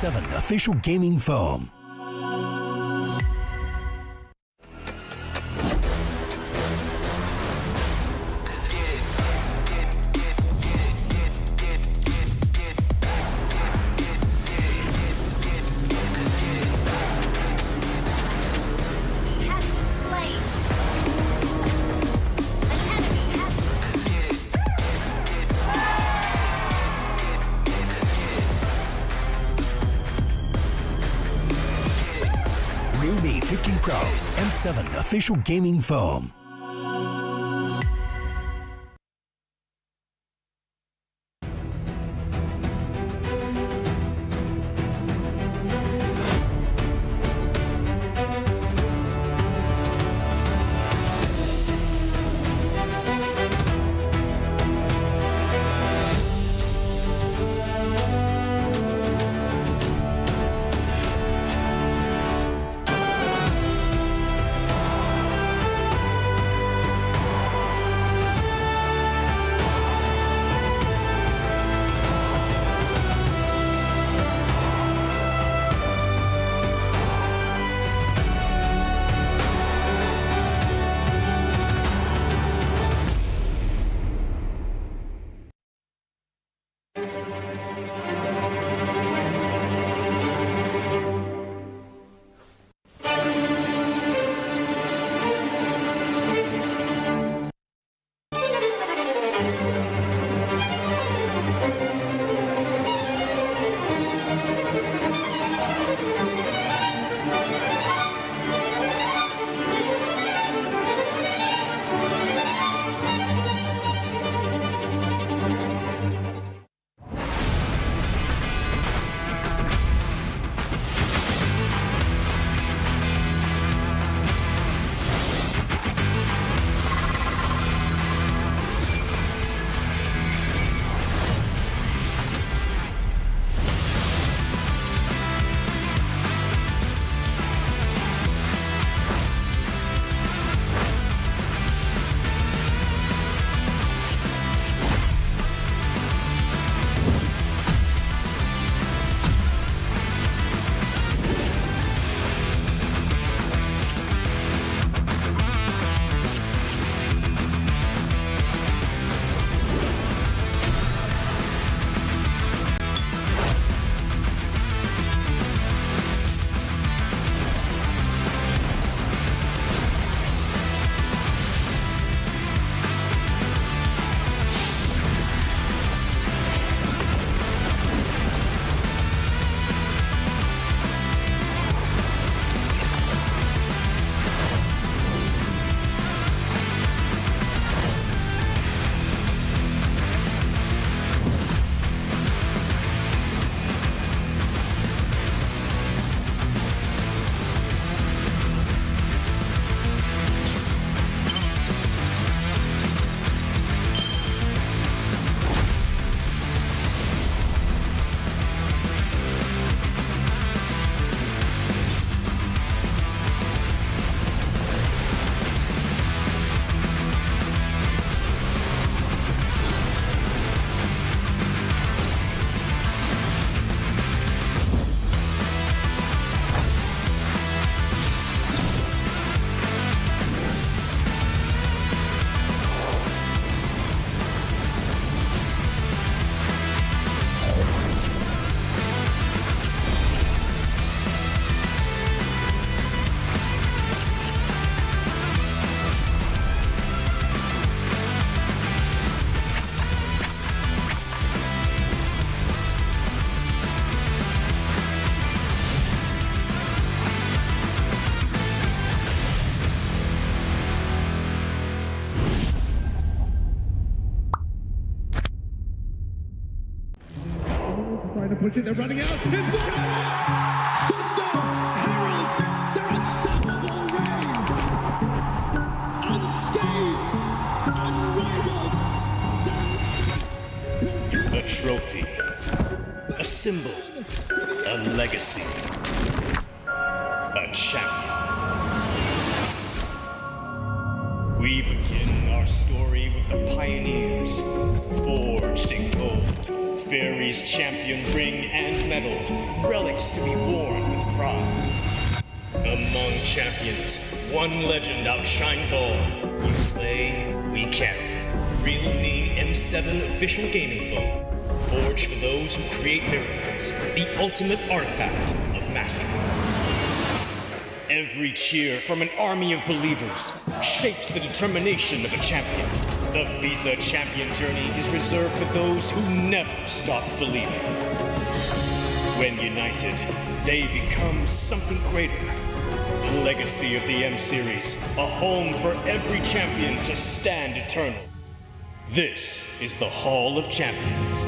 M7 official gaming foam. Realme 15 Pro M7 official gaming foam. Trying to push it, they're running out. It's Thunder heralds their unstoppable reign. Unscathed, unrivaled. A trophy, a symbol, a legacy, a champion. We begin our story with the pioneers, forged in gold, Fairies champion ring and medal, relics to be worn with pride. Among champions, one legend outshines all. You play, we carry. Real Me M7 official gaming phone. Forged for those who create miracles, the ultimate artifact of mastery. Every cheer from an army of believers shapes the determination of a champion. The Visa Champion journey is reserved for those who never stop believing. When united, they become something greater. The legacy of the M Series, a home for every champion to stand eternal. This is the Hall of Champions.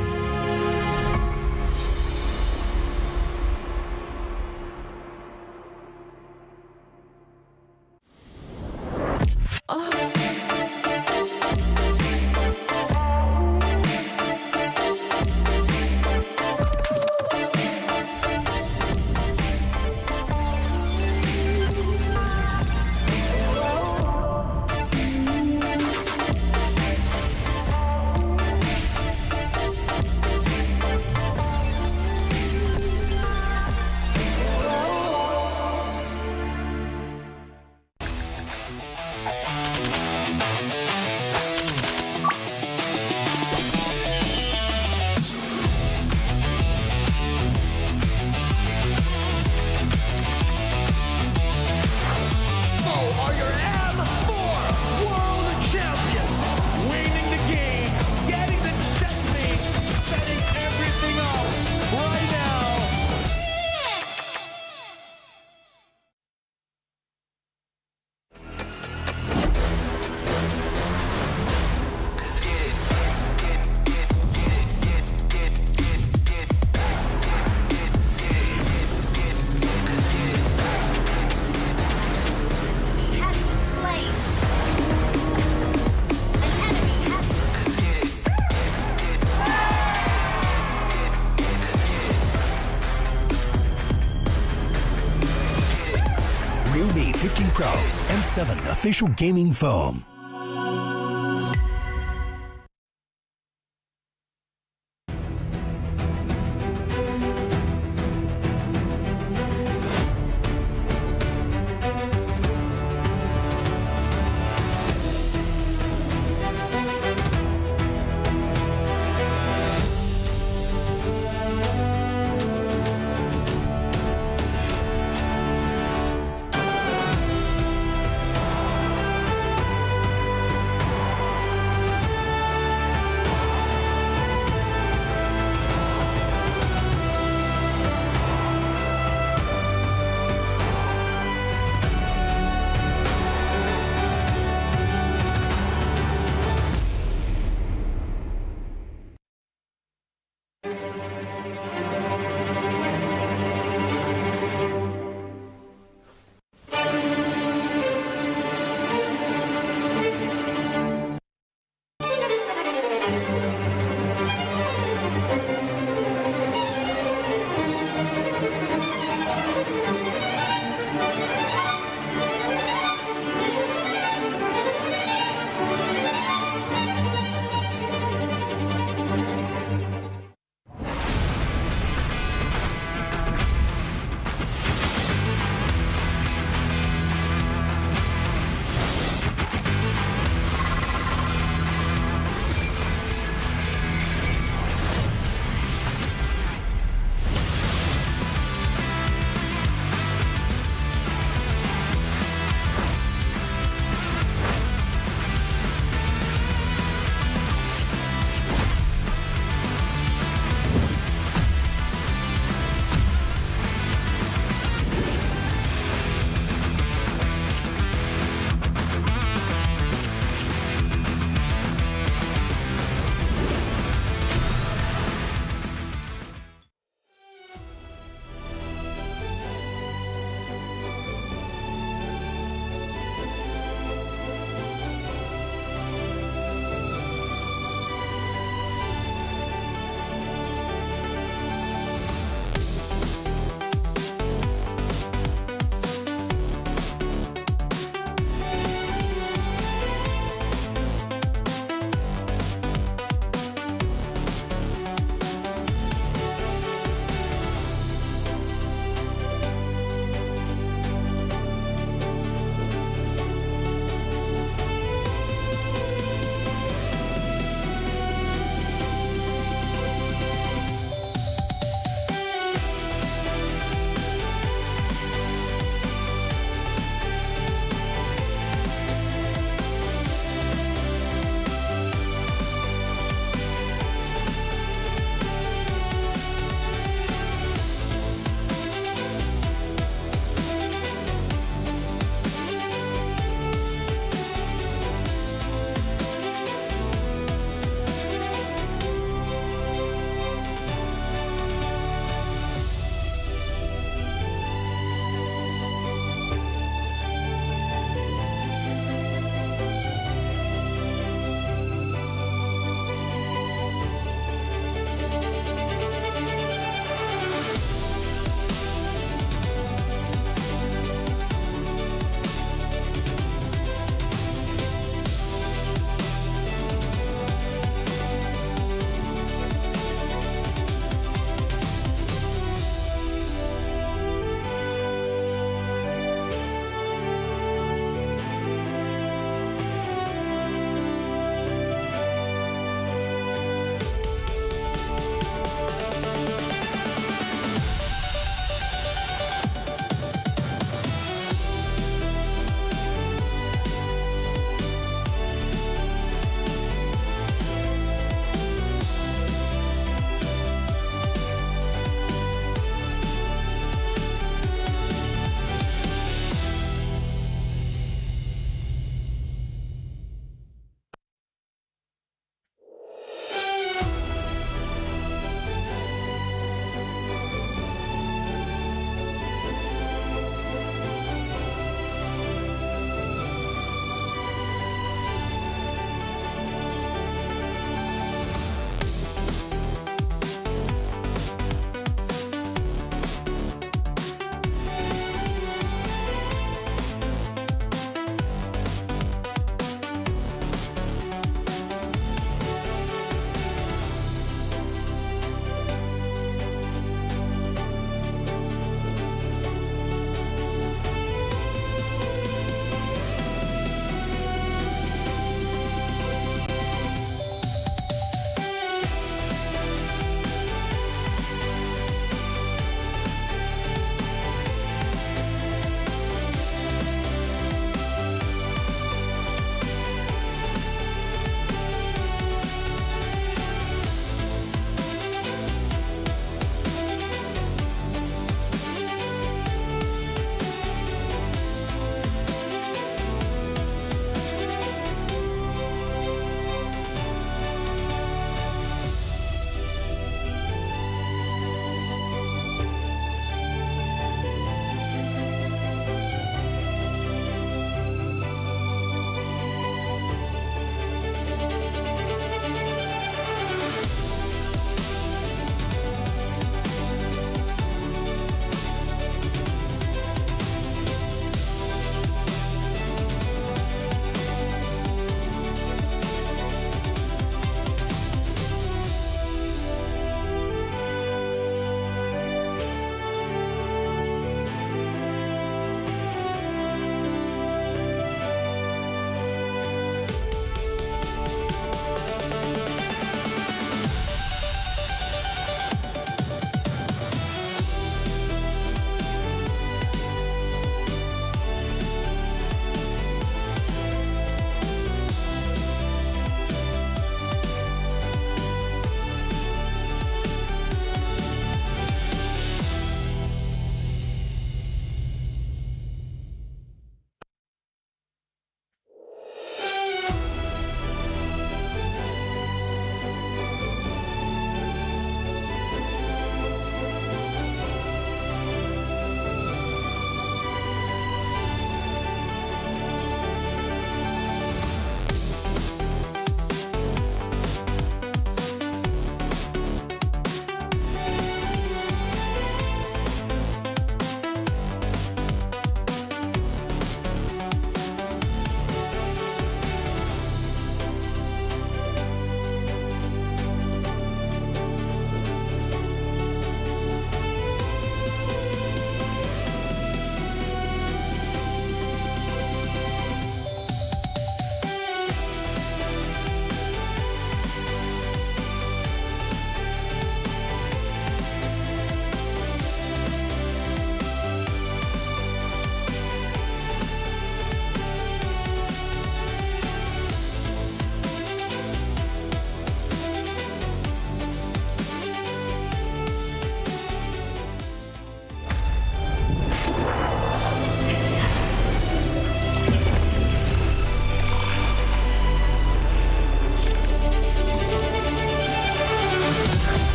Realme 15 Pro M7 official gaming phone.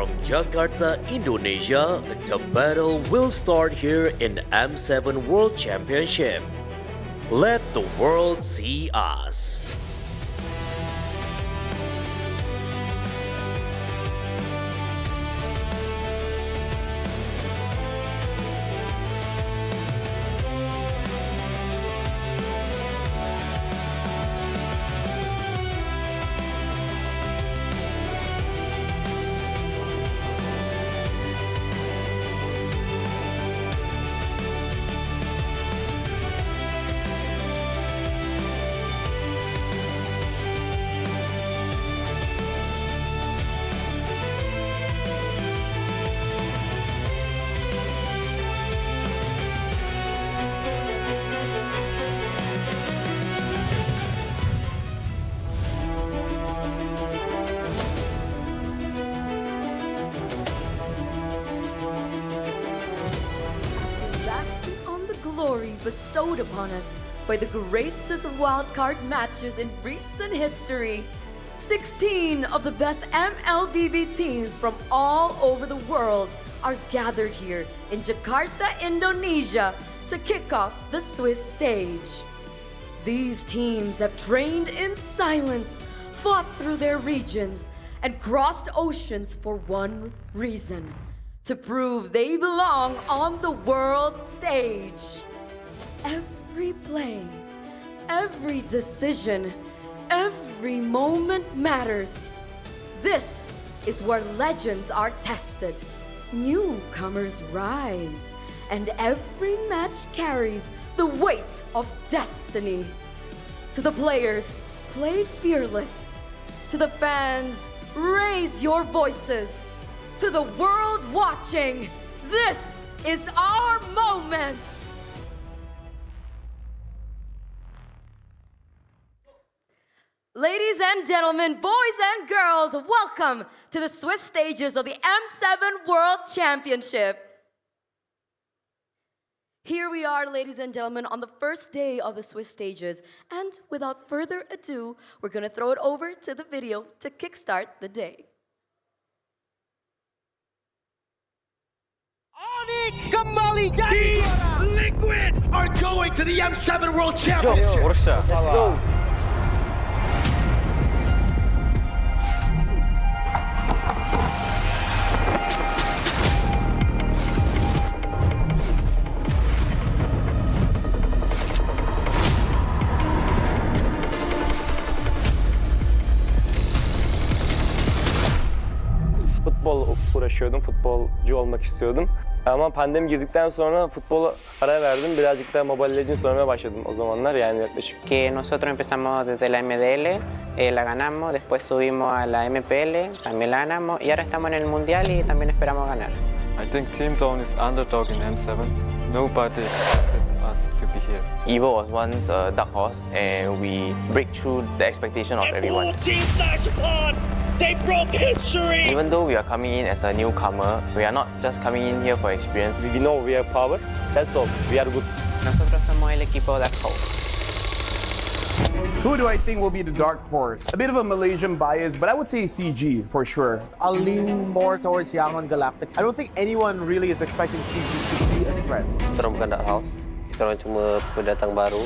from Jakarta, Indonesia, the battle will start here in M7 World Championship. Let the world see us. Glory bestowed upon us by the greatest wildcard matches in recent history. 16 of the best MLBB teams from all over the world are gathered here in Jakarta, Indonesia to kick off the Swiss stage. These teams have trained in silence, fought through their regions, and crossed oceans for one reason: to prove they belong on the world stage. Every play, every decision, every moment matters. This is where legends are tested. Newcomers rise, and every match carries the weight of destiny. To the players, play fearless. To the fans, raise your voices. To the world watching, this is our moment. Ladies and gentlemen, boys and girls, welcome to the Swiss stages of the M7 World Championship. Here we are, ladies and gentlemen, on the first day of the Swiss stages. And without further ado, we're going to throw it over to the video to kickstart the day. Kembali jadi Liquid are going to the M7 World Championship. Let's go. Futbol uğraşıyordum, futbolcu olmak istiyordum. Ama pandemi girdikten sonra futbola ara verdim. Birazcık da Mobile Legends oynamaya başladım o zamanlar, yani yaklaşık. Que nosotros empezamos desde la MDL, la ganamos, después subimos a la MPL, también la ganamos y ahora estamos en el Mundial y también esperamos ganar. I think Team Zone is underdog in M7. Nobody expected us to be here. Evo was once a dark horse and we break through the expectation of everyone. They broke history! Even though we are coming in as a newcomer, we are not just coming in here for experience. We know we have power, that's all, we are good. Nosotros somos el equipo Dark Horse. Who do I think will be the dark horse? A bit of a Malaysian bias, but I would say CG for sure. I'll lean more towards Yangon Galactic. I don't think anyone really is expecting CG to be a threat. Kita orang bukan dark horse, kita orang cuma pendatang baru.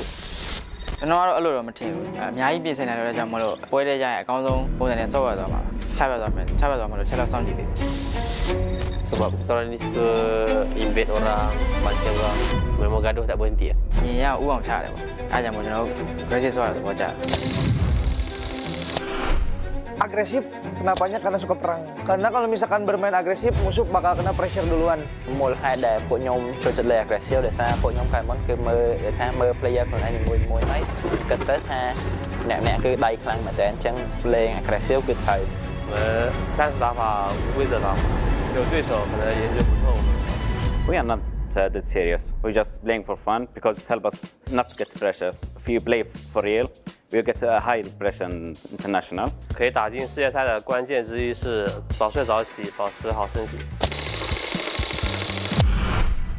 ကျွန်တော်ကတော့အဲ့လိုတော့မထင်ဘူးအများကြီးပြင်ဆင်နေတယ်ကြောင့်မလို့ပွဲတဲ့ကြရင်အကောင်းဆုံးပုံစံနဲ့ဆော့ရသွားမှာချပြသွားမှာလို့ချက်တော့စောင့်ကြည့်သေးတယ် Sebab kita orang ni suka invade orang, macam orang memang gaduh tak berhenti. ညီရဥအောင်ချတယ်ပေါ့အားကြောင့်မို့ကျွန်တော် aggressive ဆော့ရတဲ့ဘောကြ Agresif, kenapanya? Karena suka perang. Karena kalau misalkan bermain agresif, musuh bakal kena pressure duluan. មូលហេតុដែលពួកខ្ញុំចូលចិត្តលេង aggressive ដោយសារពួកខ្ញុំខែមុនគឺមើល player ខ្លួនឯងមួយហើយគិតទៅថាអ្នកគឺដៃខ្លាំងមែនតើអញ្ចឹងលេង aggressive គឺត្រូវ战术打法规则上有对手可能研究不透。 We are not that serious. We're just playing for fun because it helps us not to get pressure. If you play for real, we get a high pressure international. 可以打进世界赛的关键之一是早睡早起，保持好身体。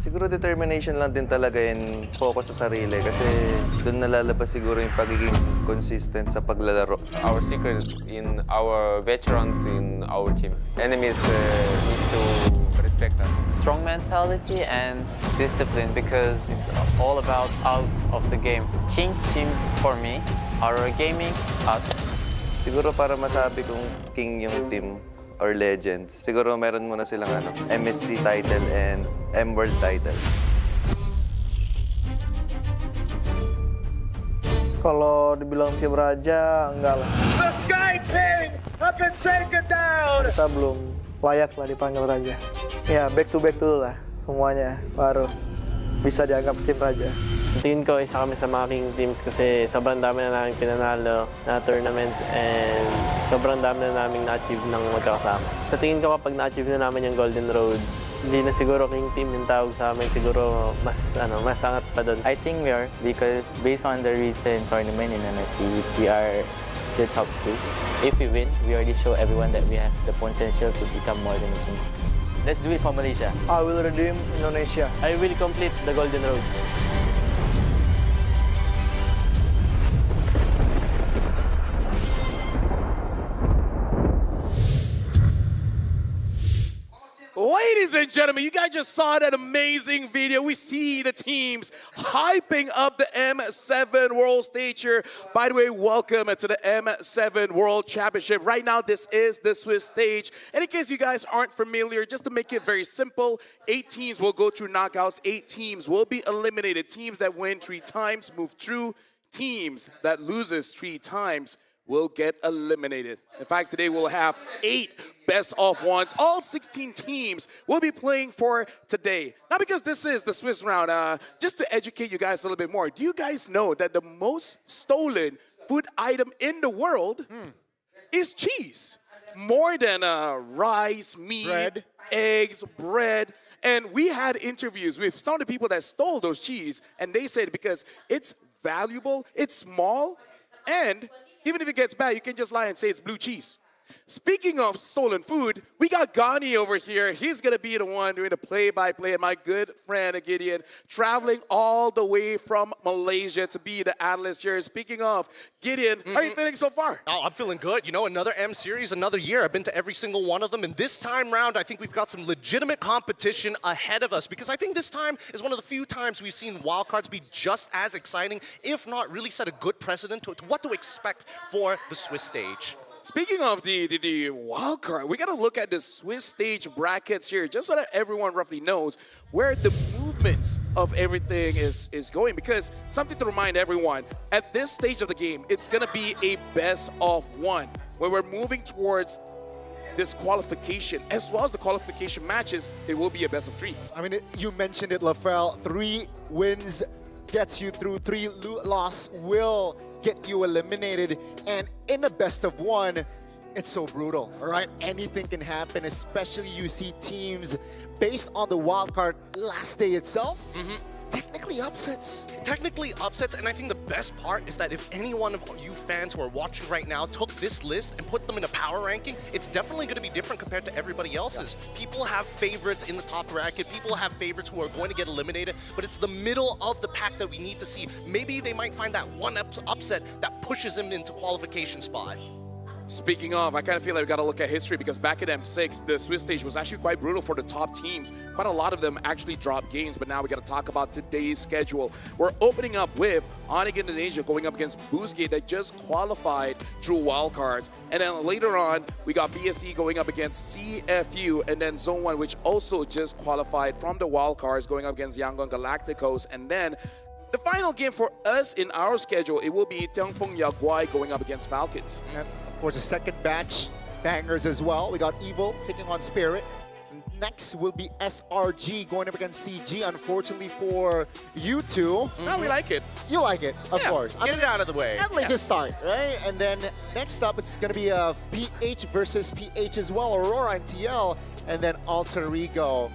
Siguro determination lang din talaga and focus sa sarili kasi doon nalalabas siguro yung pagiging consistent sa paglalaro. Our secret in our veterans in our team. Enemies need to respect us. Strong mentality and discipline because it's all about out of the game. King teams for me are gaming us. Siguro para masabi kong king yung team or legends, siguro meron muna silang MSC title and M-World title. Kalau dibilang tim raja, enggak lah. The Sky Kings have been taken down. Kita belum layak lah dipanggil raja. Ya, back to back dulu lah semuanya, baru bisa dianggap tim raja. Tingin ko isa kami sa mga king teams kasi sobrang dami na namin pinanalo na tournaments and sobrang dami na namin na-achieve ng magkakasama. Sa tingin ko kapag na-achieve na namin yung Golden Road, hindi na siguro king team yung tawag sa amin, siguro mas angat pa doon. I think we are because based on the recent tournament in MSC, we are the top 2. If we win, we already show everyone that we have the potential to become more than a king. Let's do it for Malaysia. I will redeem Indonesia. I will complete the Golden Road. Ladies and gentlemen, you guys just saw that amazing video. We see the teams hyping up the M7 World Stage here. By the way, welcome to the M7 World Championship. Right now, this is the Swiss stage. And in case you guys aren't familiar, just to make it very simple, 8 teams will go through knockouts. 8 teams will be eliminated. Teams that win 3 times move through. Teams that loses 3 times will get eliminated. In fact, today we'll have 8 best of ones. All 16 teams will be playing for today. Now, because this is the Swiss round, just to educate you guys a little bit more, do you guys know that the most stolen food item in the world is cheese? More than rice, meat, bread, eggs, bread. And we had interviews with some of the people that stole those cheese, and they said because it's valuable, it's small, and even if it gets bad, you can just lie and say it's blue cheese. Speaking of stolen food, we got Gani over here. He's going to be the one doing the play-by-play. And my good friend, Gideon, traveling all the way from Malaysia to be the analyst here. Speaking of, Gideon, how are you feeling so far? Oh, I'm feeling good. You know, another M Series, another year. I've been to every single one of them. And this time round, I think we've got some legitimate competition ahead of us. Because I think this time is one of the few times we've seen wildcards be just as exciting, if not really set a good precedent to what to expect for the Swiss stage. Speaking of the wild card, we got to look at the Swiss stage brackets here, just so that everyone roughly knows where the movements of everything is going. Because something to remind everyone, at this stage of the game, it's going to be a best of 1, where we're moving towards this qualification. As well as the qualification matches, it will be a best of 3. I mean, you mentioned it, Lafrel. 3 wins gets you through, 3 loss will get you eliminated. And in a best of 1, it's so brutal, all right? Anything can happen, especially you see teams based on the wildcard last day itself. Technically upsets. Technically upsets, and I think the best part is that if any one of you fans who are watching right now took this list and put them in a power ranking, it's definitely going to be different compared to everybody else's. People have favorites in the top bracket, people have favorites who are going to get eliminated, but it's the middle of the pack that we need to see. Maybe they might find that one upset that pushes them into qualification spot. Speaking of, I kind of feel like we got to look at history because back at M6, the Swiss stage was actually quite brutal for the top teams. Quite a lot of them actually dropped games, but now we got to talk about today's schedule. We're opening up with Onyx Indonesia going up against Boostgate that just qualified through wildcards. And then later on, we got BSE going up against CFU, and then Zone 1, which also just qualified from the wildcards, going up against Yangon Galacticos. And then the final game for us in our schedule, it will be Tiangfeng Yaguai going up against Falcons. And of course, the second batch, bangers as well. We got Evil taking on Spirit. Next will be SRG going up against CG, unfortunately for you two. No, we like it. You like it, of course. Get it out of the way. At least it's start, right? And then next up, it's going to be a PH versus PH as well, Aurora and TL, and then Alter Ego.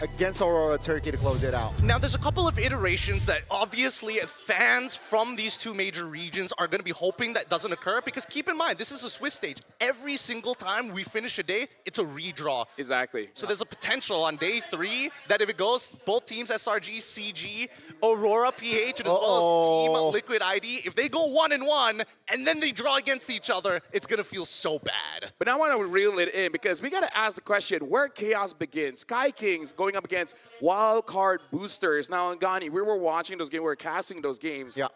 against Aurora Turkey to close it out. Now, there's a couple of iterations that obviously fans from these two major regions are going to be hoping that doesn't occur, because keep in mind, this is a Swiss stage. Every single time we finish a day, it's a redraw. Exactly. So there's a potential on day 3 that if it goes, both teams, SRG, CG, Aurora PH, and as well as Team Liquid ID, if they go 1-1 and then they draw against each other, it's going to feel so bad. But I want to reel it in because we got to ask the question, where chaos begins. Sky Kings going up against wild card boosters. Now, Ngani, we were watching those games, we were casting those games. Yeah.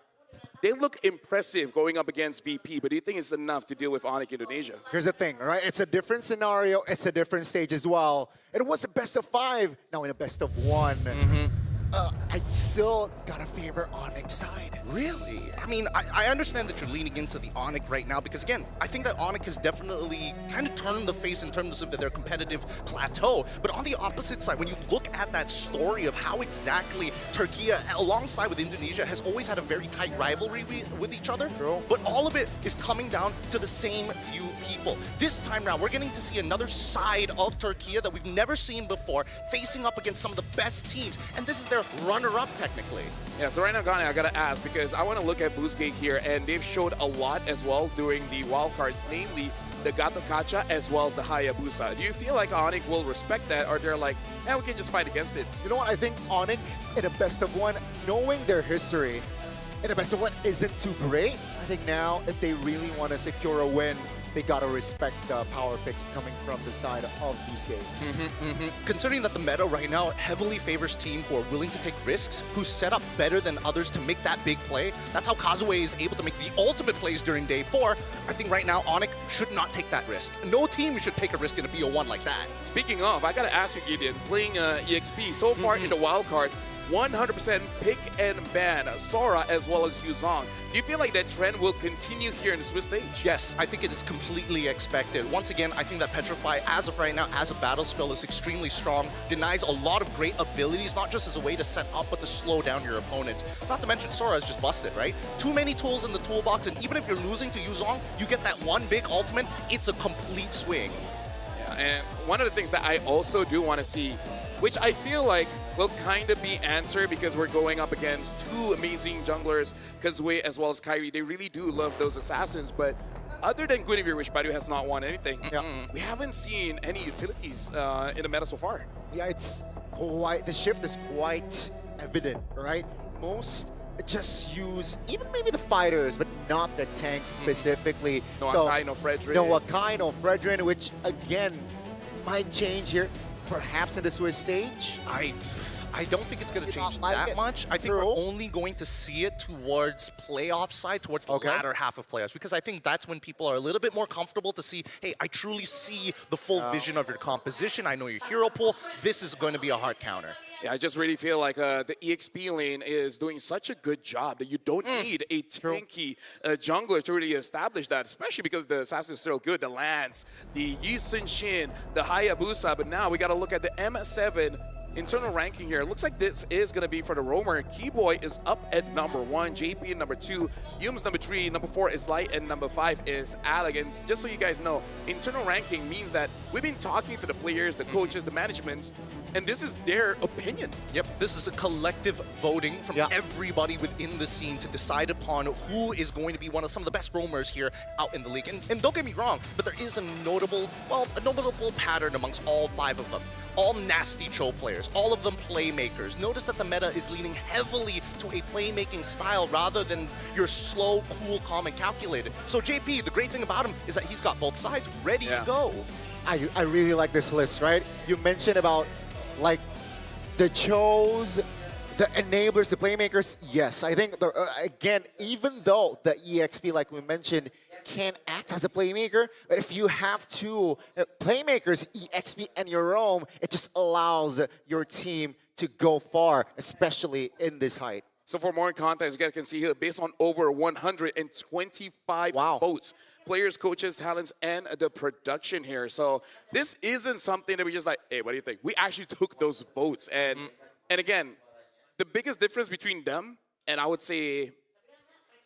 They look impressive going up against VP, but do you think it's enough to deal with Onyx Indonesia? Here's the thing, right? It's a different scenario. It's a different stage as well. It was a best of 5, now in a best of 1. I still got to favor Onyx side. Really? I mean, I understand that you're leaning into the Onyx right now because, again, I think that Onyx has definitely kind of turned the face in terms of their competitive plateau. But on the opposite side, when you look at that story of how exactly Turkey, alongside with Indonesia, has always had a very tight rivalry with each other. True. But all of it is coming down to the same few people. This time around, we're getting to see another side of Turkey that we've never seen before, facing up against some of the best teams. And this is their runner-up, technically. Yeah, so right now, Ghana, I got to ask, because I want to look at Boostgate here, and they've showed a lot as well during the wildcards, namely the Gato Kacha as well as the Hayabusa. Do you feel like Onyx will respect that, or they're like, we can just fight against it? You know what? I think Onyx in a best of 1, knowing their history, in a best of 1 isn't too great. I think now, if they really want to secure a win, they gotta respect the power picks coming from the side of Boostgate. Considering that the meta right now heavily favors teams who are willing to take risks, who set up better than others to make that big play, that's how Kazue is able to make the ultimate plays during day 4. I think right now Onyx should not take that risk. No team should take a risk in a BO1 like that. Speaking of, I gotta ask you, Gideon, playing EXP so far in the wildcards, 100% pick and ban Sora as well as Yuzong. Do you feel like that trend will continue here in the Swiss stage? Yes, I think it is completely expected. Once again, I think that Petrify, as of right now, as a battle spell, is extremely strong, denies a lot of great abilities, not just as a way to set up, but to slow down your opponents. Not to mention, Sora is just busted, right? Too many tools in the toolbox, and even if you're losing to Yuzong, you get that one big ultimate, it's a complete swing. Yeah, and one of the things that I also do want to see, which I feel like will kind of be answered because we're going up against two amazing junglers, Kazue as well as Kyrie. They really do love those assassins, but other than Guinevere, which by the way has not won anything, we haven't seen any utilities in the meta so far. Yeah, it's quite, the shift is quite evident, right? Most just use even maybe the fighters, but not the tanks specifically. No Akai, no Fredrin. No Akai, no Fredrin, which again might change here. Perhaps in the Swiss stage? I don't think it's going to change that much. I think we're only going to see it towards playoff side, towards the latter half of playoffs, because I think that's when people are a little bit more comfortable to see, hey, I truly see the full vision of your composition. I know your hero pool. This is going to be a hard counter. Yeah, I just really feel like the EXP lane is doing such a good job that you don't need a tanky jungler to really establish that, especially because the assassin is still good. The Lance, the Yi Sun Shin, the Hayabusa, but now we got to look at the M7 internal ranking here. It looks like this is going to be for the Roamer. Keyboy is up at number 1, JP at number 2, Yum's number 3, number 4 is Light, and number 5 is Alec. And just so you guys know, internal ranking means that we've been talking to the players, the coaches, the managements, and this is their opinion. Yep, this is a collective voting from everybody within the scene to decide upon who is going to be one of some of the best roamers here out in the league. And don't get me wrong, but there is a notable pattern amongst all 5 of them. All nasty Cho players, all of them playmakers. Notice that the meta is leaning heavily to a playmaking style rather than your slow, cool, calm, and calculated. So JP, the great thing about him is that he's got both sides ready to go. I really like this list, right? You mentioned about like the Chos, the enablers, the playmakers. Yes, I think, again, even though the EXP, like we mentioned, can act as a playmaker, but if you have two playmakers, EXP and your own, it just allows your team to go far, especially in this height. So for more context, you guys can see here, based on over 125 votes, players, coaches, talents, and the production here. So this isn't something that we just like, hey, what do you think? We actually took those votes. And again, the biggest difference between them and I would say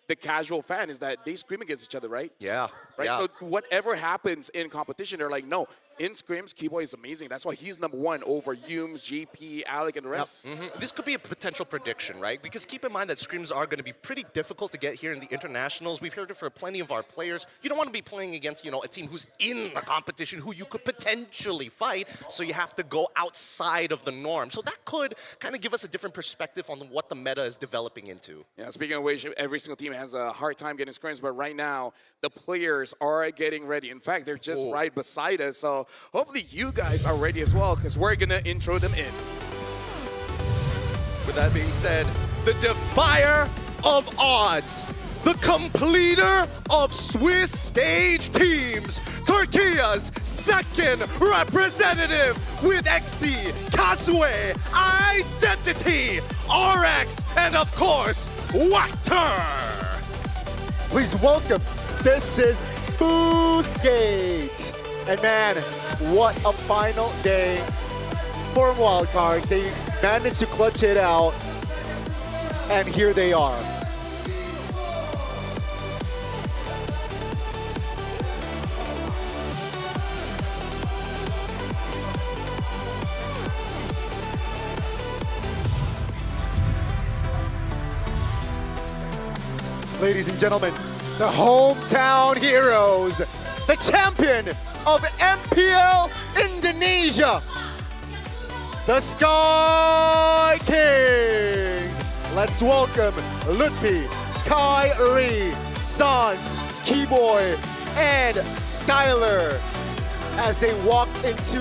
the casual fan is that they scream against each other, right? Yeah. Right? So whatever happens in competition, they're like, no, in scrims, Keyboy is amazing. That's why he's #1 over Humes, GP, Alec, and the rest. This could be a potential prediction, right? Because keep in mind that scrims are going to be pretty difficult to get here in the internationals. We've heard it for plenty of our players. You don't want to be playing against, you know, a team who's in the competition, who you could potentially fight. So you have to go outside of the norm. So that could kind of give us a different perspective on what the meta is developing into. Yeah, speaking of which, every single team has a hard time getting scrims, but right now, the players are getting ready. In fact, they're just right beside us. So hopefully you guys are ready as well, because we're going to intro them in. With that being said, the defier of odds, the completer of Swiss stage teams, Turkey's second representative with XC, Kazue, Identity, RX, and of course, Wactor. Please welcome, this is Boostgate. And man, what a final day for Wildcards. They managed to clutch it out, and here they are. Ladies and gentlemen, the hometown heroes, the champion of MPL Indonesia, the Sky Kings. Let's welcome Lutfi, Kyrie, Sans, Keyboy, and Skylar as they walk into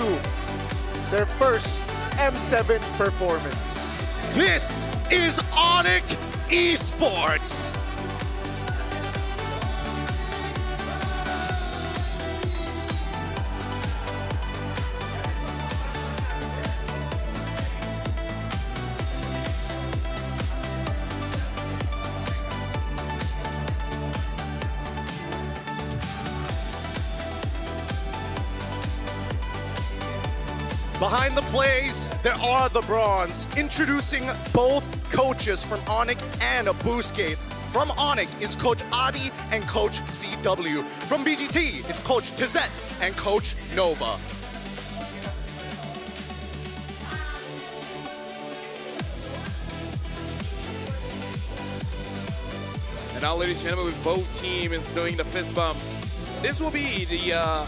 their first M7 performance. This is Onyx Esports. Behind the plays, there are the bronze. Introducing both coaches from Onyx and Boostgate. From Onyx is Coach Adi and Coach CW. From BGT, it's Coach Tizet and Coach Nova. And now, ladies and gentlemen, with both teams doing the fist bump, this will be the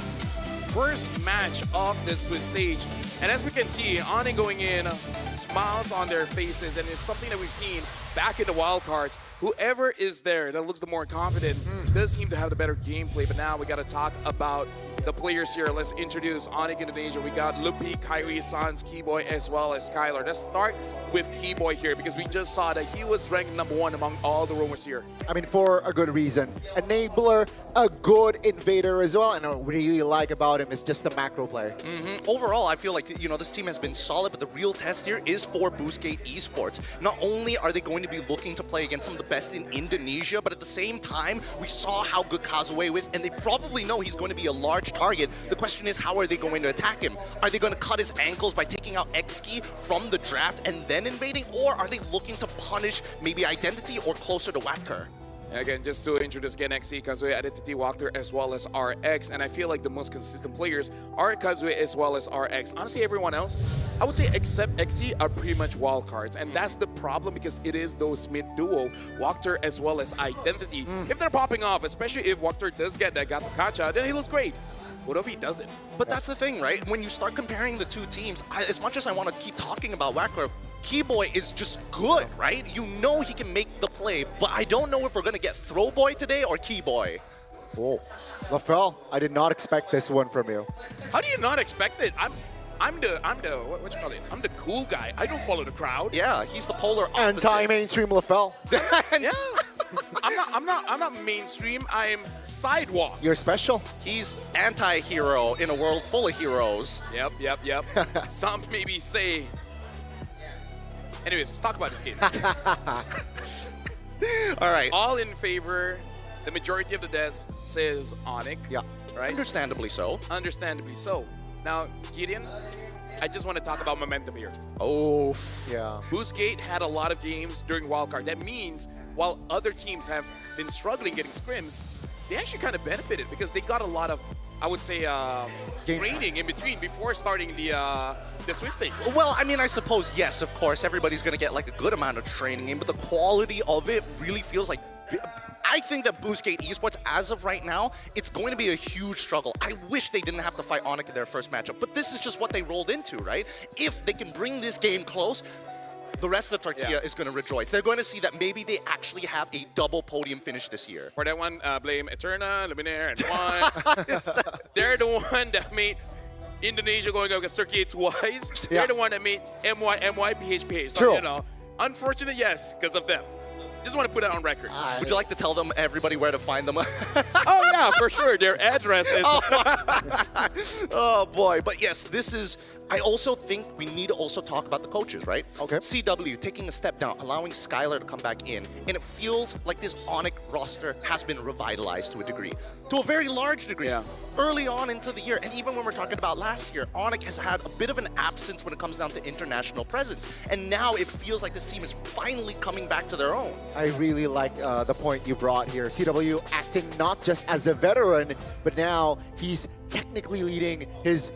first match of the Swiss stage. And as we can see, Onyx going in, smiles on their faces, and it's something that we've seen back in the wildcards. Whoever is there that looks the more confident does seem to have the better gameplay. But now we got to talk about the players here. Let's introduce Onyx Indonesia. We got Lutfi, Kyrie, Sans, Keyboy, as well as Skylar. Let's start with Keyboy here, because we just saw that he was ranked #1 among all the roamers here. I mean, for a good reason. Enabler, a good invader as well, and what I really like about him is just the macro play. Overall, I feel like, you know, this team has been solid, but the real test here is for Boostgate Esports. Not only are they going to be looking to play against some of the best in Indonesia, but at the same time, we saw how good Kazue is, and they probably know he's going to be a large target. The question is, how are they going to attack him? Are they going to cut his ankles by taking out XKey from the draft and then invading, or are they looking to punish maybe Identity or closer to Wactor? Again, just to introduce again, XC, Kazue, Identity, Wactor, as well as RX. And I feel like the most consistent players are Kazue as well as RX. Honestly, everyone else, I would say except XC, are pretty much wildcards. And that's the problem, because it is those mid-duo, Wactor as well as Identity. If they're popping off, especially if Wactor does get that Gato, then he looks great. What if he doesn't? But that's the thing, right? When you start comparing the two teams, as much as I want to keep talking about Wactor, Keyboy is just good, right? You know he can make the play, but I don't know if we're going to get Throwboy today or Keyboy. Oh, LaFell, I did not expect this one from you. How do you not expect it? I'm the what you call it? I'm the cool guy. I don't follow the crowd. Yeah, he's the polar opposite. Anti-mainstream LaFell. Yeah. I'm not mainstream. I'm sidewalk. You're special. He's anti-hero in a world full of heroes. Yep. Some maybe say. Anyways, let's talk about this game. All right. All in favor. The majority of the deaths says Onyx. Yeah. Right. Understandably so. Understandably so. Now, Gideon, I just want to talk about momentum here. Oh, yeah. Boostgate had a lot of games during wildcard. That means while other teams have been struggling getting scrims, they actually kind of benefited because they got a lot of I would say, training in between before starting the Swiss stage. Well, I mean, I suppose, yes, of course, everybody's going to get like a good amount of training in, but the quality of it really feels like... I think that Boostgate Esports, as of right now, it's going to be a huge struggle. I wish they didn't have to fight Onyx in their first matchup, but this is just what they rolled into, right? If they can bring this game close, the rest of the Tortilla is going to rejoice. They're going to see that maybe they actually have a double podium finish this year. For that one, blame Eterna, Luminaire, and Juan. They're the one that made Indonesia going up against Turkey twice. They're the one that made MY, PHPH. So, you know, unfortunate, yes, because of them. Just want to put it on record. Would you like to tell them, everybody, where to find them? Oh, yeah, for sure. Their address is... Oh, boy. But yes, this is... I also think we need to also talk about the coaches, right? Okay. CW taking a step down, allowing Skylar to come back in. And it feels like this Onyx roster has been revitalized to a degree. To a very large degree. Yeah. Early on into the year, and even when we're talking about last year, Onyx has had a bit of an absence when it comes down to international presence. And now it feels like this team is finally coming back to their own. I really like the point you brought here. CW acting not just as a veteran, but now he's technically leading his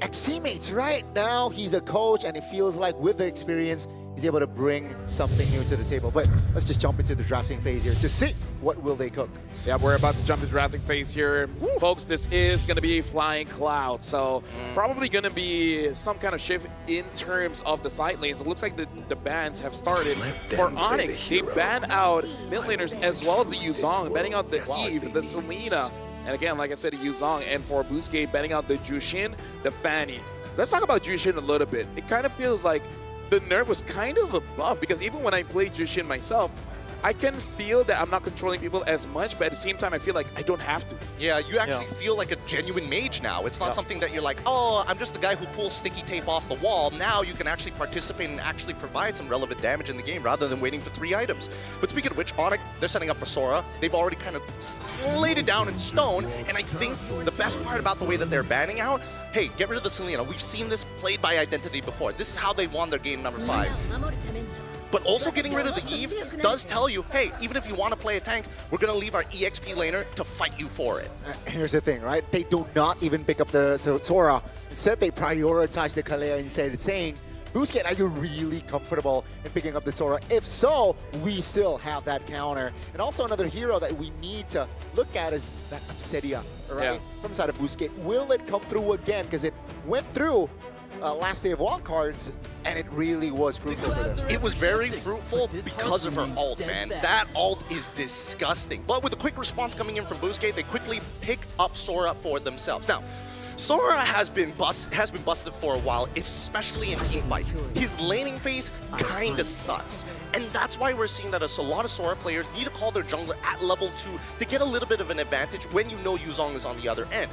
ex-teammates, right? Now he's a coach, and it feels like with the experience, he's able to bring something new to the table. But let's just jump into the drafting phase here to see what will they cook. Yeah, we're about to jump to drafting phase here. Woo. Folks, this is going to be a flying cloud. So probably going to be some kind of shift in terms of the side lanes. It looks like the bans have started. For Onyx, they ban out mid laners as well as the Yuzong, banning out the Eve, the Selena. And again, like I said, the Yuzong. And for Boostgate, banning out the Jushin, the Fanny. Let's talk about Jushin a little bit. It kind of feels like the nerf was kind of a buff, because even when I play Jushin myself, I can feel that I'm not controlling people as much, but at the same time, I feel like I don't have to. Yeah, you actually feel like a genuine mage now. It's not something that you're like, oh, I'm just the guy who pulls sticky tape off the wall. Now you can actually participate and actually provide some relevant damage in the game rather than waiting for 3 items. But speaking of which, Onyx, they're setting up for Sora. They've already kind of laid it down in stone, and I think the best part about the way that they're banning out, hey, get rid of the Selena. We've seen this played by Identity before. This is how they won their game number 5. But also getting rid of the Eve does tell you, hey, even if you want to play a tank, we're going to leave our EXP laner to fight you for it. Here's the thing, right? They do not even pick up the Sora. Instead, they prioritize the Kalea instead of saying, Boostgate, are you really comfortable in picking up the Sora? If so, we still have that counter. And also another hero that we need to look at is that Obsidia, right? From the side of Boostgate. Will it come through again? Because it went through last day of wildcards, and it really was fruitful for them. It was very fruitful because of her ult, man. That ult is disgusting. But with a quick response coming in from Boostgate, they quickly pick up Sora for themselves. Now, Sora has been busted for a while, especially in team fights. His laning phase kinda sucks. And that's why we're seeing that a lot of Sora players need to call their jungler at level 2 to get a little bit of an advantage when you know Yuzong is on the other end.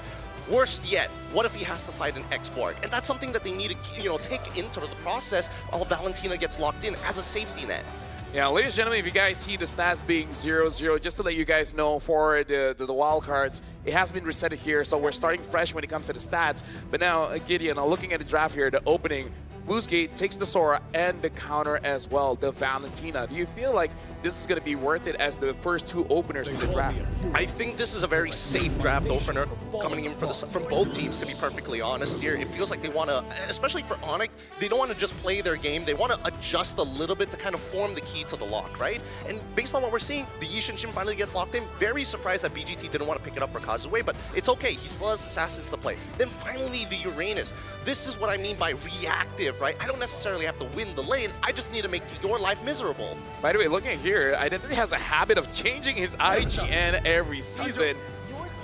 Worst yet, what if he has to fight an X-Borg? And that's something that they need to, take into the process while Valentina gets locked in as a safety net. Yeah, ladies and gentlemen, if you guys see the stats being 0-0, just to let you guys know, for the wild cards, it has been reset here, so we're starting fresh when it comes to the stats. But now, Gideon, looking at the draft here, the opening, Boostgate takes the Sora and the counter as well, the Valentina. Do you feel like this is going to be worth it as the first 2 openers in the draft? I think this is a very safe draft opener coming in from both teams, to be perfectly honest here. It feels like they want to, especially for Onyx, they don't want to just play their game. They want to adjust a little bit to kind of form the key to the lock, right? And based on what we're seeing, the Yi Shin finally gets locked in. Very surprised that BGT didn't want to pick it up for Kazue, but it's okay. He still has Assassins to play. Then finally, the Uranus. This is what I mean by reactive, right? I don't necessarily have to win the lane. I just need to make your life miserable. By the way, looking at here, Identity has a habit of changing his IGN every season.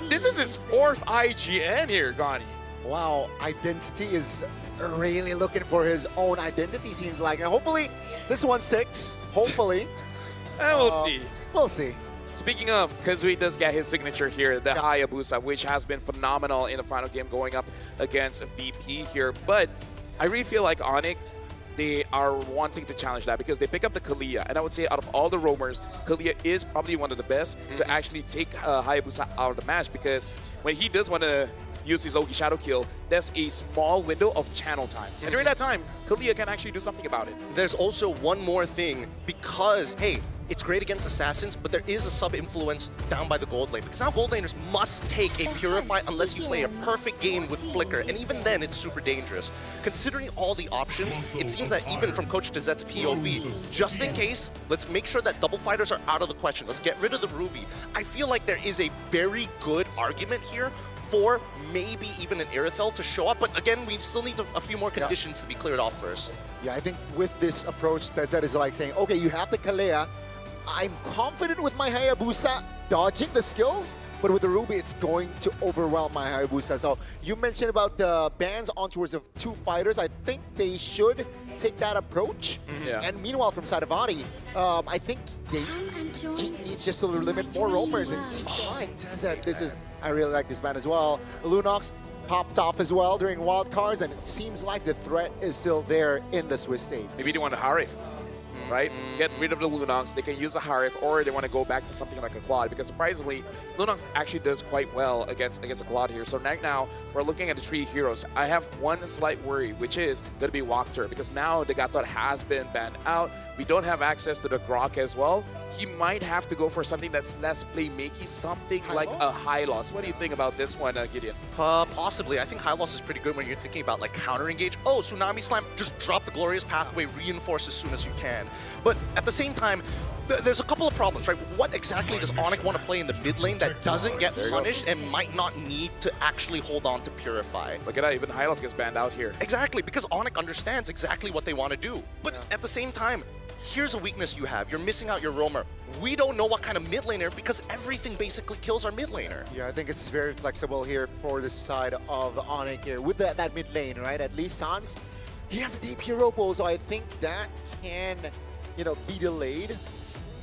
This is his 4th IGN here, Gani. Wow, Identity is really looking for his own identity, seems like. And hopefully, this one sticks. Hopefully. And we'll see. We'll see. Speaking of, Kazui does get his signature here, the Hayabusa, which has been phenomenal in the final game going up against VP here. But I really feel like Onyx, they are wanting to challenge that because they pick up the Kalia. And I would say out of all the roamers, Kalia is probably one of the best to actually take Hayabusa out of the match, because when he does want to use his Oki Shadow Kill, there's a small window of channel time. And during that time, Kalia can actually do something about it. There's also one more thing, because, hey, it's great against assassins, but there is a sub-influence down by the gold lane. Because now gold laners must take a Purify unless you play a perfect game with Flicker, and even then it's super dangerous. Considering all the options, it seems that even from Coach Dezette's POV, just in case, let's make sure that double fighters are out of the question. Let's get rid of the Ruby. I feel like there is a very good argument here for maybe even an Irithel to show up, but again, we still need a few more conditions to be cleared off first. Yeah, I think with this approach, Dezette is like saying, okay, you have the Kalea. I'm confident with my Hayabusa dodging the skills, but with the Ruby, it's going to overwhelm my Hayabusa. So you mentioned about the bans on towards of 2 fighters. I think they should take that approach. And meanwhile, from side of Ani, I think he needs just to limit more roamers and see why Dezette. I really like this ban as well. Lunox popped off as well during wildcards, and it seems like the threat is still there in the Swiss state. Maybe they want a Harif, right? Get rid of the Lunox, they can use a Harif, or they want to go back to something like a Claude, because surprisingly, Lunox actually does quite well against a Claude here. So right now, we're looking at the 3 heroes. I have one slight worry, which is going to be Walkthrough, because now the Gatot has been banned out. We don't have access to the Grok as well. He might have to go for something that's less playmaking, something like a high loss. What do you think about this one, Gideon? Possibly. I think high loss is pretty good when you're thinking about like counter engage. Oh, Tsunami Slam, just drop the Glorious Pathway, reinforce as soon as you can. But at the same time, there's a couple of problems, right? What exactly does Onyx want to play in the mid lane that doesn't get punished and might not need to actually hold on to Purify? Look at that, even Hylos gets banned out here. Exactly, because Onyx understands exactly what they want to do. But at the same time, here's a weakness you have. You're missing out your roamer. We don't know what kind of mid laner because everything basically kills our mid laner. Yeah, I think it's very flexible here for the side of Onyx here with that mid lane, right? At least Sans, he has a deep hero pool, so I think that can, be delayed.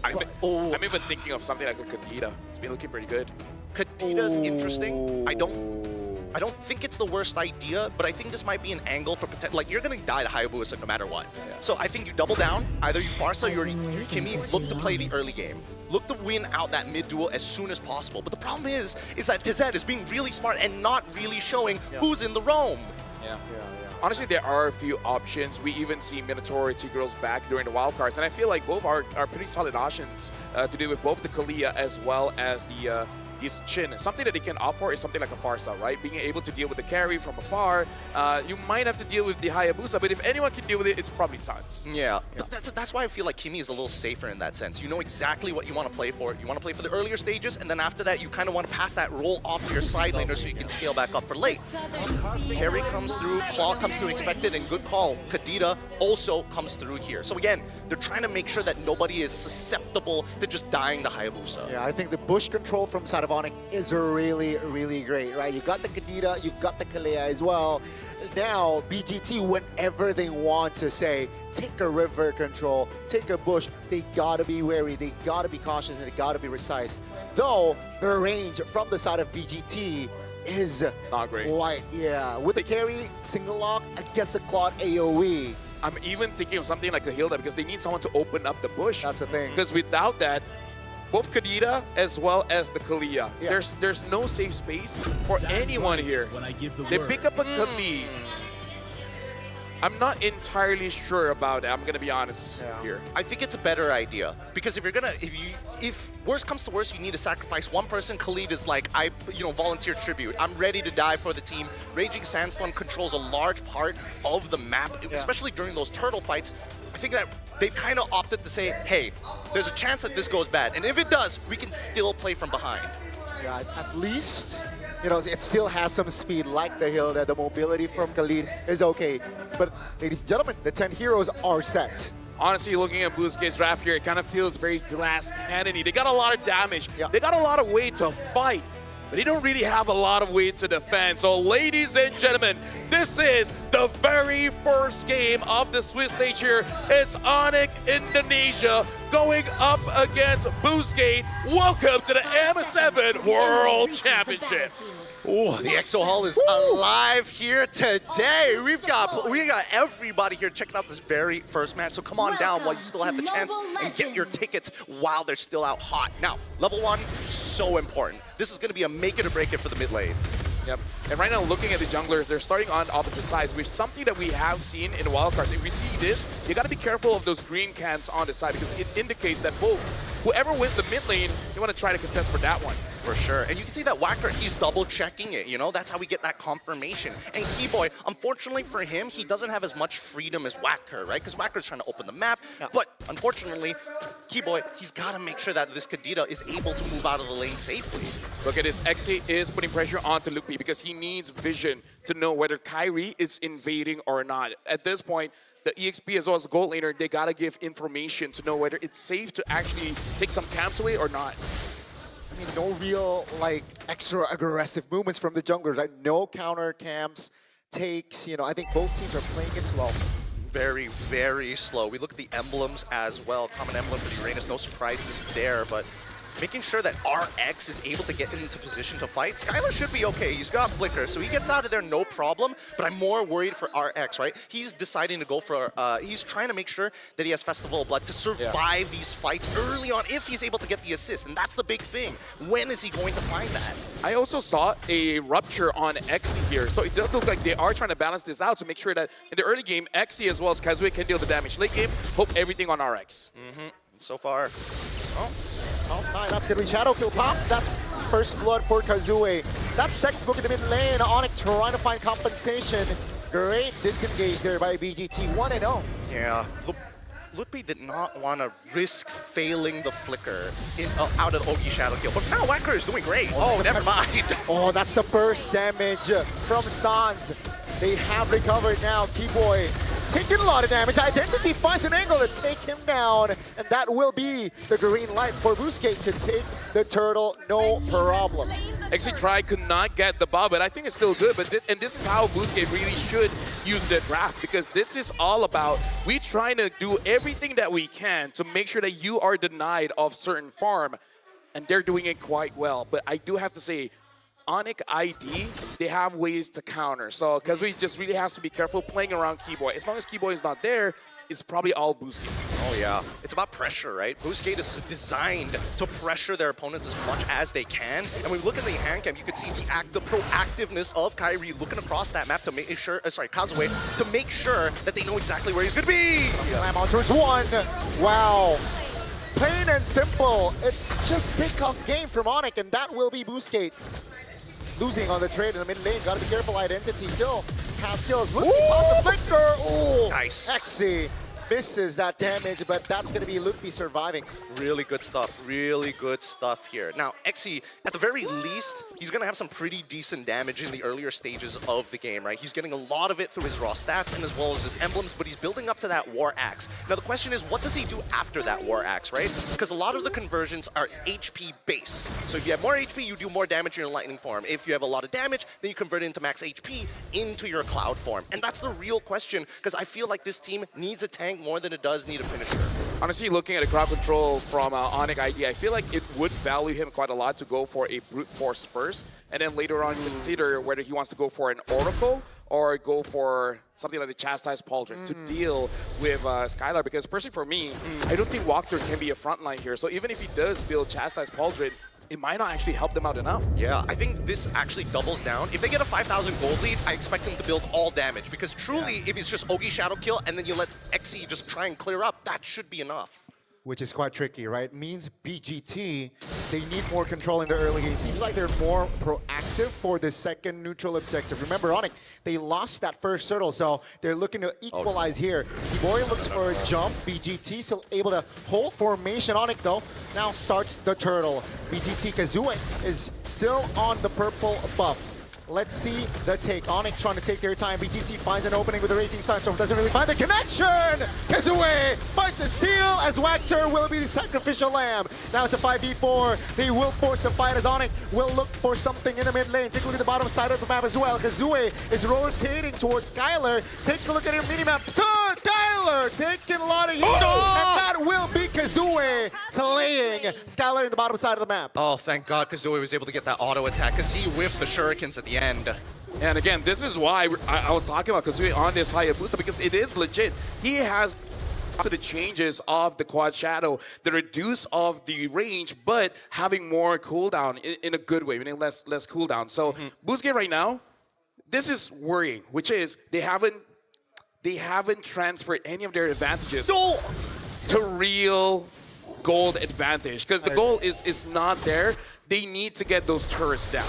I'm even thinking of something like a Kadita. It's been looking pretty good. Kadita's interesting. I don't think it's the worst idea, but I think this might be an angle for potential. Like, you're going to die to Hayabusa no matter what. So I think you double down. Either you Farsa or you Kimi, look to play the early game. Look to win out that mid duel as soon as possible. But the problem is that Dezette is being really smart and not really showing who's in the roam. Honestly, there are a few options. We even see Minotaur Tigreals back during the wildcards, and I feel like both are pretty solid options to do with both the Kalia as well as the Chin. Something that they can opt for is something like a Farsa, right? Being able to deal with the carry from afar. You might have to deal with the Hayabusa, but if anyone can deal with it, it's probably Sans. Yeah. But that's why I feel like Kimi is a little safer in that sense. You know exactly what you want to play for. You want to play for the earlier stages, and then after that, you kind of want to pass that roll off to your side laner so you can scale back up for late. Carry comes through, Claw comes through expected, and good call. Kadita also comes through here. So again, they're trying to make sure that nobody is susceptible to just dying to Hayabusa. Yeah, I think the bush control from side of Onyx is really, really great, right? You got the Kadita, you got the Kalea as well. Now, BGT, whenever they want to say, take a river control, take a bush, they gotta be wary, they gotta be cautious, and they gotta be precise. Though, the range from the side of BGT is not great. With the carry, single lock against a Claude AoE. I'm even thinking of something like the Hilda because they need someone to open up the bush. That's the thing. Because without that, both Kadita as well as the Kalia, there's no safe space for anyone here. They pick up a Kali. I'm not entirely sure about it. I'm gonna be honest here. I think it's a better idea because if worst comes to worst, you need to sacrifice one person. Khalid is like, volunteer tribute. I'm ready to die for the team. Raging Sandstorm controls a large part of the map, especially during those turtle fights. I think that they've kind of opted to say, hey, there's a chance that this goes bad. And if it does, we can still play from behind. Yeah, at least, it still has some speed like the Hilda. The mobility from Khalid is okay. But ladies and gentlemen, the 10 heroes are set. Honestly, looking at Bousquet's draft here, it kind of feels very glass cannon-y. They got a lot of damage. They got a lot of way to fight. But they don't really have a lot of way to defend. So ladies and gentlemen, this is the very first game of the Swiss stage here. It's Onyx Indonesia going up against Bousquet. Welcome to the M7 World Championship. Oh, the Exo Hall is alive here today. We got everybody here checking out this very first match. So come on down while you still have the chance and get your tickets while they're still out hot. Now, level 1, so important. This is going to be a make it or break it for the mid lane. Yep. And right now, looking at the junglers, they're starting on opposite sides, which is something that we have seen in wildcards. If we see this, you got to be careful of those green cans on the side because it indicates that whoever wins the mid lane, you want to try to contest for that one. For sure. And you can see that Wacker, he's double checking it, you know? That's how we get that confirmation. And Keyboy, unfortunately for him, he doesn't have as much freedom as Wacker, right? Because Wacker's trying to open the map. Yeah. But unfortunately, Keyboy, he's got to make sure that this Kadita is able to move out of the lane safely. Look at this. Xe is putting pressure onto Lupi because he needs vision to know whether Kyrie is invading or not. At this point, the EXP as well as the gold laner, they got to give information to know whether it's safe to actually take some camps away or not. I mean, no real, like, extra aggressive movements from the junglers, right? No counter camps, takes, you know, I think both teams are playing it slow. Very, very slow. We look at the emblems as well. Common emblem for the Uranus, no surprises there, but making sure that RX is able to get into position to fight. Skylar should be okay. He's got Flicker, so he gets out of there no problem, but I'm more worried for RX, right? He's deciding to go for, he's trying to make sure that he has Festival of Blood to survive these fights early on if he's able to get the assist, and that's the big thing. When is he going to find that? I also saw a rupture on Xe here, so it does look like they are trying to balance this out to make sure that in the early game, Xe as well as Kazue can deal the damage. Late game, hope everything on RX. So far. Top 9, that's gonna be Shadow Kill pops. That's first blood for Kazue. That's textbook in the mid lane. Onyx trying to find compensation. Great disengage there by BGT, 1-0. Yeah, Lupi did not want to risk failing the flicker out of Ogi Shadow Kill. But now Wacker is doing great. Oh, never mind. Oh, that's the first damage from Sans. They have recovered now. Keyboy taking a lot of damage. Identity finds an angle to take him down, and that will be the green light for Busquets to take the turtle, no problem. Xe Try could not get the buff, but I think it's still good. But and this is how Busquets really should use the draft, because this is all about we trying to do everything that we can to make sure that you are denied of certain farm, and they're doing it quite well. But I do have to say, Onyx ID, they have ways to counter. So Kazui just really has to be careful playing around Keyboy. As long as Keyboy is not there, it's probably all Busquets. Oh yeah, it's about pressure, right? Busquets is designed to pressure their opponents as much as they can. And when we look at the hand cam, you can see the proactiveness of Kyrie looking across that map to make sure, Kazue, to make sure that they know exactly where he's gonna be. Slam on turns 1. Wow. Plain and simple. It's just pick off game from Onyx, and that will be Busquets. Losing on the trade in the mid lane. Gotta be careful. Identity still has skills. Looking off the flicker. Oh, nice. Xe misses that damage, but that's gonna be Lupi surviving. Really good stuff. Really good stuff here. Now, Xe, at the very least, he's gonna have some pretty decent damage in the earlier stages of the game, right? He's getting a lot of it through his raw stats and as well as his emblems, but he's building up to that War Axe. Now, the question is, what does he do after that War Axe, right? Because a lot of the conversions are HP base. So if you have more HP, you do more damage in your lightning form. If you have a lot of damage, then you convert it into max HP into your cloud form. And that's the real question, because I feel like this team needs a tank more than it does need a finisher. Honestly, looking at the crowd control from Onyx ID, I feel like it would value him quite a lot to go for a brute force first, and then later on consider whether he wants to go for an Oracle or go for something like the Chastised Pauldron to deal with Skylar. Because personally for me, I don't think Walker can be a frontline here. So even if he does build Chastised Pauldron, it might not actually help them out enough. Yeah, I think this actually doubles down. If they get a 5,000 gold lead, I expect them to build all damage, because truly, if it's just Ogi Shadow Kill and then you let Xe just try and clear up, that should be enough. Which is quite tricky, right? Means BGT, they need more control in the early game. Seems like they're more proactive for the second neutral objective. Remember, Onyx, they lost that first turtle, so they're looking to equalize here. Keyboy looks for a jump. BGT still able to hold formation. Onyx, though, now starts the turtle. BGT Kazue is still on the purple buff. Let's see the take. Onyx trying to take their time. BGT finds an opening with a Raging Sandstorm. Doesn't really find the connection. Kazue finds a steal as Wactor will be the sacrificial lamb. Now it's a 5v4. They will force the fight as Onyx will look for something in the mid lane. Take a look at the bottom side of the map as well. Kazue is rotating towards Skylar. Take a look at your minimap. Sir, Skylar taking a lot of heat. And that will be Kazue slaying Skylar in the bottom side of the map. Oh, thank God Kazue was able to get that auto attack, because he whiffed the shurikens at the end. And again, this is why I was talking about Kazui on this Hayabusa, because it is legit. He has to the changes of the Quad Shadow, the reduce of the range, but having more cooldown in a good way, meaning less cooldown. So Boostgate right now, this is worrying, which is they haven't transferred any of their advantages to real gold advantage, because the goal is not there. They need to get those turrets down.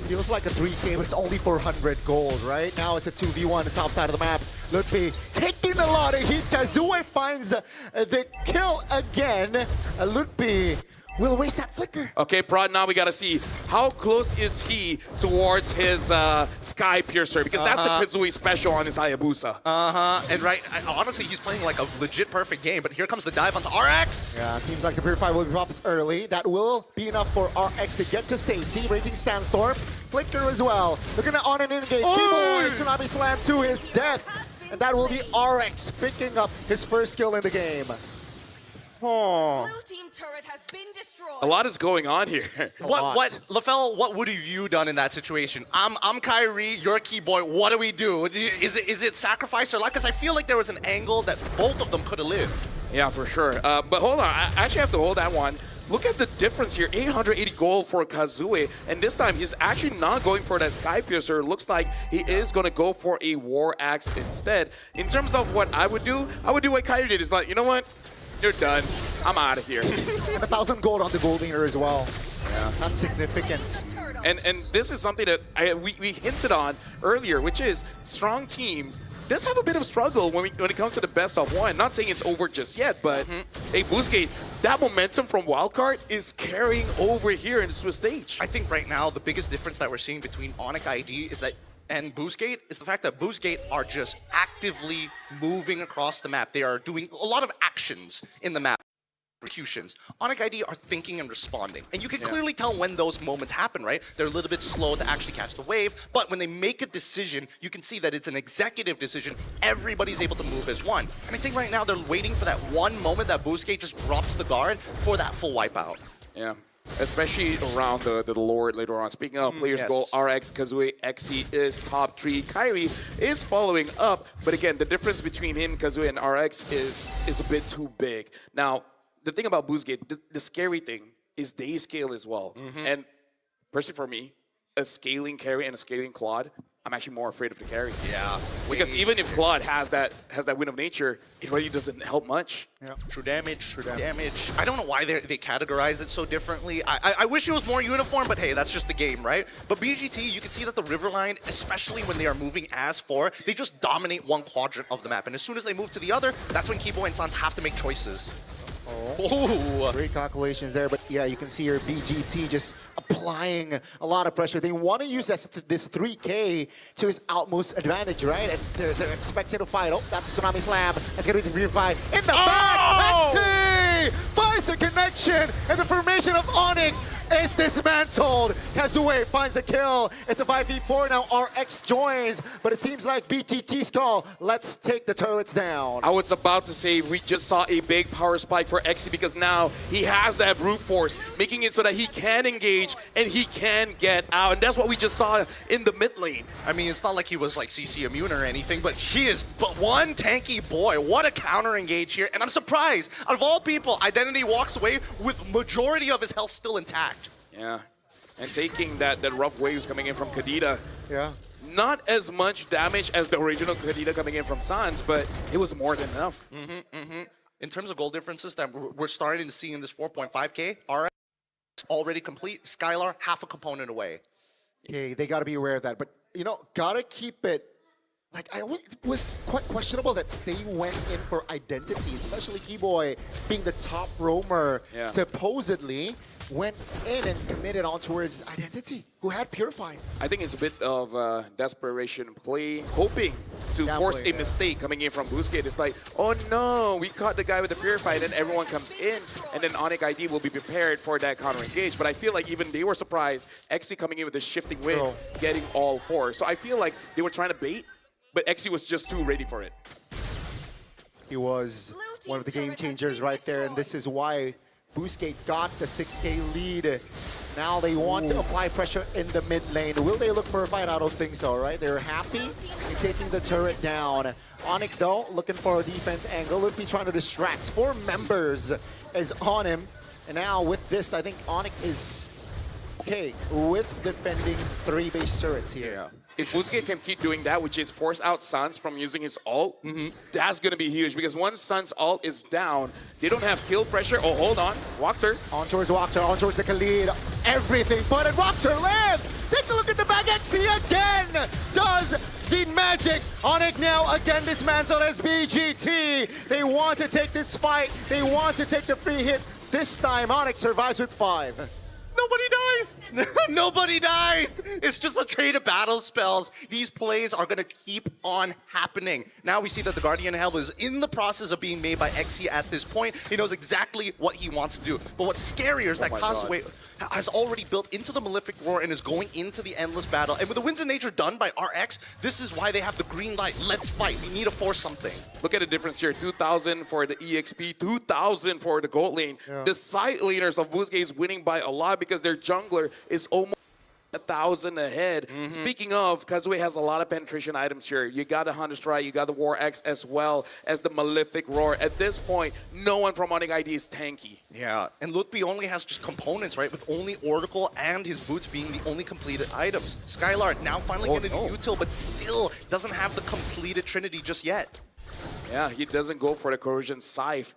Feels like a 3K, but it's only 400 gold, right? Now it's a 2v1 on the top side of the map. Lutfi taking a lot of heat. Kazue finds the kill again. Lutfi will waste that flicker. Okay, Prod, now we gotta see how close is he towards his Sky Piercer, because that's a Kazui special on his Hayabusa. And honestly, he's playing like a legit perfect game, but here comes the dive onto RX. Yeah, it seems like the Purify will be popped early. That will be enough for RX to get to safety. Raging Sandstorm, Flicker as well. They're gonna on and engage. Keyboard, Tsunami Slam to his death. And that will be RX picking up his first kill in the game. A lot is going on here. LaFell, what would have you done in that situation? I'm Kyrie, you're Keyboy, what do we do? Is it sacrifice or luck? Because I feel like there was an angle that both of them could have lived. Yeah, for sure. But hold on, I actually have to hold that one. Look at the difference here, 880 gold for Kazue, and this time he's actually not going for that Sky Piercer. Looks like he is going to go for a War Axe instead. In terms of what I would do what Kyrie did. Is like, you know what? You're done. I'm out of here. And 1,000 gold on the gold leaner as well. Yeah, that's significant. And this is something that we hinted on earlier, which is strong teams does have a bit of struggle when it comes to the best of one. Not saying it's over just yet, but hey, Boostgate, that momentum from Wildcard is carrying over here in the Swiss stage. I think right now the biggest difference that we're seeing between Onyx ID and Boostgate is the fact that Boostgate are just actively moving across the map. They are doing a lot of actions in the map. Executions. Onyx ID are thinking and responding. And you can clearly tell when those moments happen, right? They're a little bit slow to actually catch the wave, but when they make a decision, you can see that it's an executive decision. Everybody's able to move as one. And I think right now they're waiting for that one moment that Boostgate just drops the guard for that full wipeout. Yeah. Especially around the Lord later on. Speaking of players goal, RX, Kazue, XC is top 3. Kyrie is following up, but again, the difference between him, Kazue, and RX is a bit too big. Now, the thing about Boostgate, the scary thing is they scale as well. And personally for me, a scaling carry and a scaling Claude, I'm actually more afraid of the carry. Yeah. Because even if Claude has that Wind of Nature, it really doesn't help much. Yeah. True damage. I don't know why they categorize it so differently. I wish it was more uniform, but hey, that's just the game, right? But BGT, you can see that the Riverline, especially when they are moving as 4, they just dominate one quadrant of the map. And as soon as they move to the other, that's when Kibo and Sans have to make choices. Oh. Great calculations there, but yeah, you can see here BGT just applying a lot of pressure. They want to use this 3K to his utmost advantage, right? And they're expecting to fight. Oh, that's a Tsunami Slam. That's going to be the revive in the back. Lexi finds the connection, and the formation of Onyx is dismantled. Kazue finds a kill. It's a 5v4 now. RX joins, but it seems like BGT's call. Let's take the turrets down. I was about to say we just saw a big power spike for XC because now he has that brute force, making it so that he can engage and he can get out. And that's what we just saw in the mid lane. I mean, it's not like he was like CC immune or anything, but he is one tanky boy. What a counter engage here. And I'm surprised, out of all people, Identity walks away with majority of his health still intact. Yeah, and taking that rough waves coming in from Kadita. Yeah. Not as much damage as the original Kadita coming in from Sans, but it was more than enough. In terms of goal differences that we're starting to see in this 4.5K, RX already complete, Skylar half a component away. Okay, they got to be aware of that, but you know, gotta keep it. Like, it was quite questionable that they went in for Identity, especially Keyboy being the top roamer, supposedly went in and committed on towards Identity, who had Purify. I think it's a bit of desperation play, hoping to force a mistake coming in from Boostgate. It's like, oh no, we caught the guy with the Purify, and then everyone comes in, and then Onyx ID will be prepared for that counter engage. But I feel like even they were surprised, XC coming in with the shifting winds, getting all 4. So I feel like they were trying to bait, but XC was just too ready for it. He was one of the game changers right there, and this is why Boostgate got the 6K lead Now they want to apply pressure in the mid lane. Will they look for a fight? I don't think so, right? They're happy in taking the turret down. Onyx, though, looking for a defense angle. Would be trying to distract. 4 members is on him. And now with this, I think Onyx is okay with defending 3 base turrets here. Yeah. If Busquets can keep doing that, which is force out Suns from using his ult, that's going to be huge because once Suns' ult is down, they don't have kill pressure. Oh, hold on. Walker. On towards Walker, on towards the Khalid. Everything but at Walker lands. Take a look at the back. XC again does the magic. Onyx now again dismantled as BGT. They want to take this fight. They want to take the free hit. This time, Onyx survives with 5. Nobody dies! Nobody dies! It's just a trade of battle spells. These plays are going to keep on happening. Now we see that the Guardian Hell is in the process of being made by XE at this point. He knows exactly what he wants to do. But what's scarier is that Kazuya has already built into the Malefic Roar and is going into the endless battle. And with the Winds of Nature done by RX, this is why they have the green light. Let's fight. We need to force something. Look at the difference here. 2,000 for the EXP, 2,000 for the gold lane. Yeah. The side laners of Busquets is winning by a lot because their jungler is almost 1,000 ahead. Speaking of, Kazuya has a lot of penetration items here. You got the Hunter Strike, you got the War X as well as the Malefic Roar. At this point, no one from Onyx ID is tanky. Yeah, and Lutby only has just components, right? With only Oracle and his boots being the only completed items. Skylar now finally getting the util, but still doesn't have the completed Trinity just yet. Yeah, he doesn't go for the Corrosion Scythe,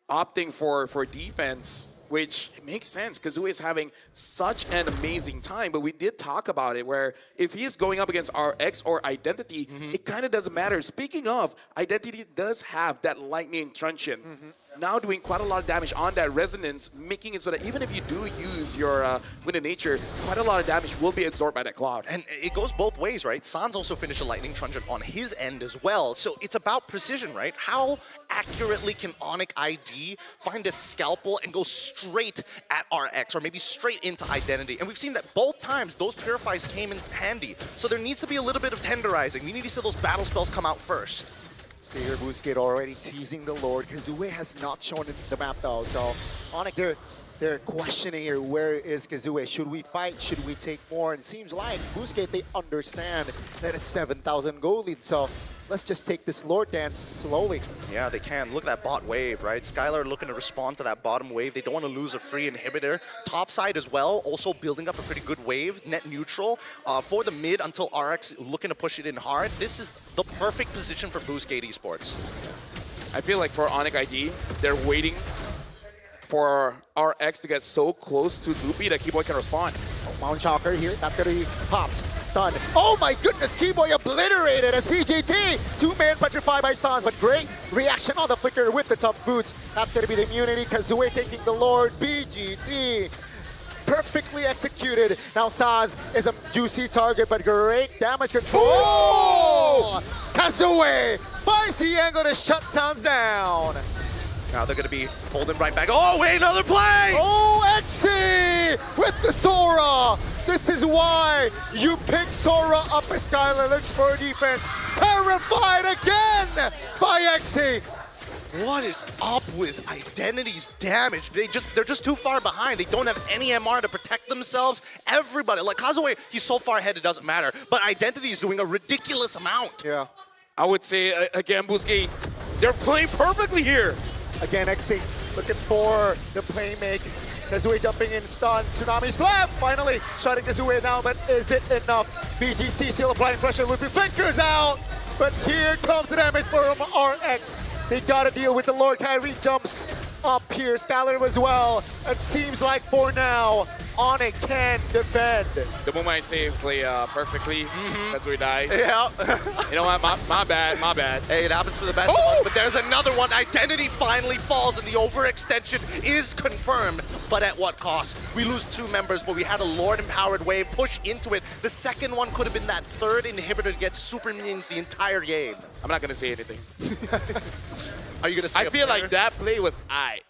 opting for defense, which makes sense because Kazuya is having such an amazing time. But we did talk about it where if he is going up against RX or Identity, it kind of doesn't matter. Speaking of, Identity does have that Lightning Truncheon. Now doing quite a lot of damage on that Resonance, making it so that even if you do use your Wind of Nature, quite a lot of damage will be absorbed by that Cloud. And it goes both ways, right? Sans also finished a Lightning Truncheon on his end as well. So it's about precision, right? How accurately can Onyx ID find a scalpel and go straight at RX or maybe straight into Identity? And we've seen that both times those Purifies came in handy. So there needs to be a little bit of tenderizing. We need to see those battle spells come out first. See here, Busquets already teasing the Lord. Kazuya has not shown in the map though, so Onyx, they're questioning here, where is Kazuya? Should we fight? Should we take more? And it seems like Busquets, they understand that it's 7,000 gold lead, so let's just take this Lord dance slowly. Yeah, they can. Look at that bot wave, right? Skylar looking to respond to that bottom wave. They don't want to lose a free inhibitor. Top side as well, also building up a pretty good wave, net neutral. For the mid until RX looking to push it in hard. This is the perfect position for Busquets Esports. I feel like for Onyx ID, they're waiting for RX to get so close to Loopy that Keyboy can respond. Mount Chalker here, that's gonna be popped, stunned. Oh my goodness, Keyboy obliterated as BGT. 2-man petrified by Sans, but great reaction on the flicker with the tough boots. That's gonna be the immunity. Kazuya taking the Lord. BGT perfectly executed. Now Sans is a juicy target, but great damage control. Oh! Kazuya finds the angle to shut Sans down. Now they're going to be holding right back. Oh, wait, another play! Oh, XE with the Sora. This is why you pick Sora up as Skylar looks for defense. Terrified again by XE. What is up with Identity's damage? They're just too far behind. They don't have any MR to protect themselves. Everybody, like Kazuya, he's so far ahead it doesn't matter. But Identity is doing a ridiculous amount. Yeah. I would say, again, Busquets, they're playing perfectly here. Again, XE looking for the playmaking. Kazuya jumping in, stun, Tsunami Slam, finally shutting Kazuya down, but is it enough? BGT still applying pressure, Loopy flickers out, but here comes the damage from RX. They gotta deal with the Lord. Kyrie jumps up here, Skylar as well. It seems like for now, Onyx can defend. The moment I say play perfectly, that's where we die. Yeah. You know what? My bad. Hey, it happens to the best of us, but there's another one. Identity finally falls, and the overextension is confirmed. But at what cost? We lose 2 members, but we had a Lord-empowered wave push into it. The second one could have been that third inhibitor to get super minions the entire game. I'm not going to say anything. Are you going to say I feel like that play was aight.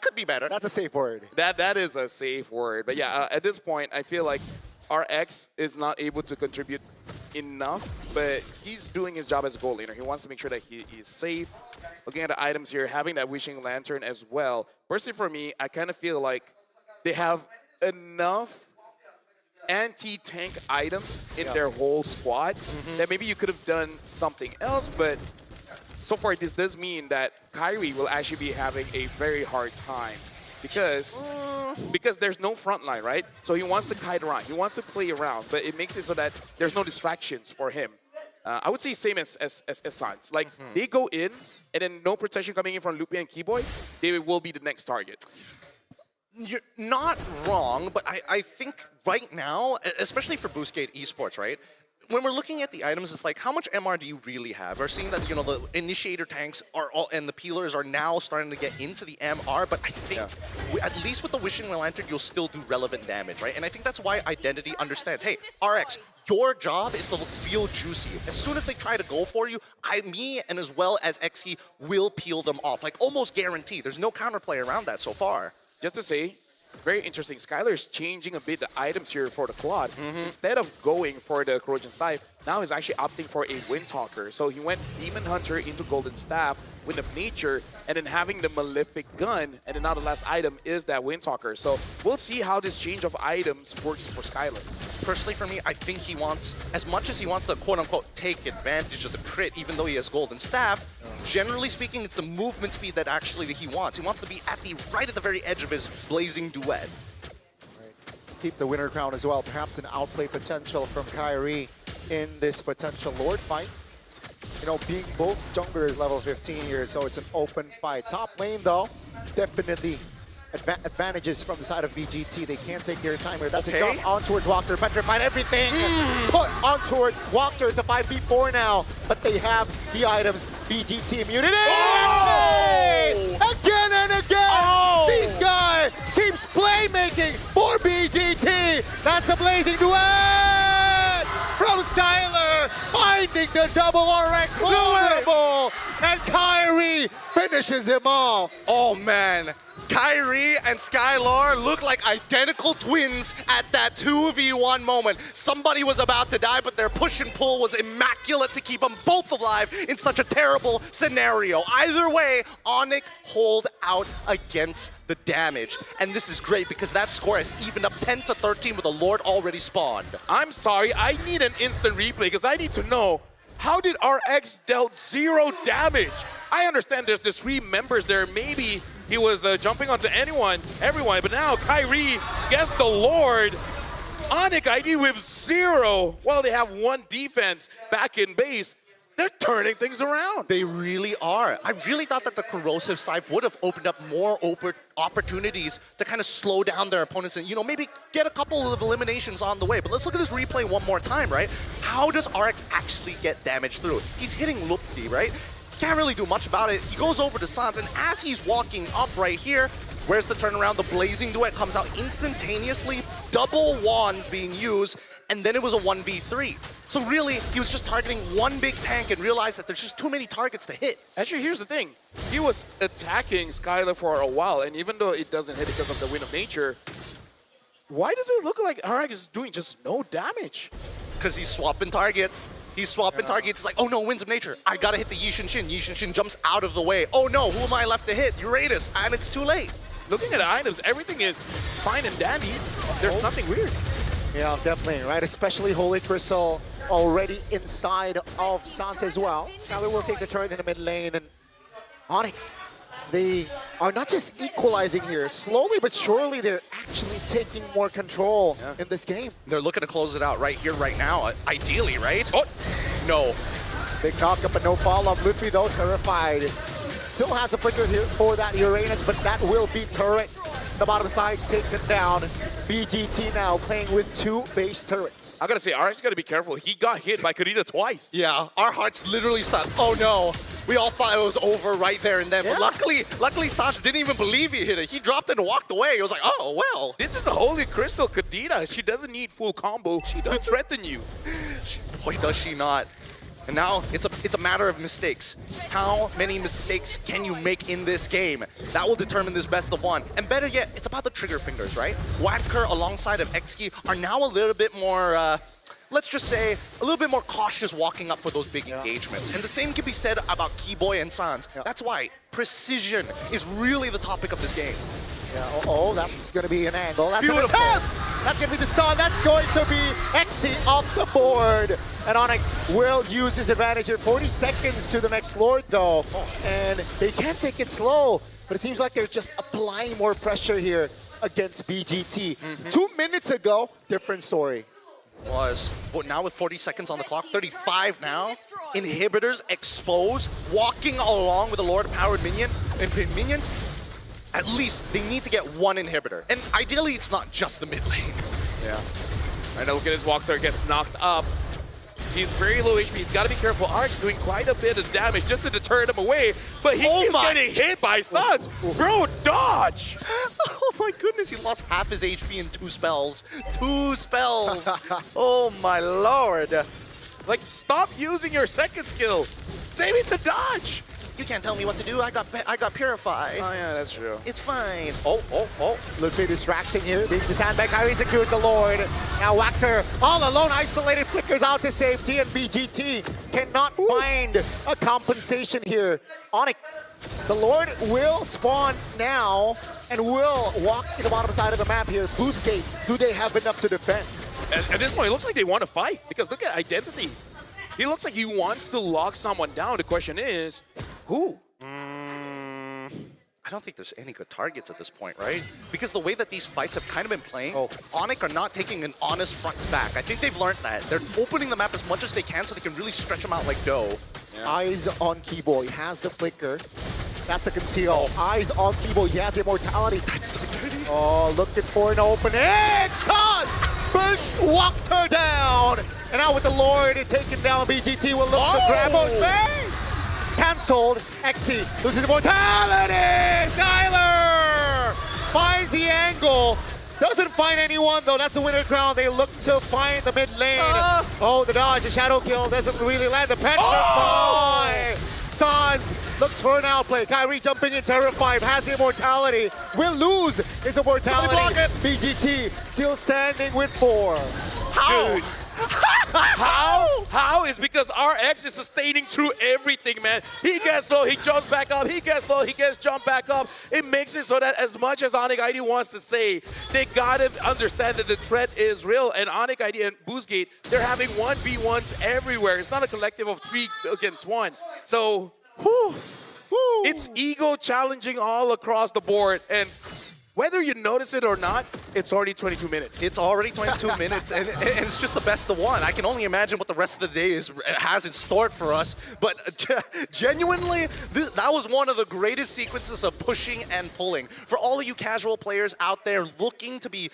Could be better. That's a safe word. That is a safe word. But yeah, at this point, I feel like RX is not able to contribute enough, but he's doing his job as a goal laner. He wants to make sure that he is safe. Looking at the items here, having that Wishing Lantern as well. Personally for me, I kind of feel like they have enough anti-tank items in their whole squad that maybe you could have done something else, but so far this does mean that Kyrie will actually be having a very hard time because there's no front line, right? So he wants to kite around, he wants to play around, but it makes it so that there's no distractions for him. I would say same as Sans. Like, they go in, and then no protection coming in from Lupe and Keyboy, they will be the next target. You're not wrong, but I think right now, especially for Boostgate Esports, right? When we're looking at the items, it's like, how much MR do you really have? We're seeing that, you know, the initiator tanks are all, and the peelers are now starting to get into the MR, but I think at least with the Wishing Lantern, you'll still do relevant damage, right? And I think that's why Identity understands, hey, RX, your job is to look real juicy. As soon as they try to go for you, me and as well as XE will peel them off, like almost guaranteed. There's no counterplay around that so far. Just to say, very interesting. Skylar is changing a bit the items here for the Claude. Instead of going for the Corrosion Scythe, now he's actually opting for a Windtalker. So he went Demon Hunter into Golden Staff, Wind of Nature, and then having the Malefic Gun, and then now the last item is that Windtalker. So we'll see how this change of items works for Skylar. Personally, for me, I think he wants, as much as he wants to quote-unquote take advantage of the crit, even though he has Golden Staff, generally speaking, it's the movement speed that actually he wants. He wants to be at right at the very edge of his Blazing Duet. Keep the winner crown as well. Perhaps an outplay potential from Kyrie in this potential Lord fight. You know, being both junglers level 15 here, so it's an open fight. Top lane, though, definitely advantages from the side of BGT. They can't take their time here. That's a jump on towards Walker. Petrified everything. Put on towards Walker. It's a 5v4 now, but they have the items. BGT immunity. Again and again. This guy keeps playmaking for BGT. That's the Blazing Duet from Skylar, finding the double RX vulnerable, and Kyrie finishes them off. Oh man, Kyrie and Skylar look like identical twins at that 2v1 moment. Somebody was about to die, but their push and pull was immaculate to keep them both alive in such a terrible scenario. Either way, Onyx hold out against the damage. And this is great because that score has evened up 10-13 with a Lord already spawned. I'm sorry, I need an instant replay because I need to know, how did RX dealt 0 damage? I understand there's 3 members there. Maybe he was jumping onto everyone, but now Kyrie gets the Lord. Onyx ID with 0, while they have 1 defense back in base. They're turning things around. They really are. I really thought that the Corrosive Scythe would have opened up more opportunities to kind of slow down their opponents and, you know, maybe get a couple of eliminations on the way. But let's look at this replay one more time, right? How does RX actually get damage through? He's hitting Lupti, right? He can't really do much about it. He goes over to Sans, and as he's walking up right here, where's the turnaround? The Blazing Duet comes out instantaneously, double wands being used, and then it was a 1v3. So really, he was just targeting one big tank and realized that there's just too many targets to hit. Actually, here's the thing. He was attacking Skylar for a while, and even though it doesn't hit because of the Wind of Nature, why does it look like RX is doing just no damage? Because he's swapping targets. He's swapping targets. It's like, oh no, Winds of Nature. I gotta hit the Yi Shin Shin. Yi Shin Shin jumps out of the way. Oh no, who am I left to hit? Uranus, and it's too late. Looking at the items, everything is fine and dandy. There's nothing weird. Yeah, definitely, right? Especially Holy Crystal already inside of Sans as well. Skylar will take the turret in the mid lane, and Onyx, they are not just equalizing here. Slowly but surely, they're actually taking more control in this game. They're looking to close it out right here, right now, ideally, right? Oh, no. Big knock up, but no follow-up. Luffy, though, terrified. Still has a flicker here for that Uranus, but that will be turret. The bottom side taken down. BGT now playing with 2 base turrets. I gotta say, RX gotta be careful. He got hit by Karita twice. Yeah, our hearts literally stopped. Oh no. We all thought it was over right there and then. Yeah. But luckily Sans didn't even believe he hit it. He dropped it and walked away. He was like, oh, well. This is a Holy Crystal Kadena. She doesn't need full combo. She does threaten you. Boy, does she not. And now it's a matter of mistakes. How many mistakes can you make in this game? That will determine this best of 1. And better yet, it's about the trigger fingers, right? Wadker alongside of XG are now a little bit more, let's just say, a little bit more cautious walking up for those big engagements. And the same can be said about Keyboy and Sans. That's why precision is really the topic of this game. Yeah, oh, that's going to be an angle. That's Beautiful. an attempt! That's going to be the stun. That's going to be Exi off the board. And Onyx will use his advantage here. 40 seconds to the next Lord, though. And they can't take it slow. But it seems like they're just applying more pressure here against BGT. 2 minutes ago, different story. But now with 40 seconds on the clock, 35 now. Inhibitors exposed, walking along with the Lord Powered minions. At least they need to get one inhibitor. And ideally, it's not just the mid lane. Yeah. Right now, look at his walk there, gets knocked up. He's very low HP. He's got to be careful. Arc's doing quite a bit of damage just to deter him away, but he keeps getting hit by Suns. Bro, dodge! Oh my goodness, he lost half his HP in 2 spells. 2 spells! Oh my lord! Like, stop using your second skill. Save it to dodge! You can't tell me what to do. I got Purify. Oh yeah, that's true. It's fine. Oh. Look, bit distracting here. The sandbag carries secured the Lord. Now Wactor all alone, isolated, flickers out to safety, and BGT cannot find a compensation here. Onyx, the Lord will spawn now and will walk to the bottom side of the map here. Boost gate, do they have enough to defend? At this point, it looks like they want to fight, because look at Identity. He looks like he wants to lock someone down. The question is, who? I don't think there's any good targets at this point, right? Because the way that these fights have kind of been playing, Onyx are not taking an honest front to back. I think they've learned that. They're opening the map as much as they can so they can really stretch them out like dough. Yeah. Eyes on Kibo, he has the flicker. That's a conceal. Eyes on Kibo, he has the immortality. That's so dirty. Oh, looking for an opening. Sun! First walked her down. And now with the Lord taking down, BGT will look to grab on face. Cancelled. Exi loses immortality. Skyler finds the angle. Doesn't find anyone though. That's the winner crown. They look to find the mid lane. Oh, the dodge, the shadow kill doesn't really land. The petrify. Sans looks for an outplay. Kyrie jumping in, terrified, has the immortality. Will lose his immortality. BGT still standing with 4. How? Dude. How is because RX is sustaining through everything, man. He gets low, he jumps back up, he gets low, he gets jumped back up. It makes it so that as much as Onyx ID wants to say, they gotta understand that the threat is real. And Onyx ID and Boostgate, they're having 1v1s everywhere. It's not a collective of 3 against 1. So, it's ego challenging all across the board. And whether you notice it or not, it's already 22 minutes. It's already 22 minutes, and it's just the best of one. I can only imagine what the rest of the day has in store for us. But genuinely, that was one of the greatest sequences of pushing and pulling. For all of you casual players out there looking to be,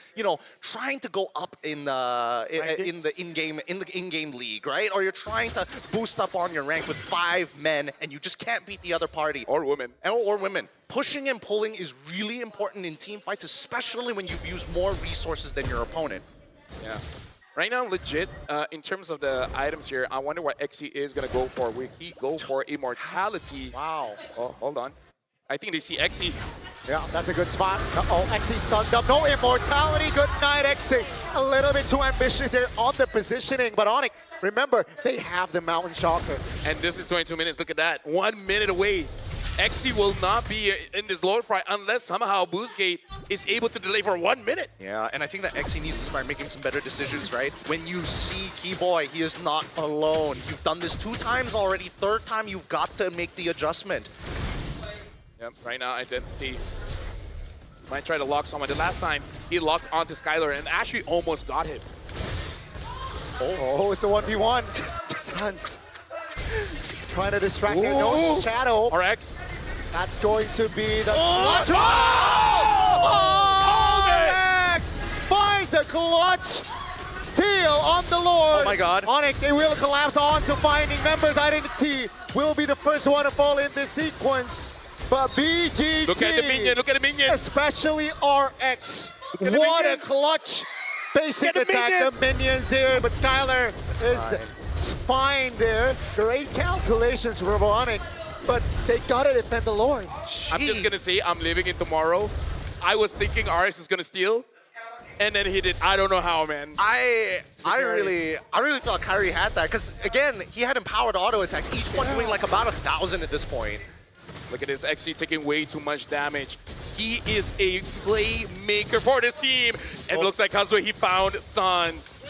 trying to go up in the in-game league, right? Or you're trying to boost up on your rank with 5 men, and you just can't beat the other party. Or women. Or women. Pushing and pulling is really important in team fights, especially when you use more resources than your opponent. Yeah. Right now, legit, in terms of the items here, I wonder what Exi is going to go for. Will he go for Immortality? Wow. Oh, hold on. I think they see Exi. Yeah, that's a good spot. Uh-oh, Exi stunned up. No immortality. Good night, Exi. A little bit too ambitious there on the positioning. But Onyx, remember, they have the Mountain Shocker. And this is 22 minutes. Look at that. 1 minute away. Exi will not be in this load fight unless somehow Boostgate is able to delay for 1 minute. Yeah, and I think that Exi needs to start making some better decisions, right? When you see Keyboy, he is not alone. You've done this 2 times already. 3rd time, you've got to make the adjustment. Yep, right now, Identity might try to lock someone. The last time, he locked onto Skylar and actually almost got him. Oh, it's a 1v1. Sans trying to distract him. No shadow. RX. That's going to be the clutch. RX finds a clutch. Steal on the Lord. Oh my god. Onyx, they will collapse on to finding members. Identity will be the first one to fall in this sequence. But BGT. Look at the minion, look at the minion. Especially RX. What a clutch basic attack. The minions here, but Skylar is fine there. Great calculations for Onyx, but they gotta defend the Lord. I'm just gonna say, I'm living in tomorrow. I was thinking RX is gonna steal, and then he did. I don't know how, man. I really thought Kyrie had that, because again, he had empowered auto attacks, each one doing like about 1,000 at this point. Look at this, XC taking way too much damage. He is a playmaker for this team. And it looks like Kazuya, he found Sans.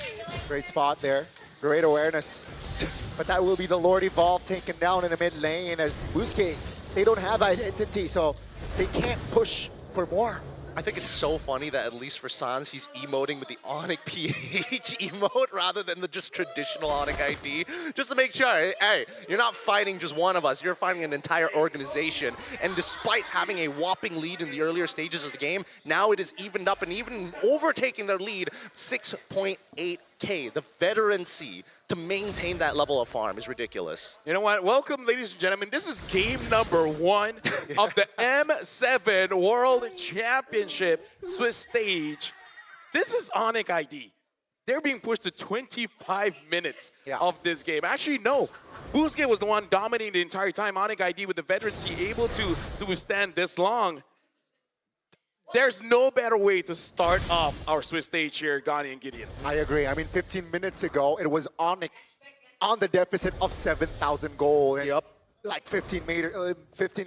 Great spot there. Great awareness. But that will be the Lord Evolve taken down in the mid lane as Busquets, they don't have identity, so they can't push for more. I think it's so funny that at least for Sans, he's emoting with the Onyx PH emote rather than the just traditional Onyx ID, just to make sure, hey, you're not fighting just one of us, you're fighting an entire organization. And despite having a whopping lead in the earlier stages of the game, now it is evened up and even overtaking their lead, 6.8K. The veterancy to maintain that level of farm is ridiculous. You know what? Welcome, ladies and gentlemen. This is game number 1 of the M7 World Championship Swiss stage. This is Onyx ID. They're being pushed to 25 minutes of this game. Actually, no. Busquets was the one dominating the entire time. Onyx ID with the veterancy able to withstand this long. There's no better way to start off our Swiss stage here, Gani and Gideon. I agree. I mean, 15 minutes ago, it was Onyx on the deficit of 7,000 gold. And like 15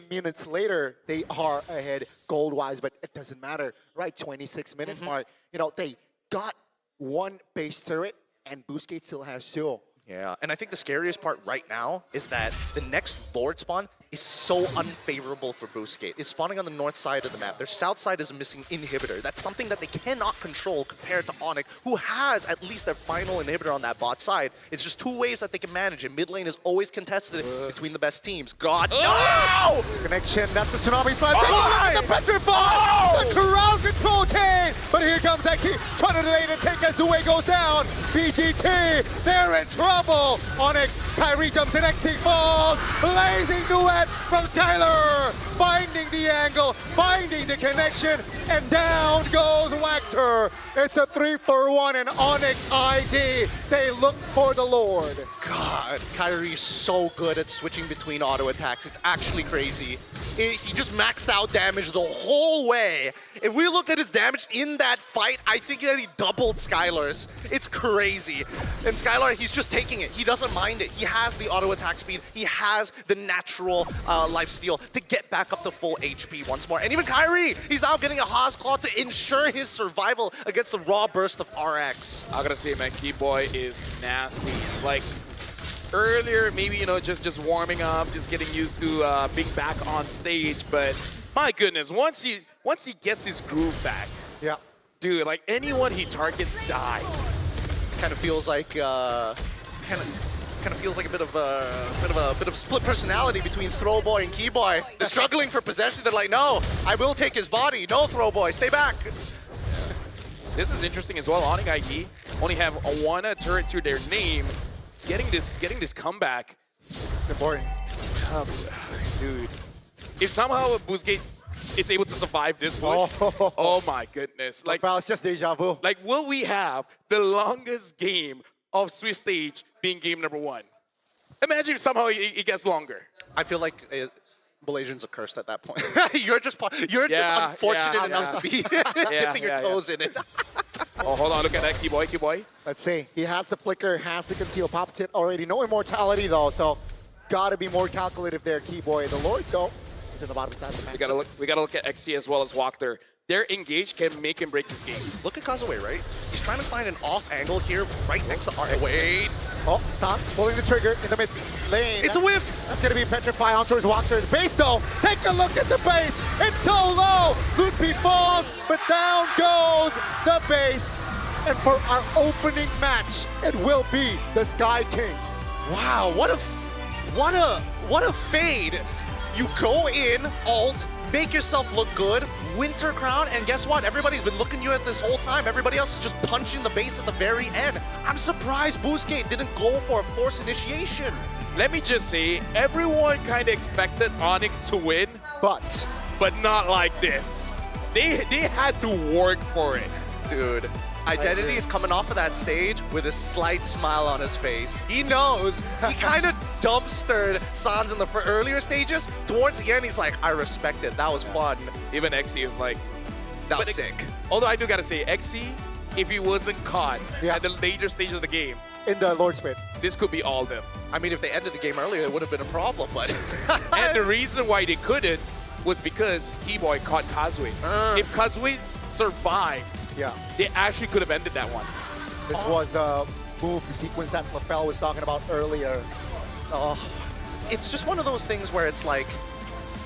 minutes later, they are ahead gold-wise, but it doesn't matter, right? 26-minute mark. You know, they got one base turret, and Busquets still has 2. Yeah, and I think the scariest part right now is that the next Lord spawn is so unfavorable for Busquets. It's spawning on the north side of the map. Their south side is a missing inhibitor. That's something that they cannot control compared to Onyx, who has at least their final inhibitor on that bot side. It's just 2 ways that they can manage it. Mid lane is always contested between the best teams. God, no! Connection, that's the Tsunami Slide. Take a look at the Petrify! The crowd control chain! But here comes XC, trying to delay the take as the way goes down. BGT, they're in trouble. Onyx, Kyrie jumps in, XC falls. Blazing duet from Skylar, finding the angle, finding the connection, and down goes Wactor. It's a 3-for-1 and Onyx ID. They look for the Lord. God, Kyrie's so good at switching between auto attacks. It's actually crazy. He just maxed out damage the whole way. If we looked at his damage in that fight, I think that he doubled Skylar's. It's crazy. And Skylar, he's just taking it. He doesn't mind it. He has the auto attack speed. He has the natural lifesteal to get back up to full HP once more. And even Kyrie, he's now getting a Haas Claw to ensure his survival against the raw burst of RX. I gotta say, man, Keyboy is nasty. Like, earlier, maybe, you know, just warming up, just getting used to being back on stage, but my goodness, once he gets his groove back, dude, like anyone he targets dies. Kind of feels like kind of feels like a bit of split personality between Throwboy and Keyboy. They're struggling for possession. They're like, no, I will take his body. No, Throwboy, stay back. This is interesting as well. Onyx ID only have one turret to their name. Getting this comeback, it's important. Dude, if somehow Busquets is able to survive this push, oh my goodness! Like, it's just deja vu. Like, will we have the longest game of Swiss stage being game number 1? Imagine if somehow it gets longer. I feel like Malaysians are cursed at that point. You're just unfortunate enough to be dipping your toes in it. Oh, hold on, look at that, Keyboy. Let's see. He has the flicker, has the conceal. Pop tip already. No immortality, though, so gotta be more calculative there, Keyboy. The Lord, though, is in the bottom side of the match. We gotta look at XC as well as Wactor. Their engage can make and break this game. Look at Kazuya, right? He's trying to find an off angle here right next to Art. Wait. Oh, Sans pulling the trigger in the mid lane. It's a whiff. That's going to be Petrify on towards Wactor's base, though. Take a look at the base. It's so low. Lootby falls, but down goes the base. And for our opening match, it will be the Sky Kings. Wow, what a fade. You go in, ult, make yourself look good, Winter Crown, and guess what? Everybody's been looking you at this whole time. Everybody else is just punching the base at the very end. I'm surprised Busquets didn't go for a forced initiation. Let me just say, everyone kind of expected Onyx to win, but not like this. They had to work for it. Dude, Identity is coming off of that stage with a slight smile on his face. He knows. He kind of dumpstered Sans in the earlier stages. Towards the end, he's like, I respect it. That was fun. Even XC was like... That was sick. Although I do gotta say, XC, if he wasn't caught at the later stage of the game, in the Lord's Pit. This could be all them. I mean, if they ended the game earlier, it would have been a problem, but... And the reason why they couldn't was because T-Boy caught Kazue. If Kazue survived, they actually could have ended that one. This was the move, the sequence that LaFell was talking about earlier. It's just one of those things where it's like,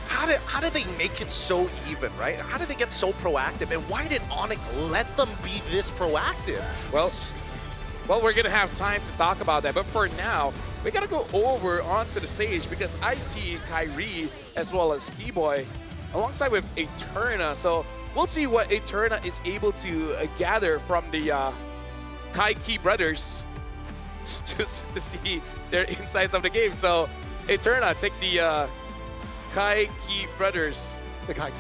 how did they make it so even, right? How did they get so proactive? And why did Onyx let them be this proactive? Well, we're going to have time to talk about that. But for now, we got to go over onto the stage because I see Kyrie as well as T-Boy alongside with Eterna. So we'll see what Eterna is able to gather from the Kai-Ki brothers just to see their insights of the game. So Eterna, take the Kai-Ki brothers. The Kai-Ki?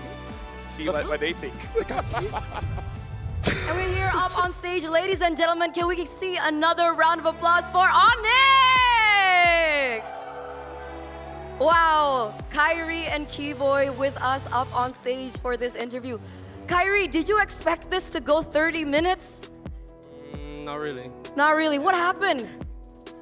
See what they think. And we're here up on stage, ladies and gentlemen. Can we see another round of applause for Onyx? Wow, Kyrie and Keyboy with us up on stage for this interview. Kyrie, did you expect this to go 30 minutes? Not really. Not really. What happened?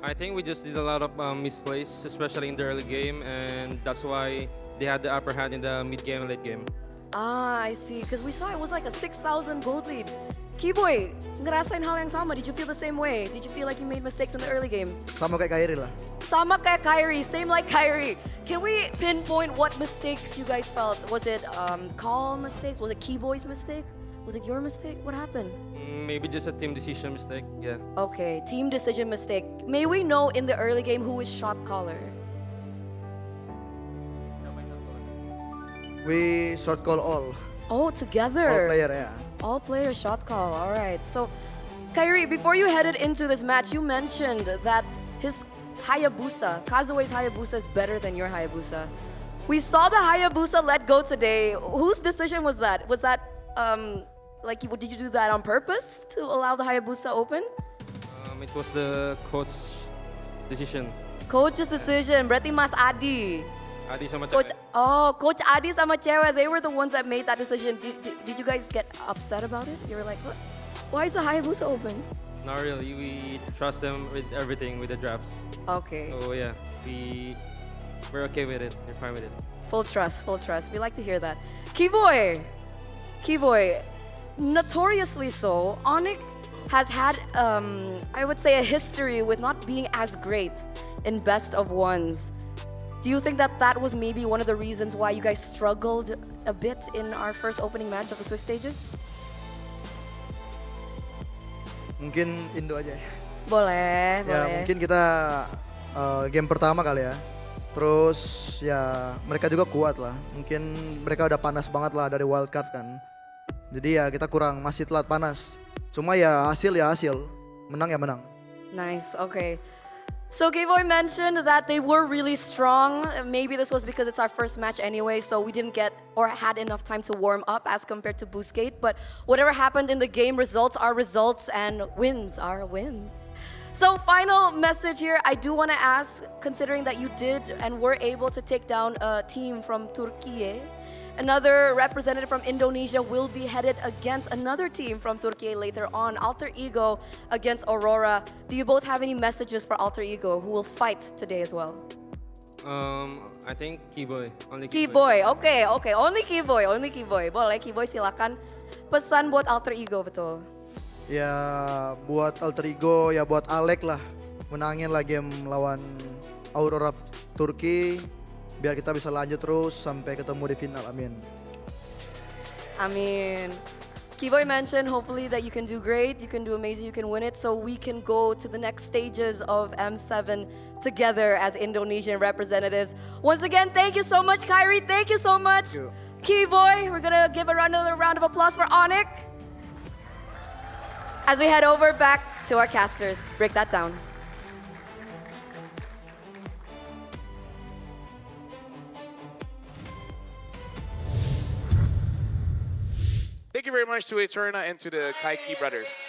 I think we just did a lot of misplays, especially in the early game, and that's why they had the upper hand in the mid game and late game. Ah, I see. Because we saw it was like a 6,000 gold lead. Keyboy, ngerasain hal yang sama. Did you feel the same way? Did you feel like you made mistakes in the early game? Sama kayak Kyrie lah. Sama kayak Kyrie, same like Kyrie. Can we pinpoint what mistakes you guys felt? Was it call mistakes? Was it Keyboy's mistake? Was it your mistake? What happened? Maybe just a team decision mistake, yeah. Okay, team decision mistake. May we know in the early game who is shot caller? We short call all. Oh, together. All player, yeah. All player shot call, all right. So, Kyrie, before you headed into this match, you mentioned that his Hayabusa, Kazue's Hayabusa is better than your Hayabusa. We saw the Hayabusa let go today. Whose decision was that? Was that, like, did you do that on purpose to allow the Hayabusa open? It was the coach's decision. Coach's decision, berarti Mas Adi. Adi sama Coach, cewek. Coach Adi sama cewek, they were the ones that made that decision. Did you guys get upset about it? You were like, what? Why is the Hayabusa open? Not really. We trust them with everything, with the drafts. Okay. So yeah, we're okay with it. We're fine with it. Full trust, full trust. We like to hear that. Keyboy, notoriously so, Onyx has had, I would say, a history with not being as great in best of ones. Do you think that that was maybe one of the reasons why you guys struggled a bit in our first opening match of the Swiss stages? Mungkin Indo aja ya. Boleh, Ya boleh. mungkin kita game pertama kali ya. Terus ya mereka juga kuat lah. Mungkin mereka udah panas banget lah dari wildcard kan. Jadi ya kita kurang, masih telat panas. Cuma ya hasil, menang ya menang. Nice, okay. So Keyboy mentioned that they were really strong. Maybe this was because it's our first match anyway, so we didn't get or had enough time to warm up as compared to Boostgate. But whatever happened in the game, results are results and wins are wins. So final message here, I do want to ask, considering that you did and were able to take down a team from Turkey, another representative from Indonesia will be headed against another team from Turkey later on, Alter Ego against Aurora. Do you both have any messages for Alter Ego, who will fight today as well? I think Keyboy. Only Keyboy, okay. Only Keyboy. Boleh Keyboy, silakan. Pesan buat Alter Ego, betul. Ya buat Alter Ego, ya buat Alek lah. Menangin lah game lawan Aurora Turki. Biar kita bisa lanjut terus sampai ketemu di final, amin. Amin. Keyboy mentioned hopefully that you can do great, you can do amazing, you can win it, so we can go to the next stages of M7 together as Indonesian representatives. Once again, thank you so much, Kyrie. Thank you so much. Keyboy, we're gonna give another round of applause for Onyx. As we head over back to our casters, break that down. Thank you very much to Eterna and to the Kai-Ki brothers.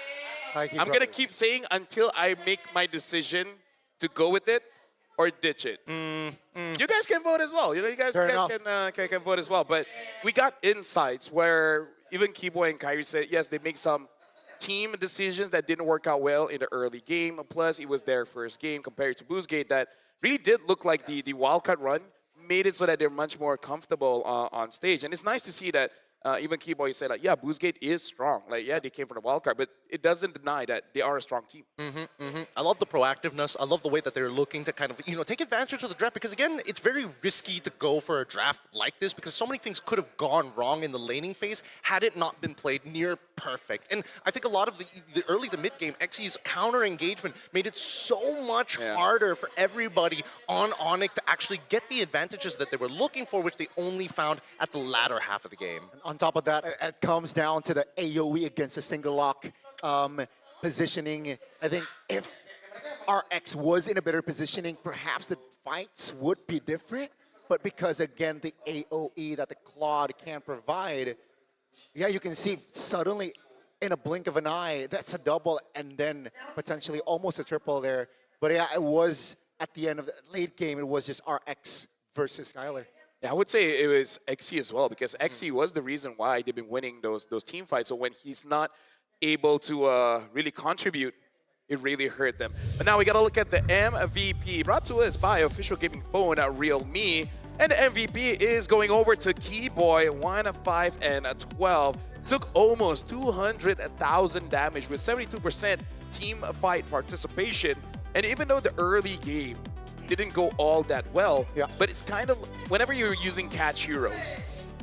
I'm going to keep saying until I make my decision to go with it or ditch it. You guys can vote as well. You know, you guys can vote as well. But we got insights where even Keyboy and Kyrie said, yes, they make some team decisions that didn't work out well in the early game. Plus, it was their first game compared to Boostgate that really did look like the wildcard run made it so that they're much more comfortable on stage. And it's nice to see that even Keyboy said, like, yeah, Boostgate is strong. Like, yeah, they came from the wildcard, but it doesn't deny that they are a strong team. I love the proactiveness. I love the way that they're looking to kind of, take advantage of the draft because, again, it's very risky to go for a draft like this because so many things could have gone wrong in the laning phase had it not been played near perfect. And I think a lot of the early to mid game, XE's counter engagement made it so much harder for everybody on Onyx to actually get the advantages that they were looking for, which they only found at the latter half of the game. On top of that, it comes down to the AoE against the single lock positioning. I think if RX was in a better positioning, perhaps the fights would be different. But because, again, the AoE that the Claude can provide, yeah, you can see suddenly in a blink of an eye, that's a double and then potentially almost a triple there. But yeah, it was at the end of the late game, it was just RX versus Skylar. Yeah, I would say it was XE as well because XE was the reason why they've been winning those team fights. So when he's not able to really contribute, it really hurt them. But now we got to look at the MVP brought to us by Official Gaming Phone at Realme. And the MVP is going over to Keyboy, 1-5-12. Took almost 200,000 damage with 72% team fight participation. And even though the early game didn't go all that well, but it's kind of, whenever you're using catch heroes,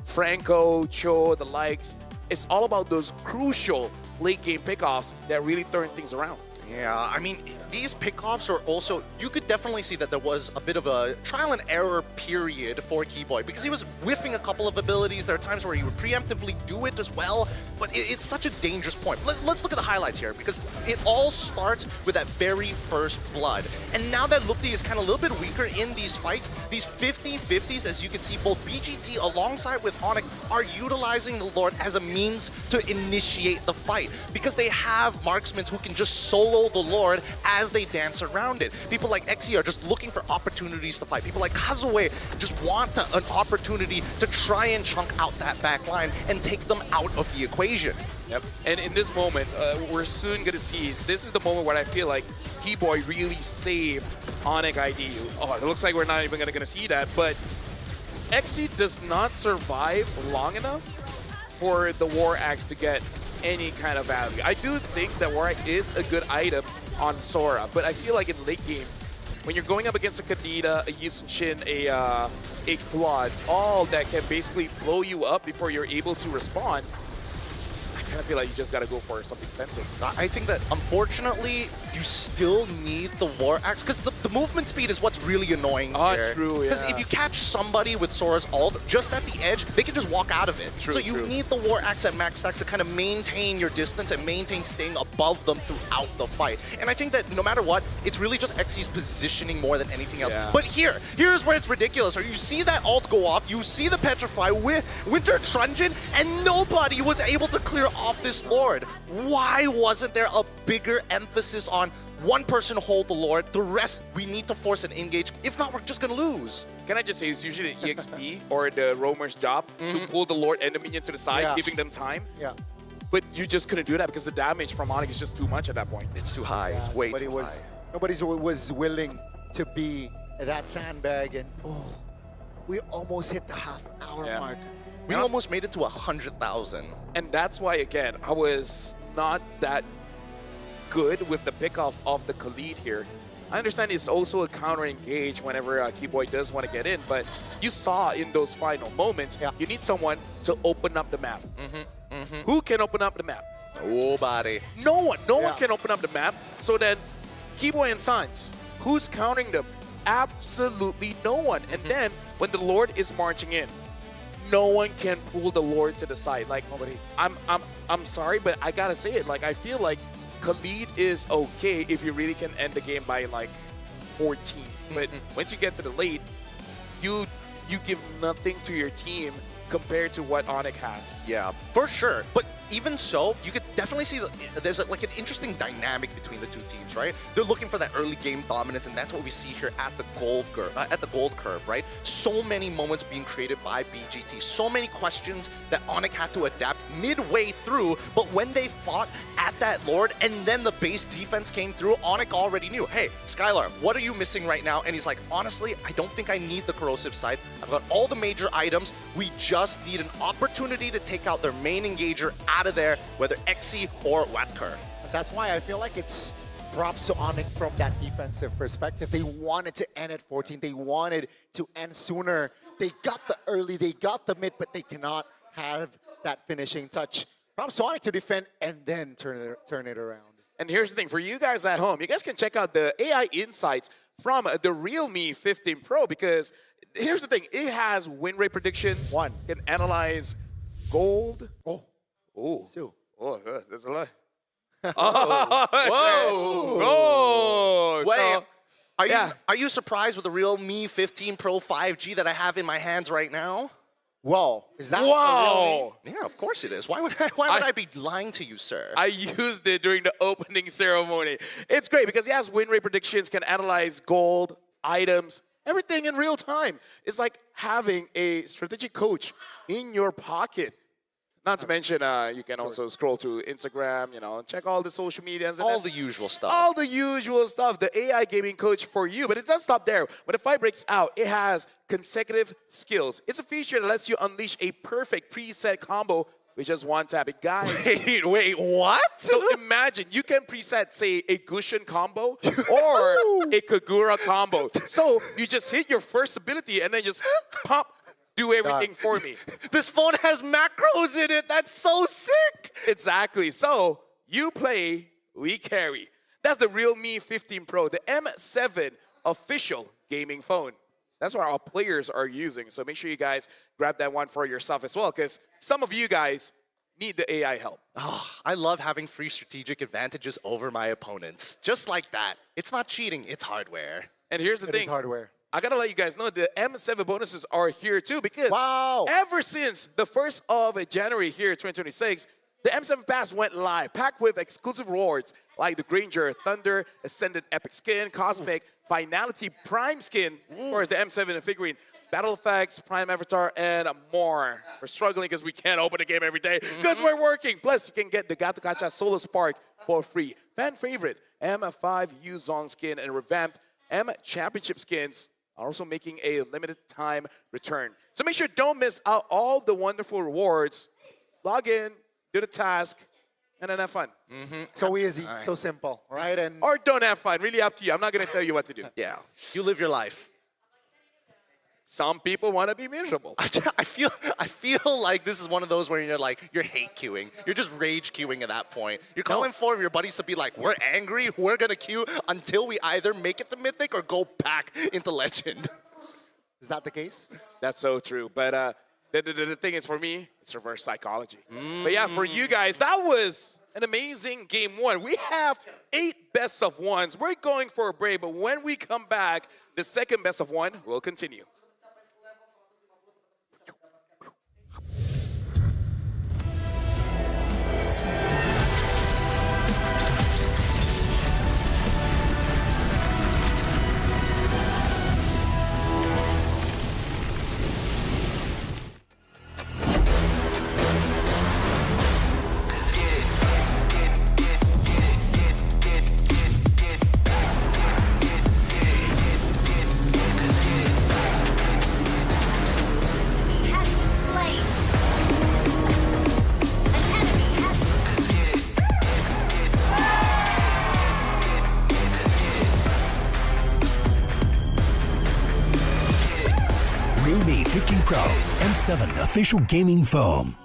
Franco, Cho, the likes, it's all about those crucial late game pickoffs that really turn things around. Yeah, I mean, these pickoffs are also, you could definitely see that there was a bit of a trial and error period for Keyboy because he was whiffing a couple of abilities. There are times where he would preemptively do it as well, but it's such a dangerous point. Let's look at the highlights here because it all starts with that very first blood. And now that Lupti is kind of a little bit weaker in these fights, these 50-50s, as you can see, both BGT alongside with Onyx are utilizing the Lord as a means to initiate the fight because they have marksmen who can just solo the Lord as they dance around it. People like XE are just looking for opportunities to fight. People like Kazue just want an opportunity to try and chunk out that back line and take them out of the equation. Yep. And in this moment, we're soon going to see, this is the moment where I feel like Keyboy really saved Onyx ID. Oh, it looks like we're not even going to see that, but XE does not survive long enough for the War Axe to get any kind of value. I do think that War Axe is a good item on Sora, but I feel like in late game, when you're going up against a Kadita, a Yushin, a Claude, all that can basically blow you up before you're able to respond, I kind of feel like you just got to go for something defensive. I think that, unfortunately, you still need the War Axe, because the movement speed is what's really annoying here. True, yeah. Because if you catch somebody with Sora's ult just at the edge, they can just walk out of it. True, so you need the War Axe at max stacks to kind of maintain your distance and maintain staying above them throughout the fight. And I think that no matter what, it's really just XE's positioning more than anything else. Yeah. But here's where it's ridiculous. Or you see that ult go off, you see the Petrify with Winter Truncheon, and nobody was able to clear off this Lord. Why wasn't there a bigger emphasis on one person hold the Lord, the rest we need to force an engage. If not, we're just gonna lose. Can I just say, it's usually the EXP or the roamer's job to pull the Lord and the minion to the side, giving them time. Yeah. But you just couldn't do that because the damage from Onyx is just too much at that point. It's too high. It's way too high. Nobody was willing to be that sandbag, and we almost hit the half-hour mark. We almost made it to 100,000. And that's why, again, I was not that good with the pickoff of the Khalid here. I understand it's also a counter-engage whenever Keyboy does want to get in, but you saw in those final moments, you need someone to open up the map. Who can open up the map? Nobody. No one. No one can open up the map. So then, Keyboy and Sans, who's countering them? Absolutely no one. And then, when the Lord is marching in, no one can pull the Lord to the side. Like, nobody. I'm sorry, but I gotta say it. Like, I feel like Khalid is okay if you really can end the game by like 14. But once you get to the late, you give nothing to your team compared to what Onyx has. Yeah, for sure. But even so, you could definitely see that there's like an interesting dynamic between the two teams, right? They're looking for that early game dominance, and that's what we see here at the gold curve, right? So many moments being created by BGT, so many questions that Onyx had to adapt midway through, but when they fought at that Lord and then the base defense came through, Onyx already knew, hey, Skylar, what are you missing right now? And he's like, honestly, I don't think I need the corrosive scythe. I've got all the major items. We just need an opportunity to take out their main engager out of there, whether Xe or Watkar. That's why I feel like it's props to Onyx from that defensive perspective. They wanted to end at 14. They wanted to end sooner. They got the early, they got the mid, but they cannot have that finishing touch. Props to Onyx to defend and then turn it around. And here's the thing, for you guys at home, you guys can check out the AI insights from the Realme 15 Pro, because here's the thing, it has win rate predictions. Can analyze gold. Oh, there's a lot. Whoa! Gold. Wait, are you surprised with the Realme 15 Pro 5G that I have in my hands right now? Whoa, is that Whoa! Yeah, of course it is. Why would I be lying to you, sir? I used it during the opening ceremony. It's great because it has win rate predictions, can analyze gold, items, everything in real time. It's like having a strategic coach in your pocket. Not to mention, you can also scroll to Instagram, check all the social medias. All the usual stuff. All the usual stuff. The AI gaming coach for you. But it doesn't stop there. When the fight breaks out, it has consecutive skills. It's a feature that lets you unleash a perfect preset combo with just one tap. Guys. Wait, what? So imagine you can preset, say, a Gushin combo or a Kagura combo. So you just hit your first ability and then just pop. Do everything for me. This phone has macros in it. That's so sick. Exactly. So you play, we carry. That's the Realme 15 Pro, the M7 official gaming phone. That's what our players are using. So make sure you guys grab that one for yourself as well, because some of you guys need the AI help. Oh, I love having free strategic advantages over my opponents. Just like that. It's not cheating, it's hardware. And here's the thing. It is hardware. I gotta let you guys know the M7 bonuses are here too, because ever since the 1st of January here, 2026, the M7 Pass went live, packed with exclusive rewards like the Granger, Thunder, Ascendant Epic Skin, Cosmic, Finality Prime Skin, of course the M7 figurine, Battle Effects, Prime Avatar, and more. We're struggling because we can't open the game every day because we're working. Plus, you can get the Gato Gacha Solo Spark for free. Fan favorite, M5 Yuzong skin and revamped M Championship skins are also making a limited time return. So make sure don't miss out all the wonderful rewards. Log in, do the task, and then have fun. So easy, so simple, right? And or don't have fun, really up to you. I'm not gonna tell you what to do. Yeah, you live your life. Some people want to be miserable. I feel like this is one of those where you're hate queuing. You're just rage queuing at that point. You're calling for your buddies to be like, we're angry, we're gonna queue until we either make it to Mythic or go back into Legend. Is that the case? That's so true. But the thing is, for me, it's reverse psychology. But yeah, for you guys, that was an amazing game one. We have 8 best of ones. We're going for a break, but when we come back, the second best of one will continue. Realme 15 Pro M7 official gaming phone.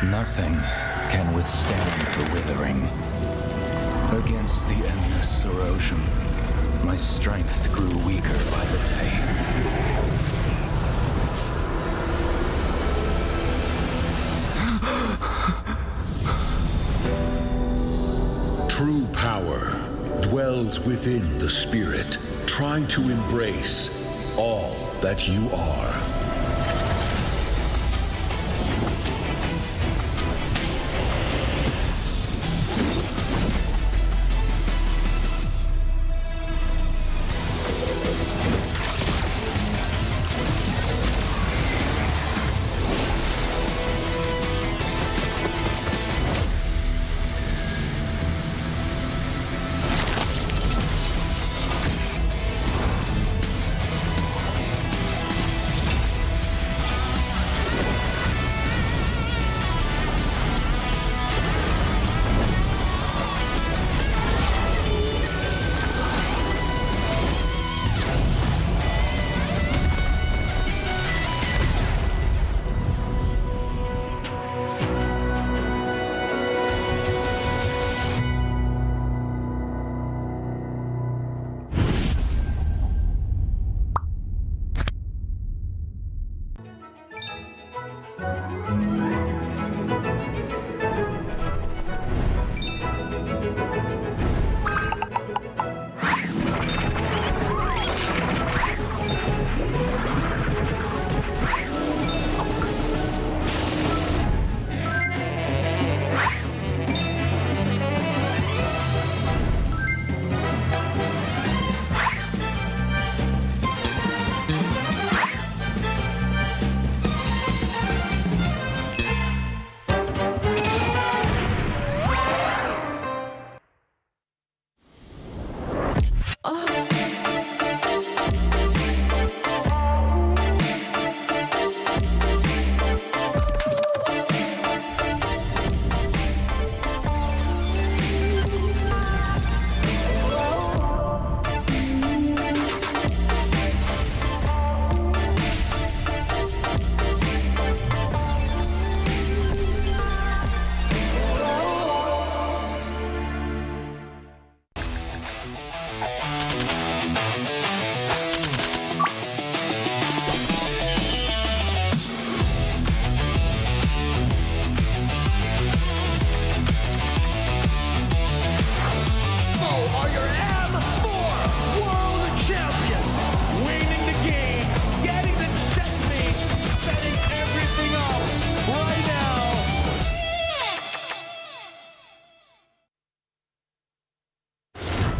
Nothing can withstand the withering. Against the endless erosion, my strength grew weaker by the day. True power dwells within the spirit. Try to embrace all that you are.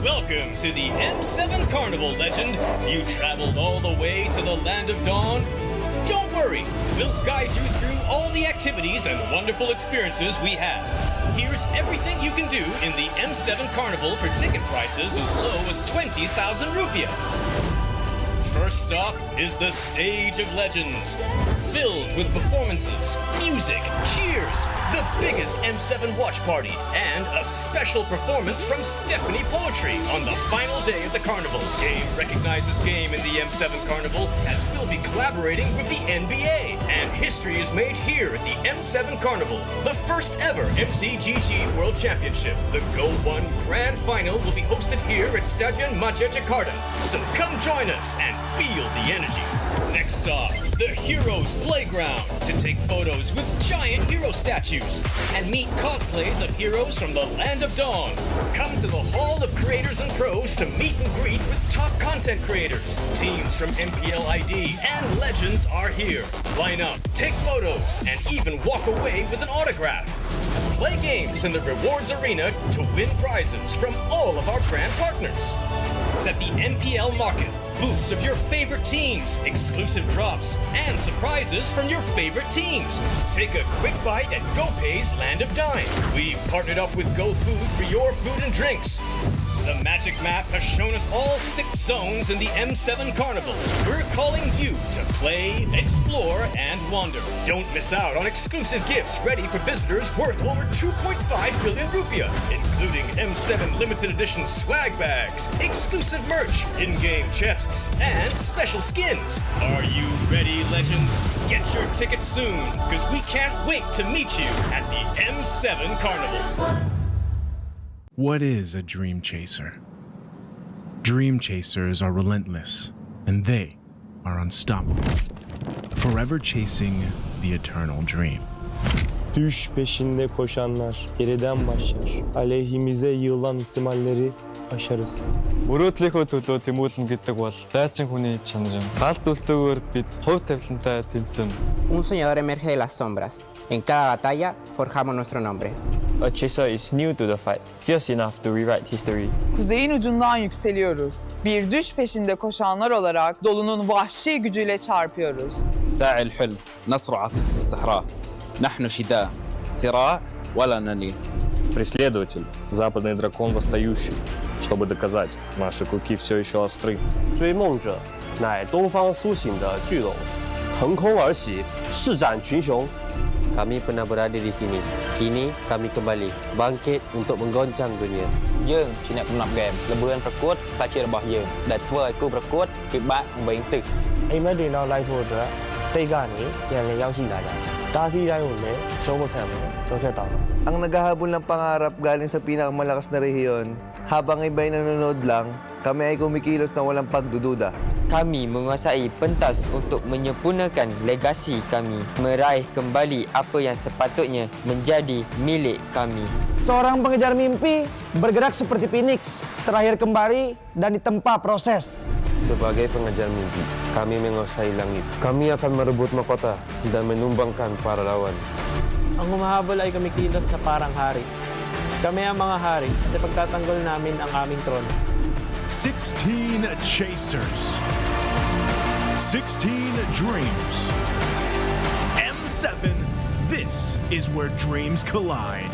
Welcome to the M7 Carnival, legend. You traveled all the way to the Land of Dawn? Don't worry, we'll guide you through all the activities and wonderful experiences we have. Here's everything you can do in the M7 Carnival for ticket prices as low as 20,000 rupiah. First stop is the Stage of Legends, filled with performances, music, cheers, the biggest M7 watch party, and a special performance from Stephanie Poetry on the final day of the carnival. Game recognizes game in the M7 Carnival, as we'll be collaborating with the NBA. And history is made here at the M7 Carnival, the first ever MCGG World Championship. The Go 1 Grand Final will be hosted here at Stadion Maja Jakarta. So come join us and feel the energy. Next stop, the Heroes Playground, to take photos with giant hero statues and meet cosplays of heroes from the Land of Dawn. Come to the Hall of Creators and Pros to meet and greet with top content creators. Teams from MPL ID and Legends are here. Line up, take photos, and even walk away with an autograph. Play games in the Rewards Arena to win prizes from all of our brand partners. It's at the MPL Market. Booths of your favorite teams, exclusive drops, and surprises from your favorite teams. Take a quick bite at GoPay's Land of Dine. We've partnered up with GoFood for your food and drinks. The magic map has shown us all 6 zones in the M7 Carnival. We're calling you to play, explore, and wander. Don't miss out on exclusive gifts ready for visitors worth over 2.5 billion rupiah, including M7 limited edition swag bags, exclusive merch, in-game chests, and special skins. Are you ready, legend? Get your tickets soon, because we can't wait to meet you at the M7 Carnival. What is a dream chaser? Dream chasers are relentless, and they are unstoppable, forever chasing the eternal dream. Düş peşinde koşanlar geriden başlar. Aleyhimize yığılan ihtimalleri aşarız. Мөрөөдлийнхөө төлөө тэмүүлэн гэдэг бол дайчин хүний чанар. Галт үлдээгүүр бид хувь тавилантай тэмцэн. Un soñador emerge de las sombras. En cada batalla forjamos nuestro nombre. A chaser is new to the fight, fierce enough to rewrite history. Kuzeyin ucundan yükseliyoruz. Bir düş peşinde koşanlar olarak dolunun vahşi gücüyle çarpıyoruz. ساعي الحلم نصر عاصفة الصحراء نحن شداء صراع ولا نلين. Преследователь, западный дракон восстающий, чтобы доказать, наши клыки все еще остры. 追梦者乃东方苏醒的巨龙，腾空而起，施展群雄。 Kami pernah berada di sini. Kini kami kembali bangkit untuk menggoncang dunia. យើងជាអ្នកកំណត់ហ្គេមល្បឿនប្រកួតផ្លាជារបស់យើងដែលធ្វើឲ្យគូប្រកួតពិបាកវែងទឹក အိမ်မက်တွေနောက်လိုက်ဖို့အတွက်တိတ်ကနေပြန်လည်ရောက်ရှိလာကြတယ်။တားဆီးတိုင်းကိုလည်းရှုံးမခံဘူးကြောက်ဖြတ်တောင်း Ang naghahabol ng pangarap galing sa pinakamalakas na rehiyon, habang iba'y nanonood lang, kami ay kumikilos na walang pagdududa. Kami menguasai pentas untuk menyempurnakan legasi kami, meraih kembali apa yang sepatutnya menjadi milik kami. Seorang pengejar mimpi bergerak seperti Phoenix, terakhir kembali dan ditempa proses. Sebagai pengejar mimpi, kami menguasai langit. Kami akan merebut mahkota dan menumbangkan para lawan. Ang humahabol ay kumikilos na parang hari. Kami ang mga hari at ipagtatanggol namin ang aming trono. 16 chasers. 16 dreams. M7, this is where dreams collide.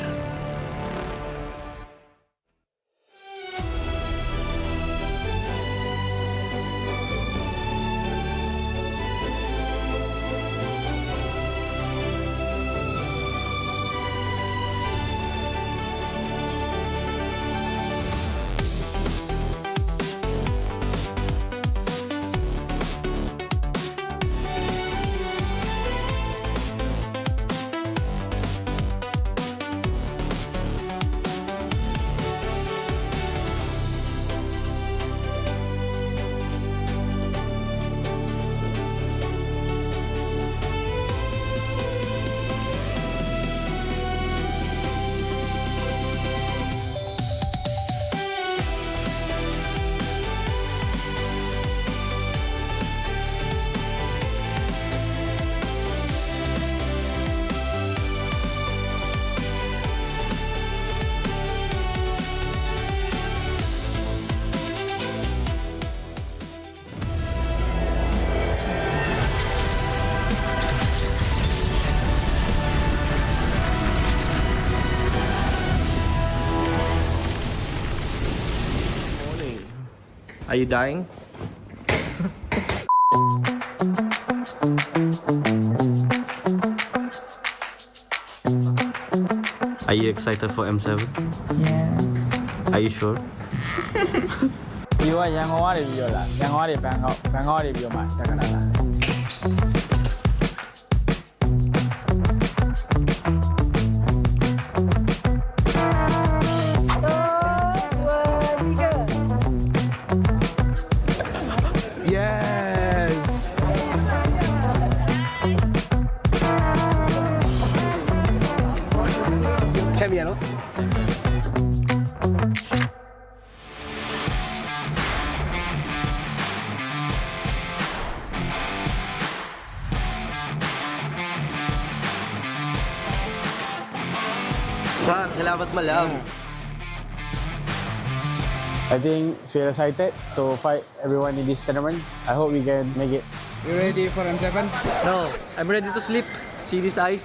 Are you dying? Are you excited for M7? Yeah. Are you sure? ဒီကရန်ကုန်ကနေပြီးတော့လာရန်ကုန်ကနေဘန်ကောက်ကနေပြီးတော့မှဂျာကာတာလာ Yes! Champion, no? Sir, salamat malam. I think we're excited to fight everyone in this tournament. I hope we can make it. You ready for M7? No, I'm ready to sleep. See these eyes?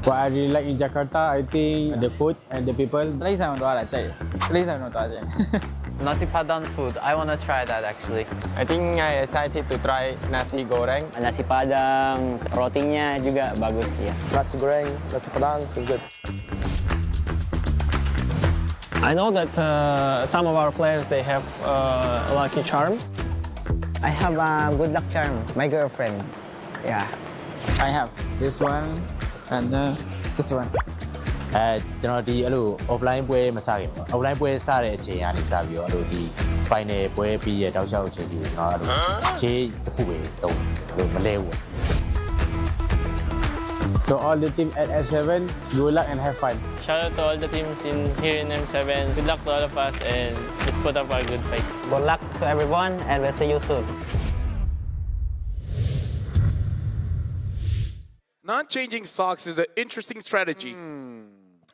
What I really like in Jakarta, I think the food and the people. Nasi Padang food, I want to try that actually. I think I excited to try nasi goreng. Nasi Padang, rotinya juga bagus ya. Nasi goreng, nasi padang is good. I know that some of our players, they have lucky charms. I have a good luck charm, my girlfriend. Yeah. I have this one and this one. ကျွန်တော်ဒီအဲ့လို offline ပွဲမစခင် offline ပွဲစတဲ့အချိန်ကနေစပြီးတော့အဲ့လိုဒီ final ပွဲပြီးရတောက်လျှောက်အချိန်ကြီးကျွန်တော်အဲ့လိုခြေတစ်ခုပဲတုံးအဲ့လိုမလဲဘူး To all the team at S7, good luck and have fun. Shout out to all the teams here in M7. Good luck to all of us and let's put up a good fight. Good luck to everyone and we'll see you soon. Not changing socks is an interesting strategy.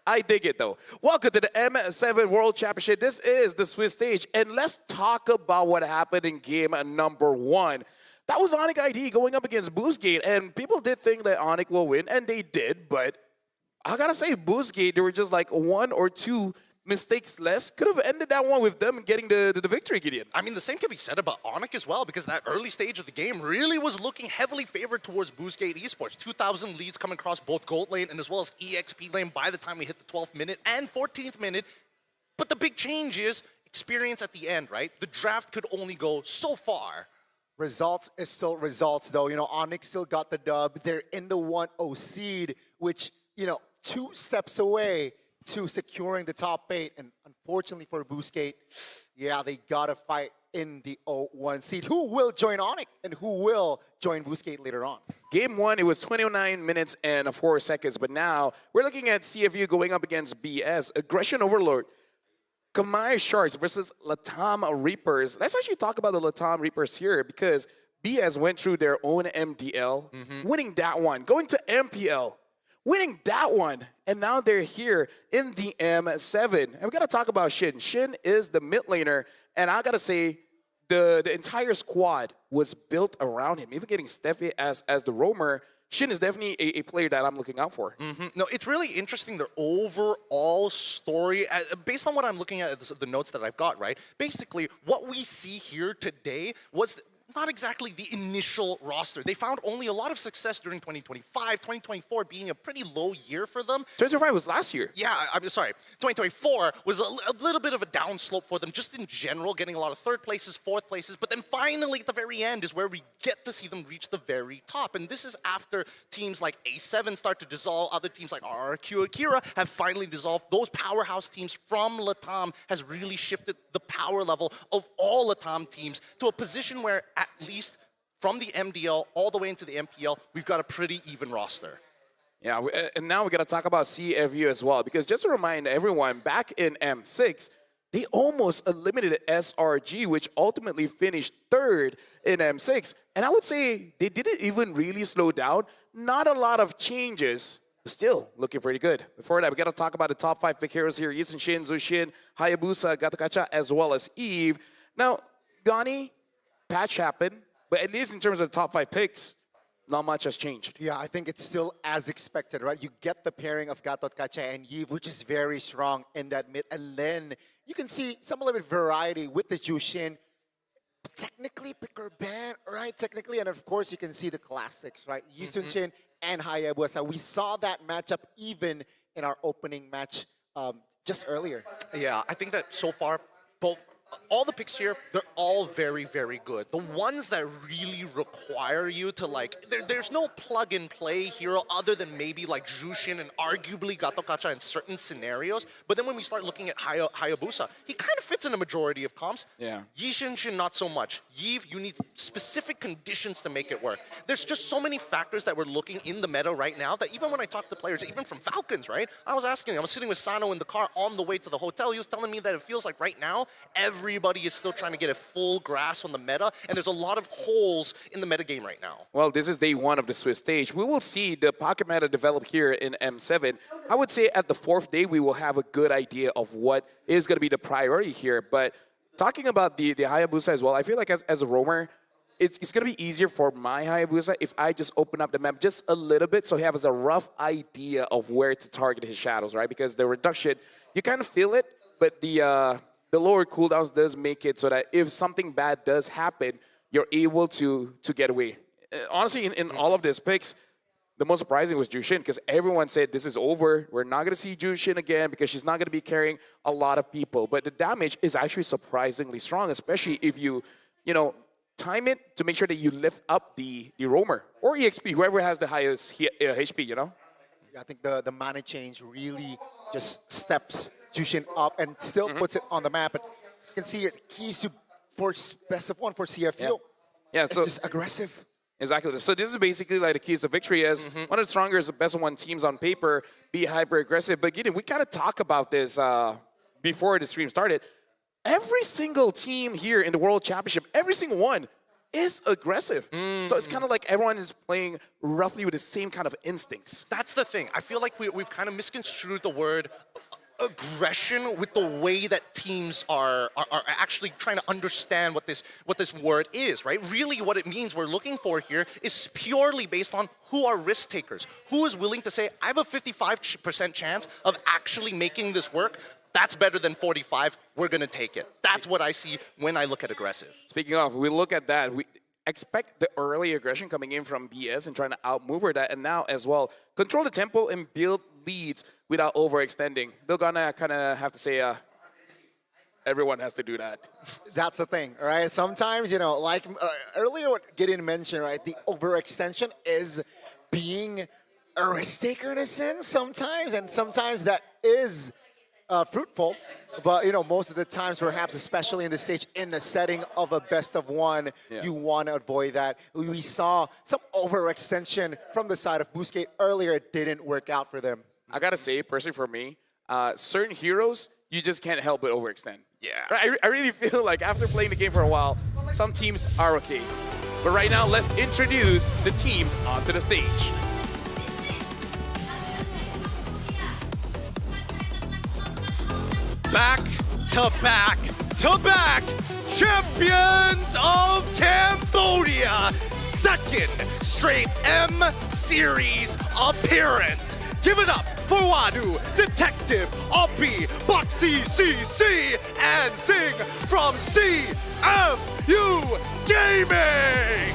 I dig it though. Welcome to the M7 World Championship. This is the Swiss stage. And let's talk about what happened in game number 1. That was Onic ID going up against Boostgate. And people did think that Onic will win, and they did. But I gotta say, Boostgate, there were just like 1 or 2 mistakes less. Could have ended that one with them getting the victory, Gideon. I mean, the same can be said about Onic as well, because that early stage of the game really was looking heavily favored towards Boostgate Esports. 2,000 leads coming across both Gold Lane and as well as EXP Lane by the time we hit the 12th minute and 14th minute. But the big change is experience at the end, right? The draft could only go so far. Results is still results, though. You know, Onyx still got the dub. They're in the 1-0 seed, which, you know, 2 steps away to securing the top 8. And unfortunately for Boostgate, yeah, they got to fight in the 0-1 seed. Who will join Onyx and who will join Boostgate later on? Game 1, it was 29 minutes and 4 seconds. But now we're looking at CFU going up against BS. Aggression Overlord. Kamai Sharks versus Latam Reapers. Let's actually talk about the Latam Reapers here because BS went through their own MDL, winning that one, going to MPL, winning that one, and now they're here in the M7. And we got to talk about Shin. Shin is the mid laner, and I got to say, the entire squad was built around him, even getting Steffi as the roamer. Shin is definitely a player that I'm looking out for. No, it's really interesting, their overall story. Based on what I'm looking at, the notes that I've got, right? Basically, what we see here today was not exactly the initial roster. They found only a lot of success during 2025, 2024 being a pretty low year for them. 2025 was last year. Yeah, I'm sorry. 2024 was a little bit of a downslope for them just in general, getting a lot of 3rd places, 4th places, but then finally at the very end is where we get to see them reach the very top. And this is after teams like A7 start to dissolve, other teams like RRQ Akira have finally dissolved. Those powerhouse teams from Latam has really shifted the power level of all Latam teams to a position where at least from the MDL all the way into the MPL, we've got a pretty even roster. Yeah, and now we got to talk about CFU as well, because just to remind everyone, back in M6, they almost eliminated SRG, which ultimately finished 3rd in M6. And I would say they didn't even really slow down. Not a lot of changes, but still looking pretty good. Before that, we got to talk about the top 5 pick heroes here. Yisun Shin, Zushin, Hayabusa, Gatakacha, as well as Eve. Now, Gani, patch happened, but at least in terms of the top 5 picks, not much has changed. Yeah, I think it's still as expected, right? You get the pairing of Gatot Kacha and Yiv, which is very strong in that mid. And then you can see some little bit variety with the Jushin. Technically, pick or ban, right? Technically, and of course, you can see the classics, right? Yisun Shin and Hayabusa. We saw that matchup even in our opening match just earlier. Yeah, I think that so far, all the picks here, they're all very, very good. The ones that really require you to there's no plug-and-play hero other than maybe like Jushin and arguably Gatokacha in certain scenarios. But then when we start looking at Hayabusa, he kind of fits in a majority of comps. Yeah. Yishin, not so much. Yiv, you need specific conditions to make it work. There's just so many factors that we're looking in the meta right now that even when I talk to players, even from Falcons, right? I was sitting with Sano in the car on the way to the hotel. He was telling me that it feels like right now, everybody is still trying to get a full grasp on the meta, and there's a lot of holes in the metagame right now. Well, this is day 1 of the Swiss stage. We will see the pocket meta develop here in M7. I would say at the 4th day, we will have a good idea of what is going to be the priority here. But talking about the Hayabusa as well, I feel like as a roamer, it's going to be easier for my Hayabusa if I just open up the map just a little bit so he has a rough idea of where to target his shadows, right? Because the reduction, you kind of feel it, but the lower cooldowns does make it so that if something bad does happen, you're able to get away. Honestly, in all of these picks, the most surprising was Jushin because everyone said this is over. We're not going to see Jushin again because she's not going to be carrying a lot of people. But the damage is actually surprisingly strong, especially if you time it to make sure that you lift up the roamer or EXP, whoever has the highest HP, Yeah, I think the mana change really just steps Jushin up and still puts it on the map. But you can see it, keys to force best of one for CFU. Yeah, it's so just aggressive. Exactly. So this is basically like the keys to victory as one of the strongest best of one teams on paper, be hyper aggressive. But Gideon, we kind of talk about this before the stream started. Every single team here in the World Championship, every single one is aggressive. So it's kind of like everyone is playing roughly with the same kind of instincts. That's the thing. I feel like we've kind of misconstrued the word aggression with the way that teams are actually trying to understand what this word is, right? Really what it means we're looking for here is purely based on who are risk takers. Who is willing to say, I have a 55% chance of actually making this work. That's better than 45. We're going to take it. That's what I see when I look at aggressive. Speaking of, we look at that. We expect the early aggression coming in from BS and trying to outmaneuver that. And now as well, control the tempo and build leads without overextending. They're going to kind of have to say, everyone has to do that. That's the thing, right? Sometimes, like earlier what Gideon mentioned, right? The overextension is being a risk taker in a sense sometimes. And sometimes that is fruitful, but most of the times, perhaps, especially in this stage, in the setting of a best of one, you want to avoid that. We saw some overextension from the side of Busquets earlier. It didn't work out for them. I gotta say, personally, for me, certain heroes you just can't help but overextend. Yeah. I really feel like after playing the game for a while, some teams are okay. But right now, let's introduce the teams onto the stage. Back to back to back, champions of Cambodia. Second straight M Series appearance. Give it up for Wadu, Detective, Oppie, Boxy, CC, and Zing from CFU Gaming.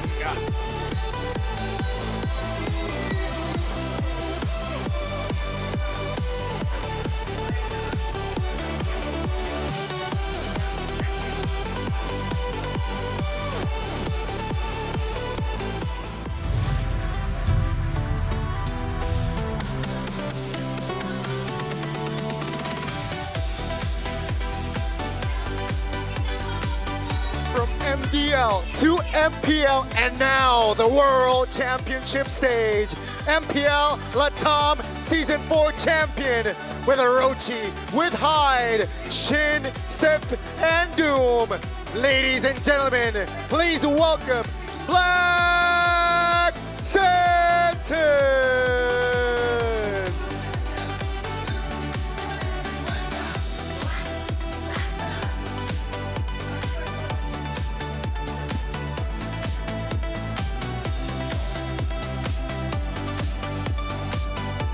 MDL to MPL and now the World Championship stage. MPL Latam Season 4 champion with Orochi, with Hyde, Shin, Steph, and Doom. Ladies and gentlemen, please welcome Black Sentence.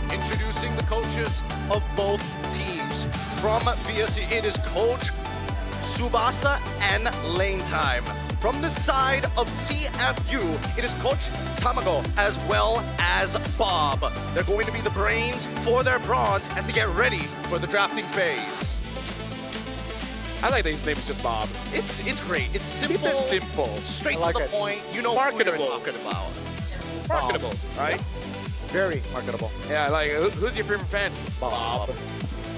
Introducing the coaches of both teams. From VSC, it is Coach Subasa and Lane Time. From the side of CFU, it is Coach Tamago as well as Bob. They're going to be the brains for their bronze as they get ready for the drafting phase. I like that his name is just Bob. It's great. It's simple. Keep it simple. Straight to the point. You know what we're talking about. Marketable, right? Very marketable. Yeah, like, who's your favorite fan? Bob.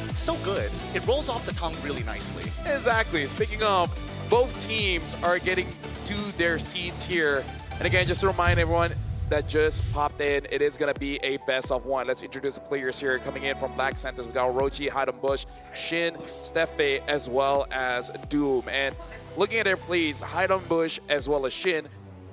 It's so good. It rolls off the tongue really nicely. Exactly. Speaking of, both teams are getting to their seats here. And again, just to remind everyone that just popped in, it is going to be a best of one. Let's introduce the players here coming in from Black Santos. We got Orochi, Haydon Bush, Shin, Steffe, as well as Doom. And looking at their plays, Haydon Bush as well as Shin,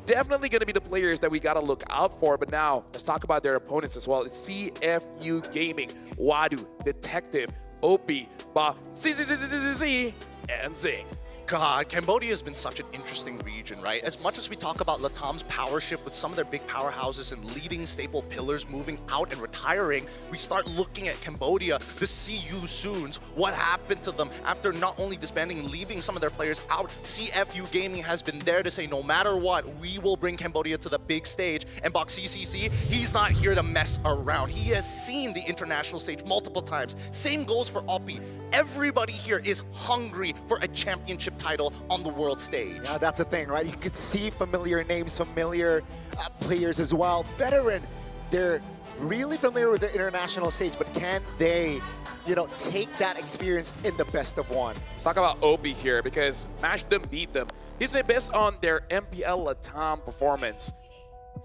definitely going to be the players that we got to look out for. But now, let's talk about their opponents as well. It's CFU Gaming, Wadu, Detective, Opie, Ba, CCCCCC, and Zing. God, Cambodia has been such an interesting region, right? As much as we talk about Latam's power shift with some of their big powerhouses and leading staple pillars moving out and retiring, we start looking at Cambodia, the CU Soons, what happened to them after not only disbanding and leaving some of their players out. CFU Gaming has been there to say, no matter what, we will bring Cambodia to the big stage. And Bok CCC, he's not here to mess around. He has seen the international stage multiple times. Same goes for Oppi. Everybody here is hungry for a championship title on the world stage. Yeah, that's the thing, right? You could see familiar names, familiar players as well. Veteran, they're really familiar with the international stage, but can they, take that experience in the best of one? Let's talk about Opie here because match them, beat them. He's the best on their MPL Latam performance.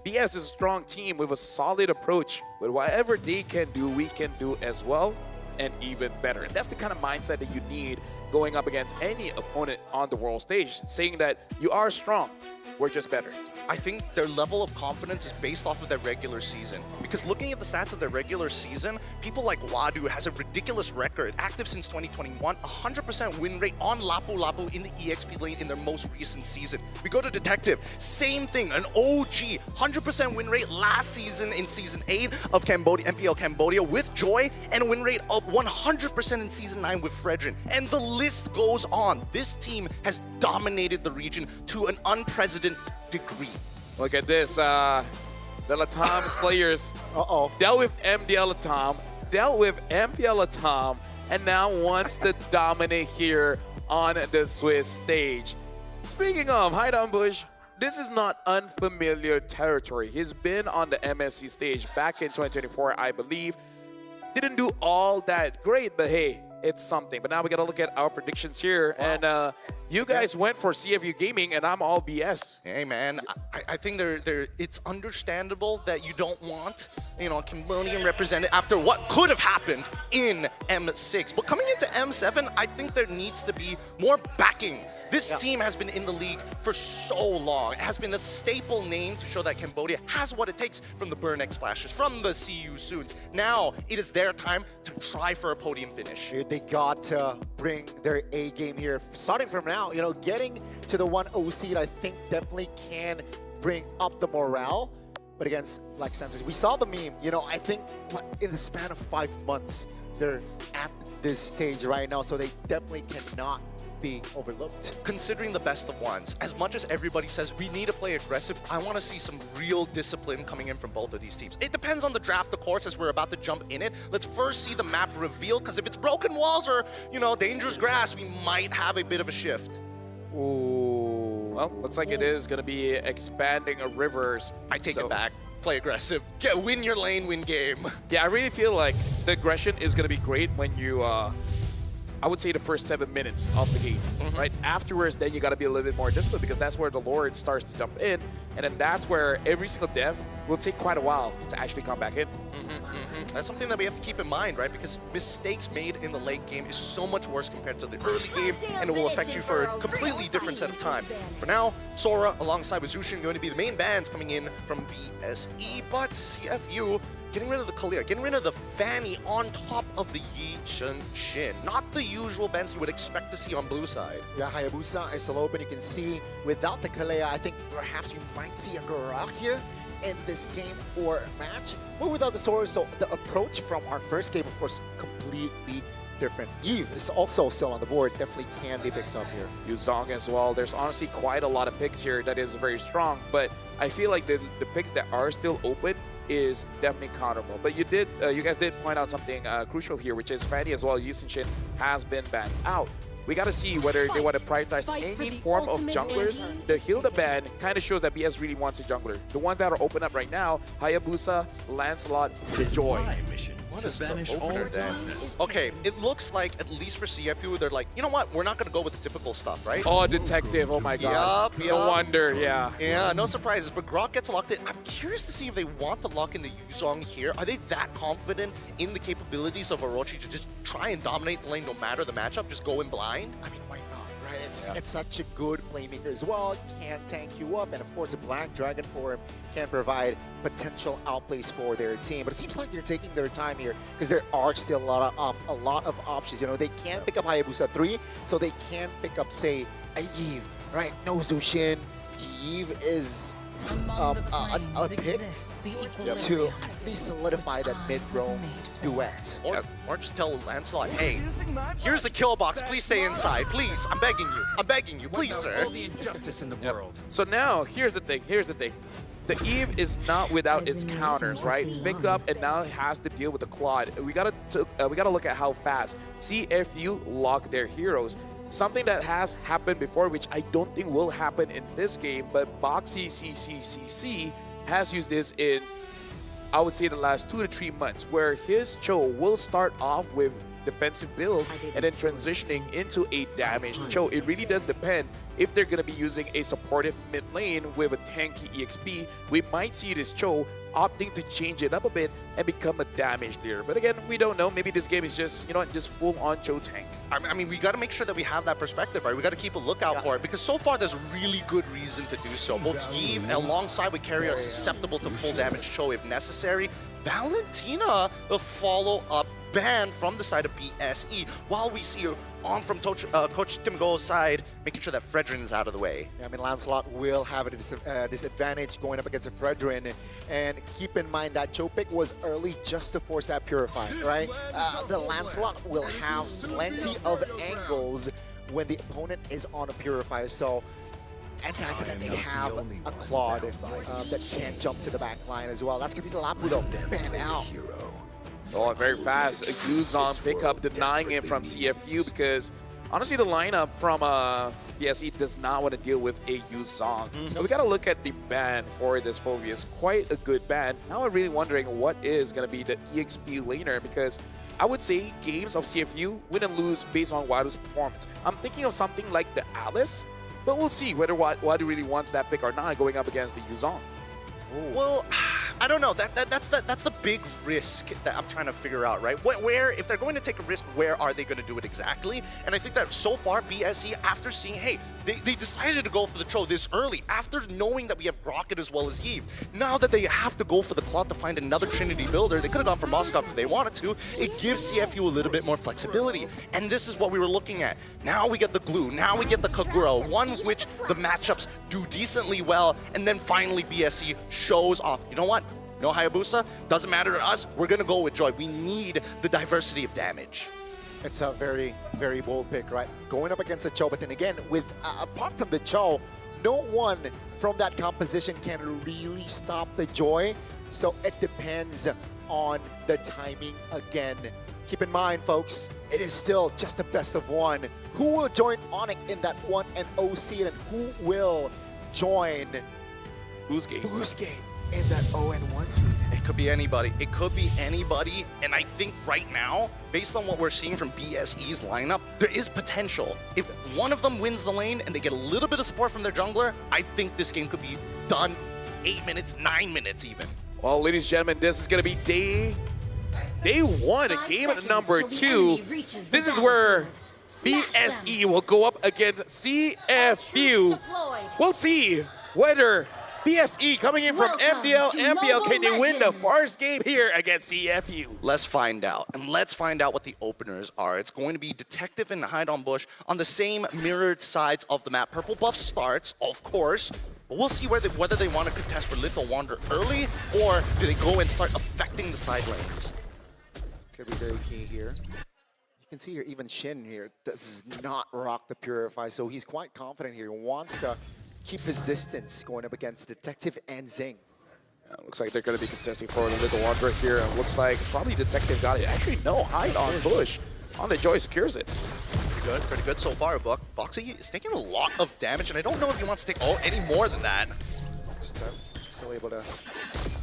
BS is a strong team with a solid approach, but whatever they can do, we can do as well, and even better. And that's the kind of mindset that you need going up against any opponent on the world stage, saying that you are strong, we're just better. I think their level of confidence is based off of their regular season. Because looking at the stats of their regular season, people like Wadu has a ridiculous record, active since 2021, 100% win rate on Lapu Lapu in the EXP lane in their most recent season. We go to Detective, same thing, an OG, 100% win rate last season in Season 8 of Cambodia, MPL Cambodia with Joy, and a win rate of 100% in Season 9 with Fredrin. And the list goes on. This team has dominated the region to an unprecedented degree. Look at this, the Latam Slayers dealt with MDL Latam, dealt with MPL Latam, and now wants to dominate here on the Swiss stage. Speaking of Hideout Bush, this is not unfamiliar territory. He's been on the MSC stage back in 2024, I believe. Didn't do all that great, but hey, it's something. But now we got to look at our predictions here. Wow. And you guys went for CFU Gaming, and I'm all BS. Hey, man, I think it's understandable that you don't want, Cambodian represented after what could have happened in M6. But coming into M7, I think there needs to be more backing. This team has been in the league for so long. It has been a staple name to show that Cambodia has what it takes from the Burn X Flashes, from the CU Soons. Now, it is their time to try for a podium finish. They got to bring their A game here. Starting from now, getting to the 1-0 seed, I think definitely can bring up the morale. But against Black Senses, we saw the meme. I think in the span of 5 months, they're at this stage right now, so they definitely cannot be overlooked. Considering the best of ones, as much as everybody says we need to play aggressive, I want to see some real discipline coming in from both of these teams. It depends on the draft, of course, as we're about to jump in it. Let's first see the map reveal, because if it's broken walls or, dangerous grass, we might have a bit of a shift. Ooh. Well, looks like it is going to be expanding rivers. I take it back. Play aggressive. Win your lane, win game. Yeah, I really feel like the aggression is going to be great when you I would say the first 7 minutes of the game, right? Afterwards, then you got to be a little bit more disciplined because that's where the Lord starts to jump in. And then that's where every single dev will take quite a while to actually come back in. That's something that we have to keep in mind, right? Because mistakes made in the late game is so much worse compared to the early game, and it will affect you for a completely different set of time. For now, Sora alongside with Zushin going to be the main bans coming in from BSE, but CFU getting rid of the Kalir, getting rid of the Fanny on top of the Yi Shun Shin. Not the usual bans you would expect to see on blue side. Yeah, Hayabusa is still open. You can see without the Kalea, I think perhaps you might see a Garak here in this game or match. But without the Sora, so the approach from our first game, of course, completely different. Eve is also still on the board, definitely can be picked up here. Yuzong as well. There's honestly quite a lot of picks here that is very strong, but I feel like the picks that are still open is definitely counterable. But you guys did point out something crucial here, which is Fanny as well. Yusin Shin has been banned out. We got to see whether they want to prioritize any form of junglers. The Hilda ban kind of shows that BS really wants a jungler. The ones that are open up right now, Hayabusa, Lancelot, Joy. What is the opener then? Okay, it looks like, at least for CFU, they're like, you know what, we're not going to go with the typical stuff, right? Oh, Detective, oh my god. Yup. No wonder, yeah. Yeah, no surprises, but Grok gets locked in. I'm curious to see if they want to lock in the Yuzong here. Are they that confident in the capabilities of Orochi to just try and dominate the lane no matter the matchup, just go in blind? I mean, why not, right? It's such a good playmaker as well, can tank you up, and of course a Black Dragon for him can provide potential outplays for their team. But it seems like they're taking their time here because there are still a lot of options. They can pick up Hayabusa 3, so they can pick up, say, Eve, right? No Zushin. Eve is a pick to at least solidify that mid-roam duet. Or just tell Lancelot, hey, here's the kill box. Please stay inside. Please, I'm begging you. I'm begging you. Please, sir. All the injustice in the world. So now, here's the thing. The Eve is not without its counters, right? Picked up and now has to deal with the Claude. We gotta look at how fast CFU lock their heroes. Something that has happened before, which I don't think will happen in this game, but Boxy CCCC has used this in, I would say, the last 2 to 3 months, where his Cho will start off with defensive build and then transitioning into a damaged Cho. It really does depend. If they're going to be using a supportive mid lane with a tanky EXP, we might see this Cho opting to change it up a bit and become a damaged leader. But again, we don't know. Maybe this game is just, you know, just full-on Cho tank. I mean, we got to make sure that we have that perspective, right? We got to keep a lookout for it, because so far there's really good reason to do so. Both Yves alongside with Carry are susceptible to full damage Cho if necessary. Valentina will follow up ban from the side of BSE, while we see on from Coach Tim Go's side, making sure that Fredrin is out of the way. Yeah, I mean, Lancelot will have a disadvantage going up against a Fredrin, and keep in mind that Cho pick was early just to force that Purify, right? The Lancelot will have plenty of angles when the opponent is on a Purify, so and to add to that, they have a Claude that can jump to the back line as well. That's going to be the Lapu though, ban out. Oh, very fast. A Yuzong pickup denying it from CFU, because honestly the lineup from BSE does not want to deal with a Yuzong. So we got to look at the ban for this Phobius. Quite a good ban. Now I'm really wondering what is going to be the EXP laner, because I would say games of CFU win and lose based on Wadu's performance. I'm thinking of something like the Alice, but we'll see whether Wadu really wants that pick or not going up against the Yuzong. Well, I don't know. That's the big risk that I'm trying to figure out, right? Where, if they're going to take a risk, where are they going to do it exactly? And I think that so far, BSE, after seeing, hey, they decided to go for the Cho this early, after knowing that we have Rocket as well as Eve. Now that they have to go for the Cloud to find another Trinity builder, they could have gone for Moskov if they wanted to. It gives CFU a little bit more flexibility. And this is what we were looking at. Now we get the Glue. Now we get the Kagura, one which the matchups do decently well. And then finally, BSE shows off. You know what? No Hayabusa, doesn't matter to us. We're gonna go with Joy. We need the diversity of damage. It's a very, very bold pick, right? Going up against a Cho, but then again, with apart from the Cho, no one from that composition can really stop the Joy. So it depends on the timing again. Keep in mind, folks, it is still just the best of one. Who will join Onyx in that 1-0 seed, and who will join Boost Gate in that 0-1 seed? It could be anybody. It could be anybody. And I think right now, based on what we're seeing from BSE's lineup, there is potential. If one of them wins the lane and they get a little bit of support from their jungler, I think this game could be done 8 minutes, 9 minutes even. Well, ladies and gentlemen, this is going to be day one, game number 2. This is where BSE will go up against CFU. We'll see whether BSE coming in from MBL, can they win the first game here against CFU? Let's find out. And let's find out what the openers are. It's going to be Detective and Hide on Bush on the same mirrored sides of the map. Purple buff starts, of course. But we'll see whether they want to contest for Lethal Wander early, or do they go and start affecting the side lanes. It's going to be very key here. You can see here, even Shin here does not rock the Purify, so he's quite confident here. He wants to keep his distance going up against Detective and Zing. Yeah, looks like they're going to be contesting for the Little Wanderer here. And looks like probably Detective got it. Actually, no, Hide on Bush. On the Joy secures it. Pretty good so far. Boxy is taking a lot of damage, and I don't know if he wants to take any more than that. Still able to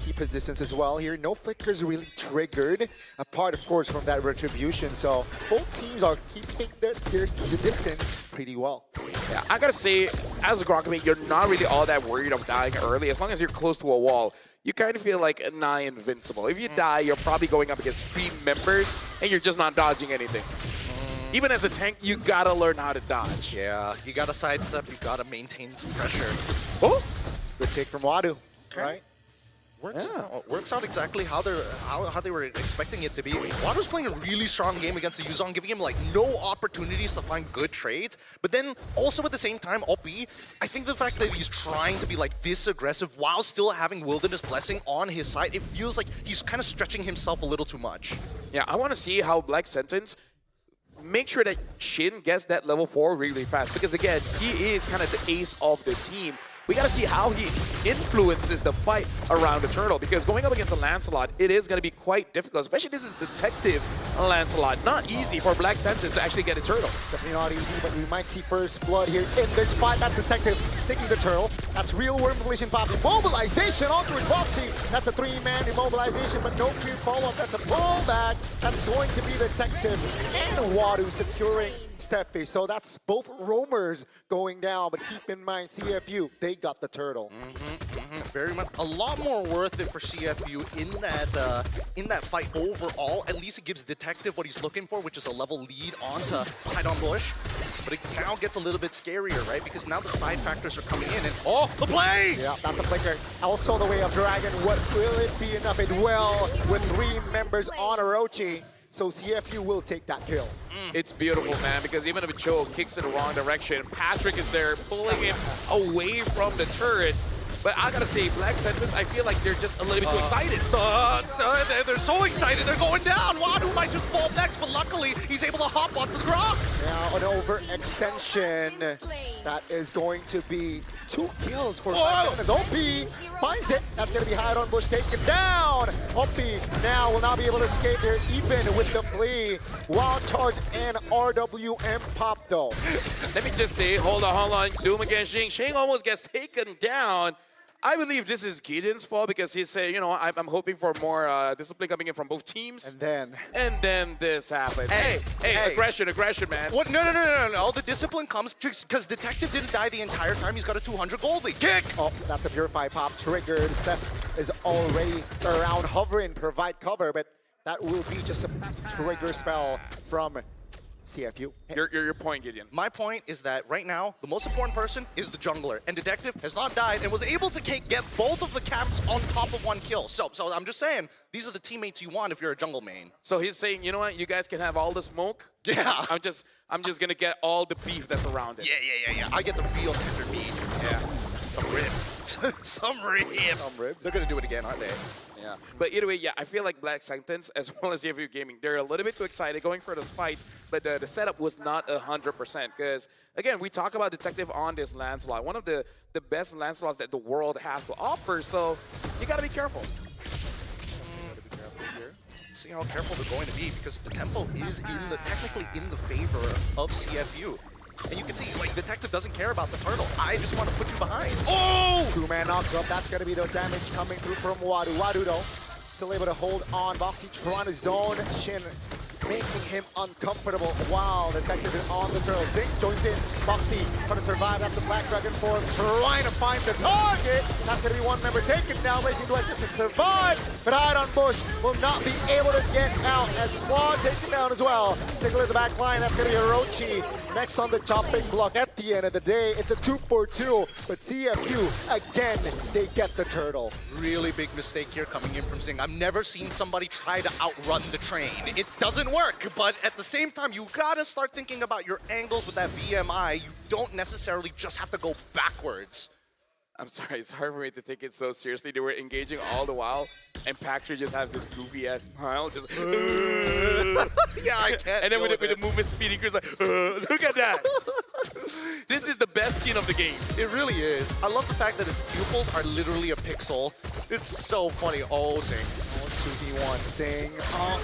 keep his distance as well here. No flickers really triggered, apart, of course, from that retribution. So both teams are keeping the distance pretty well. Yeah, I gotta say, as a Grokkamate, you're not really all that worried of dying early. As long as you're close to a wall, you kind of feel like nigh invincible. If you die, you're probably going up against 3 members, and you're just not dodging anything. Even as a tank, you gotta learn how to dodge. Yeah, you gotta sidestep, you gotta maintain some pressure. Oh! Good take from Wadu, right? Works out exactly how they were expecting it to be. Wado's playing a really strong game against the Yuzong, giving him like no opportunities to find good trades. But then also at the same time, Oppi, I think the fact that he's trying to be like this aggressive while still having Wilderness Blessing on his side, it feels like he's kind of stretching himself a little too much. Yeah, I want to see how Black Sentence make sure that Shin gets that level 4 really fast, because again, he is kind of the ace of the team. We got to see how he influences the fight around the turtle, because going up against a Lancelot, it is going to be quite difficult, especially this is Detective's Lancelot. Not easy for Black Sentence to actually get his turtle. Definitely not easy, but we might see first blood here in this fight. That's Detective taking the turtle. That's real worm collision pop. Immobilization onto his boxing. That's a 3-man immobilization, but no clear follow-up. That's a pullback. That's going to be Detective and Wadu securing step phase. So that's both roamers going down, but keep in mind, CFU, they got the turtle. Very much. A lot more worth it for CFU in that fight overall. At least it gives Detective what he's looking for, which is a level lead onto Hide-On Bush. But it now gets a little bit scarier, right? Because now the side factors are coming in, and oh, the play! Yeah, that's a flicker. Also the way of Dragon. What will it be enough? It will with 3 members on Orochi. So CFU will take that kill. It's beautiful, man, because even if Cho kicks in the wrong direction, Patrick is there pulling him away from the turret. But I gotta say, Black Sentence, I feel like they're just a little bit too excited. They're so excited, they're going down. Wadu might just fall next, but luckily he's able to hop onto the ground. Now an overextension. That is going to be 2 kills for Black Sentence. OP finds it. That's going to be Hide-On Bush taken down. OP now will not be able to escape there even with the play. Wild Charge and RWM pop though. Let me just say, hold on. Doom against Shing. Shing almost gets taken down. I believe this is Gideon's fault, because he's saying, you know, I'm hoping for more discipline coming in from both teams. And then this happens. Hey, aggression, man. What? No. The discipline comes because Detective didn't die the entire time. He's got a 200 gold lead. Kick! Oh, that's a Purify pop triggered. Steph is already around hovering, provide cover, but that will be just a trigger spell from CFU. Your point, Gideon. My point is that right now, the most important person is the jungler, and Detective has not died and was able to get both of the camps on top of 1 kill. So I'm just saying, these are the teammates you want if you're a jungle main. So he's saying, you know what, you guys can have all the smoke. Yeah. I'm just gonna get all the beef that's around it. Yeah. I get the real tender meat. Yeah. Some ribs. Some ribs. They're gonna do it again, aren't they? Yeah. But either way, yeah, I feel like Black Sentence, as well as CFU Gaming, they're a little bit too excited going for those fights, but the setup was not 100%. Because, again, we talk about Detective on this Lancelot, one of the best Lancelots that the world has to offer, so you gotta be careful. See how careful they're going to be, because the tempo is technically in the favor of CFU. And you can see, like, Detective doesn't care about the turtle. I just want to put you behind. Oh! 2-man knock-up. That's going to be the damage coming through from Wadu. Wadu, though, still able to hold on. Boxy trying to zone Shin, making him uncomfortable. Wow, Detective is on the turtle. Zink joins in. Boxy trying to survive. That's the Black Dragon form. Trying to find the target. That's going to be 1 member taken down. Racing Duet just to survive. But Hide-On Bush will not be able to get out as Claw taken down as well. Take a look at the back line. That's going to be Orochi next on the chopping block. At the end of the day, it's a 2-for-2. But CFU, again, they get the turtle. Really big mistake here coming in from Zing. I've never seen somebody try to outrun the train. It doesn't work, but at the same time, you gotta start thinking about your angles with that BMI. You don't necessarily just have to go backwards. I'm sorry, it's hard for me to take it so seriously. They were engaging all the while, and Patrick just has this goofy-ass smile, just yeah, I can't. And then with the movement speed, he's like, look at that. This is the best skin of the game. It really is. I love the fact that his pupils are literally a pixel. It's so funny. Oh, Zing. 2v1 Zing,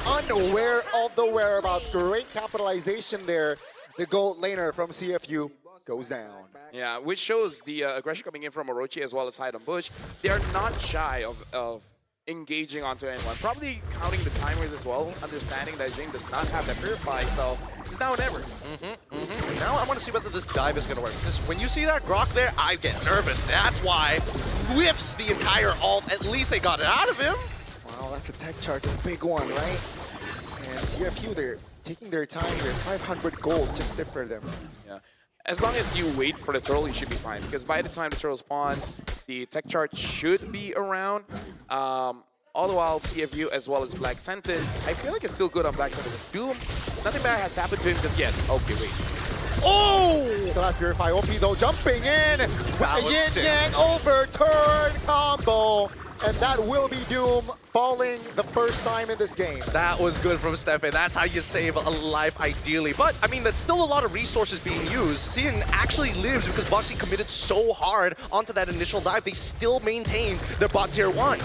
unaware of the whereabouts. Great capitalization there. The gold laner from CFU goes down. Yeah, which shows the aggression coming in from Orochi as well as Hide-On Bush. They are not shy of engaging onto anyone. Probably counting the timers as well, understanding that Jing does not have that Purify, so it's now or never. Now I want to see whether this dive is going to work. Because when you see that Grok there, I get nervous. That's why whiffs the entire ult. At least they got it out of him. Wow, that's a tech charge, a big one, right? And CFU, they're taking their time here. 500 gold just did for them. Yeah. As long as you wait for the turtle, you should be fine. Because by the time the turtle spawns, the tech chart should be around. All the while, CFU as well as Black Sentence, I feel like it's still good on Black Sentence. Doom, nothing bad has happened to him just yet. Okay, wait. Oh! So that's Purify OP though, jumping in with a yin-yang overturn combo. And that will be Doom falling the first time in this game. That was good from Stefan. That's how you save a life, ideally. But, I mean, that's still a lot of resources being used. Sin actually lives because Boxy committed so hard onto that initial dive. They still maintain their bot tier 1.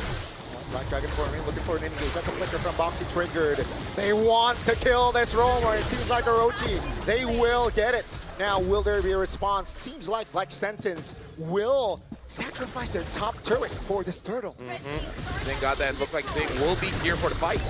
Black Dragon forming, looking for an engage. That's a flicker from Boxy triggered. They want to kill this roamer. It seems like Orochi. They will get it. Now, will there be a response? Seems like Black Sentence will sacrifice their top turret for this turtle. Zing got that. Looks like Zing will be here for the fight.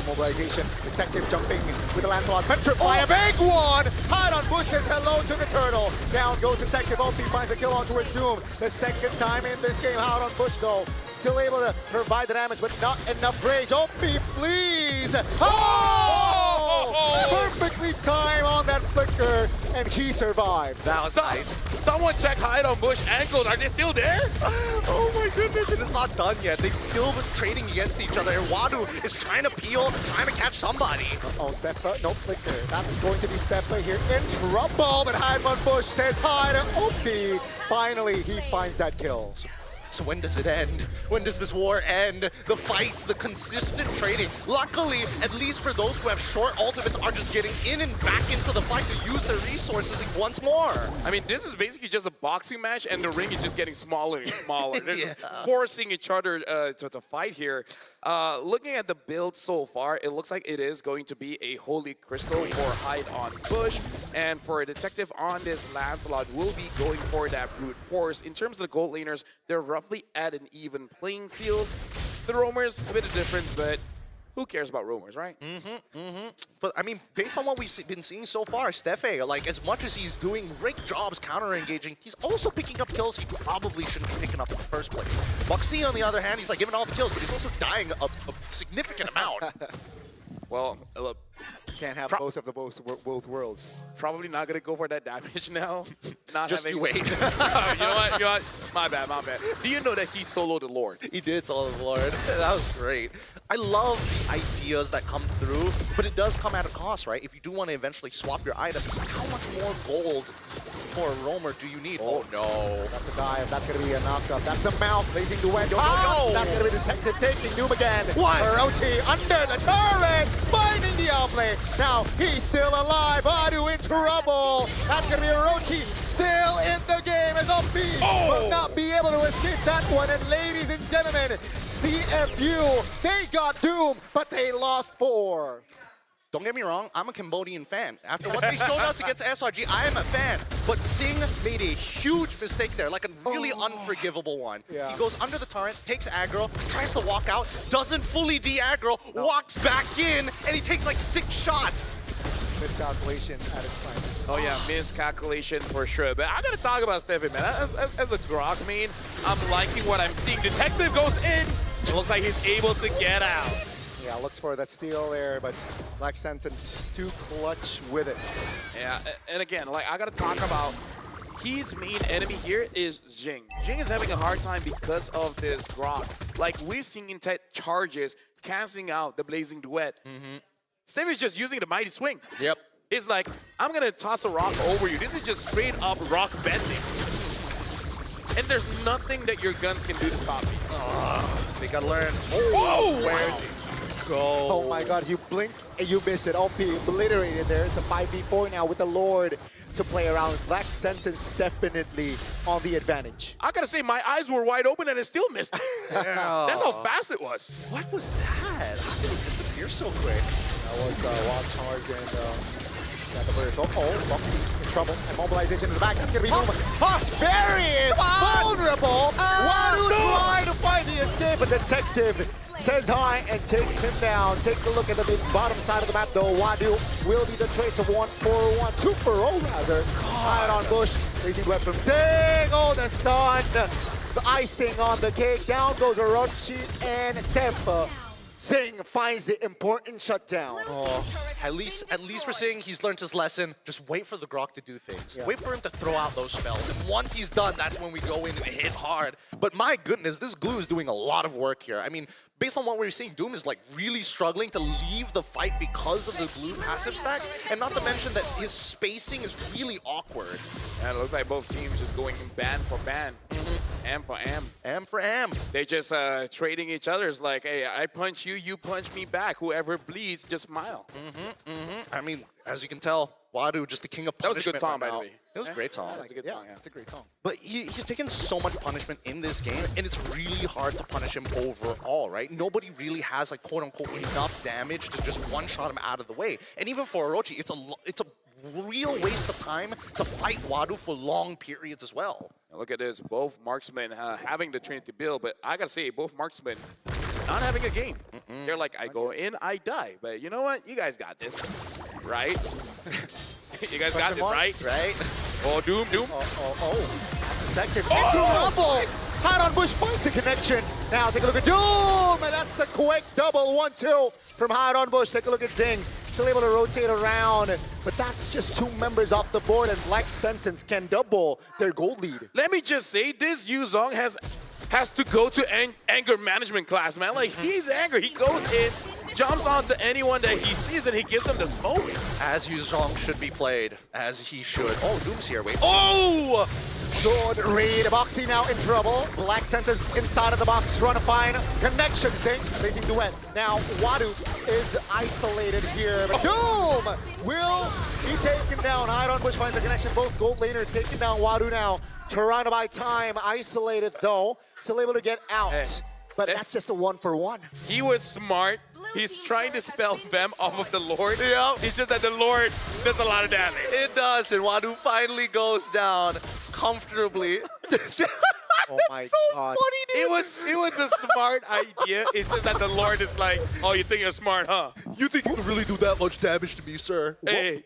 Mobilization. Detective jumping with the Lancelot. Petrify a big one! Hide on Bush says hello to the turtle. Down goes Detective. OP finds a kill on towards Doom. The second time in this game. Hide on Bush though. Still able to provide the damage, but not enough rage. OP flees! Oh! Perfectly timed on that flicker, and he survives. That was nice. Someone check Hide on Bush ankles. Are they still there? Oh my goodness, it is not done yet. They've still been trading against each other. And Wadu is trying to peel, trying to catch somebody. Oh, Stefa, no flicker. That's going to be Stefa here in trouble, but Hide on Bush says hi to OP. Finally, he finds that kill. So when does it end? When does this war end? The fights, the consistent trading. Luckily, at least for those who have short ultimates, are just getting in and back into the fight to use their resources once more. I mean, this is basically just a boxing match, and the ring is just getting smaller and smaller. They're just forcing each other to fight here. Looking at the build so far, it looks like it is going to be a Holy Crystal for Hide on Bush. And for a Detective on this, Lancelot will be going for that Brute Force. In terms of the gold laners, they're roughly at an even playing field. The roamers, a bit of difference, but who cares about roamers, right? But I mean, based on what we've been seeing so far, Stefe, like as much as he's doing great jobs counter-engaging, he's also picking up kills he probably shouldn't be picking up in the first place. Boxy, on the other hand, he's like giving all the kills, but he's also dying a significant amount. Well, look, can't have both worlds. Probably not gonna go for that damage now. Not Just having... you wait. You know what? You know what? My bad, my bad. Do you know that he soloed the Lord? He did solo the Lord. That was great. I love the ideas that come through, but it does come at a cost, right? If you do want to eventually swap your items, how much more gold for a roamer do you need? Oh no. That's a dive. That's going to be a knockup. That's a mouth. Blazing the wind. That's going to be Detective taking Doom again. What? Orochi under the turret. Finding the outplay. Now he's still alive. Adu in trouble. That's going to be Orochi still in the game as OP will not be able to escape that one. And ladies and gentlemen, CFU, they got Doom, but they lost 4. Don't get me wrong, I'm a Cambodian fan. After what they showed us against SRG, I am a fan. But Singh made a huge mistake there, like a really unforgivable one. Yeah. He goes under the turret, takes aggro, tries to walk out, doesn't fully de-aggro, walks back in, and he takes like 6 shots. Miscalculation at its finest. Oh yeah, miscalculation for sure. But I gotta talk about Stefan, man. As a Grok main, I'm liking what I'm seeing. Detective goes in. It looks like he's able to get out. Yeah, looks for that steal there, but Black Sentence just too clutch with it. Yeah, and again, like I gotta talk about his main enemy here is Jing. Jing is having a hard time because of this Grok. Like we've seen in charges canceling out the Blazing Duet. Steve is just using the Mighty Swing. Yep. It's like, I'm gonna toss a rock over you. This is just straight up rock bending. And there's nothing that your guns can do to stop me. They gotta learn. Where's go? Oh my god, you blink and you miss it. OP obliterated there. It's a 5v4 now with the Lord to play around. Black Sentence definitely on the advantage. I gotta say, my eyes were wide open and it still missed. Yeah. That's how fast it was. What was that? How did it disappear so quick? That was wild charge and got the burst. Boxy in trouble. And mobilization in the back. That's gonna be Hawks very vulnerable. Wadu trying to find the escape. A Detective says hi and takes him down. Take a look at the big bottom side of the map though. Wadu will be the trade to 1-4-1, 2-4-0 rather. Hide on Bush. Blazing Web from Sing. Oh, the stun. The icing on the cake. Down goes Orochi and Steph. Sing finds the important shutdown. At least we're saying he's learned his lesson. Just wait for the Grok to do things. Wait for him to throw out those spells. And once he's done, that's when we go in and hit hard. But my goodness, this glue is doing a lot of work here. I mean, based on what we're seeing, Doom is like really struggling to leave the fight because of the glue passive stacks. And not to mention that his spacing is really awkward. And it looks like both teams just going ban for ban. Am for am. Am for am. They just trading each other. It's like, hey, I punch you, you punch me back. Whoever bleeds, just smile. I mean, as you can tell, Wadu just the king of punishment. That was a good song, right by the now. way. It was a great song. That's a good song, yeah. It's a great song. But he's taken so much punishment in this game, and it's really hard to punish him overall, right? Nobody really has, like, quote-unquote, enough damage to just one-shot him out of the way. And even for Orochi, it's a real waste of time to fight Wadu for long periods as well. Now look at this, both marksmen having the Trinity build, but I gotta say, both marksmen not having a game. They're like, I go in, I die. But you know what? You guys got this, right? You guys got this, right? Right. Oh, Doom. Detective into rumble. Hot on Bush finds the connection. Now take a look at Doom, and that's a quick double 1-2 from Hot on Bush. Take a look at Zing. Still able to rotate around, but that's just 2 members off the board, and Black Sentence can double their gold lead. Let me just say, this Yuzong has to go to anger management class, man. Like, he's angry. He goes in, jumps onto anyone that he sees, and he gives them the smoke. As Yuzong should be played, as he should. Oh, Doom's here, wait. Oh! Good read. Boxy now in trouble. Black Sentence inside of the box, trying to find connection. Zing, facing duet. Now, Wadu is isolated here, but Doom will be taken down. Hide on Bush finds the connection. Both gold laners taking down Wadu now. Trying to buy time, isolated though. Still able to get out. But that's just a 1-for-1. He was smart. He's trying to spell them off of the Lord. It's just that the Lord does a lot of damage. It does, and Wadu finally goes down comfortably. Oh my so God. funny, dude. It was a smart idea. It's just that the Lord is like, oh, you think you're smart, huh? You think you can really do that much damage to me, sir? Hey,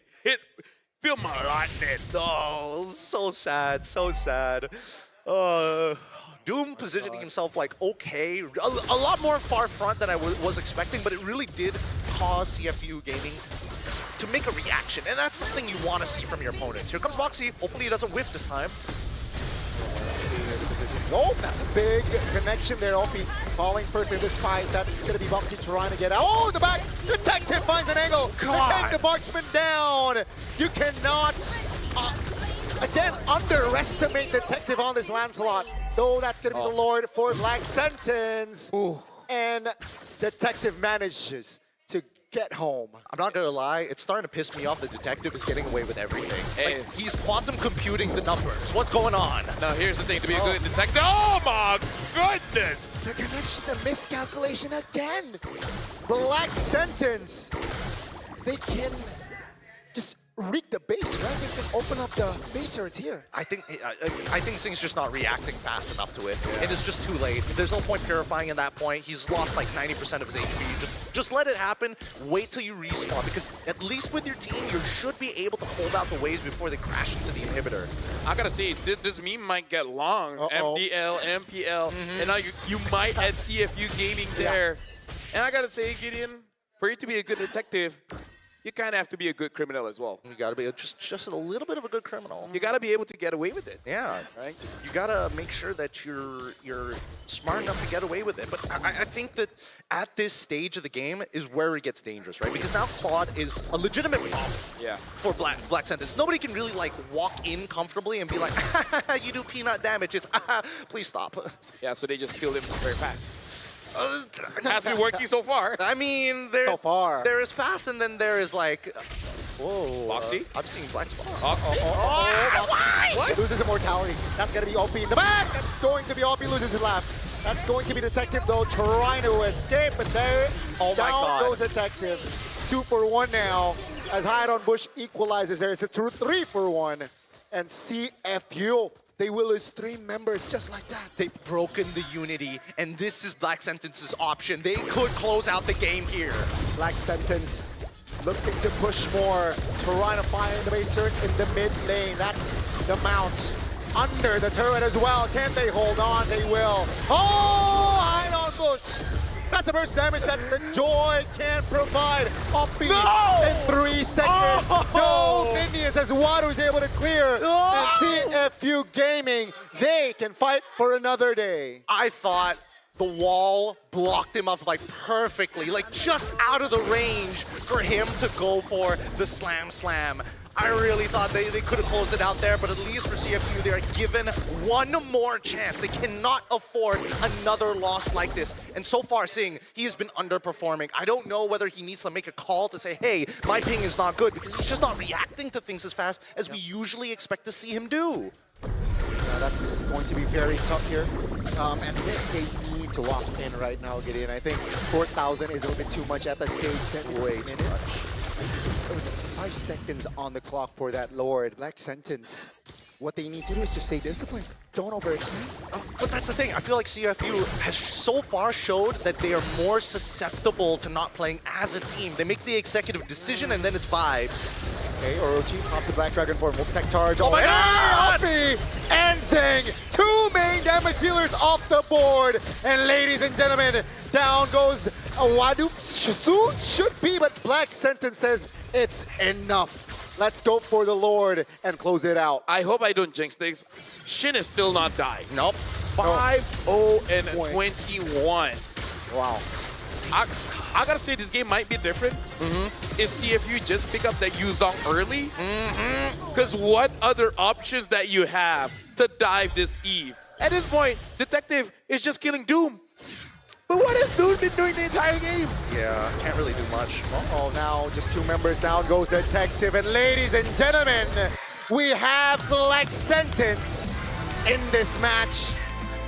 feel my lightning. Oh, so sad, so sad. Doom positioning himself like okay, a lot more far front than I was expecting, but it really did cause CFU Gaming to make a reaction, and that's something you want to see from your opponents. Here comes Boxy. Hopefully he doesn't whiff this time. Oh, that's a big connection there. Opie falling first in this fight. That's going to be Boxy trying to get out. Oh, the back. Detective finds an angle to take the marksman down. You cannot, again, underestimate Detective on this Lancelot. Though that's going to be the Lord for Black Sentence. And Detective manages to get home. I'm not gonna lie, it's starting to piss me off. The Detective is getting away with everything. Hey, like, he's quantum computing the numbers. What's going on? Now here's the thing, to be a good detective. Oh my goodness! The connection, the miscalculation again. Black Sentence. They can just reek the base, right? They can open up the base turrets here. I think Sing's just not reacting fast enough to it. And it's just too late. There's no point purifying at that point. He's lost like 90% of his HP. Just let it happen. Wait till you respawn, because at least with your team, you should be able to hold out the waves before they crash into the inhibitor. I gotta say, this meme might get long. MDL, MPL, and now you might add CFU Gaming there. And I gotta say, Gideon, for you to be a good detective, you kind of have to be a good criminal as well. You got to be just a little bit of a good criminal. You got to be able to get away with it. Yeah, right. You got to make sure that you're smart enough to get away with it. But I think that at this stage of the game is where it gets dangerous, right? Because now Claude is a legitimate problem for Black Sentence. Nobody can really like walk in comfortably and be like, you do peanut damage. It's please stop. Yeah, so they just killed him very fast. Has been working so far. I mean, there is fast, and then there is like, whoa. Boxy? I'm seeing black spot. Why? He loses immortality. That's going to be OP in the back. That's going to be OP, loses his left. That's going to be Detective, though, trying to escape, but there, down goes Detective. 2-for-1 now, as Hide on Bush equalizes there. It's a 3-for-1. And CFU, they will lose 3 members just like that. They've broken the unity, and this is Black Sentence's option. They could close out the game here. Black Sentence looking to push more, trying to find the base turret in the mid lane. That's the mount. Under the turret as well. Can they hold on? They will. Oh, Hide on Bush. That's the burst damage that the Joy can provide. Offbeat in 3 seconds. No minions as Wadu is able to clear. And CFU Gaming, they can fight for another day. I thought the wall blocked him up like perfectly, like just out of the range for him to go for the slam. I really thought they could have closed it out there, but at least for CFU, they are given one more chance. They cannot afford another loss like this. And so far, seeing he has been underperforming. I don't know whether he needs to make a call to say, hey, my ping is not good, because he's just not reacting to things as fast as we usually expect to see him do. That's going to be very tough here. And they need to lock in right now, Gideon. I think 4,000 is a little bit too much at the stage. Wait minutes. It's 5 seconds on the clock for that Lord. Black Sentence. What they need to do is just stay disciplined. Don't overextend. But that's the thing. I feel like CFU has so far showed that they are more susceptible to not playing as a team. They make the executive decision and then it's vibes. Okay, Orochi pops the Black Dragon for a multi-tech charge. Oh my God! Offie and Zeng, 2 main damage dealers off the board. And ladies and gentlemen, down goes Wadu. Should be, but Black Sentence says it's enough. Let's go for the Lord and close it out. I hope I don't jinx things. Shin is still not dying. Nope. 5-0-21. Wow. I gotta say this game might be different if CFU just pick up that Yuzong early. Because what other options that you have to dive this Eve? At this point, Detective is just killing Doom. But what has Doom been doing the entire game? Yeah, can't really do much. Oh, now just 2 members down goes Detective. And ladies and gentlemen, we have Black Sentence in this match.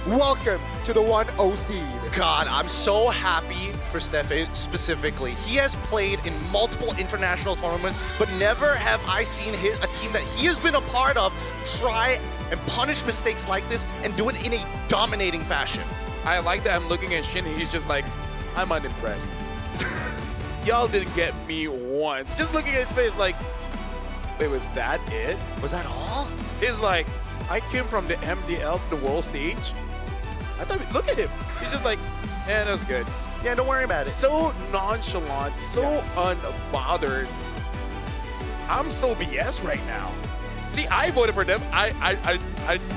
Welcome to the 1-0 seed. God, I'm so happy for Steffe specifically. He has played in multiple international tournaments, but never have I seen a team that he has been a part of try and punish mistakes like this and do it in a dominating fashion. I like that I'm looking at Shin, he's just like, I'm unimpressed. Y'all didn't get me once. Just looking at his face like, wait, was that it? Was that all? It's like, I came from the MDL to the world stage. I thought, look at him. He's just like, yeah, that was good. Yeah, don't worry about it. So nonchalant, so unbothered. I'm so BS right now. See, I voted for them. I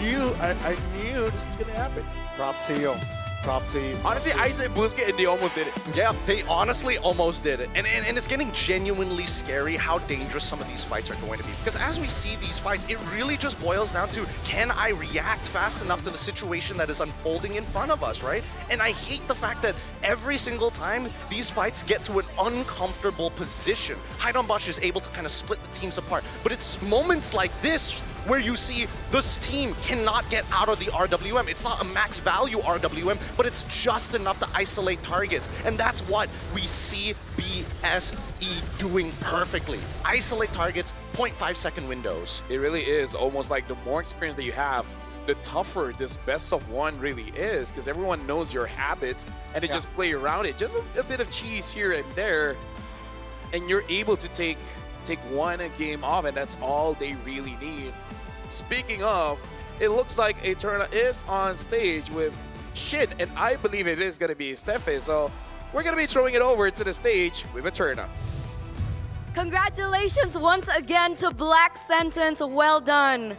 knew this was gonna happen. Props to you. Props to you. Honestly, I said Busquets and they almost did it. Yeah, they honestly almost did it. And it's getting genuinely scary how dangerous some of these fights are going to be. Because as we see these fights, it really just boils down to, can I react fast enough to the situation that is unfolding in front of us, right? And I hate the fact that every single time these fights get to an uncomfortable position, Haidonbosch is able to kind of split the teams apart. But it's moments like this where you see this team cannot get out of the RWM. It's not a max value RWM, but it's just enough to isolate targets. And that's what we see BSE doing perfectly. Isolate targets, 0.5-second windows. It really is almost like the more experience that you have, the tougher this best of one really is, because everyone knows your habits and they just play around it. Just a bit of cheese here and there, and you're able to take one game off, and that's all they really need. Speaking of, it looks like Eterna is on stage with Shin, and I believe it is going to be Steffe. So we're going to be throwing it over to the stage with Eterna. Congratulations once again to Black Sentence. Well done.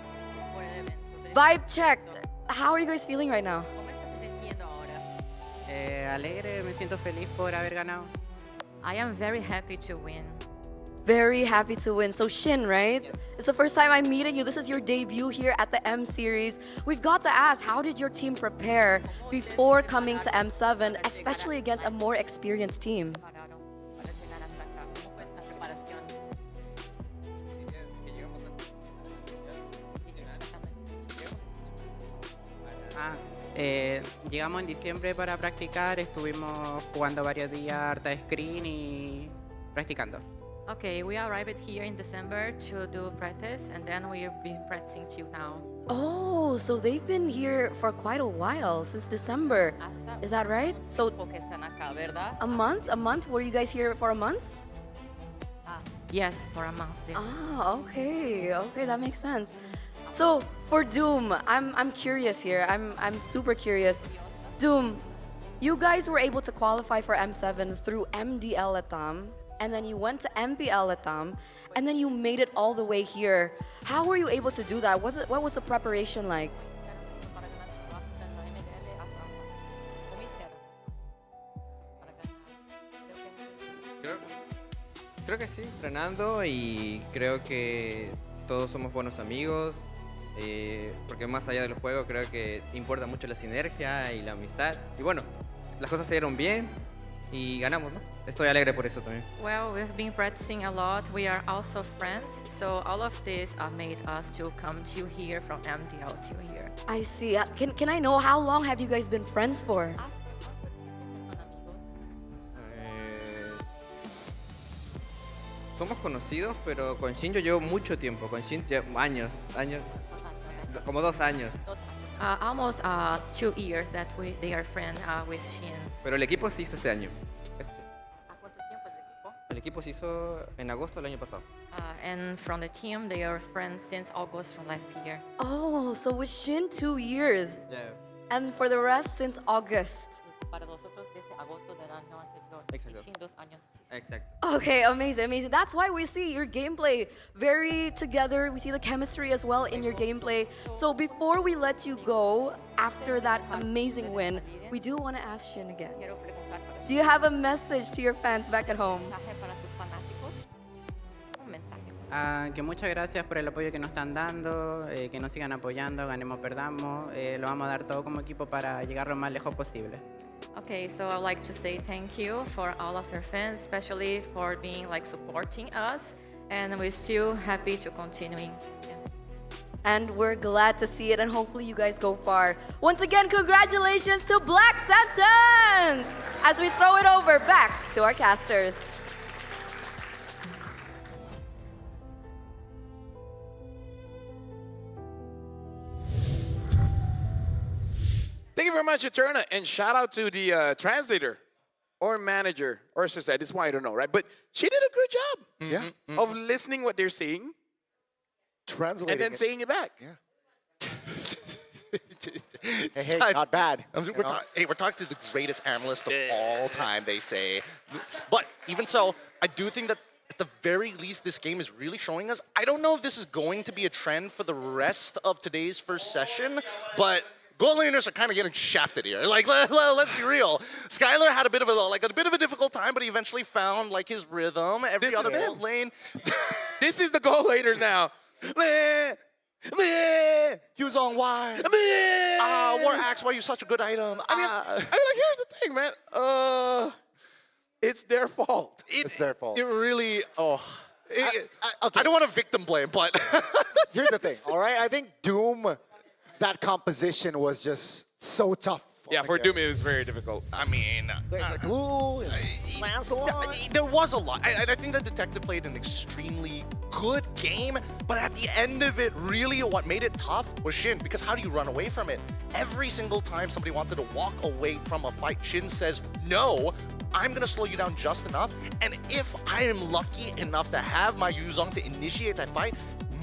Vibe check. How are you guys feeling right now? Alegre, me siento feliz por haber ganado. I am very happy to win. Very happy to win. So Shin, right? Yep. It's the first time I'm meeting you. This is your debut here at the M Series. We've got to ask, how did your team prepare before coming to M7, especially against a more experienced team? Llegamos en diciembre para practicar, estuvimos jugando varios días, harta screen y practicando. Okay, we arrived here in December to do practice, and then we've been practicing till now. Oh, so they've been here for quite a while, since December. Is that right? So a month? A month? Were you guys here for a month? Yes, for a month. Yeah. Ah, okay. Okay, that makes sense. So for Doom, I'm curious here. I'm super curious. Doom, You guys were able to qualify for M7 through MDL Latam, and then you went to MPL Latam, and then you made it all the way here. How were you able to do that? What was the preparation like? Creo que sí, entrenando y creo que todos somos buenos amigos, porque más allá del juego creo que importa mucho la sinergia y la amistad. Y bueno, las cosas se dieron bien y ganamos, ¿no? Estoy alegre por eso también. Well, we've been practicing a lot. We are also friends, so all of this made us to come to here from MDL to here. I see. Can I know how long have you guys been friends for? Somos conocidos, pero con Shin yo llevo mucho tiempo. Con Shin llevo años, como 2 años. Almost 2 years that they are friends with Shin. Pero el equipo se hizo este año. El equipo se hizo en agosto del año pasado. And from the team, they are friends since August from last year. Oh, so with Shin 2 years. Yeah. And for the rest since August. Para nosotros desde agosto del año anterior. Exacto. Exacto. Okay, amazing, amazing. That's why we see your gameplay very together. We see the chemistry as well in your gameplay. So before we let you go, after that amazing win, we do want to ask Shin again. Do you have a message to your fans back at home? Que muchas gracias por el apoyo que nos están dando, que nos sigan apoyando, ganemos, perdamos. Lo vamos a dar todo como equipo para llegar lo más lejos posible. Okay, so I'd like to say thank you for all of your fans, especially for being supporting us, and we're still happy to continuing. And we're glad to see it, and hopefully you guys go far. Once again, congratulations to Black Sentence! As we throw it over back to our casters. Thank you very much, Eterna, and shout out to the translator or manager or assistant. This is why I don't know, right? But she did a great job of listening what they're saying, translating, and then saying it back. Yeah. hey, not bad. We're talking to the greatest analyst of all time, they say. But even so, I do think that at the very least, this game is really showing us. I don't know if this is going to be a trend for the rest of today's first session, but goal laners are kind of getting shafted here. Let's be real. Skylar had a bit of a difficult time, but he eventually found his rhythm. Every other goal lane. This is the goal laners now. He was on wide. War Axe, why are you such a good item? I mean, here's the thing, man. It's their fault. It's their fault. It really. Okay. I don't want to victim blame, but here's the thing. All right, I think Doom. That composition was just so tough. Yeah, for Doom it was very difficult. I mean, there's a glue, Lancelot. There was a lot. I think that Detective played an extremely good game, but at the end of it, really what made it tough was Shin, because how do you run away from it? Every single time somebody wanted to walk away from a fight, Shin says, no, I'm going to slow you down just enough, and if I am lucky enough to have my Yuzong to initiate that fight,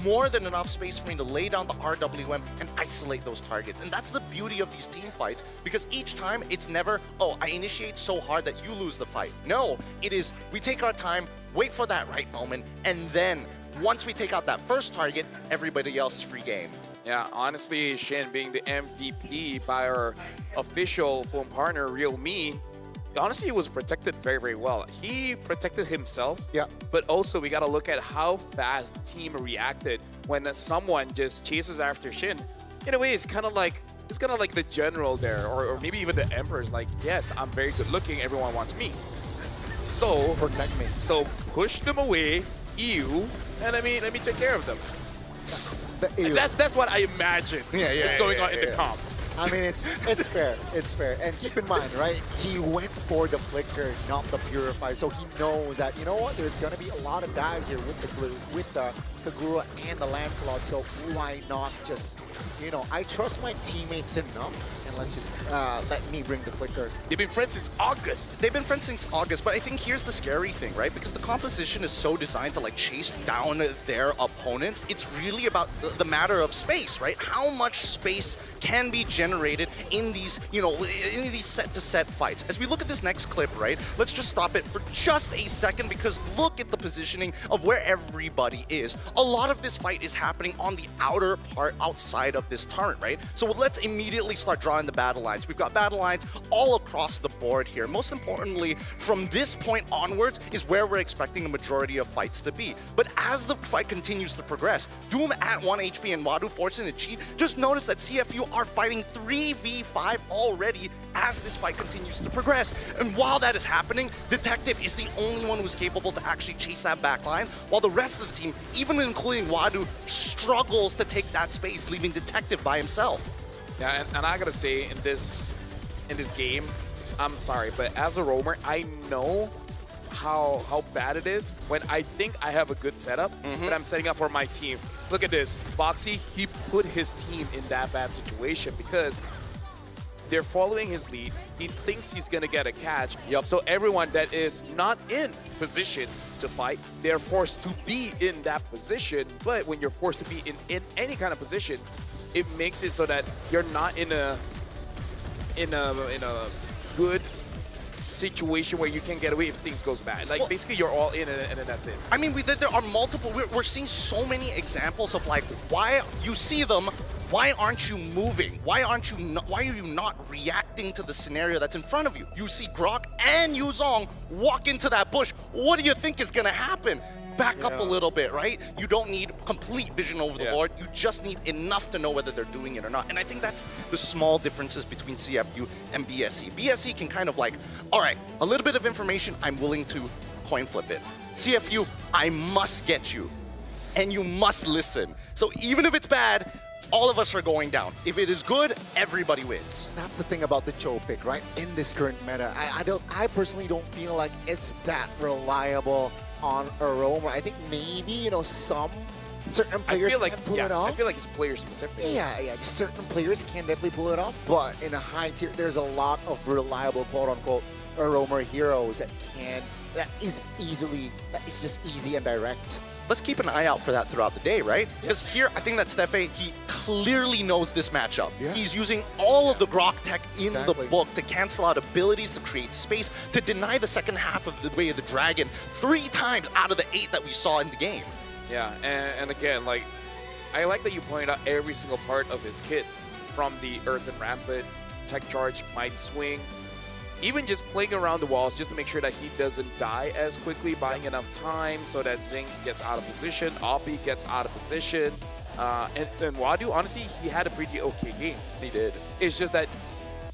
more than enough space for me to lay down the RWM and isolate those targets. And that's the beauty of these team fights, because each time it's never, oh, I initiate so hard that you lose the fight. No, it is, we take our time, wait for that right moment, and then once we take out that first target, everybody else is free game. Yeah, honestly, Shin being the MVP by our official phone partner, Real Me, honestly, he was protected very, very well. He protected himself, but also we got to look at how fast the team reacted when someone just chases after Shin. In a way, it's kind of like the general there, or maybe even the Emperor's like, yes, I'm very good looking, everyone wants me. So protect me. So push them away, and let me take care of them. That's what I imagine is going on in the comps. I mean, it's fair. It's fair. And keep in mind, right? He went for the Flicker, not the Purify. So he knows that, you know what? There's going to be a lot of dives here with the Glue, with the Kagura and the Lancelot. So why not just, I trust my teammates enough. and let's just let me bring the clicker. They've been friends since August. They've been friends since August, but I think here's the scary thing, right? Because the composition is so designed to like chase down their opponents. It's really about the matter of space, right? How much space can be generated in these, you know, in these set-to-set fights. As we look at this next clip, right? Let's just stop it for just a second because look at the positioning of where everybody is. A lot of this fight is happening on the outer part outside of this turret, right? So let's immediately start drawing the battle lines. We've got battle lines all across the board here. Most importantly, from this point onwards is where we're expecting the majority of fights to be. But as the fight continues to progress, Doom at 1 HP and Wadu forcing the cheat, just notice that CFU are fighting 3v5 already as this fight continues to progress. And while that is happening, Detective is the only one who's capable to actually chase that back line, while the rest of the team, even including Wadu, struggles to take that space, leaving Detective by himself. Yeah, and I gotta say, in this game, I'm sorry, but as a roamer, I know how bad it is when I think I have a good setup, but I'm setting up for my team. Look at this. Boxy, he put his team in that bad situation because they're following his lead. He thinks he's going to get a catch. So everyone that is not in position to fight, they're forced to be in that position. But when you're forced to be in any kind of position, it makes it so that you're not in a good situation where you can get away if things goes bad. Like, basically, you're all in and then that's it. I mean, there are multiple, we're seeing so many examples of like, why you see them, why aren't you moving? Why are you not reacting to the scenario that's in front of you? You see Grok and Yuzong walk into that bush. What do you think is gonna happen? Back up a little bit, right? You don't need complete vision over the board. You just need enough to know whether they're doing it or not. And I think that's the small differences between CFU and BSE. BSE can kind of like, all right, a little bit of information, I'm willing to coin flip it. CFU, I must get you. And you must listen. So even if it's bad, all of us are going down. If it is good, everybody wins. That's the thing about the Cho pick, right? In this current meta, I personally don't feel like it's that reliable on a roamer. I think maybe, you know, some certain players can pull it off. I feel like it's player specific. Yeah, just certain players can definitely pull it off. But in a high tier, there's a lot of reliable quote-unquote roamer heroes that is just easy and direct. Let's keep an eye out for that throughout the day, right? Because here, I think that Stefe, he clearly knows this matchup. He's using all of the Grok tech in the book to cancel out abilities, to create space, to deny the second half of the Way of the Dragon 3 times out of the 8 that we saw in the game. Yeah, and again, like, I like that you pointed out every single part of his kit, from the Earth and Rampant, Tech Charge, Mighty Swing, even just playing around the walls just to make sure that he doesn't die as quickly, buying enough time so that Zing gets out of position, Oppie gets out of position. And Wadu, honestly, he had a pretty okay game. He did. It's just that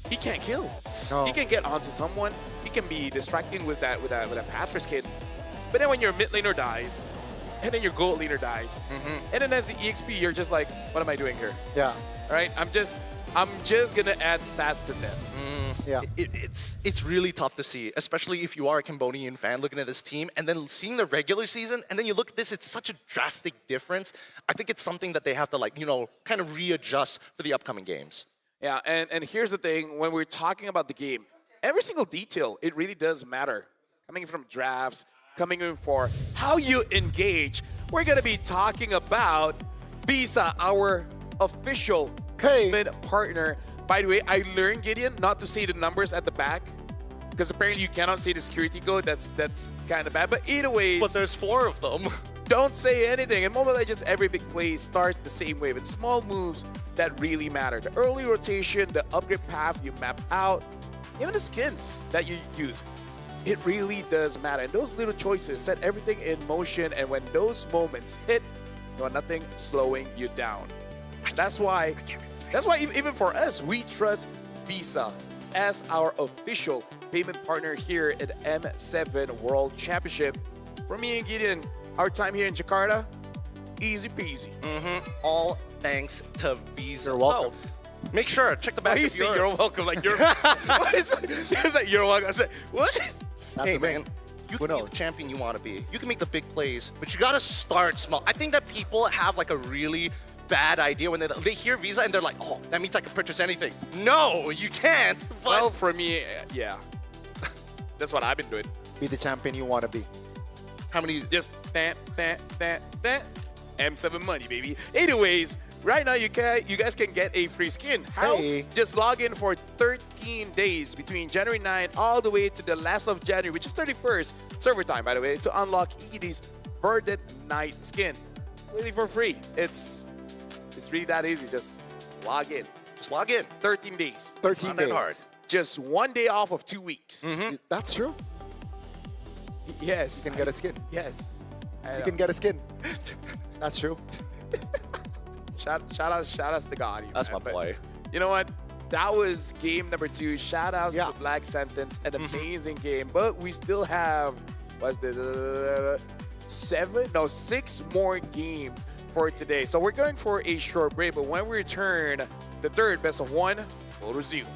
he can't kill. No. He can get onto someone. He can be distracting with that Patras kid. But then when your mid laner dies, and then your gold laner dies, and then as the EXP, you're just like, what am I doing here? Yeah. Right? I'm just gonna add stats to them. Yeah. It's really tough to see, especially if you are a Cambodian fan looking at this team and then seeing the regular season and then you look at this, it's such a drastic difference. I think it's something that they have to, like, you know, kind of readjust for the upcoming games. Yeah, and here's the thing, when we're talking about the game, every single detail, it really does matter. Coming from drafts, coming in for how you engage, we're gonna be talking about Visa, our official payment partner. By the way, I learned, Gideon, not to say the numbers at the back, because apparently you cannot say the security code. That's kind of bad. But either way, but there's 4 of them. Don't say anything. In Mobile Legends, every big play starts the same way. It's small moves that really matter. The early rotation, the upgrade path you map out, even the skins that you use. It really does matter. And those little choices set everything in motion. And when those moments hit, you want nothing slowing you down. That's why even for us, we trust Visa as our official payment partner here at M7 World Championship. For me and Gideon, our time here in Jakarta, easy peasy. All thanks to Visa. You're welcome. So, make sure, check the back you of say your... you're welcome, like you're... It's like you're welcome. I said, what? Hey, man. You can be the champion you want to be. You can make the big plays, but you got to start small. I think that people have like a really bad idea when they hear Visa and they're like, oh, that means I can purchase anything. No, you can't. But Well, for me, yeah. That's what I've been doing. Be the champion you want to be. how many? Just bam, bam, bam, bam. M7 money, baby. Anyways, right now you guys can get a free skin. How? Hey. Just log in for 13 days between January 9 all the way to the last of January, which is 31st server time, by the way, to unlock ED's Verdant Night skin. Really for free. It's really that easy. Just log in. Just log in. 13 days. 13 Not days. that hard. Just 1 day off of 2 weeks. That's true. Yes. You can get a skin. Yes. You can get a skin. That's true. Shout outs to God. That's my But boy. You know what? That was game number 2. Shout outs Yeah. to Black Sentence. An amazing game. But we still have, what's this? 6 more games for today. So we're going for a short break. But when we return, the third best of 1 will resume.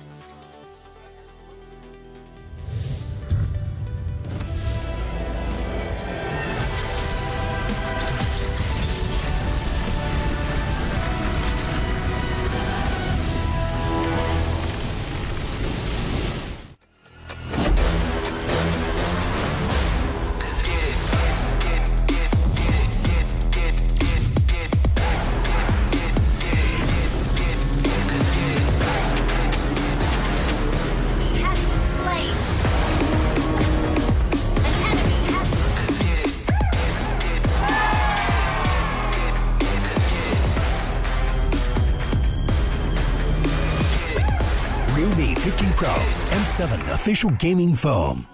Realme 15 Pro M7 official gaming foam.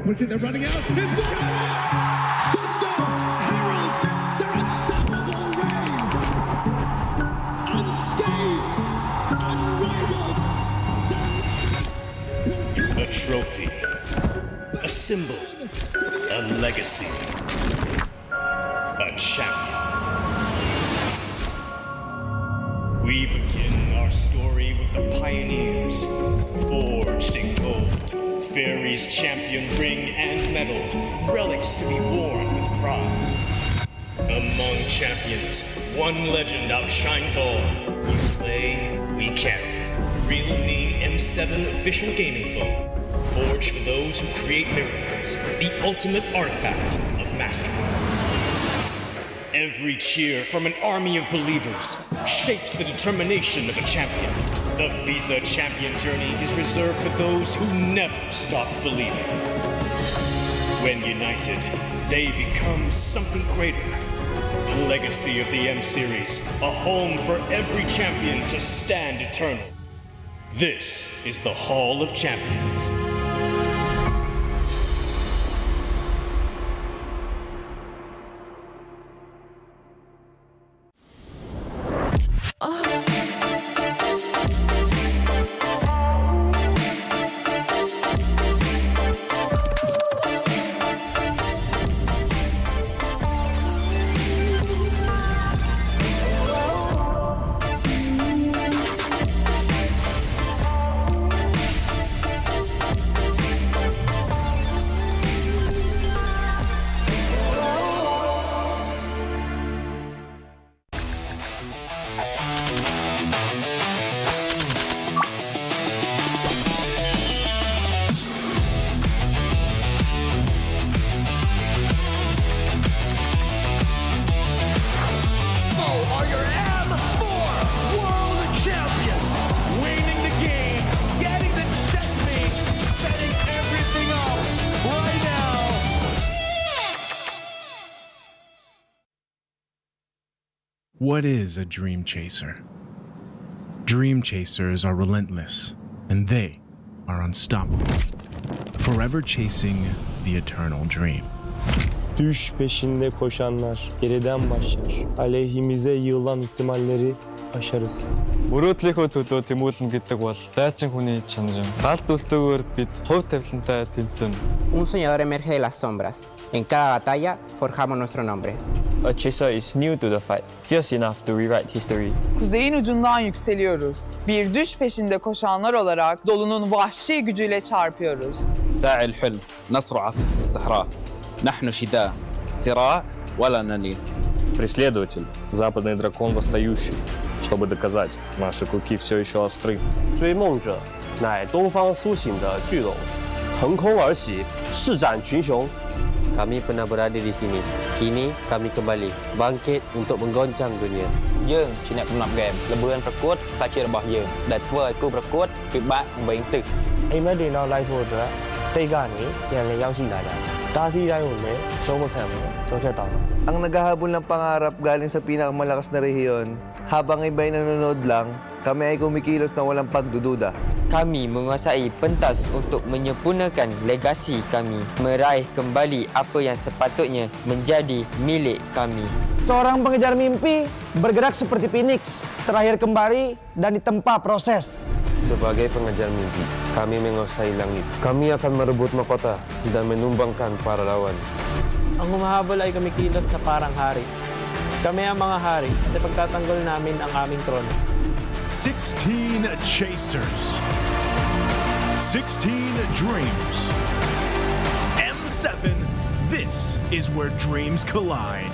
pushing, they're running out. It's Thunder heralds their unstoppable reign. Unscathed, unrivaled. A trophy, a symbol, a legacy, a champion. We begin our story with the pioneers, forged in gold. Fairy's champion ring and medal, relics to be worn with pride. Among champions, one legend outshines all. We play, we carry. Realme M7 official gaming phone. Forged for those who create miracles, the ultimate artifact of mastery. Every cheer from an army of believers shapes the determination of a champion. The Visa Champion journey is reserved for those who never stop believing. When united, they become something greater. The legacy of the M Series, a home for every champion to stand eternal. This is the Hall of Champions. What is a dream chaser? Dream chasers are relentless, and they are unstoppable, forever chasing the eternal dream. Düş peşinde koşanlar geriden başlar. Aleyhimize yığılan ihtimalleri aşarız. Мөрөөдлийнхөө төлөө тэмүүлнэ гэдэг бол дайчин хүний чанар. Галт үлтээгүүр бид хувь тавилантай тэмцэн. Un soñador emerge de las sombras. En cada batalla forjamos nuestro nombre. A chaser is new to the fight, fierce enough to rewrite history. Kuzeyin ucundan yükseliyoruz. Bir düş peşinde koşanlar olarak dolunun vahşi gücüyle çarpıyoruz. ساعي الحلم نصر عاصفة الصحراء نحن شداء صراع ولا نلين. Преследователь, западный дракон восстающий, чтобы доказать, наши клыки все еще остры. 追梦者乃东方苏醒的巨龙，腾空而起，施展群雄。 Kami pernah berada di sini. Kini kami kembali bangkit untuk menggoncang dunia. យើងជាអ្នកកំណត់ហ្គេមល្បឿនប្រកួតខ្លះជារបស់យើងដែលធ្វើឲ្យគូប្រកួតពិបាកវែងទឹក အိမ်မက်တွေနောက်လိုက်ဖို့အတွက်တိတ်ကနေပြန်လည်ရောက်ရှိလာကြတယ်။တားဆီးတိုင်းကိုလည်းရှုံးမခံဘူးကြောက်ဖြတ်တောင်း Ang naghahabol ng pangarap galing sa pinakamalakas na rehiyon, habang iba'y nanonood lang, kami ay kumikilos na walang pagdududa. Kami menguasai pentas untuk menyempurnakan legasi kami, meraih kembali apa yang sepatutnya menjadi milik kami. Seorang pengejar mimpi bergerak seperti Phoenix, terakhir kembali dan ditempa proses. Sebagai pengejar mimpi, kami menguasai langit. Kami akan merebut mahkota dan menumbangkan para lawan. Ang humahabol ay kumikilos na parang hari. Kami ang mga hari at ipagtatanggol namin ang aming trono. 16 chasers. 16 dreams. M7, this is where dreams collide.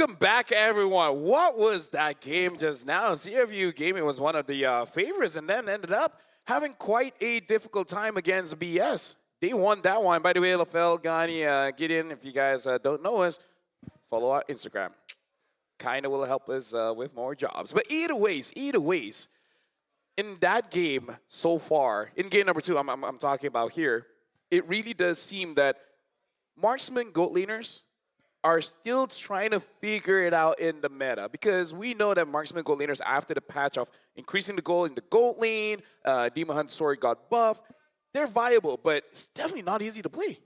Welcome back, everyone. What was that game just now? CFU Gaming was one of the favorites and then ended up having quite a difficult time against BS. They won that one. By the way, LaFell, Gani, Gideon, if you guys don't know us, follow our Instagram. Kind of will help us with more jobs. But either ways, in that game so far, in game number 2, I'm talking about here, it really does seem that marksman goat laners are still trying to figure it out in the meta, because we know that marksman goat laners, after the patch of increasing the gold in the gold lane, Demon Hunt Sword got buff, they're viable, but it's definitely not easy to play.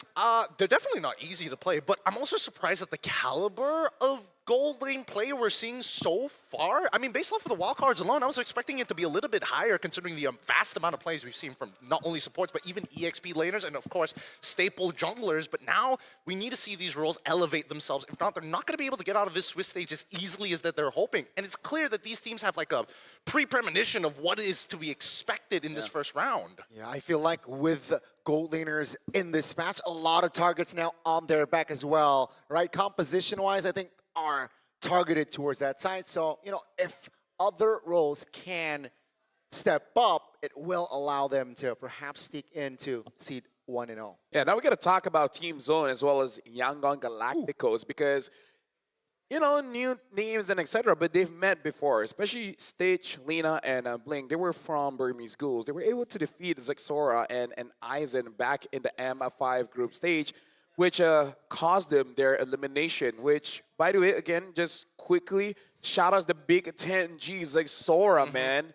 They're definitely not easy to play, but I'm also surprised at the caliber of gold lane play we're seeing so far. I mean, based off of the wildcards alone, I was expecting it to be a little bit higher considering the vast amount of plays we've seen from not only supports, but even EXP laners and, of course, staple junglers. But now we need to see these roles elevate themselves. If not, they're not going to be able to get out of this Swiss stage as easily as that they're hoping. And it's clear that these teams have like a pre-premonition of what is to be expected in this first round. Yeah, I feel like with gold laners in this match, a lot of targets now on their back as well, right? Composition-wise, I think are targeted towards that side. So, you know, if other roles can step up, it will allow them to perhaps sneak into seed 1-0. Yeah, now we got to talk about Team Zone as well as Yangon Galacticos, because, you know, new names and etc., but they've met before, especially Stitch, Lena, and Blink. They were from Burmese Ghouls. They were able to defeat Zexora and Aizen back in the M5 group stage, which caused them their elimination, which, by the way, again, just quickly, shout out to the big 10 Gs like Sora, man.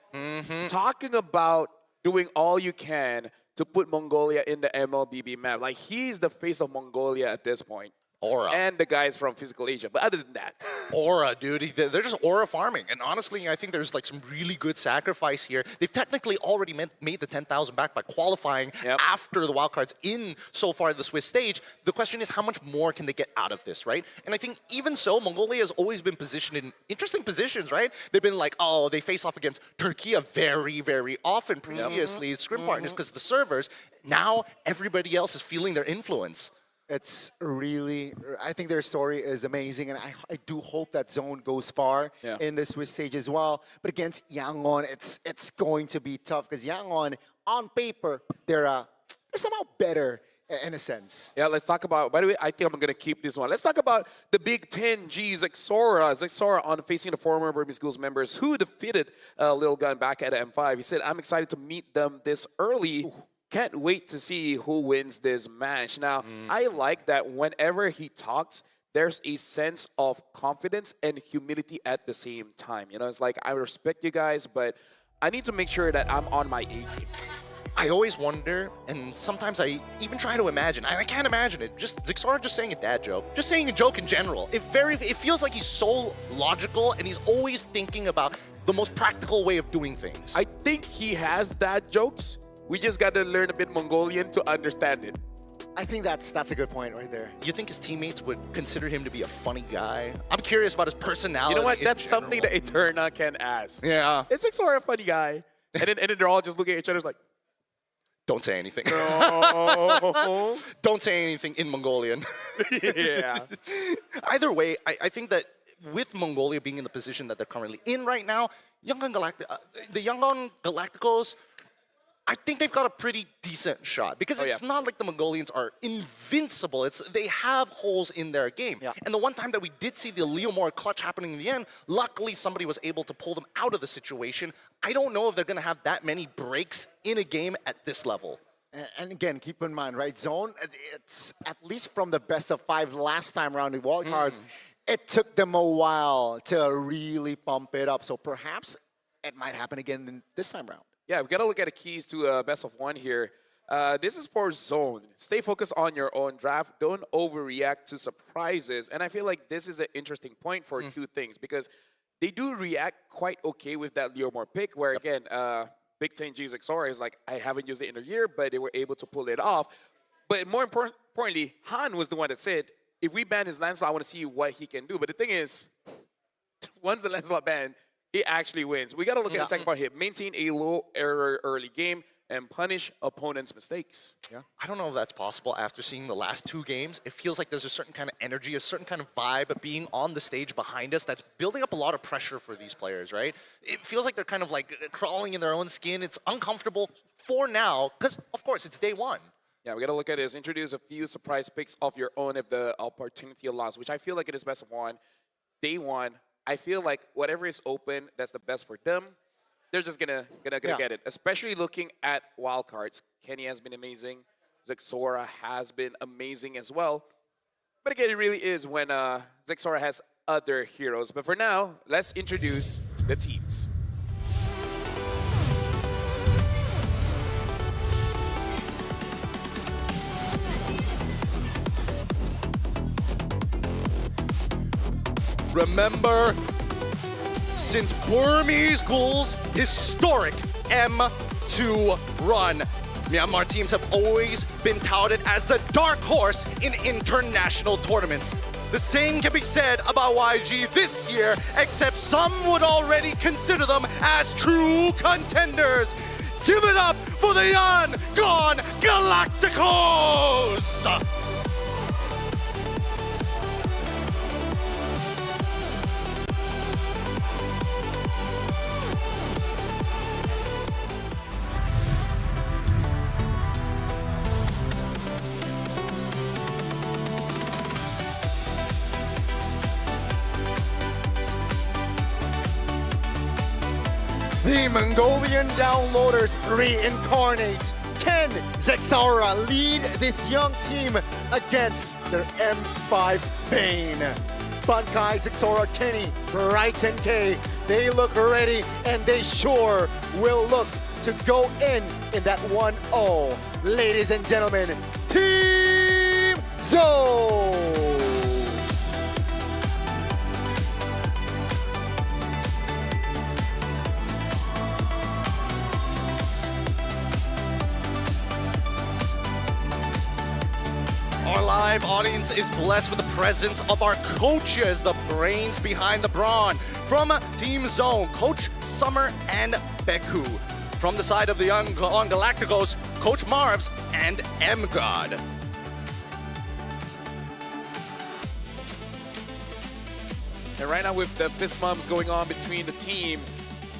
Talking about doing all you can to put Mongolia in the MLBB map. Like, he's the face of Mongolia at this point. Aura. And the guys from Physical Asia. But other than that. Aura, dude. They're just aura farming. And honestly, I think there's like some really good sacrifice here. They've technically already made the 10,000 back by qualifying after the wildcards in so far the Swiss stage. The question is, how much more can they get out of this, right? And I think even so, Mongolia has always been positioned in interesting positions, right? They've been like, oh, they face off against Turkey very, very often previously, scrim partners because of the servers. Now everybody else is feeling their influence. It's really, I think their story is amazing, and I do hope that Zone goes far in the Swiss stage as well. But against Yangon, it's going to be tough, because Yangon, on paper, they're somehow better in a sense. Yeah, let's talk about, by the way, I think I'm going to keep this one. Let's talk about the big 10 Gs, Zexora on facing the former Burmese Ghouls members who defeated Lil Gun back at M5. He said, I'm excited to meet them this early. Can't wait to see who wins this match. Now, I like that whenever he talks, there's a sense of confidence and humility at the same time. You know, it's like, I respect you guys, but I need to make sure that I'm on my A game. I always wonder, and sometimes I even try to imagine, I can't imagine it, just Zexora just saying a dad joke, just saying a joke in general. It feels like he's so logical, and he's always thinking about the most practical way of doing things. I think he has dad jokes. We just got to learn a bit Mongolian to understand it. I think that's a good point right there. You think his teammates would consider him to be a funny guy? I'm curious about his personality. You know what? That's something that Eterna can ask. Yeah. It's like sort of a funny guy. And then they're all just looking at each other like, don't say anything. No. Don't say anything in Mongolian. Yeah. Either way, I think that with Mongolia being in the position that they're currently in right now, the Yangon Galacticos, I think they've got a pretty decent shot, because it's not like the Mongolians are invincible. They have holes in their game. And the one time that we did see the Leomore clutch happening in the end, luckily somebody was able to pull them out of the situation. I don't know if they're going to have that many breaks in a game at this level. And again, keep in mind, right, Zone, it's at least from the best of 5 last time around in wildcards, it took them a while to really pump it up. So perhaps it might happen again this time around. Yeah, we got to look at the keys to best of 1 here. This is for Zone. Stay focused on your own draft. Don't overreact to surprises. And I feel like this is an interesting point for 2 things, because they do react quite okay with that Leomore pick, where again, Big 10 G Zexora is like, I haven't used it in a year, but they were able to pull it off. But more importantly, Han was the one that said, if we ban his Lancelot, I want to see what he can do. But the thing is, once the Lancelot ban, he actually wins. We got to look at the second part here. Maintain a low error early game and punish opponents' mistakes. Yeah. I don't know if that's possible after seeing the last 2 games. It feels like there's a certain kind of energy, a certain kind of vibe being on the stage behind us that's building up a lot of pressure for these players, right? It feels like they're kind of like crawling in their own skin. It's uncomfortable for now because, of course, it's day 1. Yeah, we got to look at this. Introduce a few surprise picks of your own if the opportunity allows, which I feel like it is best of 1. Day 1, I feel like whatever is open, that's the best for them. They're just gonna get it. Especially looking at wildcards. Kenny has been amazing. Zexora has been amazing as well. But again, it really is when Zexora has other heroes. But for now, let's introduce the teams. Remember, since Burmese Ghoul's historic M2 run, Myanmar teams have always been touted as the dark horse in international tournaments. The same can be said about YG this year, except some would already consider them as true contenders. Give it up for the Gone Galacticos! The Mongolian downloaders reincarnate. Can Zexara lead this young team against their M5 Bane? Bankai, Zexora, Kenny, Bright, and K, they look ready, and they sure will look to go in that 1-0. Ladies and gentlemen, Team Zone! Our live audience is blessed with the presence of our coaches, the brains behind the brawn. From Team Zone, Coach Summer and Beku. From the side of the Young Galacticos, Coach Marvs and M-God. And right now with the fist bumps going on between the teams,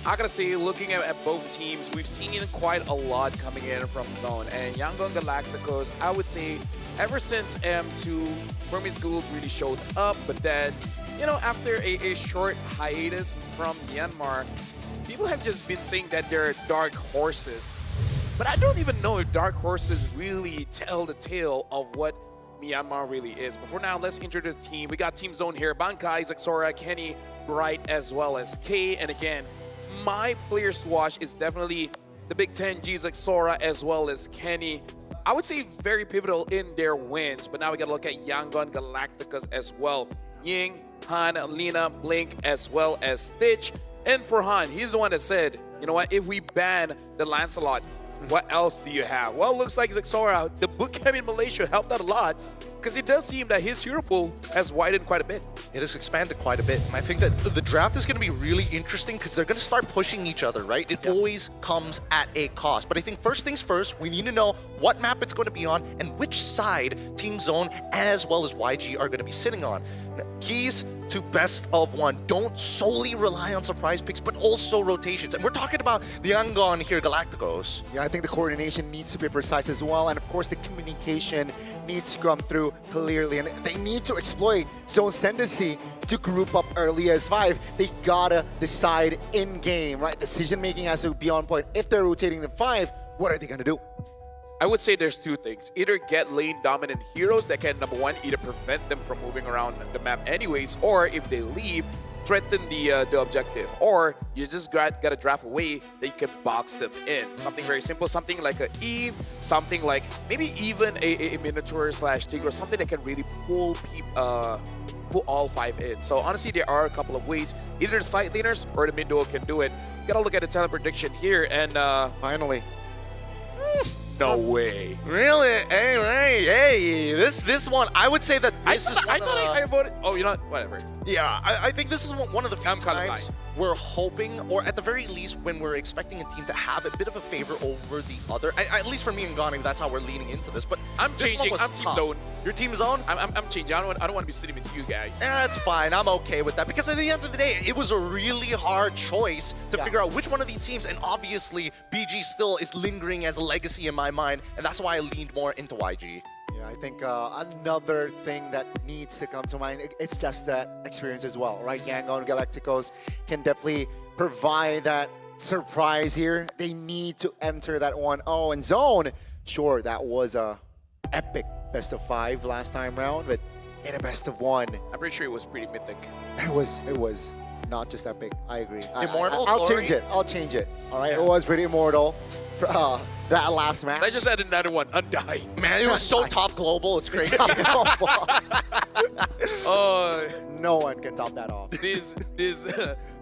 I gotta say, looking at both teams, we've seen quite a lot coming in from Zone. And Yangon Galacticos, I would say, ever since M2, Burmese Ghoul really showed up. But then, you know, after a short hiatus from Myanmar, people have just been saying that they're dark horses. But I don't even know if dark horses really tell the tale of what Myanmar really is. But for now, let's introduce the team. We got Team Zone here. Bankai, Zexora, Kenny, Bright, as well as K. And again, my players to watch is definitely the Big 10G, Zexora, as well as Kenny. I would say very pivotal in their wins. But now we got to look at Yangon Galacticos as well. Ying, Han, Lina, Blink, as well as Stitch. And for Han, he's the one that said, you know what, if we ban the Lancelot, what else do you have? Well, looks like Zexora, the bootcamp in Malaysia helped out a lot because it does seem that his hero pool has widened quite a bit. It has expanded quite a bit. And I think that the draft is going to be really interesting because they're going to start pushing each other, right? It always comes at a cost. But I think first things first, we need to know what map it's going to be on and which side Team Zone as well as YG are going to be sitting on. Keys to best of one. Don't solely rely on surprise picks, but also rotations. And we're talking about the Yangon here, Galacticos. Yeah, I think the coordination needs to be precise as well. And of course, the communication needs to come through clearly. And they need to exploit Zone's tendency to group up early as 5. They gotta decide in-game, right? Decision-making has to be on point. If they're rotating the 5, what are they gonna do? I would say there's two things. Either get lane dominant heroes that can, number one, either prevent them from moving around the map anyways, or if they leave, threaten the objective. Or you just gotta draft a way that you can box them in. Something very simple, something like a Eve, something like maybe even a Minotaur / Tigre, something that can really pull all 5 in. So honestly, there are a couple of ways. Either the side laners or the mid duo can do it. Gotta look at the talent prediction here, and finally. No way. Really? Hey, this one, I would say that this is I thought I voted. Oh, you know what? Whatever. Yeah, I think this is one of the few times we're hoping, or at the very least, when we're expecting a team to have a bit of a favor over the other. At least for me and Gani, that's how we're leaning into this. But I'm this one changing. was I'm team tough. zone. Your team zone? I'm changing. I don't want to be sitting with you guys. That's fine. I'm okay with that because at the end of the day, it was a really hard choice to figure out which one of these teams. And obviously, BG still is lingering as a legacy in my mind, and that's why I leaned more into YG. Yeah, I think another thing that needs to come to mind, it's just that experience as well, right? Yangon Galacticos can definitely provide that surprise here. They need to enter that 1-0 and zone. Sure, that was a epic best of 5 last time round, but in a best of 1, I'm pretty sure it was pretty mythic. it was not just epic. I agree. Immortal? I'll change it. I'll change it. All right, it was pretty immortal. That last match. I just had another one. Undying. Man, it was so top global. It's crazy. No one can top that off. This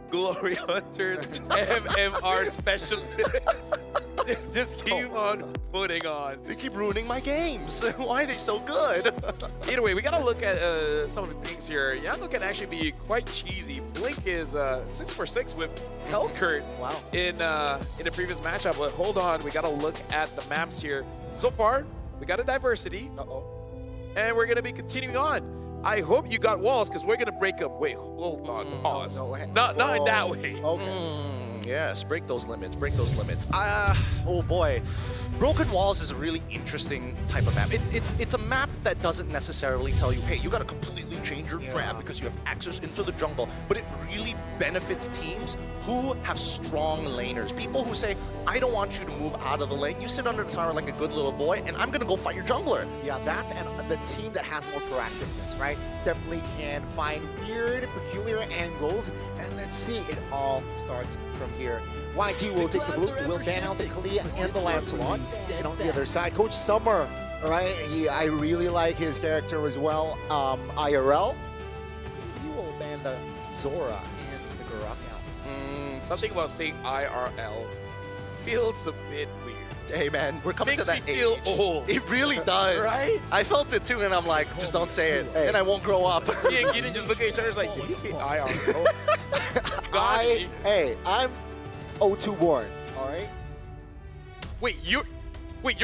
Glory Hunters MMR specialists just keep on putting on. They keep ruining my games. Why are they so good? Either way, we gotta look at some of the things here. Yango can actually be quite cheesy. Blink is 6 for 6 with Hellcurt in the previous matchup. But hold on, we gotta look at the maps here. So far, we got a diversity. And we're gonna be continuing on. I hope you got walls, because we're gonna break up. Wait, hold on, pause. Not in that way. Yes, break those limits, break those limits. Oh boy. Broken Walls is a really interesting type of map. It's a map that doesn't necessarily tell you, hey, you gotta completely change your grab because you have access into the jungle, but it really benefits teams who have strong laners. People who say, I don't want you to move out of the lane. You sit under the tower like a good little boy, and I'm gonna go fight your jungler. Yeah, that and the team that has more proactiveness, right? Definitely can find weird, peculiar angles, and let's see, it all starts from here. YG will take the blue, will ban out the Kalia and the Lancelot. And on the other side, Coach Summer, all right? I really like his character as well. IRL, he will ban the Zora and the Garak out. Something about saying IRL feels a bit weird. Hey man, we're coming Makes to that me feel age. old. It really does. Right? I felt it too, and I'm like, just don't say it, and I won't grow up. Me and Gideon just look at each other, it's like, did you say IRL? I'm 02 born, all right? Wait, you're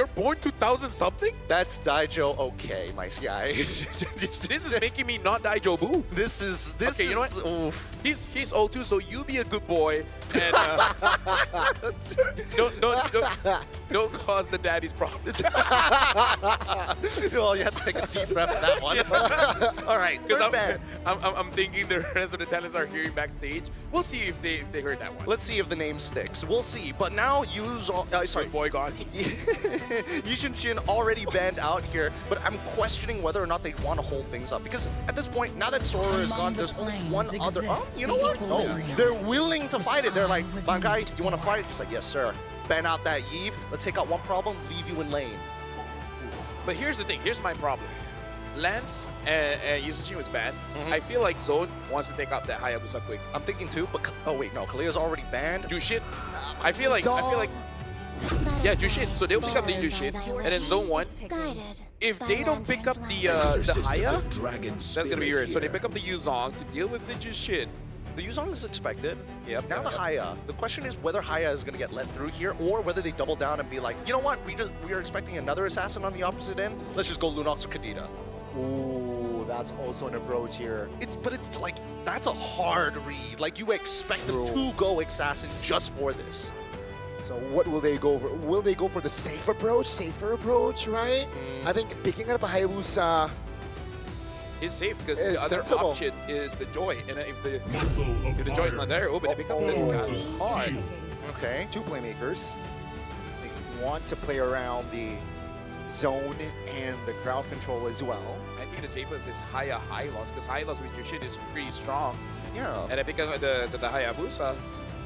born 2000 something? That's Daijo okay, my guy. This is making me not Daijo Boo. This okay, you know what? Oof. He's 02, so you be a good boy and don't cause the daddy's problems. Well, you have to take a deep breath for that one. All right, because I'm thinking the rest of the talents are hearing backstage. We'll see if they heard that one. Let's see if the name sticks. We'll see. But now sorry, boy gone. Yushin Shin already banned out here, but I'm questioning whether or not they want to hold things up because at this point, now that Sora is gone, there's only one other. Oh, you know what? No, they're willing to fight it. They're like, Bankai, you want to fight? He's like, yes, sir. Ban out that Yve. Let's take out one problem, leave you in lane. But here's the thing. Here's my problem. Lance and Yusuchi was banned. I feel like Zone wants to take out that Hayabusa quick. I'm thinking too, but oh wait, no, Kalea's already banned. Jushin. I feel like yeah, Jushin. So they'll pick up the Jushin, and then Zone 1. If they don't pick up the Haya, that's gonna be weird. So they pick up the Yuzong to deal with the Jushin. The Yuzong is expected. Yep. Now the Haya. The question is whether Haya is gonna get let through here, or whether they double down and be like, you know what? We are expecting another assassin on the opposite end. Let's just go Lunox or Kadita. Ooh, that's also an approach here. But it's like that's a hard read. Like you expect them to go assassin just for this. So what will they go for? Will they go for the safer approach, right? I think picking up a Hayabusa is safe because the other option is the Joy, and if the Joy is not there, but they pick up the hard. Okay, 2 playmakers. They want to play around the zone and the crowd control as well. I think the safest is Haya Hylos, because Hylos with your shit is pretty strong. Yeah. And I think the Hayabusa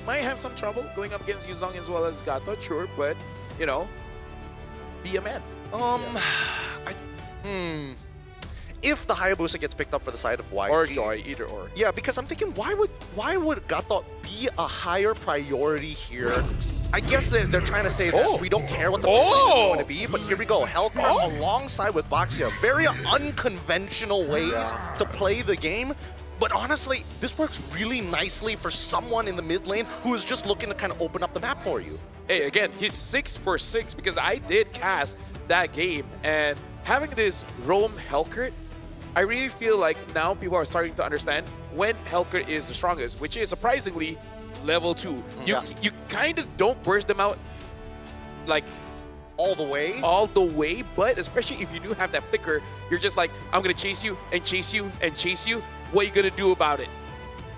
might have some trouble going up against Yuzong as well as Gato, sure, but you know, be a man. If the Hayabusa gets picked up for the side of YG or Joy, either or. Yeah, because I'm thinking, why would Gato be a higher priority here I guess they're trying to say that we don't care what the play is going to be, but here we go. Hellcat alongside with Baxia. Very unconventional ways to play the game. But honestly, this works really nicely for someone in the mid lane who is just looking to kind of open up the map for you. Hey, again, he's 6 for 6 because I did cast that game. And having this roam Hellcat, I really feel like now people are starting to understand when Hellcat is the strongest, which is surprisingly level 2. You kind of don't burst them out like all the way, but especially if you do have that flicker, you're just like, I'm gonna chase you and chase you and chase you. What are you gonna do about it?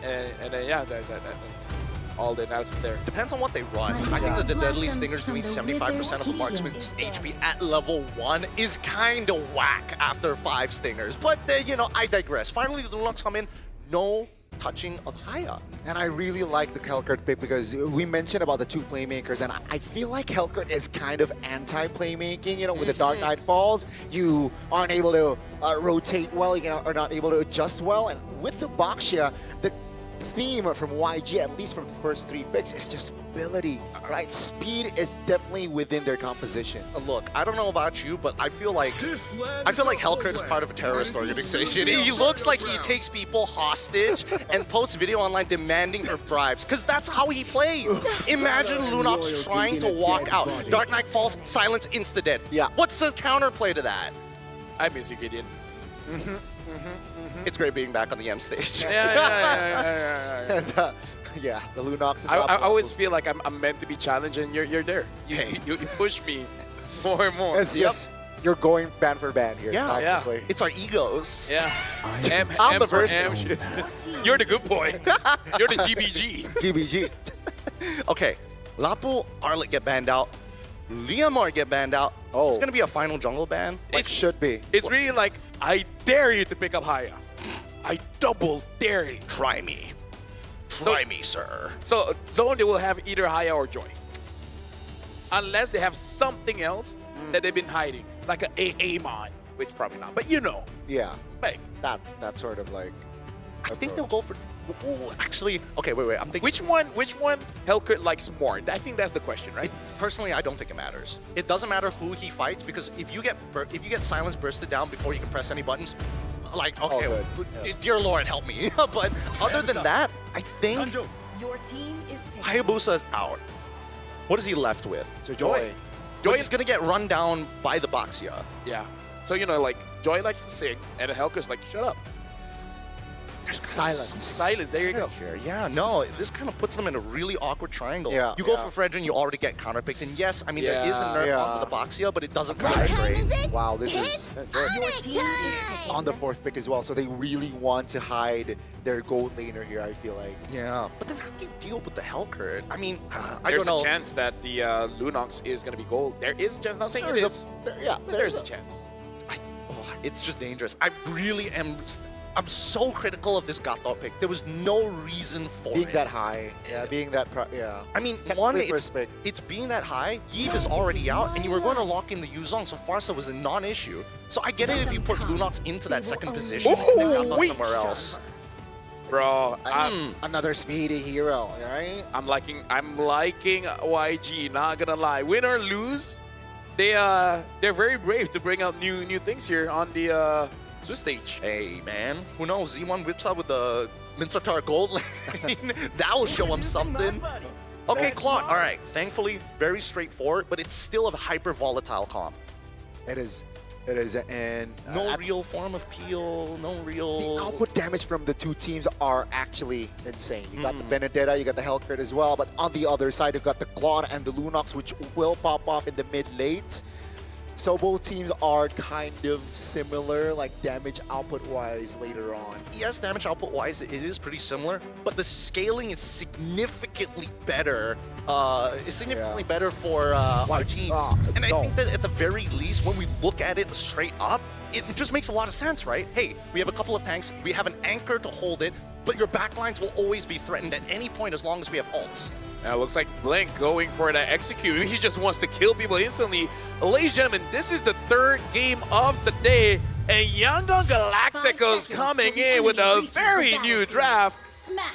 And then that's all the analysis there. Depends on what they run. I think the Deadly Stingers doing 75% of the marksman's HP at level 1 is kind of whack after 5 Stingers. But, you know, I digress. Finally, the Lunox come in. No touching of Haya. And I really like the Hellcat pick because we mentioned about the 2 playmakers, and I feel like Hellcat is kind of anti-playmaking, you know, with the Dark Knight Falls. You aren't able to rotate well, you are not able to adjust well, and with the Baxia, the theme from YG, at least from the first 3 picks, is just mobility, right? Speed is definitely within their composition. Look, I don't know about you, but I feel like Hellcat is part of a terrorist organization. He looks like he takes people hostage and posts video online demanding for bribes, because that's how he plays. Imagine Lunox trying to walk out. Dark Knight Falls, silence, insta-dead. Yeah. What's the counterplay to that? I miss you, Gideon. It's great being back on the M stage. Yeah. And, yeah, the Lunox. I always feel like I'm meant to be challenged, and you're there. You push me more and more. It's just, you're going band for band here. Yeah. It's our egos. Yeah. I'm the for first. You're the good boy. You're the GBG. GBG. Okay, Lapu, Arlet get banned out. Liamar get banned out. Oh. It's gonna be a final jungle ban. It should be. It's really like, I dare you to pick up Haya. I double dare you. Try me. Try me, sir. So Zone, they will have either Haya or Joy. Unless they have something else that they've been hiding. Like a Amon, which probably not. But you know. Yeah. Like, that sort of like. I think they'll go for. Ooh, actually, okay, wait. I'm thinking. Which one Hellcat likes more? I think that's the question, right? Personally, I don't think it matters. It doesn't matter who he fights, because if you get silence bursted down before you can press any buttons, like, okay, dear Lord, help me. But other than that, I think Your team is Hayabusa is out. What is he left with? So Joy. Joy is gonna get run down by the Baxia. Yeah. So, you know, like, Joy likes to sing, and the Hellcat's like, shut up. Silence. Silence, there you go. Yeah, no, this kind of puts them in a really awkward triangle. Yeah, you go for Fredrin, you already get counterpicked. And yes, I mean, there is a nerf onto the Baxia, but it doesn't fly great. Wow, this is Your team is on the 4th pick as well, so they really want to hide their gold laner here, I feel like. Yeah, but then how do you deal with the Hellcat? I mean, I There's don't know. a chance that the Lunox is going to be gold. There is a chance. Not saying it is. There's a chance. It's just dangerous. I really am. I'm so critical of this Gato pick. There was no reason for being it. that high. Yeah, being that. I mean, one, it's being that high. Yeet is already out, and you were going to lock in the Yuzong, so Farsa was a non-issue. So I get it if you put Lunox into that second position and then Gato somewhere else. Bro, another speedy hero, right? I'm liking YG. Not gonna lie, win or lose, they're very brave to bring out new things here on the Swiss stage. Hey man, who knows? Z1 whips out with the Minsatar gold lane. That will show him something. Okay, Claude. All right. Thankfully, very straightforward, but it's still a hyper volatile comp. It is. It is, and no real form of peel, no real. The output damage from the 2 teams are actually insane. You got the Benedetta, you got the Hellcat as well, but on the other side, you've got the Claude and the Lunox, which will pop off in the mid-late. So both teams are kind of similar, like damage output-wise later on. Yes, damage output-wise, it is pretty similar, but the scaling is significantly better. Better for our teams. And I think that at the very least, when we look at it straight up, it just makes a lot of sense, right? Hey, we have a couple of tanks, we have an anchor to hold it, but your backlines will always be threatened at any point as long as we have ults. Now, it looks like Blink going for that execute. He just wants to kill people instantly. Ladies and gentlemen, this is the 3rd game of today, and Yangon Galacticos coming in with a very new draft,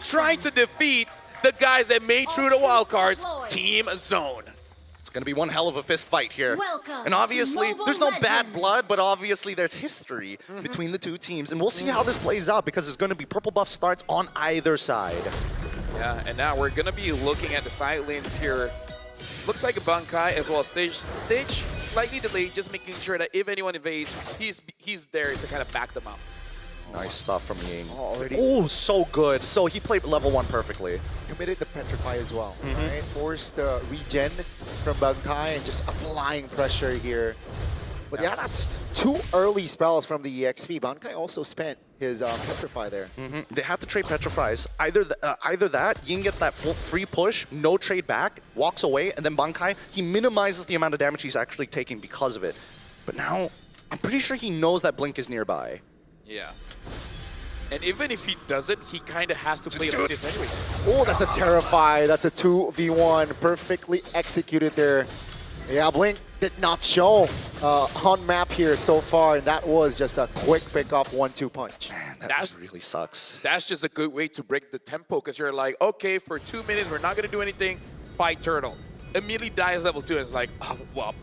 trying to defeat the guys that made through the wildcards, Team Zone. It's going to be one hell of a fist fight here. Welcome And obviously, to there's no Mobile bad Legends. blood, but obviously there's history between the two teams. And we'll see how this plays out because it's going to be purple buff starts on either side. Yeah, and now we're going to be looking at the side lanes here. Looks like a Bankai as well. Stage slightly delayed, just making sure that if anyone invades, he's there to kind of back them up. Nice stuff from Ying. Already. Oh, so good. So he played level 1 perfectly. Committed the Petrify as well, right? Forced regen from Bankai and just applying pressure here. But yeah, that's 2 early spells from the EXP. Bankai also spent his Petrify there. They have to trade Petrifies. Either that, Ying gets that full free push, no trade back, walks away, and then Bankai, he minimizes the amount of damage he's actually taking because of it. But now, I'm pretty sure he knows that Blink is nearby. Yeah. And even if he doesn't, he kind of has to play like this anyway. Oh, that's a Terrify. That's a 2v1. Perfectly executed there. Yeah, Blink did not show on map here so far, and that was just a quick pick-up 1-2 punch. Man, that really sucks. That's just a good way to break the tempo, because you're like, okay, for 2 minutes, we're not going to do anything. Fight Turtle. Immediately dies level 2, and it's like, oh, well,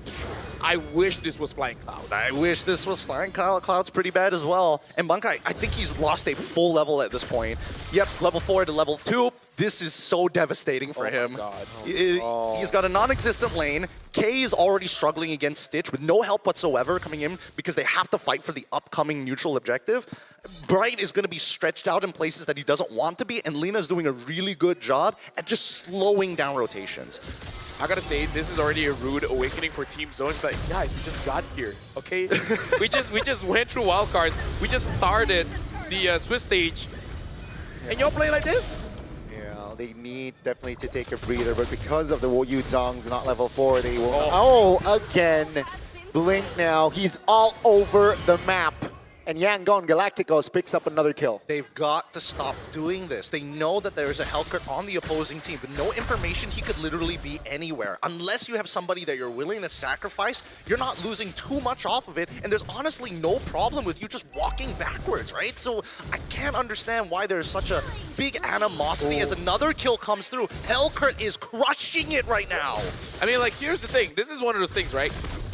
I wish this was Flying Clouds. I wish this was Flying Clouds pretty bad as well. And Bankai, I think he's lost a full level at this point. Yep, level 4 to level 2. This is so devastating for him. My God. He's got a non-existent lane. K is already struggling against Stitch with no help whatsoever coming in because they have to fight for the upcoming neutral objective. Bright is going to be stretched out in places that he doesn't want to be, and Lena's doing a really good job at just slowing down rotations. I gotta say, this is already a rude awakening for Team Zone. It's like, guys, we just got here, okay? we just went through wildcards. We just started the Swiss stage, and y'all play like this? Yeah, they need definitely to take a breather, but because of the Yu Zhang's not level 4, they will. Oh, again, Blink now. He's all over the map. And Yangon Galacticos picks up another kill. They've got to stop doing this. They know that there's a Hellcurt on the opposing team. With no information, he could literally be anywhere. Unless you have somebody that you're willing to sacrifice, you're not losing too much off of it. And there's honestly no problem with you just walking backwards, right? So I can't understand why there's such a big animosity as another kill comes through. Hellcurt is crushing it right now. I mean, like, here's the thing. This is one of those things, right?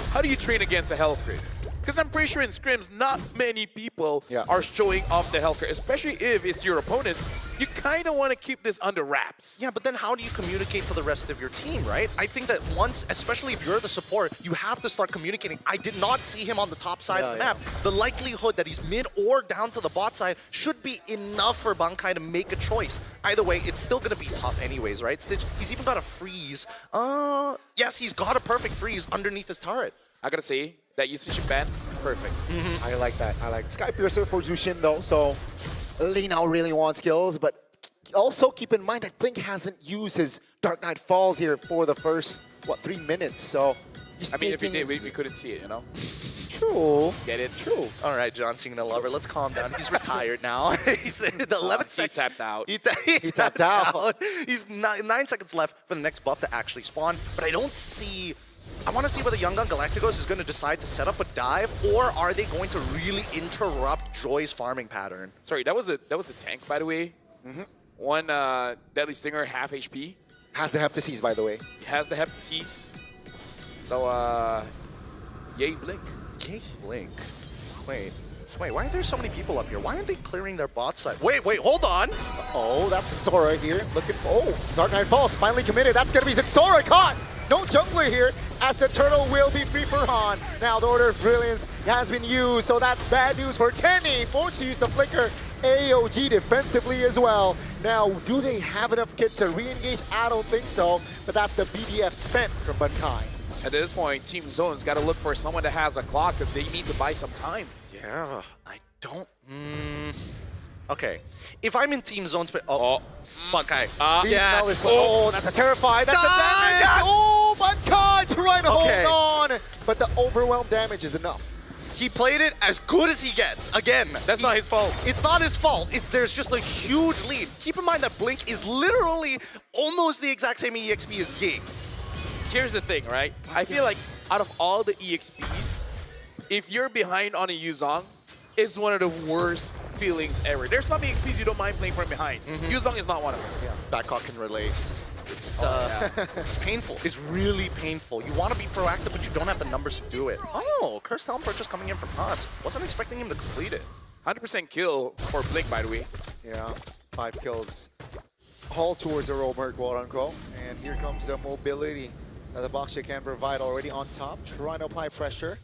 How do you train against a Hellcurt? Because I'm pretty sure in scrims, not many people are showing off the Hellcurt, especially if it's your opponents. You kind of want to keep this under wraps. Yeah, but then how do you communicate to the rest of your team, right? I think that once, especially if you're the support, you have to start communicating. I did not see him on the top side of the map. The likelihood that he's mid or down to the bot side should be enough for Bankai to make a choice. Either way, it's still going to be tough anyways, right? Stitch, he's even got a freeze. Yes, he's got a perfect freeze underneath his turret. I gotta say, that usage ban, perfect. I like that. I like Sky Piercer for Zushin though, so Lino really wants kills, but also keep in mind that Blink hasn't used his Dark Knight Falls here for the first, 3 minutes, so I mean, if he did, we couldn't see it, you know? True. Get it? True. All right, John Cena lover, let's calm down. He's retired now. He's the 11th second. He tapped out. He tapped out. He's 9 seconds left for the next buff to actually spawn, but I don't see... I want to see whether Yangon Galacticos is going to decide to set up a dive, or are they going to really interrupt Joy's farming pattern? Sorry, that was a tank, by the way. One Deadly Stinger, half HP. Has the Heptacies, by the way. He has the Heptacies. So, yay Blink. Yay Blink. Wait, why are there so many people up here? Why aren't they clearing their bot side? Wait, hold on. Oh, that's Zixora here. Looking. Oh, Dark Knight Falls finally committed. That's going to be Zixora caught. No jungler here, as the turtle will be free for Han. Now the Order of Brilliance has been used, so that's bad news for Kenny. Forced to use the Flicker AOG defensively as well. Now, do they have enough kits to re-engage? I don't think so, but that's the BDF spent from Bankai. At this point, Team Zone's got to look for someone that has a clock, because they need to buy some time. Yeah, I don't... Okay, if I'm in Team Zone's... Bankai. Yes. Oh, that's a Terrify. That's a damage. Oh, Bankai trying to hold on. But the overwhelm damage is enough. He played it as good as he gets. Again, that's not his fault. It's not his fault. There's just a huge lead. Keep in mind that Blink is literally almost the exact same EXP as Ying. Here's the thing, right? I feel like out of all the EXPs, if you're behind on a Yu Zhang, is one of the worst feelings ever. There's some EXPs you don't mind playing from behind. Yuzong is not one of them. Yeah. Backhawk can relate. It's it's painful. It's really painful. You want to be proactive, but you don't have the numbers to do it. Oh, Cursed Helm purchase coming in from Hans. Wasn't expecting him to complete it. 100% kill for Blink, by the way. Yeah, 5 kills. All towards the roamer, quote unquote. And here comes the mobility that the Boxer can provide already on top, trying to apply pressure.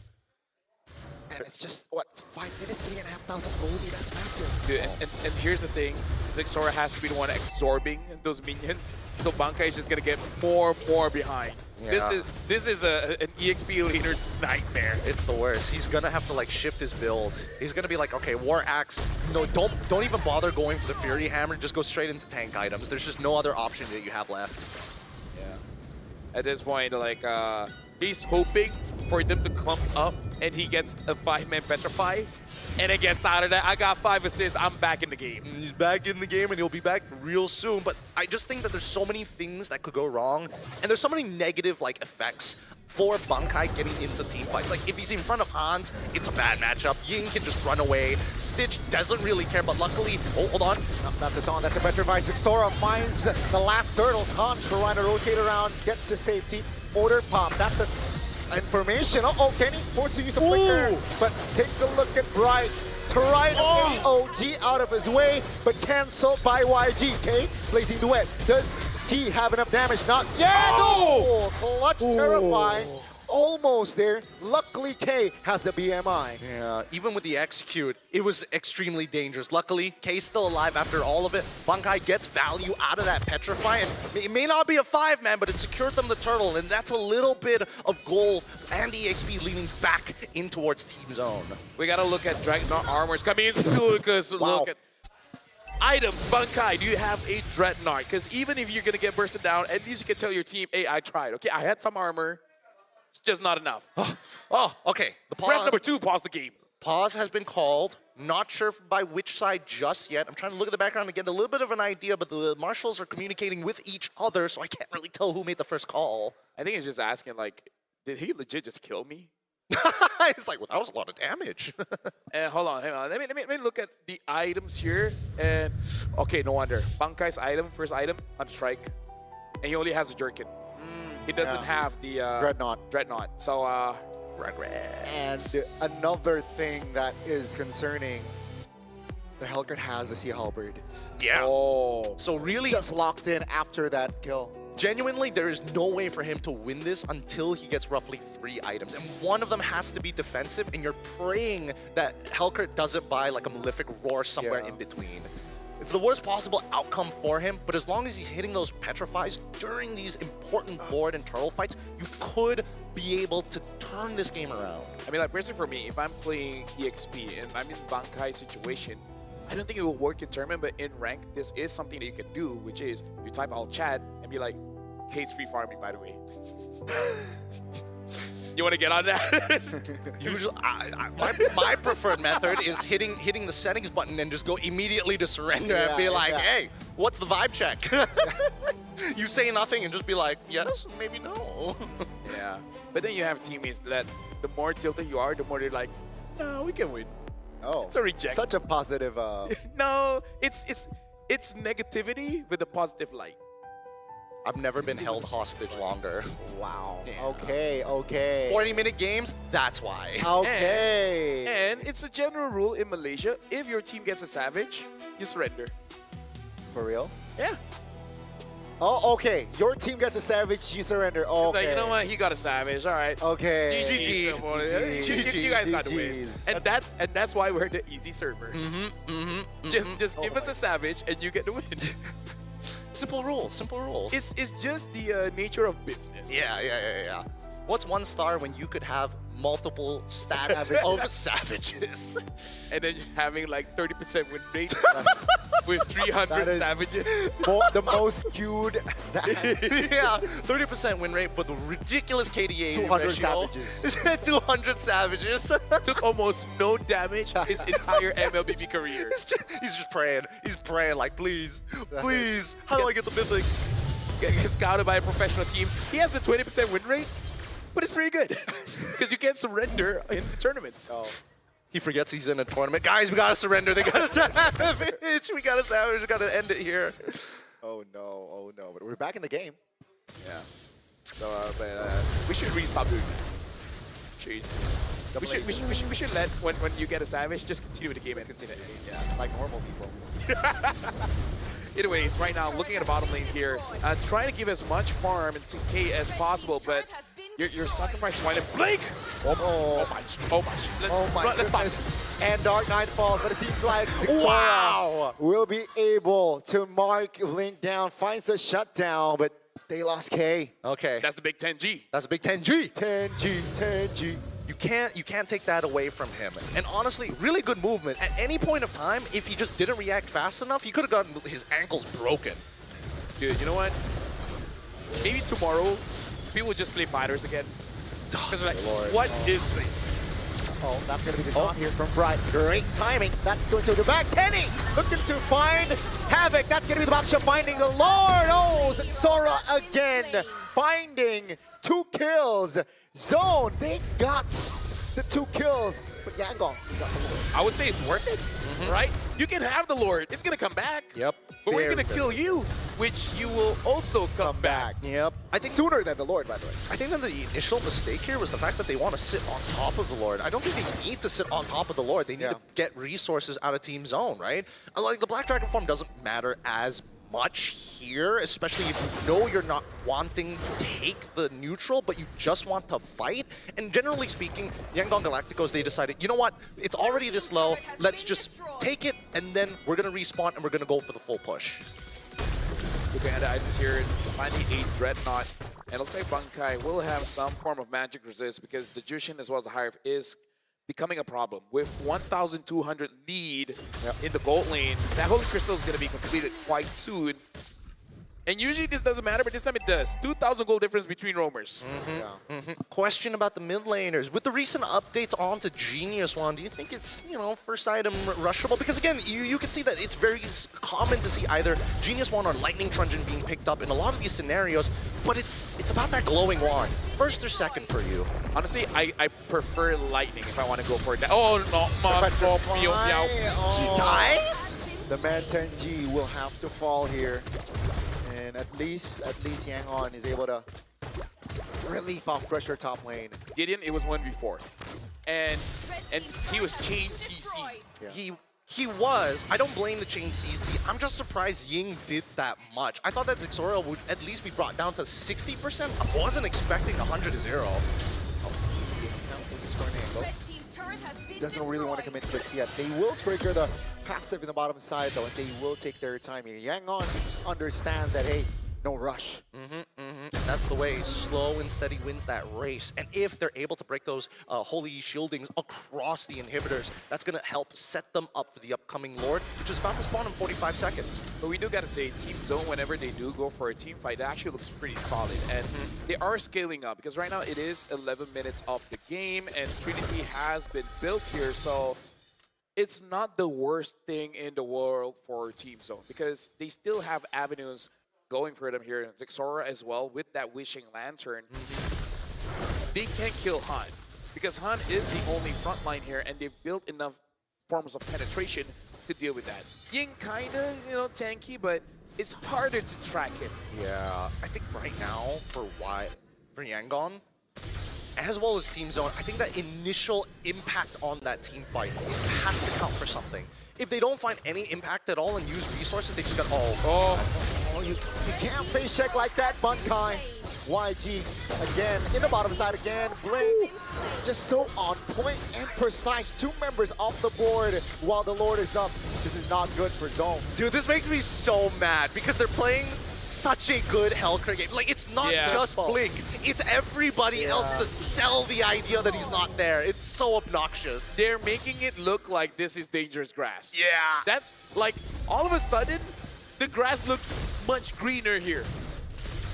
And it's just, what, 5 minutes, 3,500 goldie, that's massive. Dude, and here's the thing, Zixora has to be the one absorbing those minions, so Bankai is just gonna get more behind. Yeah. This is an EXP leader's nightmare. It's the worst. He's gonna have to like shift his build. He's gonna be like, okay, War Axe. No, don't even bother going for the Fury Hammer. Just go straight into tank items. There's just no other option that you have left. Yeah. At this point, like he's hoping for them to clump up, and he gets a 5-man Petrify, and it gets out of that. I got 5 assists. I'm back in the game. He's back in the game, and he'll be back real soon. But I just think that there's so many things that could go wrong, and there's so many negative like effects for Bankai getting into team fights. Like, if he's in front of Hans, it's a bad matchup. Ying can just run away. Stitch doesn't really care, but luckily, oh, hold on. No, that's a taunt, that's a Petrify. Zixora finds the last turtles. Hans trying to rotate around, get to safety. Order pop, that's a information. Uh-oh, Kenny forced to use a flicker. But take a look at Bright. Trying to get OG out of his way, but cancelled by YG. K, Blazing Duet. Does he have enough damage? Not yet! No! Clutch terrifying. Almost there. Luckily, K has the BMI. Yeah, even with the execute, it was extremely dangerous. Luckily, K's still alive after all of it. Bankai gets value out of that Petrify, and it may not be a 5-man, but it secured them the turtle, and that's a little bit of goal and EXP leaning back in towards team zone. We gotta look at Dreadnought armors coming in soon, because look at items. Bankai, do you have a Dreadnought? Because even if you're gonna get bursted down, at least you can tell your team, hey, I tried. Okay, I had some armor. It's just not enough. Oh, okay. The pause. Ref number 2, pause the game. Pause has been called. Not sure by which side just yet. I'm trying to look at the background to get a little bit of an idea, but the marshals are communicating with each other, so I can't really tell who made the first call. I think it's just asking, like, did he legit just kill me? It's like, well, that was a lot of damage. Hold on, hang on. Let me look at the items here. And okay, no wonder. Bankai's item, first item, on strike, and he only has a jerkin. He doesn't have the Dreadnought. So, And another thing that is concerning, the Hellguard has the Sea Halberd. Yeah. Oh. So really, just locked in after that kill. Genuinely, there is no way for him to win this until he gets roughly 3 items. And one of them has to be defensive, and you're praying that Hellguard doesn't buy like a Malefic Roar somewhere in between. It's the worst possible outcome for him, but as long as he's hitting those Petrifies during these important board and turtle fights, you could be able to turn this game around. I mean, like, personally for me, if I'm playing EXP and I'm in Bankai's situation, I don't think it will work in tournament, but in rank, this is something that you can do, which is you type all chat and be like, Kate's free farming, by the way. You want to get on that? Usually, my preferred method is hitting the settings button and just go immediately to surrender and be like, hey, what's the vibe check? You say nothing and just be like, yes, maybe no. Yeah, but then you have teammates that the more tilted you are, the more they're like, no, we can win. Oh, it's a reject. Such a positive. No, it's negativity with a positive light. I've never been held hostage longer. Wow. Yeah. Okay, okay. 40-minute games, that's why. Okay. And it's a general rule in Malaysia, if your team gets a Savage, you surrender. For real? Yeah. Oh, okay. Your team gets a Savage, you surrender. Okay. It's like, you know what? He got a Savage. All right. Okay. GG. You guys got to win. And that's why we're the easy server. Just give us a Savage and you get the win. Simple rules, simple rules. It's just the nature of business. Yeah. What's 1 star when you could have multiple stats of savages? And then having like 30% win rate with 300 savages. The most queued stat. Yeah, 30% win rate, but the ridiculous KDA 200 ratio. savages. 200 savages. Took almost no damage his entire MLBB career. He's just praying. He's praying like, please, please, how do I get the mythic? Gets scouted by a professional team. He has a 20% win rate, but it's pretty good because you can't surrender in the tournaments. Oh. He forgets he's in a tournament. Guys, we gotta surrender. They gotta savage. We gotta savage. We gotta end it here. Oh no, but we're back in the game. Yeah. So we should restop doing that. Jeez. We should let when you get a savage, just continue the game and continue. Yeah, like normal people. Anyways, right now looking at the bottom lane here, trying to give as much farm into K as possible, but you're sacrificing one and Blake. Oh my Goodness. And Dark Knight falls, but it seems like Zixora will be able to mark Link down, finds the shutdown, but they lost K. Okay. That's the big 10G. That's a big 10G. 10G. You can't take that away from him. And honestly, really good movement. At any point of time, if he just didn't react fast enough, he could have gotten his ankles broken. Dude, you know what? Maybe tomorrow, people will just play fighters again. Because they're like, what is it? Oh, that's going to be the taunt here from Bright. Great timing. That's going to the back. Kenny looking to find Havoc. That's going to be the box shot finding the Lord. Oh, Sora again finding 2 kills. Zone, they got the 2 kills. But Yangon got the Lord. I would say it's worth it, right? You can have the Lord. It's going to come back. Yep. But we're going to kill you, which you will also come back. Yep. I think sooner than the Lord, by the way. I think that the initial mistake here was the fact that they want to sit on top of the Lord. I don't think they need to sit on top of the Lord. They need to get resources out of Team Zone, right? Like the Black Dragon form doesn't matter as much here, especially if you know you're not wanting to take the neutral, but you just want to fight. And generally speaking, Yangon Galacticos, they decided, you know what, it's already this low, let's just take it, and then we're going to respawn and we're going to go for the full push. Looking at the items here, finding a Dreadnought, and it looks like Bankai will have some form of magic resist because the Jushin as well as the Hive is becoming a problem. With 1,200 lead in the gold lane, that Holy Crystal is going to be completed quite soon. And usually this doesn't matter, but this time it does. 2,000 gold difference between roamers. Question about the mid laners. With the recent updates onto Genius One, do you think it's, you know, first item rushable? Because again, you can see that it's very common to see either Genius One or Lightning Truncheon being picked up in a lot of these scenarios, but it's about that glowing wand. First or second for you? Honestly, I prefer Lightning if I want to go for that. Oh, no. He dies? The man 10G will have to fall here. And at least Yangon is able to relief off pressure top lane. Gideon, it was 1v4. And he was chain CC. Yeah. He was. I don't blame the chain CC. I'm just surprised Ying did that much. I thought that Zixora would at least be brought down to 60%. I wasn't expecting 100-0. Doesn't really want to commit to this yet. They will trigger the passive in the bottom side though, and they will take their time here. Yangon understands that, hey, no rush. That's the way. Slow and steady wins that race. And if they're able to break those holy shieldings across the inhibitors, that's going to help set them up for the upcoming Lord, which is about to spawn in 45 seconds. But we do got to say, Team Zone, whenever they do go for a team fight, it actually looks pretty solid. And they are scaling up because right now it is 11 minutes of the game and Trinity has been built here. So it's not the worst thing in the world for Team Zone because they still have avenues going for them here. Zixora as well with that Wishing Lantern. They can't kill Han because Han is the only front line here and they've built enough forms of penetration to deal with that. Ying kinda, you know, tanky, but it's harder to track him. Yeah, I think right now for Yangon, as well as Team Zone, I think that initial impact on that team fight has to count for something. If they don't find any impact at all and use resources, they just got, you can't face check like that, Bunkai. YG again in the bottom side again. Blink just so on point and precise. 2 members off the board while the Lord is up. This is not good for Zone. Dude, this makes me so mad because they're playing such a good Hellcrit game. Like, it's not just Blink. It's everybody else to sell the idea that he's not there. It's so obnoxious. They're making it look like this is dangerous grass. Yeah. That's like, all of a sudden, the grass looks much greener here.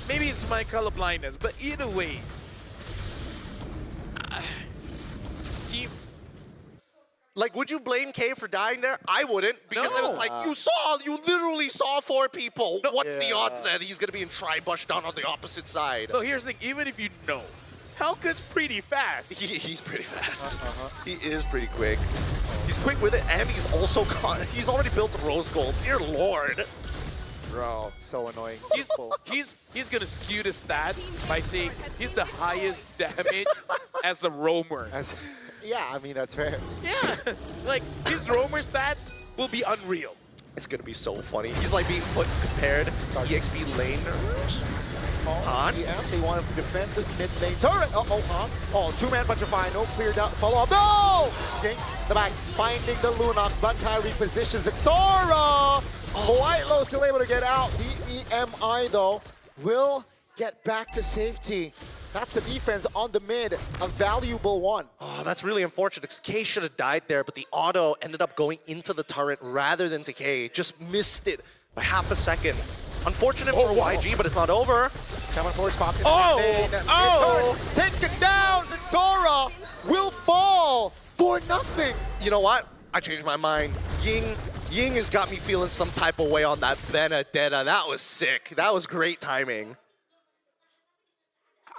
Maybe it's my color blindness, but either ways, team. Like, would you blame K for dying there? I wouldn't, because I was like, you literally saw 4 people. What's the odds that he's gonna be in Tribush down on the opposite side? So here's the thing, even if you know, Hellcut's pretty fast. He's pretty fast. He is pretty quick. He's quick with it, and he's also he's already built a rose gold. Dear Lord. Bro, so annoying. He's gonna skew the stats by saying he's the highest damage as a roamer. Yeah, I mean, that's fair. Yeah, like his roamer stats will be unreal. It's gonna be so funny. He's like being compared EXP laners. Han? Yeah, they want to defend this mid lane turret. Uh-oh, Han. Oh, two-man petrify, no clear down, follow up. No! Okay, the back, finding the Lunox. Bankai repositions Xora. White still able to get out. The EMI, though, will get back to safety. That's the defense on the mid, a valuable one. Oh, that's really unfortunate because K should have died there, but the auto ended up going into the turret rather than to K. Just missed it by half a second. Unfortunate for YG, but it's not over. Coming forward, popped in. Oh! Taken down! Xora will fall for nothing. You know what? I changed my mind. Ying has got me feeling some type of way on that Benedetta. That was sick. That was great timing.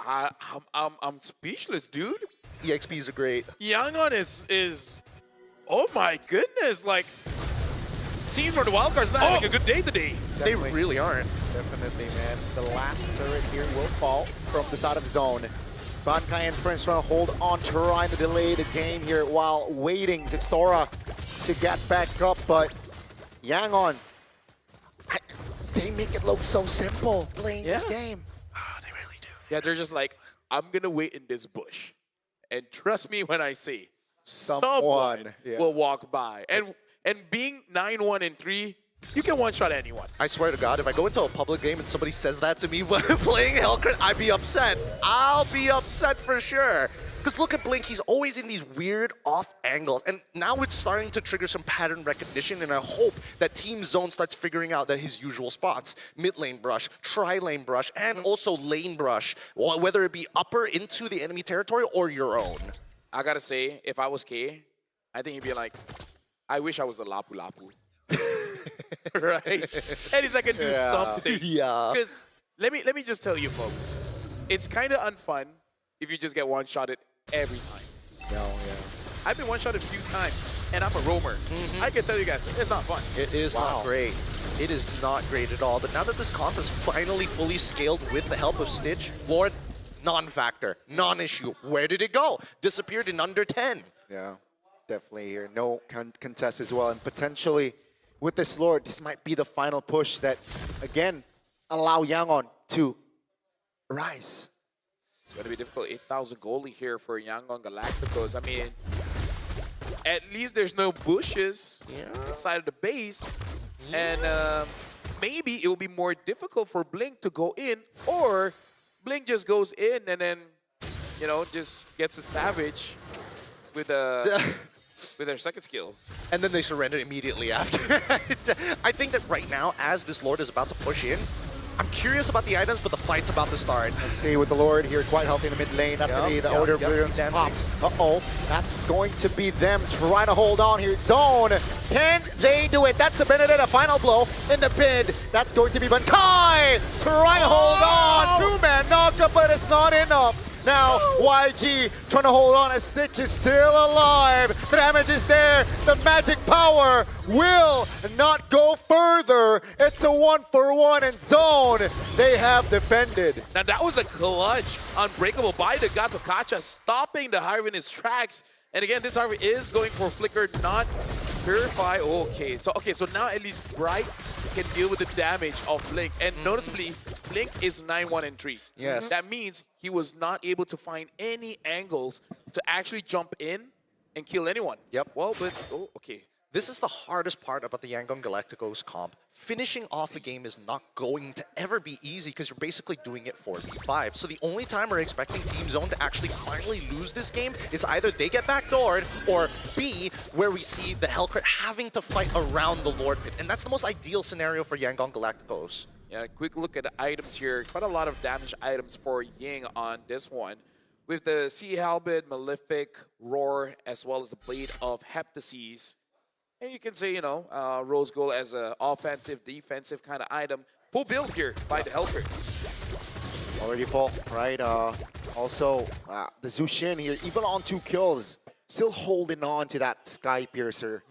I'm speechless, dude. EXPs are great. Yangon is oh my goodness, like teams for the wildcards not having a good day today. They really aren't. Definitely, man. The last turret here will fall from the side of zone. Bankai and friends trying to hold on, trying to delay the game here while waiting Xora to get back up, but Yangon, they make it look so simple playing this game. Yeah, they're just like, I'm gonna wait in this bush, and trust me when I say, someone will walk by. And being 9-1 and 3, you can one-shot anyone. I swear to God, if I go into a public game and somebody says that to me when playing Hellcrit, I'd be upset. I'll be upset for sure. Because look at Blink, he's always in these weird off angles. And now it's starting to trigger some pattern recognition, and I hope that Team Zone starts figuring out that his usual spots, mid lane brush, tri-lane brush, and also lane brush, whether it be upper into the enemy territory or your own. I gotta say, if I was K, I think he'd be like, I wish I was a Lapu Lapu. Right? At least I can do something. Yeah. Because let me just tell you folks, it's kind of unfun if you just get one-shotted every time. No, I've been one-shotted a few times, and I'm a roamer. I can tell you guys, it's not fun. It is not great. It is not great at all. But now that this comp is finally fully scaled with the help of Stitch, Lord, non-factor, non-issue. Where did it go? Disappeared in under 10. Yeah, definitely here. No contest as well. And potentially, with this Lord, this might be the final push that, again, allow Yangon to rise. It's going to be difficult. 8,000 goalie here for Yangon Galacticos. I mean, at least there's no bushes inside of the base. And maybe it will be more difficult for Blink to go in, or Blink just goes in and then, you know, just gets a savage with their second skill. And then they surrender immediately after. I think that right now, as this Lord is about to push in, I'm curious about the items, but the fight's about to start. Let's see with the Lord here, quite healthy in the mid lane. That's going to be the Order of Brilliance pop. Uh-oh, that's going to be them trying to hold on here. Zone, can they do it? That's the Benedetta final blow in the pin. That's going to be Bankai trying to hold on. Two-man knockup, but it's not enough. Now, YG trying to hold on as Stitch is still alive. The damage is there. The magic power will not go further. It's a 1-for-1 in zone. They have defended. Now, that was a clutch unbreakable by the God Pikacha, stopping the Harvey in his tracks. And again, this Harvey is going for Flicker, not Purify. Okay, so now at least Bright can deal with the damage of Blink. And noticeably, Blink is 9-1 and 3. Yes. That means he was not able to find any angles to actually jump in and kill anyone. Yep. Well, but, okay. This is the hardest part about the Yangon Galacticos comp. Finishing off the game is not going to ever be easy because you're basically doing it 4v5. So the only time we're expecting Team Zone to actually finally lose this game is either they get backdoored, or B, where we see the Hellcrit having to fight around the Lord Pit. And that's the most ideal scenario for Yangon Galacticos. Yeah, quick look at the items here. Quite a lot of damage items for Ying on this one. With the Sea Halberd, Malefic, Roar, as well as the Blade of Heptases. And you can say, you know, Rose Gold as an offensive, defensive kind of item. Full build here by the Hellcrit. Already full, right? Also, the Zushin here, even on 2 kills, still holding on to that Sky Piercer.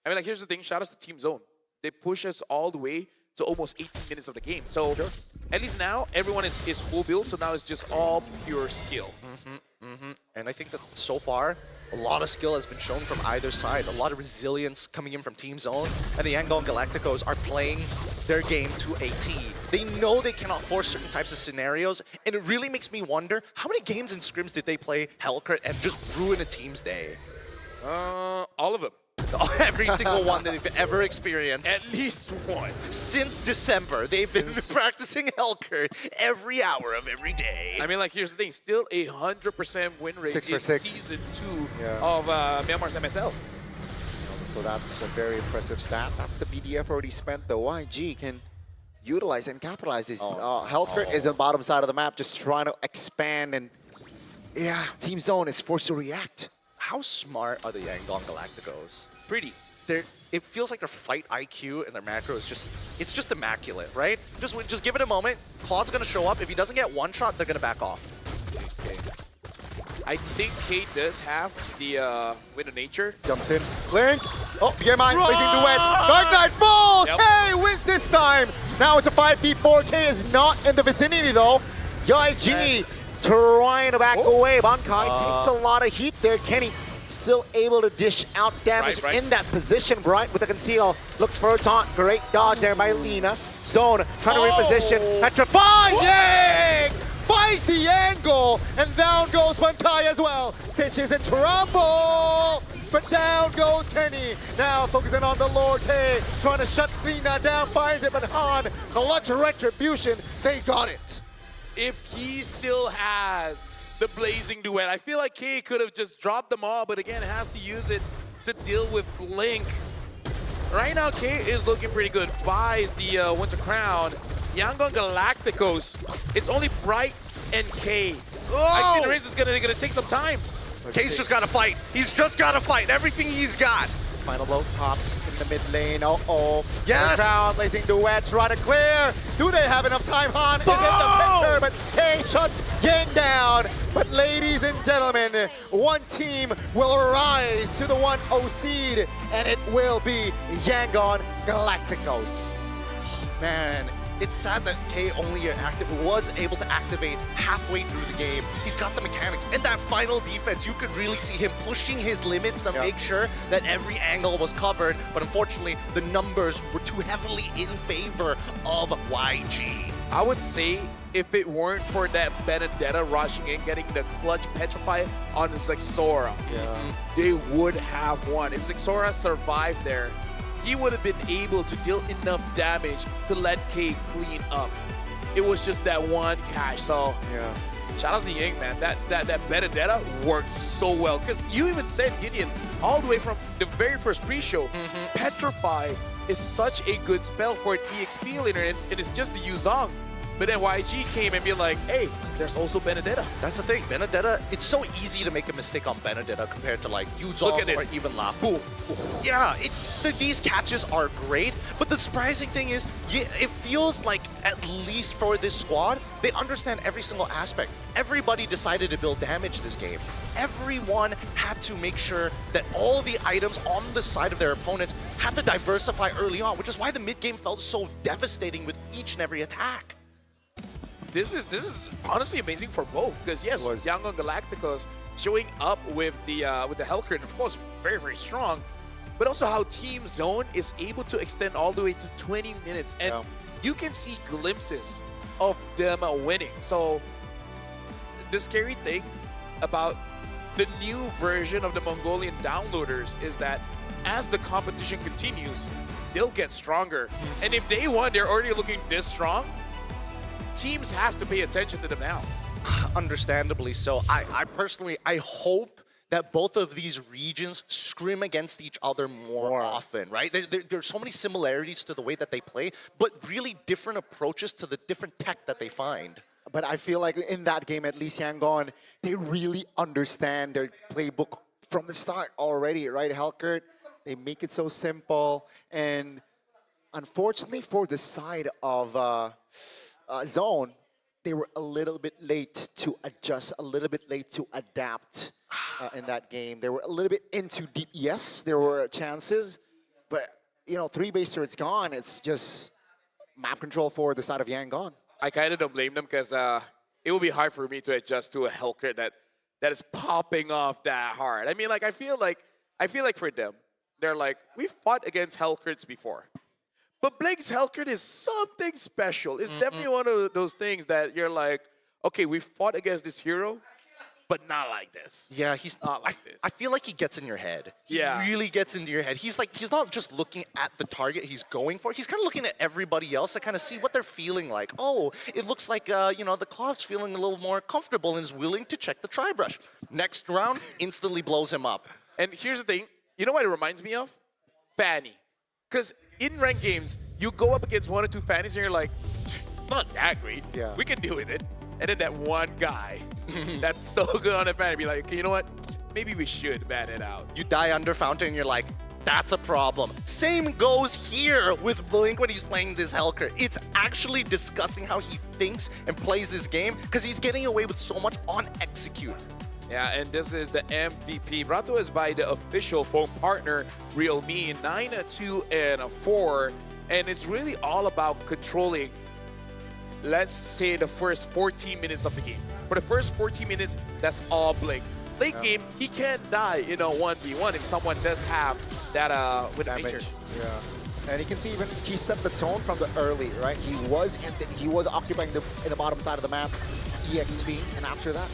I mean, like, here's the thing. Shout out to Team Zone. They push us all the way to almost 18 minutes of the game. So at least now, everyone is full build. So now it's just all pure skill. And I think that so far, a lot of skill has been shown from either side. A lot of resilience coming in from Team Zone. And the Yangon Galacticos are playing their game to a T. They know they cannot force certain types of scenarios. And it really makes me wonder, how many games and scrims did they play Hellcurt and just ruin a team's day? All of them. Every single one that they've ever experienced. At least one. Since December, they've been practicing Hellcurt every hour of every day. I mean, like, here's the thing. Still 100% win rate 6 for in 6. Season 2 of Myanmar's MSL. So that's a very impressive stat. That's the BDF already spent, though. YG can utilize and capitalize this. Hellcurt is on the bottom side of the map, just trying to expand, and yeah, Team Zone is forced to react. How smart are the Yangon Galacticos? Pretty. It feels like their fight IQ and their macro is it's just immaculate, right? Just give it a moment. Claude's gonna show up. If he doesn't get one shot, they're gonna back off. I think Kate does have the Wind of Nature. Jumps in. Link. Oh, get mine. Placing duets. Dark Knight falls. K wins this time. Now it's a 5v4. K is not in the vicinity, though. YG trying to back away. Bankai takes a lot of heat there. Kenny still able to dish out damage in that position. Bright with the conceal. Looks for a taunt. Great dodge there by Lina. Zone trying to reposition. Petrify! Yang! Finds the angle! And down goes Bankai as well. Stitch is in trouble! But down goes Kenny. Now focusing on the Lord K. Trying to shut Lina down. Finds it, but Han, clutch retribution. They got it. If he still has the Blazing Duet, I feel like K could have just dropped them all, but again, has to use it to deal with Blink. Right now, K is looking pretty good. Buys the Winter Crown. Yangon Galacticos, it's only Bright and K. I think the race is gonna take some time. K's just gotta fight. He's just gotta fight. Everything he's got. Final blow pops in the mid lane. Uh-oh. Yes! The Crown Blazing Duet, try to clear. Do they have enough time? Han is in the picture, but K shuts Yang down. But ladies and gentlemen, one team will rise to the 1-0 seed, and it will be Yangon Galacticos. Man, it's sad that K only was able to activate halfway through the game. He's got the mechanics. And that final defense, you could really see him pushing his limits to make sure that every angle was covered. But unfortunately, the numbers were too heavily in favor of YG. I would say if it weren't for that Benedetta rushing in, getting the clutch Petrify on Zexora, they would have won. If Zexora survived there, he would have been able to deal enough damage to let K clean up. It was just that one catch. So shout out to Yang, man. That Benedetta worked so well. Because you even said, Gideon, all the way from the very first pre-show, Petrify is such a good spell for an EXP laner, and it's just the Yuzong. But then YG came and be like, hey, there's also Benedetta. That's the thing, Benedetta, it's so easy to make a mistake on Benedetta compared to like Yuzong or even Lapu. Yeah, these catches are great, but the surprising thing is, it feels like, at least for this squad, they understand every single aspect. Everybody decided to build damage this game. Everyone had to make sure that all the items on the side of their opponents had to diversify early on, which is why the mid game felt so devastating with each and every attack. This is honestly amazing for both, because yes, Yangon Galacticos showing up with the Hellcurt, and of course very, very strong, but also how Team Zone is able to extend all the way to 20 minutes, and you can see glimpses of them winning. So the scary thing about the new version of the Mongolian downloaders is that as the competition continues, they'll get stronger, and if they won, they're already looking this strong. Teams have to pay attention to them now. Understandably so. I personally, I hope that both of these regions scrim against each other more often, right? There's so many similarities to the way that they play, but really different approaches to the different tech that they find. But I feel like in that game, at least Yangon, they really understand their playbook from the start already, right? Hellcurt, they make it so simple. And unfortunately for the side of Zone, they were a little bit late to adjust, a little bit late to adapt. in that game. They were a little bit into deep. Yes, there were chances, but you know, 3 base turrets gone. It's just map control for the side of Yang gone. I kind of don't blame them because it will be hard for me to adjust to a Hellcrit that is popping off that hard. I mean, like I feel like for them, they're like, we've fought against Hellcrits before. But Blake's Hellcrit is something special. It's definitely one of those things that you're like, okay, we fought against this hero, but not like this. Yeah, he's not like this. I feel like he gets in your head. He Yeah. really gets into your head. He's not just looking at the target he's going for. He's kind of looking at everybody else to kind of see what they're feeling like. Oh, it looks like, the Clov's feeling a little more comfortable and is willing to check the tri-brush. Next round, instantly blows him up. And here's the thing. You know what it reminds me of? Fanny. Because in ranked games, you go up against 1 or 2 Fannies and you're like, it's not that great. Yeah. We can deal with it. And then that one guy that's so good on a Fanny be like, okay, you know what? Maybe we should ban it out. You die under Fountain and you're like, that's a problem. Same goes here with Blink when he's playing this Hellcrit. It's actually disgusting how he thinks and plays this game because he's getting away with so much on execute. Yeah, and this is the MVP brought to us by the official phone partner, Realme 9-2-4. And it's really all about controlling, let's say, the first 14 minutes of the game. For the first 14 minutes, that's all Blink. Late game, he can die in a 1v1 if someone does have that with damage. nature. Yeah. And you can see even he set the tone from the early, right? He was occupying in the bottom side of the map, EXP, and after that,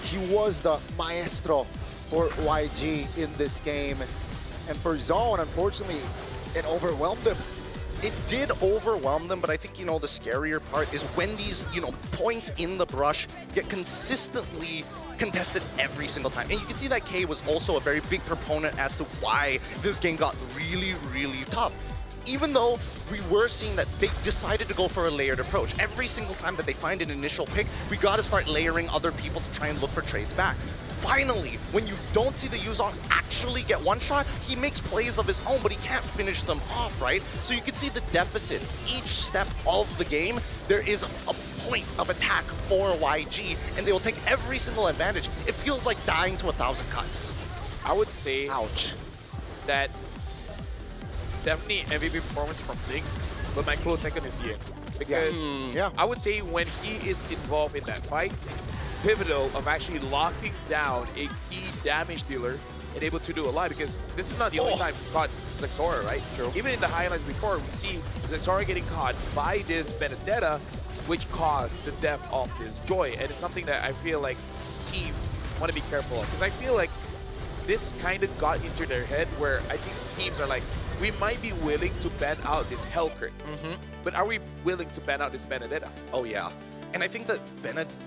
he was the maestro for YG in this game. And for Zone, unfortunately, it overwhelmed him. It did overwhelm them, but I think, the scarier part is when these, points in the brush get consistently contested every single time. And you can see that K was also a very big proponent as to why this game got really, really tough. Even though we were seeing that they decided to go for a layered approach. Every single time that they find an initial pick, we got to start layering other people to try and look for trades back. Finally, when you don't see the Yuzong actually get one shot, he makes plays of his own, but he can't finish them off, right? So you can see the deficit. Each step of the game, there is a point of attack for YG, and they will take every single advantage. It feels like dying to 1,000 cuts. I would say ouch, that definitely MVP performance from Blink, but my close second is Yin. Because I would say when he is involved in that fight, pivotal of actually locking down a key damage dealer and able to do a lot, because this is not the only time he caught Zexora, right? True. Even in the highlights before, we see Zexora getting caught by this Benedetta, which caused the death of this Joy. And it's something that I feel like teams want to be careful of, because I feel like this kind of got into their head where I think teams are like, we might be willing to ban out this Hellcrit, but are we willing to ban out this Benedetta? Oh yeah. And I think that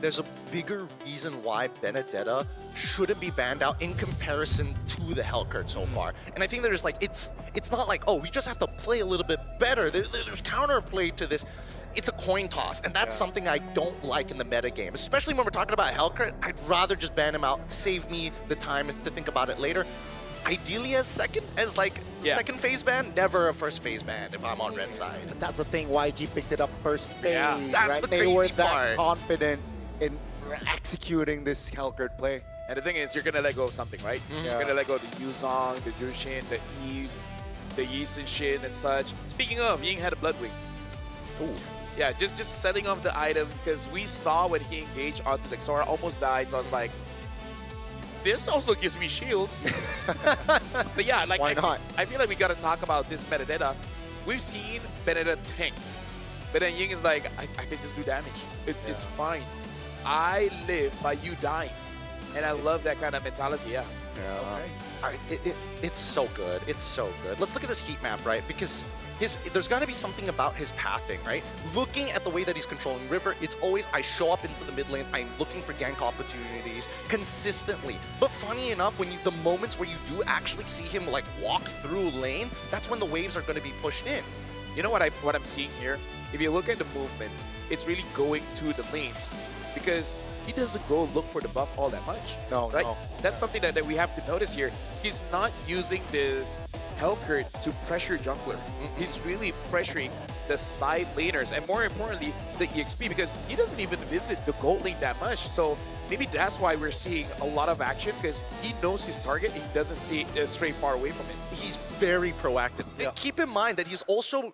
there's a bigger reason why Benedetta shouldn't be banned out in comparison to the Hellcrit so far. And I think there's like, it's not like, oh, we just have to play a little bit better. There's counterplay to this. It's a coin toss, and that's something I don't like in the meta game. Especially when we're talking about Hellcrit, I'd rather just ban him out, save me the time to think about it later. Ideally as second phase ban, never a first phase ban if I'm on red side. But that's the thing, YG picked it up first phase, that's right? the They were crazy that part. confident in executing this Hellcrit play. And the thing is, you're going to let go of something, right? You're going to let go of the Yuzong, the Jushin, the Eves, the Yi and Shin and such. Speaking of, Ying had a Bloodwing. Ooh. Yeah, just setting off the item, because we saw when he engaged onto Zexora, almost died, so I was like, this also gives me shields. But yeah, like why not? I feel like we gotta talk about this Benedetta. We've seen Benedetta tank, but then Ying is like, I can just do damage. It's fine. I live by you dying, and I love that kind of mentality. Yeah. It's so good. It's so good. Let's look at this heat map, right? Because there's got to be something about his pathing, right? Looking at the way that he's controlling River, it's always, I show up into the mid lane, I'm looking for gank opportunities consistently. But funny enough, when the moments where you do actually see him like walk through lane, that's when the waves are going to be pushed in. You know what I'm seeing here? If you look at the movement, it's really going to the lanes, because he doesn't go look for the buff all that much. No, right? no. That's something that we have to notice here. He's not using this Hellcrit to pressure jungler. He's really pressuring the side laners, and more importantly, the EXP, because he doesn't even visit the gold lane that much. So maybe that's why we're seeing a lot of action, because he knows his target. He doesn't stray far away from it. He's very proactive. And keep in mind that he's also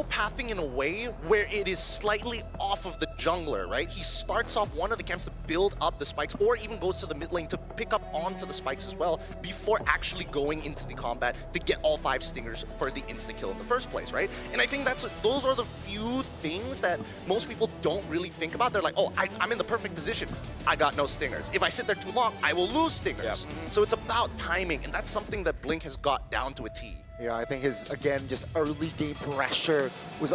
pathing in a way where it is slightly off of the jungler, right? He starts off one of the camps to build up the spikes, or even goes to the mid lane to pick up onto the spikes as well before actually going into the combat to get all 5 stingers for the insta-kill in the first place, right? And I think those are the few things that most people don't really think about. They're like, oh, I'm in the perfect position. I got no stingers. If I sit there too long, I will lose stingers. So it's about timing, and that's something that Blink has got down to a T. Yeah, I think his, again, just early game pressure was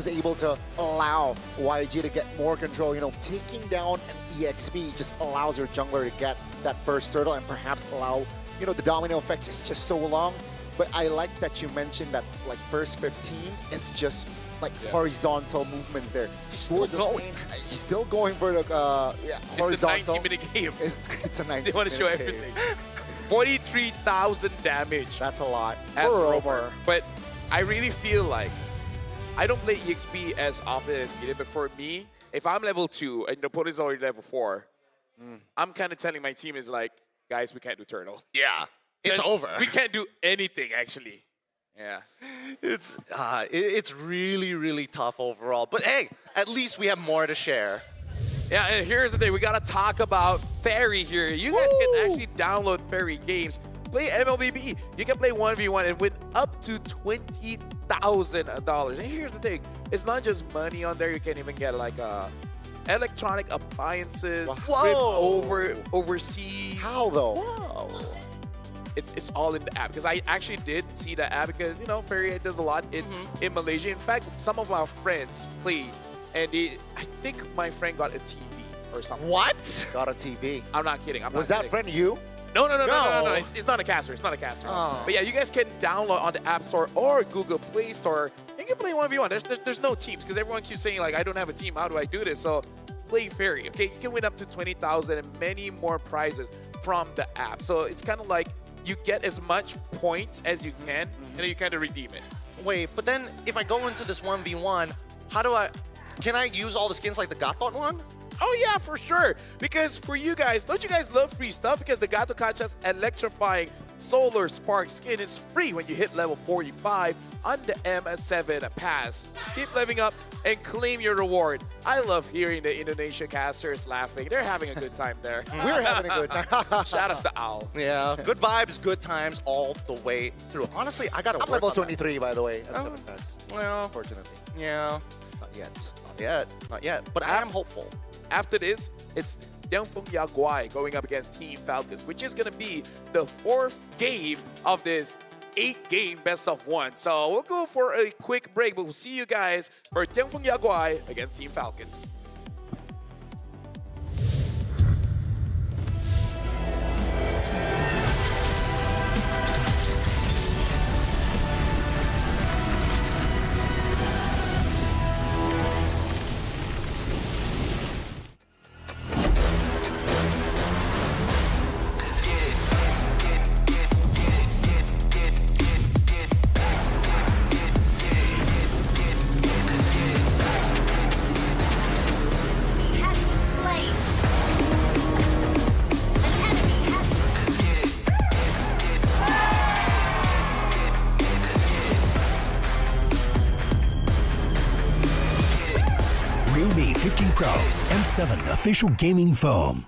able to allow YG to get more control. You know, taking down an EXP just allows your jungler to get that first turtle and perhaps allow, you know, the domino effects is just so long. But I like that you mentioned that, like, first 15 is just like horizontal movements there. He's still going. He's still going for the horizontal. It's a 90-minute game. It's a 90-minute They want to show everything. 43,000 damage. That's a lot. As For roamer. But I really feel like I don't play EXP as often as Gideon, but for me, if I'm level 2 and the opponent's already level 4, I'm kind of telling my team is like, guys, we can't do turtle. Yeah, it's over. We can't do anything, actually. Yeah. It's really, really tough overall. But hey, at least we have more to share. Yeah, and here's the thing. We got to talk about Fairy here. You guys can actually download Fairy games. Play MLBB. You can play 1v1 and win up to $20,000. And here's the thing. It's not just money on there. You can even get like electronic appliances, trips overseas. How though? Wow. It's all in the app, because I actually did see the app, because, you know, Fairy does a lot in Malaysia. In fact, some of our friends played, and I think my friend got a TV or something. What? Got a TV. I'm not kidding. Was that friend you? No. It's not a caster. It's not a caster. Oh. But yeah, you guys can download on the App Store or Google Play Store. You can play 1v1. There's no teams, because everyone keeps saying, like, I don't have a team. How do I do this? So play Fairy, okay? You can win up to 20,000 and many more prizes from the app. So it's kind of like you get as much points as you can, and then you kind of redeem it. Wait, but then if I go into this 1v1, can I use all the skins like the Gatot one? Oh yeah, for sure. Because for you guys, don't you guys love free stuff? Because the Gato Kacha's electrifying Solar Spark skin is free when you hit level 45 on the M7 pass. Keep leveling up and claim your reward. I love hearing the Indonesia casters laughing. They're having a good time there. We're having a good time. Shout outs to Owl. Yeah, good vibes, good times all the way through. Honestly, I gotta I'm work level on 23, by the way. Oh. M7 pass. Well, Unfortunately. Yeah. Not yet. Not yet. But I am hopeful. After this, it's Tiangfeng Yaguai going up against Team Falcons, which is going to be the 4th game of this 8-game best-of-1. So we'll go for a quick break, but we'll see you guys for Tiangfeng Yaguai against Team Falcons. Realme 15 Pro M7 official gaming foam.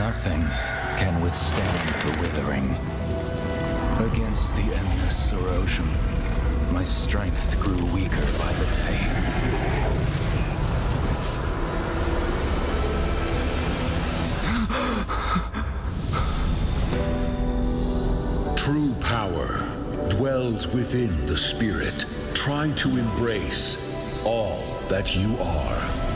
Nothing can withstand the withering. Against the endless erosion, my strength grew weaker by the day. True power dwells within the spirit. Try to embrace all that you are.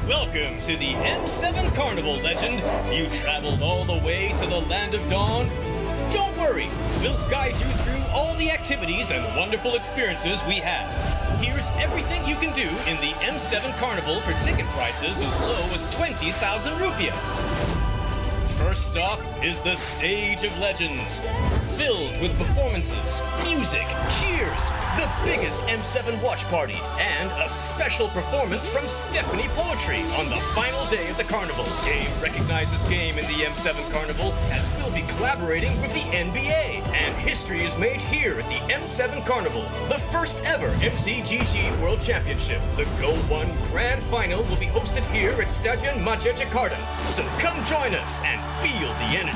Welcome to the M7 Carnival, legend. You traveled all the way to the Land of Dawn? Don't worry, we'll guide you through all the activities and wonderful experiences we have. Here's everything you can do in the M7 Carnival for ticket prices as low as 20,000 rupiah. First stop is the Stage of Legends, filled with performances, music, cheers, the biggest M7 watch party, and a special performance from Stephanie Poetry on the final day of the carnival. Game recognizes game in the M7 Carnival, as we'll be collaborating with the NBA. And history is made here at the M7 Carnival, the first ever MCGG World Championship. The Go 1 Grand Final will be hosted here at Stadion Maja Jakarta. So come join us and feel the energy.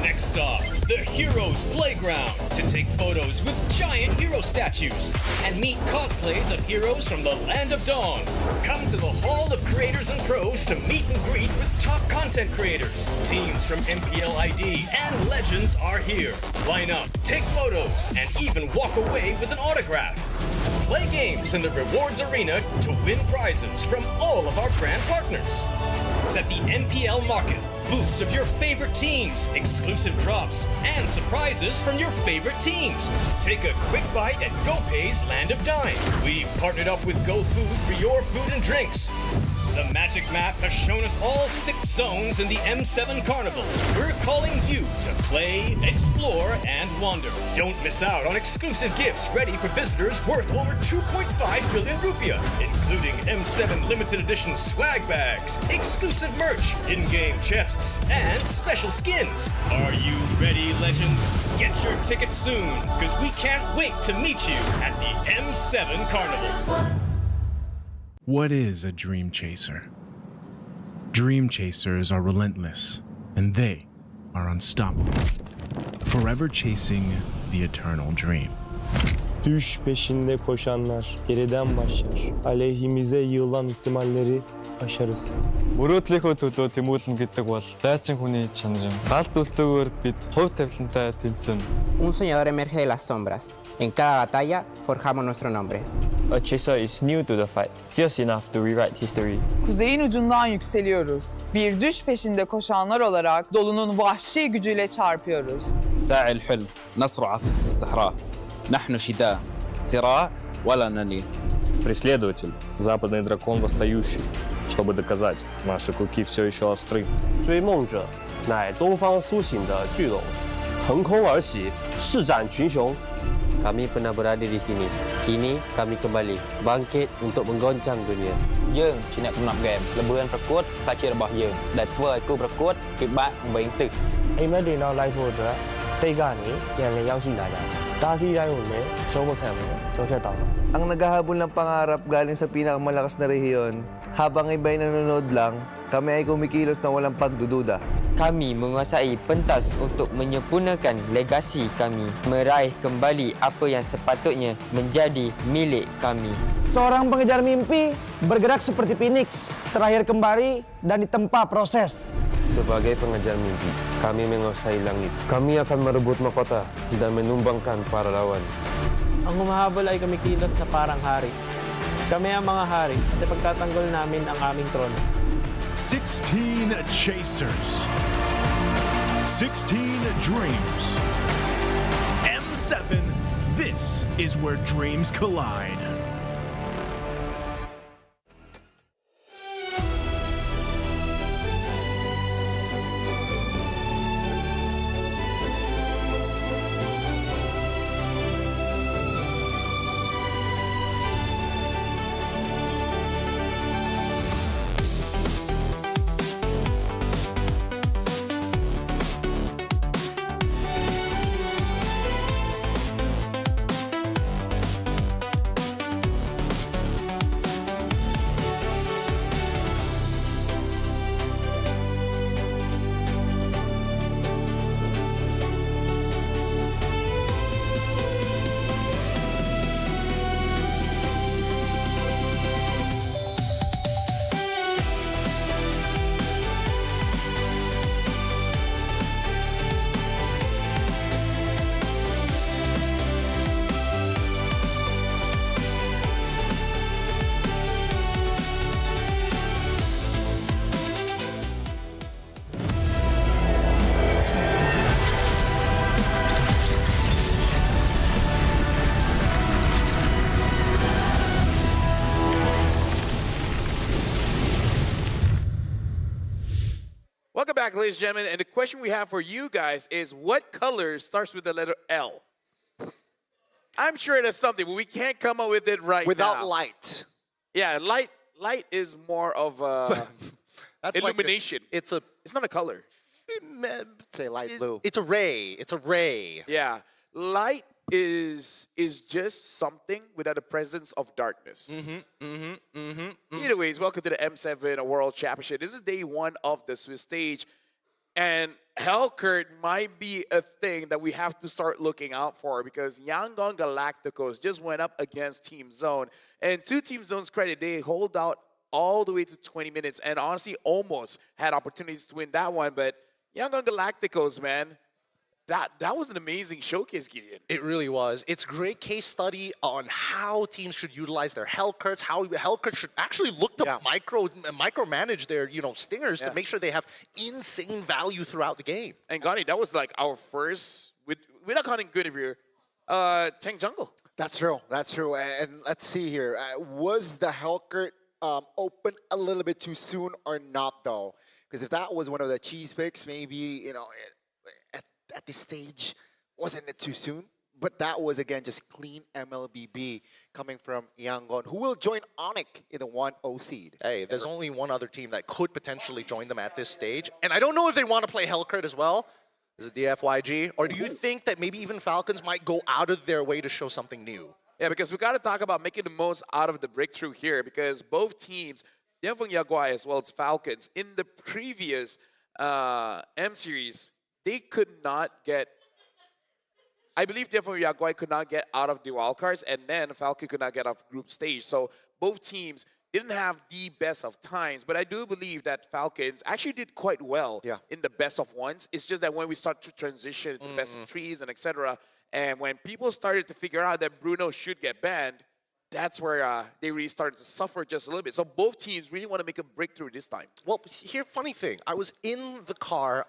Next stop, the Heroes Playground, to take photos with giant hero statues and meet cosplays of heroes from the Land of Dawn. Come to the Hall of Creators and Pros to meet and greet with top content creators. Teams from MPL ID and Legends are here. Line up, take photos, and even walk away with an autograph. Play games in the rewards arena to win prizes from all of our brand partners. It's at the MPL Market. Booths of your favorite teams, exclusive drops, and surprises from your favorite teams. Take a quick bite at GoPay's Land of Dine. We've partnered up with GoFood for your food and drinks. The magic map has shown us all 6 zones in the M7 Carnival. We're calling you to play, explore, and wander. Don't miss out on exclusive gifts ready for visitors worth over 2.5 billion rupiah, including M7 limited edition swag bags, exclusive merch, in-game chests, and special skins. Are you ready, legend? Get your tickets soon, because we can't wait to meet you at the M7 Carnival. What is a dream chaser? Dream chasers are relentless, and they are unstoppable, forever chasing the eternal dream. Düş peşinde koşanlar geriden başlar. Aleyhimize yığılan ihtimalleri aşarız. Мөрөөдлийнхөө төлөө тэмүүлнэ гэдэг бол дайчин хүний чанар юм. Галт үлдээгүүр бид хувь тавилантай тэмцэнэ. Un soñador emerge de las sombras. En cada batalla forjamos nuestro nombre. A chaser is new to the fight, fierce enough to rewrite history. Kuzeyin ucundan yükseliyoruz. Bir düş peşinde koşanlar olarak dolunun vahşi gücüyle çarpıyoruz. ساعي الحلم نصر عاصفة الصحراء نحن شداء صراع ولا نلين. Преследователь, западный дракон восстающий, чтобы доказать, наши клыки все еще остры. 追梦者乃东方苏醒的巨龙，腾空而起，施展群雄。 Kami pernah berada di sini. Kini kami kembali bangkit untuk menggoncang dunia. យើងជាអ្នកកំណត់ហ្គេមល្បឿនប្រកួតខ្លះជារបស់យើងដែលធ្វើឲ្យគូប្រកួតពិបាកវែងទឹក အိမ်မက်တွေနောက်လိုက်ဖို့အတွက်တိတ်ကနေပြန်လည်ရောက်ရှိလာကြတယ်။တားဆီးတိုင်းကိုလည်းရှုံးမခံဘူး။ကျော်ဖြတ်တောင်းတော့ Ang naghahabol ng pangarap galing sa pinakamalakas na rehiyon, habang iba'y nanonood lang, kami ay kumikilos na walang pagdududa. Kami menguasai pentas untuk menyempurnakan legasi kami, meraih kembali apa yang sepatutnya menjadi milik kami. Seorang pengejar mimpi bergerak seperti Phoenix, terakhir kembali dan ditempa proses. Sebagai pengejar mimpi, kami menguasai langit. Kami akan merebut mahkota dan menumbangkan para lawan. Ang humahabol ay kumikilos na parang hari. Kami ang mga hari at ipagtatanggol namin ang aming trono. 16 chasers. 16 dreams. M7, this is where dreams collide. Welcome back, ladies and gentlemen. And the question we have for you guys is, what color starts with the letter L? I'm sure that's something, but we can't come up with it right now. Without light. Yeah, light is more of illumination. It's not a color. Say light blue. It's a ray. It's a ray. Yeah, light is just something without the presence of darkness. Anyways, welcome to the M7 World Championship. This is day 1 of the Swiss stage. And Hellcurt might be a thing that we have to start looking out for, because Yangon Galacticos just went up against Team Zone. And to Team Zone's credit, they hold out all the way to 20 minutes and honestly almost had opportunities to win that one. But Yangon Galacticos, man, that was an amazing showcase, Gideon. It really was. It's a great case study on how teams should utilize their Hellcurts, how Hellcurt should actually look to micromanage their stingers to make sure they have insane value throughout the game. And Gani, that was like our first, without counting good here, tank jungle. That's true. That's true. And let's see here. Was the Hellcurt open a little bit too soon or not, though? Because if that was one of the cheese picks, maybe, you know, at this stage, wasn't it too soon? But that was, again, just clean MLBB coming from Yangon, who will join Onic in the 1-0 seed. Hey, there's only one other team that could potentially join them at this stage. And I don't know if they want to play Hellcrit as well. Is it the FYG? Or do you think that maybe even Falcons might go out of their way to show something new? Yeah, because we got to talk about making the most out of the breakthrough here, because both teams, Tianfeng Yaguai as well as Falcons, in the previous M series, they could not get, I believe Tianfeng Yaguai could not get out of the wildcards, and then Falcon could not get off group stage. So both teams didn't have the best of times, but I do believe that Falcons actually did quite well in the best of ones. It's just that when we start to transition to best of threes and etc., and when people started to figure out that Bruno should get banned, that's where they really started to suffer just a little bit. So both teams really want to make a breakthrough this time. Well, here, funny thing. I was in the car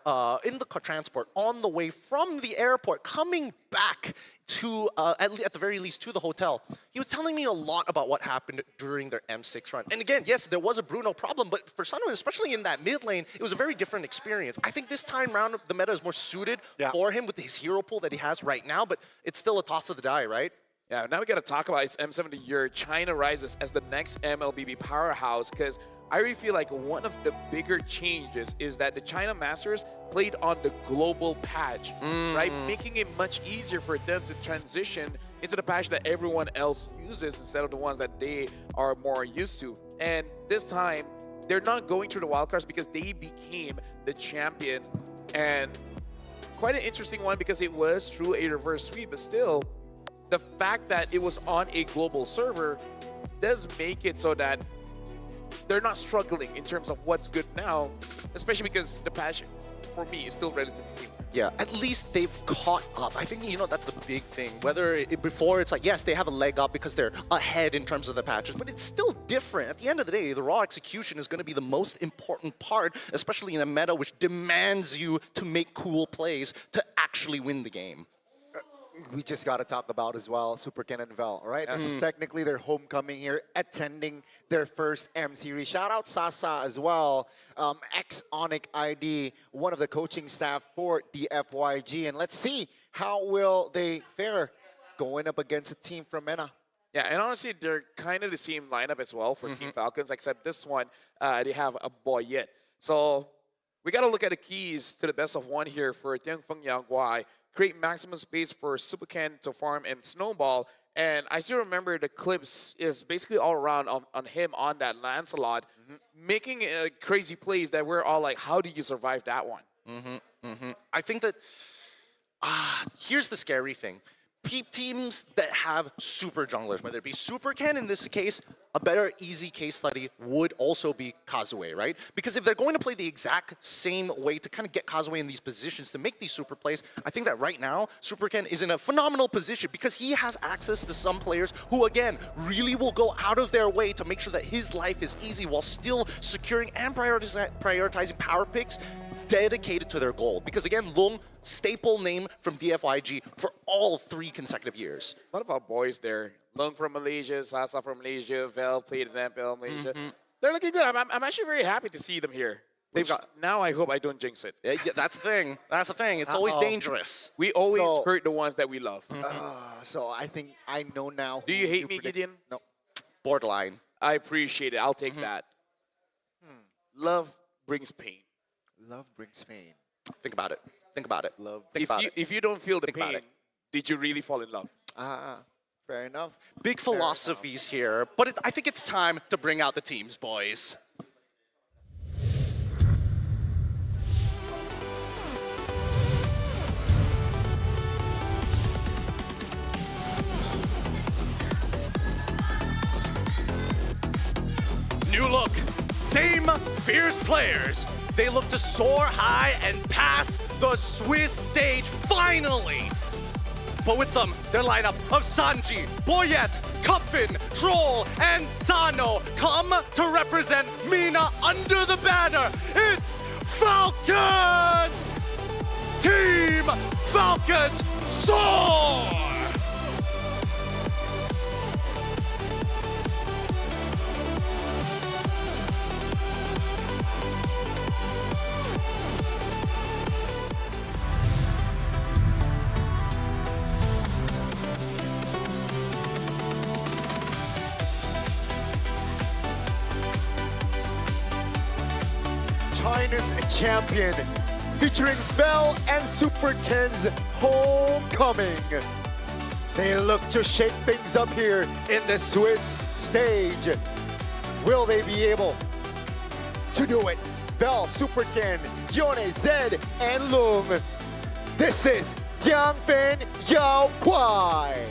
transport on the way from the airport, coming back to, at the very least, to the hotel. He was telling me a lot about what happened during their M6 run. And again, yes, there was a Bruno problem, but for Sunwin, especially in that mid lane, it was a very different experience. I think this time round, the meta is more suited for him with his hero pool that he has right now, but it's still a toss of the die, right? Yeah, now we got to talk about its M70 year. China rises as the next MLBB powerhouse, because I really feel like one of the bigger changes is that the China Masters played on the global patch, right? Making it much easier for them to transition into the patch that everyone else uses instead of the ones that they are more used to. And this time, they're not going through the wildcards because they became the champion. And quite an interesting one because it was through a reverse sweep, but still, the fact that it was on a global server does make it so that they're not struggling in terms of what's good now, especially because the patch, for me, is still relatively new. Yeah, at least they've caught up. I think, you know, that's the big thing. Whether before it's like, yes, they have a leg up because they're ahead in terms of the patches, but it's still different. At the end of the day, the raw execution is going to be the most important part, especially in a meta which demands you to make cool plays to actually win the game. We just got to talk about as well Super Ken and Vel, right? This is technically their homecoming here, attending their first M series. Shout out Sasa as well, ex-Onic ID, one of the coaching staff for the FYG. And let's see how will they fare going up against a team from MENA. Yeah, and honestly, they're kind of the same lineup as well for Team Falcons, except this one, they have a Boyet. So we got to look at the keys to the best of one here for Tianfeng Yaguai. Create maximum space for Super Ken to farm and snowball. And I still remember the clips is basically all around on him on that Lancelot, making crazy plays that we're all like, how do you survive that one? I think that here's the scary thing. Teams that have super junglers, whether it be Super Ken in this case, a better easy case study would also be Kazue, right? Because if they're going to play the exact same way to kind of get Kazue in these positions to make these super plays, I think that right now, Super Ken is in a phenomenal position because he has access to some players who, again, really will go out of their way to make sure that his life is easy while still securing and prioritizing power picks dedicated to their goal. Because again, Long, staple name from DFYG for all 3 consecutive years. What about boys there? Long from Malaysia, Sasa from Malaysia, Vel played in MPL Malaysia. They're looking good. I'm actually very happy to see them here. They've got, now I hope I don't jinx it. Yeah, that's the thing. That's the thing. It's always dangerous. We always hurt the ones that we love. So I think I know now. Do you hate me, Gideon? No. Borderline. I appreciate it. I'll take that. Love brings pain. Love brings pain. Think about it. Think about it. Love. If you don't feel the pain, did you really fall in love? Fair enough. Big philosophies here, but I think it's time to bring out the teams, boys. New look, same fierce players. They look to soar high and pass the Swiss stage finally. But with them, their lineup of Sanji, Boyet, Kupfin, Troll, and Sano come to represent MENA under the banner. It's Falcons! Team Falcons soar! China's champion, featuring Bell and Super Ken's homecoming. They look to shake things up here in the Swiss stage. Will they be able to do it? Bell, Super Ken, Yone, Zed, and Lung. This is Jiangfen Yao Kuai.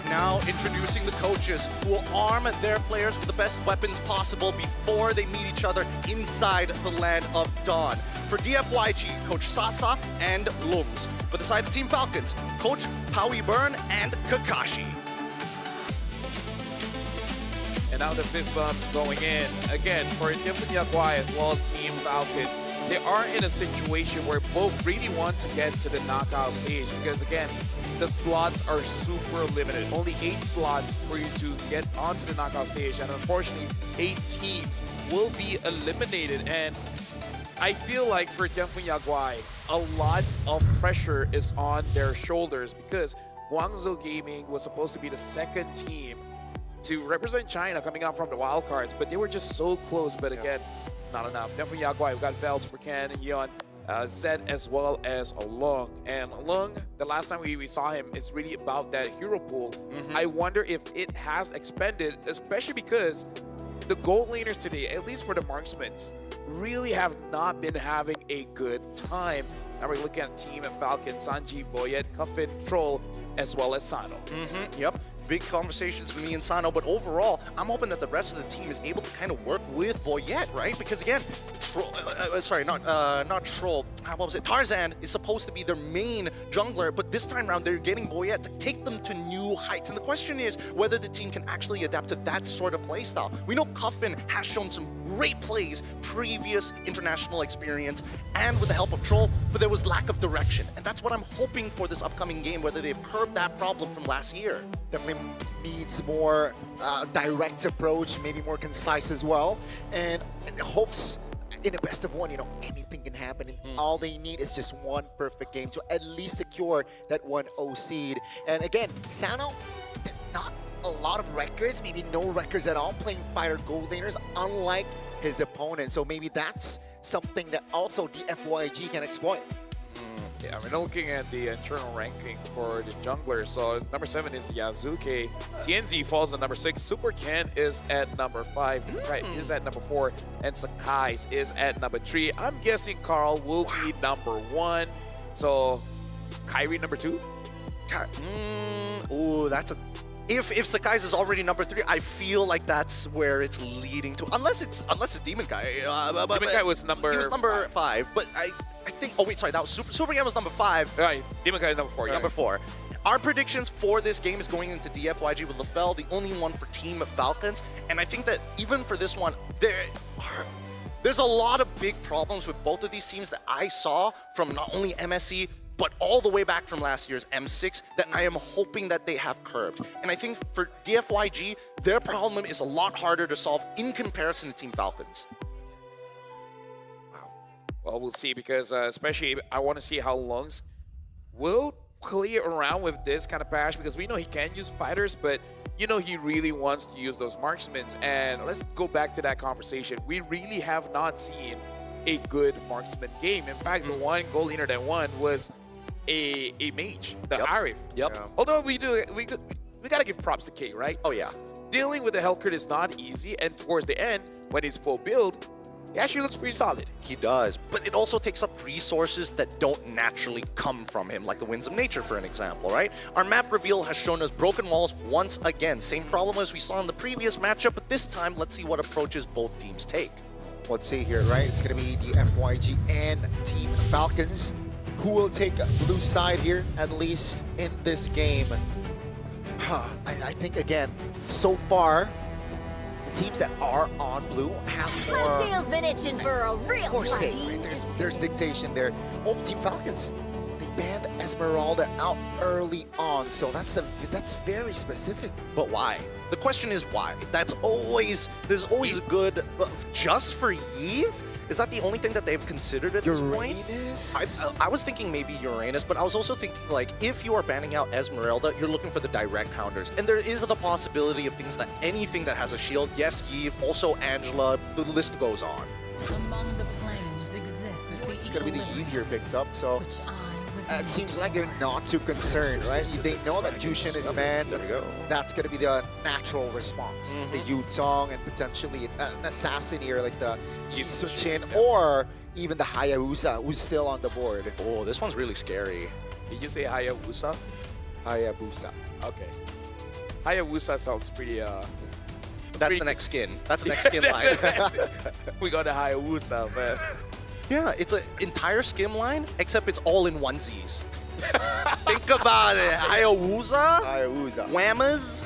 Now introducing the coaches who will arm their players with the best weapons possible before they meet each other inside the Land of Dawn. For DFYG, Coach Sasa and Lums. For the side of Team Falcons, Coach Howie Byrne and Kakashi. And now the fist bumps going in. Again, for Jiangfen Yaguai as well as Team Falcons, they are in a situation where both really want to get to the knockout stage because, again, the slots are super limited. Only 8 slots for you to get onto the knockout stage, and unfortunately, 8 teams will be eliminated. And I feel like for Jiangfen Yaguai, a lot of pressure is on their shoulders because Guangzhou Gaming was supposed to be the second team to represent China coming out from the wildcards, but they were just so close. But again, not enough. Jiangfen Yaguai, we've got Bell, Super Ken, and Yeon. Zed as well as Lung. And Lung, the last time we saw him, it's really about that hero pool. I wonder if it has expanded, especially because the gold laners today, at least for the marksmen, really have not been having a good time. Now we're looking at Team Falcon, Sanji, Boyet, Cuffin, Troll, as well as Sano. Yep. Big conversations with me and Sano, but overall, I'm hoping that the rest of the team is able to kind of work with Boyet, right? Because again, not Troll, what was it? Tarzan is supposed to be their main jungler, but this time around, they're getting Boyet to take them to new heights. And the question is whether the team can actually adapt to that sort of playstyle. We know Cuffin has shown some great plays, previous international experience, and with the help of Troll, but there was lack of direction. And that's what I'm hoping for this upcoming game, whether they've curbed that problem from last year. Definitely needs more direct approach, maybe more concise as well, and hopes in a best of one, you know, anything can happen, and all they need is just one perfect game to at least secure that 1-0 seed. And again, Sano, not a lot of records, maybe no records at all, playing fighter gold laners, unlike his opponent. So maybe that's something that also the FYG can exploit. Yeah, I mean, looking at the internal ranking for the junglers, so number 7 is Yazuke, TNZ falls at number 6, Super Ken is at number 5, right, is at number 4, and Sakai's is at number 3. I'm guessing Carl will be number 1, so Kyrie number 2? Ooh, that's a... If Sakai's is already number 3, I feel like that's where it's leading to. Unless it's Demon Guy. Demon Guy was number... He was number 5, but I think... Oh wait, sorry, that was Super Ken was number 5. Right, Demon Guy is number 4. Number 4. Our predictions for this game is going into DFYG with LaFell, the only one for Team Falcons, and I think that even for this one, there's a lot of big problems with both of these teams that I saw from not only MSC, but all the way back from last year's M6 that I am hoping that they have curbed. And I think for DFYG, their problem is a lot harder to solve in comparison to Team Falcons. Wow. Well, we'll see, because especially I want to see how Lungs will play around with this kind of patch, because we know he can use fighters, but you know he really wants to use those marksmen. And let's go back to that conversation. We really have not seen a good marksman game. In fact, the one gold laner that won was a mage, the Arif. Although we gotta give props to K, right? Oh yeah. Dealing with the Hellcrit is not easy, and towards the end, when he's full build, he actually looks pretty solid. He does, but it also takes up resources that don't naturally come from him, like the Winds of Nature, for an example, right? Our map reveal has shown us broken walls once again. Same problem as we saw in the previous matchup, but this time, let's see what approaches both teams take. Let's see here, right? It's going to be the FYG and Team Falcons. Who will take blue side here, at least in this game? I think, again, so far, the teams that are on blue have more... Bloodseal's been itching for a real more saves, right? There's dictation there. Oh, Team Falcons, they banned Esmeralda out early on, so that's very specific. But why? The question is why. There's always a good, but just for Yves? Is that the only thing that they've considered at this point? I was thinking maybe Uranus, but I was also thinking, like, if you are banning out Esmeralda, you're looking for the direct counters. And there is the possibility of anything that has a shield. Yes, Yves, also Angela, the list goes on. Among the planes exists the It's going to be the Yves here picked up, so it seems like they're not too concerned, right? They know that Jushin is man. There we go. That's going to be the natural response. The Yuzong and potentially an assassin here like the Suchin or even the Hayabusa who's still on the board. Oh, this one's really scary. Did you say Hayabusa? Hayabusa. Okay. Hayabusa sounds pretty, That's the next skin. That's the next skin line. We got the Hayabusa, man. Yeah, it's an entire skim line, except it's all in onesies. Think about it. Hayabusa? Whammas?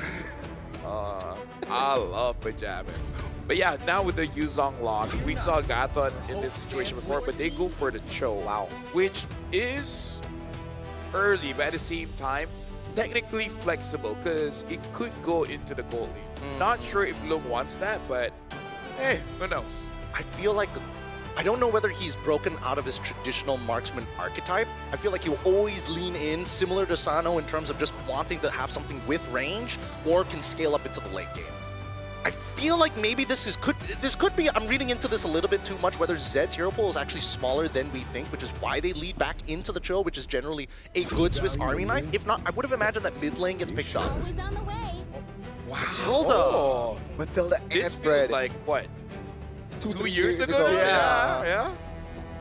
I love pajamas. But yeah, now with the Yuzong lock, we saw Gathon in this situation before, but they go for the Cho. Wow. Which is early, but at the same time, technically flexible, because it could go into the goal lane. Not sure if Lung wants that, but hey, who knows? I feel like I don't know whether he's broken out of his traditional marksman archetype. I feel like he'll always lean in, similar to Sano in terms of just wanting to have something with range, or can scale up into the late game. I feel like maybe this could be, I'm reading into this a little bit too much, whether Zed's hero pool is actually smaller than we think, which is why they lead back into the Cho, which is generally a good Swiss Army knife. If not, I would have imagined that mid lane gets picked up. Wow. Matilda! Matilda This and feels Fred. like, what? 2 years ago? Yeah.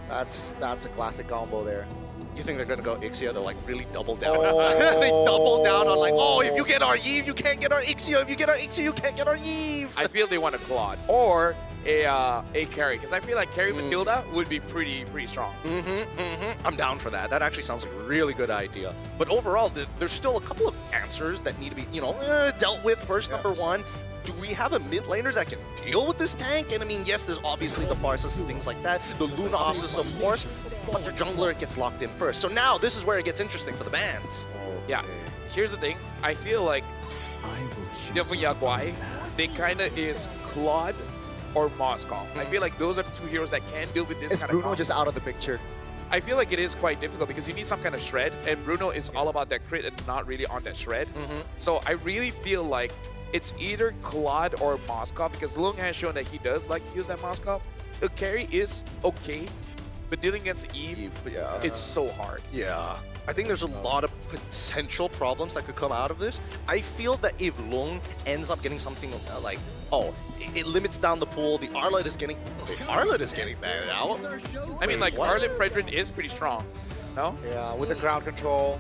That's a classic combo there. You think they're gonna go Ixia to like really double down? They double down on like, oh, if you get our Yves, you can't get our Ixia. If you get our Ixia, you can't get our Yves. I feel they want a Claude or a carry, because I feel like carry Matilda would be pretty strong. I'm down for that. That actually sounds like a really good idea. But overall, there's still a couple of answers that need to be, dealt with. First, number one, do we have a mid laner that can deal with this tank? And I mean, yes, there's obviously the Farsus and things like that. The Lunases, of course, but their jungler gets locked in first. So now this is where it gets interesting for the bans. Yeah, here's the thing. I feel like Yaguai, they kind of is Claude or Moskov. I feel like those are the two heroes that can deal with this Is kind Bruno of just out of the picture? I feel like it is quite difficult because you need some kind of shred, and Bruno is all about that crit and not really on that shred. So I really feel like it's either Claude or Moskov, because Lung has shown that he does like to use that Moskov. The carry is okay, but dealing against Eve, it's so hard. Yeah. I think there's a lot of potential problems that could come out of this. I feel that if Lung ends up getting something like, it limits down the pool, the Arlet is getting banned out. I mean, like, Arlet Fredrin is pretty strong, no? Yeah, with the crowd control,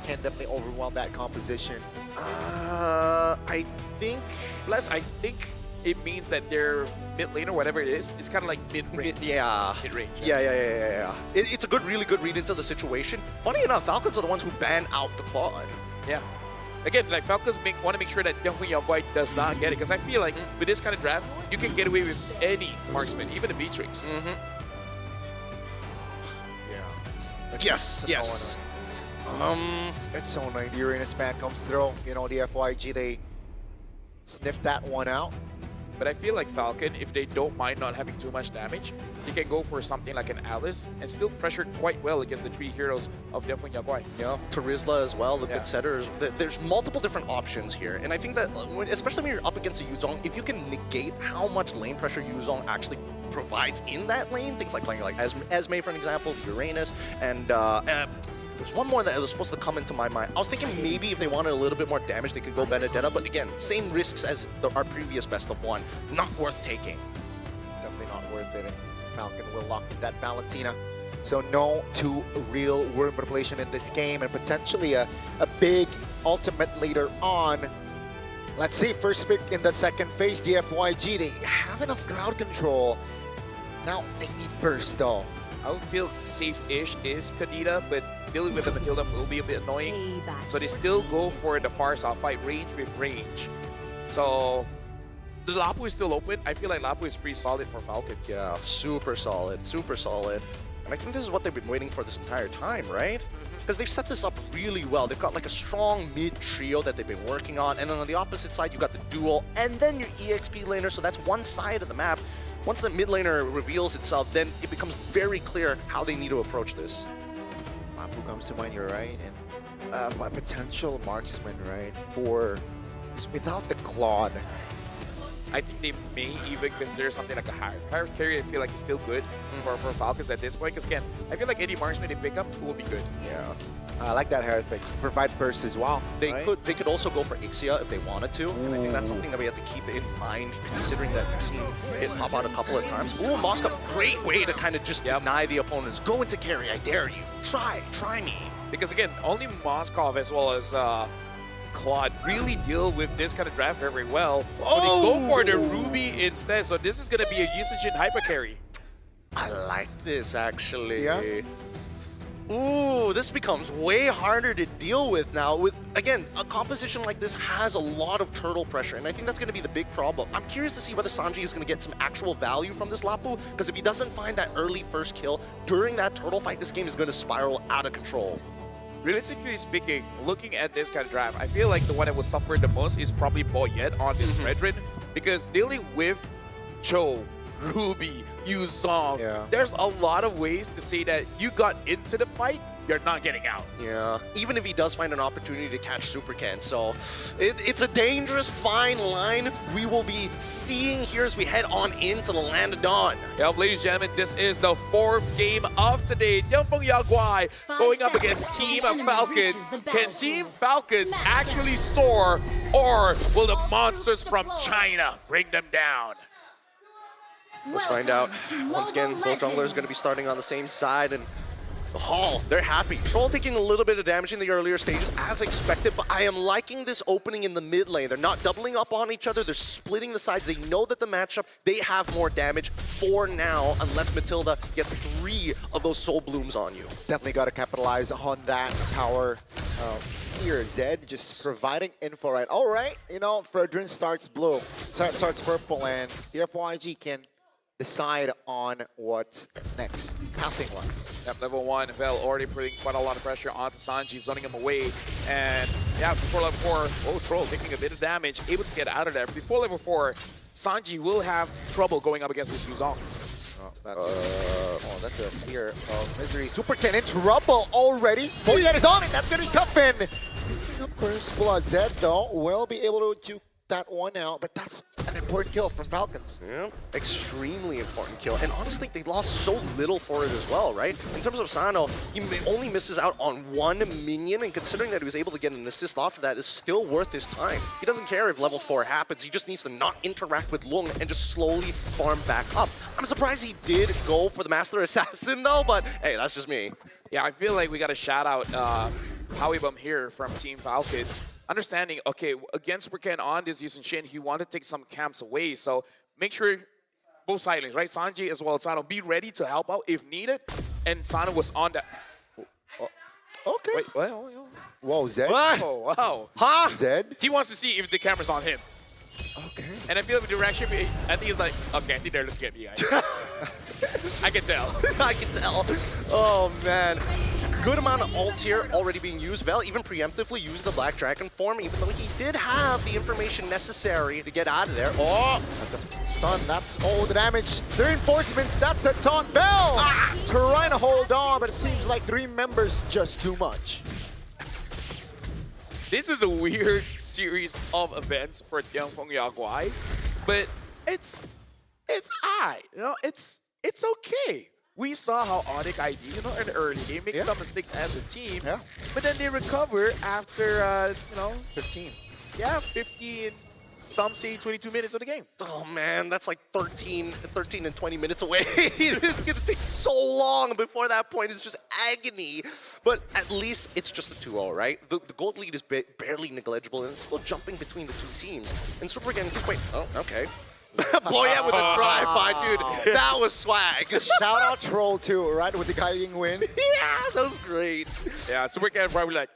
can definitely overwhelm that composition. I think... Plus, I think it means that their mid lane or whatever it is kind of like mid-range. Mid-range. Yeah. It's a really good read into the situation. Funny enough, Falcons are the ones who ban out the Claude. Yeah. Again, like, Falcons want to make sure that Donghui Yaguai does not get it, because I feel like with this kind of draft, you can get away with any marksman, even the Beatrix. Yes. It's so annoying. The Uranus ban comes through. The FYG, they sniffed that one out. But I feel like Falcon, if they don't mind not having too much damage, they can go for something like an Alice and still pressure quite well against the three heroes of Donghui Yaguai. Yeah, Terizla as well, the good setters. There's multiple different options here. And I think that, especially when you're up against a Yuzong, if you can negate how much lane pressure Yuzong actually provides in that lane, things like playing like Esme, for an example, Uranus, and there's one more that was supposed to come into my mind. I was thinking maybe if they wanted a little bit more damage, they could go Benedetta, but again, same risks as our previous best of one. Not worth taking. Definitely not worth it. And Falcon will lock in that Valentina. So no two real word manipulation in this game, and potentially a big ultimate later on. Let's see, first pick in the second phase, DFYG. They have enough crowd control. Now they need burst though. I would feel safe-ish is Kadita, but dealing with the Matilda will be a bit annoying. So they still go for the Farsa, fight range with range. So the Lapu is still open. I feel like Lapu is pretty solid for Falcons. Yeah, super solid. And I think this is what they've been waiting for this entire time, right? because they've set this up really well. They've got like a strong mid trio that they've been working on, and then on the opposite side, you got the duel, and then your EXP laner, so that's one side of the map. Once the mid laner reveals itself, then it becomes very clear how they need to approach this. Mapu comes to mind, you're right, and my potential marksman, right, for without the Claude. I think they may even consider something like a higher carry. I feel like it's still good for Falcons at this point. Because again, I feel like any marksman they pick up will be good. Yeah, I like that Harris pick. Provide burst as well. They could also go for Ixia if they wanted to, and I think that's something that we have to keep in mind, considering that we've seen it pop out a couple of times. Ooh, Moskov, great way to kind of just deny the opponents. Go into carry, I dare you. Try me. Because again, only Moskov as well as Claude really deal with this kind of draft very well. So they go for the Ruby instead. So this is going to be a usage in hyper carry. I like this, actually. Yeah. Ooh, this becomes way harder to deal with now. With, again, a composition like this has a lot of turtle pressure, and I think that's going to be the big problem. I'm curious to see whether Sanji is going to get some actual value from this Lapu, because if he doesn't find that early first kill during that turtle fight, this game is going to spiral out of control. Realistically speaking, looking at this kind of draft, I feel like the one that will suffer the most is probably Boyet on this Redrin, because dealing with Cho, Ruby, Yuzong, there's a lot of ways to say that you got into the fight, you're not getting out. Yeah, even if he does find an opportunity to catch Super Ken. So it's a dangerous, fine line we will be seeing here as we head on into the Land of Dawn. Yep, ladies and gentlemen, this is the 4th game of today. Tianfeng Yaguai going up against Team Falcons. Can Team Falcons actually soar, or will the monsters from China bring them down? Let's find out. Once again, both junglers going to be starting on the same side, and the Hall, they're happy. Troll taking a little bit of damage in the earlier stages as expected, but I am liking this opening in the mid lane. They're not doubling up on each other, they're splitting the sides. They know that the matchup, they have more damage for now, unless Matilda gets 3 of those Soul Blooms on you. Definitely got to capitalize on that power. Here, Zed just providing info, right? All right, you know, Fredrin starts blue, starts purple, and the FYG can decide on what's next, pathing-wise. Yep, level 1, Vel already putting quite a lot of pressure onto Sanji, zoning him away. And yeah, before level 4, Troll taking a bit of damage, able to get out of there. Before level 4, Sanji will have trouble going up against this Yuzong. That's a Spear of Misery. Super Ken in trouble already. Boyet is on it, that's gonna be Cuffin. Picking up first blood. Zed, though, will be able to juke that one out, but that's an important kill from Falcons. Yeah, extremely important kill. And honestly, they lost so little for it as well, right? In terms of Sano, he only misses out on 1 minion, and considering that he was able to get an assist off of that is still worth his time. He doesn't care if level 4 happens, he just needs to not interact with Lung and just slowly farm back up. I'm surprised he did go for the Master Assassin though, but hey, that's just me. Yeah, I feel like we got to shout out Howie Bum here from Team Falcons. Understanding, okay, against Super Ken on this Yusun Shin, he wanted to take some camps away. So make sure both side lanes, right? Sanji as well as Sano, be ready to help out if needed. And Sano was on that. Okay. Wait, what? Whoa, Zed? Oh, wow. Huh? Zed? He wants to see if the camera's on him. Okay. And I feel like the direction, I think it's like, okay, I think they're looking at me, guys. I can tell. I can tell. Oh, man. Good amount of ults here already being used. Vel even preemptively used the Black Dragon form, even though he did have the information necessary to get out of there. Oh! That's a stun. That's all the damage. 3 reinforcements. That's a taunt. Vel! Trying to hold on, but it seems like 3 members just too much. This is a weird series of events for Tianfeng Yaguai, but it's alright, you know, it's okay. We saw how Onyx ID, you know, in the early game, make some mistakes as a team, but then they recover after, 15. Yeah, 15, some say 22 minutes of the game. Oh man, that's like 13 and 20 minutes away. It's gonna take so long before that point. It's just agony. But at least it's just a 2-0, right? The gold lead is barely negligible, and it's still jumping between the 2 teams. And Super again, just wait. Oh, okay. Boyet with a drive-by, dude. That was swag. Shout out Troll too, right? With the guiding win. Yeah, that was great. Yeah, Super Ken probably like,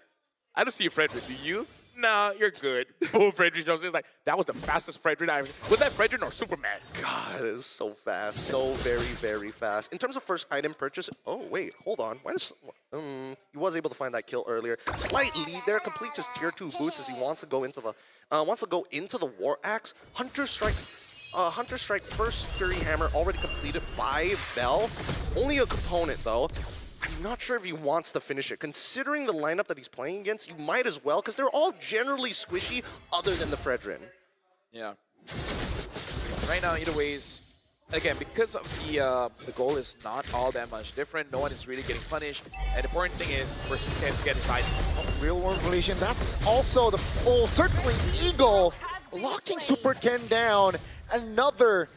I don't see a Frederick, do you? nah, you're good. Boom, Frederick jumps in. It's like, that was the fastest Frederick I ever seen. Was that Frederick or Superman? God, it is so fast. So very, very fast. In terms of first item purchase, oh, wait, hold on. Why does, he was able to find that kill earlier. Slight lead there, completes his tier 2 boots as he wants to go into the War Axe. Hunter Strike first Fury Hammer already completed by Bell. Only a component though. I'm not sure if he wants to finish it. Considering the lineup that he's playing against, you might as well, because they're all generally squishy other than the Fredrin. Yeah. Right now, either ways, again, because of the goal is not all that much different, no one is really getting punished, and the important thing is for Supercan to get his items. Real world relation, that's also the certainly Eagle locking Super Ken down. Another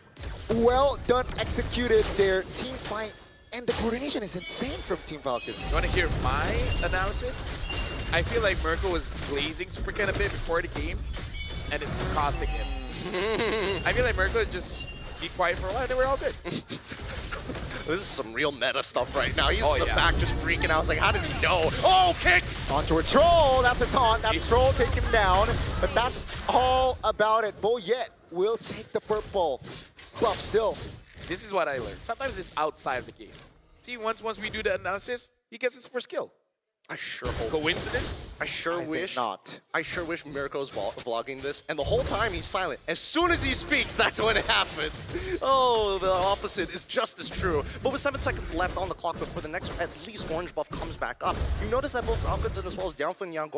well done executed there. Team fight. And the coordination is insane from Team Falcon. You want to hear my analysis? I feel like Mirko was glazing Super Ken a bit before the game, and it's costing him. I feel like Mirko just be quiet for a while, and they were all good. This is some real meta stuff right now. He's in the back just freaking out. I was like, how does he know? Oh, kick! Onto a Troll. That's a taunt. That's Troll take him down. But that's all about it. Boyet will take the purple. Buff still. This is what I learned. Sometimes it's outside of the game. See, once we do the analysis, he gets his first kill. I sure hope. Coincidence? I sure wish not. I sure wish Mirko's vlogging this, and the whole time he's silent. As soon as he speaks, that's when it happens. Oh, the opposite is just as true. But with 7 seconds left on the clock before the next, at least orange buff comes back up, you notice that both Falcons and as well as Dianfu and Yang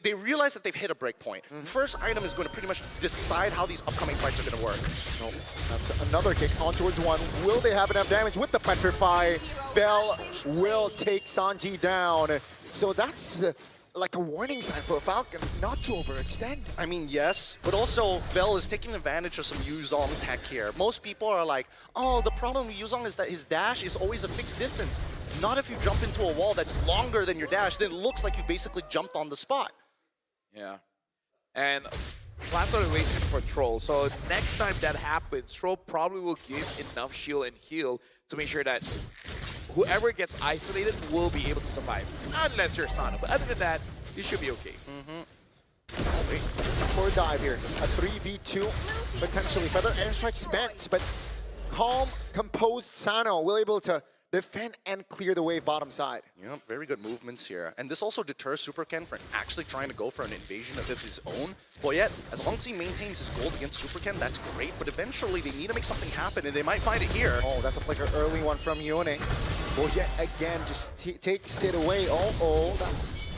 they realize that they've hit a break point. First item is going to pretty much decide how these upcoming fights are going to work. Oh, that's another kick on towards one. Will they have enough damage with the Petrify? Bell will take Sanji down. So that's like a warning sign for Falcons not to overextend. I mean, yes, but also Bell is taking advantage of some Yuzong tech here. Most people are like, oh, the problem with Yuzong is that his dash is always a fixed distance. Not if you jump into a wall that's longer than your dash, then it looks like you basically jumped on the spot. Yeah. And last of the races for Troll. So next time that happens, Troll probably will give enough shield and heal to make sure that whoever gets isolated will be able to survive. Unless you're Sano. But other than that, you should be okay. Wait, for a dive here. A 3v2, potentially. Feather Airstrike spent, but calm, composed Sano will able to defend and clear the wave bottom side. Yeah, very good movements here. And this also deters Super Ken from actually trying to go for an invasion of his own. But yet, as long as he maintains his gold against Super Ken, that's great. But eventually, they need to make something happen, and they might find it here. Oh, that's a flicker early one from Yone. Well, yet again, just takes it away. Oh, that's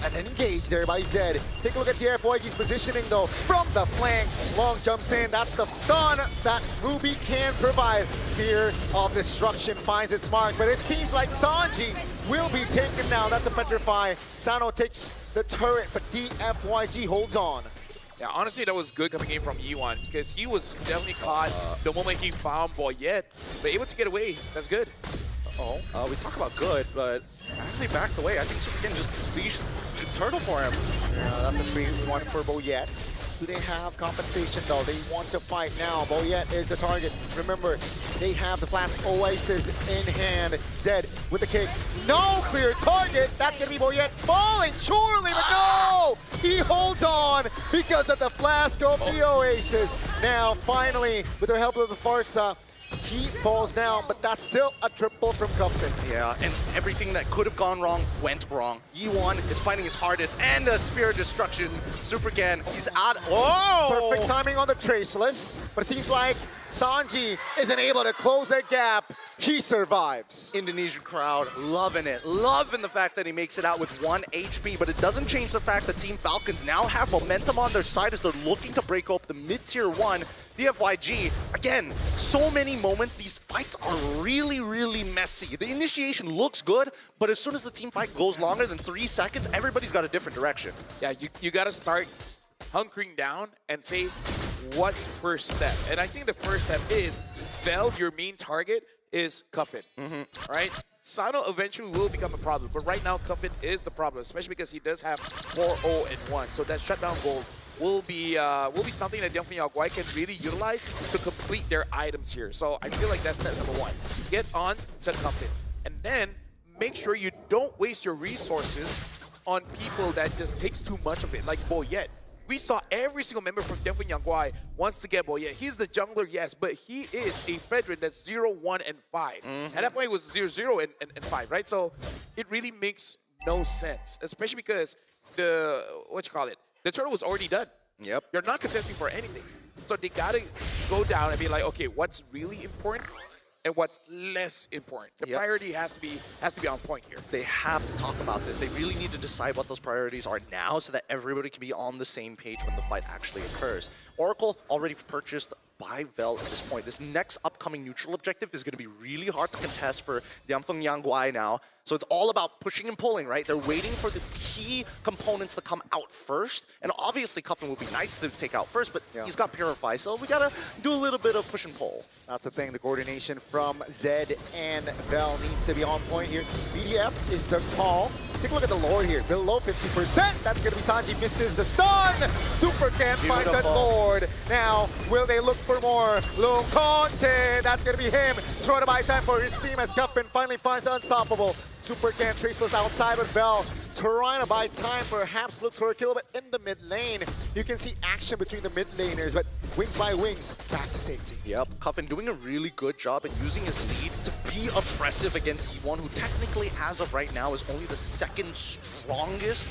an engage there by Zed. Take a look at the FYG's positioning though. From the flanks, long jumps in. That's the stun that Ruby can provide. Spear of Destruction finds its mark, but it seems like Sanji will be taken down. That's a Petrify. Sano takes the turret, but DFYG holds on. Yeah, honestly, that was good coming in from Yiwan because he was definitely caught the moment he found Boyet, but able to get away. That's good. We talk about good, but actually backed away. I think Super Ken just leashed the turtle for him. Yeah, that's a 3-1 for Boyet. Do they have compensation though? They want to fight now. Boyet is the target. Remember, they have the Flask Oasis in hand. Zed with the kick. No clear target. That's going to be Boyet falling surely, but no! He holds on because of the Flask of the Oasis. Now, finally, with the help of the Farsa, he falls down, but that's still a triple from Cuffin. Yeah, and everything that could have gone wrong went wrong. Yiwan is fighting his hardest, and a Spear of Destruction. Super Ken, he's out. Oh! Perfect timing on the Traceless, but it seems like Sanji isn't able to close that gap. He survives. Indonesian crowd loving it. Loving the fact that he makes it out with 1 HP, but it doesn't change the fact that Team Falcons now have momentum on their side as they're looking to break up the mid-tier 1. The FYG, again, so many moments. These fights are really, really messy. The initiation looks good, but as soon as the team fight goes longer than 3 seconds, everybody's got a different direction. Yeah, you got to start hunkering down and say, what's first step? And I think the first step is, Bell, your main target, is Cuffin, right? Sano eventually will become a problem, but right now Cuffin is the problem, especially because he does have 4-0 and 1. So that shutdown goal will be something that Dianfu Yaguai can really utilize to complete their items here. So I feel like that's step number 1. Get on to Cuffin, and then make sure you don't waste your resources on people that just takes too much of it, like Boyet. We saw every single member from Tianfeng Yangguai wants to get Boyet. He's the jungler, yes, but he is a veteran that's 0, 1, and 5. At that point, it was 0, 0, and 5, right? So it really makes no sense, especially because the turtle was already done. Yep. You're not contesting for anything. So they gotta go down and be like, okay, what's really important and what's less important. The priority has to be on point here. They have to talk about this. They really need to decide what those priorities are now so that everybody can be on the same page when the fight actually occurs. Oracle already purchased by Vel at this point. This next upcoming neutral objective is going to be really hard to contest for Tianfeng Yangguai now. So it's all about pushing and pulling, right? They're waiting for the key components to come out first. And obviously, Cuffin would be nice to take out first, but he's got Purify, so we got to do a little bit of push and pull. That's the thing. The coordination from Zed and Vel needs to be on point here. BDF is the call. Take a look at the Lord here. Below 50%. That's going to be Sanji. Misses the stun. Super can't find that Lord. Now, will they look for more? Lung Conte. That's going to be him. Trying to buy time for his team as Cuffin finally finds the unstoppable. Super can't traceless outside with Vel. Trying to buy time, perhaps looks for a kill, but in the mid lane, you can see action between the mid laners, but wings by wings, back to safety. Yep, Cuffin doing a really good job at using his lead to be oppressive against E1, who technically, as of right now, is only the second strongest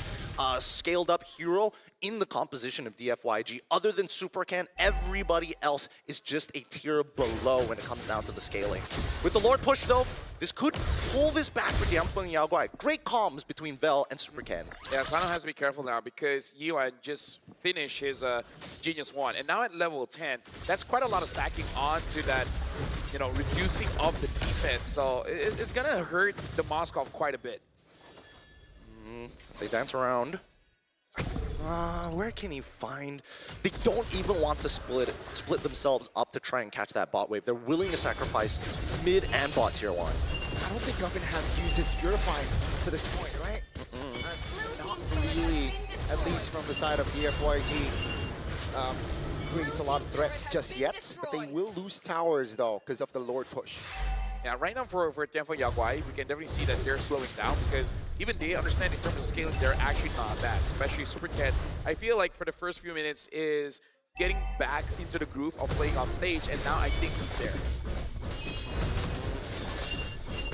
scaled up hero in the composition of DFYG. Other than Supercan, everybody else is just a tier below when it comes down to the scaling. With the Lord push though, this could pull this back for Tianfeng Yangguai. Great comms between Vel and Supercan. Yeah, Sano has to be careful now because Yuan just finished his Genius 1. And now at level 10, that's quite a lot of stacking onto that, you know, reducing of the defense. So it's going to hurt the Moskov quite a bit. As they dance around. Where can he find? They don't even want to split themselves up to try and catch that bot wave. They're willing to sacrifice mid and bot tier 1. I don't think Cuffin has used his Purify to this point, right? Not really, at least from the side of DFYG. Creates a lot of threat just yet, but they will lose towers though because of the Lord push. Yeah, right now for Tianfeng Yangguai, we can definitely see that they're slowing down because even they understand in terms of scaling, they're actually not bad, especially Supercat. I feel like for the first few minutes is getting back into the groove of playing on stage, and now I think he's there.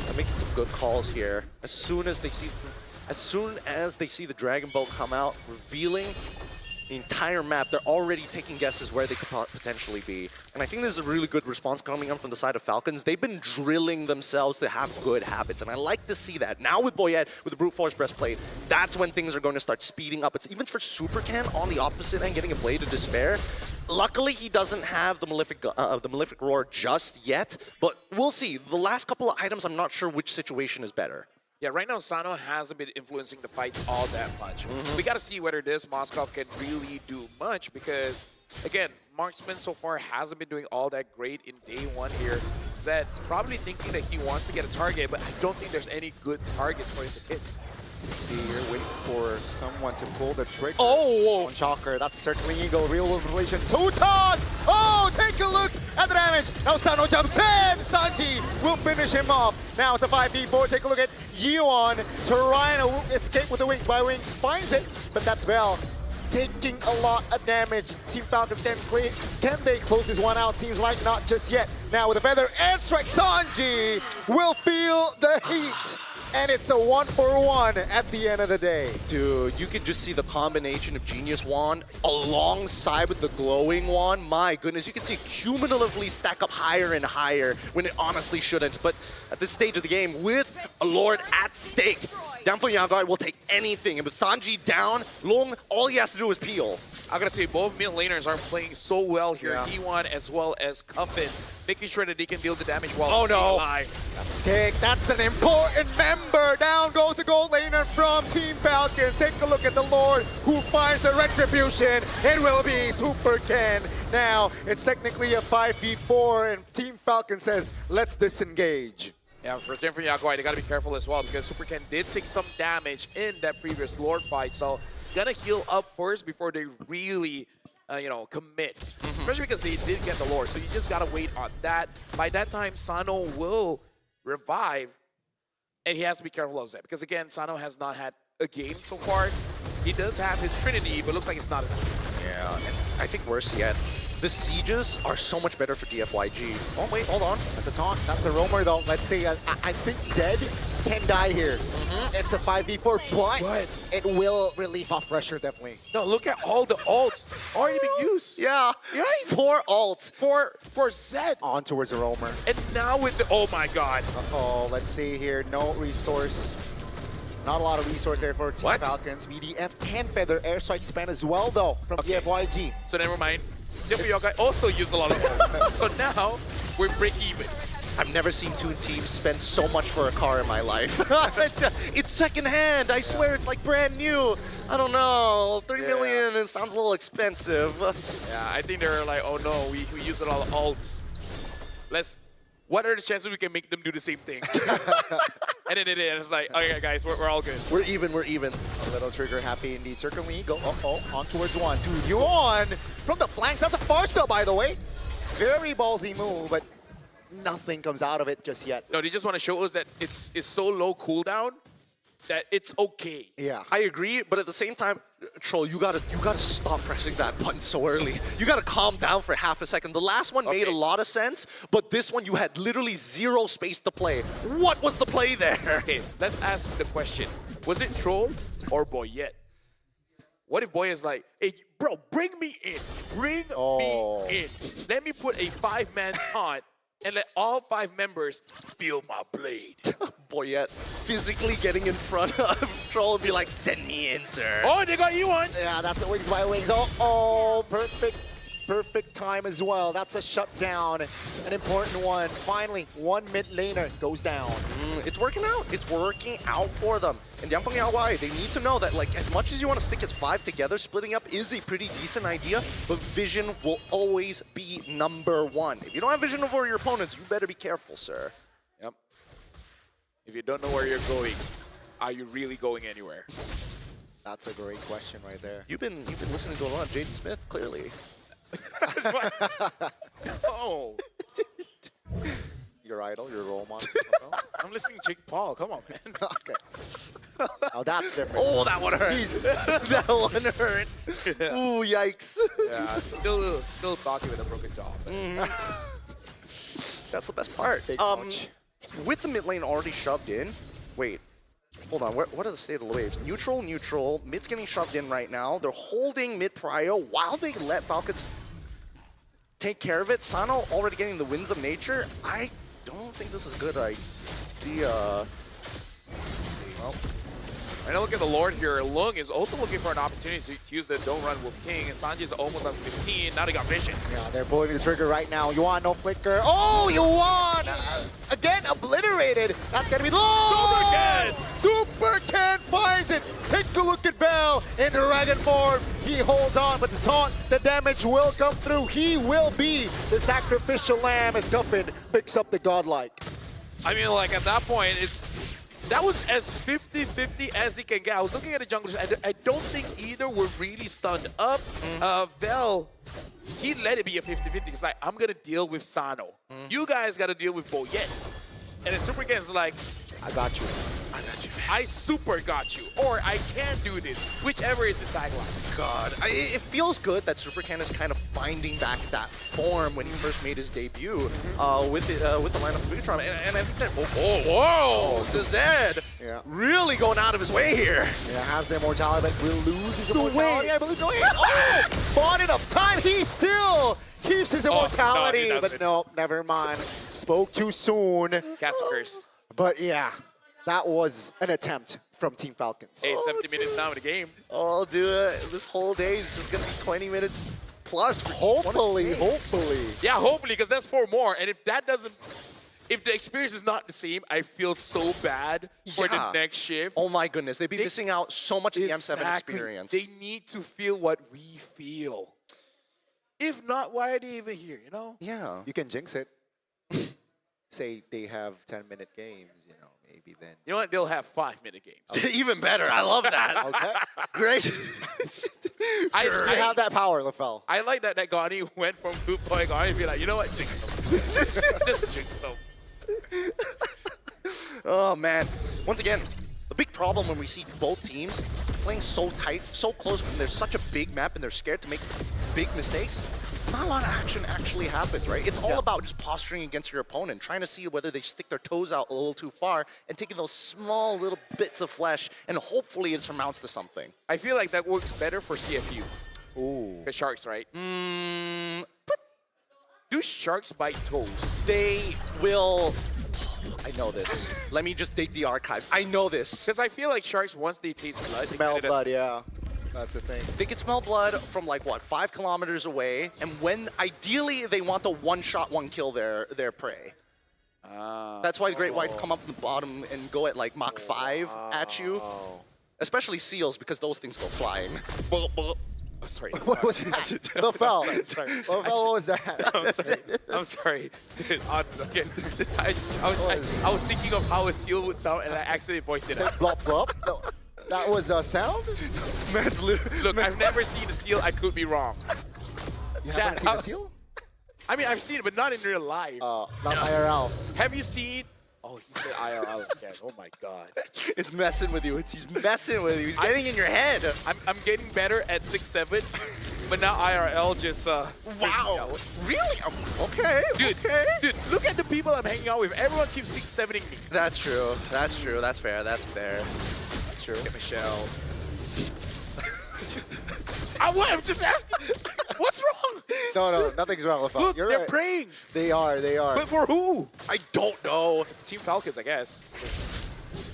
They're making some good calls here. As soon as they see the Dragon Bolt come out, revealing the entire map, they're already taking guesses where they could potentially be. And I think there's a really good response coming on from the side of Falcons. They've been drilling themselves to have good habits, and I like to see that. Now with Boyet, with the Brute Force Breastplate, that's when things are going to start speeding up. It's even for Supercan on the opposite end, getting a Blade of Despair. Luckily, he doesn't have the Malefic Roar just yet, but we'll see. The last couple of items, I'm not sure which situation is better. Yeah, right now Sano hasn't been influencing the fights all that much. We got to see whether this Moskov can really do much because, again, Marksman so far hasn't been doing all that great in day 1 here. Zed probably thinking that he wants to get a target, but I don't think there's any good targets for him to hit. See, you're waiting for someone to pull the trigger. Oh! On Shocker, that's certainly Eagle. Real world relation. Tutan! Oh, take a look at the damage. Now Sano jumps in. Sanji will finish him off. Now it's a 5v4. Take a look at Yuan trying to escape with the wings by wings. Finds it, but that's Vel taking a lot of damage. Team Falcons can they close this one out? Seems like not just yet. Now with a feather airstrike, Sanji will feel the heat. And it's a 1-for-1 at the end of the day. Dude, you could just see the combination of Genius Wand alongside with the Glowing Wand. My goodness, you can see cumulatively stack up higher and higher when it honestly shouldn't. But at this stage of the game, with a Lord at stake, Tianfeng Yangguai will take anything. And with Sanji down, Long, all he has to do is peel. I gotta say, both mid laners are playing so well here. Yeah. E1 as well as Cuffin, making sure that they can deal the damage while being alive. That's a kick. That's an important member. Down goes the gold laner from Team Falcons. Take a look at the Lord who finds the retribution. It will be Super Ken. Now, it's technically a 5v4, and Team Falcon says, let's disengage. Yeah, for Tianfeng Yangguai, they gotta be careful as well because Super Ken did take some damage in that previous Lord fight. So, gonna heal up first before they really, you know, commit. Especially because they did get the Lord, so you just gotta wait on that. By that time, Sano will revive, and he has to be careful of that because again, Sano has not had a game so far. He does have his Trinity, but looks like it's not enough. Yeah, and I think worse yet, the sieges are so much better for DFYG. Oh, wait, hold on. That's a taunt. That's a roamer, though. Let's see. I think Zed can die here. It's a 5v4, but it will relieve off pressure, definitely. No, look at all the ults already being used. Yeah. Right? 4 ults. For Zed. On towards a roamer. And now with the, oh my god. Uh-oh, let's see here. No resource. Not a lot of resource there for Team Falcons. BDF can feather airstrike span as well, though, from DFYG. So never mind. Y'all guys also use a lot of ults. So now we're break even. I've never seen two teams spend so much for a car in my life. It's secondhand. I swear it's like brand new. I don't know. 30 million, it sounds a little expensive. Yeah, I think they're like, oh no, we use a lot of ults. What are the chances we can make them do the same thing? And then it's like, okay guys, we're all good. We're even. A little trigger happy indeed. Circling Eagle. On towards one. Dude, Yuan from the flanks. That's a Farsa, by the way. Very ballsy move, but nothing comes out of it just yet. No, they just want to show us that it's so low cooldown that it's okay. Yeah. I agree, but at the same time, Troll, you gotta stop pressing that button so early. You gotta calm down for half a second. The last one made a lot of sense, but this one you had literally zero space to play. What was the play there? Okay, let's ask the question. Was it Troll or Boyette? What if Boy is like, hey, bro, bring me in. Bring me in. Let me put a 5-man taunt and let all 5 members feel my blade. Boyette physically getting in front of Troll and be like, send me in, sir. Oh, they got you one. Yeah, that's the wings by wings. Oh, perfect time as well. That's a shutdown, an important one. Finally, one mid laner goes down. It's working out. It's working out for them. And Yangfeng Yaowai, they need to know that, like, as much as you want to stick as 5 together, splitting up is a pretty decent idea, but vision will always be #1. If you don't have vision over your opponents, you better be careful, sir. Yep. If you don't know where you're going, are you really going anywhere? That's a great question right there. You've been listening to a lot of Jaden Smith, clearly. Oh. Your idol, your role model. I'm listening to Jake Paul. Come on, man. Okay. Oh, that's different. Oh, that one hurt. That one hurt. Yeah. Ooh, yikes. Yeah, still talking with a broken jaw. That's the best part. With the mid lane already shoved in, wait, hold on, what are the state of the waves? Neutral, mid's getting shoved in right now. They're holding mid prio while they let Falcons take care of it. Sano already getting the winds of nature. I don't think this is a good idea. Well, right now look at the Lord here. Lung is also looking for an opportunity to use the Don't Run Wolf King, and Sanji's almost on 15. Now they got vision. Yeah, they're pulling the trigger right now. Yuan, no flicker. Oh, Yuan! Again, obliterated. That's gonna be the Super Ken finds it. Take a look at Bell in dragon form. He holds on, but the taunt, the damage will come through. He will be the sacrificial lamb as Guffin picks up the godlike. I mean, like, at that point, that was as 50-50 as he can get. I was looking at the junglers. I don't think either were really stunned up. Vel, he let it be a 50-50. He's like, I'm going to deal with Sano. You guys got to deal with Boyette. And then Super Ken's like, I got you. I super got you. Or I can do this. Whichever is his tagline. God, it feels good that Super Ken is kind of finding back that form when he first made his debut with the lineup of Neutron. And I think that, whoa, Zed really going out of his way here. Yeah, has the immortality, but will lose his immortality. I believe. Oh, bought enough time. He still keeps his immortality. No, but no, never mind. Spoke too soon. Cast a curse. But yeah, that was an attempt from Team Falcons. Hey, 70 minutes now in the game. Oh, dude, this whole day is just going to be 20 minutes plus. Hopefully. Yeah, hopefully, because that's 4 more. And if the experience is not the same, I feel so bad for the next shift. Oh my goodness, they'd be missing out so much of the M7 experience. They need to feel what we feel. If not, why are they even here, you know? Yeah. You can jinx it. Say they have 10-minute games, you know, maybe then. You know what? They'll have 5-minute games. Even better. I love that. Okay. Great. I have that power, LaFell. I like that Gani went from Boot Boy Gani to be like, you know what? Jinx them. Just jinx them. Oh, man. Once again, The big problem when we see both teams playing so tight, so close, when there's such a big map and they're scared to make big mistakes, not a lot of action actually happens, right? It's all about just posturing against your opponent, trying to see whether they stick their toes out a little too far and taking those small little bits of flesh, and hopefully it surmounts to something. I feel like that works better for CFU. Ooh. The Sharks, right? But do Sharks bite toes? They will... I know this. Let me just dig the archives. I know this. Because I feel like Sharks, once they taste blood... Smell blood, yeah. That's the thing. They can smell blood from like, what, 5 kilometers away, and when, ideally, they want to one-shot, one-kill their prey. That's why the Great Whites come up from the bottom and go at like Mach 5 at you. Especially seals, because those things go flying. Oh, sorry. What was that? LaFell. What was that? I'm sorry. Dude, okay. I was thinking of how a seal would sound, and I accidentally voiced it out. Blop, blop. No, that was the sound? Man's literally... Look, I've never seen a seal. I could be wrong. You haven't seen a seal? I mean, I've seen it, but not in real life. Not IRL. Have you seen... Oh, he said IRL again. Oh my God. It's messing with you. He's messing with you. He's getting in your head. I'm getting better at 6'7", but now IRL just wow. Really? Okay. Dude, dude, look at the people I'm hanging out with. Everyone keeps 6'7"ing me. That's true. That's true. That's fair. That's fair. That's true. Look at Michelle. I'm just asking. What's wrong? No, nothing's wrong with Look, You're they're right. praying. They are. But for who? I don't know. Team Falcons, I guess.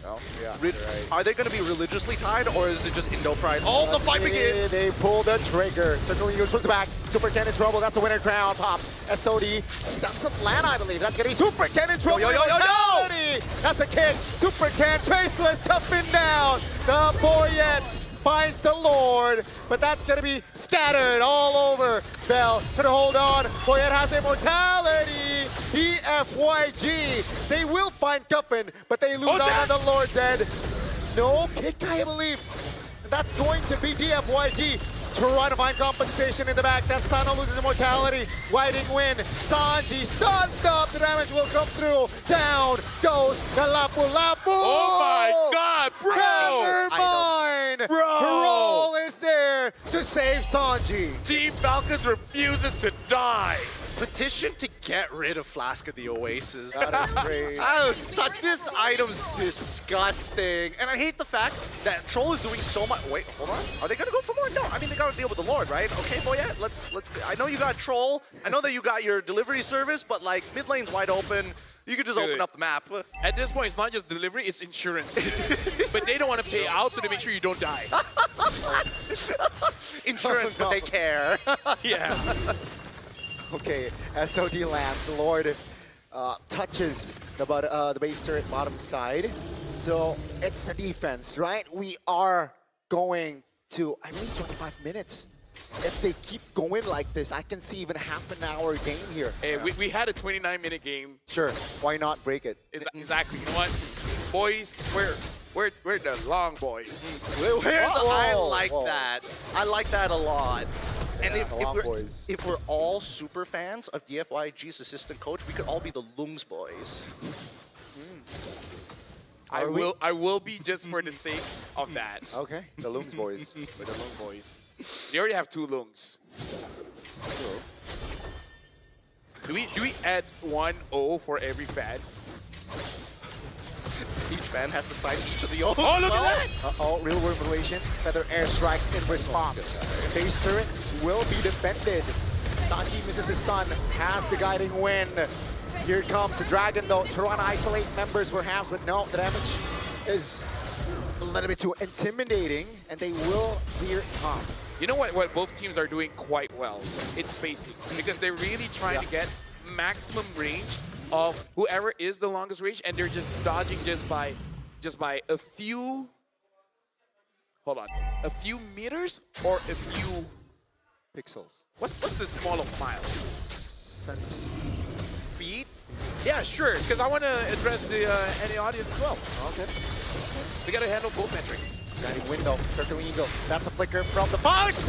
No? Yeah, right. Are they going to be religiously tied, or is it just Indo Pride? Oh, the fight begins! They pull the trigger. Circle Eagle shoots back. Super Cannon trouble. That's a winner crown. Pop. SOD. That's Atlanta, I believe. That's going to be Super Cannon trouble. Yo. That's a kick. Super Cannon. Faceless toughen down. The Boyette finds the Lord, but that's going to be scattered all over. Bell can hold on. Boyette has immortality. EFYG. They will find Guffin, but they lose out on the Lord's head. No pick, I believe. That's going to be DFYG. Trying to find compensation in the back. That Sano loses immortality. Whiting win. Sanji stunned up. The damage will come through. Down goes the Lapu Lapu. Oh my God, bro. Never mind. Bro. Roll is there to save Sanji. Team Falcons refuses to die. Petition to get rid of Flask of the Oasis. That is crazy. This item's disgusting. And I hate the fact that Troll is doing so much. Wait, hold on. Are they gonna go for more? No, I mean, they gotta deal with the Lord, right? Okay, Boyette, let's I know you got Troll. I know that you got your delivery service, but like mid lane's wide open. You can just open up the map. At this point, it's not just delivery, it's insurance. But they don't want to pay out, so they make sure you don't die. Insurance, but they care. Yeah. Okay, SOD lands. The Lord touches the base turret bottom side. So it's a defense, right? We are going to, I believe, 25 minutes. If they keep going like this, I can see even half an hour game here. Hey, we had a 29-minute game. Sure, why not break it? Exactly. You know what? Boys, we're the long boys. I like that. I like that a lot. And Yeah, if we're all super fans of DFYG's assistant coach, we could all be the Lungs boys. I will be just for the sake of that. Okay, the Lungs boys. With the Lung boys. They already have 2 Lungs. Do we add 1-0 for every fan? Each fan has to sign each of the O's. Oh, look at that! Uh-oh, real world relation. Feather airstrike in response. Base turret will be defended. Sanji misses his stun, has the guiding win. Here comes the Dragon though. Trying to isolate members perhaps, but no, the damage is a little bit too intimidating, and they will clear top. You know what both teams are doing quite well? It's spacing, because they're really trying to get maximum range of whoever is the longest range, and they're just dodging just by a few, a few meters or a few pixels. What's the small of miles? Feet? Yeah, sure, because I want to address the any audience as well. Okay. We got to handle both metrics. Guiding window, circling eagle. That's a flicker from the Fox.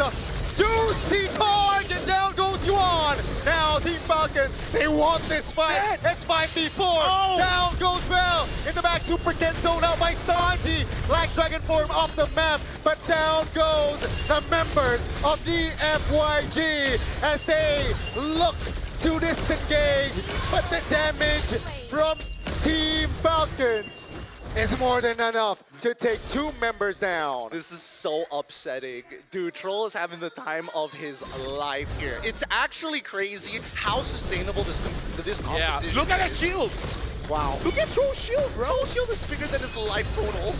Juicy card, and down goes Yuan. Now Team Falcons, they want this fight. It's 5v4. Down goes Bell In the back, Super Ken zoned out by Sanji. Black Dragon form off the map, but down goes the members of DFYG as they look to disengage. But the damage from Team Falcons is more than enough to take 2 members down. This is so upsetting. Dude, Troll is having the time of his life here. It's actually crazy how sustainable this competition Yeah, look at that shield. Wow. Look at Troll's shield, bro. Troll's shield is bigger than his life total.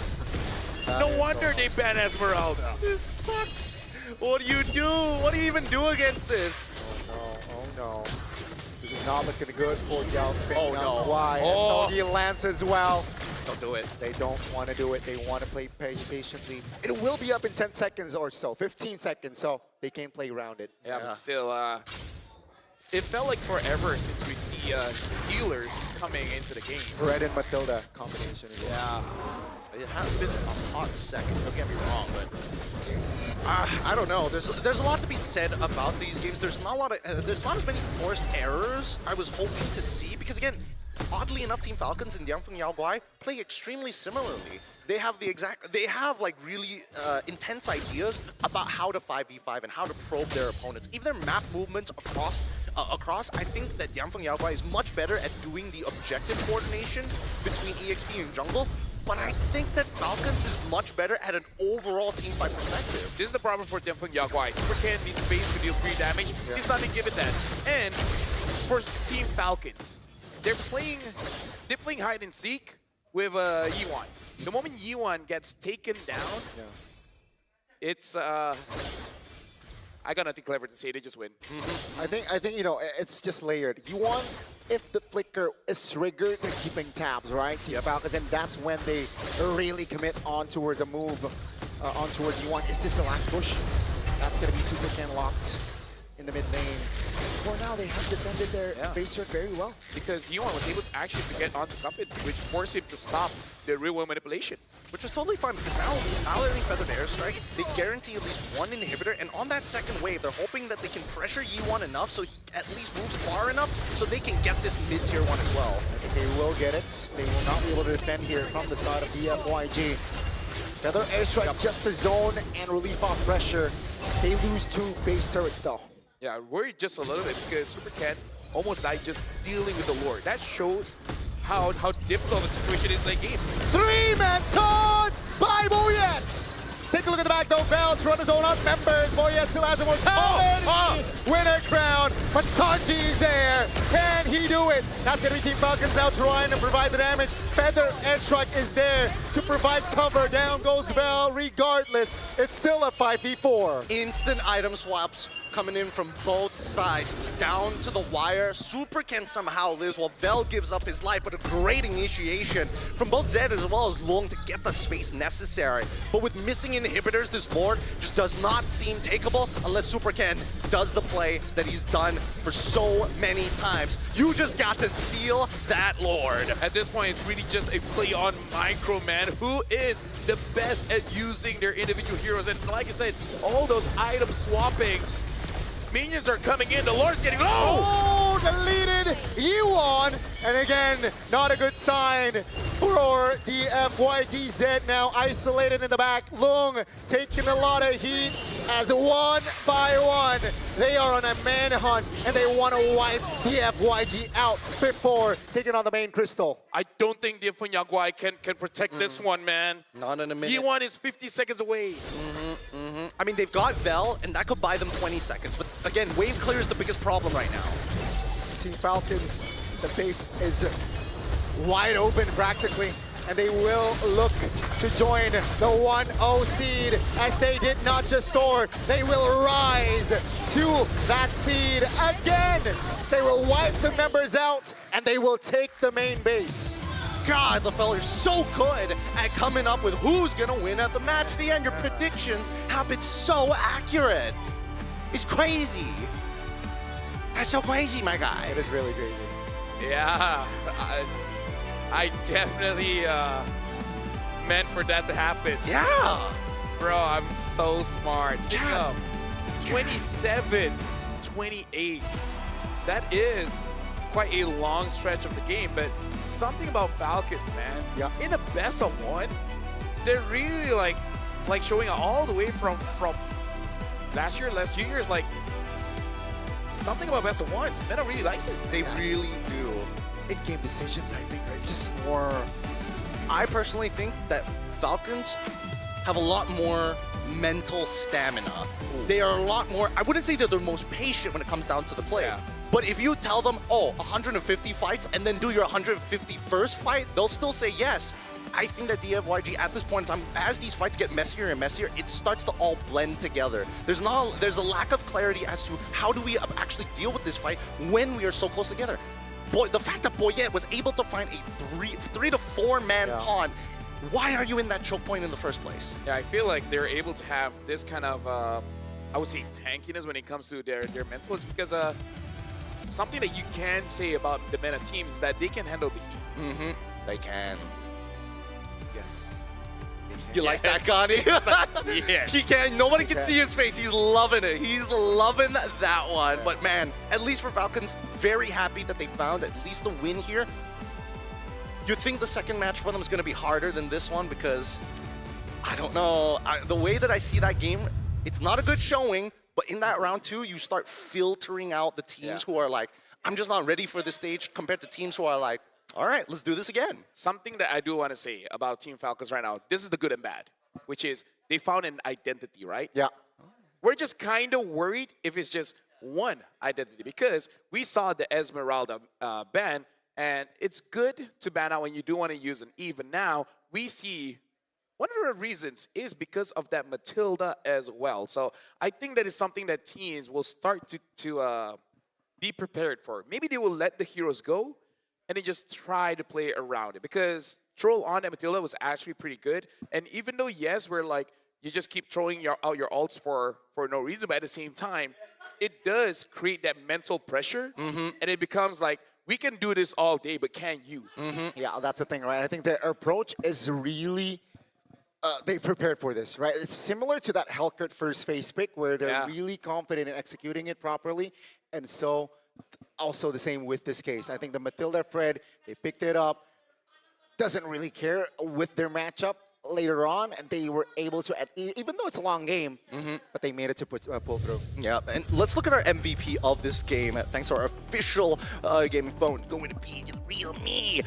No wonder they banned Esmeralda. This sucks. What do you do? What do you even do against this? Oh no. This is not looking good for Yao. Oh no. Why? Oh. He lands as well. Don't do it. They don't want to do it. They want to play patiently. It will be up in 10 seconds or so, 15 seconds, so they can play around it. Yeah, but still, it felt like forever since we see healers coming into the game. Red and Matilda combination as well. Yeah. It has been a hot second, don't get me wrong, but I don't know. There's a lot to be said about these games. There's not as many forced errors I was hoping to see, because again, oddly enough, Team Falcons and Liangfeng Yaoguai play extremely similarly. They have like really intense ideas about how to 5v5 and how to probe their opponents. Even their map movements across, I think that Liangfeng Yaoguai is much better at doing the objective coordination between EXP and jungle. But I think that Falcons is much better at an overall team fight perspective. This is the problem for Liangfeng Yaoguai. Super Ken needs space to deal free damage. Yeah. He's not been given that. And for Team Falcons, they're playing hide and seek with Yiwan. The moment Yiwan gets taken down, it's I got nothing clever to say. They just win. I think you know, it's just layered. Yiwan, if the flicker is triggered, they're keeping tabs, right? Yeah. Falcons, and that's when they really commit on towards a move on towards Yiwan. Is this the last push? That's gonna be Super Ken locked in the mid lane. For now, they have defended their base turret very well. Because Yuan was able to actually get onto Cuffit, which forced him to stop the real-world manipulation. Which is totally fine, because now they're in Feathered Airstrike, they guarantee at least 1 inhibitor, and on that second wave, they're hoping that they can pressure Yi1 enough so he at least moves far enough so they can get this mid-tier 1 as well. They will get it. They will not be able to defend here from the side of DFYG. Feathered Airstrike just to zone and relief off pressure. They lose 2 base turrets though. Yeah, worried just a little bit because Super Cat almost died just dealing with the Lord. That shows how difficult the situation is in that game. 3-man taunts by Boyet! Take a look at the back though, Belts, run his own up members. Boyet still has immortality. Winner crown, but Sanji's there. Can he do it? That's gonna be Team Falcons now trying to provide the damage. Feather Airstrike is there to provide cover. Down goes Vel. Regardless, it's still a 5v4. Instant item swaps coming in from both sides. It's down to the wire. Super Ken somehow lives while Vel gives up his life, but a great initiation from both Zed as well as Long to get the space necessary. But with missing inhibitors, this Lord just does not seem takeable unless Super Ken does the play that he's done for so many times. You just got to steal that Lord. At this point, it's really just a play on Micro, man, who is the best at using their individual heroes. And like I said, all those item swapping, minions are coming in. The Lord's getting low. Oh, deleted Yuan. And again, not a good sign for the FYGZ now isolated in the back. Lung taking a lot of heat as 1 by 1. They are on a manhunt and they want to wipe the FYG out before taking on the main crystal. I don't think the Yaguai can protect this one, man. Not in a minute. Yi1 is 50 seconds away. I mean, they've got Vel, and that could buy them 20 seconds. But again, wave clear is the biggest problem right now. Team Falcons, the base is wide open practically, and they will look to join the 1-0 seed as they did not just soar, they will rise to that seed again. They will wipe the members out, and they will take the main base. God, LaFell, you're so good at coming up with who's gonna win at the match at the end. Your predictions have been so accurate. It's crazy. That's so crazy, my guy. It is really crazy. Yeah, I definitely meant for that to happen. Yeah. Bro, I'm so smart. 27-28. That is quite a long stretch of the game, but something about Falcons, man. Yeah. In a best of one, they're really like showing all the way from last few years, like something about best of ones. Meta really likes it. They really do. In-game decisions, I think, right? Just more. I personally think that Falcons have a lot more mental stamina. They are a lot more, I wouldn't say they're the most patient when it comes down to the play. But if you tell them, oh, 150 fights and then do your 151st fight, they'll still say yes. I think that DFYG at this point in time, as these fights get messier and messier, it starts to all blend together. There's a lack of clarity as to how do we actually deal with this fight when we are so close together. The fact that Boyet was able to find a three to four man pawn, why are you in that choke point in the first place? Yeah, I feel like they're able to have this kind of, I would say, tankiness when it comes to their mental. It's because something that you can say about the meta teams is that they can handle the heat. Mm-hmm. They can. Yes. You like that, Connie? Yeah. He can. Nobody can see his face. He's loving it. He's loving that one. Yeah. But man, at least for Falcons, very happy that they found at least the win here. You think the second match for them is going to be harder than this one? Because, I don't know. The way that I see that game, it's not a good showing, but in that round two, you start filtering out the teams who are like, I'm just not ready for this stage, compared to teams who are like, all right, let's do this again. Something that I do want to say about Team Falcons right now, this is the good and bad, which is they found an identity, right? Yeah. We're just kind of worried if it's just one identity, because we saw the Esmeralda ban, and it's good to ban out when you do want to use an even. Now, we see one of the reasons is because of that Matilda as well. So I think that is something that teams will start to be prepared for. Maybe they will let the heroes go and then just try to play around it, because Troll on that Matilda was actually pretty good. And even though, yes, we're like, you just keep throwing out your ults for no reason, but at the same time, it does create that mental pressure, and it becomes like, we can do this all day, but can you? Yeah, that's the thing, right? I think their approach is really, they prepared for this, right? It's similar to that Hellcat first phase pick, where they're really confident in executing it properly. And so, also the same with this case. I think the Matilda Fred, they picked it up, doesn't really care with their matchup later on, and they were able to, even though it's a long game, but they made it to pull through. Yeah, and let's look at our MVP of this game. Thanks to our official gaming phone, going to be the real me.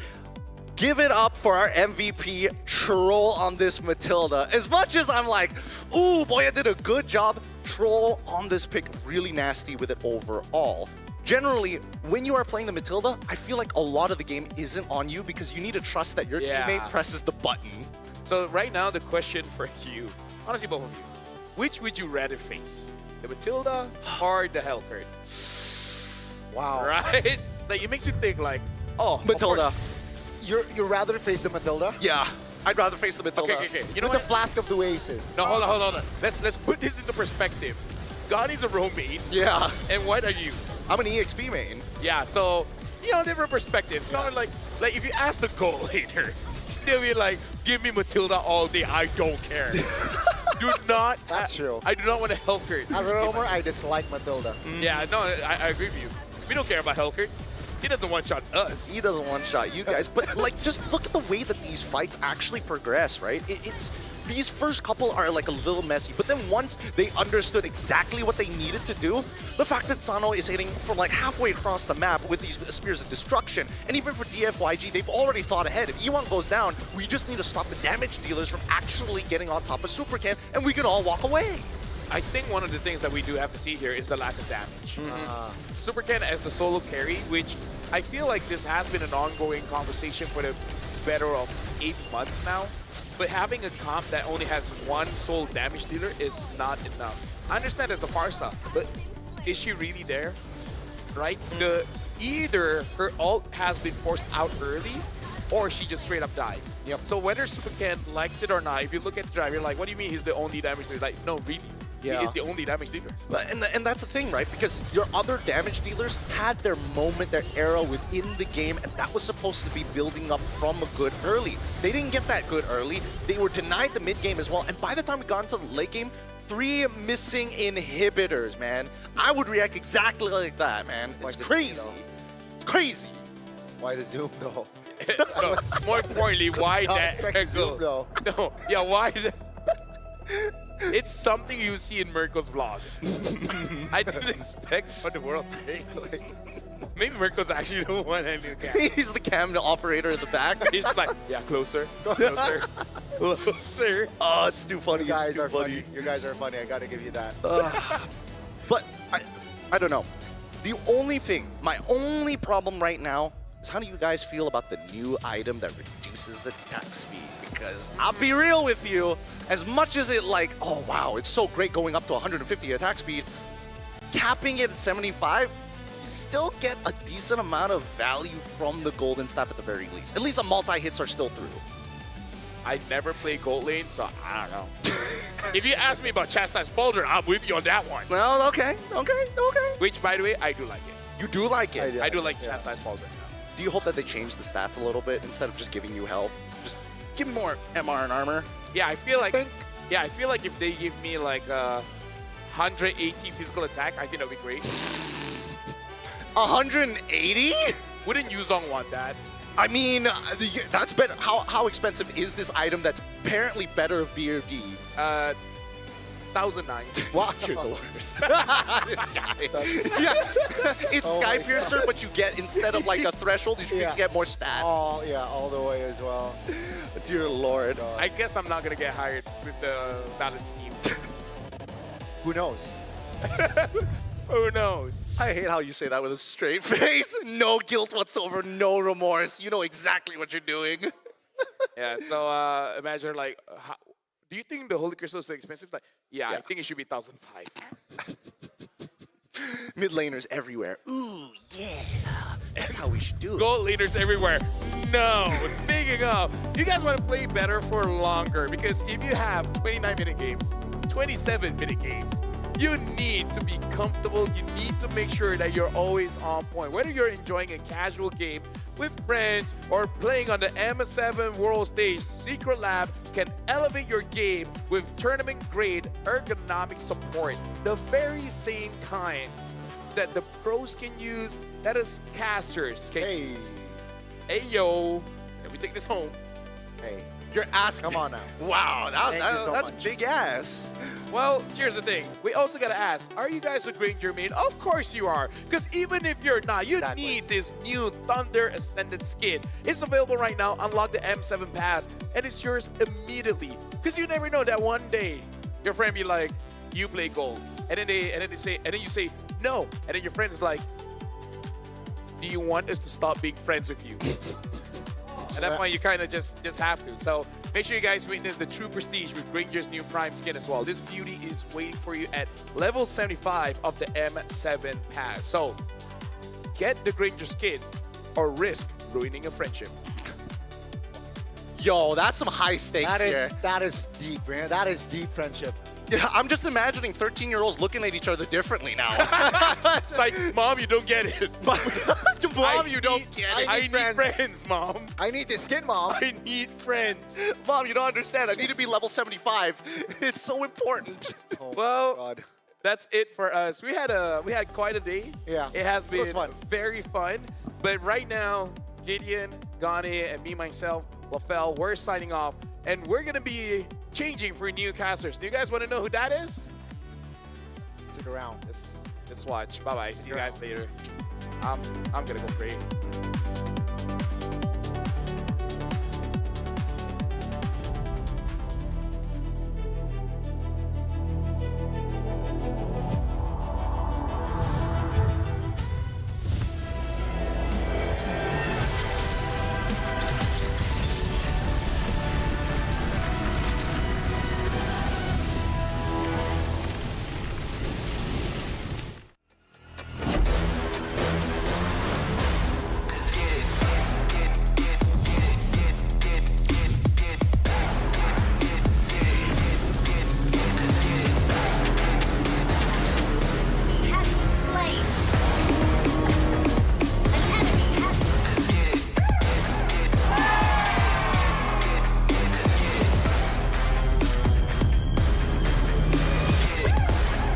Give it up for our MVP, Troll, on this Matilda. As much as I'm like, ooh, boy, I did a good job, Troll on this pick, really nasty with it overall. Generally, when you are playing the Matilda, I feel like a lot of the game isn't on you, because you need to trust that your teammate presses the button. So right now, the question for you, honestly, both of you, which would you rather face? The Matilda or the Hellcat? Wow. Right? Like, it makes you think like, oh, Matilda. You'd rather face the Matilda? Yeah, I'd rather face the Matilda. Okay. You know With what? the flask of the Oasis. No, hold on. Let's put this into perspective. Gonnie's a roam main. Yeah. And what are you? I'm an EXP main. Yeah, so, different perspective. Someone like if you ask the goal later, they'll be like, give me Matilda all day, I don't care. Do not. That's true. I do not want a Hellcat. As a roamer, I dislike Matilda. Yeah, no, I agree with you. We don't care about Hellcat. He doesn't one-shot us. He doesn't one-shot you guys. But, like, just look at the way that these fights actually progress, right? These first couple are, like, a little messy. But then once they understood exactly what they needed to do, the fact that Sano is hitting from, like, halfway across the map with these Spears of Destruction, and even for DFYG, they've already thought ahead. If E1 goes down, we just need to stop the damage dealers from actually getting on top of Supercan, and we can all walk away. I think one of the things that we do have to see here is the lack of damage. Supercan as the solo carry, which I feel like this has been an ongoing conversation for the better of 8 months now. But having a comp that only has one sole damage dealer is not enough. I understand there's a Farsa, but is she really there? Right? Either her ult has been forced out early, or she just straight up dies. So whether Supercan likes it or not, if you look at the drive, you're like, what do you mean he's the only damage dealer? Like, no, really. Yeah. He is the only damage dealer. And that's the thing, right? Because your other damage dealers had their moment, their era within the game, and that was supposed to be building up from a good early. They didn't get that good early. They were denied the mid game as well. And by the time we got into the late game, 3 missing inhibitors, man. I would react exactly like that, man. It's crazy. It's crazy. Why the zoom, though? No, more importantly, why that Zoom, though. No, yeah, why that? It's something you see in Mirko's vlog. I didn't expect for the world to be. Maybe Mirko's actually the one handling the camera. He's the camera operator in the back. He's like, yeah, closer, closer, closer. Oh, it's too funny. You guys it's too are funny. You guys are funny. I gotta give you that. But I don't know. The only thing, my only problem right now is how do you guys feel about the new item that reduces attack speed? Because I'll be real with you, as much as it like, oh wow, it's so great going up to 150 attack speed, capping it at 75, you still get a decent amount of value from the golden staff at the very least. At least the multi-hits are still through. I never played gold lane, so I don't know. If you ask me about Chastise Boulder, I'm with you on that one. Well, okay. Which, by the way, I do like it. You do like it? I do like Chastise Boulder. Do you hope that they change the stats a little bit instead of just giving you health? Just give me more MR and armor. Yeah, I feel like if they give me like 180 physical attack, I think that'd be great. 180? Wouldn't Yuzong want that? I mean, that's better. How expensive is this item that's apparently better of BRD? 1,009. Wow, you're the worst. Yeah. It's Sky Piercer, but you get, instead of like a threshold, you just get more stats. All the way as well. Dear Lord. I guess I'm not going to get hired with the balance team. Who knows? Who knows? I hate how you say that with a straight face. No guilt whatsoever, no remorse. You know exactly what you're doing. Yeah, so imagine like, do you think the Holy Crystal is expensive? Like, yeah, I think it should be 1,005. Mid laners everywhere. Ooh, yeah. That's how we should do it. Gold laners everywhere. No. Speaking of, you guys want to play better for longer, because if you have 29-minute games, 27-minute games, you need to be comfortable. You need to make sure that you're always on point. Whether you're enjoying a casual game with friends or playing on the M7 World Stage, Secret Lab can elevate your game with tournament-grade ergonomic support. The very same kind that the pros can use, that is casters can use. Hey, yo. Let me take this home. Hey. You're asking. Come on now. Wow, that's much. big ass. Well, here's the thing. We also got to ask, are you guys a Granger main? Of course you are. Because even if you're not, you need this new Thunder Ascendant skin. It's available right now. Unlock the M7 Pass. And it's yours immediately. Because you never know that one day your friend be like, you play gold. And then you say, no. And then your friend is like, do you want us to stop being friends with you? At that point, you kind of just have to. So make sure you guys witness the true prestige with Granger's new Prime skin as well. This beauty is waiting for you at level 75 of the M7 Pass. So get the Granger skin or risk ruining a friendship. Yo, that's some high stakes here. That is deep, man. That is deep friendship. Yeah, I'm just imagining 13-year-olds looking at each other differently now. It's like, Mom, you don't get it. Mom, you don't get it. I need friends, Mom. I need this skin, Mom. I need friends. Mom, you don't understand. I need to be level 75. It's so important. Oh, well, God. That's it for us. We had quite a day. Yeah. It has been fun. Very fun. But right now, Gideon, Gane, and me, myself, LaFell, we're signing off. And we're going to be changing for new casters. Do you guys want to know who that is? Stick around. Let's watch. Bye-bye. See you guys later. I'm going to go pray.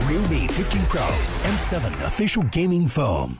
Realme 15 Pro M7 official gaming foam.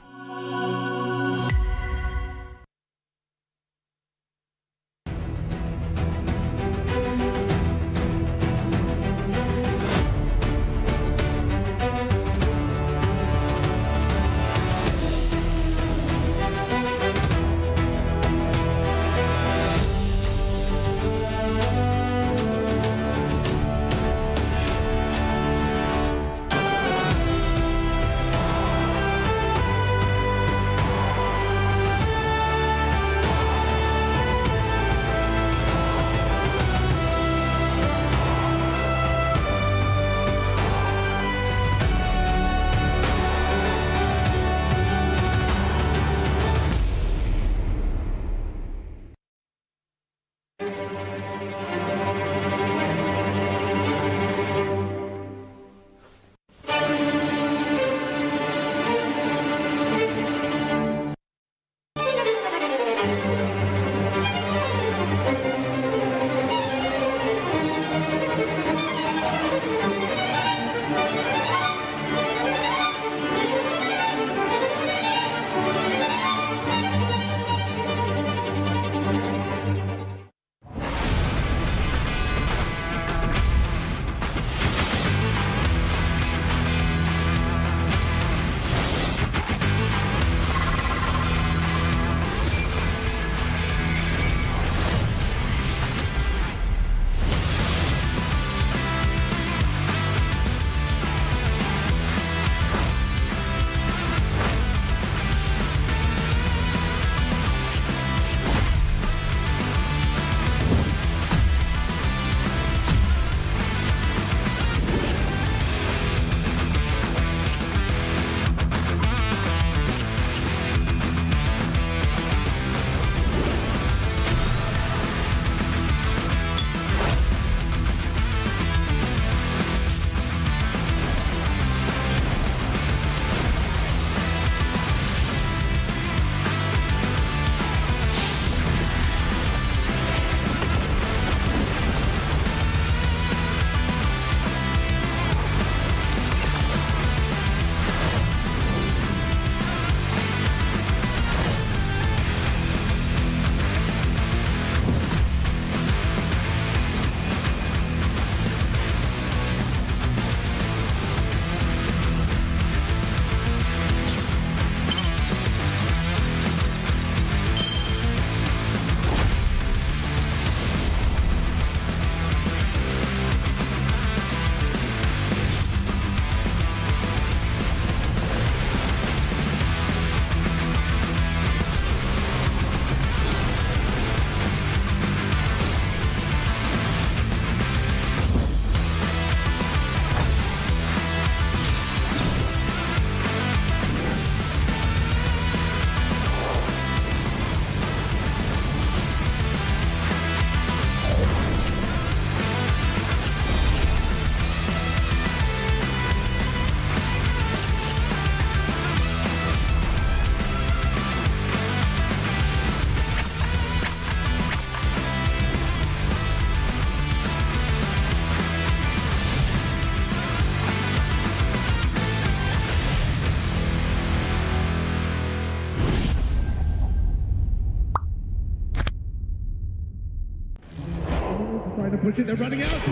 trying to push it. They're running out. It's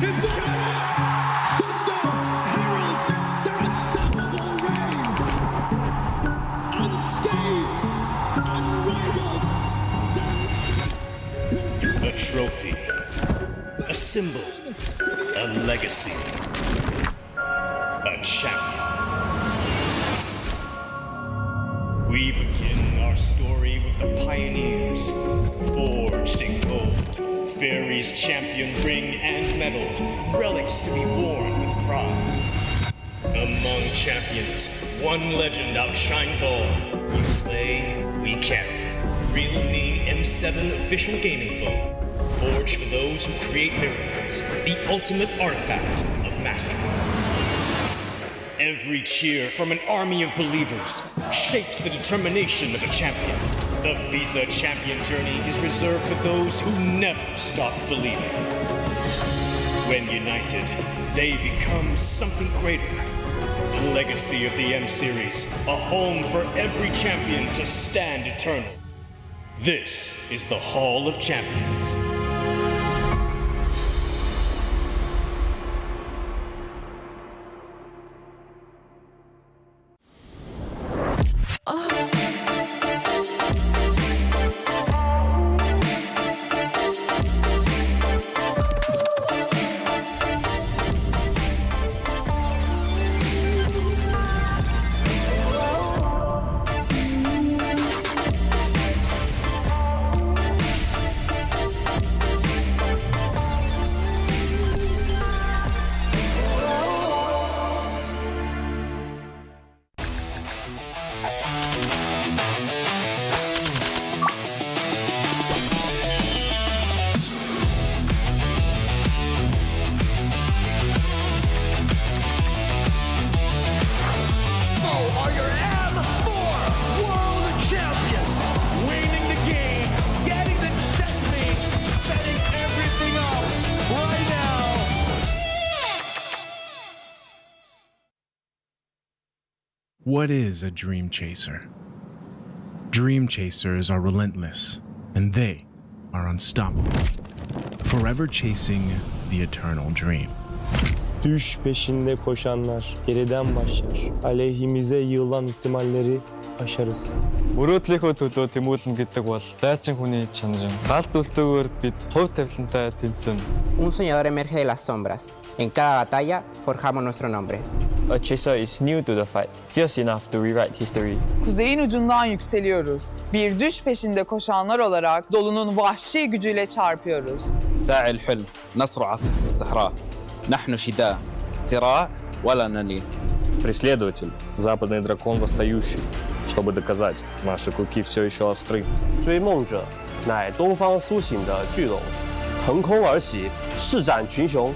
Thunder heralds their unstoppable reign. Unscathed, unrivaled. A trophy, a symbol, a legacy, a champion. We begin our story with the pioneers, forged in gold. Fairy's champion ring and medal, relics to be worn with pride. Among champions, one legend outshines all. You play, we carry. Realme M7 official gaming phone. Forged for those who create miracles, the ultimate artifact of mastery. Every cheer from an army of believers shapes the determination of a champion. The Visa champion journey is reserved for those who never stop believing. When united, they become something greater. The legacy of the M Series, a home for every champion to stand eternal. This is the Hall of Champions. What is a dream chaser? Dream chasers are relentless, and they are unstoppable, forever chasing the eternal dream. Düş peşinde koşanlar geriden başlar. Aleyhimize yığılan ihtimalleri aşarız. Мөрөөдлийнхөө төлөө тэмүүлнэ гэдэг бол дайчин хүний чанарын гал дүлтэйгээр бид хувь тавилантай тэмцэнэ. Un soñador emerge de las sombras. En cada batalla forjamos nuestro nombre. A chaser is new to the fight, fierce enough to rewrite history. Kuzeyin ucundan yükseliyoruz. Bir düş peşinde koşanlar olarak dolunun vahşi gücüyle çarpıyoruz. ساعي الحلم نصر عاصفة الصحراء. نحن شداء صراع ولا نلين. Преследователь, западный дракон восстающий, чтобы доказать, наши клыки все еще остры. 追梦者乃东方苏醒的巨龙，腾空而起，施展群雄。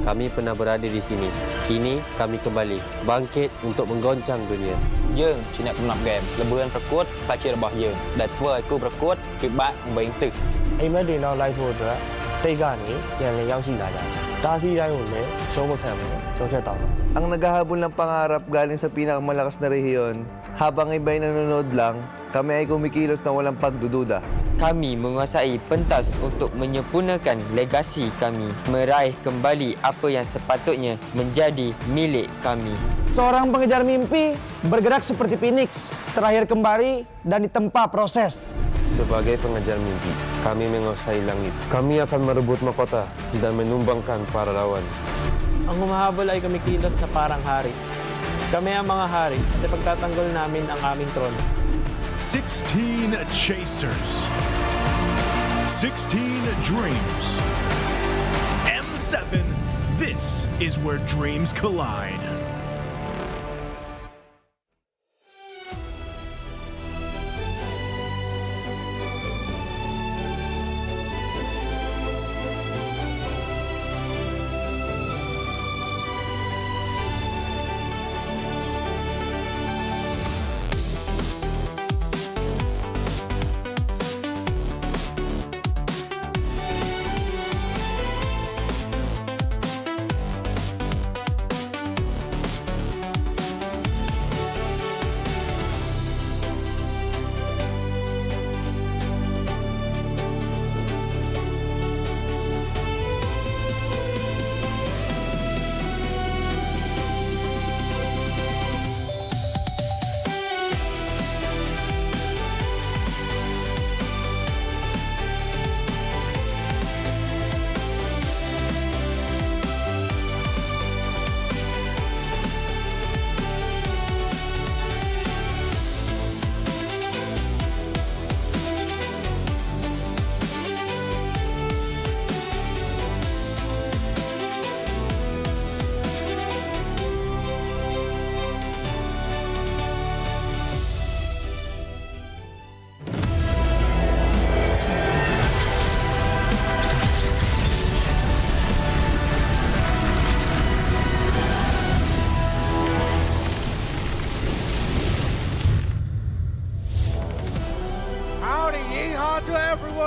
Kami pernah berada di sini. Kini kami kembali bangkit untuk menggoncang dunia. យើងជាអ្នកកំណត់ហ្គេមល្បឿនប្រកួតផ្លាជារបស់យើងដែលធ្វើឲ្យគូប្រកួតពិបាកវែងទឹក အိမ်မက်တွေနောက်လိုက်ဖို့အတွက်တိတ်ကနေပြန်လည်ရောက်ရှိလာကြတယ်။တားဆီးတိုင်းကိုလည်းရှုံးမခံဘူးကျော်ဖြတ်တောင်းတာ Ang naghahabol ng pangarap galing sa pinakamalakas na rehiyon, habang iba'y nanonood lang, kami ay kumikilos na walang pagdududa. Kami menguasai pentas untuk menyempurnakan legasi kami, meraih kembali apa yang sepatutnya menjadi milik kami. Seorang pengejar mimpi bergerak seperti Phoenix, terakhir kembali dan ditempa proses. Sebagai pengejar mimpi, kami menguasai langit. Kami akan merebut mahkota dan menumbangkan para lawan. Ang humahabol ay kumikilos na parang hari. Kami ang mga hari at ipagtatanggol namin ang aming trono. 16 chasers. 16 dreams. M7, this is where dreams collide.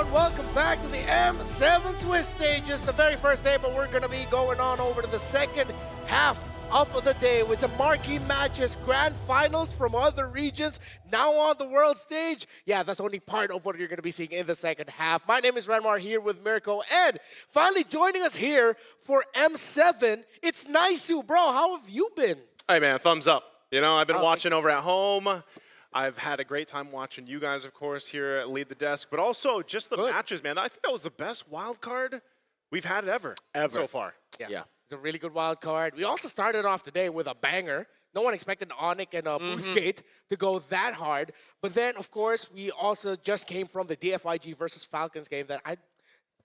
everyone. Welcome back to the M7 Swiss stage. It's the very first day, but we're going to be going on over to the second half of the day with some marquee matches, grand finals from other regions, now on the world stage. Yeah, that's only part of what you're going to be seeing in the second half. My name is Renmar here with Mirko, and finally joining us here for M7, it's Naisu. Bro, how have you been? Hey, man, thumbs up. You know, I've been watching over at home. I've had a great time watching you guys, of course, here at Lead the Desk, but also just the matches, man. I think that was the best wild card we've had ever so far. Yeah. It's a really good wild card. We also started off today with a banger. No one expected Onic and Boostgate to go that hard. But then, of course, we also just came from the DFIG versus Falcons game that I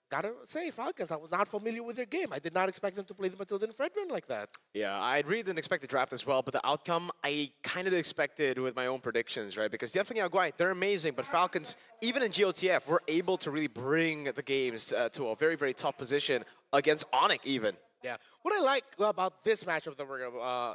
gotta say, Falcons, I was not familiar with their game. I did not expect them to play the Matilda and Fredman like that. Yeah, I really didn't expect the draft as well, but the outcome I kind of expected with my own predictions, right? Because DFIG and Aguay, they're amazing, but Falcons, even in GOTF, were able to really bring the games to a very, very tough position against Onic even. Yeah, what I like about this matchup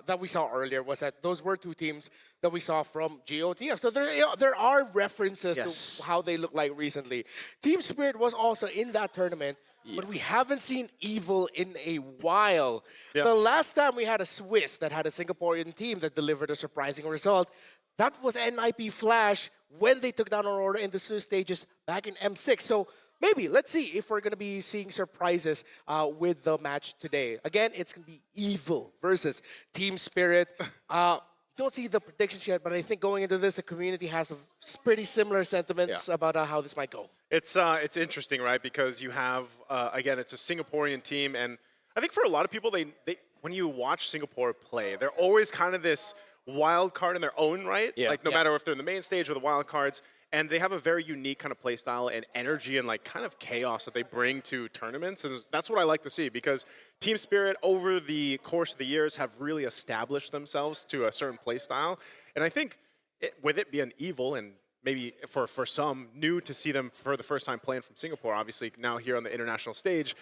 that we saw earlier was that those were two teams that we saw from GOTF. So there are references to how they look like recently. Team Spirit was also in that tournament, but we haven't seen Evil in a while. The last time we had a Swiss that had a Singaporean team that delivered a surprising result, that was NIP Flash when they took down Aurora in the Swiss stages back in M6. So maybe, let's see if we're going to be seeing surprises with the match today. Again, it's going to be Evil versus Team Spirit. Don't see the predictions yet, but I think going into this, the community has pretty similar sentiments about how this might go. It's interesting, right? Because you have, again, it's a Singaporean team, and I think for a lot of people, they when you watch Singapore play, they're always kind of this wild card in their own right. Like no matter if they're in the main stage or the wild cards. And they have a very unique kind of play style and energy and like kind of chaos that they bring to tournaments. And that's what I like to see because Team Spirit over the course of the years have really established themselves to a certain play style. And I think with it being Evil and maybe for some new to see them for the first time playing from Singapore, obviously now here on the international stage,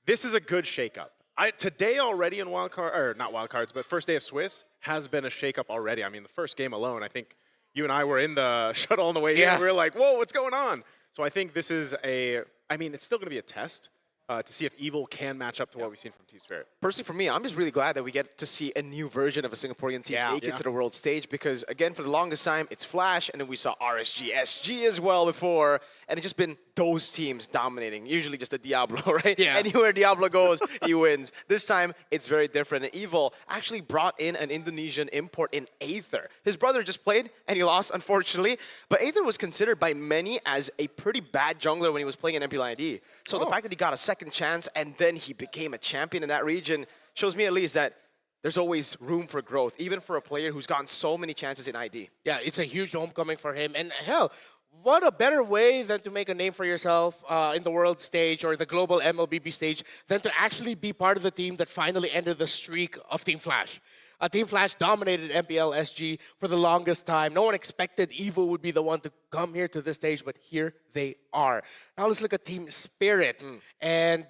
this is a good shakeup. Today already in wildcard, or not wildcards, but first day of Swiss has been a shakeup already. I mean, the first game alone, I think you and I were in the shuttle on the way here. We were like, whoa, what's going on? So I think this is it's still going to be a test to see if Evil can match up to what we've seen from Team Spirit. Personally, for me, I'm just really glad that we get to see a new version of a Singaporean team make it to the world stage because, again, for the longest time, it's Flash, and then we saw RSG, SG as well before, and it's just been those teams dominating, usually just a Diablo, right? Yeah. Anywhere Diablo goes, he wins. This time, it's very different, and Evil actually brought in an Indonesian import in Aether. His brother just played, and he lost, unfortunately, but Aether was considered by many as a pretty bad jungler when he was playing in MPLID. So the fact that he got a second chance and then he became a champion in that region shows me at least that there's always room for growth, even for a player who's gotten so many chances in ID. Yeah, it's a huge homecoming for him. And hell, what a better way than to make a name for yourself in the world stage or the global MLBB stage than to actually be part of the team that finally ended the streak of Team Flash. Team Flash dominated MPL SG for the longest time. No one expected Evo would be the one to come here to this stage, but here they are. Now let's look at Team Spirit. And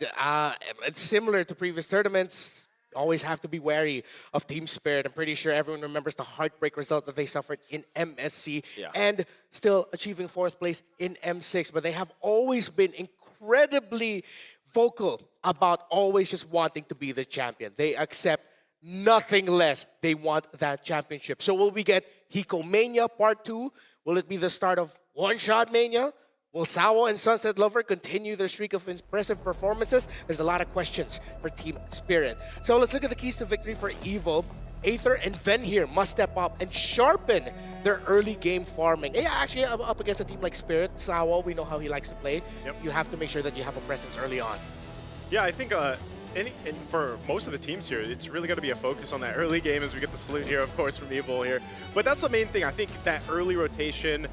it's similar to previous tournaments. Always have to be wary of Team Spirit. I'm pretty sure everyone remembers the heartbreak result that they suffered in MSC and still achieving 4th place in M6. But they have always been incredibly vocal about always just wanting to be the champion. They accept nothing less. They want that championship. So will we get Hiko Mania Part 2? Will it be the start of One-Shot Mania? Will Sawo and Sunset Lover continue their streak of impressive performances? There's a lot of questions for Team Spirit. So let's look at the keys to victory for Evil. Aether and Ven here must step up and sharpen their early game farming. Yeah, actually, up against a team like Spirit, Sawo, we know how he likes to play. You have to make sure that you have a presence early on. Yeah, I think and for most of the teams here, it's really got to be a focus on that early game as we get the salute here, of course, from Evil here. But that's the main thing. I think that early rotation,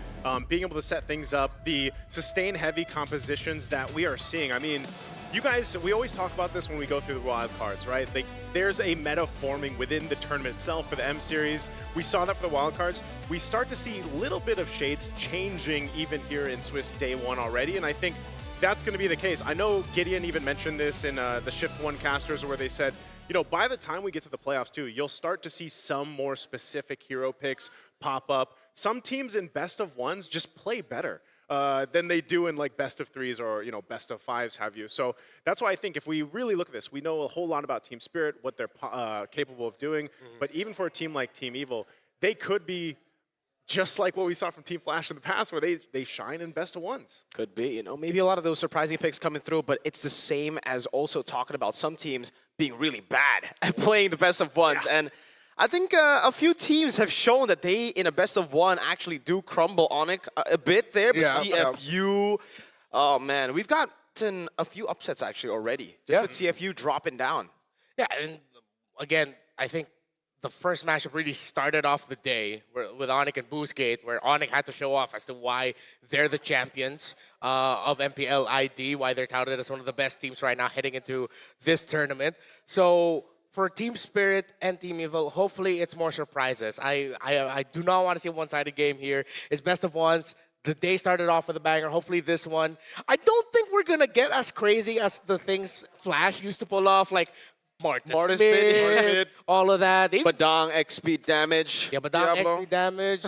being able to set things up, the sustain heavy compositions that we are seeing. I mean, you guys, we always talk about this when we go through the wild cards, right? There's a meta forming within the tournament itself for the M series. We saw that for the wild cards. We start to see a little bit of shades changing even here in Swiss Day 1 already, and I think that's going to be the case. I know Gideon even mentioned this in the Shift 1 casters where they said, you know, by the time we get to the playoffs too, you'll start to see some more specific hero picks pop up. Some teams in best of ones just play better. than they do in like best of threes or best of fives have you. So that's why I think if we really look at this, we know a whole lot about Team Spirit, what they're capable of doing. But even for a team like Team Evil, they could be just like what we saw from Team Flash in the past, where they shine in best of ones. Could be, maybe a lot of those surprising picks coming through, but it's the same as also talking about some teams being really bad at playing the best of ones. And I think a few teams have shown that they, in a best of one, actually do crumble on it a bit there. But CFU, oh man, we've gotten a few upsets actually already. Just with CFU dropping down. Yeah, and again, I think the first matchup really started off the day with Onic and Boostgate, where Onic had to show off as to why they're the champions of MPL ID, why they're touted as one of the best teams right now heading into this tournament. So for Team Spirit and Team Evil, hopefully it's more surprises. I do not want to see a one-sided game here. It's best of ones. The day started off with a banger. Hopefully this one. I don't think we're going to get as crazy as the things Flash used to pull off, like Mortis mid, all of that. Badang XP damage. Yeah, Badang XP damage.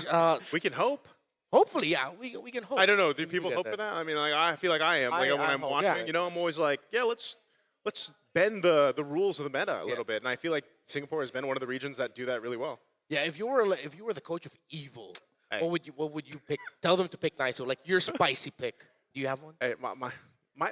We can hope. Hopefully, yeah, we can hope. I don't know. Do people hope for that? I mean, like, I feel like I am. Like when I'm watching, I'm always like, yeah, let's bend the rules of the meta a little bit. And I feel like Singapore has been one of the regions that do that really well. Yeah, if you were the coach of Evil, what would you pick? Tell them to pick Niso, like your spicy pick. Do you have one? Hey,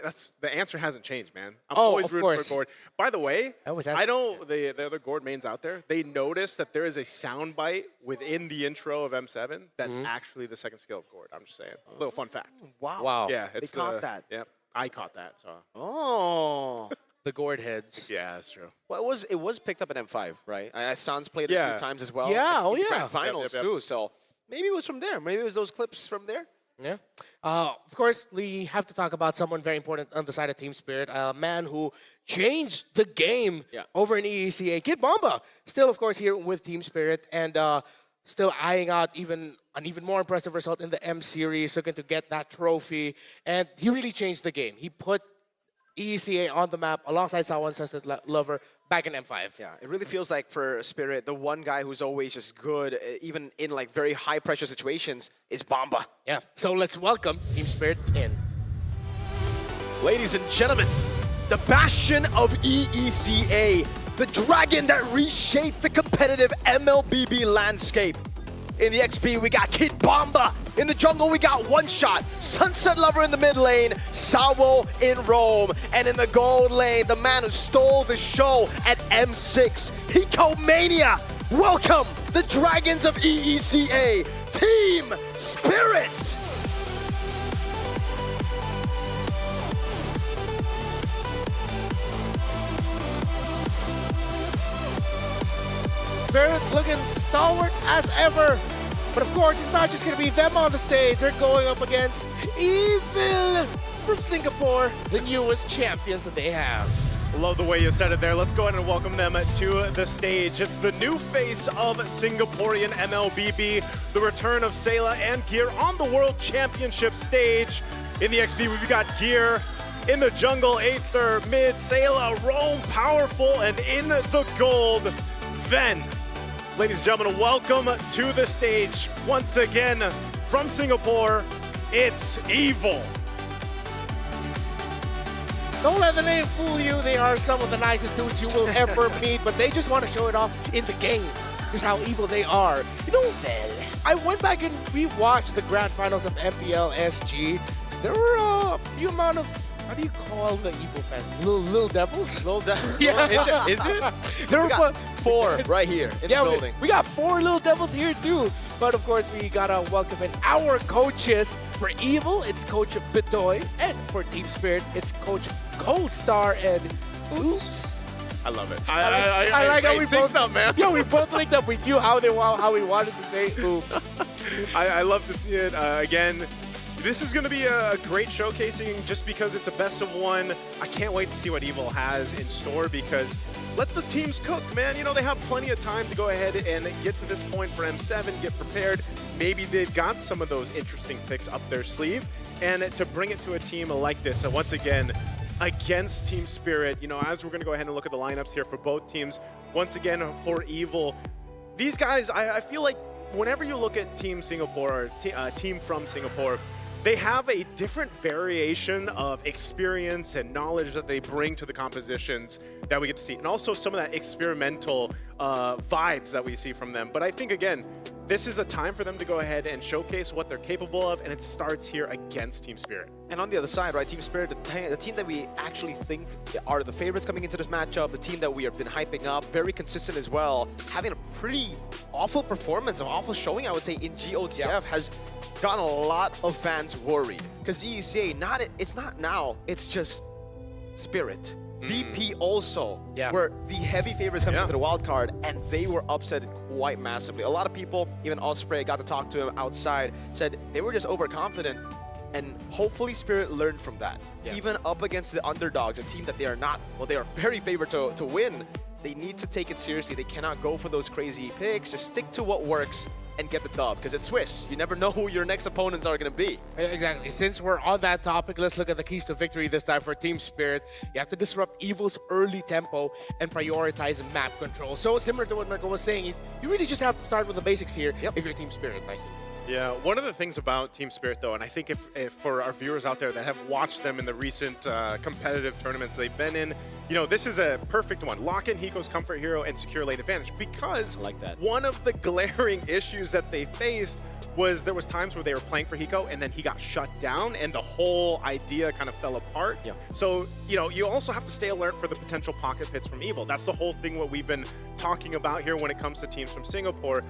that's the answer hasn't changed, man. I'm always rooting for Gord. By the way, I know the other Gord mains out there. They noticed that there is a sound bite within the intro of M7 that's actually the second skill of Gord. I'm just saying. A little fun fact. Wow. Yeah, they caught that. Yep, I caught that. So. Oh. The Gord heads. Yeah, that's true. Well, it was picked up at M5, right? Sans played it a few times as well. Yeah, Grand finals too. So maybe it was from there. Maybe it was those clips from there. Yeah. Of course, we have to talk about someone very important on the side of Team Spirit, a man who changed the game over in EECA. Kid Bomba, still, of course, here with Team Spirit, and still eyeing out an even more impressive result in the M Series, looking to get that trophy. And he really changed the game. He put EECA on the map alongside Sawan Sunset Lover back in M5. Yeah, it really feels like for Spirit, the one guy who's always just good, even in like very high pressure situations, is Bomba. Yeah, so let's welcome Team Spirit in. Ladies and gentlemen, the bastion of EECA, the dragon that reshaped the competitive MLBB landscape. In the XP, we got Kid Bomba. In the jungle, we got One Shot, Sunset Lover in the mid lane, Sawo in Rome. And in the gold lane, the man who stole the show at M6, Hiko Mania. Welcome, the Dragons of EECA, Team Spirit. Spirit looking stalwart as ever. But of course, it's not just going to be them on the stage. They're going up against Evil from Singapore, the newest champions that they have. Love the way you said it there. Let's go ahead and welcome them to the stage. It's the new face of Singaporean MLBB, the return of Sayla and Gear on the World Championship stage. In the XP, we've got Gear. In the jungle, Aether, mid, Sayla, Rome, powerful, and in the gold, Ven. Ladies and gentlemen, welcome to the stage. Once again, from Singapore, it's Evil. Don't let the name fool you. They are some of the nicest dudes you will ever meet, but they just want to show it off in the game. Here's how evil they are. You know, I went back and rewatched the grand finals of MPL SG. There were a few amount of, how do you call the evil fans? Little devils? Little devils? Yeah. Is it? There were 4 right here in the building. We got 4 little devils here too. But of course, we gotta welcome in our coaches. For Evil, it's Coach Bitoy. And for Team Spirit, it's Coach Goldstar and Oops. I love it. I like how we both up, man. Yeah, we both linked up. We knew how we wanted to say oops. I love to see it again. This is going to be a great showcasing just because it's a best of one. I can't wait to see what Evil has in store because let the teams cook, man. You know, they have plenty of time to go ahead and get to this point for M7, get prepared. Maybe they've got some of those interesting picks up their sleeve. And to bring it to a team like this, and once again, against Team Spirit, you know, as we're going to go ahead and look at the lineups here for both teams, once again, for Evil, these guys, I feel like whenever you look at Team Singapore or Team from Singapore, they have a different variation of experience and knowledge that they bring to the compositions that we get to see. And also some of that experimental vibes that we see from them. But I think, again, this is a time for them to go ahead and showcase what they're capable of, and it starts here against Team Spirit. And on the other side, right, Team Spirit, the team that we actually think are the favorites coming into this matchup, the team that we have been hyping up, very consistent as well, having a pretty awful performance, an awful showing, I would say, in GOTF has gotten a lot of fans worried. Because EECA, it's not now, it's just Spirit. VP also were the heavy favorites coming into the wild card, and they were upset quite massively. A lot of people, even Osprey, got to talk to him outside, said they were just overconfident, and hopefully Spirit learned from that. Even up against the underdogs, a team that they are not, well, they are very favored to win. They need to take it seriously. They cannot go for those crazy picks. Just stick to what works and get the dub, because it's Swiss. You never know who your next opponents are going to be. Exactly. Since we're on that topic, let's look at the keys to victory this time for Team Spirit. You have to disrupt Evil's early tempo and prioritize map control. So similar to what Mirko was saying, you really just have to start with the basics here if you're Team Spirit. Nice. Yeah, one of the things about Team Spirit, though, and I think if for our viewers out there that have watched them in the recent competitive tournaments they've been in, you know, this is a perfect one. Lock in Hiko's Comfort Hero and secure lane advantage, because one of the glaring issues that they faced was there was times where they were playing for Hiko and then he got shut down and the whole idea kind of fell apart. So, you know, you also have to stay alert for the potential pocket pits from Evil. That's the whole thing what we've been talking about here when it comes to teams from Singapore.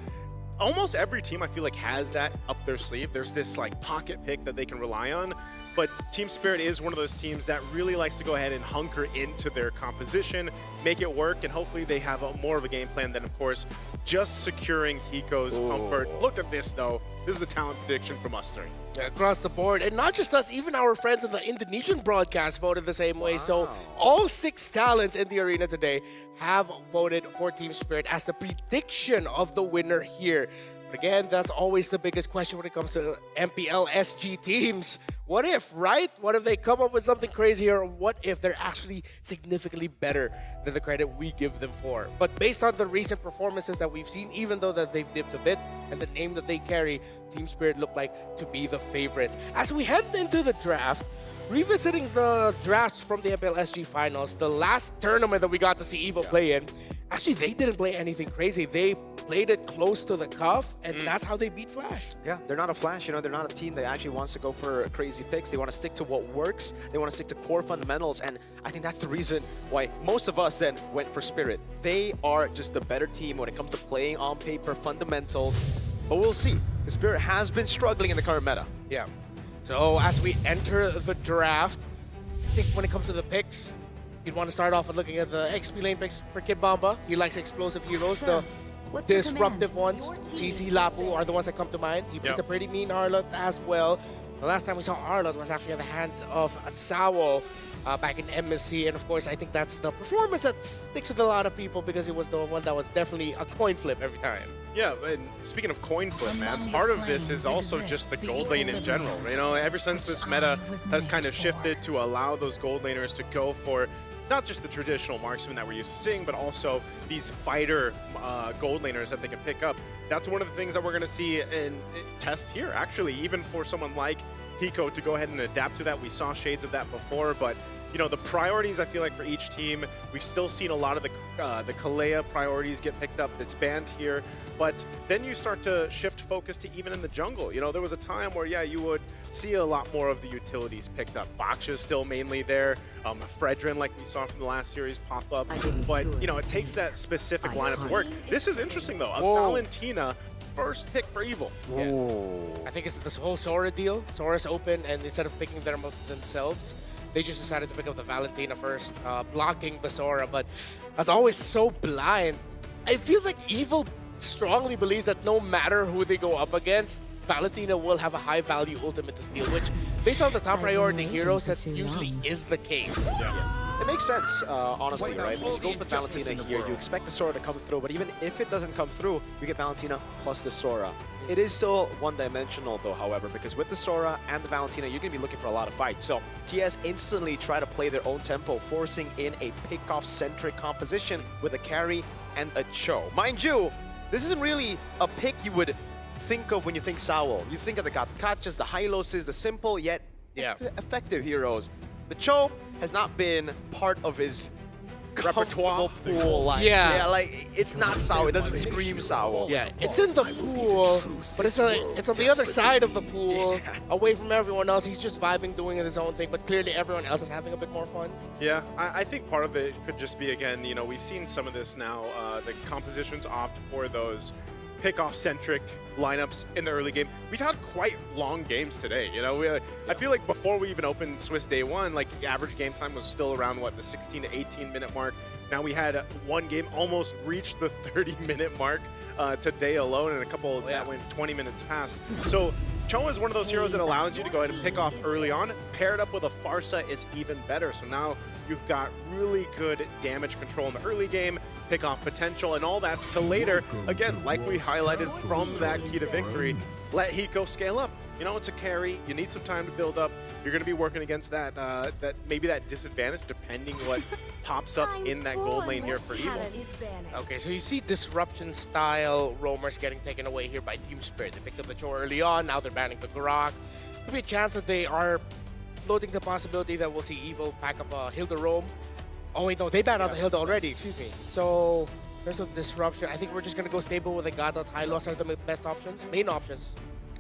Almost every team, I feel like, has that up their sleeve. There's this like pocket pick that they can rely on. But Team Spirit is one of those teams that really likes to go ahead and hunker into their composition, make it work, and hopefully they have more of a game plan than, of course, just securing Hiko's comfort. Look at this, though. This is the talent prediction from us three. Across the board, and not just us, even our friends in the Indonesian broadcast voted the same way. So all 6 talents in the arena today have voted for Team Spirit as the prediction of the winner here. But again, that's always the biggest question when it comes to MPL SG teams. What if, right? What if they come up with something crazy, or what if they're actually significantly better than the credit we give them for? But based on the recent performances that we've seen, even though that they've dipped a bit, and the name that they carry, Team Spirit look like to be the favorites. As we head into the draft, revisiting the drafts from the MPL SG finals, the last tournament that we got to see Evil play in, actually they didn't play anything crazy. They played it close to the cuff, and that's how they beat Flash. Yeah, they're not a Flash, you know, they're not a team that actually wants to go for crazy picks. They want to stick to what works. They want to stick to core fundamentals, and I think that's the reason why most of us then went for Spirit. They are just the better team when it comes to playing on paper fundamentals, but we'll see. The Spirit has been struggling in the current meta. Yeah. So as we enter the draft, I think when it comes to the picks, you'd want to start off with looking at the XP lane picks for Kid Bamba. He likes explosive heroes. The disruptive ones, TC, Lapu, are the ones that come to mind. He plays a pretty mean Arlott as well. The last time we saw Arlott was actually at the hands of Sawo back in MSC. And of course, I think that's the performance that sticks with a lot of people, because it was the one that was definitely a coin flip every time. Yeah, and speaking of coin flip, man, part of this is also just the gold lane in general. You know, ever since this meta has kind of shifted to allow those gold laners to go for not just the traditional marksman that we're used to seeing, but also these fighter gold laners that they can pick up. That's one of the things that we're going to see in test here, actually, even for someone like Hiko to go ahead and adapt to that. We saw shades of that before, but you know, the priorities, I feel like, for each team, we've still seen a lot of the Kalea priorities get picked up. That's banned here. But then you start to shift focus to even in the jungle. You know, there was a time where, yeah, you would see a lot more of the utilities picked up. Baksha's still mainly there. Fredrin, like we saw from the last series, pop up. But, you know, it takes that specific lineup to work. This is interesting, though. A Valentina first pick for Evil. Yeah. I think it's this whole Sora deal. Sora's open, and instead of picking them up themselves, they just decided to pick up the Valentina first, blocking the Sora. But as always, so blind. It feels like Evil strongly believes that no matter who they go up against, Valentina will have a high-value ultimate to steal, which, based on the top priority heroes, that usually is the case. It makes sense, honestly, right? Because you go for Valentina here, you expect the Sora to come through, but even if it doesn't come through, you get Valentina plus the Sora. It is still one-dimensional, though, however, because with the Sora and the Valentina, you're going to be looking for a lot of fights. So TS instantly try to play their own tempo, forcing in a pick-off-centric composition with a carry and a Cho. Mind you, this isn't really a pick you would think of when you think Sawo? You think of the Gatkachas, the Hyloses, the simple yet effective heroes. The Cho has not been part of his repertoire pool. Like, like it's not Sawo. It doesn't scream Sawo. Yeah, it's in the pool, but it's on the other side of the pool, away from everyone else. He's just vibing, doing his own thing, but clearly everyone else is having a bit more fun. Yeah, I think part of it could just be, again, you know, we've seen some of this now. The compositions opt for those pick-off-centric lineups in the early game. We've had quite long games today, you know. I feel like before we even opened Swiss day one, like the average game time was still around, what, the 16 to 18 minute mark. Now we had one game almost reach the 30-minute mark today alone, and a couple that went 20 minutes past. So Cho is one of those heroes that allows you to go ahead and pick off early on. Paired up with a Farsa is even better. So now you've got really good damage control in the early game, pick off potential, and all that to later. Again, like we highlighted from that key to victory, let Hiko scale up. You know, it's a carry. You need some time to build up. You're going to be working against that, maybe that disadvantage, depending what pops up in that gold lane here for Evil. Okay, so you see disruption-style roamers getting taken away here by Team Spirit. They picked up the Cho early on. Now they're banning the Grok. Could be a chance that they are floating the possibility that we'll see Evil pack up a Hilda roam. Oh wait, no, they banned out the Hilda already. Excuse me. So there's a disruption. I think we're just going to go stable with the Gata. Hylos are the best options, main options.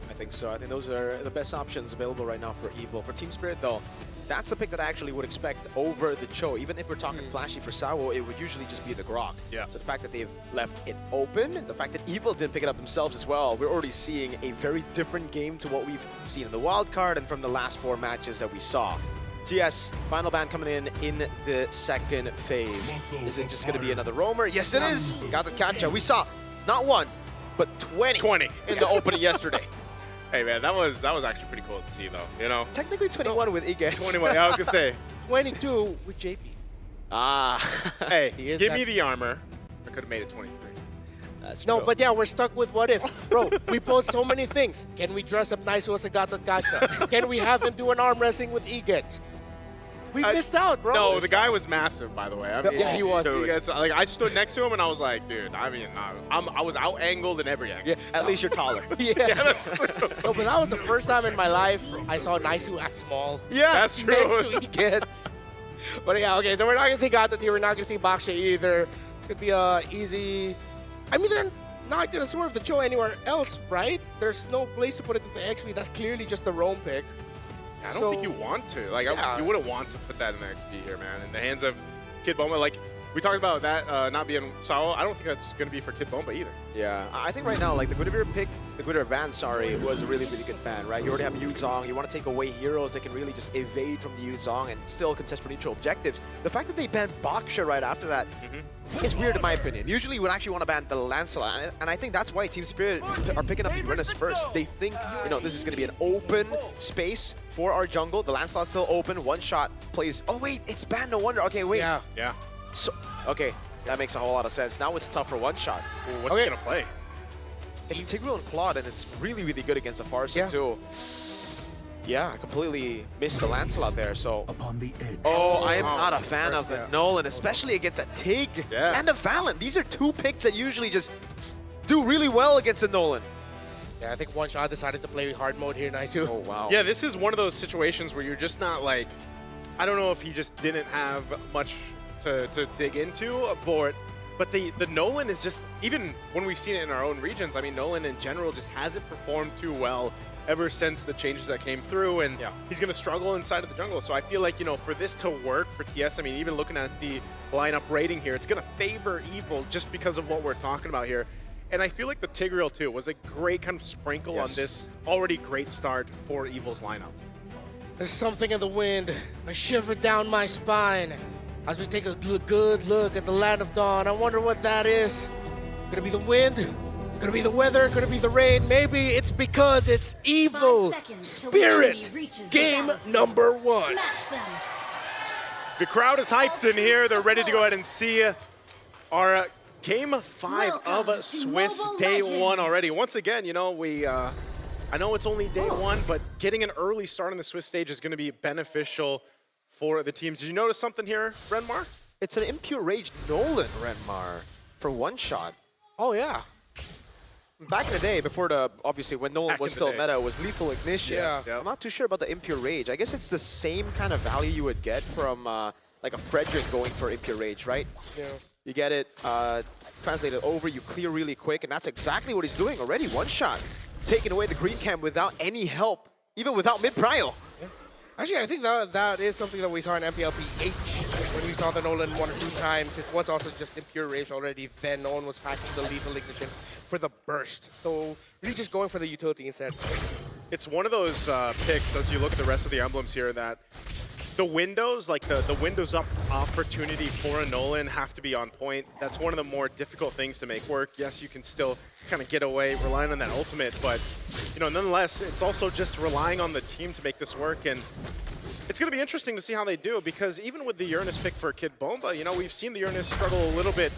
I think so. I think those are the best options available right now for Evil. For Team Spirit, though, that's a pick that I actually would expect over the Cho. Even if we're talking flashy for Sawo, it would usually just be the Grok. Yeah. So the fact that they've left it open, the fact that Evil didn't pick it up themselves as well, we're already seeing a very different game to what we've seen in the wild card and from the last 4 matches that we saw. TS, final ban coming in the second phase. Is it just going to be another roamer? Yes, it is. Got the catch. We saw not 1, but 20 in the opening yesterday. Hey man, that was actually pretty cool to see though, you know? Technically 21 with Igets. 21, yeah, I was gonna say. 22 with JP. Hey, give me the armor. I could have made it 23. That's no, true. but yeah, we're stuck with what if. Bro, we post so many things. Can we dress up nice with Sagata Gacha? Can we have him do an arm wrestling with Igets? We missed out, bro. No, the guy was massive, by the way. I mean, yeah, he was. Dude, like I stood next to him and I was like, dude, I mean, I was out angled and everything. Yeah, at least you're taller. Yeah. That's true. No, but that was the first time in my life I saw Naisu as small. Yeah, that's true. Next to Igets. But yeah, okay, so we're not gonna see Gata here. We're not gonna see Baksha either. Could be a easy. I mean, they're not gonna swerve the Cho anywhere else, right? There's no place to put it in the XP. That's clearly just the roam pick. I don't think you want to. Like, you wouldn't want to put that in the XP here, man. In the hands of Kid Bomba, like, we talked about that not being Sawo. I don't think that's going to be for Kid Bomba either. Yeah, I think right now, like, the Guinevere pick, the Guinevere ban, sorry, was a really, really good ban, right? You already have Yuzong. You want to take away heroes that can really just evade from the Yuzong and still contest for neutral objectives. The fact that they banned Baksha right after that is weird in my opinion. Usually you would actually want to ban the Lancelot, and I think that's why Team Spirit are picking up the Renus first. They think, you know, this is going to be an open space for our jungle. The Lancelot's still open. One shot plays. Oh, wait, it's banned. No wonder. Okay, wait. Yeah. So, okay, that makes a whole lot of sense. Now it's tough for one shot. Ooh, what's he going to play? It's Tigreal and Claude, and it's really, really good against the Farsa, too. Yeah, I completely missed the Lancelot there, so... Oh, I am not a fan of the Nolan, especially against a Tig and a Valen. These are 2 picks that usually just do really well against the Nolan. Yeah, I think One Shot decided to play hard mode here, Naisu. Oh, wow. Yeah, this is one of those situations where you're just not like... I don't know if he just didn't have much to dig into, but the Nolan is just, even when we've seen it in our own regions, I mean, Nolan in general just hasn't performed too well ever since the changes that came through, and he's going to struggle inside of the jungle. So I feel like, you know, for this to work for TS, I mean, even looking at the lineup rating here, it's going to favor Evil just because of what we're talking about here. And I feel like the Tigreal, too, was a great kind of sprinkle on this already great start for Evil's lineup. There's something in the wind, a shiver down my spine, as we take a good look at the land of dawn. I wonder what that is. Could it be the wind? Could it be the weather? Could it be the rain? Maybe it's because it's Evil Spirit. Game number 1. The crowd is hyped in here. They're ready to go ahead and see our Game 5 of Swiss Day 1 already. Once again, you know, I know it's only day 1, but getting an early start on the Swiss stage is going to be beneficial for the teams. Did you notice something here, Renmar? It's an Impure Rage Nolan, Renmar, for one shot. Oh, yeah. Back in the day, before obviously when Nolan was still meta, it was Lethal Ignition. Yeah. I'm not too sure about the Impure Rage. I guess it's the same kind of value you would get from like a Frederick going for Impure Rage, right? Yeah. You get it translated over, you clear really quick, and that's exactly what he's doing already. One shot, taking away the green cam without any help, even without mid-prio. Yeah. Actually, I think that is something that we saw in MPLPH when we saw the Nolan 1 or 2 times. It was also just Impure Rage already. Then no one was packing the Lethal Ignition for the burst. So really just going for the utility instead. It's one of those picks, as you look at the rest of the emblems here, that the windows, like the windows up opportunity for a Nolan have to be on point. That's one of the more difficult things to make work. Yes, you can still kind of get away relying on that ultimate, but nonetheless, it's also just relying on the team to make this work. And it's going to be interesting to see how they do, because even with the Uranus pick for Kid Bomba, we've seen the Uranus struggle a little bit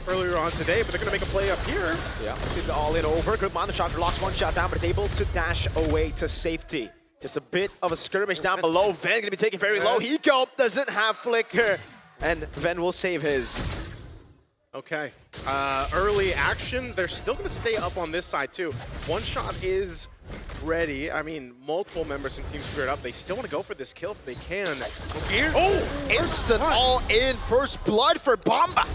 earlier on today, but they're going to make a play up here. Yeah, it's all in over. Good Mana Shocker locks one shot down, but is able to dash away to safety. Just a bit of a skirmish down below. Ven going to be taken very low. Hiko doesn't have Flicker, and Ven will save his. Okay. Early action. They're still going to stay up on this side, too. One shot is ready. I mean, multiple members from Team Spirit up. They still want to go for this kill if they can. Here. Oh, instant all-in first blood for Bomba.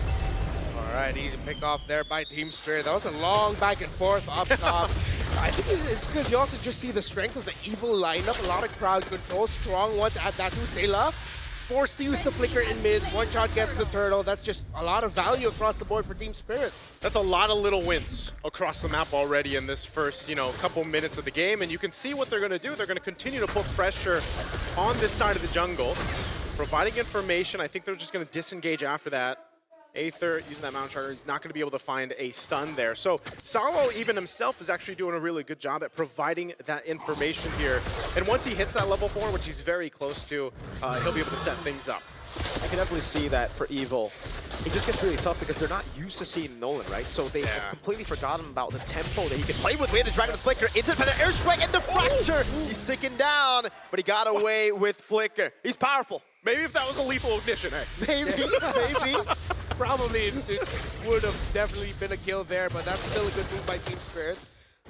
All right, easy pick off there by Team Spirit. That was a long back and forth up top. I think it's because you also just see the strength of the evil lineup. A lot of crowd control. Strong ones at that too. Sayla forced to use the flicker in mid. One shot gets the turtle. That's just a lot of value across the board for Team Spirit. That's a lot of little wins across the map already in this first, couple minutes of the game. And you can see what they're going to do. They're going to continue to put pressure on this side of the jungle, providing information. I think they're just going to disengage after that. Aether, using that Mountain Charger, is not going to be able to find a stun there. So Sawo, even himself, is actually doing a really good job at providing that information here. And once he hits that level 4, which he's very close to, he'll be able to set things up. I can definitely see that for Evil. It just gets really tough because they're not used to seeing Nolan, right? So they have completely forgotten about the tempo that he can play with. We had the Dragon Flicker into the airstrike and the fracture. He's ticking down, but he got away with Flicker. He's powerful. Maybe if that was a Lethal Ignition, Maybe, maybe. Probably it would have definitely been a kill there, but that's still a good move by Team Spirit.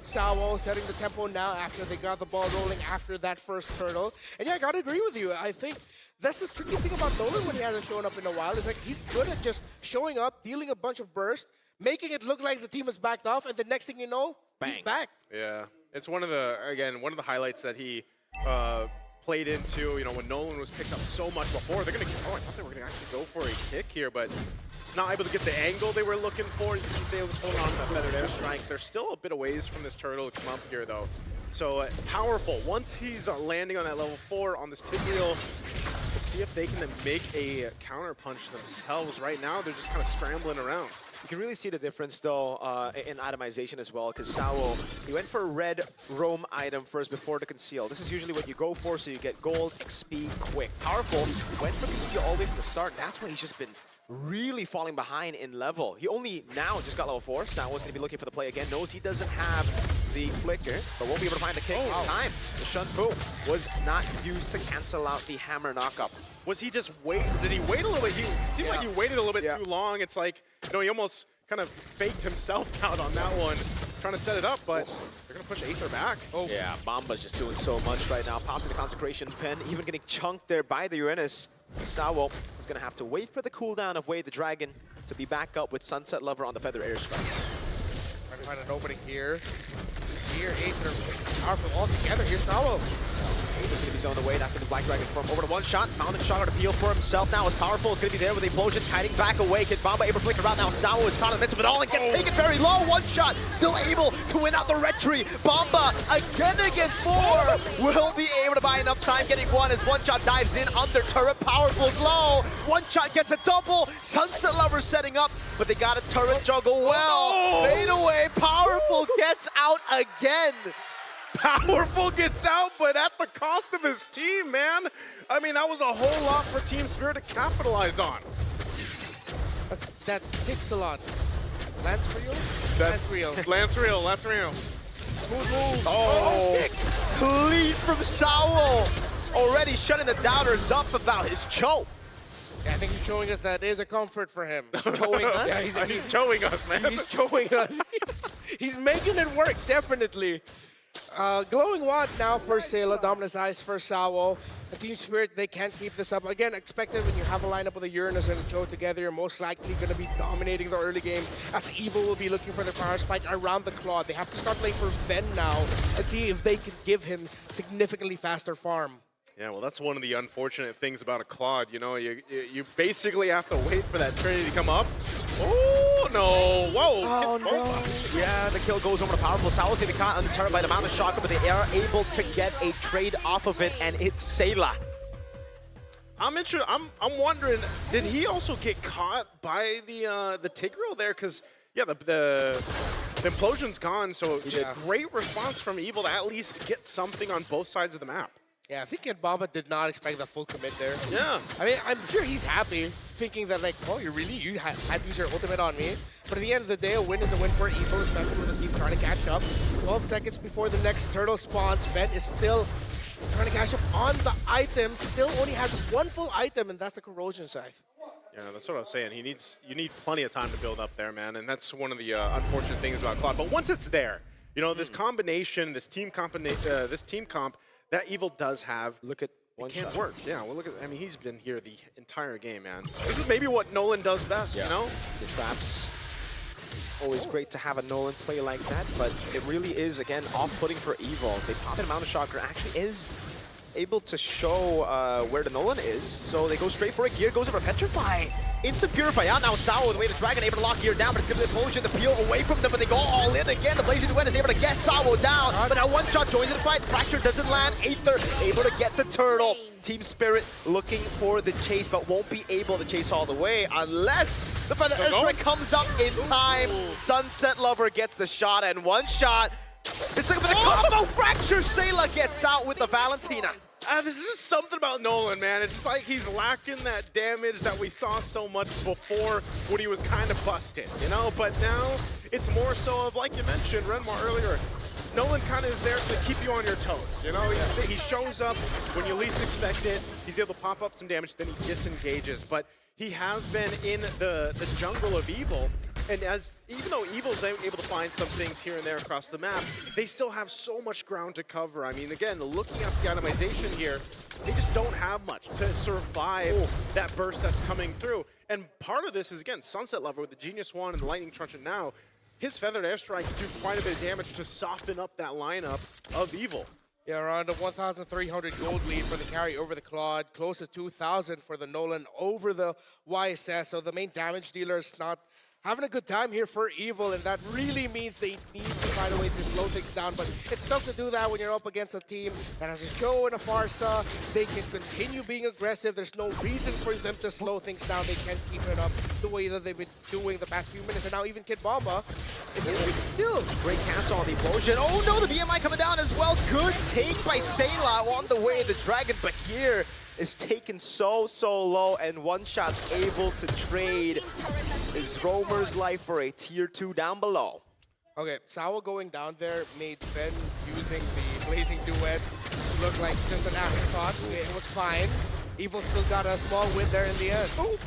Sawo setting the tempo now after they got the ball rolling after that first turtle. And yeah, I gotta agree with you. I think that's the tricky thing about Nolan when he hasn't shown up in a while. Is like he's good at just showing up, dealing a bunch of bursts, making it look like the team is backed off, and the next thing you know, he's back. Yeah, it's one of the highlights that he played into, when Nolan was picked up so much before. They're going to, I thought they were going to actually go for a kick here, but not able to get the angle they were looking for. You can see Sayla was holding on to that feathered airstrike. They're still a bit of ways from this turtle to come up here, though. So powerful. Once he's landing on that level 4 on this Tigreal, we'll see if they can then make a counter punch themselves. Right now, they're just kind of scrambling around. You can really see the difference, though, in itemization as well, because Sawo, he went for a red roam item first before the conceal. This is usually what you go for, so you get gold, XP, quick. Powerful, went for conceal all the way from the start. That's why he's just been really falling behind in level. He only now just got level 4. Sawo's going to be looking for the play again. Knows he doesn't have the flicker, but won't be able to find the kick in time. The Shun Fu was not used to cancel out the hammer knockup. Was he just wait? Did he wait a little bit? It seemed like he waited a little bit too long. It's like, he almost kind of faked himself out on that one, trying to set it up, but they're going to push Aether back. Yeah, Bomba's just doing so much right now. Pops in the Consecration. Ven even getting chunked there by the Uranus. Sawo is going to have to wait for the cooldown of Wade the Dragon to be back up with Sunset Lover on the Feather Airstrike. Trying to find an opening here. Here, Aether powerful all together. Here's Sawo. Aether's going to be zoned away. That's going to be Black Dragon from over to one shot. Mountain Shocker to peel for himself now. As powerful is going to be there with the Implosion, hiding back away. Kid Bomba able to flicker out now. Sawo is caught in the midst of it all and gets taken very low. One shot, still able to win out the red tree. Bomba again against 4. Will be able to buy enough time getting one as one shot dives in under turret. Powerful's low. One shot gets a double. Sunset Lover setting up, but they got a turret juggle well. Fade away. Powerful gets out again. Powerful gets out, but at the cost of his team, man. I mean, that was a whole lot for Team Spirit to capitalize on. That's Tixalon. Lance Real? Lance Real. Lance Real. Lance Real. Smooth moves. Clean from Sawo. Already shutting the doubters up about his choke. Yeah, I think he's showing us that is a comfort for him. Showing us? Yeah, he's showing us, man. He's showing us. He's making it work, definitely. Glowing Wand now for Sayla, Dominus Eyes for Sawo. The Team Spirit, they can't keep this up. Again, expected when you have a lineup with a Uranus and a Joe together, you're most likely going to be dominating the early game, as Evil will be looking for the power spike around the Claude. They have to start playing for Ven now and see if they can give him significantly faster farm. Yeah, well, that's one of the unfortunate things about a Claude. You know, you basically have to wait for that Trinity to come up. Oh, no. Whoa. Oh, no. Yeah, the kill goes over to powerful Sao's going to be caught undeterred by the amount of shotgun, but they are able to get a trade off of it, and it's Sayla. I'm wondering, did he also get caught by the Tigreal there? Because, yeah, the implosion's gone, so just great response from Evil to at least get something on both sides of the map. Yeah, I think Kidbama did not expect the full commit there. Yeah. I mean, I'm sure he's happy, thinking that, like, oh, you had to use your ultimate on me. But at the end of the day, a win is a win for Evil, especially with the team trying to catch up. 12 seconds before the next turtle spawns, Ven is still trying to catch up on the item, still only has one full item, and that's the Corrosion Scythe. Yeah, that's what I was saying. You need plenty of time to build up there, man, and that's one of the unfortunate things about Claude. But once it's there, you know, this combination, this team comp, that Evil does have. Look at it can't work. Yeah, well, look at. I mean, he's been here the entire game, man. This is maybe what Nolan does best. You know, the traps. Always great to have a Nolan play like that, but it really is again off-putting for Evil. They pop an amount of shocker. Actually, is able to show where the Nolan is, so they go straight for it. Gear goes over Petrify. Instant Purify out now. Sao with the way the Dragon able to lock Gear down, but it's going to be the potion to peel away from them, but they go all in again. The Blazing Duet is able to get Sao down, but now one shot joins in the fight. Fracture doesn't land. Aether able to get the turtle. Team Spirit looking for the chase, but won't be able to chase all the way unless the Feather Airstrike comes up in time. Sunset Lover gets the shot, and one shot. It's looking for the combo fracture. Sayla gets out with the Valentina. This is just something about Nolan, man. It's just like he's lacking that damage that we saw so much before when he was kind of busted, you know? But now it's more so of, like you mentioned, Renmar earlier, Nolan kind of is there to keep you on your toes, you know? He shows up when you least expect it. He's able to pop up some damage, then he disengages. But he has been in the jungle of Evil. And even though Evil's able to find some things here and there across the map, they still have so much ground to cover. I mean, again, looking at the itemization here, they just don't have much to survive that burst that's coming through. And part of this is, again, Sunset Lover with the Genius Wand and the Lightning Truncheon now. His Feathered Airstrikes do quite a bit of damage to soften up that lineup of Evil. Yeah, around a 1,300 gold lead for the carry over the Claude, close to 2,000 for the Nolan over the YSS. So the main damage dealer is not having a good time here for Evil, and that really means they need to find a way to slow things down. But it's tough to do that when you're up against a team that has a Joe and a Farsa. They can continue being aggressive. There's no reason for them to slow things down. They can't keep it up the way that they've been doing the past few minutes. And now even Kidbama is still. Great cast on the implosion. Oh no, the BMI coming down as well. Good take by Sayla on the way. The Dragon Bakir is taken so low, and One Shot's able to trade his Roamer's life for a tier 2 down below. Okay, Sawa going down there made Ven using the Blazing Duet look like just an afterthought. It was fine. Evil still got a small win there in the end. Ooh.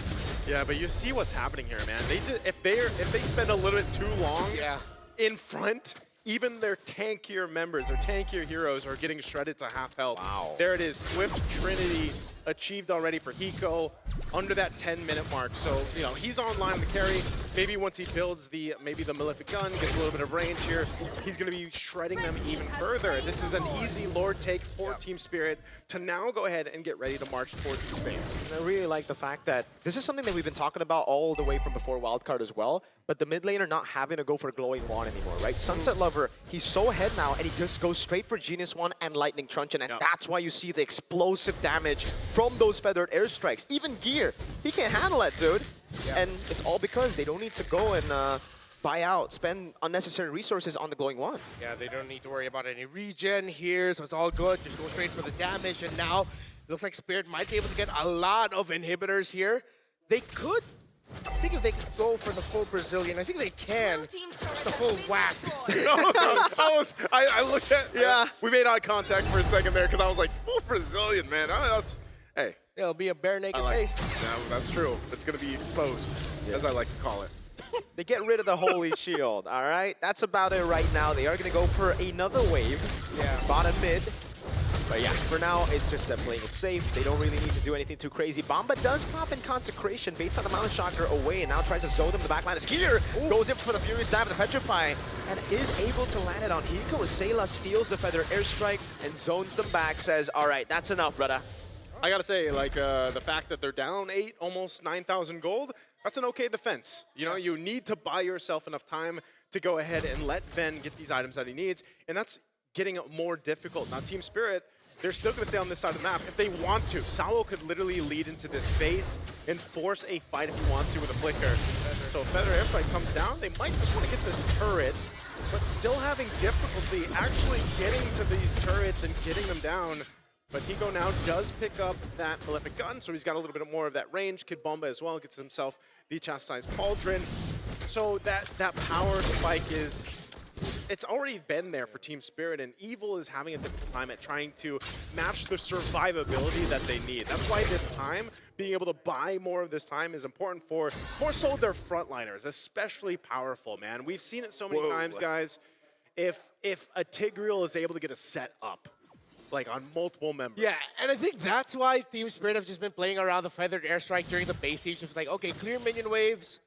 Yeah, but you see what's happening here, man. If they spend a little bit too long in front, even their tankier members, their tankier heroes are getting shredded to half health. Wow. There it is. Swift Trinity achieved already for Hiko under that 10-minute mark. So, you know, he's online in the carry. Maybe once he builds maybe the Malefic Gun, gets a little bit of range here, he's going to be shredding them even further. This is an easy Lord take for Team Spirit to now go ahead and get ready to march towards the space. And I really like the fact that this is something that we've been talking about all the way from before Wildcard as well, but the mid laner not having to go for Glowing Wand anymore, right? Sunset Lover, he's so ahead now, and he just goes straight for Genius Wand and Lightning Truncheon, and that's why you see the explosive damage from those Feathered Airstrikes. Even Gear, he can't handle it, dude. And it's all because they don't need to go and buy out, spend unnecessary resources on the Glowing Wand. Yeah, they don't need to worry about any regen here, so it's all good. Just go straight for the damage, and now it looks like Spirit might be able to get a lot of inhibitors here. They could, I think if they could go for the full Brazilian, I think they can. Just the full wax. I looked at, we made eye contact for a second there because I was like, full Brazilian, man. Hey. It'll be a bare naked face. Yeah, that's true. It's going to be exposed, as I like to call it. They get rid of the Holy Shield, all right? That's about it right now. They are going to go for another wave. Yeah. Bottom mid. But yeah, for now, it's just them playing it safe. They don't really need to do anything too crazy. Bomba does pop in Consecration, baits on the Mountain Shocker away, and now tries to zone them in the backline. Skier goes in for the Furious Dive and the Petrify, and is able to land it on Hiko as Sayla steals the Feather Airstrike and zones them back, says, all right, that's enough, brother. I gotta say, like, the fact that they're down 8, almost 9,000 gold, that's an okay defense. You know, you need to buy yourself enough time to go ahead and let Ven get these items that he needs, and that's getting more difficult. Now, Team Spirit, they're still going to stay on this side of the map if they want to. Sao could literally lead into this space and force a fight if he wants to with a flicker. So if Feather Airstrike comes down, they might just want to get this turret, but still having difficulty actually getting to these turrets and getting them down. But Hiko now does pick up that Malefic Gun, so he's got a little bit more of that range. Kid Bomba as well gets himself the Chastised Pauldron. So that power spike it's already been there for Team Spirit, and Evil is having a difficult time at trying to match the survivability that they need. That's why this time, being able to buy more of this time is important for more so their frontliners, especially powerful, man. We've seen it so many times, guys. If a Tigreal is able to get a set up, like on multiple members. Yeah, and I think that's why Team Spirit have just been playing around the Feathered Airstrike during the base siege. It's like, okay, clear minion waves.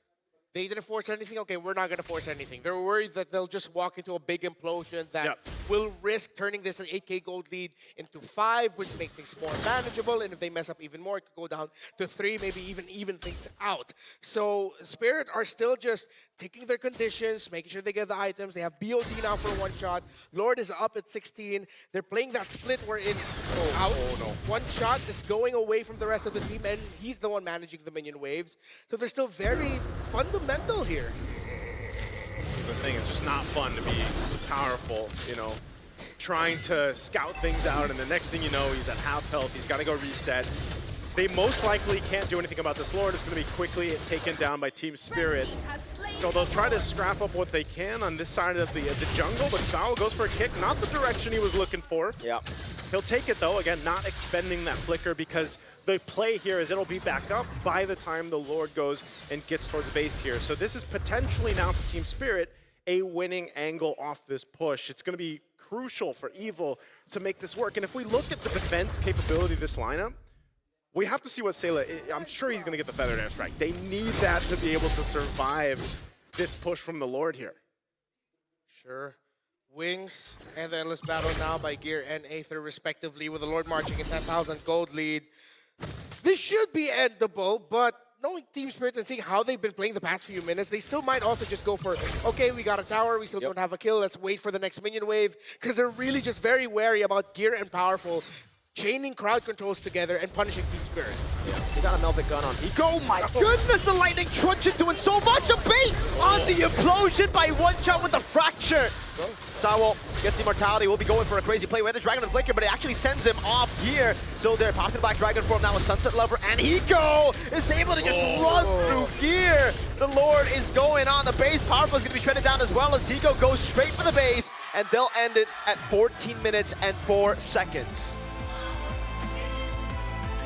They didn't force anything. Okay, we're not going to force anything. They're worried that they'll just walk into a big implosion that will risk turning this an 8K gold lead into 5, which makes things more manageable. And if they mess up even more, it could go down to 3, maybe even things out. So Spirit are still just taking their conditions, making sure they get the items. They have BOD now for one shot. Lord is up at 16. They're playing that split where one shot is going away from the rest of the team, and he's the one managing the minion waves. So they're still very fundamental here. This is the thing, it's just not fun to be powerful, you know, trying to scout things out, and the next thing you know, he's at half health, he's got to go reset. They most likely can't do anything about this Lord. It's going to be quickly taken down by Team Spirit. So they'll try to scrap up what they can on this side of the jungle, but Sao goes for a kick, not the direction he was looking for. Yeah. He'll take it though, again, not expending that flicker because the play here is it'll be back up by the time the Lord goes and gets towards base here. So this is potentially now for Team Spirit a winning angle off this push. It's going to be crucial for Evil to make this work. And if we look at the defense capability of this lineup, we have to see what Sayla, I'm sure he's going to get the Feathered Airstrike. They need that to be able to survive this push from the Lord here. Sure. Wings and the Endless Battle now by Gear and Aether respectively, with the Lord marching in 10,000 gold lead. This should be endable, but knowing Team Spirit and seeing how they've been playing the past few minutes, they still might also just go for, okay, we got a tower, we still don't have a kill, let's wait for the next minion wave, because they're really just very wary about Gear and Powerful chaining crowd controls together and punishing Team Spirit. Yeah, they got a Melted Gun on Hiko. Oh my goodness, the Lightning Truncheon doing so much. A bait on the implosion by one shot with the fracture. Sao gets the immortality, will be going for a crazy play. We had the Dragon and Flicker, but it actually sends him off here. So they're popping the Black Dragon form now with Sunset Lover, and Hiko is able to just run through Gear. The Lord is going on the base. Powerful is going to be shredded down as well as Hiko goes straight for the base, and they'll end it at 14 minutes and 4 seconds.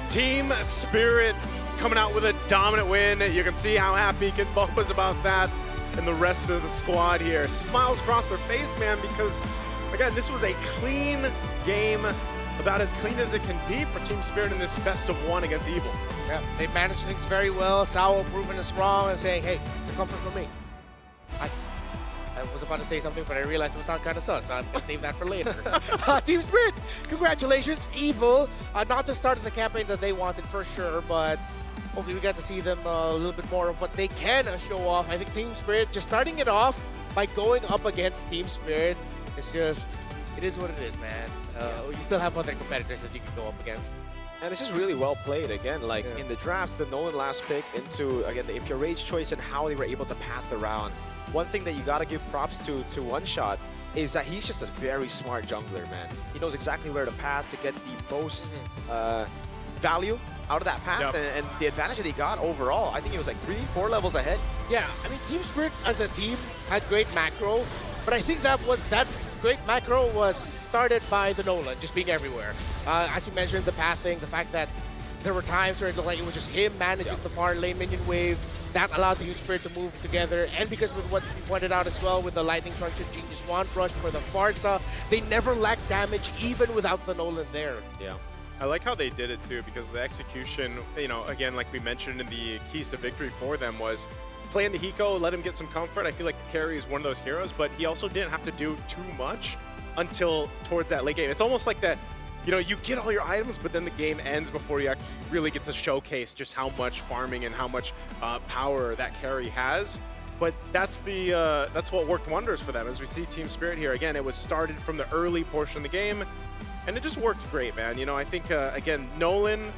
Team Spirit coming out with a dominant win. You can see how happy Kid Bomba's about that, and the rest of the squad here. Smiles across their face, man, because, again, this was a clean game, about as clean as it can be for Team Spirit in this best of 1 against Evil. Yeah, they managed things very well. Sao proving us wrong and saying, hey, it's a comfort for me. I was about to say something, but I realized it would sound kind of sus. I'm going to save that for later. Team Spirit, congratulations. Evil, not the start of the campaign that they wanted for sure, but hopefully we get to see them a little bit more of what they can show off. I think Team Spirit, just starting it off by going up against Team Spirit, it's just, it is what it is, man. You still have other competitors that you can go up against. And it's just really well played. Again, like in the drafts, the Nolan last pick into, again, the Impure Rage choice and how they were able to path around. One thing that you got to give props to One Shot is that he's just a very smart jungler, man. He knows exactly where to path to get the most value out of that path, and the advantage that he got overall, I think he was like 3-4 levels ahead. Yeah, I mean, Team Spirit as a team had great macro, but I think that great macro was started by the Nolan just being everywhere. As you mentioned, the pathing, the fact that there were times where it looked like it was just him managing the far lane minion wave. that allowed Team Spirit to move together. And because with what you pointed out as well, with the Lightning Crunch and Genius Wand Rush for the Farsa, they never lacked damage even without the Nolan there. Yeah. I like how they did it too, because the execution, you know, again, like we mentioned in the keys to victory for them was play into Hiko, let him get some comfort. I feel like the carry is one of those heroes, but he also didn't have to do too much until towards that late game. It's almost like that, you know, you get all your items, but then the game ends before you really get to showcase just how much farming and how much power that carry has. But that's what worked wonders for them. As we see Team Spirit here, again, it was started from the early portion of the game, and it just worked great, man. You know, I think, again, Nolan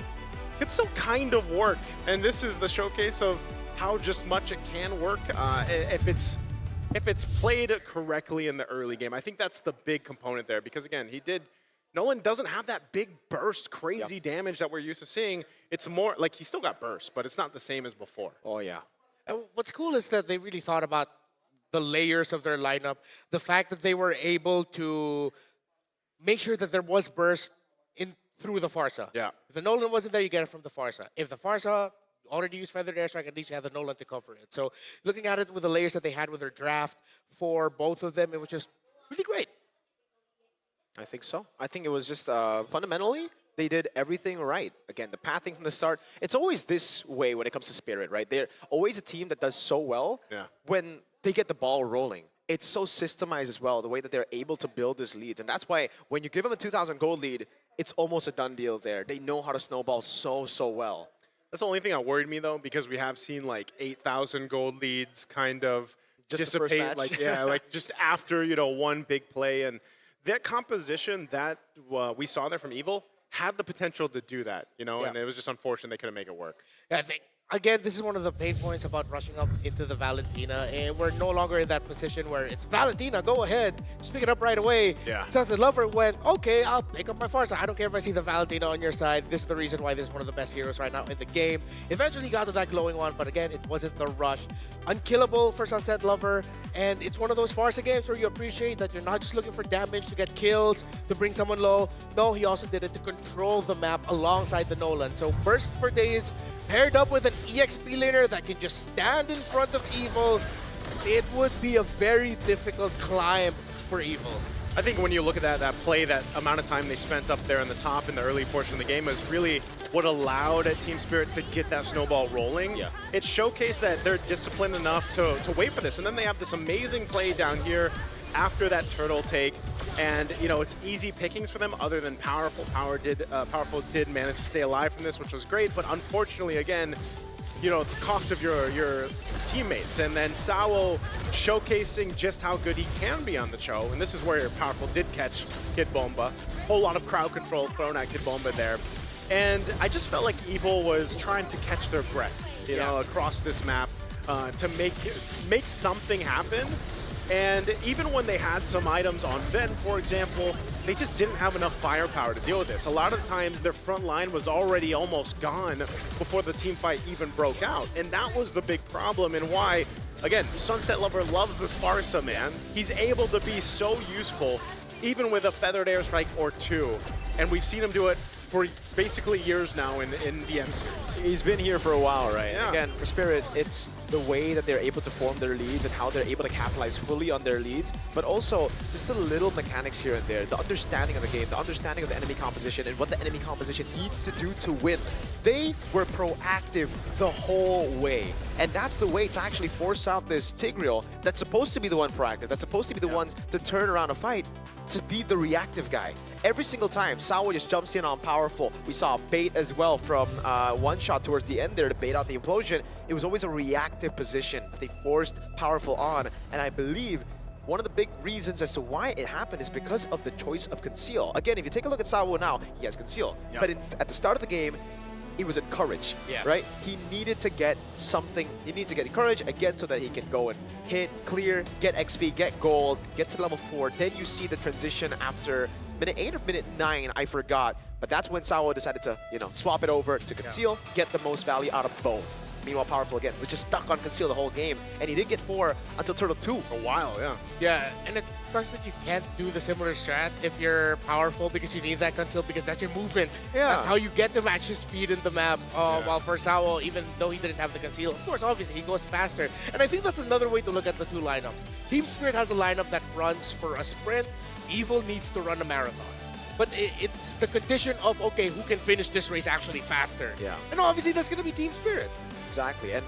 could still kind of work, and this is the showcase of how just much it can work if it's played correctly in the early game. I think that's the big component there, because, again, Nolan doesn't have that big burst, crazy damage that we're used to seeing. It's more, like, he still got burst, but it's not the same as before. Oh, yeah. And what's cool is that they really thought about the layers of their lineup, the fact that they were able to make sure that there was burst in through the Farsa. Yeah. If the Nolan wasn't there, you get it from the Farsa. If the Farsa already used Feathered Airstrike, at least you have the Nolan to cover it. So looking at it with the layers that they had with their draft for both of them, it was just really great. I think so. I think it was just fundamentally, they did everything right. Again, the pathing from the start, it's always this way when it comes to Spirit, right? They're always a team that does so well when they get the ball rolling. It's so systemized as well, the way that they're able to build this lead. And that's why when you give them a 2,000 gold lead, it's almost a done deal there. They know how to snowball so well. That's the only thing that worried me, though, because we have seen like 8,000 gold leads kind of Just the first dissipate, match? like just after, you know, one big play. And that composition that we saw there from Evil had the potential to do that, you know, and it was just unfortunate they couldn't make it work. Yeah, I think, again, this is one of the pain points about rushing up into the Valentina, and we're no longer in that position where it's Valentina, go ahead, just pick it up right away. Yeah. Sunset Lover went, okay, I'll pick up my Farsa. I don't care if I see the Valentina on your side. This is the reason why this is one of the best heroes right now in the game. Eventually got to that glowing one, but again, it wasn't the rush. Unkillable for Sunset Lover, and it's one of those Farsa games where you appreciate that you're not just looking for damage to get kills, to bring someone low. No, he also did it to control the map alongside the Nolan. So Burst for days, paired up with an EXP laner that can just stand in front of Evil, it would be a very difficult climb for Evil. I think when you look at that play, that amount of time they spent up there in the top in the early portion of the game is really what allowed Team Spirit to get that snowball rolling. Yeah. It showcased that they're disciplined enough to wait for this. And then they have this amazing play down here after that turtle take. And, you know, it's easy pickings for them other than Powerful. Powerful did manage to stay alive from this, which was great. But unfortunately, again, you know, the cost of your teammates. And then Sawo showcasing just how good he can be on the show. And this is where Powerful did catch Kid Bomba. Whole lot of crowd control thrown at Kid Bomba there. And I just felt like Evil was trying to catch their breath, you know, across this map to make something happen. And even when they had some items on Ven, for example, they just didn't have enough firepower to deal with this. A lot of times their front line was already almost gone before the team fight even broke out. And that was the big problem and why, again, Sunset Lover loves this Farsa, man. He's able to be so useful, even with a Feathered Airstrike or two. And we've seen him do it for basically years now in the M series. He's been here for a while, right? Yeah. Again, for Spirit, it's the way that they're able to form their leads and how they're able to capitalize fully on their leads, but also just the little mechanics here and there, the understanding of the game, the understanding of the enemy composition and what the enemy composition needs to do to win. They were proactive the whole way. And that's the way to actually force out this Tigreal that's supposed to be the one proactive, that's supposed to be the ones to turn around a fight, to be the reactive guy. Every single time, Sawo just jumps in on Powerful. We saw a bait as well from one shot towards the end there to bait out the implosion. It was always a reactive position. They forced Powerful on, and I believe one of the big reasons as to why it happened is because of the choice of Conceal. Again, if you take a look at Sawo now, he has Conceal. Yep. But at the start of the game, it was at Courage, right? He needed to get something. He needed to get Courage again so that he can go and hit, clear, get XP, get gold, get to level 4. Then you see the transition after minute 8 or minute 9, I forgot. But that's when Sawo decided to, you know, swap it over to Conceal, get the most value out of both. Meanwhile, Powerful again was just stuck on Conceal the whole game, and he didn't get 4 until Turtle 2. A while, yeah. Yeah, and it sucks that you can't do the similar strat if you're Powerful because you need that Conceal because that's your movement. Yeah. That's how you get to match his speed in the map. While for Sao, even though he didn't have the Conceal, of course, obviously, he goes faster. And I think that's another way to look at the two lineups. Team Spirit has a lineup that runs for a sprint. Evil needs to run a marathon. But it's the condition of, okay, who can finish this race actually faster? Yeah. And obviously, that's going to be Team Spirit. Exactly. And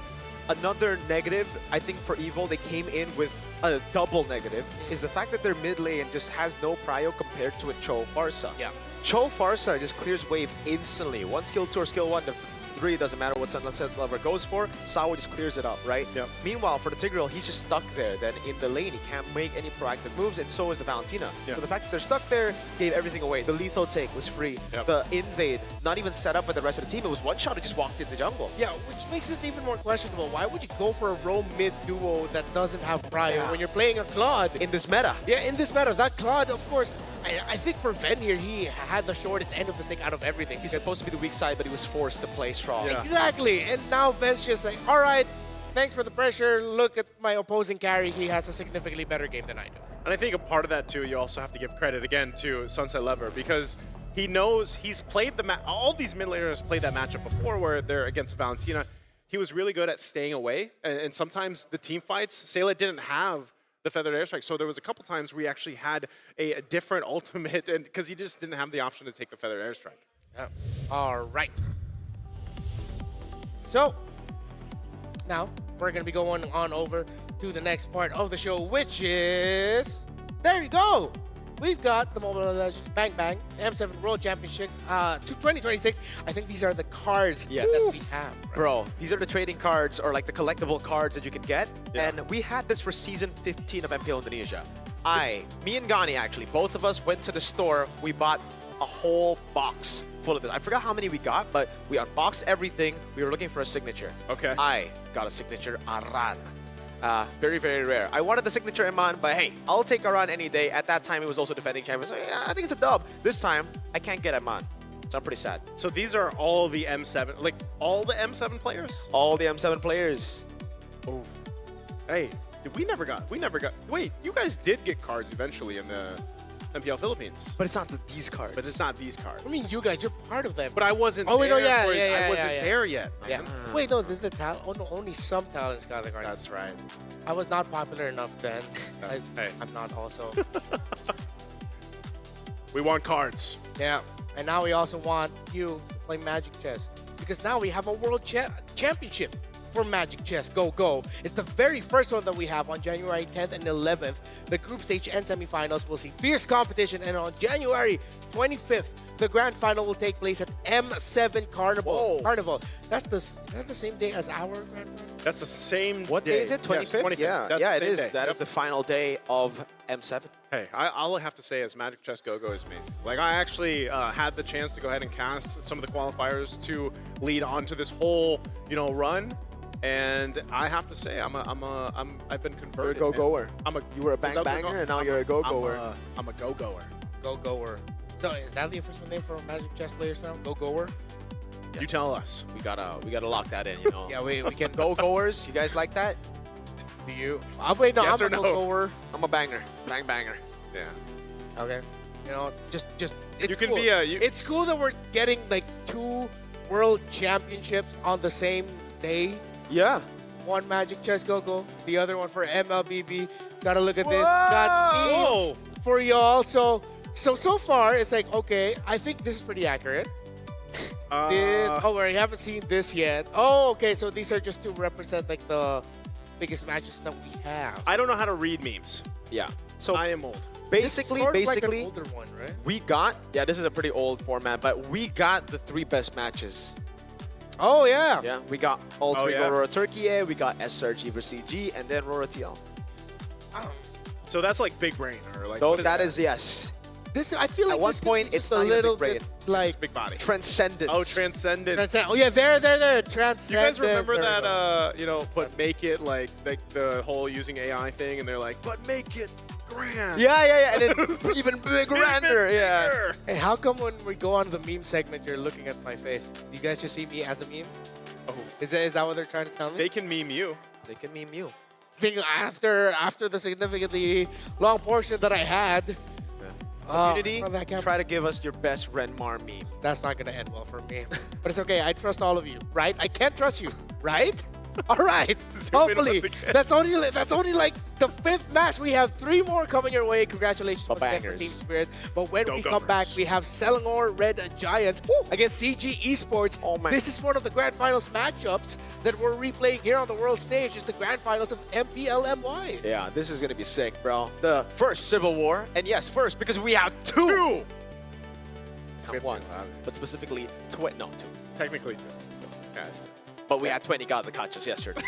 another negative, I think, for Evil, they came in with a double negative, is the fact that their mid lane just has no prio compared to a Cho Farsa. Yeah. Cho Farsa just clears wave instantly. One skill 2 or skill 1 to 3, doesn't matter what Sunset Lover goes for, Sawa just clears it up, right? Yep. Meanwhile, for the Tigreal, he's just stuck there. Then in the lane, he can't make any proactive moves, and so is the Valentina. Yep. So the fact that they're stuck there gave everything away. The lethal take was free. Yep. The invade, not even set up with the rest of the team. It was one shot who just walked in the jungle. Yeah, which makes it even more questionable. Why would you go for a roam mid duo that doesn't have prio when you're playing a Claude? In this meta. Yeah, in this meta. That Claude, of course, I think for Ven here, he had the shortest end of the stick out of everything. He's supposed to be the weak side, but he was forced to play strong. Yeah. Exactly. And now Ven's just like, all right, thanks for the pressure. Look at my opposing carry. He has a significantly better game than I do. And I think a part of that, too, you also have to give credit, again, to Sunset Lever, because he knows he's played all these mid laners played that matchup before where they're against Valentina. He was really good at staying away, and sometimes the team fights, Sayla didn't have the Feathered Airstrike, so there was a couple times where he actually had a different ultimate, and because he just didn't have the option to take the Feathered Airstrike. Yeah. All right. So, now we're going to be going on over to the next part of the show, which is... There you go! We've got the Mobile Legends Bang Bang M7 World Championship 2026. I think these are the cards that we have. Right? Bro, these are the trading cards or like the collectible cards that you can get. Yeah. And we had this for season 15 of MPL Indonesia. Me and Gani actually, both of us went to the store. We bought a whole box full of this. I forgot how many we got, but we unboxed everything. We were looking for a signature. Okay. I got a signature Aran. Very, very rare. I wanted the signature Iman, but hey, I'll take Aran any day. At that time, he was also defending champion. So yeah, I think it's a dub. This time, I can't get Iman. So I'm pretty sad. So these are all the M7, like all the M7 players? All the M7 players. Oh. Hey, we never got, wait, you guys did get cards eventually in the MPL Philippines. But it's not these cards. But it's not these cards. I mean, you guys, you're part of them. But I wasn't there. Oh, wait, no, yeah, for yeah, I wasn't there yet. Yeah. Wait, no, the talent. Oh, no, only some talents got the card. That's right. I was not popular enough then. Hey. I'm not also. We want cards. Yeah. And now we also want you to play Magic Chess. Because now we have a World Championship for Magic Chess Go Go. It's the very first one that we have on January 10th and 11th. The group stage and semifinals will see fierce competition, and on January 25th, the grand final will take place at M7 Carnival. Whoa. Is that the same day as our grand final? That's the same What day is it? 25th? Yes, 25th. Yeah, That's yeah, the it same is. day. That is the final day of M7. Hey, all I have to say is Magic Chess Go Go is amazing. Like, I actually had the chance to go ahead and cast some of the qualifiers to lead onto this whole, run. And I have to say, I've been converted. You're a go-goer. You were a Is that banger, and now you're a go-goer. I'm a go-goer. Go-goer. So is that the official name for Magic Chess players now? Go-goer? You tell us. We gotta lock that in, Yeah, we can. Go-goers, you guys like that? Do you? Wait, no, Yes I'm or a no? go-goer. I'm a banger. Banger. Yeah. Okay. Just it's You can cool. be a- It's cool that we're getting like 2 world championships on the same day. Yeah. One Magic Chess Go-Go, the other one for MLBB. Gotta look at this. Whoa! Got memes for y'all. So far, it's like, okay, I think this is pretty accurate. We haven't seen this yet. Oh, okay, so these are just to represent like the biggest matches that we have. I don't know how to read memes. Yeah. So I am old. Basically, like an older one, right? we got, this is a pretty old format, but we got the 3 best matches. Oh, yeah. Yeah, we got all 3 yeah. Aurora Turkey, we got SRG versus CG, and then Aurora TL. So that's like big brain, or like. So what is that is, yes. This I feel like At one this could point, be it's just not a even little big brain. bit like big body. Transcendent. Oh, transcendent. Oh yeah, there. Transcendent. Do you guys remember There we that? go. But make it like the whole using AI thing, and they're like, but make it grand. Yeah, and then even grander, yeah. Hey, how come when we go on the meme segment, you're looking at my face? You guys just see me as a meme? Oh. Is that what they're trying to tell me? They can meme you. They can meme you. After the significantly long portion that I had, Community, try to give us your best Renmar meme. That's not gonna end well for me. But it's okay. I trust all of you, right? I can't trust you, right? All right. Hopefully, that's only like the 5th match. We have 3 more coming your way. Congratulations once again for Team Spirit. But when we come back, we have Selangor Red Giants against CG Esports. Oh man! This is one of the grand finals matchups that we're replaying here on the world stage. It's the grand finals of MPLMY. Yeah, this is gonna be sick, bro. The first Civil War, and yes, first because we have 2. Not 1, but specifically no 2. Technically 2. Yes. But we had 20 got the catches yesterday.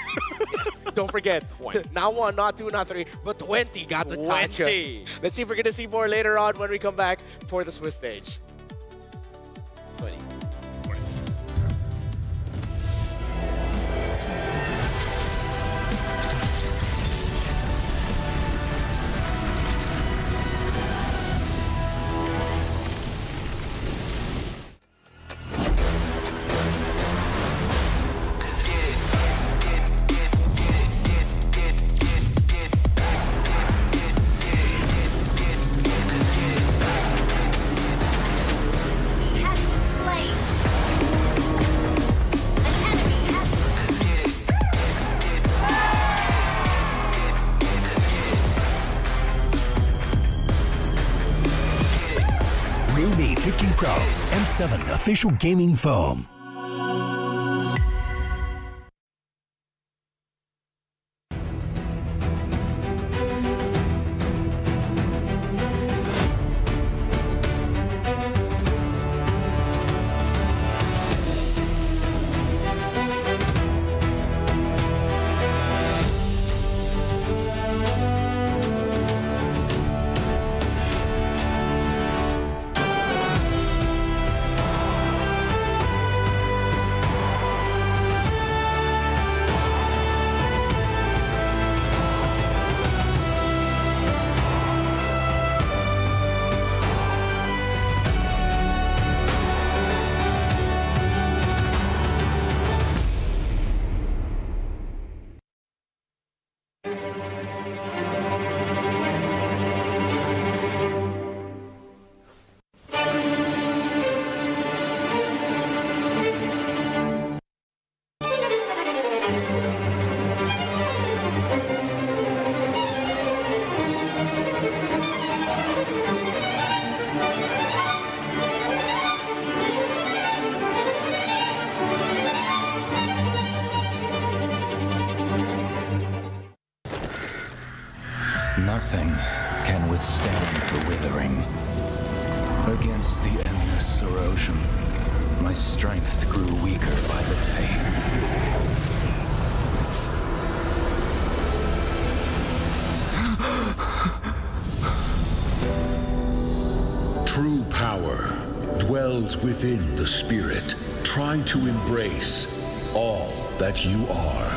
Don't forget, not 1, not 2, not 3, but 20 got the catches. Let's see if we're going to see more later on when we come back for the Swiss stage. 20. Realme 15 Pro M7 official gaming foam. Nothing can withstand the withering. Against the endless erosion, my strength grew weaker by the day. True power dwells within the spirit. Try to embrace all that you are.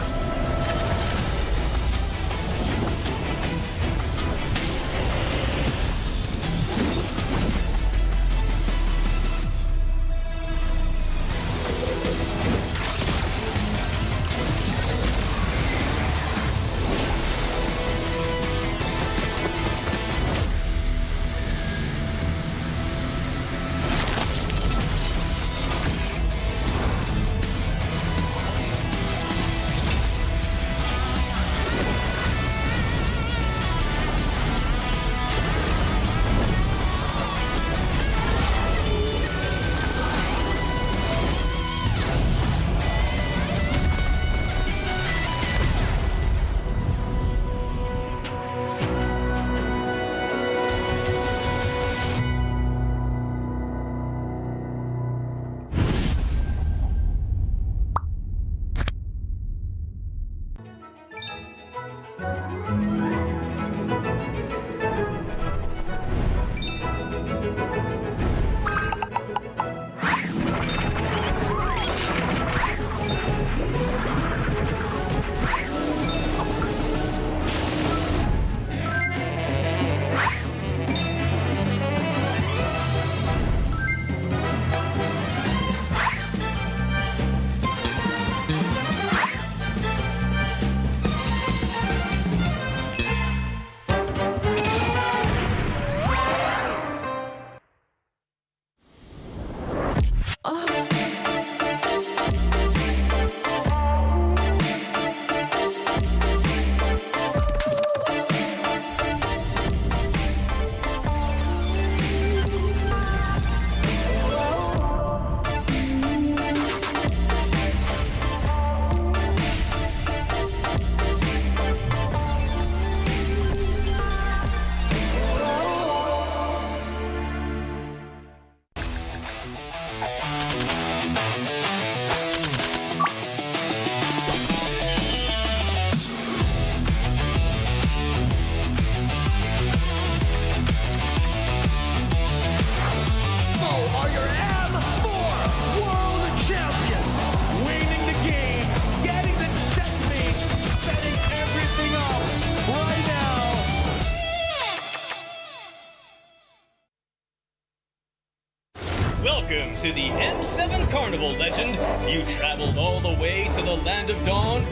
Welcome to the M7 Carnival, legend. You traveled all the way to the Land of Dawn?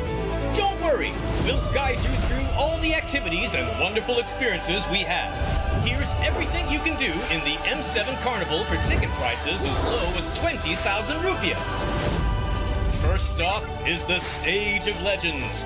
Don't worry, we'll guide you through all the activities and wonderful experiences we have. Here's everything you can do in the M7 Carnival for ticket prices as low as 20,000 rupiah. First stop is the Stage of Legends,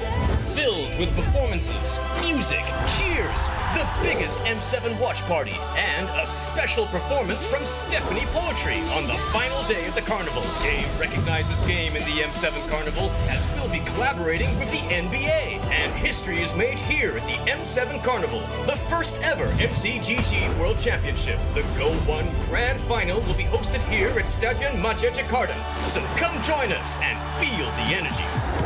filled with performances, music, cheers, the biggest M7 watch party, and a special performance from Stephanie Poetry on the final day of the carnival. Game recognizes game in the M7 Carnival, as we'll be collaborating with the NBA, and history is made here at the M7 Carnival, the first ever MCGG World Championship. The Go 1 Grand Final will be hosted here at Stadion Maja Jakarta, so come join us and feel the energy.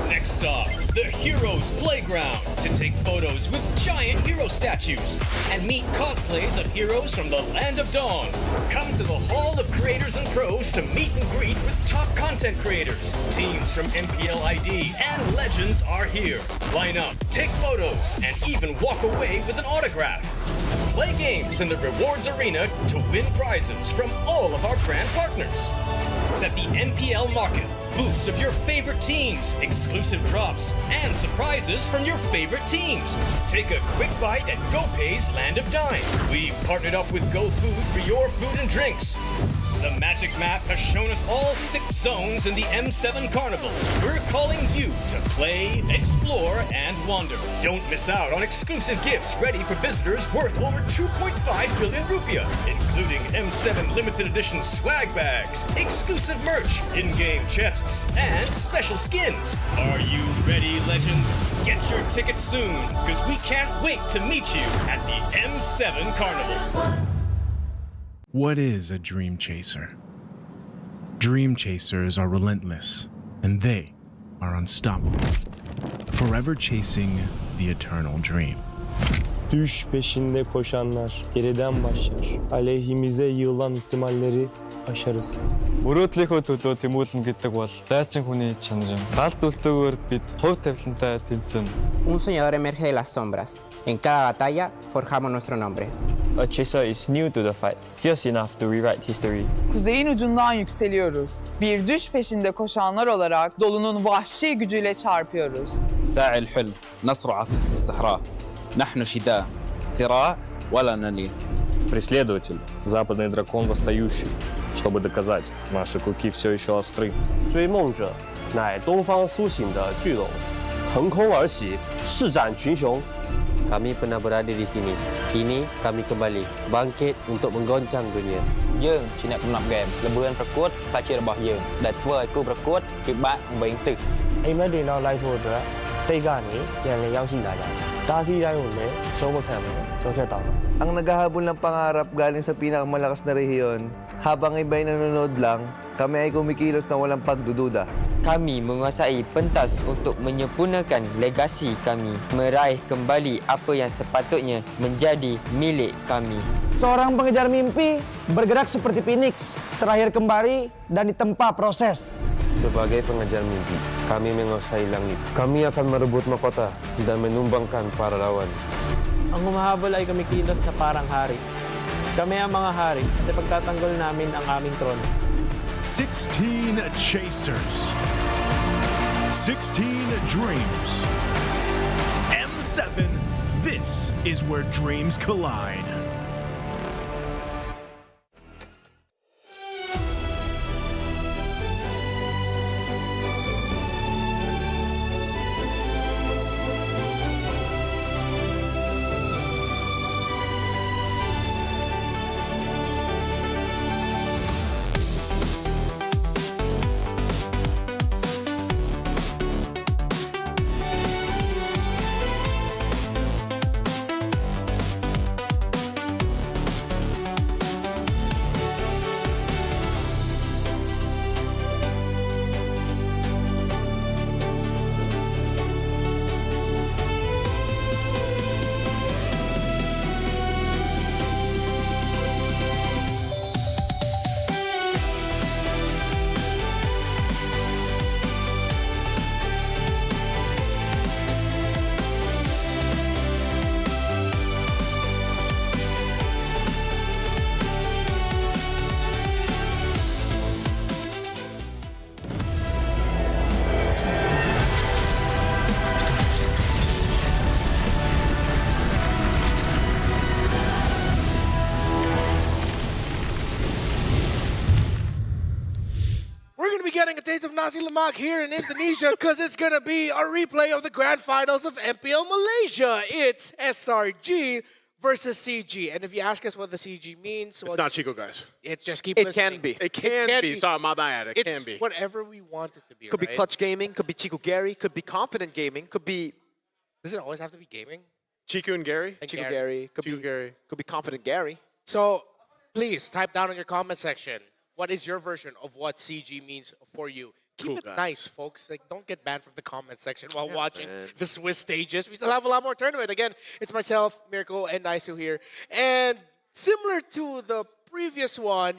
Next stop, the Heroes Playground, to take photos with giant hero statues and meet cosplays of heroes from the Land of Dawn. Come to the Hall of Creators and Pros to meet and greet with top content creators. Teams from MPL ID and Legends are here. Line up, take photos, and even walk away with an autograph. Play games in the rewards arena to win prizes from all of our brand partners. It's at the NPL Market. Booths of your favorite teams, exclusive drops, and surprises from your favorite teams. Take a quick bite at GoPay's Land of Dine. We've partnered up with GoFood for your food and drinks. The magic map has shown us all 6 zones in the M7 Carnival. We're calling you to play, explore, and wander. Don't miss out on exclusive gifts ready for visitors worth over 2.5 billion rupiah, including M7 limited edition swag bags, exclusive merch, in-game chests, and special skins. Are you ready, legend? Get your tickets soon, because we can't wait to meet you at the M7 Carnival. What is a dream chaser? Dream chasers are relentless, and they are unstoppable, forever chasing the eternal dream. Düş peşinde koşanlar geriden başlar. Aleyhimize yığılan ihtimalleri aşarız. Мөрөөдлийнхөө төлөө тэмүүлнэ гэдэг бол дайчин хүний чанар юм. Гал дүлтэйгээр бид хувь тавилантай тэмцэн. Un soñador emerge de las sombras. En cada batalla forjamos nuestro nombre. A chaser is new to the fight, fierce enough to rewrite history. Kuzeyin ucundan yükseliyoruz. Bir düş peşinde koşanlar olarak dolunun vahşi gücüyle çarpıyoruz. ساعي الحلم نصر عاصفة الصحراء نحن شداء صراع ولا نلين. Преследователь, западный дракон восстающий, чтобы доказать, наши клыки все еще остры. 追梦者乃东方苏醒的巨龙，腾空而起，施展群雄。 Kami pernah berada di sini. Kini kami kembali bangkit untuk menggoncang dunia. យើងជាអ្នកកំណត់ហ្គេមល្បឿនប្រកួតផ្លាជារបស់យើងដែលធ្វើឲ្យគូប្រកួតពិបាកវិញទឹក အိမ်မက်တွေနောက်လိုက်ဖို့အတွက်တိတ်ကနေပြန်လည်ရောက်ရှိလာကြတယ်။တားဆီးတိုင်းကိုလည်းရှုံးမခံဘူး။ကျော်ဖြတ်တောင်းတာ။ Ang naghahabol ng pangarap galing sa pinakamalakas na rehiyon, habang iba'y nanonood lang, kami ay kumikilos na walang pagdududa. Kami menguasai pentas untuk menyempurnakan legasi kami, meraih kembali apa yang sepatutnya menjadi milik kami. Seorang pengejar mimpi bergerak seperti Phoenix, terakhir kembali dan ditempa proses. Sebagai pengejar mimpi, kami menguasai langit. Kami akan merebut mahkota dan menumbangkan para lawan. Ang humahabol ay kumikilos na parang hari. Kami ang mga hari at ipagtatanggol namin ang aming trono. 16 chasers. 16 dreams. M7, this is where dreams collide. Nasi Lemak here in Indonesia because it's going to be a replay of the grand finals of MPL Malaysia. It's SRG versus CG. And if you ask us what the CG means... It's not Chico, guys. It's just keep It listening. can be. It can be. Sorry, my bad. It can be. It's whatever we want it to be, Could be right? Clutch Gaming, could be Chico Gary, could be Confident Gaming, could be... Does it always have to be gaming? Chico and Gary? Chico Gary. Could be Confident Gary. So please type down in your comment section, what is your version of what CG means for you? Keep Cool, it guys. nice, folks. Like, don't get banned from the comment section while watching the Swiss stages. We still have a lot more tournament. Again, it's myself, Miracle, and Naisu here. And similar to the previous one,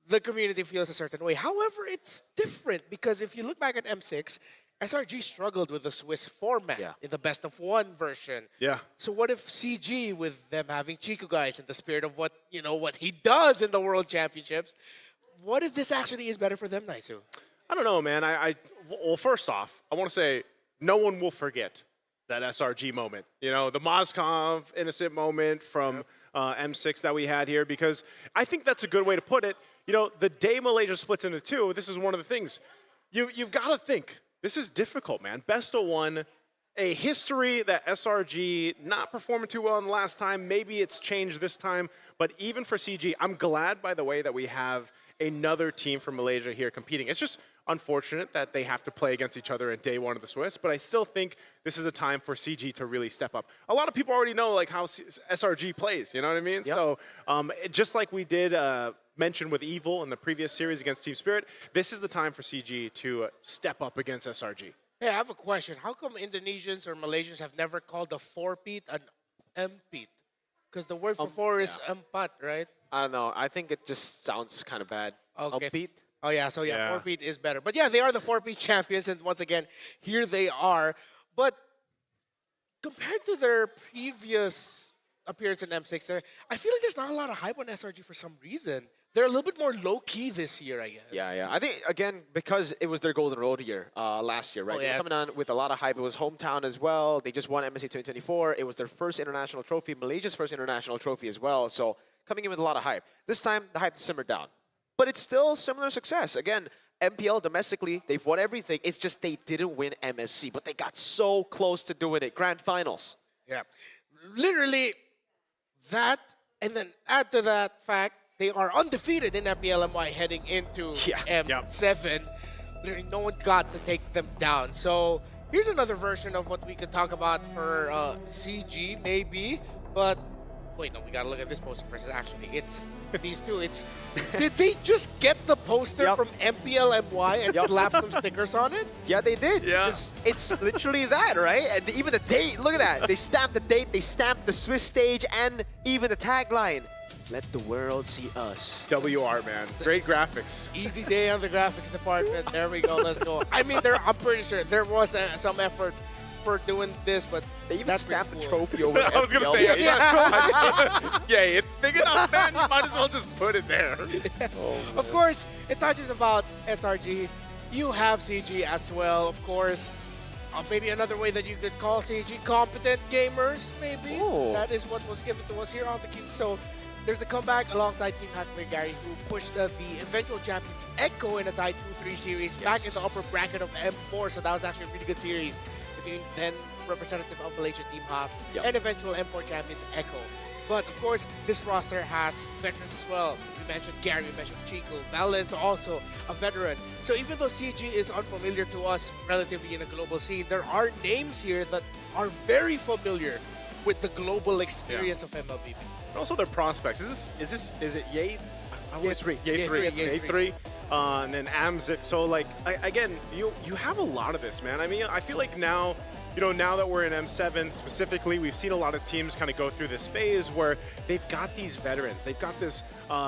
the community feels a certain way. However, it's different because if you look back at M6, SRG struggled with the Swiss format in the best of one version. Yeah. So what if CG, with them having Chico guys in the spirit of what what he does in the World Championships, what if this actually is better for them, Naisu? I don't know, man. Well, first off, I want to say no one will forget that SRG moment. You know, the Mozkov innocent moment from M6 that we had here, because I think that's a good way to put it. You know, the day Malaysia splits into two, this is one of the things. You've got to think. This is difficult, man. Best of one, a history that SRG not performing too well in the last time. Maybe it's changed this time, but even for CG, I'm glad, by the way, that we have another team from Malaysia here competing. It's just unfortunate that they have to play against each other in day one of the Swiss, but I still think this is a time for CG to really step up. A lot of people already know like how SRG plays, you know what I mean? Yep. So just like we did mention with Evil in the previous series against Team Spirit, this is the time for CG to step up against SRG. Hey, I have a question. How come Indonesians or Malaysians have never called a four-peat an M-peat? Because the word for four is empat, right? I don't know. I think it just sounds kind of bad. Okay. Upbeat. Oh, yeah. So, four-peat is better. But, yeah, they are the four-peat champions. And once again, here they are. But compared to their previous appearance in M6, I feel like there's not a lot of hype on SRG for some reason. They're a little bit more low-key this year, I guess. Yeah. I think, again, because it was their golden road year last year, right? Oh, They were yeah. coming on with a lot of hype. It was hometown as well. They just won MSC 2024. It was their first international trophy, Malaysia's first international trophy as well. So coming in with a lot of hype. This time, the hype simmered down. But it's still similar success. Again, MPL domestically, they've won everything. It's just they didn't win MSC, but they got so close to doing it. Grand finals. Yeah. Literally, that, and then add to that fact, they are undefeated in MPLMY heading into M7. Literally, no one got to take them down. So here's another version of what we could talk about for CG, maybe. But wait, no, we gotta look at this poster first. Actually, it's these two. It's did they just get the poster from MPLMY and slap some stickers on it? Yeah, they did. Yeah. It's literally that, right? And even the date, look at that. They stamped the date, they stamped the Swiss stage, and even the tagline. Let the world see us. WR, man. Great graphics. Easy day on the graphics department. There we go. Let's go. I mean, I'm pretty sure there was some effort for doing this, but they even that's stamped the cool. trophy over. I was gonna say, yeah, it's big enough, man. You might as well just put it there. Of course, it's not just about SRG. You have CG as well, of course. Maybe another way that you could call CG competent gamers, maybe. Ooh. That is what was given to us here on the Cube. So there's a comeback alongside Team Hackman Gary, who pushed the eventual champions Echo in a tie 2-3 series back in the upper bracket of M4. So that was actually a really good series between then representative of Malaysia Team Hop and eventual M4 champions Echo. But of course, this roster has veterans as well. We mentioned Gary, we mentioned Chico. Valen's also a veteran. So even though CG is unfamiliar to us relatively in a global scene, there are names here that are very familiar with the global experience of MLBB. And also their prospects. Is it Ye? Ye3. Ye3. And then Amzik. So like again, you have a lot of this, man. I mean, I feel like now, now that we're in M7 specifically, we've seen a lot of teams kind of go through this phase where they've got these veterans. They've got this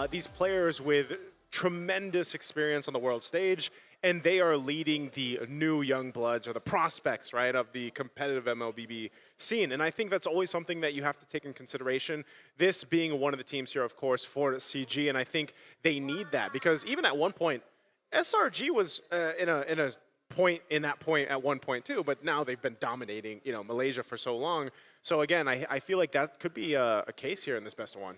these players with tremendous experience on the world stage, and they are leading the new young bloods or the prospects, right, of the competitive MLBB scene. And I think that's always something that you have to take in consideration. This being one of the teams here, of course, for CG, and I think they need that because even at one point, SRG was in a point at one point too, but now they've been dominating, Malaysia for so long. So again, I feel like that could be a case here in this best of one.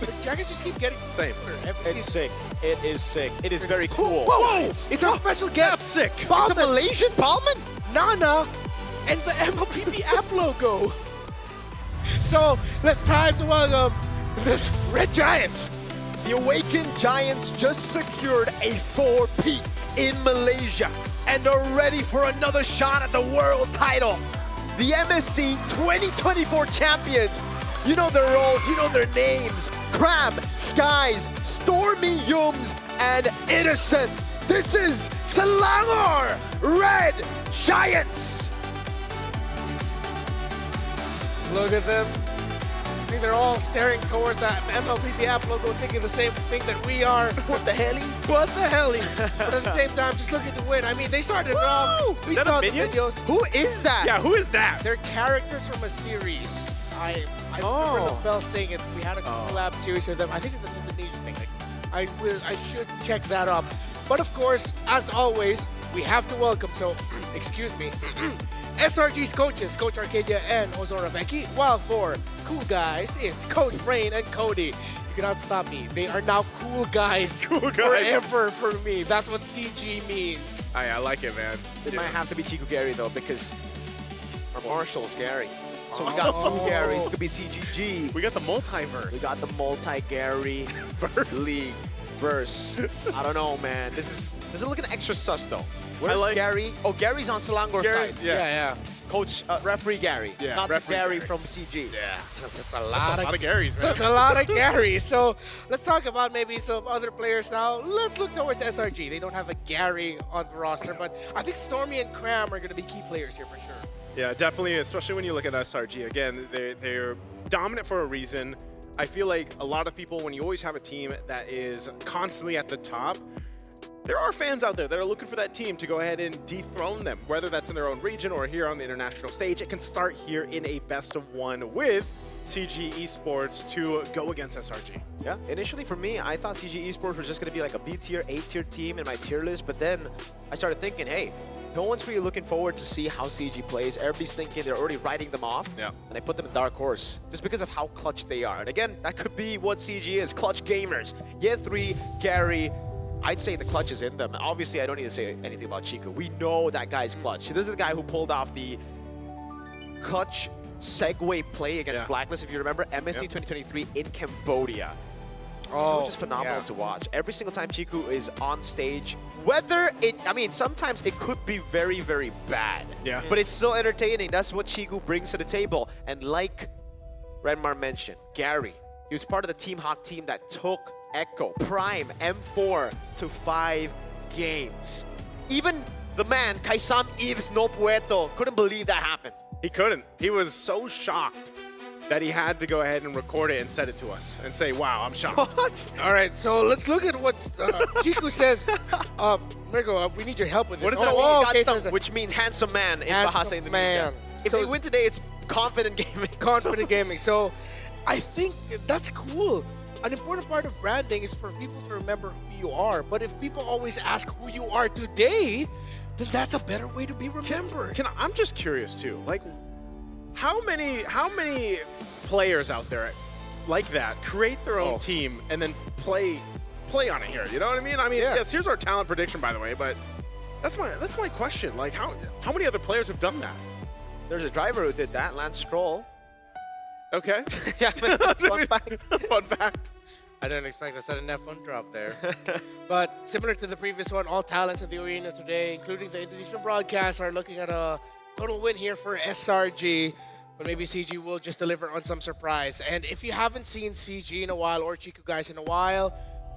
The jackets just keep getting Same. It's sick. It is sick. It is very cool. Whoa! It's a special guest. That's sick. It's a Malaysian Palman? Nana and the MLBB app logo. So let's time to welcome this Red Giants. The Awakened Giants just secured a 4-peat in Malaysia and are ready for another shot at the world title. The MSC 2024 champions. You know their roles, you know their names. Cram, Skies, Stormy Yums, and Innocent. This is Selangor Red Giants. Look at them. I think they're all staring towards that MLBB app logo, thinking the same thing that we are. What the hell? What the hell? But at the same time, just looking to win. I mean, they started it off. We saw the videos. Who is that? Yeah, who is that? They're characters from a series. I remember the Bell saying it. We had a collab series with them. I think it's an Indonesian thing. Like, I should check that up. But of course, as always, we have to welcome. So, excuse me. SRG's coaches, Coach Arcadia and Ozora Becky. While for cool guys, it's Coach Rain and Cody. You cannot stop me. They are now cool guys. Cool guys. Forever for me. That's what CG means. I like it, man. It might have to be Chico Gary though, because our Marshall's Gary. So we got two Garys. It could be CGG. We got the multiverse. We got the multi-Gary league verse. I don't know, man. This is looking extra sus though. Where's Gary? Oh, Gary's on Selangor side. Yeah. Coach, referee Gary. Yeah, not the referee Gary Gary. from CG. Yeah. That's a lot of Garys, man. That's a lot of Garys. So let's talk about maybe some other players now. Let's look towards SRG. They don't have a Gary on the roster, but I think Stormy and Cram are going to be key players here for sure. Yeah, definitely, especially when you look at SRG. Again, they're dominant for a reason. I feel like a lot of people, when you always have a team that is constantly at the top, there are fans out there that are looking for that team to go ahead and dethrone them, whether that's in their own region or here on the international stage. It can start here in a best-of-1 with CG Esports to go against SRG. Yeah, initially for me, I thought CG Esports was just going to be like a B tier, A tier team in my tier list, but then I started thinking, hey, no one's really looking forward to see how CG plays. Everybody's thinking they're already writing them off. Yeah. And I put them in Dark Horse just because of how clutch they are. And again, that could be what CG is, clutch gamers. Year 3, Gary, I'd say the clutch is in them. Obviously, I don't need to say anything about Chico. We know that guy's clutch. This is the guy who pulled off the clutch segue play against Blacklist, if you remember, MSC 2023 in Cambodia. It was just phenomenal to watch. Every single time Chico is on stage, whether it, I mean, sometimes it could be very, very bad. Yeah. But it's still entertaining. That's what Chico brings to the table. And like Renmar mentioned, Gary, he was part of the Team Hawk team that took Echo, Prime, M4 to 5 games. Even the man, Kaisam Yves No Puerto, couldn't believe that happened. He couldn't. He was so shocked that he had to go ahead and record it and send it to us and say, wow, I'm shocked. What? All right, so let's look at what Chico says. Rico, we need your help with this. What does that mean? Okay, which means handsome man in handsome Bahasa Indonesia. man. If So- they win today, it's confident gaming. Confident gaming. So I think that's cool. An important part of branding is for people to remember who you are. But if people always ask who you are today, then that's a better way to be remembered. I'm just curious too. Like, how many players out there like that create their own team and then play on it here? You know what I mean? I mean, yes. Here's our talent prediction, by the way. But that's my question. Like, how many other players have done that? There's a driver who did that, Lance Stroll. Okay. Yeah, fun fact. Fun fact. I didn't expect a sudden F1 drop there. But similar to the previous one, all talents in the arena today, including the Indonesian broadcast, are looking at a total win here for SRG. But maybe CG will just deliver on some surprise. And if you haven't seen CG in a while or Chico guys in a while,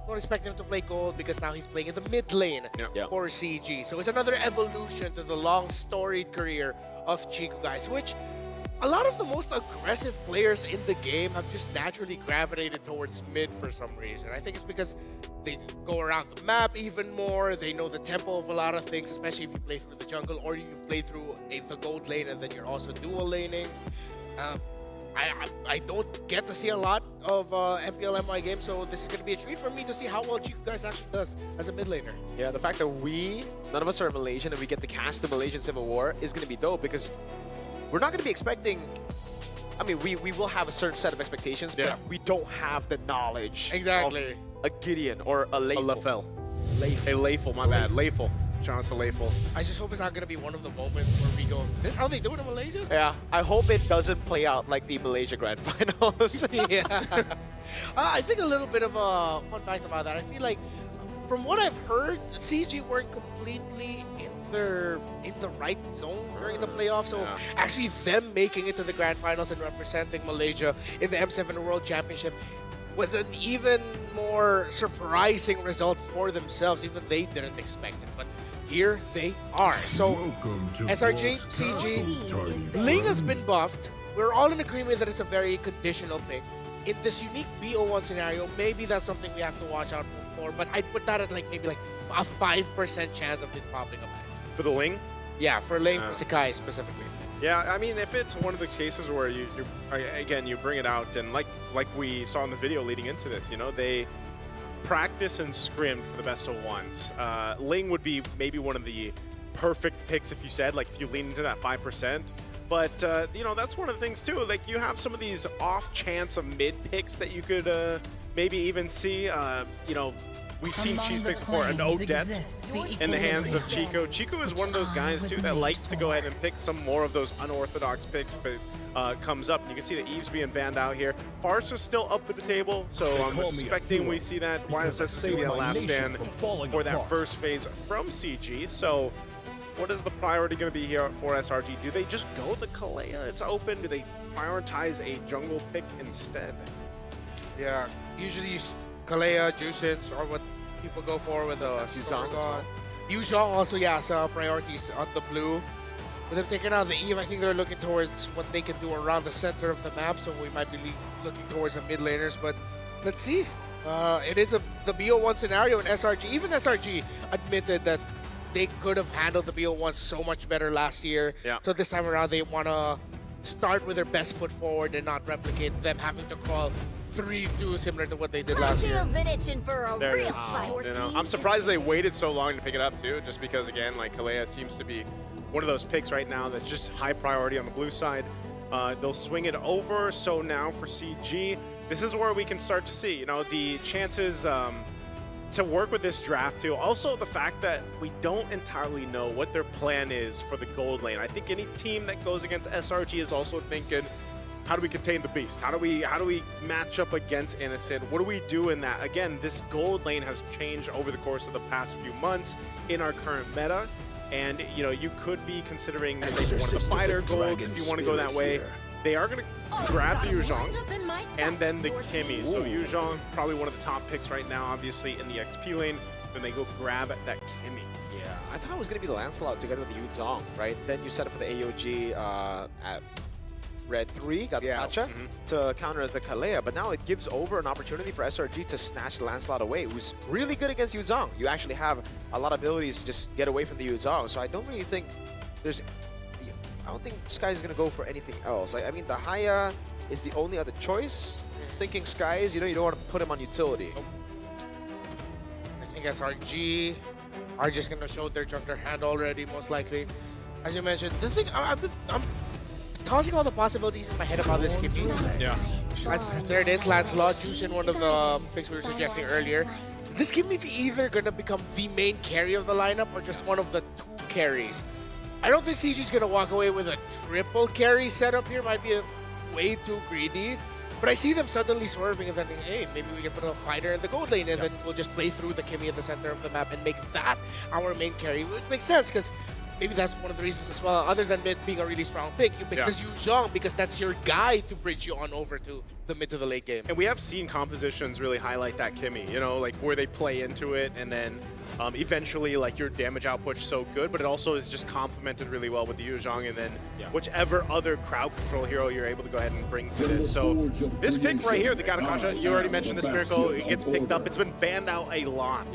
don't expect him to play gold because now he's playing in the mid lane for CG. So it's another evolution to the long storied career of Chico guys, which a lot of the most aggressive players in the game have just naturally gravitated towards mid for some reason. I think it's because they go around the map even more. They know the tempo of a lot of things, especially if you play through the jungle or you play through the gold lane and then you're also dual laning. I don't get to see a lot of MPL-MY games, so this is going to be a treat for me to see how well Chico guys actually does as a mid laner. Yeah, the fact that none of us are Malaysian and we get to cast the Malaysian Civil War is going to be dope because we're not going to be expecting I mean, we will have a certain set of expectations, but we don't have the knowledge Exactly. of a Gideon or a Leifel. A Leifel, my bad. Leifel. Shout out to Leifel. I just hope it's not going to be one of the moments where we go, this is how they do it in Malaysia? Yeah, I hope it doesn't play out like the Malaysia Grand Finals. Yeah. I think a little bit of a fun fact about that. I feel like, from what I've heard, CG weren't completely in the right zone during the playoffs. So actually, them making it to the Grand Finals and representing Malaysia in the M7 World Championship was an even more surprising result for themselves. Even they didn't expect it, but here they are. So SRG, CG, Ling has been buffed. We're all in agreement that it's a very conditional pick. In this unique BO1 scenario, maybe that's something we have to watch out for, but I'd put that at maybe a 5% chance of it popping up. For the Ling? Yeah, for Ling, Sakai specifically. Yeah, I mean, if it's one of the cases where you bring it out, and like we saw in the video leading into this, they practice and scrimmed for the best of ones. Ling would be maybe one of the perfect picks if you said, if you lean into that 5%. But, that's one of the things, too. You have some of these off chance of mid picks that you could maybe even see. We've seen cheese picks before, and Odette in the hands of Chico. Chico is one of those guys, too, that likes to go ahead and pick some more of those unorthodox picks if it comes up. And you can see the Eves being banned out here. Farce is still up for the table, so I'm expecting we see that YSS is going to be the last ban for that first phase from CG. So what is the priority going to be here for SRG? Do they just go the Kalea? It's open. Do they prioritize a jungle pick instead? Yeah, usually Kalea, Jusins, or what people go for with Yuzhong. Yuzhong also, yeah, so priorities on the blue. With them taking out the Eve, I think they're looking towards what they can do around the center of the map, so we might be looking towards the mid laners, but let's see. It is the BO1 scenario, and SRG, even SRG admitted that they could have handled the BO1 so much better last year. Yeah. So this time around, they want to start with their best foot forward and not replicate them having to crawl 3-2 similar to what they did last year. Been itching for a There it real is. fight. I'm surprised they waited so long to pick it up, too, just because, again, Kalea seems to be one of those picks right now that's just high priority on the blue side. They'll swing it over, so now for CG, this is where we can start to see, the chances to work with this draft too. Also, the fact that we don't entirely know what their plan is for the gold lane. I think any team that goes against SRG is also thinking, how do we contain the beast? How do we match up against Innocent? What do we do in that? Again, this gold lane has changed over the course of the past few months in our current meta. And, you could be considering maybe one of the fighter golds if you want to go that way. They are going to grab the Yuzhong and then the Kimmy. So Yuzhong, probably one of the top picks right now, obviously, in the XP lane. Then they go grab that Kimmy. Yeah, I thought it was going to be the Lancelot together with the Yuzhong, right? Then you set up for the AOG at Red 3, got the Pacha to counter the Kalea, but now it gives over an opportunity for SRG to snatch the Lancelot away, who's really good against Yuzhong. You actually have a lot of abilities to just get away from the Yuzhong, so I don't really think I don't think Sky is going to go for anything else. I mean, the Haya is the only other choice. Thinking Skies, you don't want to put him on utility. I think SRG are just going to show their jungler hand already, most likely. As you mentioned, the thing, I'm tossing all the possibilities in my head about this Kimmy. Yeah. There it is, Lancelot, Jushin, one of the picks we were suggesting earlier. This Kimmy is either going to become the main carry of the lineup or just one of the 2 carries. I don't think CG's going to walk away with a triple carry setup here. Might be way too greedy. But I see them suddenly swerving and thinking, hey, maybe we can put a fighter in the gold lane and then we'll just play through the Kimmy at the center of the map and make that our main carry, which makes sense because maybe that's one of the reasons as well, other than it being a really strong pick. You pick this Yuzhong because that's your guy to bridge you on over to the mid to the late game. And we have seen compositions really highlight that Kimmy, where they play into it and then eventually your damage output's so good, but it also is just complemented really well with the Yuzhong and then whichever other crowd control hero you're able to go ahead and bring to this. So this pick right here, the Gatakasha, you already mentioned this miracle, it gets picked up. It's been banned out a lot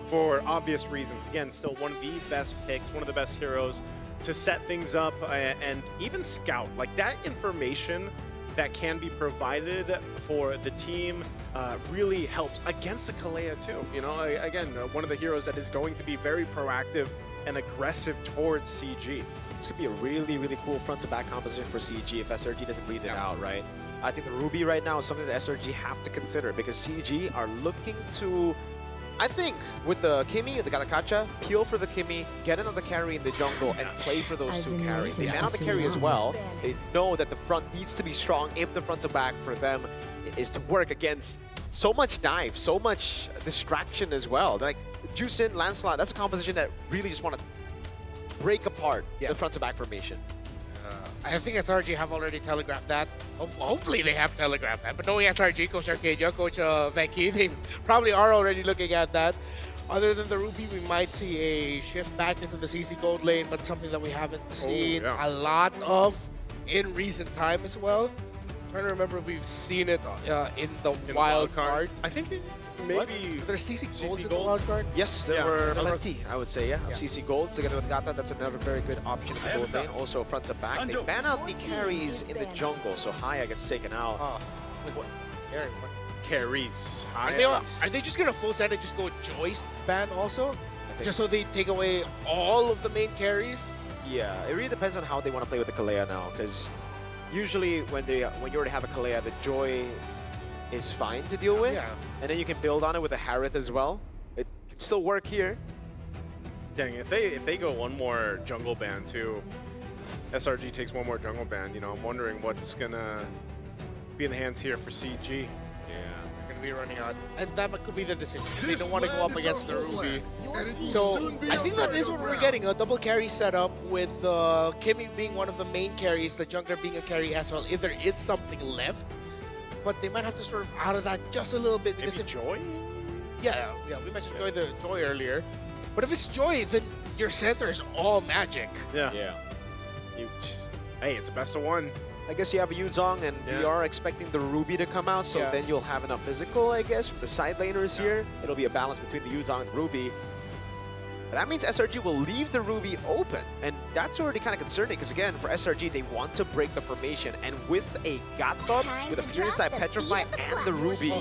for obvious reasons. Again, still one of the best picks, one of the best heroes to set things up and even scout. That information that can be provided for the team really helps against the Kalea too. You know, again, one of the heroes that is going to be very proactive and aggressive towards CG. This could be a really, really cool front-to-back composition for CG if SRG doesn't read it out, right? I think the Ruby right now is something that SRG have to consider because CG are looking to, I think, with the Kimi, the Galakacha, peel for the Kimi, get another carry in the jungle, and play for those two carries. They ban out the carry as well. They know that the front needs to be strong if the front-to-back for them is to work against so much dive, so much distraction as well. Like, Juicin, Lancelot, that's a composition that really just want to break apart the front-to-back formation. I think SRG have already telegraphed that. Hopefully they have telegraphed that. But knowing SRG, Coach Arcadia, Coach Veki, they probably are already looking at that. Other than the Ruby, we might see a shift back into the CC Gold lane, but something that we haven't seen a lot of in recent time as well. I'm trying to remember if we've seen it in the wild card. I think maybe there's CC Golds in the wild card. Yes, there were plenty, I would say, CC Golds together with Gata, that's another very good option in the gold lane. Also front to back. They ban out the carries in the jungle, so Haya gets taken out. Carries. Are they just gonna full set and just go Joyce ban also? Just so they take away all of the main carries? Yeah, it really depends on how they want to play with the Kalea now, because usually when you already have a Kalea, the Joy is fine to deal with, and then you can build on it with a Harith as well. It can still work here. Dang, if they go one more jungle ban too, SRG takes one more jungle ban, you know, I'm wondering what's gonna be in the hands here for CG. They're gonna be running out, and that could be the decision. They don't want to go up against the Ruby. So I think that is what we're getting, a double carry setup with Kimi being one of the main carries, the jungler being a carry as well, if there is something left. But they might have to sort of out of that just a little bit. Because Maybe Joy? Yeah, we mentioned Joy earlier. But if it's Joy, then your center is all magic. Yeah. Hey, it's a best of one. I guess you have a Yuzong, and we are expecting the Ruby to come out, so then you'll have enough physical, I guess, for the side laners here. It'll be a balance between the Yuzong and Ruby. But that means SRG will leave the Ruby open, and that's already kind of concerning, because again, for SRG, they want to break the formation, and with a Gatot, with a Furious type Petrify, and the Ruby,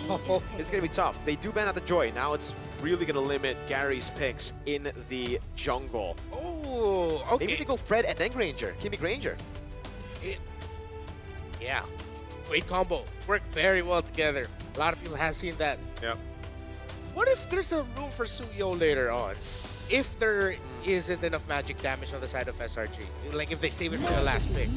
it's going to be tough. They do ban out the Joy. Now it's really going to limit Gary's picks in the jungle. Oh, okay. Maybe they go Fred and then Granger, Kimi Granger. Yeah, great combo. Work very well together. A lot of people have seen that. Yeah. What if there's a room for Suyo later on? If there isn't enough magic damage on the side of SRG, like if they save it for the last pick.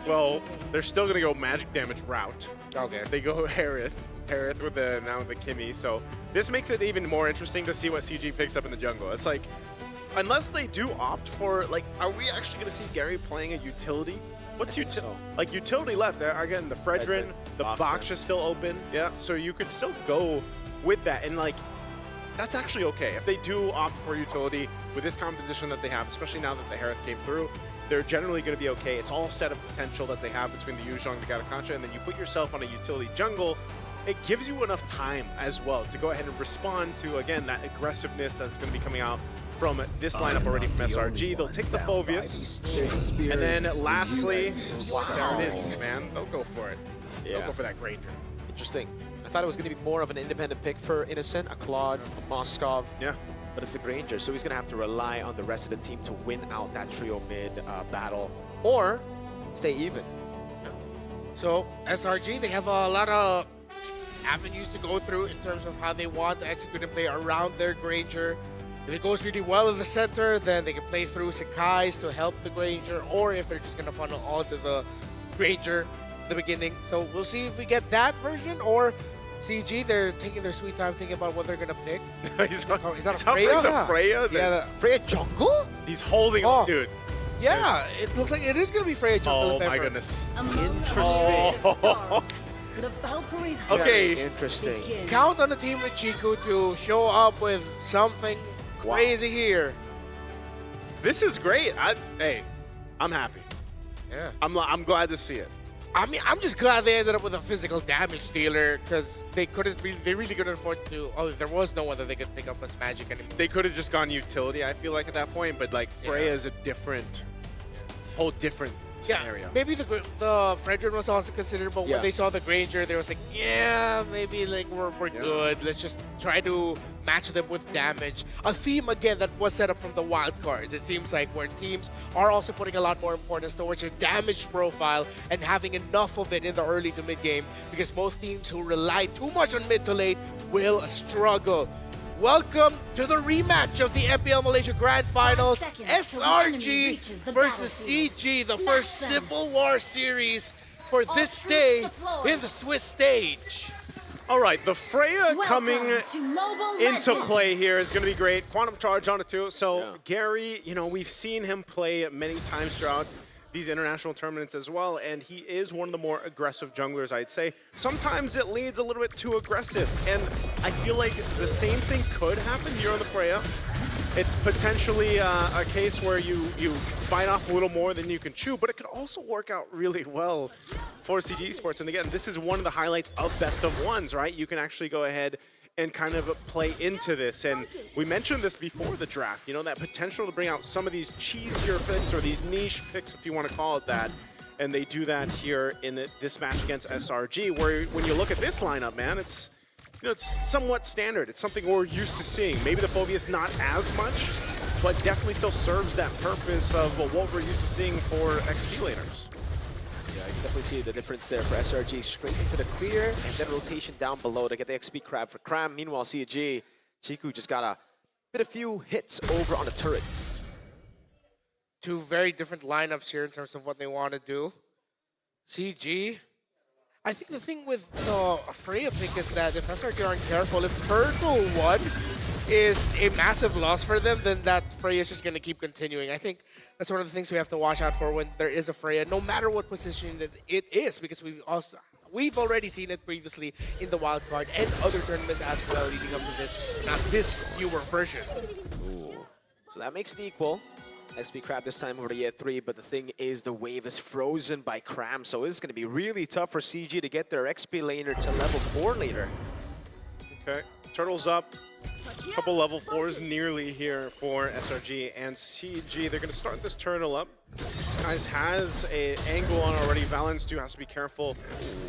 Well, they're still gonna go magic damage route. Okay. They go Harith with the Kimi. So this makes it even more interesting to see what CG picks up in the jungle. It's like, unless they do opt for, like, are we actually gonna see Gary playing a utility? What's utility? Like utility left? Again, the Fredrin, the box is still open. Yeah. So you could still go with that, and like, that's actually okay. If they do opt for utility with this composition that they have, especially now that the Harith came through, they're generally going to be okay. It's all set of potential that they have between the Yuzhong and the Gatakancha, and then you put yourself on a utility jungle. It gives you enough time as well to go ahead and respond to, again, that aggressiveness that's going to be coming out from this lineup already from SRG. They'll take the Phoveus. And then lastly, there it is, man. They'll go for it. They'll go for that Granger. Interesting. I thought it was going to be more of an independent pick for Innocent, a Claude, a Moskov. Yeah. But it's the Granger, so he's going to have to rely on the rest of the team to win out that trio mid battle or stay even. So SRG, they have a lot of avenues to go through in terms of how they want to execute and play around their Granger. If it goes really well in the center, then they can play through Sakai's to help the Granger, or if they're just going to funnel all to the Granger at the beginning. So we'll see if we get that version, or CG, they're taking their sweet time thinking about what they're going to pick. Is that a Freya? Freya? Freya? Yeah, the Freya jungle? He's holding on, dude. Yeah, it looks like it is going to be Freya jungle. Oh my goodness. Interesting. Okay. Interesting. Count on the team with Chiku to show up with something crazy here. This is great. Hey, I'm happy. Yeah. I'm glad to see it. I mean, I'm just glad they ended up with a physical damage dealer, because they really couldn't afford to. Oh, there was no one that they could pick up as magic anymore. They could have just gone utility, I feel like, at that point, but like Freya is a different, whole different scenario. Maybe the Fredrin was also considered, but when they saw the Granger, they was like, yeah, maybe like we're good. Let's just try to match them with damage. A theme, again, that was set up from the wild cards. It seems like where teams are also putting a lot more importance towards your damage profile and having enough of it in the early to mid game, because most teams who rely too much on mid to late will struggle. Welcome to the rematch of the MPL Malaysia Grand Finals. SRG versus CG, the first Civil War series for this day in the Swiss stage. All right, the Freya coming into play here is going to be great. Quantum Charge on it too. So Gary, you know, we've seen him play many times throughout these international tournaments as well, and he is one of the more aggressive junglers, I'd say. Sometimes it leads a little bit too aggressive, and I feel like the same thing could happen here on the Freya. It's potentially a case where you bite off a little more than you can chew, but it could also work out really well for CG Esports. And again, this is one of the highlights of best of ones, right? You can actually go ahead and kind of play into this. And we mentioned this before the draft, you know, that potential to bring out some of these cheesier picks or these niche picks, if you want to call it that. And they do that here in this match against SRG, where when you look at this lineup, man, it's, you know, it's somewhat standard. It's something we're used to seeing. Maybe the Phobia is not as much, but definitely still serves that purpose of what we're used to seeing for XP laners. Yeah, you can definitely see the difference there for SRG. Straight into the clear, and then rotation down below to get the XP grab for Cram. Meanwhile, CG, Chiku just got a few hits over on the turret. Two very different lineups here in terms of what they want to do. CG, I think the thing with the Freya pick is that if SRG aren't careful, if Turtle 1 is a massive loss for them, then that Freya is just going to keep continuing. I think that's one of the things we have to watch out for when there is a Freya, no matter what position it is, because we've already seen it previously in the wild card and other tournaments as well leading up to this, not this newer version. Ooh. So that makes it equal. XP Crab this time over to year 3, but the thing is the wave is frozen by Cram, so it's going to be really tough for CG to get their XP laner to level 4 later. Okay, Turtle's up. A couple level 4s nearly here for SRG and CG. They're going to start this turtle up. This guys has an angle on already. Valens too has to be careful.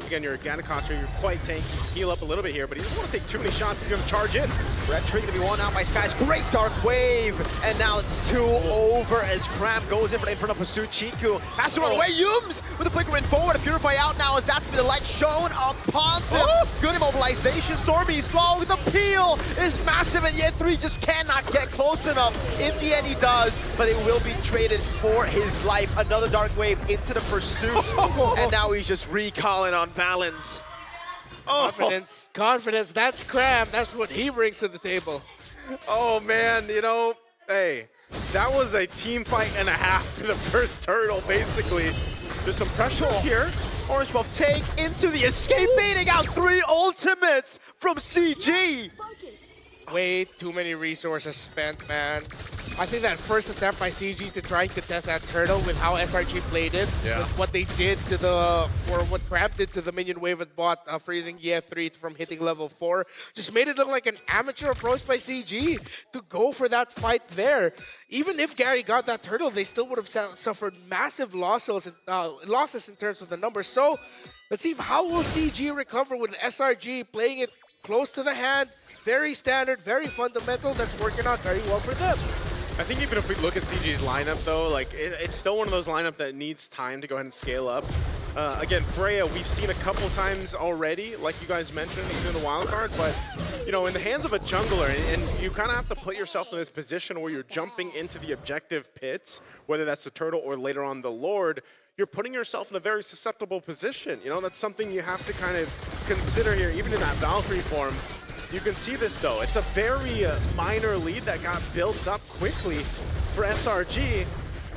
Again, you're a Ganakacha, you're quite tanky. Heal up a little bit here, but he doesn't want to take too many shots. He's going to charge in. Red Tree going to be won out by Skies. Great Dark Wave. And now it's 2 over as Cram goes in front of Pursuit. Chiku has to run away. Yums with the flicker in forward. A Purify out now as that's the light shown upon them. Good immobilization. Stormy slow. The peel is massive, and yet 3 just cannot get close enough. In the end, he does, but it will be traded for his life. Another Dark Wave into the Pursuit. And now he's just recalling on Valens. Confidence, confidence, that's Cram. That's what he brings to the table. Oh man, you know, hey, that was a team fight and a half for the first turtle, basically. There's some pressure here. Orange Buff take into the escape, baiting out 3 ultimates from CG. Way too many resources spent, man. I think that first attempt by CG to try and contest that turtle with how SRG played it, with what they did to or what Crab did to the minion wave at bot, freezing EF3 from hitting level 4, just made it look like an amateur approach by CG to go for that fight there. Even if Gary got that turtle, they still would have suffered massive losses in terms of the numbers. So let's see how will CG recover with SRG playing it close to the hand. Very standard, very fundamental. That's working out very well for them. I think even if we look at CG's lineup, though, like it's still one of those lineup that needs time to go ahead and scale up. Again, Freya, we've seen a couple times already, like you guys mentioned, even in the wild card. But you know, in the hands of a jungler, and you kind of have to put yourself in this position where you're jumping into the objective pits, whether that's the turtle or later on the Lord. You're putting yourself in a very susceptible position. You know, that's something you have to kind of consider here, even in that Valkyrie form. You can see this, though. It's a very minor lead that got built up quickly for SRG,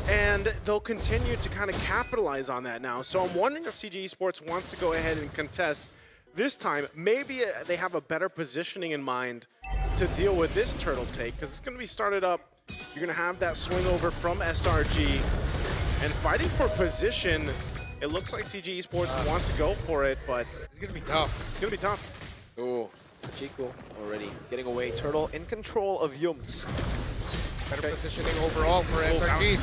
and they'll continue to kind of capitalize on that now. So I'm wondering if CG Esports wants to go ahead and contest this time. Maybe they have a better positioning in mind to deal with this turtle take, because it's going to be started up. You're going to have that swing over from SRG, and fighting for position. It looks like CG Esports wants to go for it, but it's going to be tough. It's going to be tough. Ooh. Chico already getting away. Turtle in control of Yums. Better positioning overall for SRG.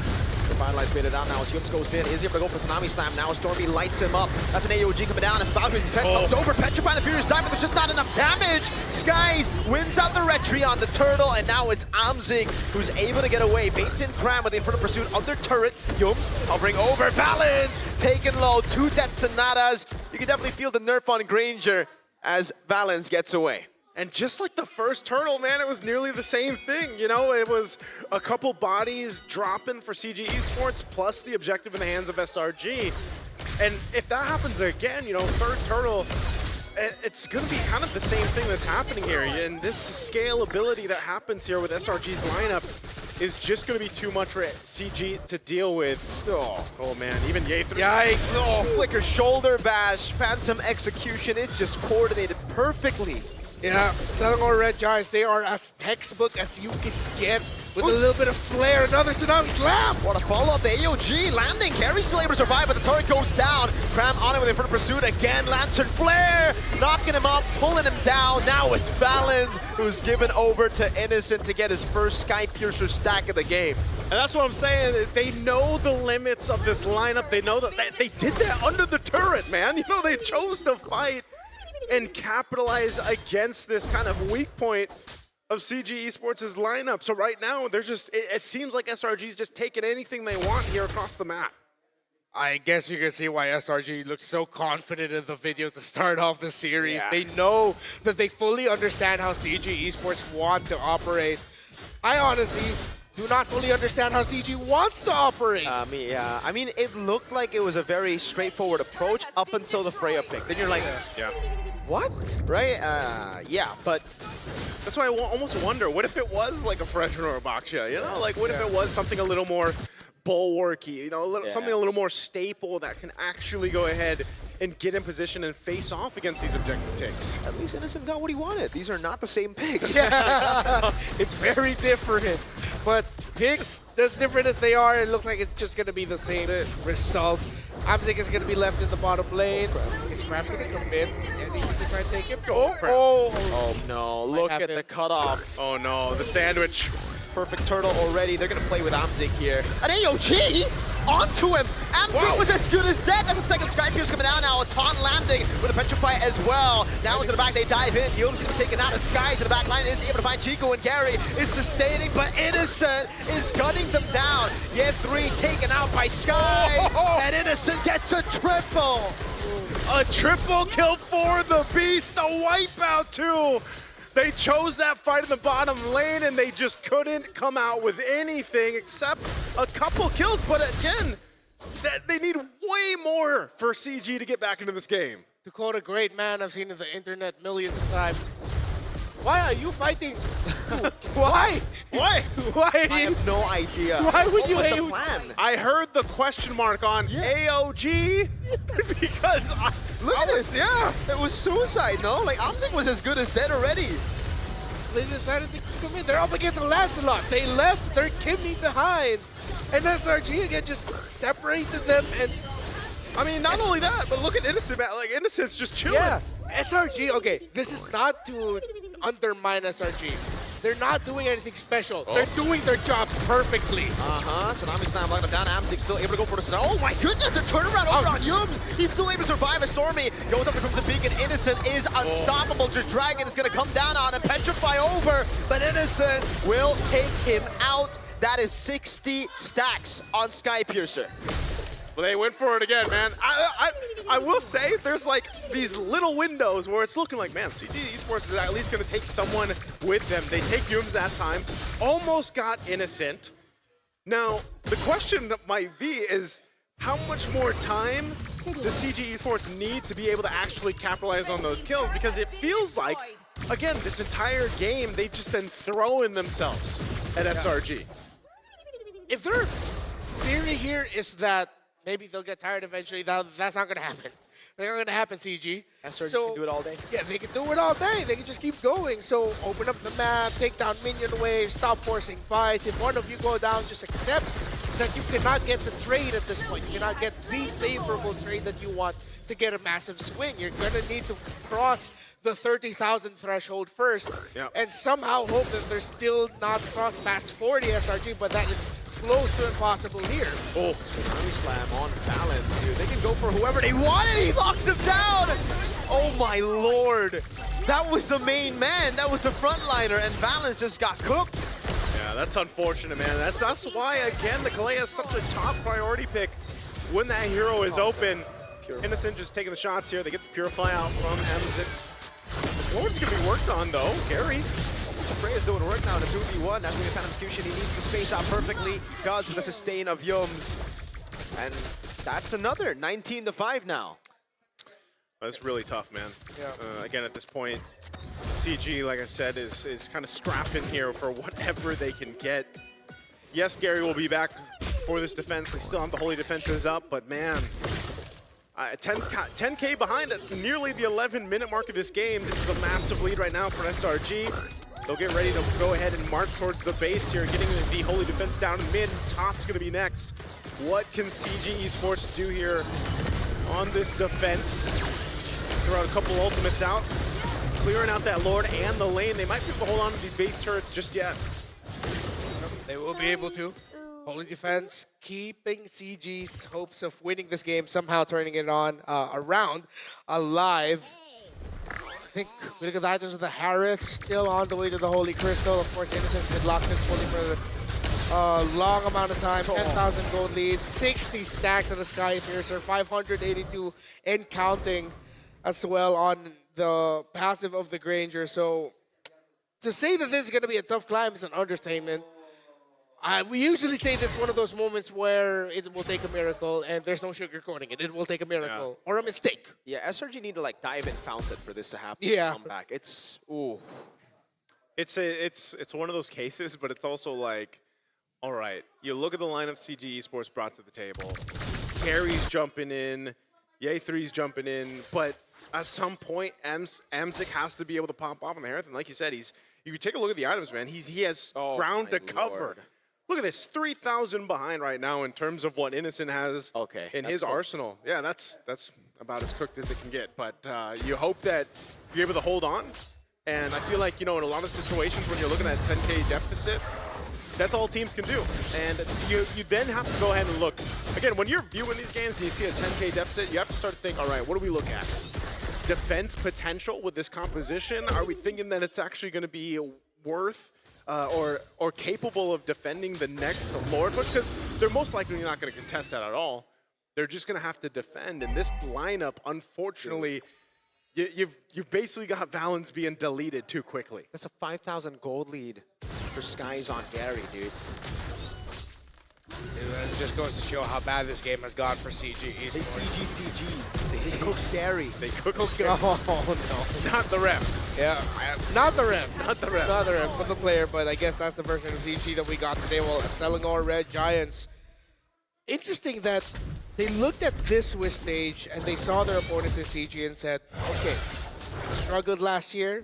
Finalize faded out now as Yums goes in. Is able to go for Tsunami Slam now. Stormy lights him up. That's an AOG coming down as Valkyrie's set comes over. Petrify the Furious Dive, but there's just not enough damage. Skies wins out the retry on the Turtle, and now it's Amzik who's able to get away. Baits in Cram with the Inferno Pursuit under turret. Yums hovering over. Valens taken low. 2 death Sonatas. You can definitely feel the nerf on Granger as Valens gets away. And just like the first Turtle, man, it was nearly the same thing. You know, it was a couple bodies dropping for CG Esports, plus the objective in the hands of SRG. And if that happens again, you know, third Turtle, it's going to be kind of the same thing that's happening here. And this scalability that happens here with SRG's lineup is just going to be too much for CG to deal with. Oh man, even Yather. Yikes! Oh, Flicker shoulder bash, Phantom Execution. It's just coordinated perfectly. Yeah, Selangor Red Giants, they are as textbook as you can get with a little bit of flair. Another Tsunami Slam! What a follow-up, the AOG landing. Carry still able to survive, but the turret goes down. Cram on it with Inferno Pursuit again. Lantern Flare, knocking him up, pulling him down. Now it's Valens who's given over to Innocent to get his first Sky Piercer stack of the game. And that's what I'm saying. They know the limits of this lineup. They know that they did that under the turret, man. You know, they chose to fight and capitalize against this kind of weak point of CG Esports' lineup. So right now, they're just, it seems like SRG's just taking anything they want here across the map. I guess you can see why SRG looks so confident in the video to start off the series. Yeah. They know that they fully understand how CG Esports want to operate. I honestly do not fully understand how CG wants to operate. I mean, it looked like it was a very straightforward approach up until the Freya pick. Then you're like, what? Right? Yeah, but that's why I almost wonder, what if it was like a Freshman or a Baksha, you know? Like, what if it was something a little more bulwarky, you know, something a little more staple that can actually go ahead and get in position and face off against these objective takes. At least Innocent got what he wanted. These are not the same picks. It's very different. But picks, as different as they are, it looks like it's just going to be the same result. Amzik is going to be left in the bottom lane. Is Cram going to come in? Is he going to try and take him? Oh no, look at the cutoff. Oh no, the sandwich. Perfect turtle already. They're going to play with Amzik here. An AOG onto him. Amzik was as good as dead. That's a second Sky Pierce coming down now. A taunt landing with a Petrify as well. Now into the back, they dive in. Yum's going to take it out of Skies in the back line. Is able to find Chico, and Gary is sustaining, but Innocent is gunning them down. Yeah, 3 taken out by Skies, and Innocent gets a triple. A triple kill for the Beast, a wipeout too. They chose that fight in the bottom lane, and they just couldn't come out with anything except a couple kills. But again, they need way more for CG to get back into this game. To quote a great man I've seen on the internet millions of times, why are you fighting? Why? Why? Why? I have no idea. Why would you hate the plan? I heard the question mark on AOG because Look at this. Yeah, it was suicide, no? Like, Amzik was as good as dead already. They decided to come in. They're up against Lancelot. They left their Kimmy behind. And SRG again just separated them. And I mean, not only that, but look at Innocent, man. Like, Innocent's just chilling. Yeah, SRG, okay, this is not to undermine SRG. They're not doing anything special. They're doing their jobs perfectly. Tsunami Slam locked him down. Amzik still able to go for the Tsunami. Oh my goodness, the turnaround over on Yums. He's still able to survive a Stormy. Goes up to Crimson Beacon. Innocent is unstoppable. Just Dragon is going to come down on him. Petrify over, but Innocent will take him out. That is 60 stacks on Sky Piercer. Well, they went for it again, man. I will say there's like these little windows where it's looking like, man, CG Esports is at least going to take someone with them. They take Yums that time. Almost got Innocent. Now, the question that might be is how much more time does CG Esports need to be able to actually capitalize on those kills? Because it feels like, again, this entire game, they've just been throwing themselves at SRG. If their theory here is that maybe they'll get tired eventually, that's not going to happen. That's not going to happen, CG. SRG can do it all day. Yeah, they can do it all day. They can just keep going. So open up the map, take down minion waves, stop forcing fights. If one of you go down, just accept that you cannot get the trade at this point. You cannot get the favorable trade that you want to get a massive swing. You're going to need to cross the 30,000 threshold first and somehow hope that they're still not crossed past 40 SRG, but that is close to impossible here. Oh, tsunami slam on balance, dude. They can go for whoever they want, and he locks him down! Oh my lord! That was the main man, that was the frontliner, and balance just got cooked. Yeah, that's unfortunate, man. That's why, again, the Kalea is such a top priority pick when that hero is open. Innocent just taking the shots here. They get the Purify out from MZ. This Lord's going to be worked on, though. Gary. Freya's doing work now in a 2v1. That's going to be execution. He needs to space out perfectly. He does with the sustain of Yums. And that's another 19-5 now. That's really tough, man. Yeah. Again, at this point, CG, like I said, is kind of scrapping here for whatever they can get. Yes, Gary will be back for this defense. They still have the Holy Defenses up, but man, 10K behind at nearly the 11-minute mark of this game. This is a massive lead right now for SRG. They'll get ready to go ahead and march towards the base here, getting the Holy Defense down in mid. Top's going to be next. What can CG Esports do here on this defense? Throw out a couple ultimates out, clearing out that Lord and the lane. They might be able to hold on to these base turrets just yet. They will be able to. Holy Defense keeping CG's hopes of winning this game, somehow turning it on around alive. I think we look at the items of the Harith, still on the way to the Holy Crystal. Of course, Innocent's been locked in fully for a long amount of time. 10,000 gold lead, 60 stacks of the Sky Piercer, 582 and counting as well on the passive of the Granger. So to say that this is going to be a tough climb is an understatement. We usually say this is one of those moments where it will take a miracle and there's no sugarcoating it. It will take a miracle or a mistake. Yeah, SRG need to like dive in fountain for this to happen. Yeah. Come back. It's ooh. It's one of those cases, but it's also like, all right, you look at the lineup CG Esports brought to the table. Gary's jumping in, Ye3's jumping in, but at some point, Amzik has to be able to pop off on the Harith. And like you said, you take a look at the items, man. He has ground to cover. Lord. Look at this, 3,000 behind right now in terms of what Innocent has in his arsenal. Yeah, that's about as cooked as it can get. But you hope that you're able to hold on. And I feel like, you know, in a lot of situations when you're looking at 10K deficit, that's all teams can do. And you then have to go ahead and look. Again, when you're viewing these games and you see a 10K deficit, you have to start to think, all right, what do we look at? Defense potential with this composition? Are we thinking that it's actually going to be worth or capable of defending the next Lord push? Because they're most likely not going to contest that at all. They're just going to have to defend. And this lineup, unfortunately, you've basically got Valens being deleted too quickly. That's a 5,000 gold lead for Skies on Gary, dude. It just goes to show how bad this game has gone for CG Esports. They CG. They cooked Gary. They cooked Gary. Oh, no. Not the ref. Yeah, not the ref. Not the ref. Not the ref, but the player. But I guess that's the version of CG that we got today. Well, Selangor Red Giants. Interesting that they looked at this Swiss stage and they saw their opponents in CG and said, okay, struggled last year.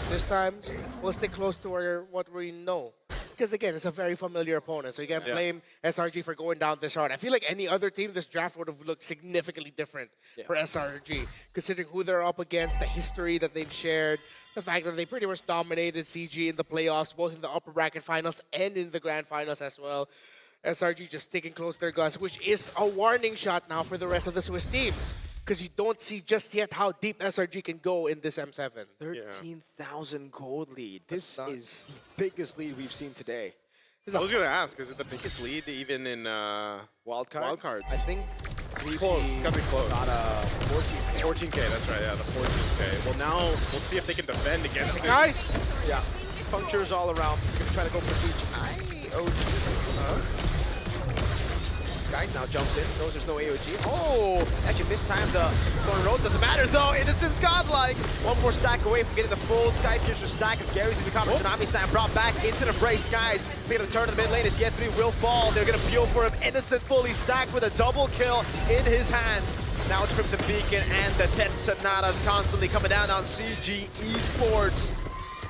This time, we'll stay close to what we know. Because again, it's a very familiar opponent, so you can't blame SRG for going down this hard. I feel like any other team, this draft would have looked significantly different for SRG, considering who they're up against, the history that they've shared, the fact that they pretty much dominated CG in the playoffs, both in the upper bracket finals and in the grand finals as well. SRG just sticking close to their guns, which is a warning shot now for the rest of the Swiss teams. Because you don't see just yet how deep SRG can go in this M7. 13,000 gold lead. This is the biggest lead we've seen today. I was going to ask, is it the biggest lead even in wildcards? I think it's close. It's got to be close. Got 14K. 14K, that's right, yeah, the 14K. Well, now we'll see if they can defend against this. Guys! Yeah, punctures all around. Gonna try to go for siege. AOG. Skies now jumps in, knows there's no AOG. Oh, actually mistimed the Thorn Road. Doesn't matter though, Innocent's godlike. One more stack away from getting the full Sky Piercer stack as Gary's gonna become a Tsunami Slam brought back into the fray. Skies being able to turn to the mid lane as Ye3 will fall. They're gonna peel for him. Innocent fully stacked with a double kill in his hands. Now it's Crimson Beacon and the Death Sonatas constantly coming down on CG Esports.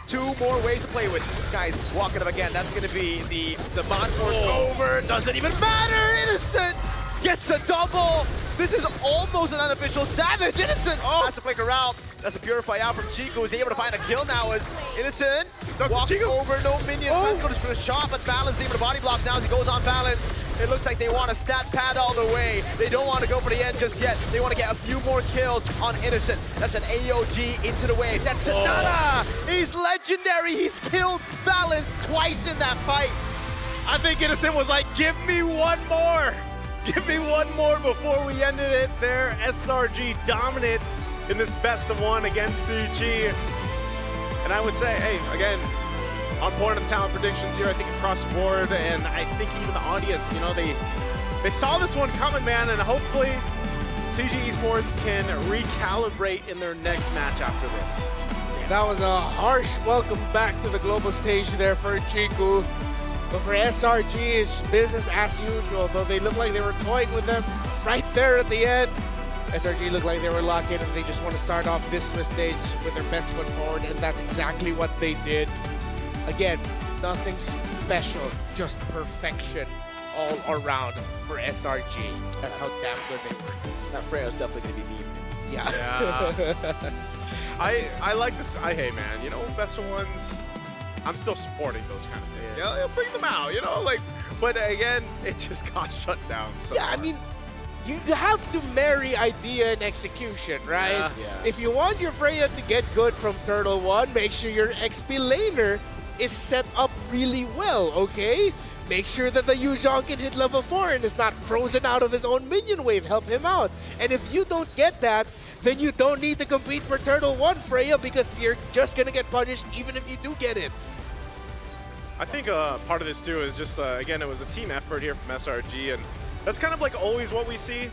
2 more ways to play with. This guy's walking up again. That's going to be the Demand Force over. Doesn't even matter. Innocent gets a double. This is almost an unofficial Savage. Innocent has to play around. That's a purify out from Chico, who's able to find a kill now as Innocent walks Chico. over, no minions. Let's go for a shot, but Balance able to body block now as he goes on Balance. It looks like they want a stat pad all the way. They don't want to go for the end just yet. They want to get a few more kills on Innocent. That's an AOG into the wave. That's Sonata! He's legendary. He's killed Balance twice in that fight. I think Innocent was like, give me one more. Give me one more before we ended it there. SRG dominant in this best of one against CG. And I would say, hey, again, on point of the talent predictions here, I think across the board, and I think even the audience, you know, they saw this one coming, man, and hopefully CG Esports can recalibrate in their next match after this. That was a harsh welcome back to the global stage there for Chiku. But for SRG, it's business as usual, though they look like they were toying with them right there at the end. SRG looked like they were locked in and they just want to start off this Swiss stage with their best foot forward, and that's exactly what they did. Again, nothing special, just perfection all around for SRG. That's how damn good they were. That Freya's definitely going to be memed. Yeah. I like this. Hey, man, you know, best of ones, I'm still supporting those kind of things. Yeah, bring them out, you know, like, but again, it just got shut down. So yeah, I mean, you have to marry idea and execution, right? Yeah. If you want your Freya to get good from Turtle 1, make sure your XP laner is set up really well, okay? Make sure that the Yuzhong can hit level 4 and is not frozen out of his own minion wave. Help him out. And if you don't get that, then you don't need to compete for Turtle 1, Freya, because you're just going to get punished even if you do get it. I think part of this too is just, again, it was a team effort here from SRG, and that's kind of like always what we see,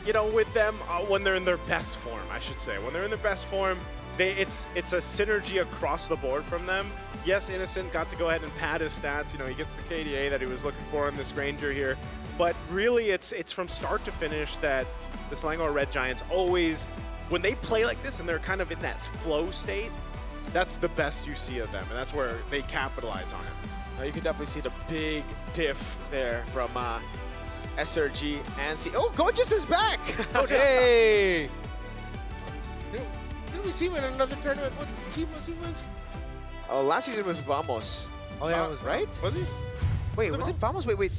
you know, with them when they're in their best form, I should say. When they're in their best form, it's a synergy across the board from them. Yes, Innocent got to go ahead and pad his stats. You know, he gets the KDA that he was looking for on this Granger here. But really, it's from start to finish that the Selangor Red Giants always, when they play like this and they're kind of in that flow state, that's the best you see of them, and that's where they capitalize on it. Now you can definitely see the big diff there from SRG and C. Oh, Gorgeous is back! Hey! Didn't we see him in another tournament? What team was he with? Oh, last season was Vamos. Oh yeah, it was right? Was he? Wait, was it Vamos? Wait.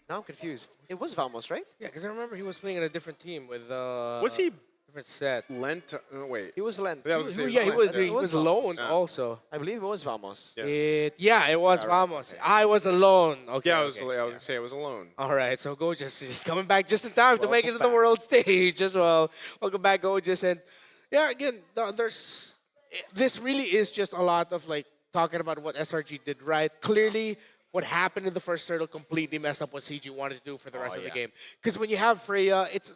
Now I'm confused. It was Vamos, right? Yeah, because I remember he was playing in a different team with was he different set. Lent? Wait. He was Lent. Yeah, he was loaned also. I believe it was Vamos. Yeah. It was Vamos. I was alone. Okay. Yeah, I was gonna say it was alone. All right, so Gorgeous is coming back just in time to make it to the world stage as well. Welcome back, Gorgeous, and yeah, again, this really is just a lot of like talking about what SRG did right. Clearly, what happened in the first turtle completely messed up what CG wanted to do for the rest of the game. Because when you have Freya, it's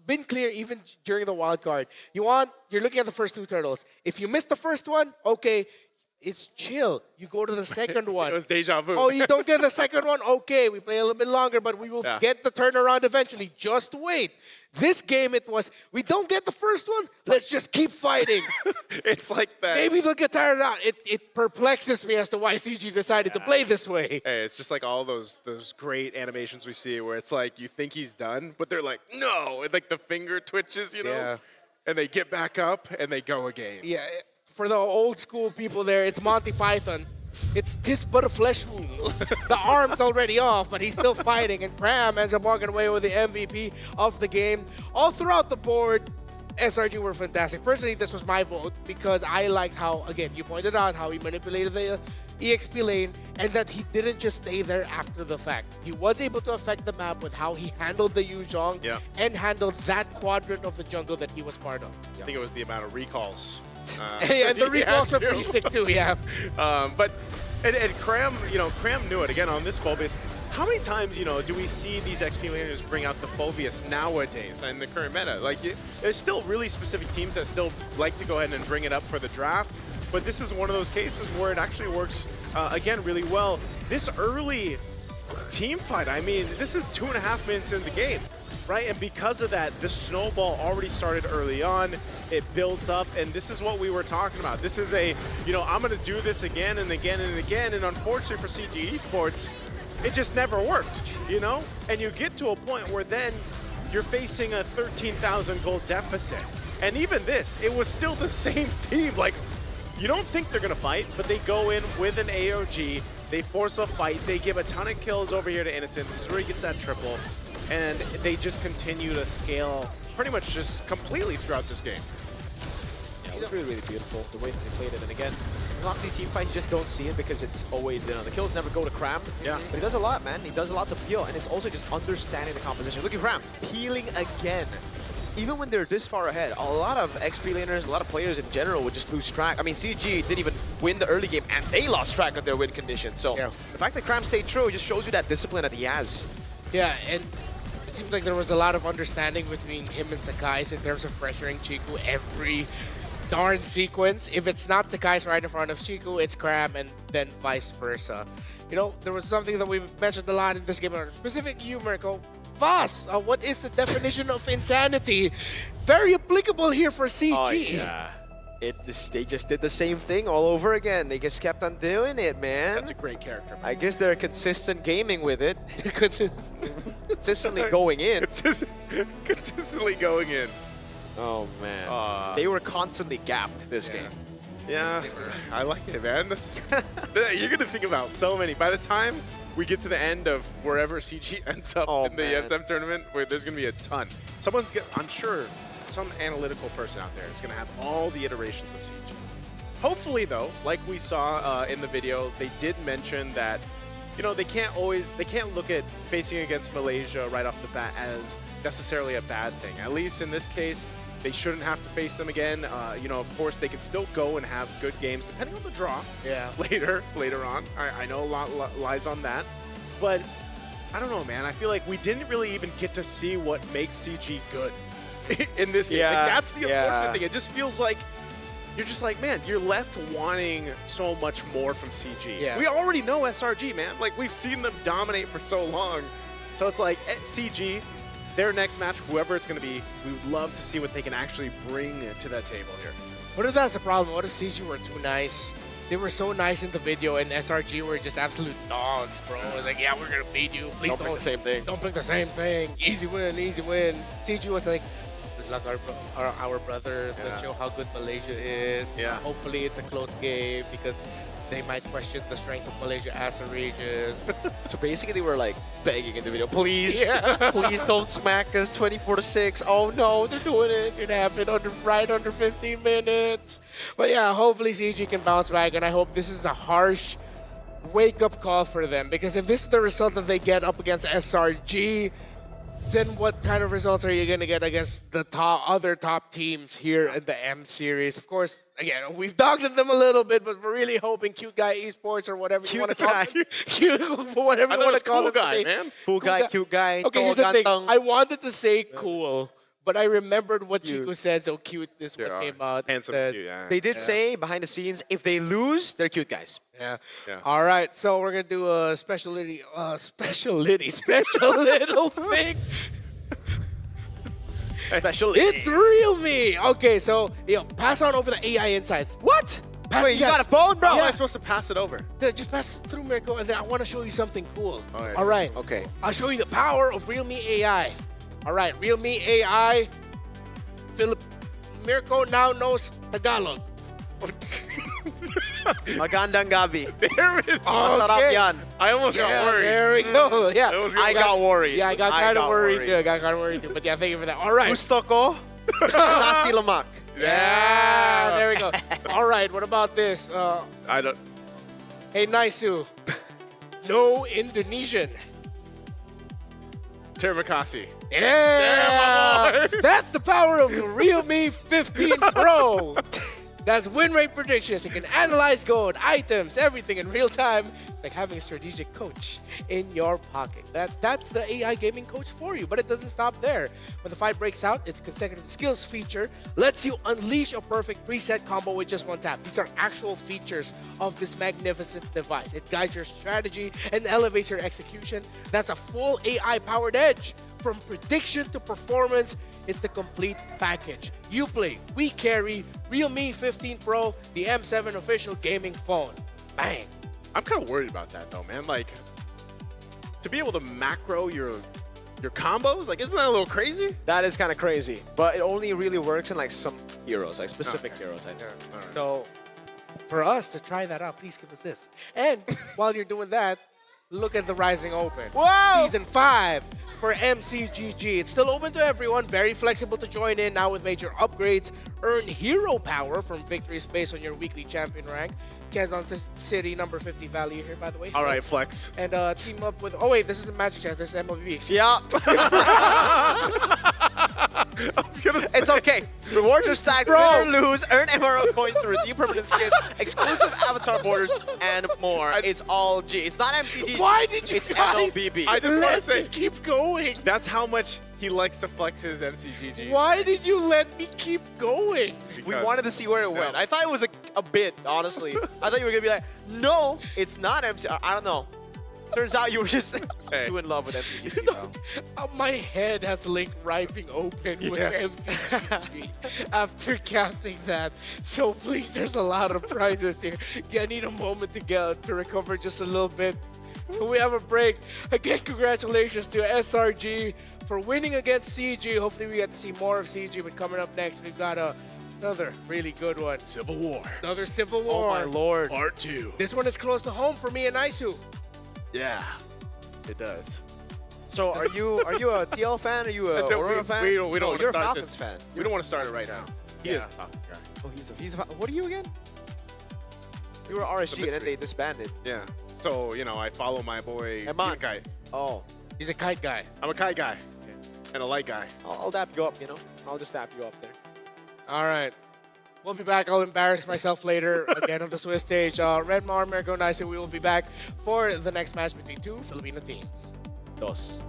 been clear even during the wild card. You're looking at the first two turtles. If you miss the first one, okay, it's chill. You go to the second one. It was deja vu. Oh, you don't get the second one? Okay, we play a little bit longer, but we will get the turnaround eventually. Just wait. This game, it was, we don't get the first one, let's just keep fighting. It's like that. Maybe they'll get tired out. It perplexes me as to why CG decided to play this way. Hey, it's just like all those great animations we see where it's like you think he's done, but they're like, no, and like the finger twitches, you know? Yeah. And they get back up and they go again. Yeah, for the old school people there, it's Monty Python. It's "'Tis but a flesh wound." The arm's already off, but he's still fighting, and Pram ends up walking away with the MVP of the game. All throughout the board, SRG were fantastic. Personally, this was my vote because I liked how, again, you pointed out how he manipulated the EXP lane and that he didn't just stay there after the fact. He was able to affect the map with how he handled the Yuzhong and handled that quadrant of the jungle that he was part of. I think it was the amount of recalls. And the recalls were pretty sick too, yeah. But Cram, Cram knew it. Again, on this Phobius, how many times, do we see these XP laners bring out the Phobius nowadays in the current meta? Like, there's still really specific teams that still like to go ahead and bring it up for the draft. But this is one of those cases where it actually works, again, really well. This early team fight, I mean, this is 2.5 minutes in the game, right? And because of that, the snowball already started early on. It builds up, and this is what we were talking about. This is I'm going to do this again and again and again, and unfortunately for CG Esports, it just never worked, And you get to a point where then you're facing a 13,000 gold deficit. And even this, it was still the same team. Like, you don't think they're going to fight, but they go in with an AOG. They force a fight. They give a ton of kills over here to Innocent. This is where he gets that triple. And they just continue to scale pretty much just completely throughout this game. Yeah, it was really, really beautiful, the way that they played it. And again, a lot of these team fights, you just don't see it because it's always, you know, the kills never go to Cram. Yeah. But he does a lot, man. He does a lot to peel, and it's also just understanding the composition. Look at Cram, peeling again. Even when they're this far ahead, a lot of XP laners, a lot of players in general would just lose track. I mean, CG didn't even win the early game, and they lost track of their win condition. So the fact that Cram stayed true just shows you that discipline that he has. Yeah, and it seems like there was a lot of understanding between him and Sakai's in terms of pressuring Chiku every darn sequence. If it's not Sakai's right in front of Chiku, it's Crab, and then vice versa. You know, there was something that we've mentioned a lot in this game, specific you, Mirko. Voss, what is the definition of insanity? Very applicable here for CG. Oh, yeah. They just did the same thing all over again. They just kept on doing it, man. That's a great character, man. I guess they're consistent gaming with it. Consistently going in. Consistently going in. Oh, man. They were constantly gapped this game. Yeah, I like it, man. You're going to think about so many. By the time we get to the end of wherever CG ends up in the EMSM tournament, where there's going to be a ton. I'm sure some analytical person out there is going to have all the iterations of CG. Hopefully, though, like we saw in the video, they did mention that, you know, they can't look at facing against Malaysia right off the bat as necessarily a bad thing. At least in this case, they shouldn't have to face them again. You know, of course, they can still go and have good games, depending on the draw. Yeah. Later on. I know a lot lies on that. But, I don't know, man. I feel like we didn't really even get to see what makes CG good in this game. Yeah. Like, that's the unfortunate thing. It just feels like you're just like, man, you're left wanting so much more from CG. Yeah. We already know SRG, man. Like, we've seen them dominate for so long. So it's like, CG, their next match, whoever it's going to be, we would love to see what they can actually bring to that table here. What if that's the problem? What if CG were too nice? They were so nice in the video, and SRG were just absolute dogs, bro. It was like, yeah, we're going to beat you. Please Don't pick the same thing. Don't pick the same thing. Easy win, easy win. CG was like, good luck, our brothers. Let's show how good Malaysia is. Yeah. Hopefully it's a close game because they might question the strength of Malaysia as a region. So basically, they were like begging in the video, please, Yeah. please don't smack us 24-6. Oh no, they're doing it. It happened right under 15 minutes. But yeah, hopefully CG can bounce back, and I hope this is a harsh wake-up call for them, because if this is the result that they get up against SRG, then what kind of results are you going to get against the other top teams here in the M series? Of course, again, we've dogged at them a little bit, but we're really hoping Cute Guy Esports or whatever you want to call them. Whatever you want to call cool them. guy, man. Cool guy, cute guy. Okay, here's the thing. I wanted to say cool, but I remembered what Chico said, so cute is what came out. Handsome, instead. cute, yeah. They did say behind the scenes, if they lose, they're cute guys. Yeah. Yeah. All right, so we're gonna do a special little thing. Special. It's real me. Okay, so pass on over the AI insights. What? Wait, you yeah. got a phone, bro? How am I supposed to pass it over? Just pass it through, Mirko, and then I want to show you something cool. All right. All right. Okay. I'll show you the power of Real Me AI. All right, Real Me AI. Mirko now knows Tagalog. Magandang gabi. There it is. Masarap yan. I almost got worried. There we go. Yeah. I got worried. Yeah, I got kind of worried too. I got kind of worried too. But yeah, thank you for that. All right. Gusto ko. Nasi lemak. Yeah, there we go. All right, what about this? I don't. Hey, Naisu. No Indonesian. Terima kasih. Yeah! That's the power of the Realme 15 Pro. That's win rate predictions. It can analyze code, items, everything in real time. It's like having a strategic coach in your pocket. That's the AI gaming coach for you, but it doesn't stop there. When the fight breaks out, its consecutive skills feature lets you unleash a perfect preset combo with just one tap. These are actual features of this magnificent device. It guides your strategy and elevates your execution. That's a full AI-powered edge. From prediction to performance, it's the complete package. You play, we carry, Realme 15 Pro, the M7 official gaming phone. Bang. I'm kind of worried about that though, man. Like, to be able to macro your your combos? Like, isn't that a little crazy? That is kind of crazy, but it only really works in like some heroes, like specific heroes, I think. So, for us to try that out, please give us this. And while you're doing that, look at the Rising Open. Wow! Season 5 for MCGG. It's still open to everyone, very flexible to join in now with major upgrades. Earn hero power from victories based on your weekly champion rank. Quezon City number 50 value here, by the way. All right, flex. And team up with, oh wait, this isn't Magic Chat, this is MLBB. Yeah. I was gonna say. It's okay. Rewards are stacked. Win or lose. Earn MRO coins to redeem permanent skins, exclusive avatar borders, and more. It's all G. It's not MTG. Why did you It's guys MLBB. I just want to say, keep going? that's how much he likes to flex his MCGG. Why did you let me keep going? We wanted to see where it went. I thought it was a bit, honestly. I thought you were going to be like, no, it's not MC. I don't know. Turns out you were just too in love with MCGG. bro. My head has linked Rising Open with MCGG after casting that. So please, there's a lot of prizes here. I need a moment to recover just a little bit. So we have a break. Again, congratulations to SRG for winning against CG. Hopefully we get to see more of CG. But coming up next, we've got another really good one. Civil War. Another Civil War. Oh my lord. Part 2. This one is close to home for me and Aisu. Yeah, it does. So are you a TL fan? Are you a Aurora fan? We don't No, want you're to a start Falcons this. fan. We don't want to start it right now. He Yeah. is the Falcons guy. Oh, he's a what are you again? You were RSG and then they disbanded. Yeah. So, you know, I follow my boy Eman. Kite. Oh. He's a kite guy. I'm a kite guy. And a light guy. I'll dap you up, you know? I'll just dap you up there. All right. We'll be back. I'll embarrass myself later again on the Swiss stage. Red Mar, Americo Nice, we will be back for the next match between two Filipino teams. Dos.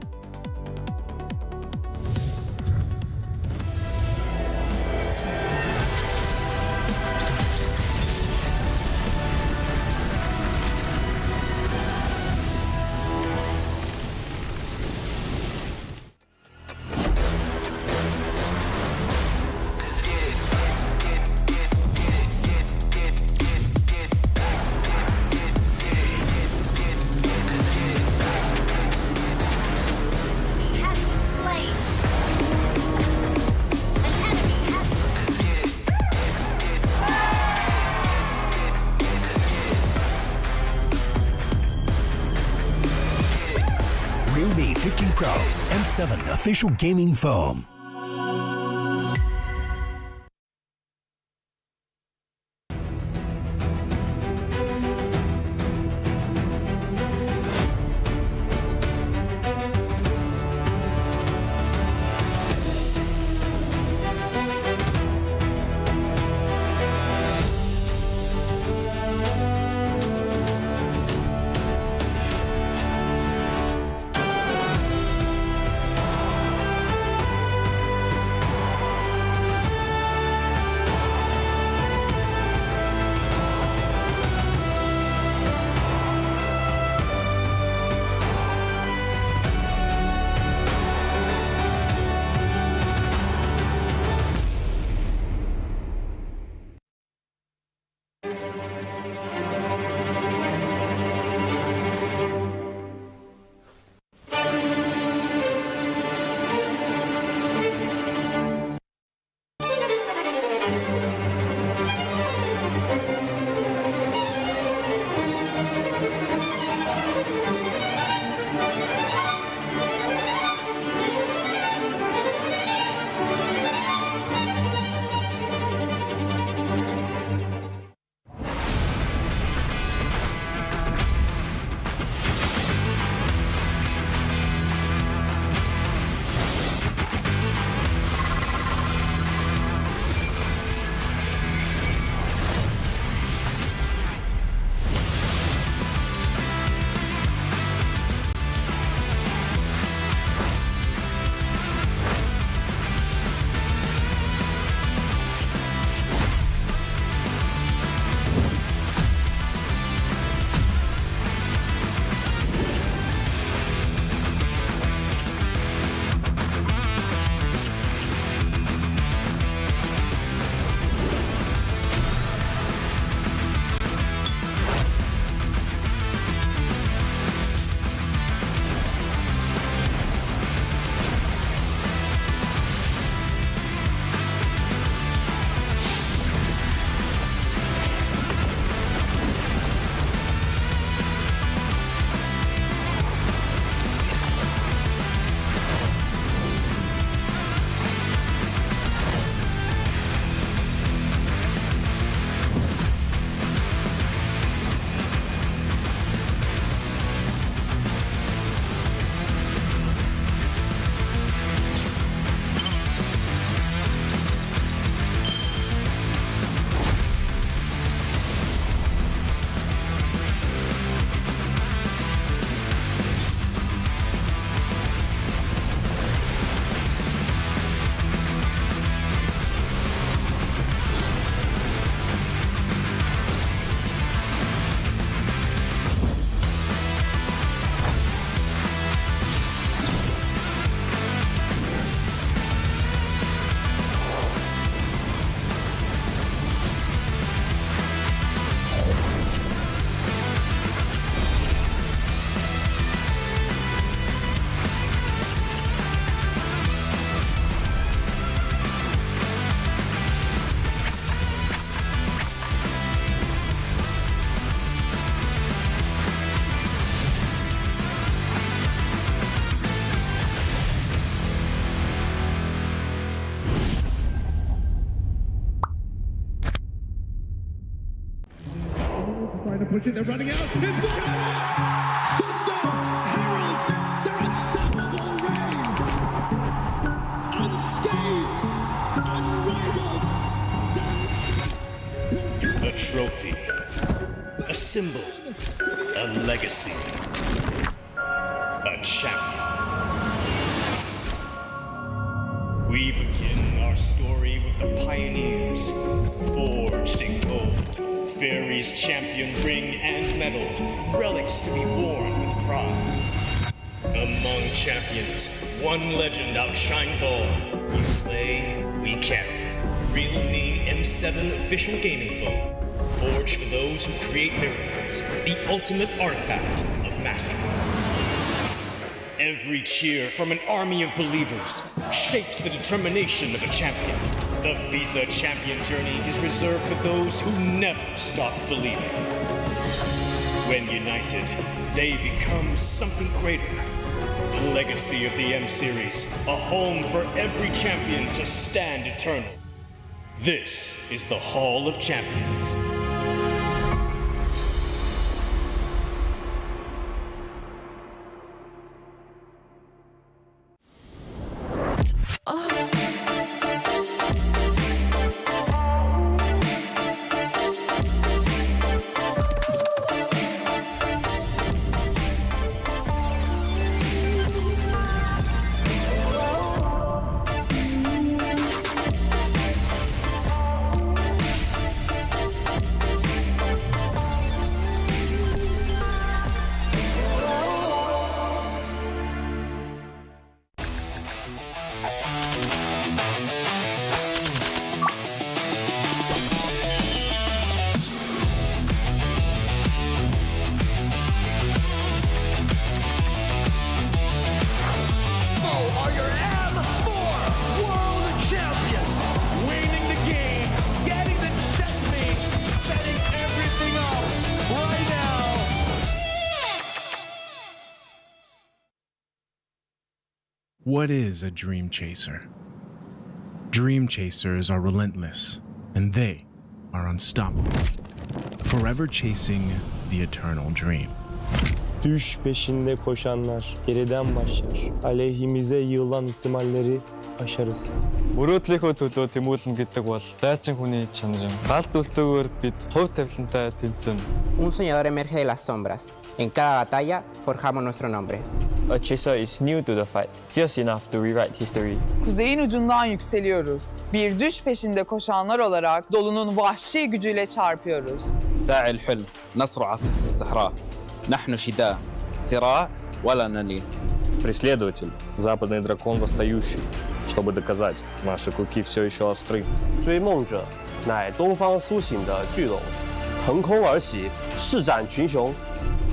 Realme 15 Pro M7 official gaming foam. trying to push it. They're running out. It's Thunder heralds their unstoppable reign. Unscathed, unrivaled. A trophy, a symbol, a legacy, a champion. We begin our story with the pioneers, forged in gold, Fairy's champion ring and medal, relics to be worn with pride. Among champions, one legend outshines all. You play, we carry. Realme M7 official gaming phone, forged for those who create miracles, the ultimate artifact of mastery. Every cheer from an army of believers shapes the determination of a champion. The Visa champion journey is reserved for those who never stop believing. When united, they become something greater. The legacy of the M Series, a home for every champion to stand eternal. This is the Hall of Champions. What is a dream chaser? Dream chasers are relentless, and they are unstoppable, forever chasing the eternal dream. Düş peşinde koşanlar geriden başlar. Aleyhimize yığılan ihtimalleri aşarız. Мөрөөдлийнхөө төлөө тэмүүлнэ гэдэг бол дайчин хүний чанар. Галт үлдээгүүр бид хувь тавилантай тэмцэн. Un soñador emerge de las sombras. En cada batalla forjamos nuestro nombre. A chaser is new to the fight, fierce enough to rewrite history. Kuzeyin ucundan yükseliyoruz. Bir düş peşinde koşanlar olarak dolunun vahşi gücüyle çarpıyoruz. ساعي الحلم نصر عاصفة الصحراء نحن شداء صراع ولا نلين. Преследователь, западный дракон восстающий, чтобы доказать, наши клыки все еще остры. 追梦者乃东方苏醒的巨龙，腾空而起，施展群雄。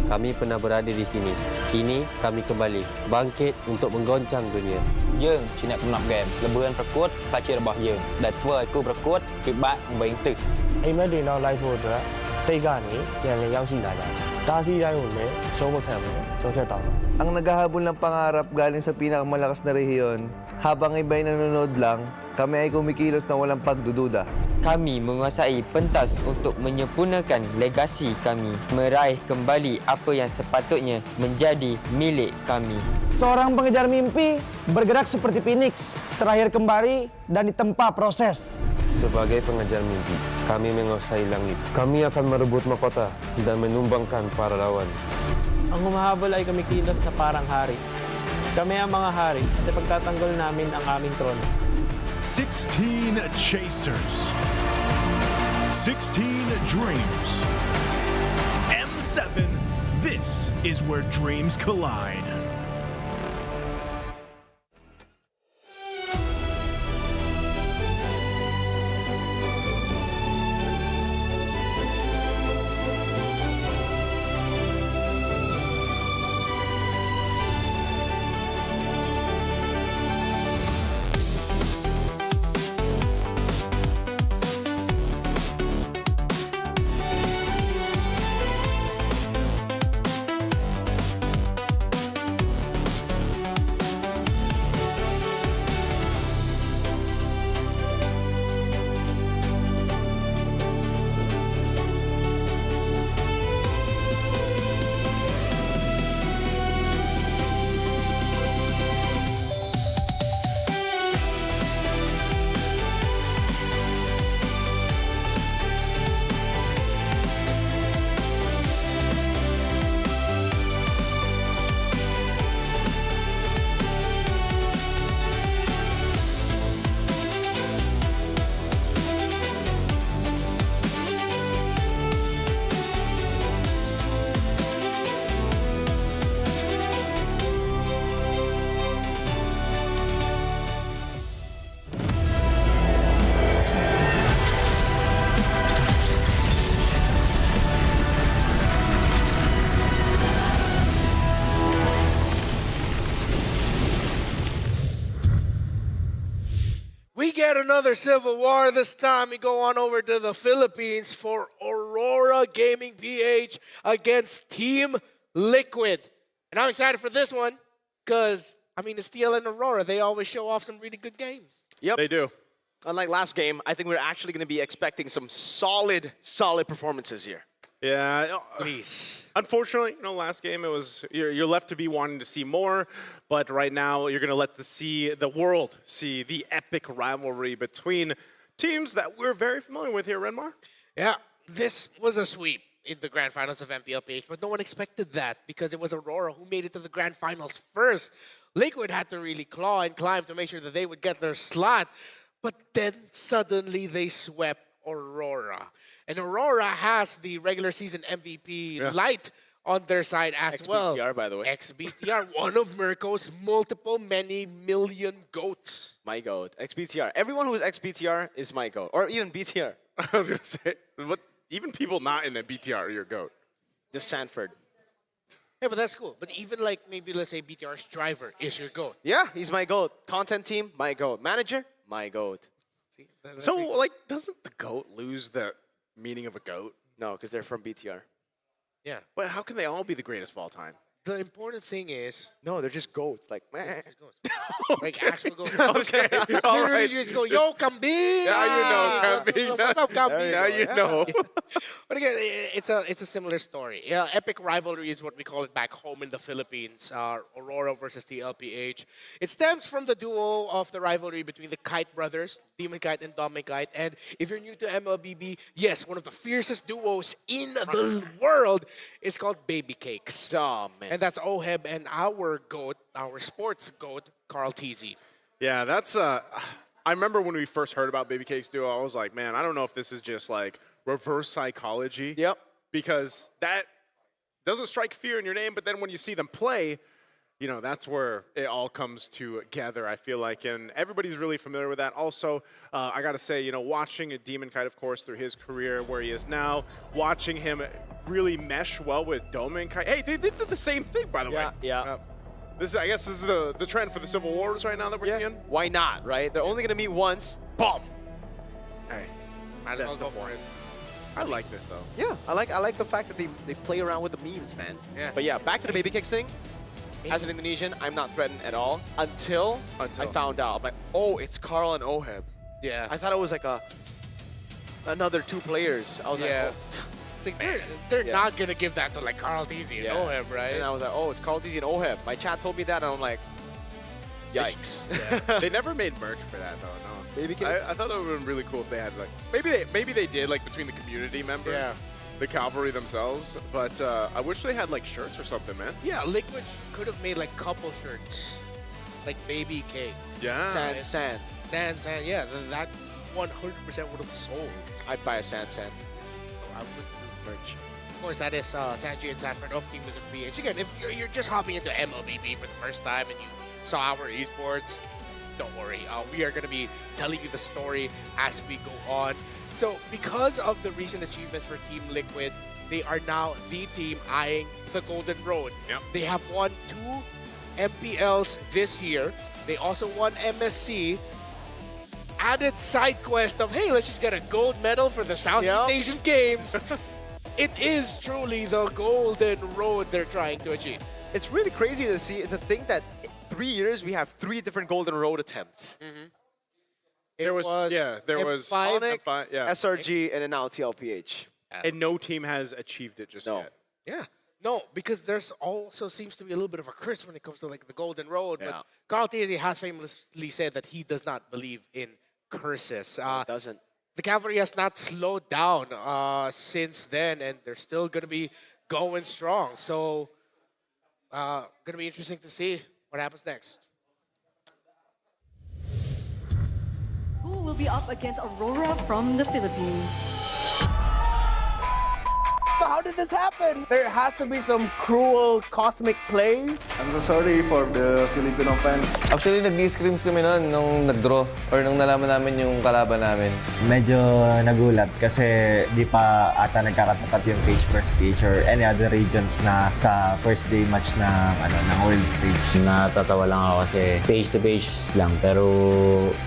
Kami pernah berada di sini. Kini kami kembali bangkit untuk menggoncang dunia. យើងជាអ្នកកំណត់ហ្គេមល្បឿនប្រកួតផ្លាជារបស់យើងដែលធ្វើឲ្យគូប្រកួតពិបាកវែងទឹក အိမ်မက်တွေနောက်လိုက်ဖို့အတွက်တိတ်ကနေပြန်လည်ရောက်ရှိလာကြတယ်။တားဆီးတိုင်းကိုလည်းရှုံးမခံဘူးကျော်ဖြတ်တောင်း Ang naghahabol ng pangarap galing sa pinakamalakas na rehiyon, habang iba'y nanonood lang, kami ay kumikilos na walang pagdududa. Kami menguasai pentas untuk menyempurnakan legasi kami, meraih kembali apa yang sepatutnya menjadi milik kami. Seorang pengejar mimpi bergerak seperti Phoenix, terakhir kembali dan ditempa proses. Sebagai pengejar mimpi, kami menguasai langit. Kami akan merebut mahkota dan menumbangkan para lawan. Ang humahabol ay kumikilos na parang hari. Kami ang mga hari at ipagtatanggol namin ang aming trono. 16 chasers. 16 dreams. M7, this is where dreams collide. another civil war. This time we go on over to the Philippines for Aurora Gaming PH against Team Liquid. And I'm excited for this one because, I mean, it's TL and Aurora. They always show off some really good games. Yep. They do. Unlike last game, I think we're actually going to be expecting some solid performances here. Yeah. Please. Unfortunately, last game it was you're left to be wanting to see more, but right now you're going to let the world see the epic rivalry between teams that we're very familiar with here, Renmar. Yeah, this was a sweep in the grand finals of MPLPH, but no one expected that because it was Aurora who made it to the grand finals first. Liquid had to really claw and climb to make sure that they would get their slot, but then suddenly they swept Aurora. And Aurora has the regular season MVP Light on their side as well. XBTR, by the way. XBTR, one of Mirko's many million GOATs. My GOAT. XBTR. Everyone who is XBTR is my GOAT. Or even BTR. I was going to say, but even people not in a BTR are your GOAT. Just Sanford. Yeah, but that's cool. But even like maybe let's say BTR's driver is your GOAT. Yeah, he's my GOAT. Content team, my GOAT. Manager, my GOAT. See, so, like, doesn't the GOAT lose the meaning of a GOAT? No, because they're from BTR. Yeah. But how can they all be the greatest of all time? The important thing is... No, they're just GOATs. Like, meh. Like actual GOATs. Okay, all Literally right. just go, yo, Kambing! Now you know, Kambing. What's up, Kambing? Now you know. But again, it's a similar story. Yeah, epic rivalry is what we call it back home in the Philippines. Aurora versus the LPH. It stems from the duo of the rivalry between the Kite brothers, Demon Kite and Dominic Kite. And if you're new to MLBB, yes, one of the fiercest duos in the world is called Baby Cakes. Oh, man. And that's Oheb and our GOAT, our sports GOAT, Carl Teasy. Yeah, that's I remember when we first heard about Baby Cakes duo, I was like, man, I don't know if this is just like reverse psychology. Yep. Because that doesn't strike fear in your name, but then when you see them play, that's where it all comes together, I feel like. And everybody's really familiar with that. Also, I got to say, watching a Demon Kite, of course, through his career where he is now, watching him really mesh well with Dominic Kite. Hey, they did the same thing, by the way. Yeah. I guess this is the trend for the Civil Wars right now that we're seeing. Why not, right? They're only going to meet once. Boom. Hey, Might as well go for it. I like this, though. Yeah, I like the fact that they play around with the memes, man. Yeah. But yeah, back to the Baby Kicks thing. As an Indonesian, I'm not threatened at all until I found out. I'm like, oh, it's Carl and Oheb. Yeah. I thought it was like another two players. I was like, oh. It's like they're not going to give that to like Carl Teasy and Oheb, right? And I was like, oh, it's Carl Teasy and Oheb. My chat told me that, and I'm like, yikes. Yeah. They never made merch for that, though, no. Baby Kicks? I thought that would have been really cool if they had, like, maybe they did, like, between the community members. Yeah. The cavalry themselves, but I wish they had like shirts or something, man. Yeah, Liquid could have made like couple shirts, like Baby Cake. Yeah. Sand. Yeah, that 100% would have sold. I'd buy a Sand. I would do merch. Of course, that is Sanji and Sanford of Team Liquid PH. Again, if you're just hopping into MLBB for the first time and you saw our esports, don't worry. We are going to be telling you the story as we go on. So, because of the recent achievements for Team Liquid, they are now the team eyeing the Golden Road. Yep. They have won 2 MPLs this year. They also won MSC. Added side quest of, hey, let's just get a gold medal for the Southeast Asian Games. It is truly the Golden Road they're trying to achieve. It's really crazy to think that in 3 years we have 3 different Golden Road attempts. Mm-hmm. There was M5, SRG, and then now TLPH. And no team has achieved it just yet. Yeah. No, because there's also seems to be a little bit of a curse when it comes to like the Golden Road. But Carl Teasy has famously said that he does not believe in curses. Doesn't. The cavalry has not slowed down since then, and they're still going to be going strong. So, going to be interesting to see what happens next. Who will be up against Aurora from the Philippines? So how did this happen? There has to be some cruel cosmic play. I'm so sorry for the Filipino fans. Actually, nag-screams kami noon nung nag-draw or nung nalaman namin yung kalaban namin. Medyo nagulat kasi di pa ata nagkakatapat yung page versus page or any other regions na sa first day match ng world stage. Natatawa lang ako kasi page to page lang pero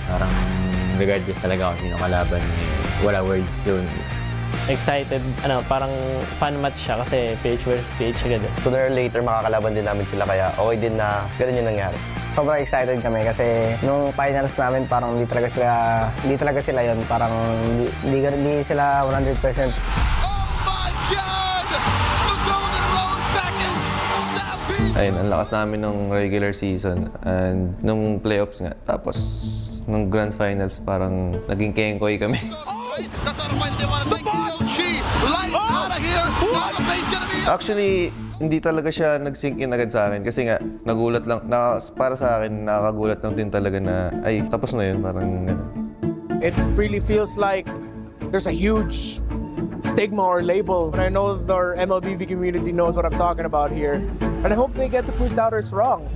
parang regardless talaga kung sino kalaban. Wala words yun. Excited, parang fun match siya kasi PH versus PH agad. Sooner or later, makakalaban din namin sila kaya okay din na ganun yung nangyari. Sobrang excited kami kasi nung finals namin parang hindi talaga sila yun. Parang hindi sila 100%. Ayun, ang lakas namin nung regular season and nung playoffs nga. Tapos nung grand finals parang naging kengkoy kami. Actually, hindi talaga siya nag-sink in agad sa akin kasi nga nagulat lang, para sa akin nakakagulat lang din talaga na ay tapos na yun, parang ganun. It really feels like there's a huge stigma or label. But I know the MLBB community knows what I'm talking about here. And I hope they get to prove doubters wrong.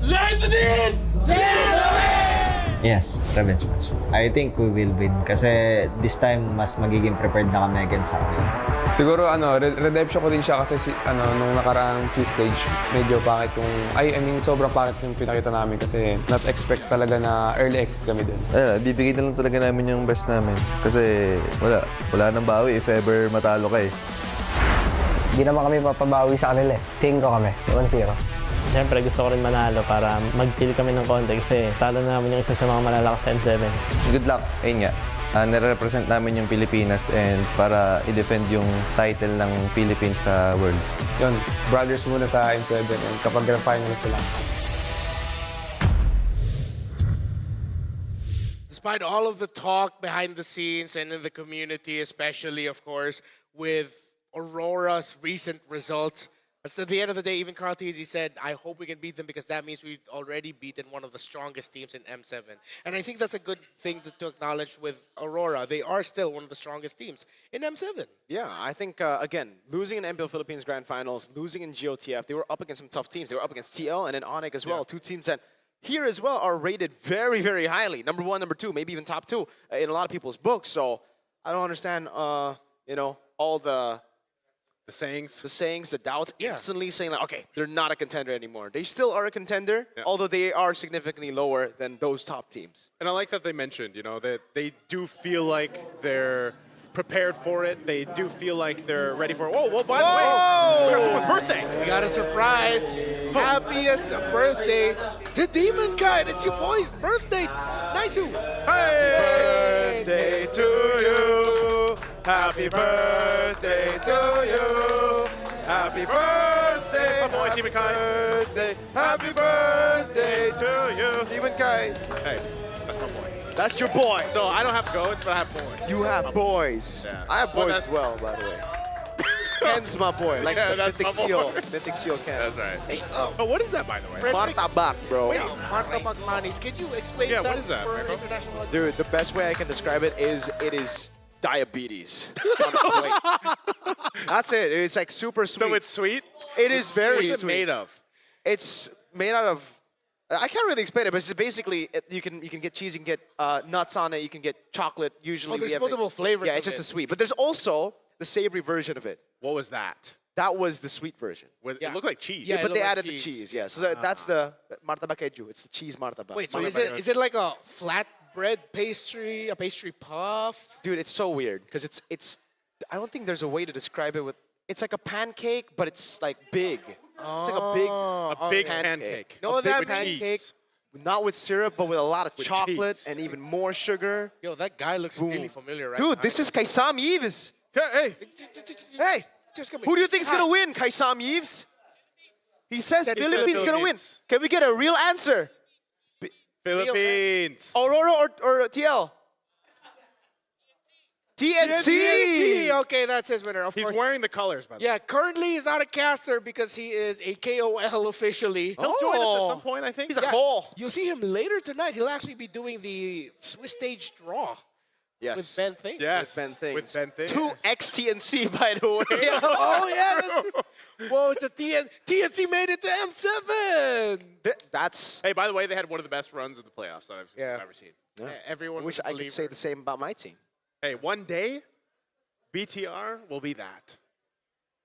Yes, revenge match. I think we will win kasi this time mas magiging prepared na kami against sa kanila. Siguro redemption ko din siya kasi nung nakaraang Swiss stage medyo pangit sobrang pangit yung pinakita namin kasi not expect talaga na early exit kami dun. Bibigay na lang talaga namin yung best namin kasi wala nang bawi if ever matalo ka eh. Hindi naman kami papabawi sa kanila eh. Tingin ko kami, 1-0. Siyempre gusto ko rin manalo para mag-chill kami ng konti kasi talo namin yung isa sa mga malalakas sa M7. Good luck, ayun nga. Nare-represent namin yung Pilipinas and para i-defend yung title ng Philippines sa Worlds. Yun, brothers muna sa M7 and kapag grand final sila. Despite all of the talk behind the scenes and in the community, especially, of course, with Aurora's recent results, at the end of the day, even Carl Tizzi said, I hope we can beat them because that means we've already beaten one of the strongest teams in M7. And I think that's a good thing to acknowledge with Aurora. They are still one of the strongest teams in M7. Yeah, I think, again, losing in MPL Philippines Grand Finals, losing in GOTF, they were up against some tough teams. They were up against TL and then Onyx as well, two teams that here as well are rated very, very highly. Number 1, number 2, maybe even top 2 in a lot of people's books. So I don't understand, all the sayings, the doubts, instantly saying like, okay, they're not a contender anymore. They still are a contender, although they are significantly lower than those top teams. And I like that they mentioned, that they do feel like they're prepared for it. They do feel like they're ready for it. Whoa, by the way, we got someone's birthday. We got a surprise. Happiest birthday to Demon Kite. It's your boy's birthday. Nice. Happy birthday to you. Happy birthday to you. Happy birthday. My boy, Demon Kite. Happy birthday to you. Demon Kite. Hey, that's my boy. That's your boy. So I don't have goats, but I have boys. You have boys. Yeah. I have boys as well, by the way. Ken's my boy. Like the Mythic Seal. Mythic Seal Ken. That's right. Hey, oh, what is that, by the way? Marta Bak, bro. Wait, Marta Bakmanis. Can you explain that what is that, for Marco? international audience? Dude, the best way I can describe it is diabetes on a plate. That's it. It's like super sweet. So it's sweet? It is very sweet. What's it sweet. made of? It's made out of, I can't really explain it, but it's basically, you can get cheese, you can get nuts on it, you can get chocolate, usually. Oh, there's multiple flavors Yeah, it's of just it. the sweet. But there's also the savory version of it. What was that? That was the sweet version. It looked like cheese. Yeah, it but they looked like added the cheese. cheese, yeah. So that's the martabak eju. It's the cheese martabak. Wait, so is it like a flatbread pastry, a pastry puff? Dude, it's so weird because it's I don't think there's a way to describe it with. It's like a pancake, but it's like big. It's like a big pancake. No, big that pancake, cheese. not with syrup, but with a lot of With chocolate cheese. and even more sugar. Yo, that guy looks really familiar, right? Dude, this is Kaisam Yves. Hey, Hey, just come who do you think is gonna win? Kaisam Yves? He says Philippines gonna win. Philippines. Can we get a real answer? Philippines. Aurora or TL? TNC. Okay, that's his winner. Of He's course. wearing the colors, by the way. Yeah, currently he's not a caster because he is a KOL officially. He'll join us at some point, I think. He's a call. You'll see him later tonight. He'll actually be doing the Swiss stage draw. Yes. With Ben Thing. Yes. With Ben Things. With Ben Things. 2x-TNC, by the way. Yeah. Oh, yeah. Whoa, it's a TNC made it to M7. That's. Hey, by the way, they had one of the best runs of the playoffs that I've ever seen. Yeah. Everyone I wish was a I could say believer. the same about my team. Hey, one day, BTR will be that.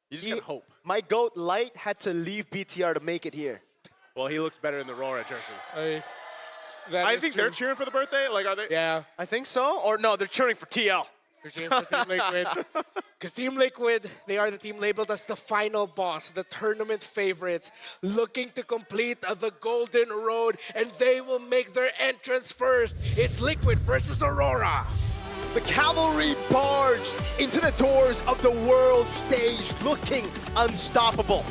You just gotta hope. My GOAT Light had to leave BTR to make it here. Well, he looks better in the Aurora jersey. I think they're cheering for the birthday. Like, are they? Yeah. I think so. Or no, they're cheering for TL. They're cheering for Team Liquid. Because Team Liquid, they are the team labeled as the final boss, the tournament favorites, looking to complete the Golden Road, and they will make their entrance first. It's Liquid versus Aurora. The cavalry barged into the doors of the world stage looking unstoppable.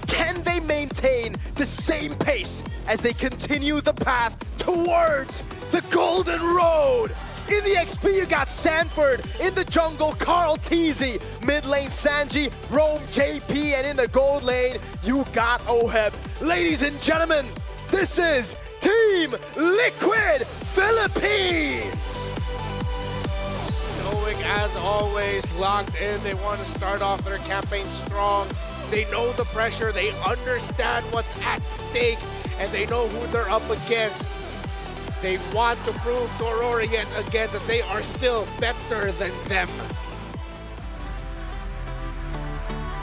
Can they maintain the same pace as they continue the path towards the Golden Road? In the XP, you got Sanford. In the jungle, Carl Teasy. Mid lane, Sanji, Rome, JP. And in the gold lane, you got Oheb. Ladies and gentlemen, this is Team Liquid Philippines. Stoic as always, locked in. They want to start off their campaign strong. They know the pressure, they understand what's at stake, and they know who they're up against. They want to prove to Aurora yet again that they are still better than them.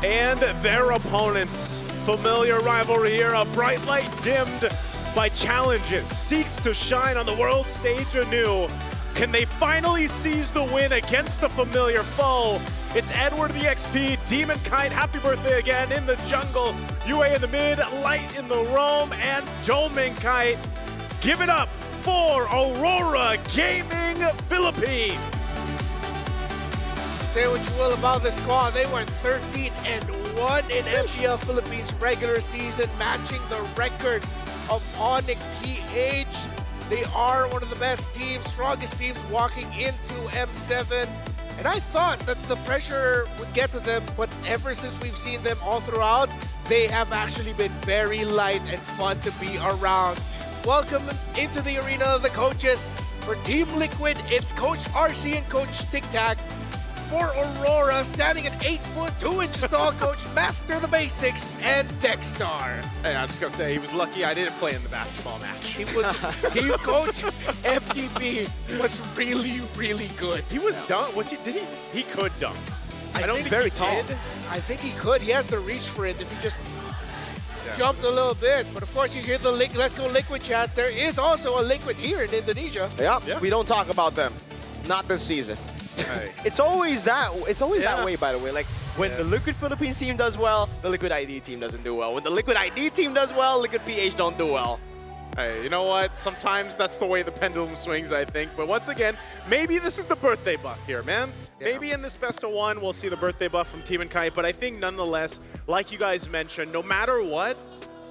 And their opponents, familiar rivalry here, a bright light dimmed by challenges, seeks to shine on the world stage anew. Can they finally seize the win against a familiar foe? It's Edward the XP, Demon Kite, happy birthday again in the jungle, UA in the mid, Light in the roam, and Doming Kite. Give it up for Aurora Gaming Philippines. Say what you will about the squad, they went 13-1 in MPL Philippines regular season, matching the record of Onyx PH. They are one of the best teams, strongest teams walking into M7. And I thought that the pressure would get to them, but ever since we've seen them all throughout, they have actually been very light and fun to be around. Welcome into the arena of the coaches. For Team Liquid, it's Coach RC and Coach Tic Tac. For Aurora, standing at 8 foot 2 inches tall, Coach Master the Basics and Dexstar. Hey, I'm just gonna say he was lucky I didn't play in the basketball match. He Coach FDP was really, really good. He was dunk. Was he? Did he? He could dunk. I don't think very he tall. did. I think he could. He has the reach for it if he just jumped a little bit. But of course, you hear the Let's Go Liquid chants. There is also a Liquid here in Indonesia. Yeah, we don't talk about them. Not this season. Hey. It's always that way, by the way. Like when the Liquid Philippines team does well, the Liquid ID team doesn't do well. When the Liquid ID team does well, Liquid PH don't do well. Hey, you know what? Sometimes that's the way the pendulum swings, I think. But once again, maybe this is the birthday buff here, man. Yeah. Maybe in this best of one, we'll see the birthday buff from Team and Kite. But I think nonetheless, like you guys mentioned, no matter what,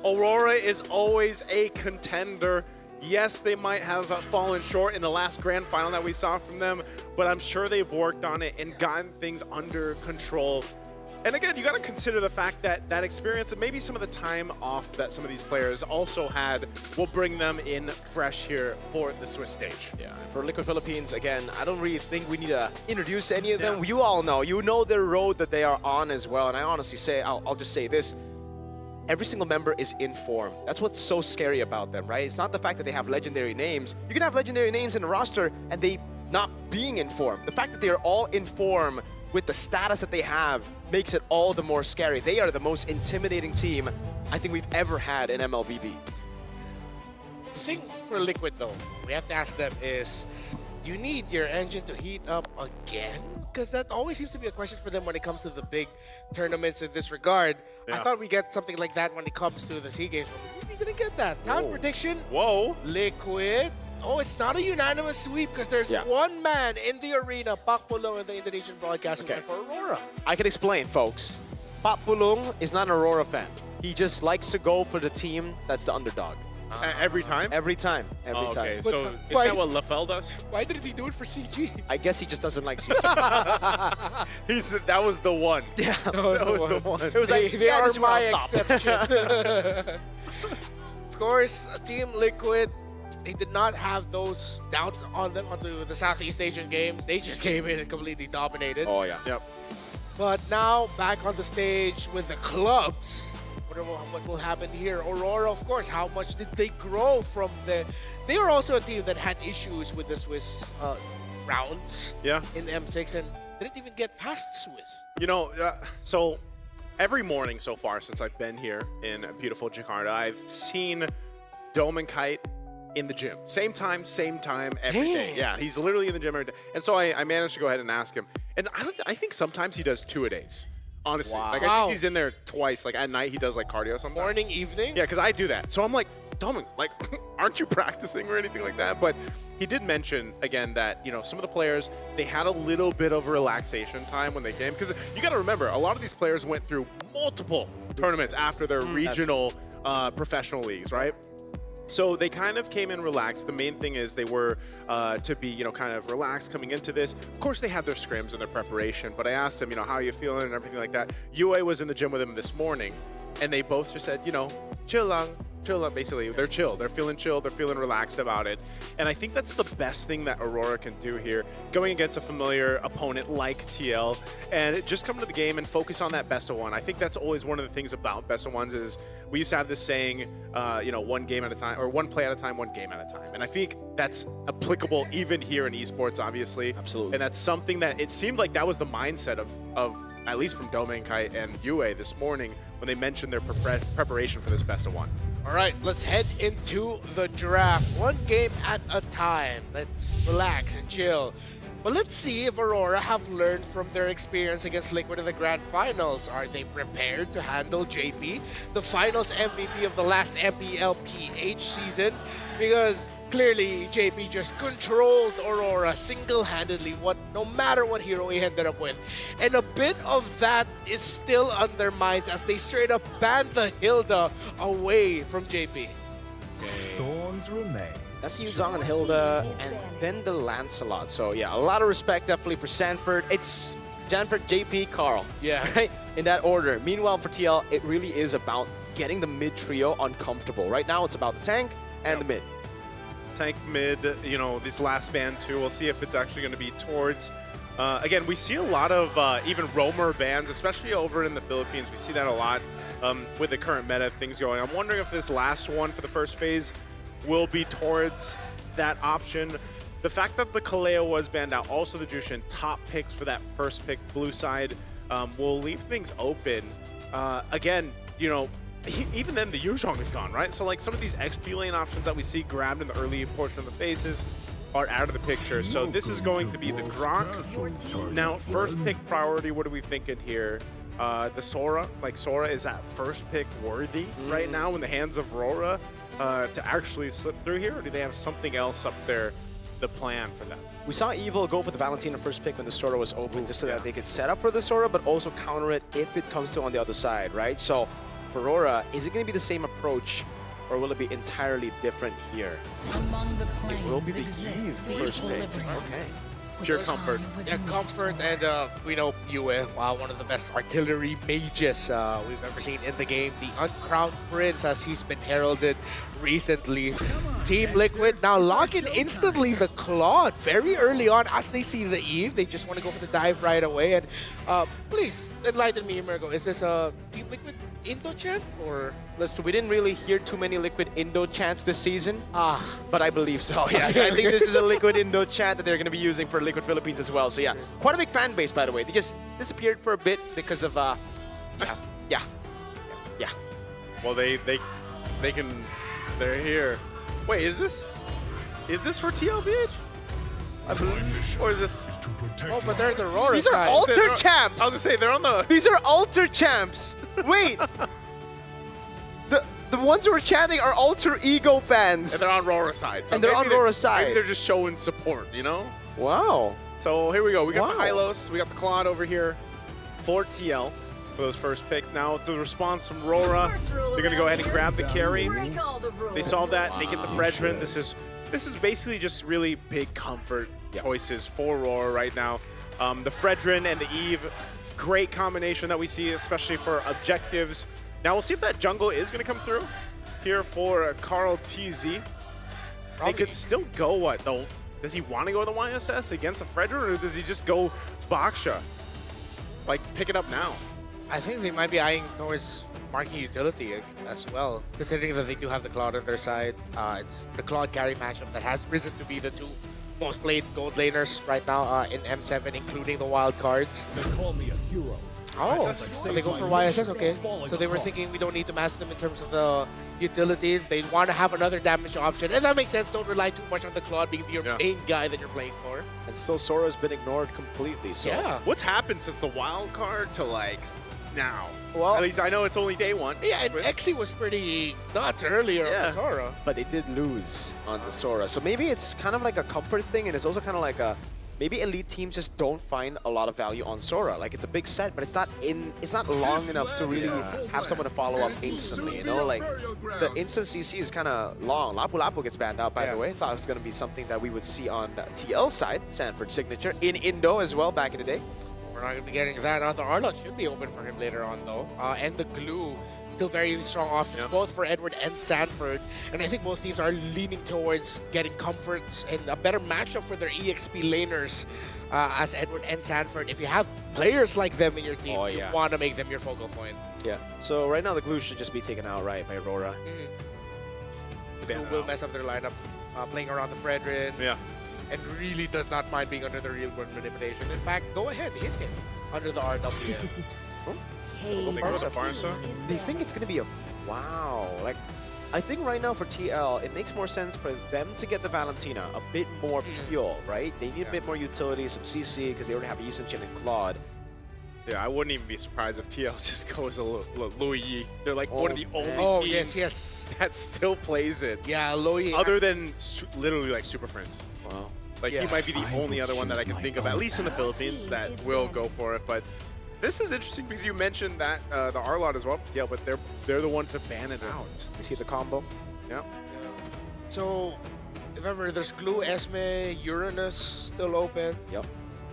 Aurora is always a contender. Yes, they might have fallen short in the last grand final that we saw from them, but I'm sure they've worked on it and gotten things under control. And again, you got to consider the fact that that experience and maybe some of the time off that some of these players also had will bring them in fresh here for the Swiss stage. Yeah, and for Liquid Philippines, again, I don't really think we need to introduce any of them. You all know. You know their road that they are on as well. And I honestly say, I'll just say this. Every single member is in form. That's what's so scary about them, right? It's not the fact that they have legendary names. You can have legendary names in a roster and they not being in form. The fact that they are all in form with the status that they have makes it all the more scary. They are the most intimidating team I think we've ever had in MLBB. The thing for Liquid, though, we have to ask them is, do you need your engine to heat up again? Because that always seems to be a question for them when it comes to the big tournaments in this regard. I thought we get something like that when it comes to the SEA Games. We didn't get that. Town prediction. Whoa. Liquid. Oh, it's not a unanimous sweep because there's one man in the arena, Pak Pulong, in the Indonesian broadcasting for Aurora. I can explain, folks. Pak Pulong is not an Aurora fan. He just likes to go for the team that's the underdog. Every time? Every time. Every time. Okay, so is that what LaFell does? Why didn't he do it for CG? I guess he just doesn't like CG. That was the one. Yeah, that was the one. It was like, they are this is where my I'll stop. exception. Of course, Team Liquid, they did not have those doubts on them onto the Southeast Asian Games. They just came in and completely dominated. Oh, yeah. Yep. But now, back on the stage with the clubs, what will happen here? Aurora, of course, how much did they grow from the... They were also a team that had issues with the Swiss rounds in the M6 and didn't even get past Swiss. You know, so every morning so far since I've been here in beautiful Jakarta, I've seen Dome and Kite in the gym. Same time every day. Yeah, he's literally in the gym every day. And so I managed to go ahead and ask him. And I think sometimes he does 2-a-days. Honestly. Wow. Like, I think he's in there twice. Like, at night, he does, like, cardio sometimes. Morning, evening? Yeah, because I do that. So I'm like, Dominic, like, aren't you practicing or anything like that? But he did mention, again, that, you know, some of the players, they had a little bit of relaxation time when they came. Because you got to remember, a lot of these players went through multiple tournaments after their regional professional leagues, right? So they kind of came in relaxed. The main thing is they were to be, you know, kind of relaxed coming into this. Of course, they had their scrims and their preparation, but I asked him, you know, how are you feeling and everything like that. UA was in the gym with him this morning, and they both just said, you know, chill lang, basically. They're chill. They're feeling chill. They're feeling relaxed about it. And I think that's the best thing that Aurora can do here, going against a familiar opponent like TL, and just come to the game and focus on that best of one. I think that's always one of the things about best of ones is we used to have this saying, you know, one game at a time, or one play at a time, one game at a time. And I think that's applicable even here in esports, obviously. Absolutely. And that's something that it seemed like that was the mindset of at least from Domenkai and UA this morning when they mentioned their preparation for this best of one. All right, let's head into the draft. One game at a time. Let's relax and chill. But let's see if Aurora have learned from their experience against Liquid in the Grand Finals. Are they prepared to handle JP, the finals MVP of the last MPLPH season? Because clearly JP just controlled Aurora single-handedly, no matter what hero he ended up with. And a bit of that is still on their minds as they straight up banned the Hilda away from JP. Thorns remain. That's Yuzong and Hilda, and then the Lancelot. So yeah, a lot of respect definitely for Sanford. It's Sanford, JP, Carl. Yeah. Right? In that order. Meanwhile, for TL, it really is about getting the mid trio uncomfortable. Right now, it's about the tank and the mid. Tank mid, you know, this last ban too. We'll see if it's actually going to be towards. Again, we see a lot of even roamer bans, especially over in the Philippines. We see that a lot with the current meta things going. I'm wondering if this last one for the first phase will be towards that option. The fact that the Kaleo was banned out, also the Jushin, top picks for that first pick, blue side, will leave things open. Again, you know, even then the Yuzhong is gone, right? So like some of these XP lane options that we see grabbed in the early portion of the phases are out of the picture. So this is going to be the Grok. Now, first pick priority, what are we thinking here? The Sora, like Sora is that first pick worthy right now in the hands of Aurora to actually slip through here, or do they have something else up there, the plan for that? We saw Evil go for the Valentina first pick when the Sora was open, just so that they could set up for the Sora, but also counter it if it comes to on the other side, right? So for Aurora, is it going to be the same approach, or will it be entirely different here? It will be the Eve first pick. Okay. Pure comfort. Yeah, comfort, and we know Yue, one of the best artillery mages we've ever seen in the game. The uncrowned prince, as he's been heralded recently. Team Liquid now lock in instantly the Claude very early on as they see the Eve. They just want to go for the dive right away. And please enlighten me, Mirko. Is this a Team Liquid Indo chant or? Listen, we didn't really hear too many Liquid Indo chants this season, but I believe so, yes. I think this is a Liquid Indo chant that they're going to be using for Liquid Philippines as well. So yeah, quite a big fan base, by the way. They just disappeared for a bit because of, yeah. Well, they can, they're here. Wait, is this for TLBH? I believe, or is this? Oh, but they're the Aurora These are side. alter champs. I was gonna say they're on the. These are alter champs. Wait. The ones who are chanting are alter ego fans. And they're on Aurora side. So and they're on Aurora side. Maybe they're just showing support, you know? Wow. So here we go. We got the Hylos, we got the Claude over here for TL for those first picks. Now the response from Aurora, they're gonna go ahead and grab the carry. They saw that, they get the Fredrin. This is basically just really big comfort choices for Aurora right now. The Fredrin and the Eve, great combination that we see, especially for objectives. Now we'll see if that jungle is going to come through here for Carl TZ. They could still go what though? Does he want to go the YSS against a Fredrin, or does he just go Baksha? Like pick it up now? I think they might be eyeing towards marking utility as well, considering that they do have the Claude on their side. It's the Claude carry matchup that has risen to be the two most played gold laners right now in M7, including the wild cards. They call me a hero. Oh, so they go for YSS, okay. So they were thinking we don't need to master them in terms of the utility. They want to have another damage option. And that makes sense. Don't rely too much on the Claude being your main guy that you're playing for. And still Sora's been ignored completely. So What's happened since the wild card to like now? Well, at least I know it's only day one. Yeah, and Exy was pretty nuts earlier on Sora. But they did lose on the Sora. So maybe it's kind of like a comfort thing, and it's also kind of like a maybe elite teams just don't find a lot of value on Sora. Like it's a big set, but it's not long enough to really have someone to follow up instantly, you know? Like the instant CC is kind of long. Lapu Lapu gets banned out, by the way. Thought it was going to be something that we would see on the TL side, Sanford signature, in Indo as well back in the day. We're not going to be getting that. The Arlot should be open for him later on, though. And the Glue, still very strong options, both for Edward and Sanford. And I think both teams are leaning towards getting comforts and a better matchup for their EXP laners as Edward and Sanford. If you have players like them in your team, you want to make them your focal point. Yeah. So right now the Glue should just be taken out by Aurora. The Glue will mess up their lineup, playing around the Fredrin. Yeah. And really does not mind being under the real world manipulation. In fact, go ahead, hit him under the RWL. They think it's going to be a... Wow. Like, I think right now for TL, it makes more sense for them to get the Valentina a bit more pure, right? They need a bit more utility, some CC, because they already have Yusin Chin and Claude. Yeah, I wouldn't even be surprised if TL just goes a Louis Yi. They're like one of the only teams that still plays it. Yeah, Louis. Other than literally like Super Friends. Wow. Like he might be the only other one that I can think of, at least in the Philippines, that will go for it. But this is interesting because you mentioned that the Arlot as well, but they're the one to ban it out. You see the combo? Yeah. So, if ever there's Glue, Esme, Uranus still open. Yep.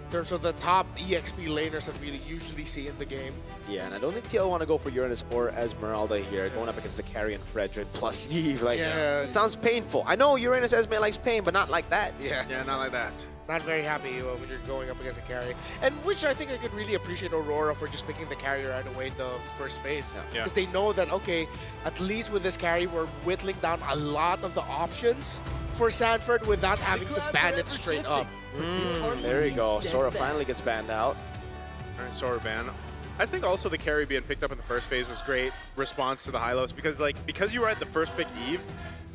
In terms of the top EXP laners that we usually see in the game. Yeah, and I don't think TL want to go for Uranus or Esmeralda here, going up against the carry and Fredrin plus Yves. Like, it sounds painful. I know Uranus Esme likes pain, but not like that. Yeah, not like that. Not very happy when you're going up against a carry. And which I think I could really appreciate Aurora for just picking the carry right away the first phase. Because they know that, okay, at least with this carry, we're whittling down a lot of the options for Sanford without having to ban it straight up. There you go. Sora finally gets banned out. All right, Sora ban. I think also the carry being picked up in the first phase was great response to the Hylos because you were at the first pick Eve,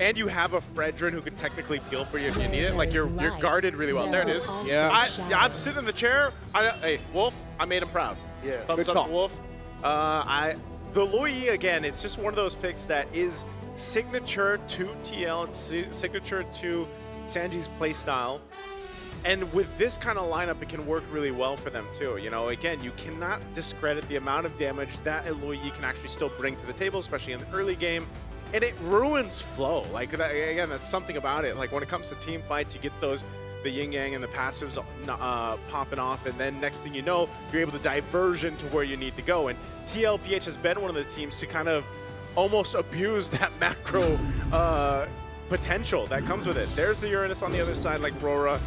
and you have a Fredrin who can technically peel for you if you need it. Like you're guarded really well. There it is. Yeah. I'm sitting in the chair. Hey, Wolf, I made him proud. Yeah. Thumbs up to Wolf. The Louis again. It's just one of those picks that is signature to TL. It's signature to Sanji's playstyle. And with this kind of lineup, it can work really well for them too. You know, again, you cannot discredit the amount of damage that Eloyi can actually still bring to the table, especially in the early game. And it ruins flow. Like, again, that's something about it. Like, when it comes to team fights, you get the yin yang and the passives popping off, and then next thing you know, you're able to diversion to where you need to go. And TLPH has been one of those teams to kind of almost abuse that macro potential that comes with it. There's the Uranus on the other side, like Rora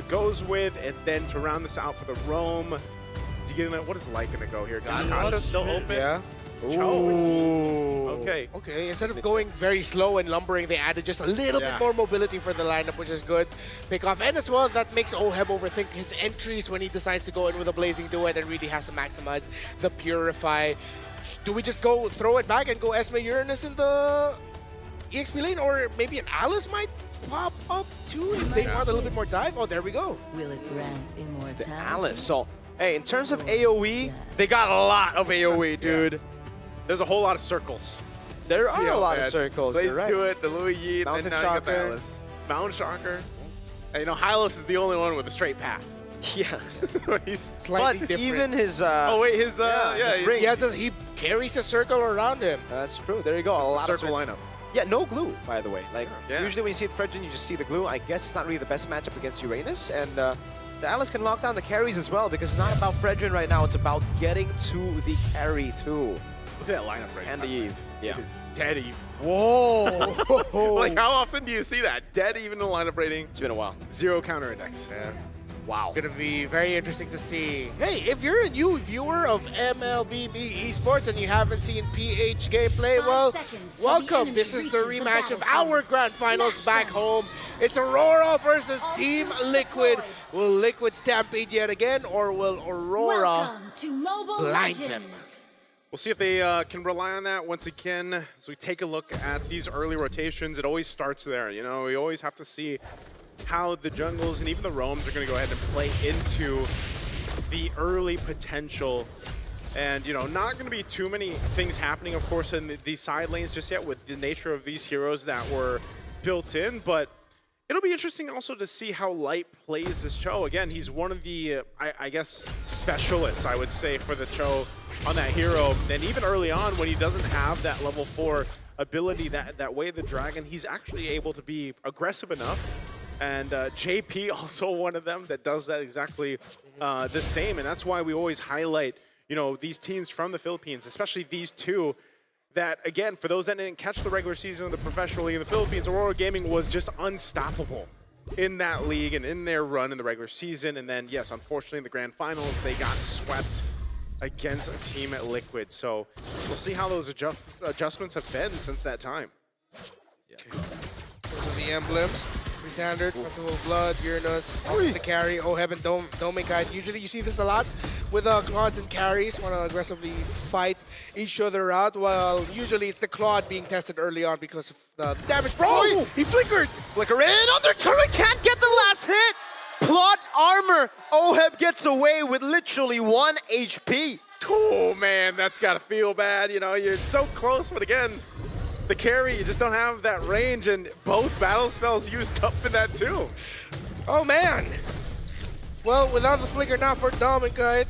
goes with, and then to round this out for the Roam, what is Light gonna go here? Kata's still open. Yeah. Okay. Okay, instead of going very slow and lumbering, they added just a little bit more mobility for the lineup, which is good. Pick off. And as well, that makes Oheb overthink his entries when he decides to go in with a Blazing Duet and really has to maximize the Purify. Do we just go throw it back and go Esme Uranus in the EXP lane? Or maybe an Alice might pop up too if they want a little bit more dive? Oh, there we go. Will it grant immortality? It's the Alice. So, hey, in terms of AoE, they got a lot of AoE, dude. There's a whole lot of circles. There are a lot of circles. Blaze You're right. do it, the Louis Yi, and Mountain now you got the Shocker. Alice. Mountain Shocker. And, you know, Hylos is the only one with a straight path. Yeah. He's Slightly but different. even his oh wait, his ring. He carries a circle around him. That's true. There you go. A lot circle of lineup. Yeah, no glue, by the way. Like usually when you see the Fredrin, you just see the glue. I guess it's not really the best matchup against Uranus, and the Alice can lock down the carries as well because it's not about Fredrin right now. It's about getting to the carry too. Look at that lineup right now. And the Eve. Yeah. It is dead Eve. Whoa! Like, how often do you see that? Dead Eve in the lineup rating. It's been a while. 0 counter index. Yeah. Wow. Gonna be very interesting to see. Hey, if you're a new viewer of MLBB Esports and you haven't seen PH gameplay, well, welcome. This is the rematch of our grand finals back home. It's Aurora versus Team Liquid. Will Liquid stampede yet again, or will Aurora blind them? We'll see if they can rely on that once again. As we take a look at these early rotations, it always starts there. You know, we always have to see how the jungles and even the roams are going to go ahead and play into the early potential. And, you know, not going to be too many things happening, of course, in the side lanes just yet with the nature of these heroes that were built in. But it'll be interesting also to see how Light plays this Cho. Again, he's one of the, I guess, specialists, I would say, for the Cho on that hero. And even early on, when he doesn't have that level 4 ability, that way of the dragon, he's actually able to be aggressive enough. And JP also one of them that does that exactly the same. And that's why we always highlight, you know, these teams from the Philippines, especially these two, that, again, for those that didn't catch the regular season of the professional league in the Philippines, Aurora Gaming was just unstoppable in that league and in their run in the regular season. And then, yes, unfortunately, in the grand finals, they got swept against a team at Liquid. So we'll see how those adjustments have been since that time. Yeah. Those are the emblems. Standard, Festival of Blood, Uranus, the carry, Oheb and Domikite. Usually you see this a lot with Claudes and carries want to aggressively fight each other out, while usually it's the Claude being tested early on because of the damage. Bro, he flickered! Flicker in on their turret, can't get the last hit! Plot armor, Oheb gets away with literally 1 HP. Oh man, that's gotta feel bad. You know, you're so close, but again, the carry, you just don't have that range, and both battle spells used up in that too. Oh man! Well, without the flicker now for Domikite,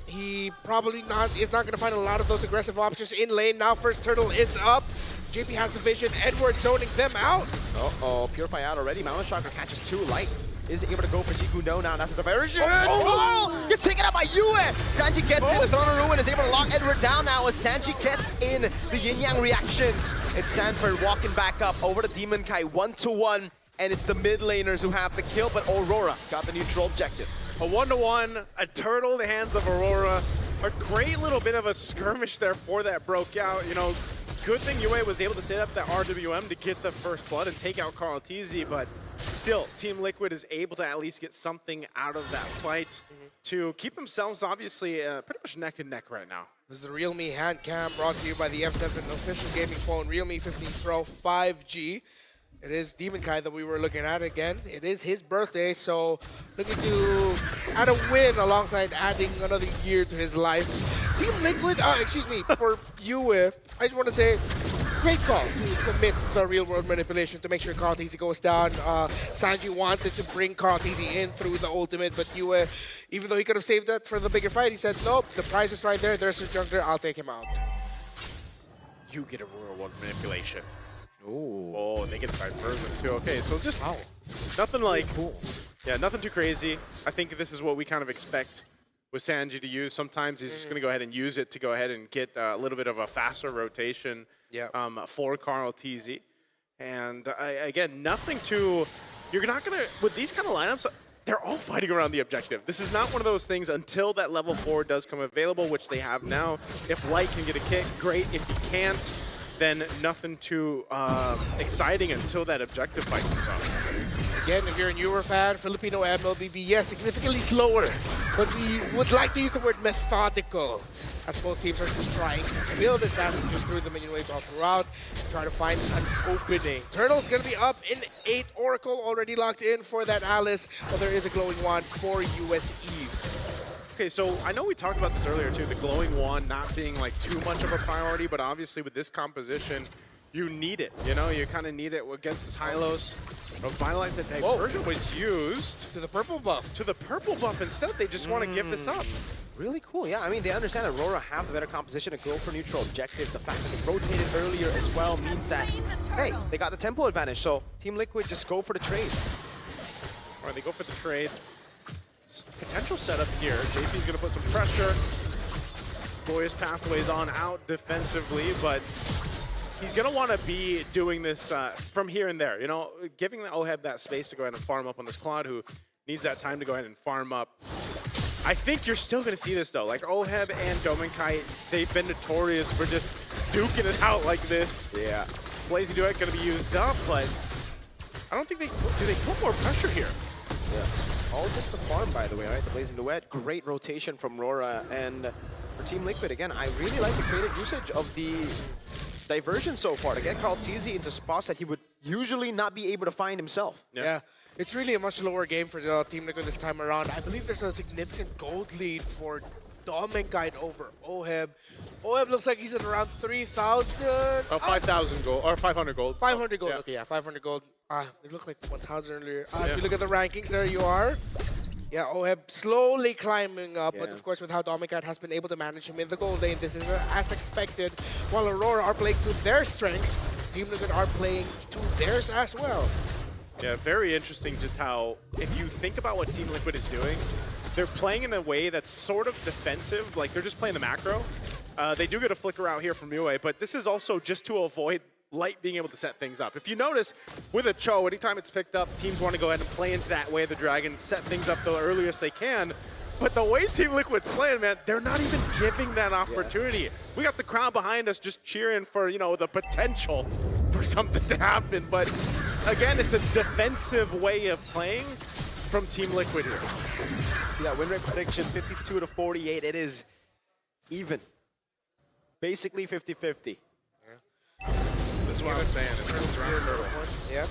he probably is not going to find a lot of those aggressive options in lane. Now first turtle is up. JP has the vision, Edward zoning them out. Uh-oh, Purify out already. Mountain Shocker catches 2 Light. Is able to go for Jiku No now. That's the diversion. Oh! Gets taken out by Yue. Sanji gets in. The Throne of Ruin is able to lock Edward down now as Sanji gets in the yin-yang reactions. It's Sanford walking back up over to Demon Kai 1-1. And it's the mid laners who have the kill, but Aurora got the neutral objective. A 1-1, a turtle in the hands of Aurora. A great little bit of a skirmish there for that broke out. You know, good thing Yue was able to set up that RWM to get the first blood and take out Carl TZ, but still, Team Liquid is able to at least get something out of that fight to keep themselves obviously pretty much neck and neck right now. This is the Realme hand cam brought to you by the M7 official gaming phone, Realme 15 Pro 5G. It is Demon Kai that we were looking at again. It is his birthday, so looking to add a win alongside adding another year to his life. Team Liquid, for Yue, I just want to say, great call to commit the real-world manipulation to make sure Carl TZ goes down. Sanji wanted to bring Carl TZ in through the ultimate, but Yue, even though he could have saved that for the bigger fight, he said, nope, the prize is right there. There's a jungler. I'll take him out. You get a real-world manipulation. Ooh. Oh, and they get diversion too. Okay, so just nothing like, yeah, nothing too crazy. I think this is what we kind of expect with Sanji to use. Sometimes he's just going to go ahead and use it to go ahead and get a little bit of a faster rotation for Carl TZ. And again, nothing too, you're not going to, with these kind of lineups, they're all fighting around the objective. This is not one of those things until that level 4 does come available, which they have now. If Light can get a kick, great. If he can't, then nothing too exciting until that objective fight comes up. Again, if you're a newer fan, Filipino MLBB, yes, significantly slower, but we would like to use the word methodical, as both teams are just trying to build advantages through the minion waves all throughout, trying to find an opening. Turtle's going to be up in 8. Oracle already locked in for that Alice, but there is a glowing wand for US Eve. Okay, so I know we talked about this earlier too, the glowing wand not being like too much of a priority, but obviously with this composition, you need it. You know, you kind of need it against this Hylos. Vitalize that diversion was used to the purple buff. To the purple buff instead. They just want to give this up. Really cool, yeah. I mean, they understand Aurora have the better composition to go for neutral objectives. The fact that they rotated earlier as well means that, hey, they got the tempo advantage. So Team Liquid just go for the trade. All right, they go for the trade. Potential setup here. JP's going to put some pressure. Glorious Pathways on out defensively, but he's going to want to be doing this from here and there. You know, giving the Oheb that space to go ahead and farm up on this Claude, who needs that time to go ahead and farm up. I think you're still going to see this, though. Like, Oheb and Dominkai, they've been notorious for just duking it out like this. Yeah. Blazing Duet going to be used up, but I don't think do they put more pressure here? Yeah. All just the farm, by the way, right? The Blazing Duet. Great rotation from Rora. And for Team Liquid, again, I really like the creative usage of the diversion so far to get Carl Teasy into spots that he would usually not be able to find himself. Yeah. It's really a much lower game for Team Liquid this time around. I believe there's a significant gold lead for Dominkai over Oheb. Oheb looks like he's at around 3,000. 5,000 gold, or 500 gold. 500 gold, Yeah. okay, yeah, 500 gold. It looked like 1,000 earlier. If you look at the rankings, there you are. Yeah, Oheb slowly climbing up, but of course with how Dominkai has been able to manage him in the gold lane, this is as expected. While Aurora are playing to their strengths, Team Liquid are playing to theirs as well. Yeah, very interesting just how, if you think about what Team Liquid is doing, they're playing in a way that's sort of defensive, like they're just playing the macro. They do get a flicker out here from Yue, but this is also just to avoid Light being able to set things up. If you notice, with a Cho, anytime it's picked up, teams want to go ahead and play into that way of the Dragon, set things up the earliest they can. But the way Team Liquid's playing, man, they're not even giving that opportunity. Yeah. We got the crowd behind us just cheering for, you know, the potential for something to happen. But again, it's a defensive way of playing from Team Liquid here. See that win rate prediction, 52 to 48. It is even. Basically 50-50. This is what I'm saying. It's around Yeah.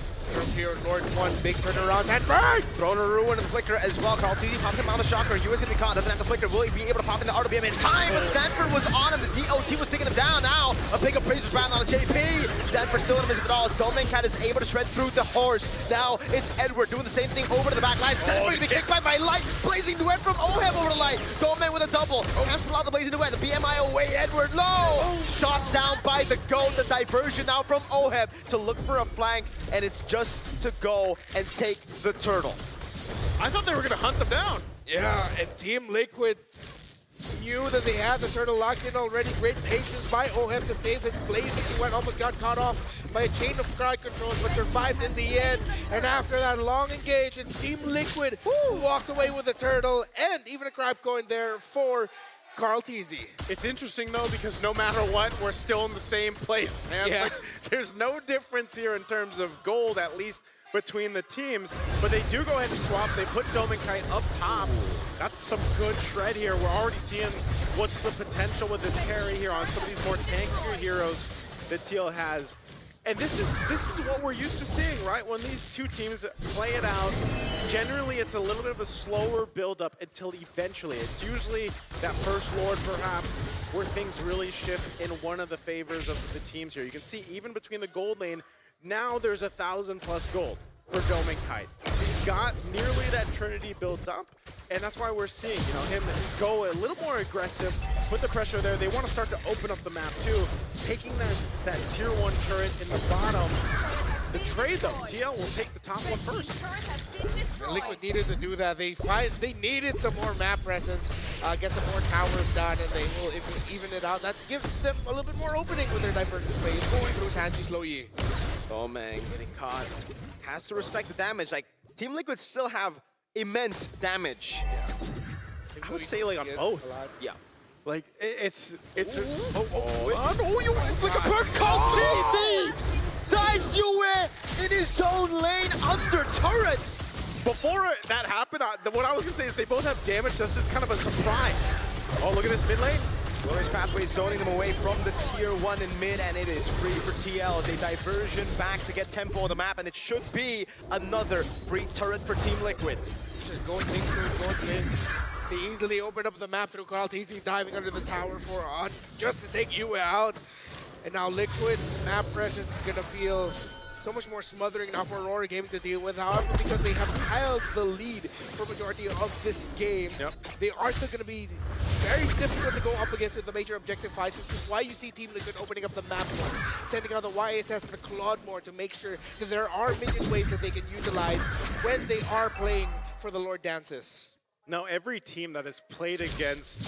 Here, Lord 1, big turnaround, and burn! Throwing a ruin and the flicker as well. Carl T popped him out of shocker. Yu is going to be caught. Doesn't have the flicker. Will he be able to pop in the RWM in time? But Sanford was on him. The DOT was taking him down. Now a big appraiser's round on a JP. Sanford still in the midst of it all. Dominkai is able to shred through the horse. Now it's Edward doing the same thing over to the back line. Sanford getting kicked by Light. Blazing Duet from Oheb over to Light. Dominkai with a double. Cancel out the Blazing Duet. The BMI away. Edward low. Shot down by the GOAT. The diversion now from Oheb to look for a flank, and it's just to go and take the turtle. I thought they were going to hunt them down. Yeah, and Team Liquid knew that they had the turtle locked in already. Great patience by Oheb to save his Blazing Duet. Almost got caught off by a chain of crowd controls, but survived in the end. And after that long engage, it's Team Liquid who walks away with the turtle, and even a crab coin there for Carl Teasy. It's interesting, though, because no matter what, we're still in the same place, man. Yeah. Like, there's no difference here in terms of gold, at least between the teams. But they do go ahead and swap. They put Dominkai up top. That's some good shred here. We're already seeing what's the potential with this carry here on some of these more tankier heroes that TL has. And this is what we're used to seeing, right? When these two teams play it out, generally it's a little bit of a slower build-up until eventually. It's usually that first Lord, perhaps, where things really shift in one of the favors of the teams here. You can see even between the gold lane, now there's 1,000 plus gold for Dominkai. He's got nearly that Trinity built up, and that's why we're seeing, you know, him go a little more aggressive, put the pressure there. They want to start to open up the map too, taking that tier 1 turret in the bottom. The trade though, TL will take the top one first. And Liquid needed to do that. They needed some more map presence, get some more towers done, and they will even it out. That gives them a little bit more opening with their diversion phase going through Sanji's low E. Oh man, getting caught. Has to respect the damage. Like, Team Liquid still have immense damage. I would say like on both. Yeah. Like it's it's like a perk. Carl Teasy dives Yue in his own lane under turrets. Before that happened, what I was gonna say is they both have damage. That's just kind of a surprise. Oh, look at this mid lane. Glorious Pathway zoning them away from the tier 1 in mid, and it is free for TL. They diversion back to get tempo on the map, and it should be another free turret for Team Liquid. Going things. They easily opened up the map through Carl Teasy diving under the tower for just to take Yue out. And now Liquid's map presence is gonna feel so much more smothering now for Aurora Gaming to deal with. However, because they have held the lead for majority of this game, they are still going to be very difficult to go up against in the major objective fights, which is why you see Team Liquid opening up the map more, sending out the YSS and the Claude more to make sure that there are minion waves that they can utilize when they are playing for the Lord Dances. Now, every team that has played against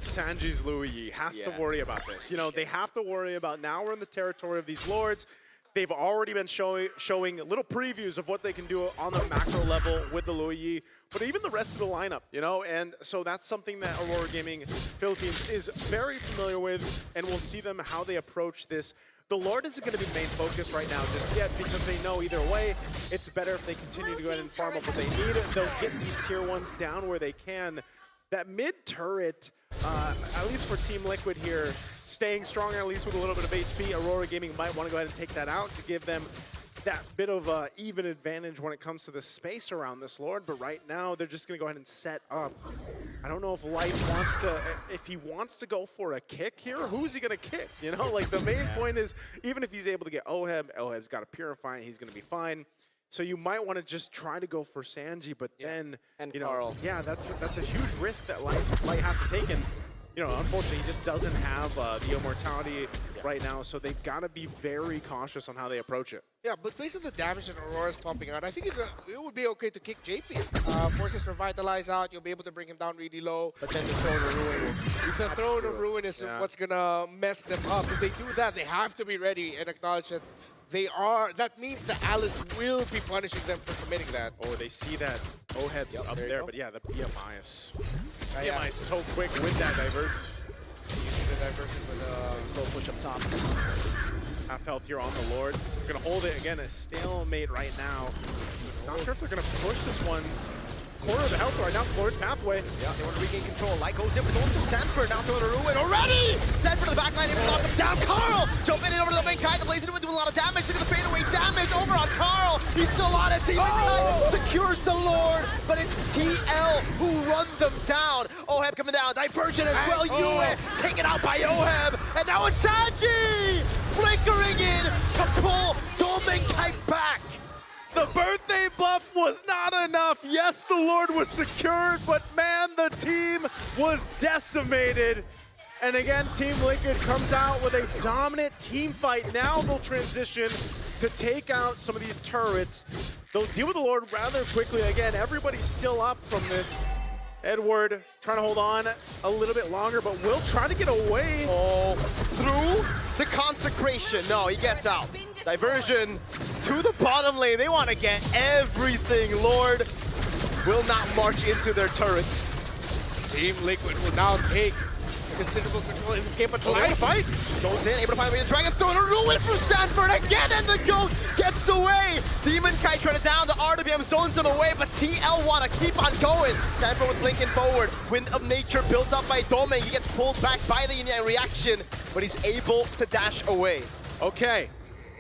Sanji's Louis Yi has to worry about this. You know, they have to worry about, now we're in the territory of these Lords. they've already been showing little previews of what they can do on the macro level with the Luyi, but even the rest of the lineup, you know? And so that's something that Aurora Gaming Philippines is very familiar with, and we'll see them how they approach this. The Lord isn't going to be main focus right now just yet because they know either way, it's better if they continue to go ahead and farm up what they need. They'll get these tier 1s down where they can. That mid turret, at least for Team Liquid here, staying strong at least with a little bit of HP. Aurora Gaming might want to go ahead and take that out to give them that bit of even advantage when it comes to the space around this Lord. But right now, they're just going to go ahead and set up. I don't know if Light wants to, if he wants to go for a kick here, who's he going to kick? You know, like the main point is, even if he's able to get Oheb, got to purify, he's going to be fine. So you might want to just try to go for Sanji, but then, and you know, Carl. yeah, that's a huge risk that Light has to take. And, you know, unfortunately, he just doesn't have the immortality right now, so they've got to be very cautious on how they approach it. Yeah, but based on the damage that Aurora's pumping out, I think it would be okay to kick JP. Forces Revitalize out, you'll be able to bring him down really low. But then the Throne of Ruin The Throne of Ruin is what's gonna mess them up. If they do that, they have to be ready and acknowledge that they are. That means the Alice will be punishing them for committing that. Oh, they see that Oheb's up there, but yeah, the PMI is Yeah. PMI is so quick with that diversion. Using the diversion with a slow push up top. Half health here on the Lord. We're gonna hold it again, a stalemate right now. Not sure if they're gonna push this one. Corner of the health right now, Floor's pathway. Yeah, they want to regain control. Light goes in, but it's also Sanford down to the Ruin already! Sanford to the backline, able to knock him down. Carl jumping in over the main kite, blazing with doing a lot of damage. Look at the fadeaway damage over on Carl. He's still on it. Team secures the Lord, but it's TL who run them down. Oheb coming down, diversion as well. Yue taken out by Oheb, and now it's Sanji flickering in to pull Domin Kite back. The birthday buff was not enough. Yes, the Lord was secured, but man, the team was decimated. And again, Team Liquid comes out with a dominant team fight. Now they'll transition to take out some of these turrets. They'll deal with the Lord rather quickly. Again, everybody's still up from this. Edward trying to hold on a little bit longer, but will try to get away. Oh, through the consecration. No, he gets out. Diversion to the bottom lane. They want to get everything. Lord will not march into their turrets. Team Liquid will now take considerable control in this game, but Light fight goes in, able to find the way the Dragon's throwing a ruin from Sanford again, and the GOAT gets away. Demon Kite trying to down, the RWM zones them away, but TL want to keep on going. Sanford with blinking forward, Wind of Nature built up by Dome. He gets pulled back by the Yin reaction, but he's able to dash away. Okay.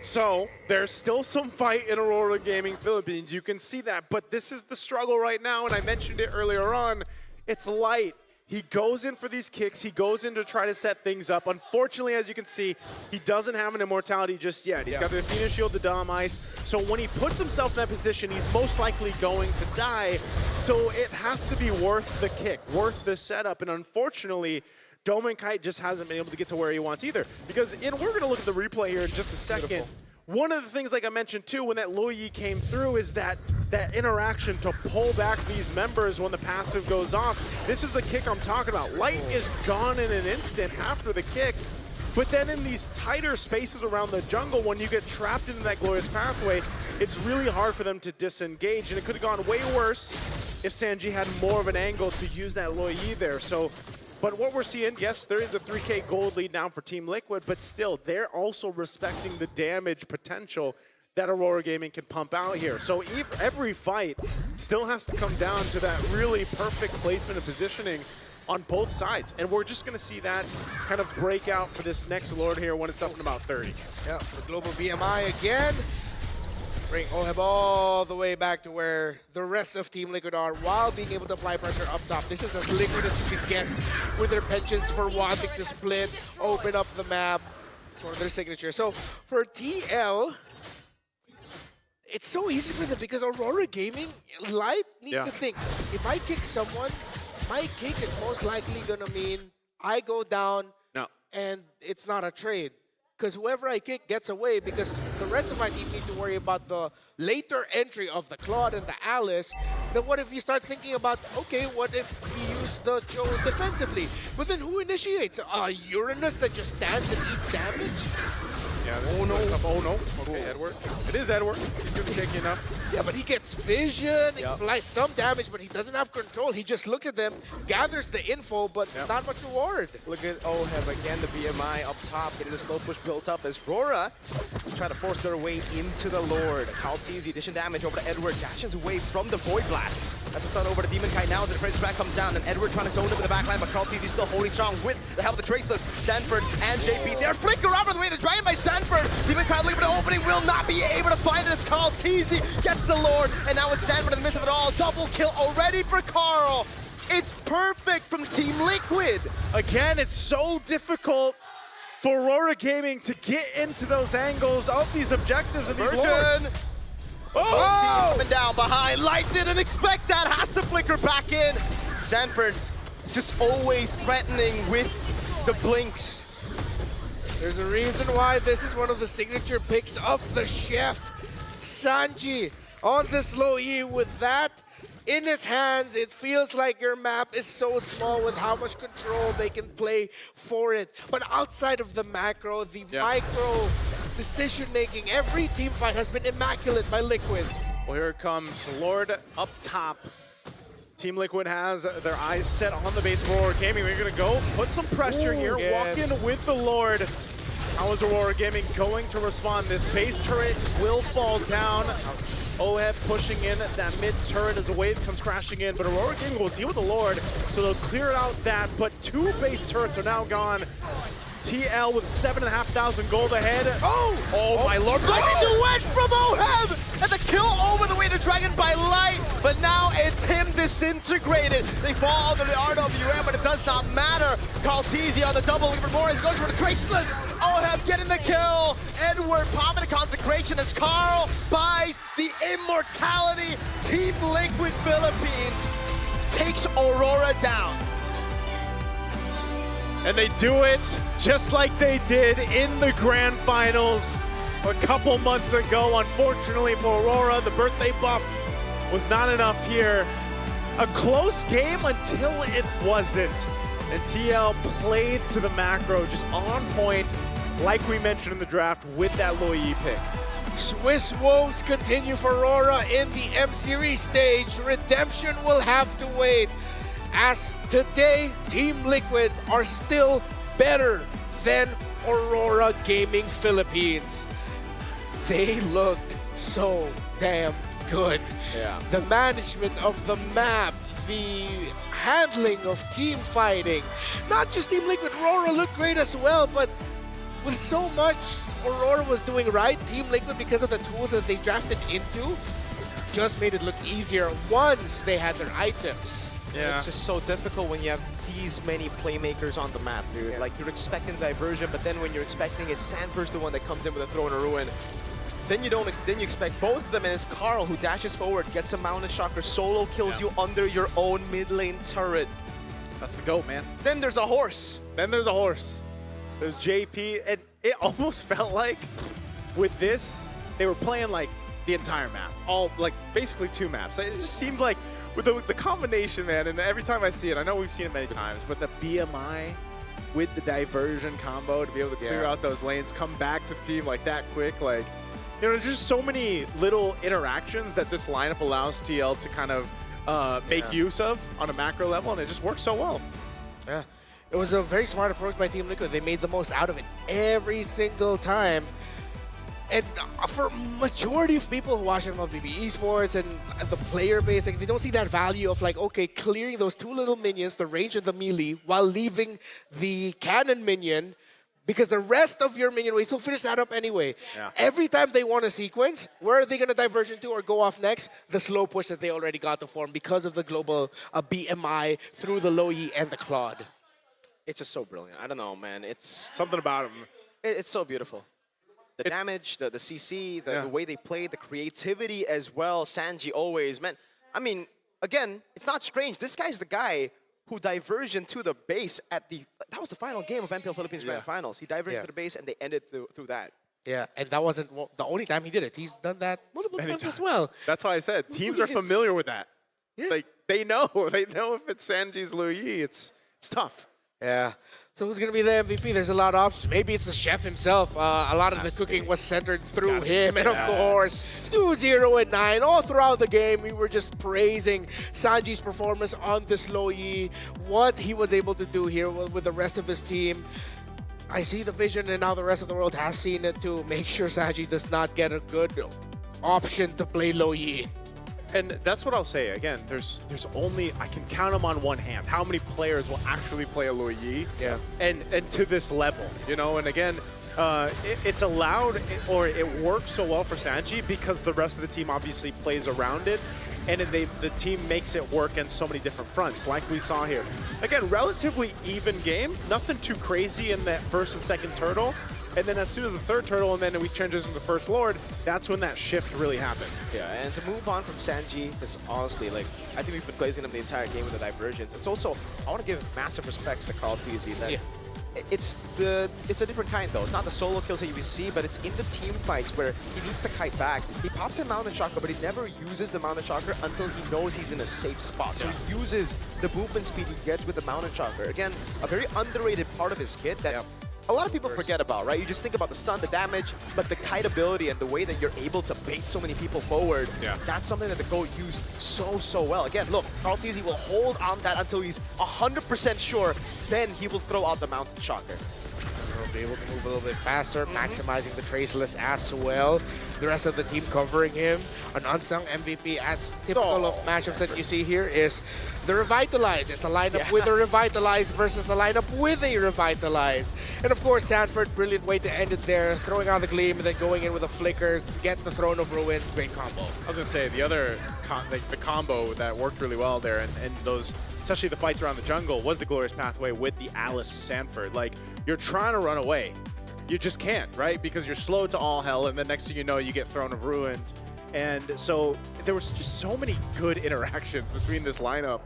So, there's still some fight in Aurora Gaming Philippines. You can see that, but this is the struggle right now, and I mentioned it earlier on. It's Light. He goes in for these kicks. He goes in to try to set things up. Unfortunately, as you can see, he doesn't have an immortality just yet. He's got the Athena Shield, the Dom Ice. So when he puts himself in that position, he's most likely going to die. So it has to be worth the kick, worth the setup. And unfortunately, Domin Kite just hasn't been able to get to where he wants either. Because we're going to look at the replay here in just a second. Beautiful. One of the things, like I mentioned too, when that Luyi came through is that interaction to pull back these members when the passive goes off. This is the kick I'm talking about. Light is gone in an instant after the kick. But then in these tighter spaces around the jungle, when you get trapped into that glorious pathway, it's really hard for them to disengage. And it could have gone way worse if Sanji had more of an angle to use that Luyi there. So. But what we're seeing, yes, there is a 3K gold lead now for Team Liquid, but still, they're also respecting the damage potential that Aurora Gaming can pump out here. So every fight still has to come down to that really perfect placement and positioning on both sides. And we're just going to see that kind of break out for this next Lord here when it's up in about 30. Yeah, the global BMI again. Bring Oheb all the way back to where the rest of Team Liquid are while being able to apply pressure up top. This is as liquid as you can get with their penchants for wanting to split, open up the map. It's one of their signature. So for TL, it's so easy for them because Aurora Gaming, Light needs to think, if I kick someone, my kick is most likely going to mean I go down and it's not a trade. Because whoever I kick gets away, because the rest of my team need to worry about the later entry of the Claude and the Alice. Then what if you start thinking about, okay, what if we use the Joe defensively? But then who initiates? Uranus that just stands and eats damage? Yeah, oh no. Oh no. Okay, Edward. It is Edward. He's gonna take enough. Yeah, but he gets vision, he applies some damage, but he doesn't have control. He just looks at them, gathers the info, but not much reward. Look at Oheb again, the BMI up top, getting the slow push built up as Rora is trying to force their way into the Lord. Kaltizi, addition damage over to Edward, dashes away from the Void Blast. That's a stun over to Demon Kite now as the defense back comes down, and Edward trying to zone him in the backline, but Kaltizi still holding strong with the help of the Traceless. Sanford and JP, they're flicker out of the way, they're dragged by Sanford. Demon Kite looking for the opening, will not be able to find it as Kaltizi gets the Lord, and now it's Sanford in the midst of it all. Double kill already for Carl. It's perfect from Team Liquid. Again, it's so difficult for Aurora Gaming to get into those angles of these objectives and these lords. Oh! Coming down behind. Light didn't expect that. Has to flicker back in. Sanford just always threatening with the blinks. There's a reason why this is one of the signature picks of the chef. Sanji on this low E with that in his hands. It feels like your map is so small with how much control they can play for it. But outside of the macro, the micro decision-making, every team fight has been immaculate by Liquid. Well, here it comes. Lord up top. Team Liquid has their eyes set on the base of Aurora Gaming. We're going to go put some pressure here, walk in with the Lord. How is Aurora Gaming going to respond? This base turret will fall down. Oheb pushing in that mid turret as the wave comes crashing in, but Aurora Gaming will deal with the Lord, so they'll clear out that, but 2 base turrets are now gone. TL with 7,500 gold ahead. Oh my lord, blazing duet from Oheb! And the kill over the way to Dragon by Light, but now it's him disintegrated. They fall under the RWM, but it does not matter. Kaltizi on the double, looking for more, he goes for the Traceless. Oheb getting the kill. Edward popping the consecration as Carl buys the immortality. Team Liquid Philippines takes Aurora down. And they do it just like they did in the grand finals a couple months ago. Unfortunately for Aurora, the birthday buff was not enough here. A close game until it wasn't. And TL played to the macro, just on point, like we mentioned in the draft with that Loyi pick. Swiss woes continue for Aurora in the M-Series stage. Redemption will have to wait, as today, Team Liquid are still better than Aurora Gaming Philippines. They looked so damn good. Yeah. The management of the map, the handling of team fighting. Not just Team Liquid, Aurora looked great as well, but with so much Aurora was doing right, Team Liquid, because of the tools that they drafted into, just made it look easier once they had their items. Yeah. It's just so difficult when you have these many playmakers on the map, dude. Like, you're expecting diversion, but then when you're expecting it, Sanford's the one that comes in with a throw and a ruin. Then you expect both of them, and it's Carl who dashes forward, gets a mounted shocker, solo kills you under your own mid lane turret. That's the GOAT, man. Then there's a horse. There's JP, and it almost felt like with this, they were playing like the entire map. All, like, basically 2 maps. It just seemed like with the combination, man, and every time I see it, I know we've seen it many times, but the BMI with the diversion combo to be able to clear out those lanes, come back to the team like that quick, like, you know, there's just so many little interactions that this lineup allows TL to kind of make use of on a macro level, and it just works so well. Yeah, it was a very smart approach by Team Liquid. They made the most out of it every single time. And for majority of people who watch MLBB esports and the player base, like, they don't see that value of, like, okay, clearing those 2 little minions, the range of the melee, while leaving the cannon minion, because the rest of your minion waves will finish that up anyway. Yeah. Every time they want a sequence, where are they going to diverge into or go off next? The slow push that they already got to form because of the global BMI through the Loyi and the Claude. It's just so brilliant. I don't know, man. It's something about him. It's so beautiful. The damage, the CC, the way they play, the creativity as well. Sanji always, man. I mean, again, it's not strange. This guy's the guy who diverged to the base at the... That was the final game of MPL Philippines Grand Finals. He diverged to the base, and they ended through that. Yeah, and that wasn't the only time he did it. He's done that multiple times as well. That's why I said teams are familiar with that. Yeah. Like, they know. They know if it's Sanji's Loyi, it's tough. Yeah. So who's going to be the MVP? There's a lot of options. Maybe it's the chef himself. A lot of the cooking was centered through him. And of course, 2-0 and 9. All throughout the game, we were just praising Sanji's performance on this Lo Yi. What he was able to do here with the rest of his team. I see the vision, and now the rest of the world has seen it to make sure Sanji does not get a good option to play Lo Yi. And that's what I'll say. Again, there's only, I can count them on one hand, how many players will actually play a Lo Yi. Yeah. And to this level, you know, and again, it's allowed, or it works so well for Sanji because the rest of the team obviously plays around it, and then the team makes it work in so many different fronts, like we saw here. Again, relatively even game, nothing too crazy in that first and second turtle. And then as soon as the third turtle and then we transition to the first Lord, that's when that shift really happened. Yeah, and to move on from Sanji, because honestly, like, I think we've been glazing him the entire game with the divergence. It's also, I want to give massive respects to Carl TZ. That it's a different kind though. It's not the solo kills that you see, but it's in the team fights where he needs to kite back. He pops a Mountain Chakra, but he never uses the Mountain Chakra until he knows he's in a safe spot. So he uses the movement speed he gets with the Mountain Chakra. Again, a very underrated part of his kit that a lot of people forget about, right? You just think about the stun, the damage, but the kite ability and the way that you're able to bait so many people forward, that's something that the GOAT used so well. Again, look, Carl TZ will hold on that until he's 100% sure, then he will throw out the Mountain Chakra. Be able to move a little bit faster, maximizing the traceless as well. The rest of the team covering him. An unsung MVP, as typical of matchups that you see here, is the Revitalize. It's a lineup with a Revitalize versus a lineup with a Revitalize. And of course, Sanford, brilliant way to end it there, throwing out the Gleam and then going in with a Flicker, get the Throne of Ruin. Great combo. I was going to say, the other the combo that worked really well there, and those, especially the fights around the jungle, was the Glorious Pathway with the Alice Sanford. Like, you're trying to run away. You just can't, right? Because you're slow to all hell, and then next thing you know, you get Throne of Ruin. And so there was just so many good interactions between this lineup.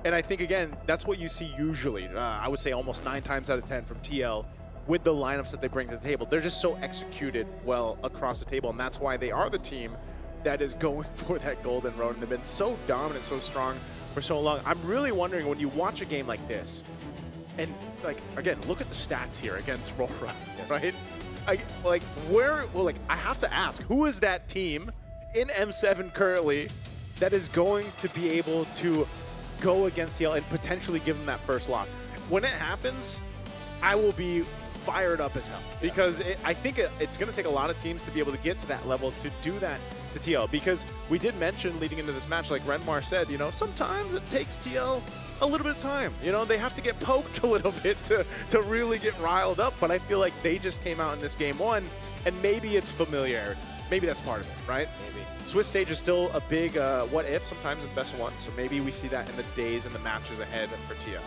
And I think, again, that's what you see usually. I would say almost 9 times out of 10 from TL with the lineups that they bring to the table. They're just so executed well across the table, and that's why they are the team that is going for that golden road. And they've been so dominant, so strong for so long. I'm really wondering, when you watch a game like this, and like, again, look at the stats here against Rora, right? I have to ask, who is that team in M7 currently that is going to be able to go against TL and potentially give them that first loss? When it happens, I will be fired up as hell, because I think it's going to take a lot of teams to be able to get to that level to do that to TL, because we did mention leading into this match, like Renmar said, you know, sometimes it takes TL a little bit of time. You know, they have to get poked a little bit to really get riled up, but I feel like they just came out in this game one, and maybe it's familiarity. Maybe that's part of it, right? Maybe. Swiss stage is still a big what if, sometimes the best one, so maybe we see that in the days and the matches ahead for TL.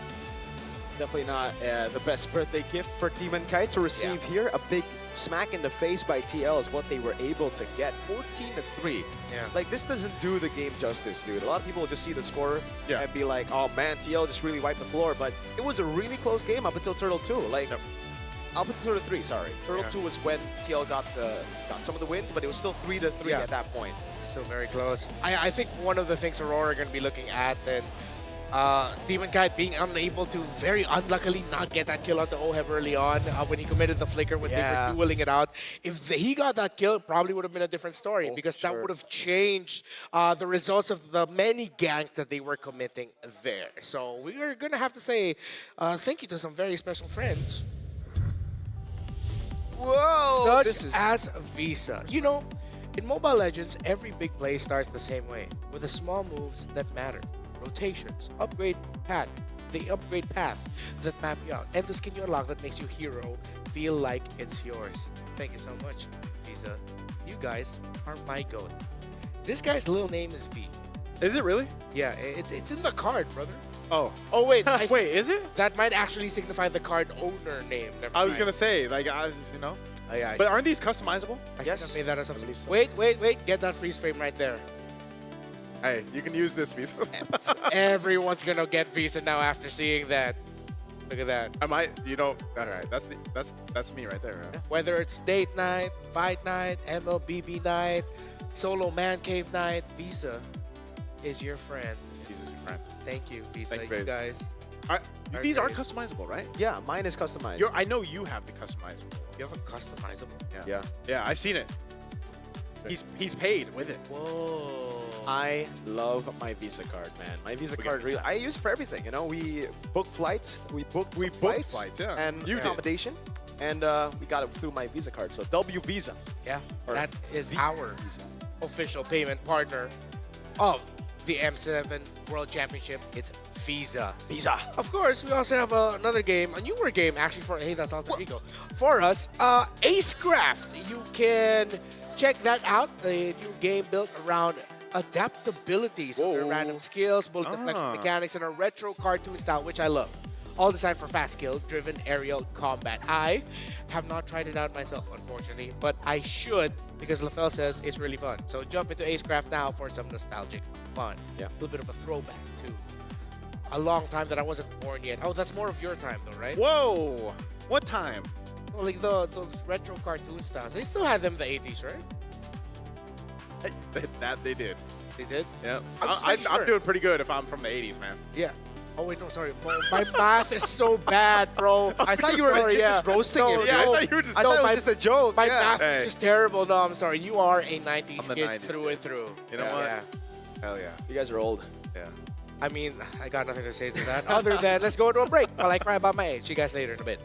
Definitely not the best birthday gift for Demon Kite to receive here. A big smack in the face by TL is what they were able to get. 14-3. Yeah. Like, this doesn't do the game justice, dude. A lot of people will just see the score and be like, oh man, TL just really wiped the floor. But it was a really close game up until Turtle 2. Like, up until Turtle 3, sorry. Turtle 2 was when TL got some of the wins, but it was still 3-3 at that point. Still very close. I think one of the things Aurora are going to be looking at, then Demon Kite being unable to very unluckily not get that kill onto Oheb early on when he committed the flicker when they were dueling it out. If he got that kill, it probably would have been a different story, because that would have changed the results of the many ganks that they were committing there. So we are going to have to say thank you to some very special friends. Whoa! Such as Visa. You know, in Mobile Legends, every big play starts the same way, with the small moves that matter. Rotations, the upgrade path that map you out, and the skin you unlock that makes your hero feel like it's yours. Thank you so much, Visa. You guys are my goat. This guy's little name is V. Is it really? Yeah, it's in the card, brother. Oh. Oh, wait. Wait, is it? That might actually signify the card owner name. I was going to say, like, you know. Yeah, but aren't these customizable? I should have made that as something. Wait. Get that freeze frame right there. Hey, you can use this Visa. Everyone's going to get Visa now after seeing that. Look at that. I might, you know, all right, that's me right there. Right? Whether it's date night, fight night, MLBB night, solo man cave night, Visa is your friend. Visa's your friend. Thank you, Visa. Thank you guys These are customizable, right? Yeah, mine is customized. I know you have the customizable. You have a customizable? Yeah. Yeah, I've seen it. He's paid with it. Whoa. I love my Visa card, man. My Visa card, really, I use it for everything. You know, we book flights, we booked flights, yeah. and accommodation, and we got it through my Visa card. So W Visa. Yeah, that is our official payment partner of the M7 World Championship. It's Visa. Visa. Of course, we also have another game, a newer game actually for Hey That's Alter Ego. For us, Acecraft. You can check that out. A new game built around adaptability, so there are random skills, bullet deflection mechanics, and a retro cartoon style, which I love. All designed for fast skill-driven aerial combat. I have not tried it out myself, unfortunately, but I should because LaFell says it's really fun. So jump into Acecraft now for some nostalgic fun. Yeah. A little bit of a throwback to a long time that I wasn't born yet. Oh, that's more of your time though, right? Whoa! What time? Well, like the retro cartoon styles. They still had them in the 80s, right? That they did. They did? Yeah. I'm I'm doing pretty good if I'm from the 80s, man. Yeah. Oh wait, no, sorry. My math is so bad, bro. I thought you were legit just roasting him. Yeah, I thought you were just. I thought it was just a joke. My yeah. math is just terrible. No, I'm sorry. You are a 90s I'm a kid 90s through kid. and through. You know what? Yeah. Hell yeah. You guys are old. Yeah. I mean, I got nothing to say to that other than let's go to a break while I cry about my age. See you guys later in a bit.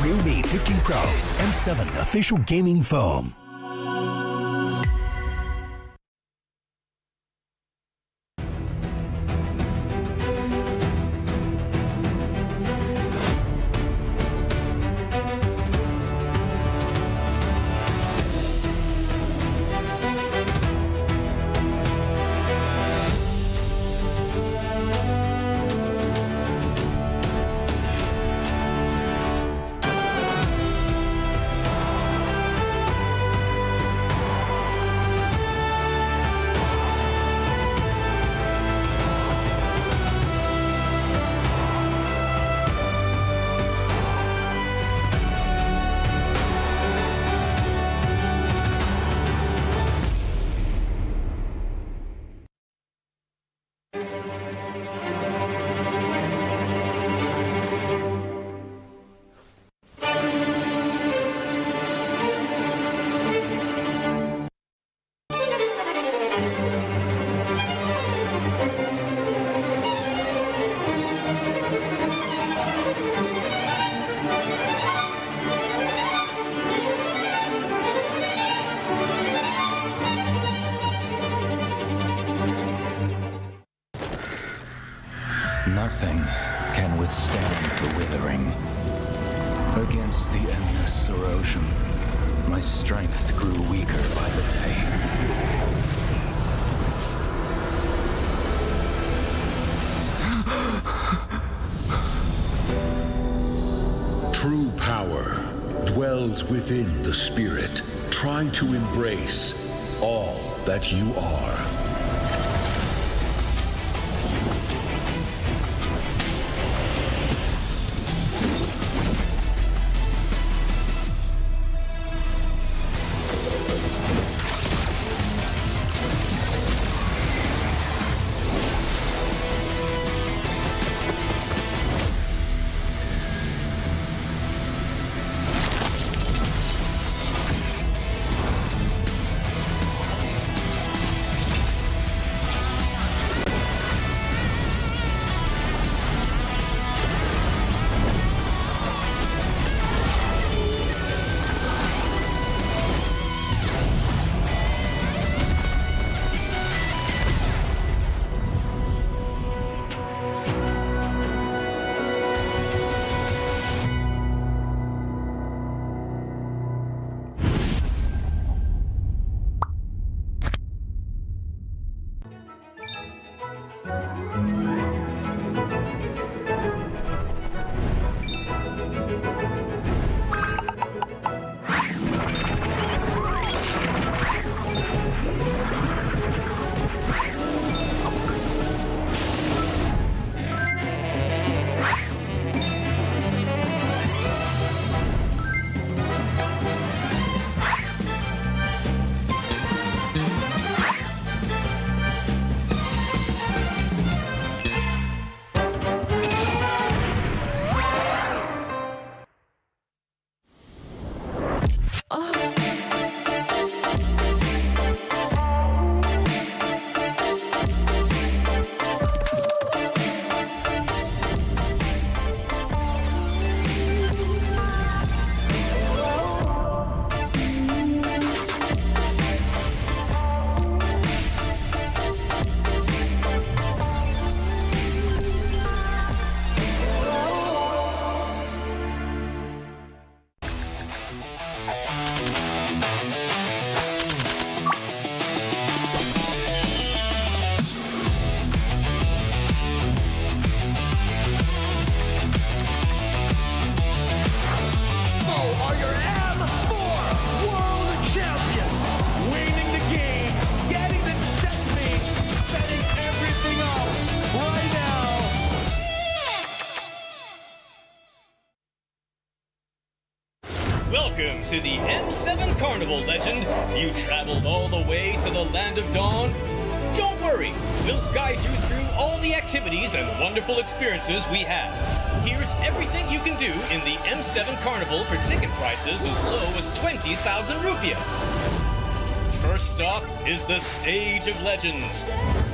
Realme 15 Pro M7 official gaming foam. Nothing can withstand the withering. Against the endless erosion, my strength grew weaker by the day. True power dwells within the spirit. Try to embrace all that you are. to the M7 Carnival, legend. You traveled all the way to the Land of Dawn? Don't worry, we'll guide you through all the activities and wonderful experiences we have. Here's everything you can do in the M7 Carnival for ticket prices as low as 20,000 rupiah. First stop is the Stage of Legends,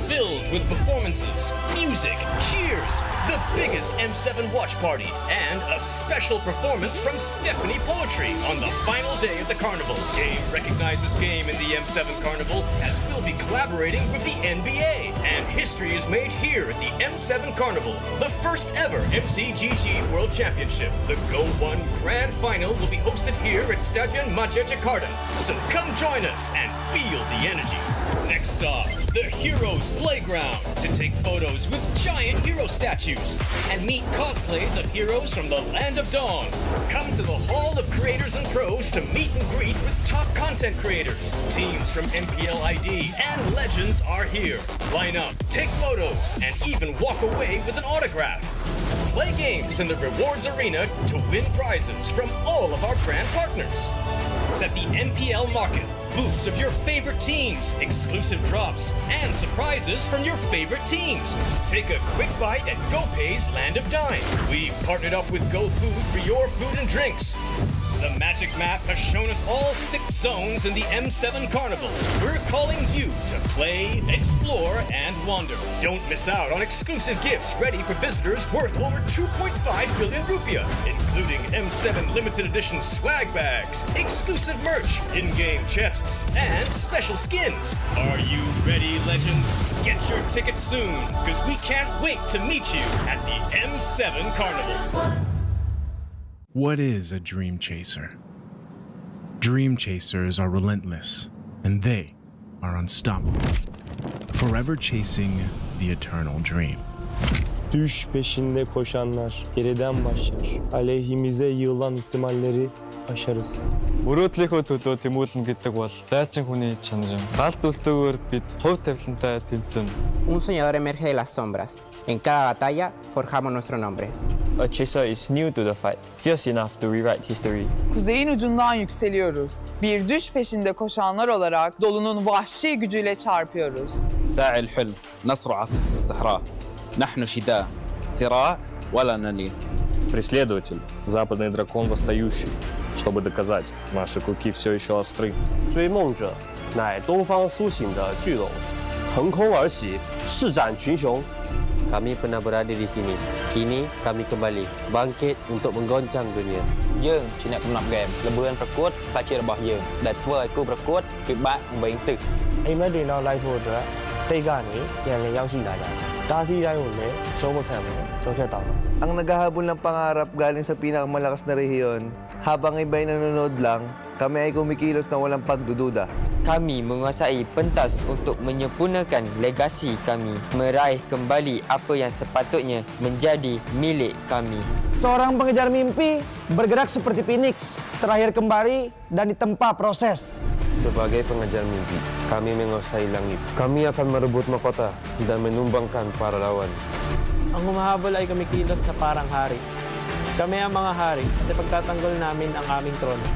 filled with performances, music, cheers, the biggest M7 watch party, and a special performance from Stephanie Poetry on the final day of the carnival. Game recognizes game in the M7 Carnival, as we'll be collaborating with the NBA. And history is made here at the M7 Carnival, the first ever MCGG World Championship. The Go 1 Grand Final will be hosted here at Stadion Maja Jakarta. So come join us and feel the energy. Next stop, the Heroes Playground, to take photos with giant hero statues and meet cosplays of heroes from the Land of Dawn. Come to the Hall of Creators and Pros to meet and greet with top content creators. Teams from MPL ID and Legends are here. Line up, take photos, and even walk away with an autograph. Play games in the rewards arena to win prizes from all of our brand partners. It's at the MPL Market. Booths of your favorite teams, exclusive drops, and surprises from your favorite teams. Take a quick bite at GoPay's Land of Dine. We've partnered up with GoFood for your food and drinks. The magic map has shown us all 6 zones in the M7 Carnival. We're calling you to play, explore, and wander. Don't miss out on exclusive gifts ready for visitors worth over 2.5 billion rupiah, including M7 limited edition swag bags, exclusive merch, in-game chests, and special skins. Are you ready, legend? Get your tickets soon, because we can't wait to meet you at the M7 Carnival. What is a dream chaser? Dream chasers are relentless, and they are unstoppable, forever chasing the eternal dream. Düş peşinde koşanlar geriden başlar. Aleyhimize yığılan ihtimalleri aşarız. Мөрөөдлийнхөө төлөө тэмүүлнэ гэдэг бол дайчин хүний чанар. Галт үлтээгээр бид хувь тавилантай тэмцэн. Un soñador emerge de las sombras. En cada batalla forjamos nuestro nombre. A chaser is new to the fight, fierce enough to rewrite history. Kuzeyin ucundan yükseliyoruz. Bir düş peşinde koşanlar olarak dolunun vahşi gücüyle çarpıyoruz. ساعي الحلم نصر عاصفة الصحراء. نحن شتاء صراع ولا نلين. Преследователь, западный дракон восстающий, чтобы доказать, наши клыки все еще остры. 追梦者乃东方苏醒的巨龙，腾空而起，施展群雄。 Kami pernah berada di sini. Kini kami kembali bangkit untuk menggoncang dunia. យើងជាអ្នកកំណត់ហ្គេមល្បឿនប្រកួតផ្លាជារបស់យើងដែលធ្វើឲ្យគូប្រកួតពិបាកវែងទឹក အိမ်မက်တွေနောက်လိုက်ဖို့အတွက်တိတ်ကနေပြန်လည်ရောက်ရှိလာကြတယ်။တားဆီးတိုင်းကိုလည်းရှုံးမခံဘူးကြောက်ဖြတ်တောင်းတာ Ang naghahabol ng pangarap galing sa pinakamalakas na rehiyon, habang iba'y nanonood lang, kami ay kumikilos na walang pagdududa. Kami menguasai pentas untuk menyempurnakan legasi kami, meraih kembali apa yang sepatutnya menjadi milik kami. Seorang pengejar mimpi bergerak seperti Phoenix, terakhir kembali dan ditempa proses. Sebagai pengejar mimpi, kami menguasai langit. Kami akan merebut mahkota dan menumbangkan para lawan. Ang humahabol ay kumikilos na parang hari. Kami ang mga hari at ipagtatanggol namin ang aming trono.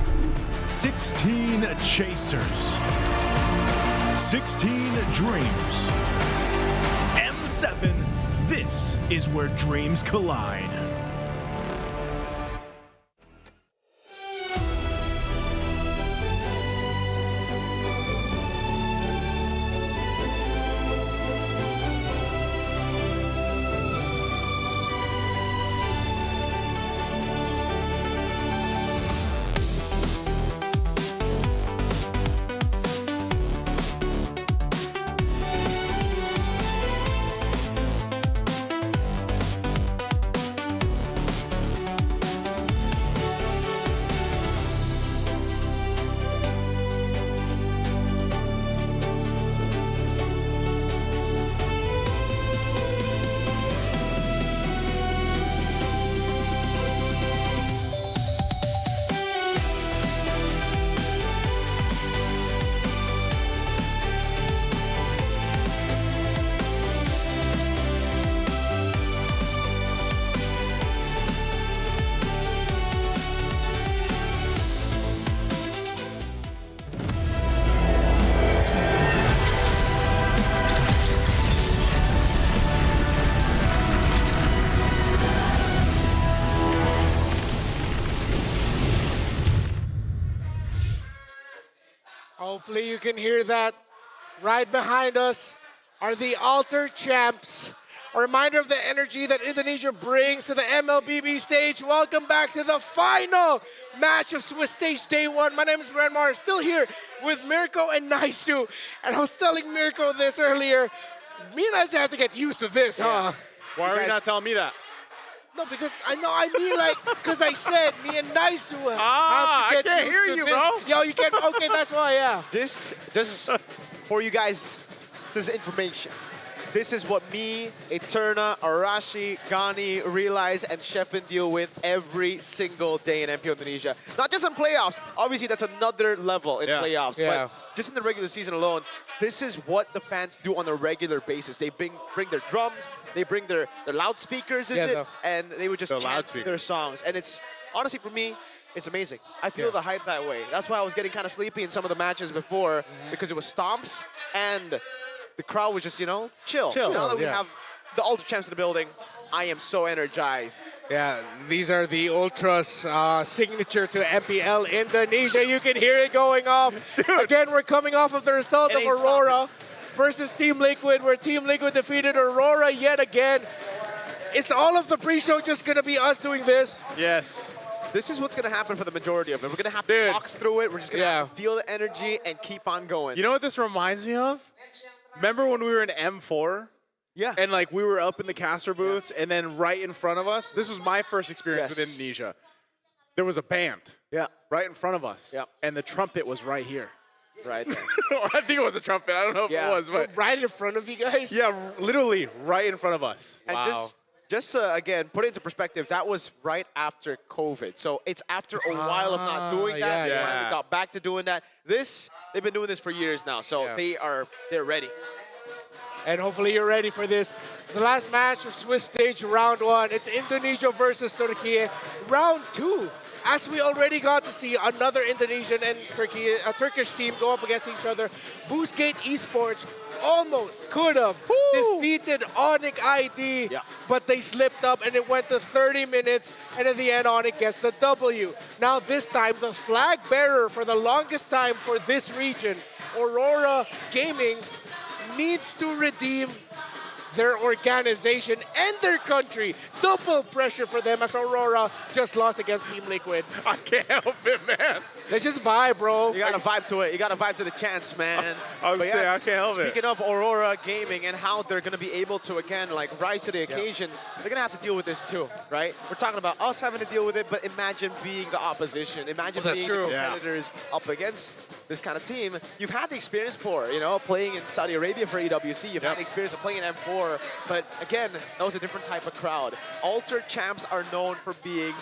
16 chasers. 16 dreams. M7, this is where dreams collide. Hopefully you can hear that. Right behind us are the Alter Champs. A reminder of the energy that Indonesia brings to the MLBB stage. Welcome back to the final match of Swiss Stage Day 1. My name is Renmar, still here with Mirko and Naisu. And I was telling Mirko this earlier. Me and Naisu have to get used to this, huh? Why are you not telling me that? No, because I mean like, because I said me and Naisu have to I get can't used hear to you, this. bro. Yo, you can't, okay, that's why, yeah. This, just for you guys, this is information. This is what me, Eterna, Arashi, Gani realize and Sheffin deal with every single day in MPO Indonesia. Not just in playoffs. Obviously, that's another level in playoffs. Yeah. But just in the regular season alone, this is what the fans do on a regular basis. They bring their drums, they bring their loudspeakers, and they would just chant their songs. And it's, honestly, for me, it's amazing. I feel the hype that way. That's why I was getting kind of sleepy in some of the matches before, because it was stomps and the crowd was just, chill. Now that we have the Ultra Champs in the building, I am so energized. Yeah, these are the Ultras signature to MPL Indonesia. You can hear it going off. Again, we're coming off of the result of Aurora versus Team Liquid, where Team Liquid defeated Aurora yet again. Is all of the pre-show just going to be us doing this? Yes. This is what's going to happen for the majority of it. We're going to have to talk through it. We're just going to have to feel the energy and keep on going. You know what this reminds me of? Remember when we were in M4? Yeah. And like we were up in the caster booths, and then right in front of us, this was my first experience with Indonesia. There was a band. Yeah. Right in front of us. Yeah. And the trumpet was right here. Right. Or I think it was a trumpet. I don't know if it was, but right in front of you guys? Yeah, literally right in front of us. And just again, put it into perspective, that was right after COVID. So it's after a while of not doing that. They finally got back to doing that. They've been doing this for years now, so they're ready. And hopefully you're ready for this. The last match of Swiss Stage Round 1. It's Indonesia versus Turkey. Round 2. As we already got to see another Indonesian and Turkish team go up against each other. Boostgate Esports almost could have defeated Onyx ID, but they slipped up and it went to 30 minutes, and in the end, Onyx gets the W. Now this time, the flag bearer for the longest time for this region, Aurora Gaming, needs to redeem their organization and their country. Double pressure for them as Aurora just lost against Team Liquid. I can't help it, man. Let's just vibe, bro. You gotta vibe to it. You gotta vibe to the chance, man. I was saying, I can't help it. Speaking of Aurora Gaming and how they're gonna be able to, again, rise to the occasion, they're gonna have to deal with this too, right? We're talking about us having to deal with it, but imagine being the opposition. Imagine being the competitors up against this kind of team. You've had the experience before, playing in Saudi Arabia for EWC. You've had the experience of playing in M4, but again, that was a different type of crowd. Alter Champs are known for being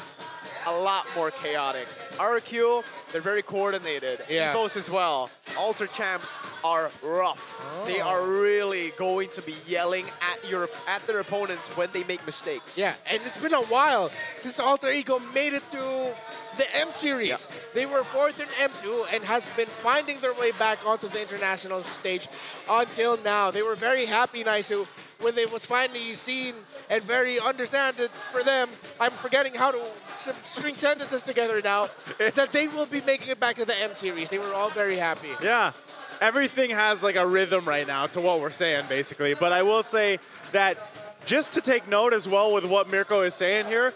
a lot more chaotic. RQ, they're very coordinated. Evos as well. Alter Champs are rough. They are really going to be yelling at their opponents when they make mistakes. Yeah, and it's been a while since Alter Ego made it to the M Series. They were 4th in M2 and has been finding their way back onto the international stage until now. They were very happy, Naisu, when they was finally seen and very understanded for them. I'm forgetting how to string sentences together now, that they will be making it back to the M Series. They were all very happy. Yeah. Everything has like a rhythm right now to what we're saying, basically. But I will say that just to take note as well with what Mirko is saying here,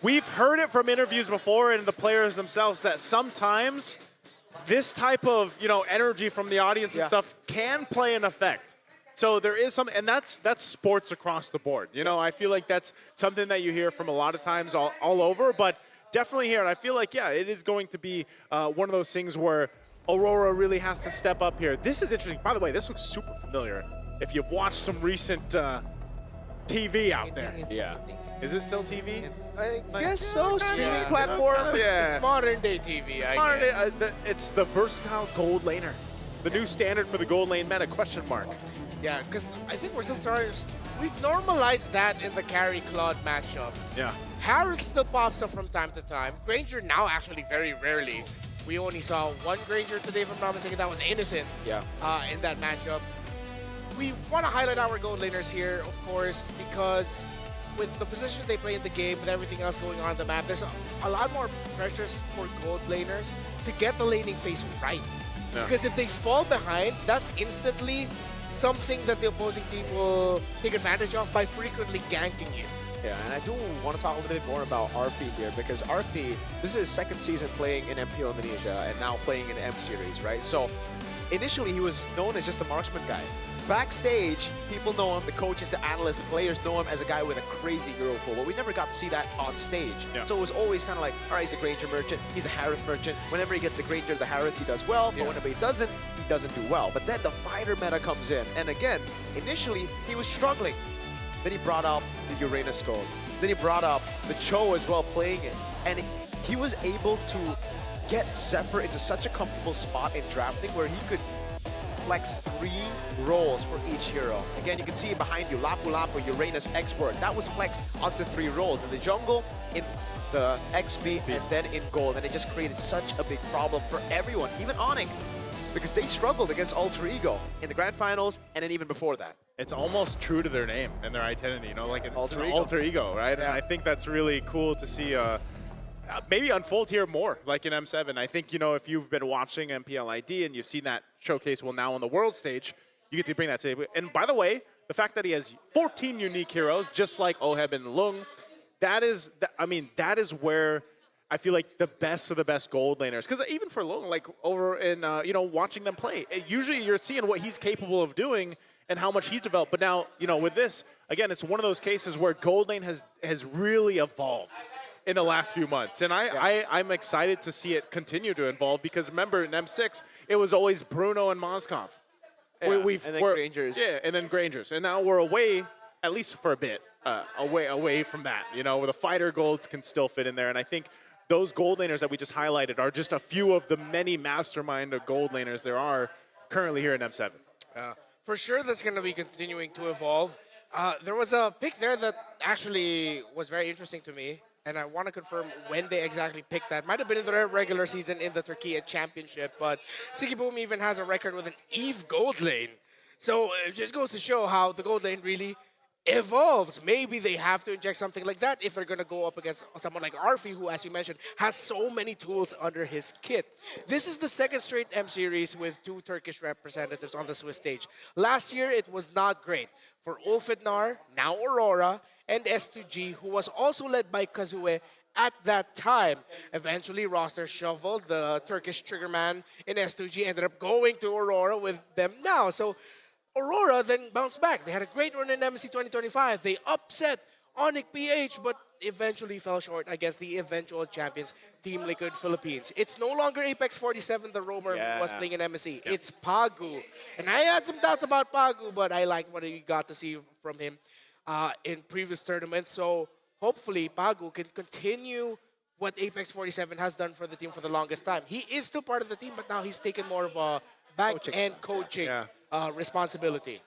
we've heard it from interviews before and the players themselves that sometimes this type of, energy from the audience and stuff can play an effect. So there is some, and that's sports across the board. I feel like that's something that you hear from a lot of times all over, but definitely here. And I feel like, it is going to be one of those things where Aurora really has to step up here. This is interesting. By the way, this looks super familiar. If you've watched some recent TV out there. Yeah. Is it still TV? I guess so. Streaming platform. Yeah. It's modern day TV, I guess. It's the versatile gold laner. The new standard for the gold lane meta, question mark. Yeah, because I think we're still starting. We've normalized that in the carry Claude matchup. Yeah. Harold still pops up from time to time. Granger now actually very rarely. We only saw one Granger today, if I'm not mistaken. That was Innocent. Yeah. In that matchup. We want to highlight our gold laners here, of course, because with the position they play in the game, with everything else going on the map, there's a lot more pressures for gold laners to get the laning phase right. Because if they fall behind, that's instantly something that the opposing team will take advantage of by frequently ganking you. Yeah, and I do want to talk a little bit more about RP here, because RP, this is his second season playing in MPL Indonesia and now playing in M Series, right? So initially he was known as just the marksman guy. Backstage, people know him, the coaches, the analysts, the players know him as a guy with a crazy hero pool, but we never got to see that on stage. Yeah. So it was always kind of like, all right, he's a Granger merchant, he's a Harris merchant. Whenever he gets the Granger, the Harris, he does well, but whenever he doesn't do well. But then the fighter meta comes in, and again, initially, he was struggling. Then he brought up the Uranus Gold. Then he brought up the Cho as well, playing it. And he was able to get Zephyr into such a comfortable spot in drafting where he could flex 3 roles for each hero. Again, you can see behind you, Lapu Lapu, Uranus, Export. That was flexed onto 3 roles. In the jungle, in the XP, and then in gold. And it just created such a big problem for everyone, even Onyx, because they struggled against Alter Ego in the grand finals and then even before that. It's almost true to their name and their identity, you know, like it's Alter an Ego. alter ego, right? Yeah. And I think that's really cool to see maybe unfold here more, like in M7. I think, you know, if you've been watching MPLID and you've seen that showcase, well, now on the world stage, you get to bring that to the table. And by the way, the fact that he has 14 unique heroes, just like Oheb and Lung, that is where I feel like the best of the best gold laners, because even for Lung, like over in, you know, watching them play, usually you're seeing what he's capable of doing and how much he's developed. But now, you know, with this, again, it's one of those cases where gold lane has really evolved in the last few months. And I'm excited to see it continue to evolve, because remember in M6, it was always Bruno and Moskov. Yeah, and then Grangers. Yeah, and then Grangers. And now we're away, at least for a bit, away from that, you know, where the fighter golds can still fit in there. And I think those gold laners that we just highlighted are just a few of the many mastermind gold laners there are currently here in M7. For sure, that's going to be continuing to evolve. There was a pick there that actually was very interesting to me, and I want to confirm when they exactly picked that. Might have been in the regular season in the Turkey Championship, but Siki Boom even has a record with an Eve gold lane. So it just goes to show how the gold lane really evolves. Maybe they have to inject something like that if they're going to go up against someone like Arfi, who, as you mentioned, has so many tools under his kit. This is the second straight M Series with 2 Turkish representatives on the Swiss stage. Last year, it was not great for Ulfidnar, now Aurora, and S2G, who was also led by Kazue at that time. Eventually, roster shuffled. The Turkish triggerman in S2G ended up going to Aurora with them now. So Aurora then bounced back. They had a great run in MSC 2025. They upset Onyx PH, but eventually fell short against the eventual champions, Team Liquid Philippines. It's no longer Apex 47, the roamer who was playing in MSC. It's Pagu. And I had some doubts about Pagu, but I liked what we got to see from him in previous tournaments. So hopefully Pagu can continue what Apex 47 has done for the team for the longest time. He is still part of the team, but now he's taken more of a back-end coaching responsibility.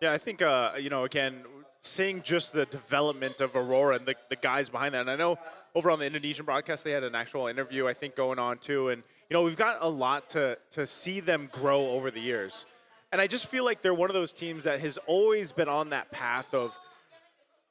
Yeah, I think, you know, again, seeing just the development of Aurora and the guys behind that. And I know over on the Indonesian broadcast, they had an actual interview, I think, going on too. And, you know, we've got a lot to see them grow over the years. And I just feel like they're one of those teams that has always been on that path of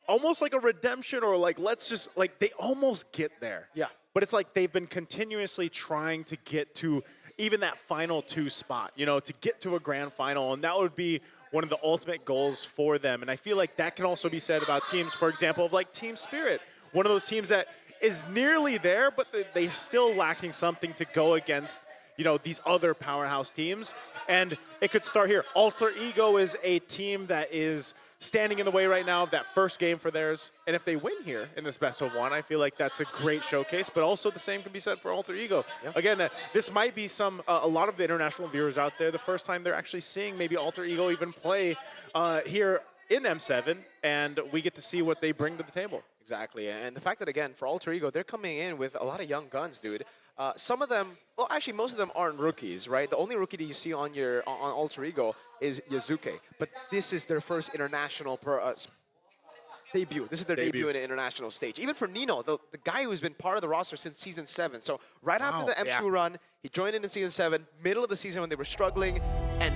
almost like a redemption, or like, let's just, like, they almost get there. Yeah. But it's like they've been continuously trying to get to even that final 2 spot, you know, to get to a grand final. And that would be one of the ultimate goals for them. And I feel like that can also be said about teams, for example, of like Team Spirit. One of those teams that is nearly there, but they still lacking something to go against, you know, these other powerhouse teams. And it could start here. Alter Ego is a team that is standing in the way right now of that first game for theirs. And if they win here in this best of 1, I feel like that's a great showcase. But also the same can be said for Alter Ego. Yep. Again, this might be a lot of the international viewers out there, the first time they're actually seeing maybe Alter Ego even play here in M7. And we get to see what they bring to the table. Exactly, and the fact that, again, for Alter Ego, they're coming in with a lot of young guns, dude. Some of them, well, actually, most of them aren't rookies, right? The only rookie that you see on Alter Ego is Yazuke, but this is their first international debut. This is their debut in an international stage. Even for Nino, the guy who's been part of the roster since Season 7. So right after the M2 run, he joined in Season 7, middle of the season when they were struggling, and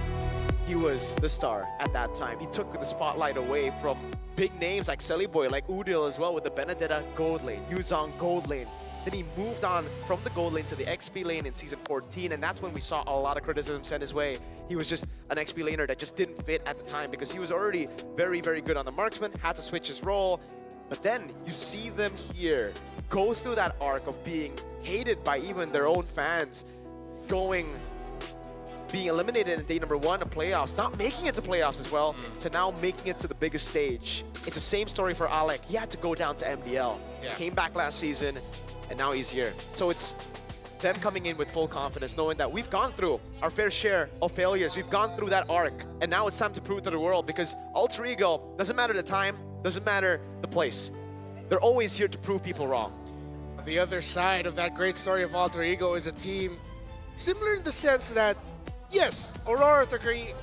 he was the star at that time. He took the spotlight away from big names like Selly Boy, like Udil as well with the Benedetta gold lane, Yuzong gold lane. Then he moved on from the gold lane to the XP lane in Season 14, and that's when we saw a lot of criticism sent his way. He was just an XP laner that just didn't fit at the time because he was already very, very good on the marksman, had to switch his role. But then you see them here go through that arc of being hated by even their own fans, being eliminated in day number 1 of playoffs, not making it to playoffs as well, to now making it to the biggest stage. It's the same story for Alec. He had to go down to MDL. Yeah. Came back last season, and now he's here. So it's them coming in with full confidence, knowing that we've gone through our fair share of failures. We've gone through that arc, and now it's time to prove to the world, because Alter Ego, doesn't matter the time, doesn't matter the place. They're always here to prove people wrong. The other side of that great story of Alter Ego is a team similar in the sense that, yes, Aurora Turkey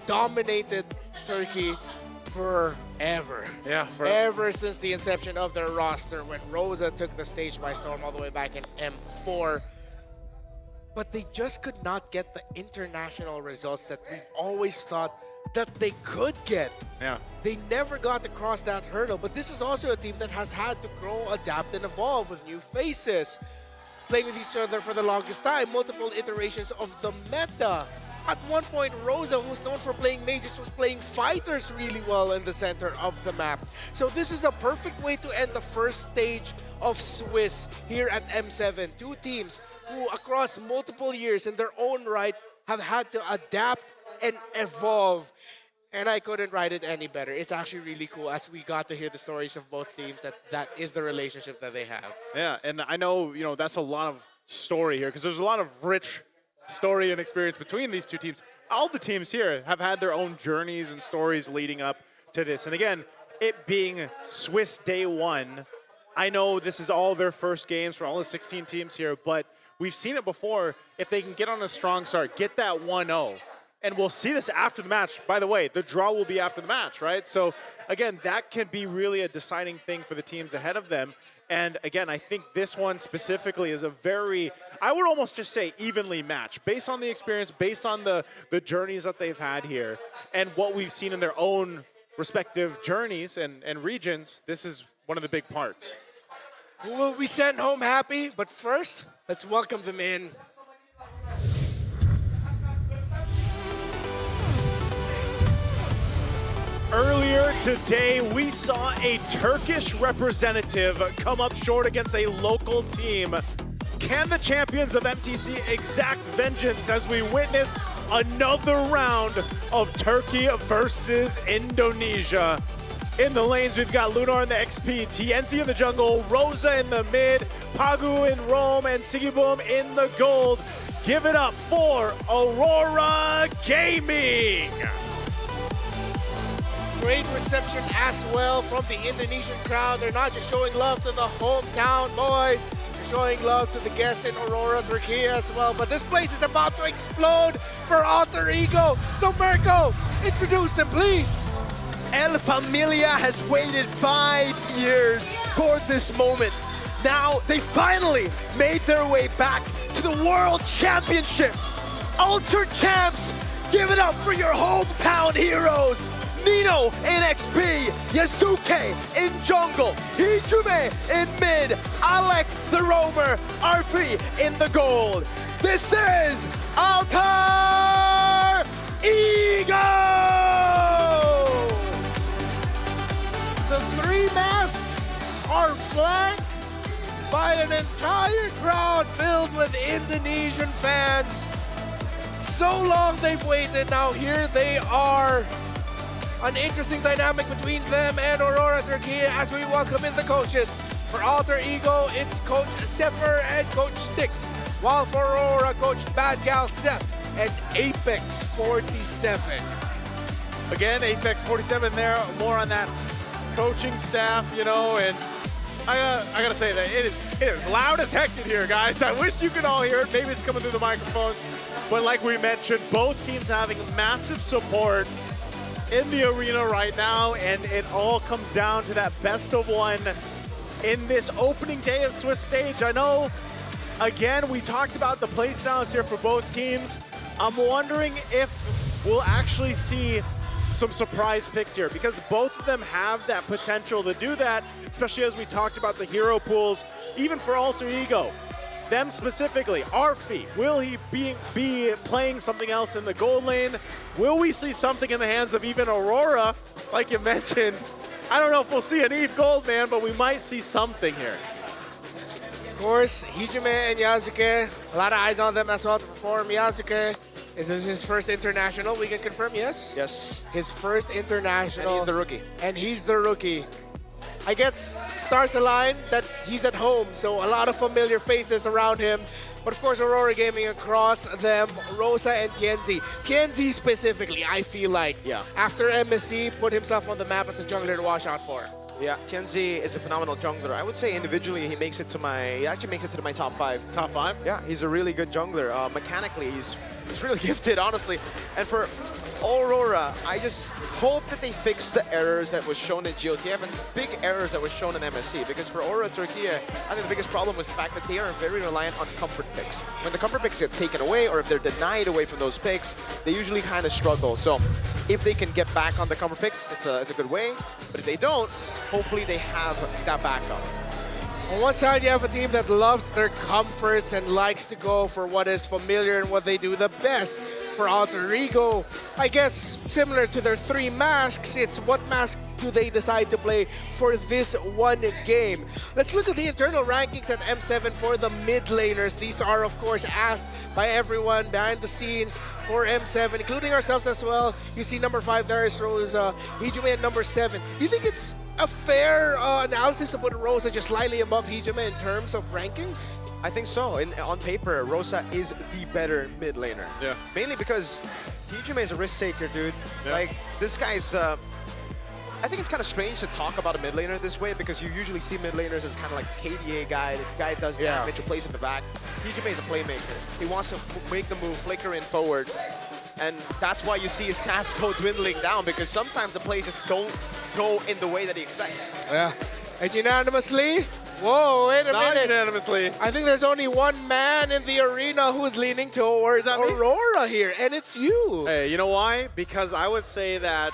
dominated Turkey forever. Yeah, ever since the inception of their roster, when Rosa took the stage by storm all the way back in M4. But they just could not get the international results that we've always thought that they could get. Yeah. They never got to cross that hurdle, but this is also a team that has had to grow, adapt, and evolve with new faces. Playing with each other for the longest time, multiple iterations of the meta. At one point, Rosa, who's known for playing mages, was playing fighters really well in the center of the map. So this is a perfect way to end the first stage of Swiss here at M7. Two teams who, across multiple years in their own right, have had to adapt and evolve. And I couldn't write it any better. It's actually really cool as we got to hear the stories of both teams, that is the relationship that they have. Yeah, and I know, that's a lot of story here because there's a lot of rich story and experience between these two teams. All the teams here have had their own journeys and stories leading up to this. And again, it being Swiss day 1, I know this is all their first games for all the 16 teams here, but we've seen it before. If they can get on a strong start, get that 1-0, and we'll see this after the match. By the way, the draw will be after the match, right? So again, that can be really a deciding thing for the teams ahead of them. And again, I think this one specifically is a very, I would almost just say evenly matched, based on the experience, based on the journeys that they've had here, and what we've seen in their own respective journeys and regions. This is one of the big parts. Who will be sent home happy? But first, let's welcome them in. Earlier today, we saw a Turkish representative come up short against a local team. Can the champions of MTC exact vengeance as we witness another round of Turkey versus Indonesia? In the lanes, we've got Lunar in the XP, TNC in the jungle, Rosa in the mid, Pagu in Rome, and Sigiboom in the gold. Give it up for Aurora Gaming! Great reception as well from the Indonesian crowd. They're not just showing love to the hometown boys, they're showing love to the guests in Aurora, Turkey as well. But this place is about to explode for Alter Ego. So Mirko, introduce them, please. El Familia has waited 5 years for this moment. Now they finally made their way back to the World Championship. Alter Champs, give it up for your hometown heroes. Nino in XP, Yasuke in jungle, Hijume in mid, Alec the roamer, Arfi in the gold. This is Alter Ego! The three masks are flanked by an entire crowd filled with Indonesian fans. So long they've waited, now here they are. An interesting dynamic between them and Aurora Turkey as we welcome in the coaches. For Alter Ego, it's Coach Sepper and Coach Styx, while for Aurora, Coach Bad Gal Seth and Apex 47. Again, Apex 47 there, more on that coaching staff, and I gotta say that it is loud as heck in here, guys. I wish you could all hear it. Maybe it's coming through the microphones. But like we mentioned, both teams having massive support in the arena right now, and it all comes down to that best of one in this opening day of Swiss stage. I know, again, we talked about the playstyles here for both teams. I'm wondering if we'll actually see some surprise picks here, because both of them have that potential to do that, especially as we talked about the hero pools. even for Alter Ego, them specifically, Arfi, will he be playing something else in the gold lane? Will we see something in the hands of even Aurora, like you mentioned? I don't know if we'll see an Eve Gold, man, but we might see something here. Of course, Hijime and Yasuke, a lot of eyes on them as well to perform. Yasuke, is this his first international? We can confirm, yes? Yes. His first international. And he's the rookie. And he's the rookie. I guess stars align that he's at home, so a lot of familiar faces around him. But of course, Aurora Gaming across them, Rosa and Tienzi. Tienzi specifically, I feel like, after MSC, put himself on the map as a jungler to watch out for. Yeah, Tienzi is a phenomenal jungler. I would say individually he actually makes it to my top 5. Top 5? Yeah, he's a really good jungler. Mechanically, he's really gifted, honestly. And for Aurora, I just hope that they fix the errors that was shown in GOTF and big errors that was shown in MSC. Because for Aurora Turkey, I think the biggest problem was the fact that they are very reliant on comfort picks. When the comfort picks get taken away or if they're denied away from those picks, they usually kind of struggle. So if they can get back on the comfort picks, it's a good way. But if they don't, hopefully they have that backup. On one side, you have a team that loves their comforts and likes to go for what is familiar and what they do the best. For Alter Ego, I guess similar to their 3 masks, it's what mask do they decide to play for this one game. Let's look at the internal rankings at M7 for the mid laners. These are, of course, asked by everyone behind the scenes for M7, including ourselves as well. You see number 5, Darius Rosa, Hijime at number 7. Do you think it's a fair analysis to put Rosa just slightly above Hijime in terms of rankings? I think so. On paper, Rosa is the better mid laner. Yeah. Mainly because Hijime is a risk taker, dude. Yeah. Like, this guy's... I think it's kind of strange to talk about a mid laner this way because you usually see mid laners as kind of like KDA guy. The guy does damage and plays in the back. Hijime is a playmaker. He wants to make the move, flicker in forward. And that's why you see his stats go dwindling down because sometimes the plays just don't go in the way that he expects. Yeah. And unanimously... Whoa, wait a Not minute. unanimously. I think there's only one man in the arena who is leaning towards Aurora here, and it's you. Hey, you know why? Because I would say that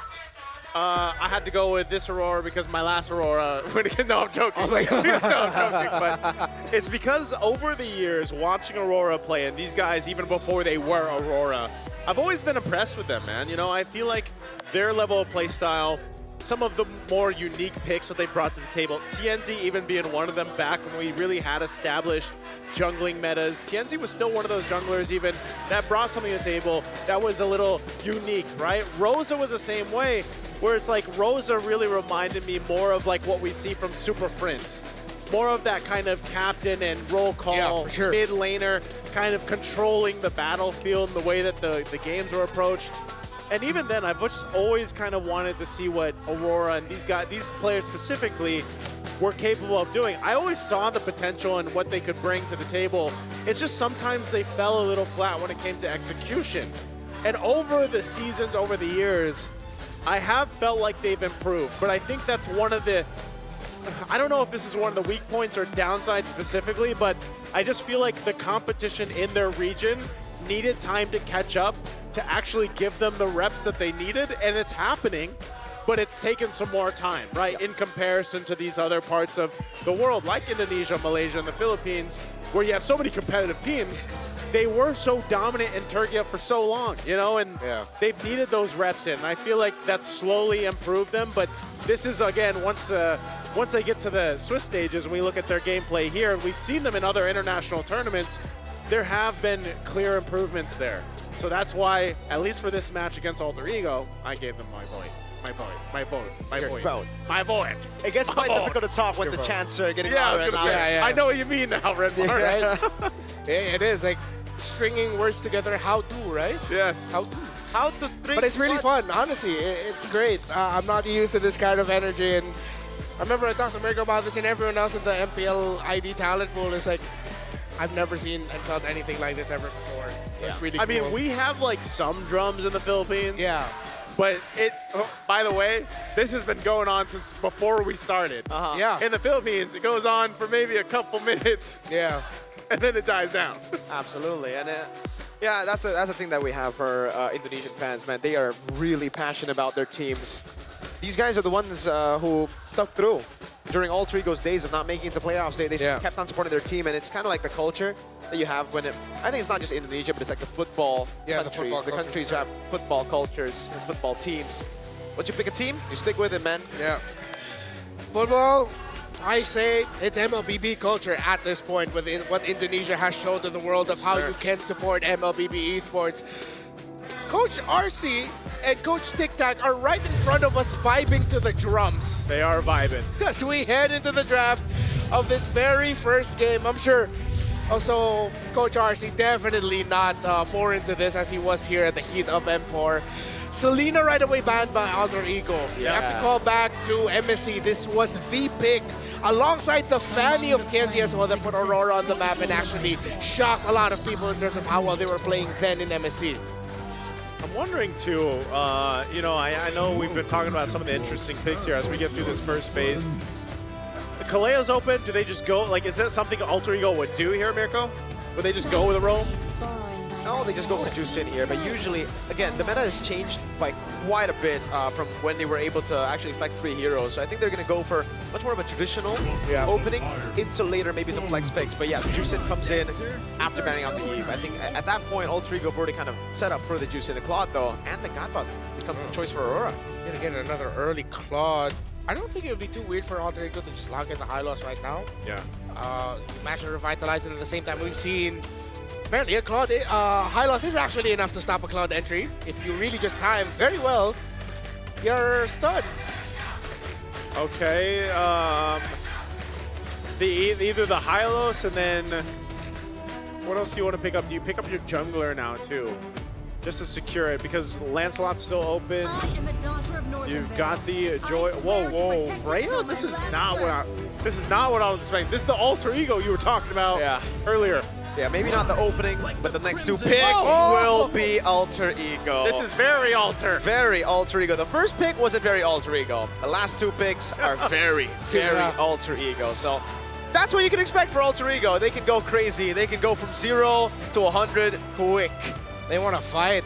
I had to go with this Aurora because my last Aurora... No, I'm joking. Oh my God. No, I'm joking. But it's because over the years, watching Aurora play, and these guys, even before they were Aurora, I've always been impressed with them, man. You know, I feel like their level of play style, some of the more unique picks that they brought to the table, Tienzi even being one of them back when we really had established jungling metas. Tienzi was still one of those junglers even that brought something to the table that was a little unique, right? Rosa was the same way, where it's like Rosa really reminded me more of like what we see from Super Friends. More of that kind of captain and roll call, mid laner, kind of controlling the battlefield and the way that the games were approached. And even then, I've just always kind of wanted to see what Aurora and these players specifically were capable of doing. I always saw the potential and what they could bring to the table. It's just sometimes they fell a little flat when it came to execution. And over the seasons, over the years, I have felt like they've improved. But I think that's one of the, I don't know if this is one of the weak points or downsides specifically, but I just feel like the competition in their region needed time to catch up to actually give them the reps that they needed, and it's happening, but it's taken some more time, right? In comparison to these other parts of the world, like Indonesia, Malaysia, and the Philippines, where you have so many competitive teams. They were so dominant in Turkey for so long, you know, and they've needed those reps in. And I feel like that's slowly improved them, but this is, again, once they get to the Swiss stages and we look at their gameplay here, and we've seen them in other international tournaments, there have been clear improvements there. So that's why, at least for this match against Alter Ego, I gave them my vote. My vote. It gets quite difficult to talk when the chants are getting louder. I know what you mean now, Red Bar. Right? It is like stringing words together. How do, right? Yes. How do. How to drink. But it's really fun, honestly. It's great. I'm not used to this kind of energy. And I remember I talked to Mirko about this, and everyone else in the MPL ID talent pool is like, I've never seen and felt anything like this ever before. So it's really cool. I mean, we have like some drums in the Philippines. Yeah. But by the way, this has been going on since before we started. Yeah. In the Philippines, it goes on for maybe a couple minutes. Yeah. And then it dies down. Absolutely. And yeah, that's a thing that we have for Indonesian fans, man. They are really passionate about their teams. These guys are the ones who stuck through. during Alter Ego's days of not making it to playoffs, they kept on supporting their team, and it's kind of like the culture that you have when I think it's not just Indonesia, but it's like the football countries. The countries who have football cultures and football teams. Once you pick a team, you stick with it, man. Yeah. Football, I say it's MLBB culture at this point with what Indonesia has shown to the world of how you can support MLBB esports. Coach RC and Coach Tic Tac are right in front of us vibing to the drums. They are vibing. As we head into the draft of this very first game, I'm sure also Coach RC definitely not foreign to this as he was here at the heat of M4. Selena right away banned by Alter Ego. You have to call back to MSC. This was the pick alongside the Fanny of TNZ as well that put Aurora on the map and actually shocked a lot of people in terms of how well they were playing then in MSC. I'm wondering too, you know, I know we've been talking about some of the interesting picks here as we get through this first phase. The Kaleo's open, do they just go, like, is that something Alter Ego would do here, Mirko? Would they just go with a roam? No, they just go for juice in here, but usually, again, the meta has changed by quite a bit from when they were able to actually flex 3 heroes. So I think they're going to go for much more of a traditional opening into later maybe some flex picks. But yeah, the juice in comes in after banning out the Eve. I think at that point, Alter Ego have already kind of set up for the juice in. The Claude though, and the Gathon becomes the choice for Aurora. Gonna get another early Claude. I don't think it would be too weird for Alter Ego to just lock in the high loss right now. Yeah. Match and revitalize it at the same time. We've seen apparently a Claude high loss is actually enough to stop a Claude entry. If you really just time very well, you're stunned. Okay. Either the Hylos and then what else do you want to pick up? Do you pick up your jungler now too? Just to secure it because Lancelot's still open. You've got the Joy. Whoa, Freya? This is not what I was expecting. This is the Alter Ego you were talking about earlier. Yeah, maybe not the opening, but the next 2 picks will be Alter Ego. This is very Alter. Very Alter Ego. The first pick wasn't very Alter Ego. The last 2 picks are very, very Alter Ego. So that's what you can expect for Alter Ego. They can go crazy. They can go from 0 to 100 quick. They want to fight,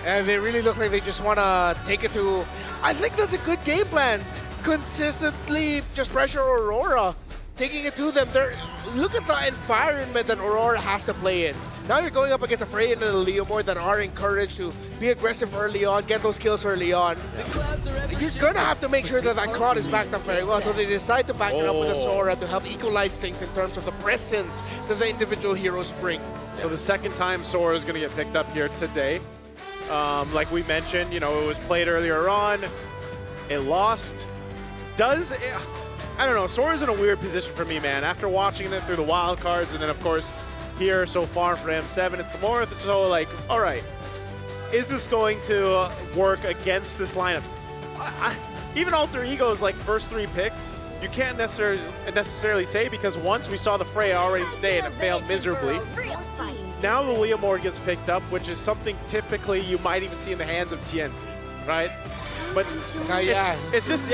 and it really looks like they just want to take it to... I think that's a good game plan. Consistently just pressure Aurora, taking it to them. Look at the environment that Aurora has to play in. Now you're going up against a Freya and a Leomord that are encouraged to be aggressive early on, get those kills early on. You're going to have to make sure that that Claude is backed up very well, so they decide to back it up with a Sora to help equalize things in terms of the presence that the individual heroes bring. So the second time Sora is going to get picked up here today. Like we mentioned, you know, it was played earlier on. It lost. I don't know, Sora's in a weird position for me, man. After watching it through the wild cards and then, of course, here so far for M7, it's more so like, all right, is this going to work against this lineup? Even Alter Ego's like first 3 picks, you can't necessarily say because once we saw the Freya already today and it failed miserably. Now the Leomord gets picked up, which is something typically you might even see in the hands of TNT, right? But it's just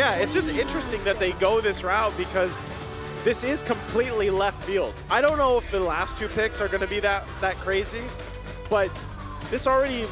interesting that they go this route because this is completely left field. I don't know if the last 2 picks are going to be that crazy, but this already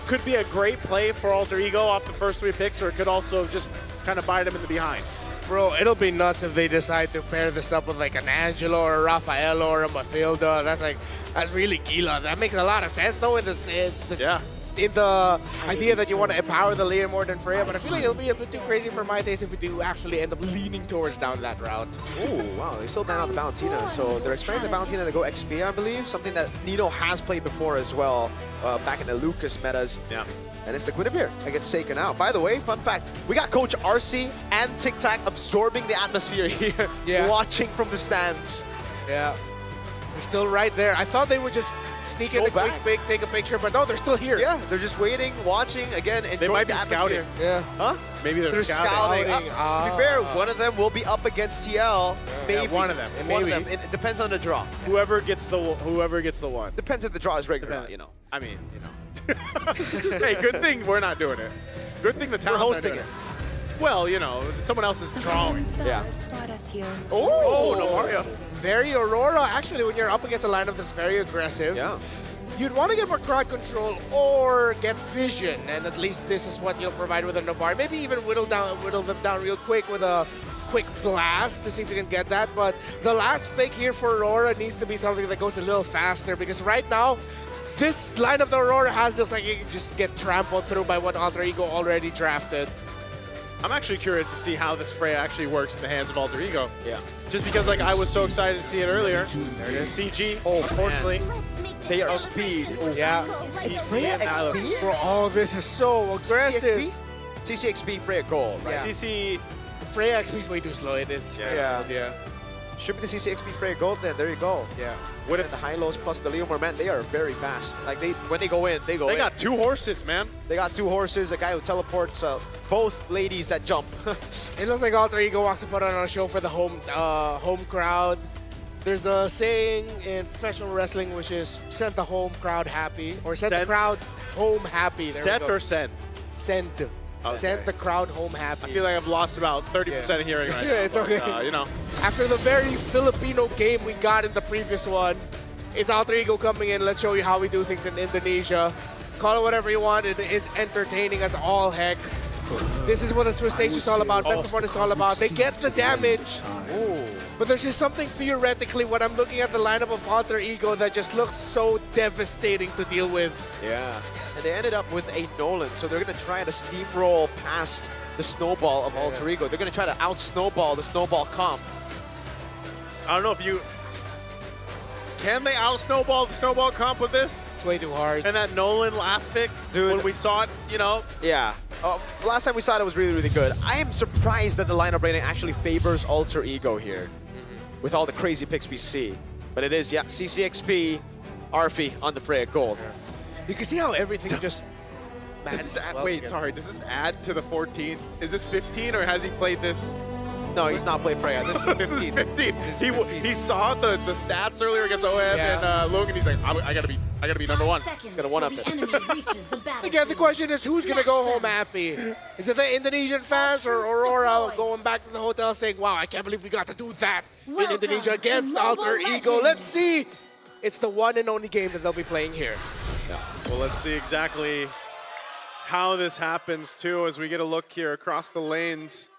could be a great play for Alter Ego off the first 3 picks, or it could also just kind of bite them in the behind. Bro, it'll be nuts if they decide to pair this up with like an Angelo or a Rafaelo or a Mathilda. That's really Gila. That makes a lot of sense though in the idea that you want to empower the layer more than Freya, but I feel like it'll be a bit too crazy for my taste if we do actually end up leaning towards down that route. Oh, wow, they still ban out the Valentina, so they're expecting the Valentina to go XP, I believe, something that Nino has played before as well, back in the Lucas metas. Yeah. And it's the Guinevere that gets taken out. By the way, fun fact, we got Coach RC and Tic Tac absorbing the atmosphere here, watching from the stands. Yeah, they're still right there. I thought they would just sneak in a quick pick, take a picture, but no, they're still here. Yeah, they're just waiting, watching, again, enjoying they might be the scouting. Yeah. Huh? Maybe they're scouting. To be fair, one of them will be up against TL. Maybe. Yeah, one of them. One of them. It depends on the draw. Whoever gets the one. Depends if the draw is regular, you know. I mean, you know. Hey, good thing we're not doing it. Good thing the town's hosting it. Well, you know, someone else is drawing. Yeah. Oh, no, Mario. Very Aurora. Actually, when you're up against a lineup that's very aggressive, you'd want to get more crowd control or get vision, and at least this is what you'll provide with a Navarre. Maybe even whittle them down real quick with a quick blast to see if we can get that. But the last pick here for Aurora needs to be something that goes a little faster, because right now, this lineup that Aurora has looks like it can just get trampled through by what Alter Ego already drafted. I'm actually curious to see how this Freya actually works in the hands of Alter Ego. Yeah. Just because like I was so excited to see it earlier. There it is. CG. Oh, unfortunately. They are speed. Yeah. CC and Nihilus. Bro, all this is so aggressive. CCXP Freya gold. Right? Yeah. CC. Freya XP is way too slow in this. Yeah. Should be the CCXP Freya gold then. There you go. Yeah. What if the high-lows plus the Leomar, man, they are very fast. Like, when they go in, they go in. They got 2 horses, man. They got 2 horses, a guy who teleports, both ladies that jump. It looks like Alter Ego wants to put on a show for the home crowd. There's a saying in professional wrestling which is send the home crowd happy, or send the crowd home happy. There Set we go. or send? Send. Okay. Send the crowd home happy. I feel like I've lost about 30% of hearing right now. Yeah, it's but, okay. You know. After the very Filipino game we got in the previous one, it's Alter Ego coming in. Let's show you how we do things in Indonesia. Call it whatever you want. It is entertaining as all heck. This is what the Swiss stage is all about. Best of One is all about. They get the damage. But there's just something theoretically when I'm looking at the lineup of Alter Ego that just looks so devastating to deal with. Yeah. And they ended up with a Nolan, so they're going to try to steamroll past the snowball of Alter Ego. They're going to try to out-snowball the snowball comp. I don't know if you... Can they out-snowball the snowball comp with this? It's way too hard. And that Nolan last pick, dude, when we saw it, you know? Yeah. Last time we saw it was really, really good. I am surprised that the lineup rating actually favors Alter Ego here with all the crazy picks we see. But it is, yeah, CCXP, Arfi on the Freya gold. You can see how everything just... Wait, sorry, does this add to the 14? Is this 15 or has he played this? No, he's not playing Freya. This is 15. This is 15. He saw the stats earlier against OM and Logan. He's like, I gotta be number 1. He's gonna one up it. Again, the question is, who's gonna go home happy? Is it the Indonesian fans or Aurora going back to the hotel saying, "Wow, I can't believe we got to do that in Indonesia against Alter Ego"? Let's see. It's the one and only game that they'll be playing here. Well, let's see exactly how this happens too as we get a look here across the lanes.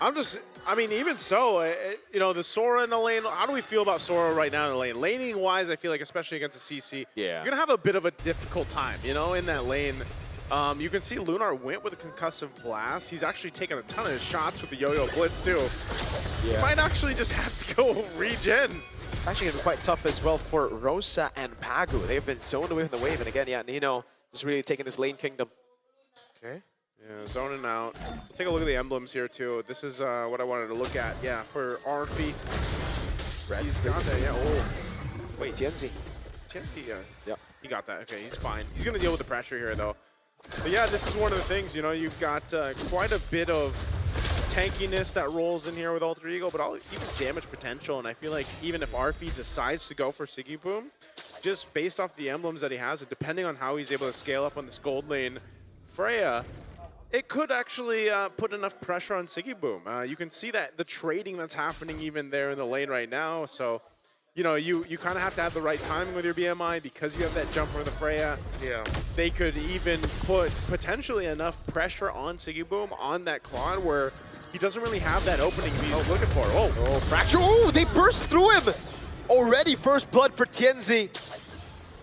I mean, even so, you know, the Sora in the lane, how do we feel about Sora right now in the lane? Laning-wise, I feel like, especially against the CC, you're going to have a bit of a difficult time, you know, in that lane. You can see Lunar went with a concussive blast. He's actually taken a ton of his shots with the Yo-Yo Blitz, too. He might actually just have to go regen. Actually, going to be quite tough as well for Rosa and Pagu. They've been zoned away from the wave. And again, yeah, Nino just really taking this lane kingdom. Okay. Yeah, zoning out. Let's take a look at the emblems here, too. This is what I wanted to look at. Yeah, for Arfi. He's got that, yeah. Oh. Wait, Tienzi. Yeah. He got that. Okay, he's fine. He's going to deal with the pressure here, though. But yeah, this is one of the things, you know, you've got quite a bit of tankiness that rolls in here with Alter Ego, but even damage potential. And I feel like even if Arfi decides to go for Siggy Boom, just based off the emblems that he has, and depending on how he's able to scale up on this gold lane, Freya, it could actually put enough pressure on Siggy Boom. You can see that the trading that's happening even there in the lane right now. So, you know, you kind of have to have the right timing with your BMI because you have that jump from the Freya. Yeah. They could even put potentially enough pressure on Siggy Boom on that Claude where he doesn't really have that opening he's looking for. Oh, fracture. Oh, they burst through him. Already first blood for Tienzi.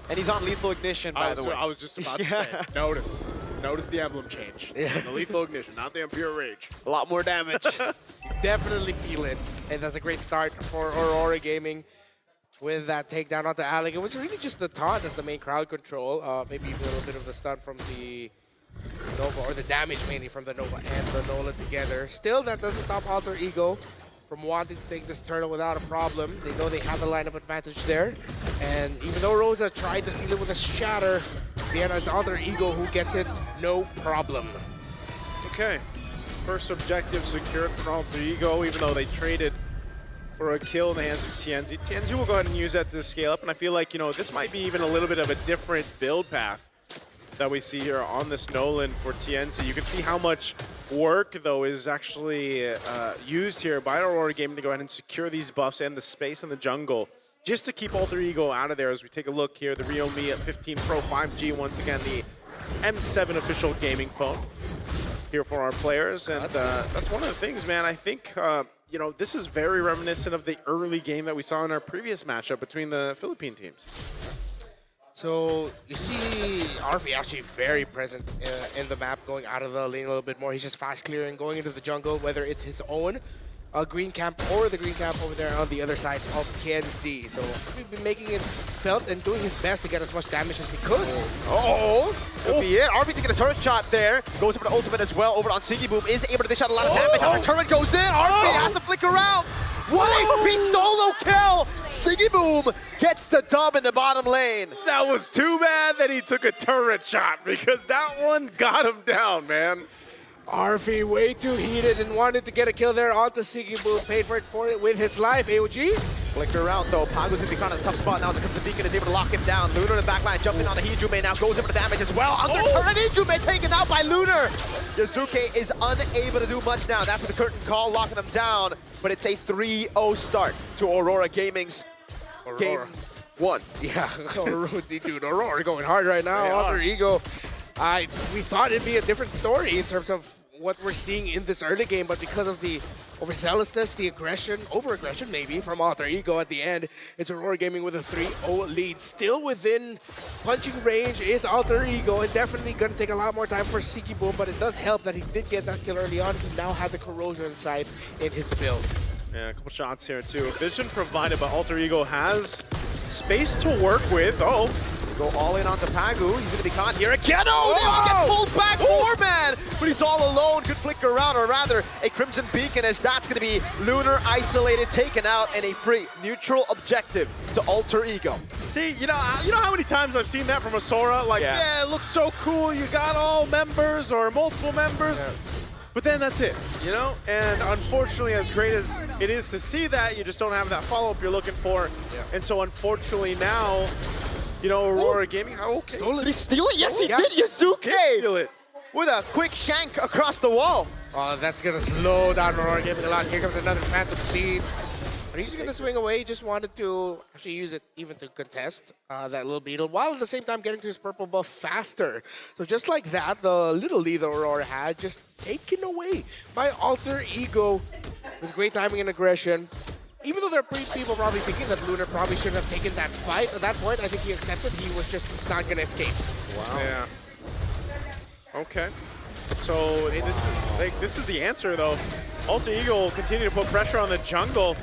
And he's on lethal ignition, by the way. I was just about to say, notice the emblem change. Yeah. The lethal ignition, not the Impure Rage. A lot more damage. Definitely feel it. And that's a great start for Aurora Gaming with that takedown onto Alec. It was really just the taunt as the main crowd control. Maybe a little bit of the stun from the Nova, or the damage mainly from the Nova and the Nola together. Still, that doesn't stop Alter Ego from wanting to take this turtle without a problem. They know they have the lineup advantage there. And even though Rosa tried to steal it with a shatter, Vienna is Alter Ego who gets it, no problem. Okay, first objective secured for Alter Ego, even though they traded for a kill in the hands of Tienzi. Tienzi will go ahead and use that to scale up, and I feel like, you know, this might be even a little bit of a different build path that we see here on this Nolan for Tienzi. You can see how much work, though, is actually used here by Aurora Gaming to go ahead and secure these buffs and the space in the jungle just to keep Alter Ego out of there. As we take a look here, the Realme 15 Pro 5G, once again, the M7 official gaming phone. here for our players, and that's one of the things, man. I think, you know, this is very reminiscent of the early game that we saw in our previous matchup between the Philippine teams. So you see Arfi actually very present in the map, going out of the lane a little bit more. He's just fast clearing, going into the jungle, whether it's his own green camp or the green camp over there on the other side of KNZ. So we've been making it felt and doing his best to get as much damage as he could. Oh, this could be it. Arfi to get a turret shot there. Goes over the ultimate as well. Over on Siggy Boom. Is able to dish out a lot of damage. After turret goes in, Arfi has to flicker out. 1 HP solo kill! Siggy Boom gets the dub in the bottom lane. That was too bad that he took a turret shot, because that one got him down, man. Arfi way too heated and wanted to get a kill there onto Siggy Boom. Paid for it with his life. AOG? Flicker out though. Pago's gonna be caught in a tough spot now as it comes to Beacon, is able to lock him down. Lunar in the backline, jumping on the Hijume now, goes in for the damage as well. Under turret, Hijume taken out by Lunar. Yasuke is unable to do much now. That's the curtain call, locking him down. But it's a 3-0 start to Aurora Gaming's game 1. Yeah, dude, Aurora going hard right now. Alter Ego. We thought it'd be a different story in terms of what we're seeing in this early game, but because of the overzealousness, the aggression, over-aggression maybe, from Alter Ego at the end, it's Aurora Gaming with a 3-0 lead. Still within punching range is Alter Ego, and definitely going to take a lot more time for Siggy Boom, but it does help that he did get that kill early on. He now has a corrosion sight in his build. Yeah, a couple shots here too. Vision provided, but Alter Ego has space to work with. Oh. Go all in onto Pagu. He's going to be caught here again. Oh, they all get pulled back. 4-man, but he's all alone. Good flicker around, or rather, a Crimson Beacon, as that's going to be Lunar isolated, taken out, and a free neutral objective to Alter Ego. See, you know how many times I've seen that from a Sora? Like, yeah, it looks so cool. You got all members or multiple members. Yeah. But then that's it, you know? And unfortunately, as great as it is to see that, you just don't have that follow-up you're looking for. Yeah. And so unfortunately now, you know, Aurora Gaming, okay. Did he steal it? Yes, he did. Yasuke steal it with a quick shank across the wall. Oh, that's going to slow down Aurora Gaming a lot. Here comes another Phantom Steed. But he's just going to swing away. He just wanted to actually use it even to contest that little beetle, while at the same time getting to his purple buff faster. So just like that, the little lead that Aurora had just taken away by Alter Ego with great timing and aggression. Even though there are people probably thinking that Lunar probably shouldn't have taken that fight, at that point, I think he accepted he was just not going to escape. Wow. Yeah. Okay. So this is the answer, though. Alter Ego will continue to put pressure on the jungle,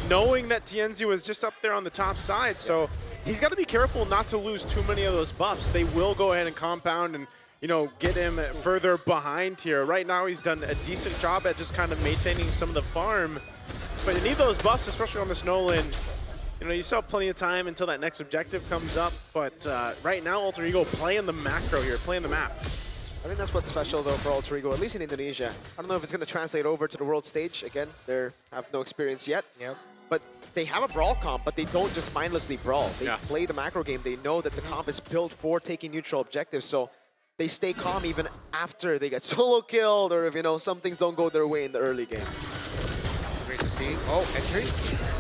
knowing that TNZ was just up there on the top side. So he's got to be careful not to lose too many of those buffs. They will go ahead and compound and, you know, get him further behind here. Right now, he's done a decent job at just kind of maintaining some of the farm. But you need those buffs, especially on this Nolan. You know, you still have plenty of time until that next objective comes up. But right now, Alter Ego playing the macro here, playing the map. I think that's what's special, though, for Alter Ego, at least in Indonesia. I don't know if it's going to translate over to the world stage. Again, they have no experience yet. Yep. But they have a brawl comp, but they don't just mindlessly brawl. They play the macro game. They know that the comp is built for taking neutral objectives, so they stay calm even after they get solo killed, or if, you know, some things don't go their way in the early game. Great to see. Oh, entry.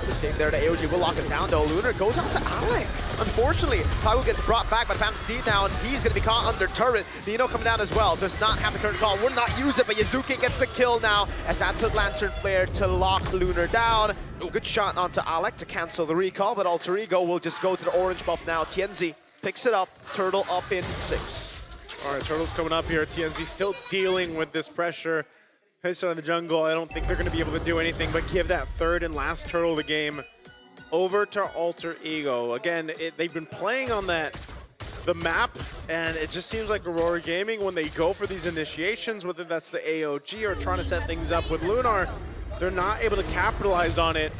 The same there to AOG will lock it down, though. Lunar goes out to Alec. Unfortunately, Pagu gets brought back by Phantom Steed now, and he's going to be caught under turret. Nino coming down as well. Does not have the current call. Would not use it, but Yasuke gets the kill now, as that's a Lantern Flare to lock Lunar down. Good shot onto Alec to cancel the recall, but Alter Ego will just go to the orange buff now. TNZ picks it up. Turtle up in 6. All right, Turtle's coming up here. TNZ still dealing with this pressure. Based on the jungle, I don't think they're going to be able to do anything but give that third and last turtle of the game over to Alter Ego. Again, they've been playing on the map, and it just seems like Aurora Gaming, when they go for these initiations, whether that's the AOG or trying to set things up with Lunar, they're not able to capitalize on it.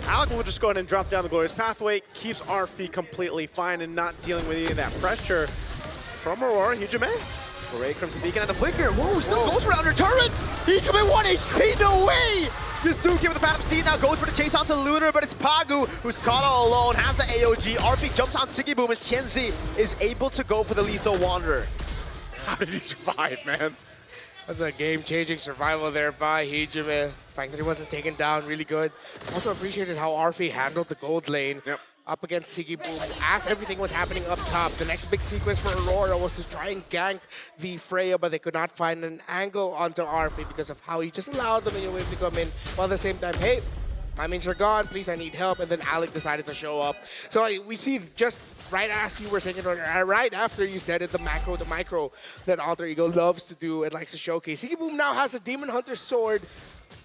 Alec will just go ahead and drop down the Glorious Pathway, keeps Arfi completely fine and not dealing with any of that pressure from Aurora. Hijume. Ray Crimson Beacon at the flicker. Whoa, still goes for under turret. Hijume 1 HP, no way! Yasuke with the Phantom Steed now goes for the chase onto Lunar, but it's Pagu who's caught all alone, has the AOG. RP jumps on Siggy Boom as TNZ is able to go for the Lethal Wanderer. How did he survive, man? That's a game-changing survival there by Hijume. The fact that he wasn't taken down, really good. Also appreciated how Arfi handled the gold lane. Yep. up against Siggy Boom as everything was happening up top. The next big sequence for Aurora was to try and gank the Freya, but they could not find an angle onto RP because of how he just allowed the minion wave to come in, while at the same time, hey, my minions are gone, please, I need help. And then Alec decided to show up. So we see just right as you were saying it, right after you said it, the macro, the micro that Alter Ego loves to do and likes to showcase. Siggy Boom now has a Demon Hunter sword.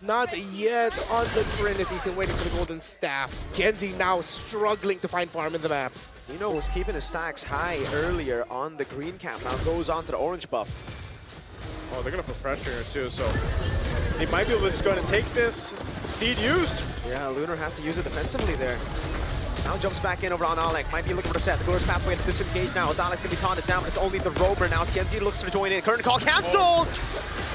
Not yet on the Trinity, still waiting for the Golden Staff. Kenzie now struggling to find farm in the map. Nino was keeping his stacks high earlier on the green cap, now goes on to the orange buff. Oh, they're going to put pressure here too, so he might be able to just go ahead and take this. Steed used. Yeah, Lunar has to use it defensively there. Now jumps back in over on Alec. Might be looking for the set. The Glorious Pathway to disengage now as Alec's going to be taunted down. It's only the Rover now. Tienzi looks to join in. Current call canceled!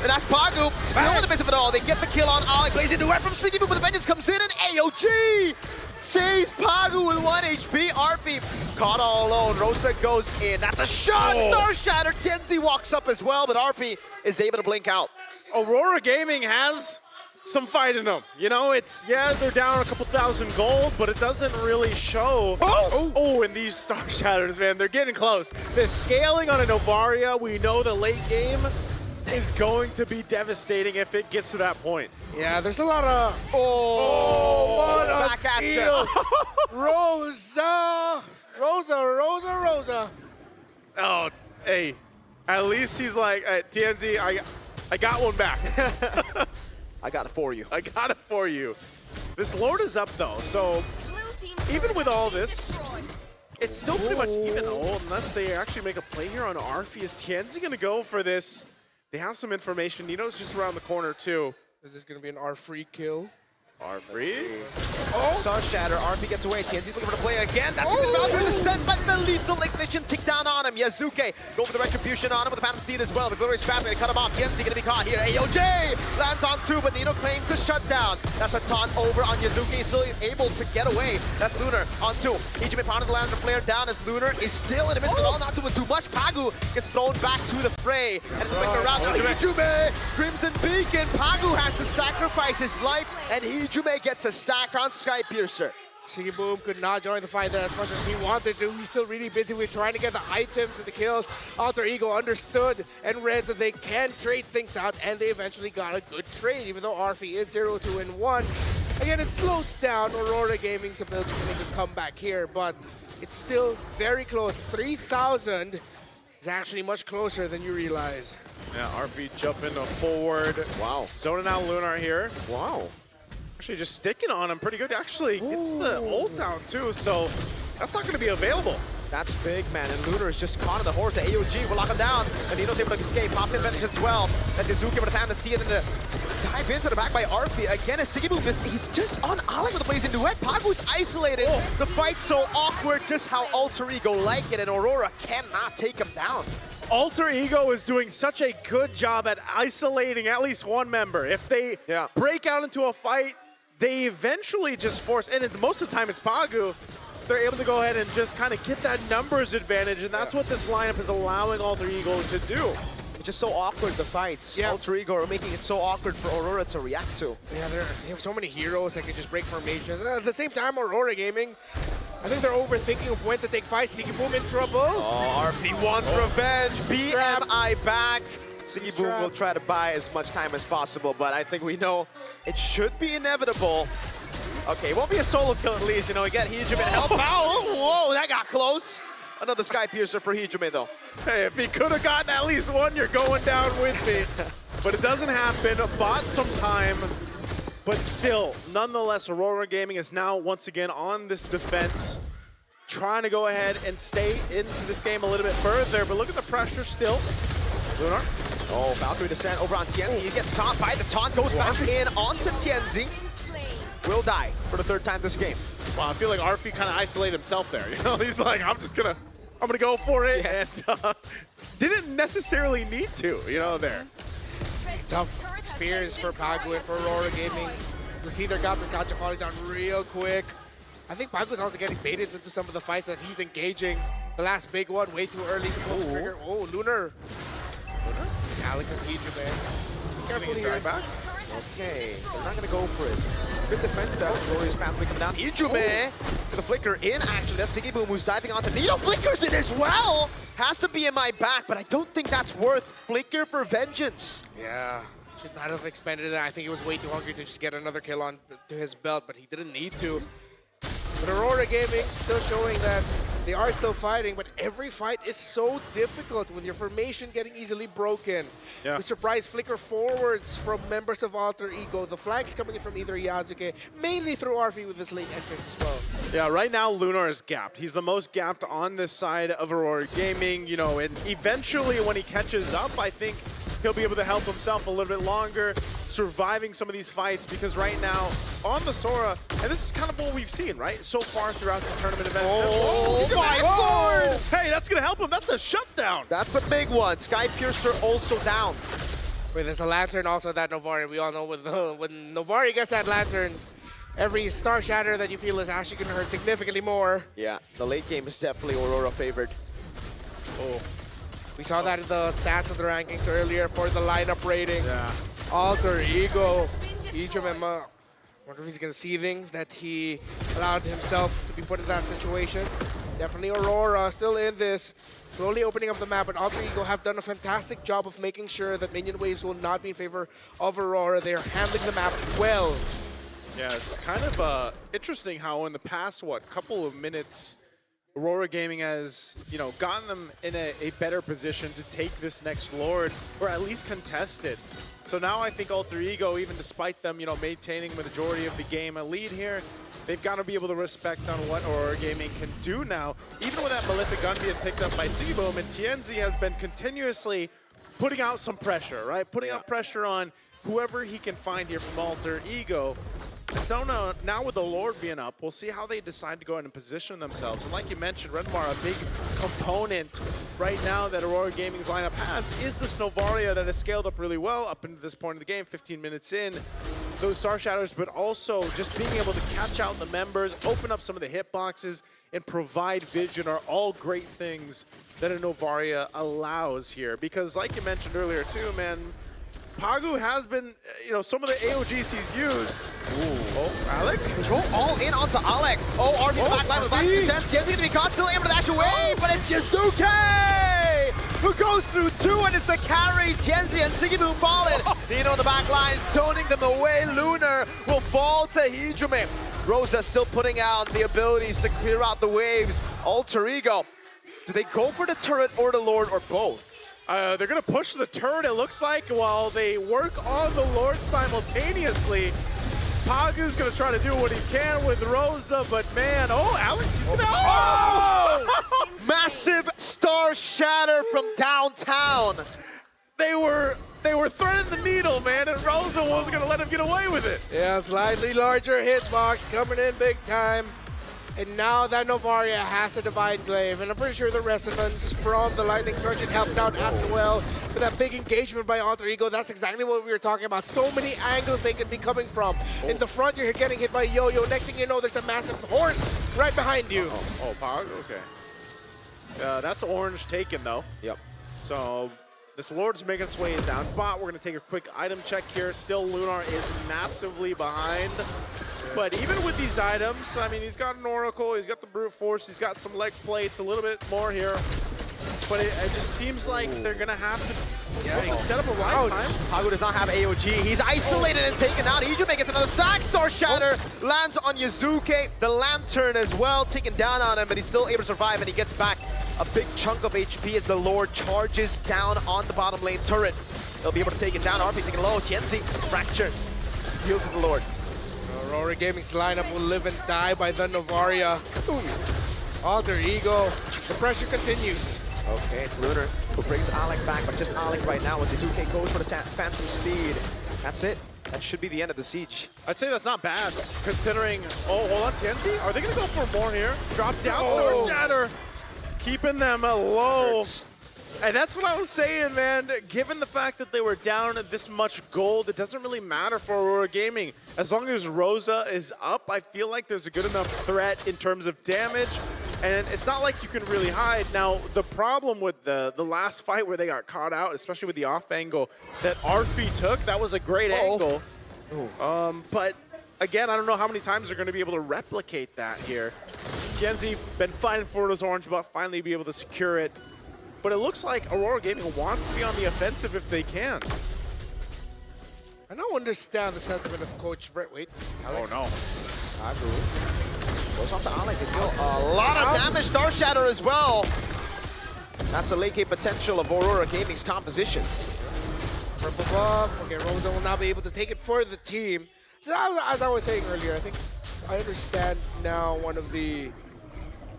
And that's Pagu. Still in the midst of it all. They get the kill on Alec. Blazing duet from Siggy Boom, but the Vengeance comes in and AOG saves Pagu with 1 HP. RP caught all alone. Rosa goes in. That's a shot! Star Shatter. Tienzi walks up as well, but RP is able to blink out. Aurora Gaming has some fight in them. You know, it's, yeah, they're down a couple thousand gold, but it doesn't really show. Oh, and these Star Shatters, man, they're getting close. The scaling on a Novaria, we know the late game is going to be devastating if it gets to that point. Yeah, there's a lot of... Oh, what a back at steal! you. Rosa. Oh, hey, at least he's like, TNZ, I got one back. I got it for you. I got it for you. This Lord is up though, so even with all this, it's still pretty much even unless they actually make a play here on Arfi. Is Tienzi gonna go for this? They have some information. Nino's just around the corner too. Is this gonna be an R-free kill? R-free? Star Shatter, RP gets away. Tienzi's looking for the play again. That's even about through the set, but the lethal ignition tick down on him. Yazuke go for the retribution on him with the Phantom Steed as well. The Glorious Path going to cut him off. Tienzi gonna be caught here. AOJ lands on 2, but Nino claims the shutdown. That's a taunt over on Yazuke. He's still able to get away. That's Lunar on 2. Ijume pounded the Lancer flare down as Lunar is still in the midst of it all, not doing too much. Pagu gets thrown back to the fray. And it's like around now. Ijume, Crimson Beacon. Pagu has to sacrifice his life, and Ijume gets a stack on Skypiercer. Siggy Boom could not join the fight there as much as he wanted to. He's still really busy with trying to get the items and the kills. Alter Ego understood and read that they can trade things out, and they eventually got a good trade, even though Arfi is 0-2-1. Again, it slows down Aurora Gaming's ability to make a comeback here, but it's still very close. 3,000 is actually much closer than you realize. Yeah, RP jumping forward. Wow. Zoning out Lunar here. Wow. Actually just sticking on him pretty good. Actually gets the ult down too, so that's not going to be available. That's big, man. And Lunar is just caught in the horse. The AOG will lock him down. And Nino's able to escape. Pops in advantage as well. That's Izuki with a Phantom Steed and the dive into the back by RP. Again, as Siggy Boom, he's just on Alec with a Blazing Duet. Pagu's isolated. The fight's so awkward, just how Alter Ego like it, and Aurora cannot take him down. Alter Ego is doing such a good job at isolating at least one member. If they break out into a fight, they eventually just force, and most of the time it's Pagu, they're able to go ahead and just kind of get that numbers advantage, and that's what this lineup is allowing Alter Ego to do. It's just so awkward, the fights. Alter Ego are making it so awkward for Aurora to react to. Yeah, they have so many heroes that can just break formations. At the same time, Aurora Gaming, I think they're overthinking of when to take fights. Siggy Boom in trouble. Oh, RP wants revenge. BMI back. Siggy Boom will try to buy as much time as possible, but I think we know it should be inevitable. Okay, it won't be a solo kill at least, you know, we get Hijume and help out. Whoa, that got close. Another Skypiercer for Hijume though. Hey, if he could have gotten at least one, you're going down with me. But it doesn't happen. Bought some time, but still, nonetheless, Aurora Gaming is now once again on this defense, trying to go ahead and stay into this game a little bit further, but look at the pressure still. Lunar. Oh, Valkyrie descent over on Tienzi. He gets caught by the taunt, goes back in onto Tienzi. Will die for the 3rd time this game. Well, I feel like RP kind of isolated himself there. You know, he's like, I'm gonna go for it, and didn't necessarily need to. You know, there. Tough experience for Pagu and for Aurora Gaming. We see their gotcha falling down real quick. I think Pagu's also getting baited into some of the fights that he's engaging. The last big one, way too early to pull the trigger. Oh, Lunar. It's Alex and Hijume. Careful here. Back. Okay, they're not gonna go for it. Good defense though. Glorious pathway coming down. Ijume to the flicker in action. That's Siggy Boom who's diving onto Needle. Flickers it as well. Has to be in my back, but I don't think that's worth Flicker for vengeance. Yeah. Should not have expended it. I think he was way too hungry to just get another kill on to his belt, but he didn't need to. But Aurora Gaming still showing that they are still fighting, but every fight is so difficult with your formation getting easily broken. Yeah. We surprise flicker forwards from members of Alter Ego. The flags coming in from either Yasuke, mainly through Arfi with his late entrance as well. Yeah, right now Lunar is gapped. He's the most gapped on this side of Aurora Gaming, you know, and eventually when he catches up, I think he'll be able to help himself a little bit longer, surviving some of these fights, because right now on the Sora, and this is kind of what we've seen, right, so far throughout the tournament event. Oh my lord! Hey, that's gonna help him. That's a shutdown. That's a big one. Sky Piercer also down. Wait, there's a lantern also at that Novari. We all know when Novari gets that lantern, every Star Shatter that you feel is actually going to hurt significantly more. Yeah, the late game is definitely Aurora favored. Oh. We saw that in the stats of the rankings earlier for the lineup rating. Yeah. Alter Ego. Ijume, wonder if he's going to seething that he allowed himself to be put in that situation. Definitely Aurora still in this. Slowly opening up the map, but Alter Ego have done a fantastic job of making sure that minion waves will not be in favor of Aurora. They are handling the map well. Yeah, it's kind of interesting how in the past, couple of minutes, Aurora Gaming has, you know, gotten them in a better position to take this next Lord, or at least contest it. So now I think Alter Ego, even despite them, you know, maintaining the majority of the game a lead here, they've got to be able to respect on what Aurora Gaming can do now. Even with that Malefic gun being picked up by Sigiboom, and TNZ has been continuously putting out some pressure, right? Putting out pressure on whoever he can find here from Alter Ego. So now with the Lord being up, we'll see how they decide to go ahead and position themselves. And like you mentioned, Redmar, a big component right now that Aurora Gaming's lineup has is this Novaria that has scaled up really well up into this point of the game, 15 minutes in. Those Star Shadows, but also just being able to catch out the members, open up some of the hitboxes, and provide vision are all great things that a Novaria allows here. Because like you mentioned earlier too, man, Pagu has been, you know, some of the AOGs he's used. Ooh. Oh, Alec? Control all in onto Alec. Oh, RB in the back line with 5%. Tienzi's gonna be caught, still able to dash away, but it's Yasuke who goes through two, and it's the carry. Tienzi and Sigiboom falling. Nino in the back line, zoning them away. Lunar will fall to Ijume. Rosa still putting out the abilities to clear out the waves. Alter Ego. Do they go for the turret or the Lord or both? They're going to push the turret, it looks like, while they work on the Lord simultaneously. Pagu's going to try to do what he can with Rosa, but man, Alex, he's going to... Oh! Massive Star Shatter from downtown. They were threading the needle, man, and Rosa wasn't going to let him get away with it. Yeah, slightly larger hitbox coming in big time. And now that Novaria has a Divine Glaive, and I'm pretty sure the Resonance from the Lightning Trojan helped out as well with that big engagement by Alter Ego. That's exactly what we were talking about. So many angles they could be coming from. In the front, you're getting hit by Yo-Yo. Next thing you know, there's a massive horse right behind you. Oh, Pog? Okay. That's orange taken, though. Yep. So this Lord's making its way down bot. We're going to take a quick item check here. Still, Lunar is massively behind. But even with these items, I mean, he's got an Oracle, he's got the Brute Force, he's got some leg plates, a little bit more here. But it just seems like they're going to have to set up a ride time. Pagu does not have AOG. He's isolated and taken out. Ijume gets another stack. Star Shatter lands on Yasuke. The Lantern as well, taken down on him, but he's still able to survive, and he gets back a big chunk of HP as the Lord charges down on the bottom lane turret. They'll be able to take it down. RP taking low. Tienzi fractured. Deals with the Lord. Aurora Gaming's lineup will live and die by the Novaria. Alter Ego. The pressure continues. Okay, it's Lunar who brings Alec back, but just Alec right now as Yasuke goes for the Phantom Steed. That's it. That should be the end of the siege. I'd say that's not bad, considering... Oh, hold on, Tienzi? Are they going to go for more here? Drop down, Star Shatter. Keeping them low. And that's what I was saying, man. Given the fact that they were down at this much gold, it doesn't really matter for Aurora Gaming. As long as Rosa is up, I feel like there's a good enough threat in terms of damage. And it's not like you can really hide. Now, the problem with the last fight where they got caught out, especially with the off angle that Arfi took, that was a great angle. But again, I don't know how many times they're going to be able to replicate that here. TNZ been fighting for those orange buff, finally be able to secure it. But it looks like Aurora Gaming wants to be on the offensive if they can. I don't understand the sentiment of Coach Brett. Wait, Alex. Oh no. Goes off to Alec and deal a lot of damage. Star Shatter as well. That's the late game potential of Aurora Gaming's composition. Purple buff. Okay, Rosa will now be able to take it for the team. So as I was saying earlier, I think I understand now one of the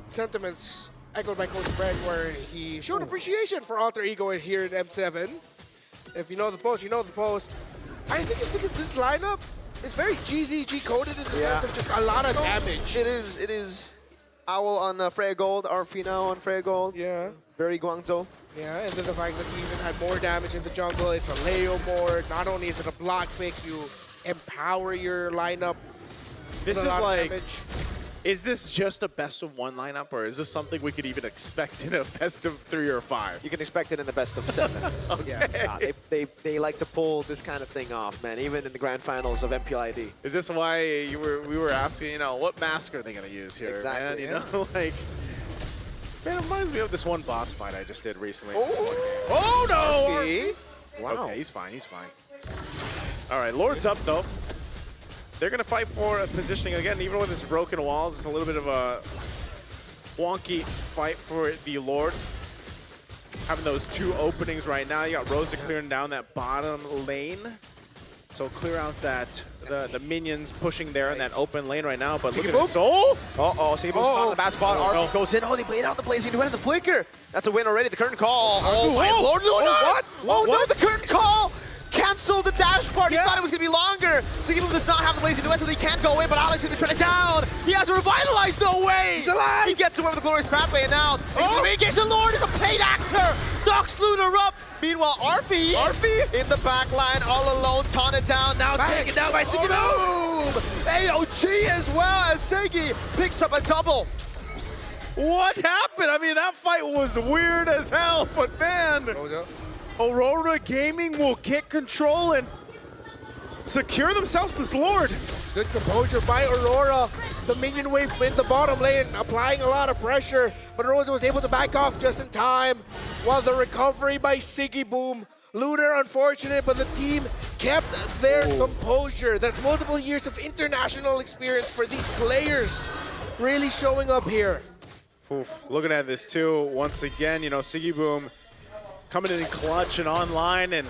sentiments echoed by Coach Brett, where he showed appreciation for Alter Ego here in M7. If you know the post, you know the post. I think it's because this lineup is very GZG coded in the sense of just a lot of damage. It is. Owl on Freya Gold, Arfina on Freya Gold. Yeah. Very Guangzhou. Yeah, and then the fact that he even had more damage in the jungle. It's a Leo more. Not only is it a block pick, you empower your lineup. This is like, is this just a best of 1 lineup, or is this something we could even expect in a best of 3 or 5? You can expect it in the best of 7. Okay. Yeah, they like to pull this kind of thing off, man, even in the grand finals of MPLID. Is this why we were asking, what mask are they going to use here, exactly, man? You know, like, man, it reminds me of this one boss fight I just did recently. Oh no! Okay. Wow. Okay, he's fine, he's fine. All right, Lord's up, though. They're going to fight for positioning again, even with its broken walls. It's a little bit of a wonky fight for the Lord. Having those 2 openings right now. You got Rosa clearing down that bottom lane. So clear out that the minions pushing there in that open lane right now. But look at this. Oh! Siggy Boom's on the bad spot. Arf goes in. Oh, they played out the Blazing Duet and the Flicker. That's a win already. The curtain call. Oh, my Lord. What? Oh, no, the curtain call. Canceled the dash part. He thought it was going to be longer. Siggy Boom does not have the Blazing Duet, so he can't go in, but Alex is going to turn it down. He has a Revitalize. No way. He's alive. He gets away with the glorious pathway, and now the Lord is a paid actor. Knocks Luna up. Meanwhile, Arfy in the back line, all alone, taunted down, now taken down by Siggy Boom! AOG as well as Siggy picks up a double. What happened? I mean, that fight was weird as hell, but man, Aurora Gaming will get control and secure themselves this Lord. Good composure by Aurora. The minion wave in the bottom lane, applying a lot of pressure, but Rosa was able to back off just in time, while the recovery by Siggy Boom. Lunar unfortunate, but the team kept their composure. That's multiple years of international experience for these players really showing up here. Oof, looking at this too, once again, Siggy Boom coming in clutch and online, and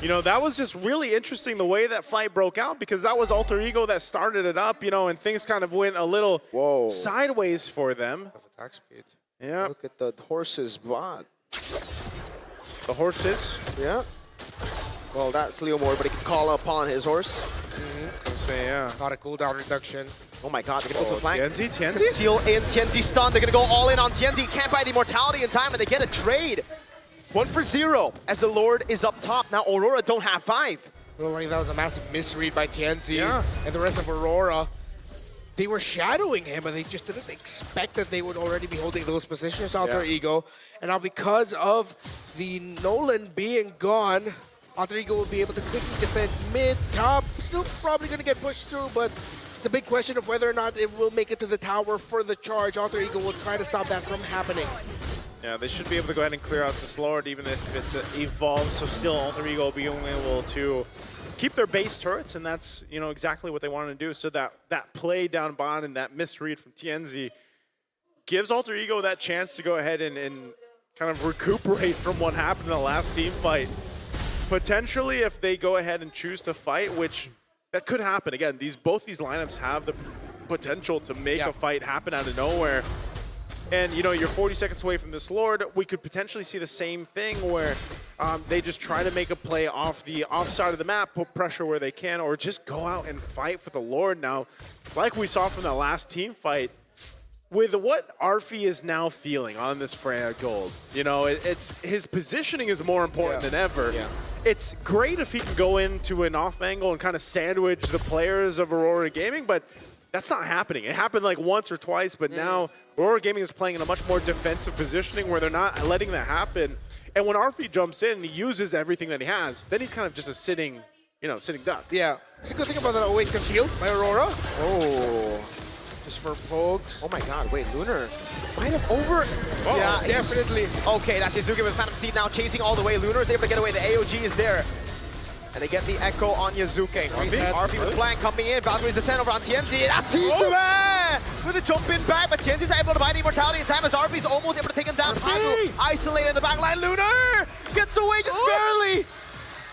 that was just really interesting the way that fight broke out, because that was Alter Ego that started it up, and things kind of went a little sideways for them. Attack speed. Yeah. Look at the horses' bot. The horses? Yeah. Well, that's Leo Moore, but he can call upon his horse. Yeah. Got a cooldown reduction. Oh my god, they're going to go to flank. TNZ? Seal in, TNZ stun. They're going to go all in on TNZ. Can't buy the immortality in time, and they get a trade. 1 for 0 as the Lord is up top. Now Aurora don't have 5. Looked like that was a massive misread by TNZ and the rest of Aurora. They were shadowing him, but they just didn't expect that they would already be holding those positions, Alter Ego. And now because of the Nolan being gone, Alter Ego will be able to quickly defend mid, top. Still probably going to get pushed through, but it's a big question of whether or not it will make it to the tower for the charge. Alter Ego will try to stop that from happening. Yeah, they should be able to go ahead and clear out this Lord, even if it's evolved. So still, Alter Ego being able to keep their base turrets, and that's exactly what they wanted to do. So that play down bottom and that misread from TNZ gives Alter Ego that chance to go ahead and kind of recuperate from what happened in the last team fight. Potentially, if they go ahead and choose to fight, which that could happen. Again, both these lineups have the potential to make a fight happen out of nowhere. And, you're 40 seconds away from this Lord. We could potentially see the same thing where they just try to make a play off the offside of the map, put pressure where they can, or just go out and fight for the Lord. Now, like we saw from the last team fight, with what Arfy is now feeling on this Freya Gold, it's his positioning is more important than ever. Yeah. It's great if he can go into an off angle and kind of sandwich the players of Aurora Gaming, but that's not happening. It happened like once or twice, but now Aurora Gaming is playing in a much more defensive positioning where they're not letting that happen. And when Arfy jumps in and he uses everything that he has, then he's kind of just a sitting sitting duck. Yeah. It's a good thing about that. Oh, wait, concealed by Aurora. Oh. Just for pokes. Oh my god, wait, Lunar might have over. Oh, yeah, definitely. Okay, that's Shizuki with Phantom Seed now chasing all the way. Lunar is able to get away. The AOG is there. And they get the Echo on Yazuke. RP with the flank coming in. Valkyrie's descent over on TNZ. That's Ichime with a jump in back, but TNZ's able to buy the immortality in time as RP's almost able to take him down. Pagu isolated in the back line. Lunar gets away just barely.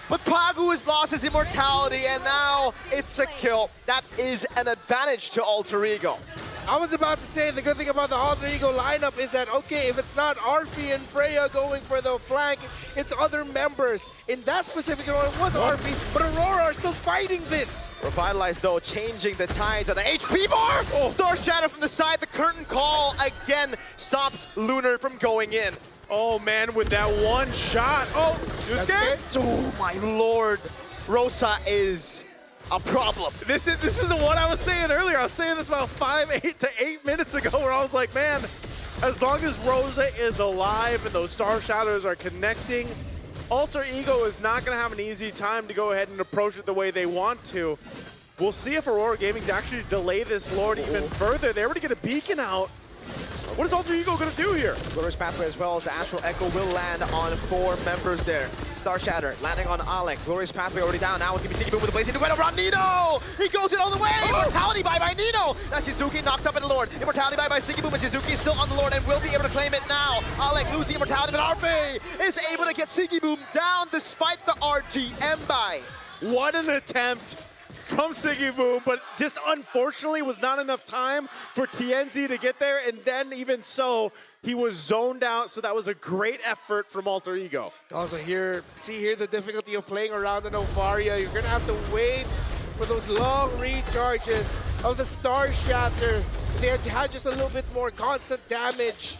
But Pagu has lost his immortality, and now it's a kill. That is an advantage to Alter Ego. I was about to say the good thing about the Alter Ego lineup is that, okay, if it's not Arfi and Freya going for the flank, it's other members. In that specific one, it was Arfi, but Aurora are still fighting this. Revitalize, though, changing the tides of the HP bar. Star Shadow from the side. The curtain call again stops Lunar from going in. Oh, man, with that one shot. Oh, Yusuke? Oh, my lord. Rosa is a problem. This is what I was saying earlier. I was saying this about 8 to 8 minutes ago where I was like, man, as long as Rosa is alive and those Star Shadows are connecting, Alter Ego is not going to have an easy time to go ahead and approach it the way they want to. We'll see if Aurora Gaming's actually delay this Lord even further. They already get a beacon out. What is Alter Ego going to do here? Glorious Pathway as well as the Astral Echo will land on 4 members there. Star Shatter landing on Alec. Glorious Pathway already down. Now it's going to be Sticky Boom with the blazing duet over on Nino. He goes in all the way. Immortality by Nino. That's Shizuki knocked up in the Lord. Immortality by Sticky Boom, and Shizuki still on the Lord and will be able to claim it now. Alec loses the immortality, but Arfe is able to get Sticky Boom down despite the RGM buy. What an attempt from Siggy Boom, but just unfortunately was not enough time for TNZ to get there, and then even so, he was zoned out, so that was a great effort from Alter Ego. Also see here the difficulty of playing around the Novaria. You're gonna have to wait for those long recharges of the Star Shatter. They had just a little bit more constant damage,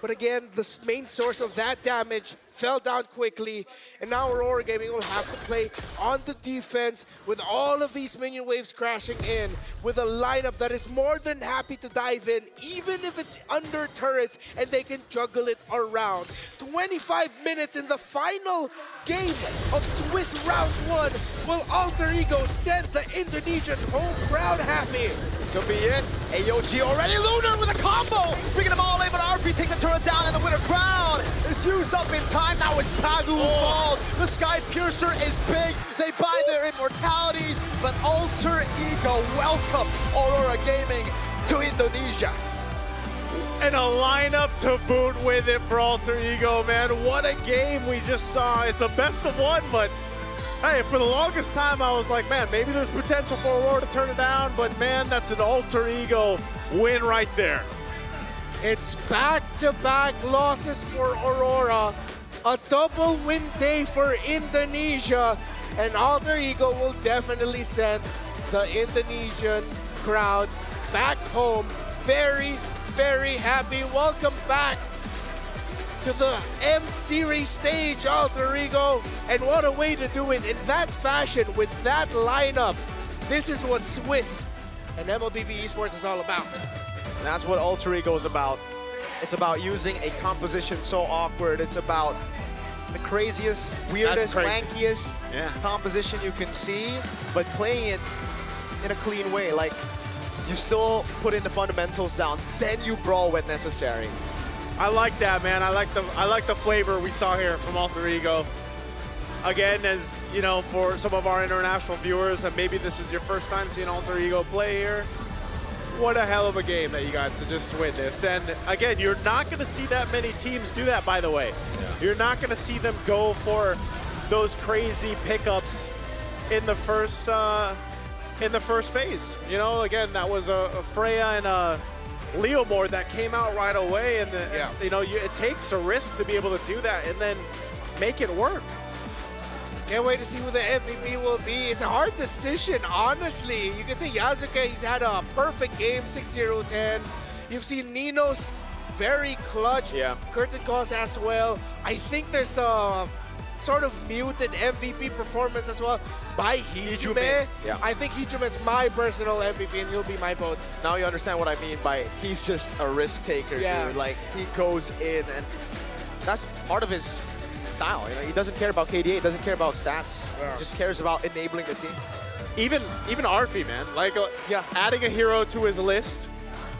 but again, the main source of that damage fell down quickly, and now Aurora Gaming will have to play on the defense with all of these minion waves crashing in, with a lineup that is more than happy to dive in, even if it's under turrets, and they can juggle it around. 25 minutes in the final game of Swiss Round 1. Will Alter Ego send the Indonesian home crowd happy? This could be it. AOG already. Lunar with a combo, bringing them all in, but RP takes a turret down, and the winner crown is used up in time. Now it's Pagu who falls. The Sky Piercer is big. They buy their immortalities, but Alter Ego welcome Aurora Gaming to Indonesia. And a lineup to boot with it for Alter Ego, man. What a game we just saw. It's a best of one, but hey, for the longest time I was like, man, maybe there's potential for Aurora to turn it down, but man, that's an Alter Ego win right there. It's back-to-back losses for Aurora. A double win day for Indonesia, and Alter Ego will definitely send the Indonesian crowd back home very, very happy. Welcome back to the M-Series stage, Alter Ego, and what a way to do it in that fashion with that lineup. This is what Swiss and MLBB Esports is all about. And that's what Alter Ego is about. It's about using a composition so awkward. It's about the craziest, weirdest, wankiest composition you can see, but playing it in a clean way. Like, you still put in the fundamentals down, then you brawl when necessary. I like that, man. I like the flavor we saw here from Alter Ego. Again, as you know, for some of our international viewers, and maybe this is your first time seeing Alter Ego play here, what a hell of a game that you got to just witness. And again, you're not going to see that many teams do that, by the way. You're not going to see them go for those crazy pickups in the first phase. You know, again, that was a Freya and a Leomord that came out right away, and you know, it takes a risk to be able to do that and then make it work. Can't wait to see who the MVP will be. It's a hard decision, honestly. You can say Yasuke, he's had a perfect game, 6-0-10. You've seen Nino's very clutch. Curtain calls as well. I think there's a sort of muted MVP performance as well by Hijime. I think Hijime is my personal MVP, and he'll be my vote. Now you understand what I mean by he's just a risk taker, dude. Like, he goes in, and that's part of his style. You know, he doesn't care about KDA, he doesn't care about stats. He just cares about enabling the team. Even Arfi, man, like adding a hero to his list.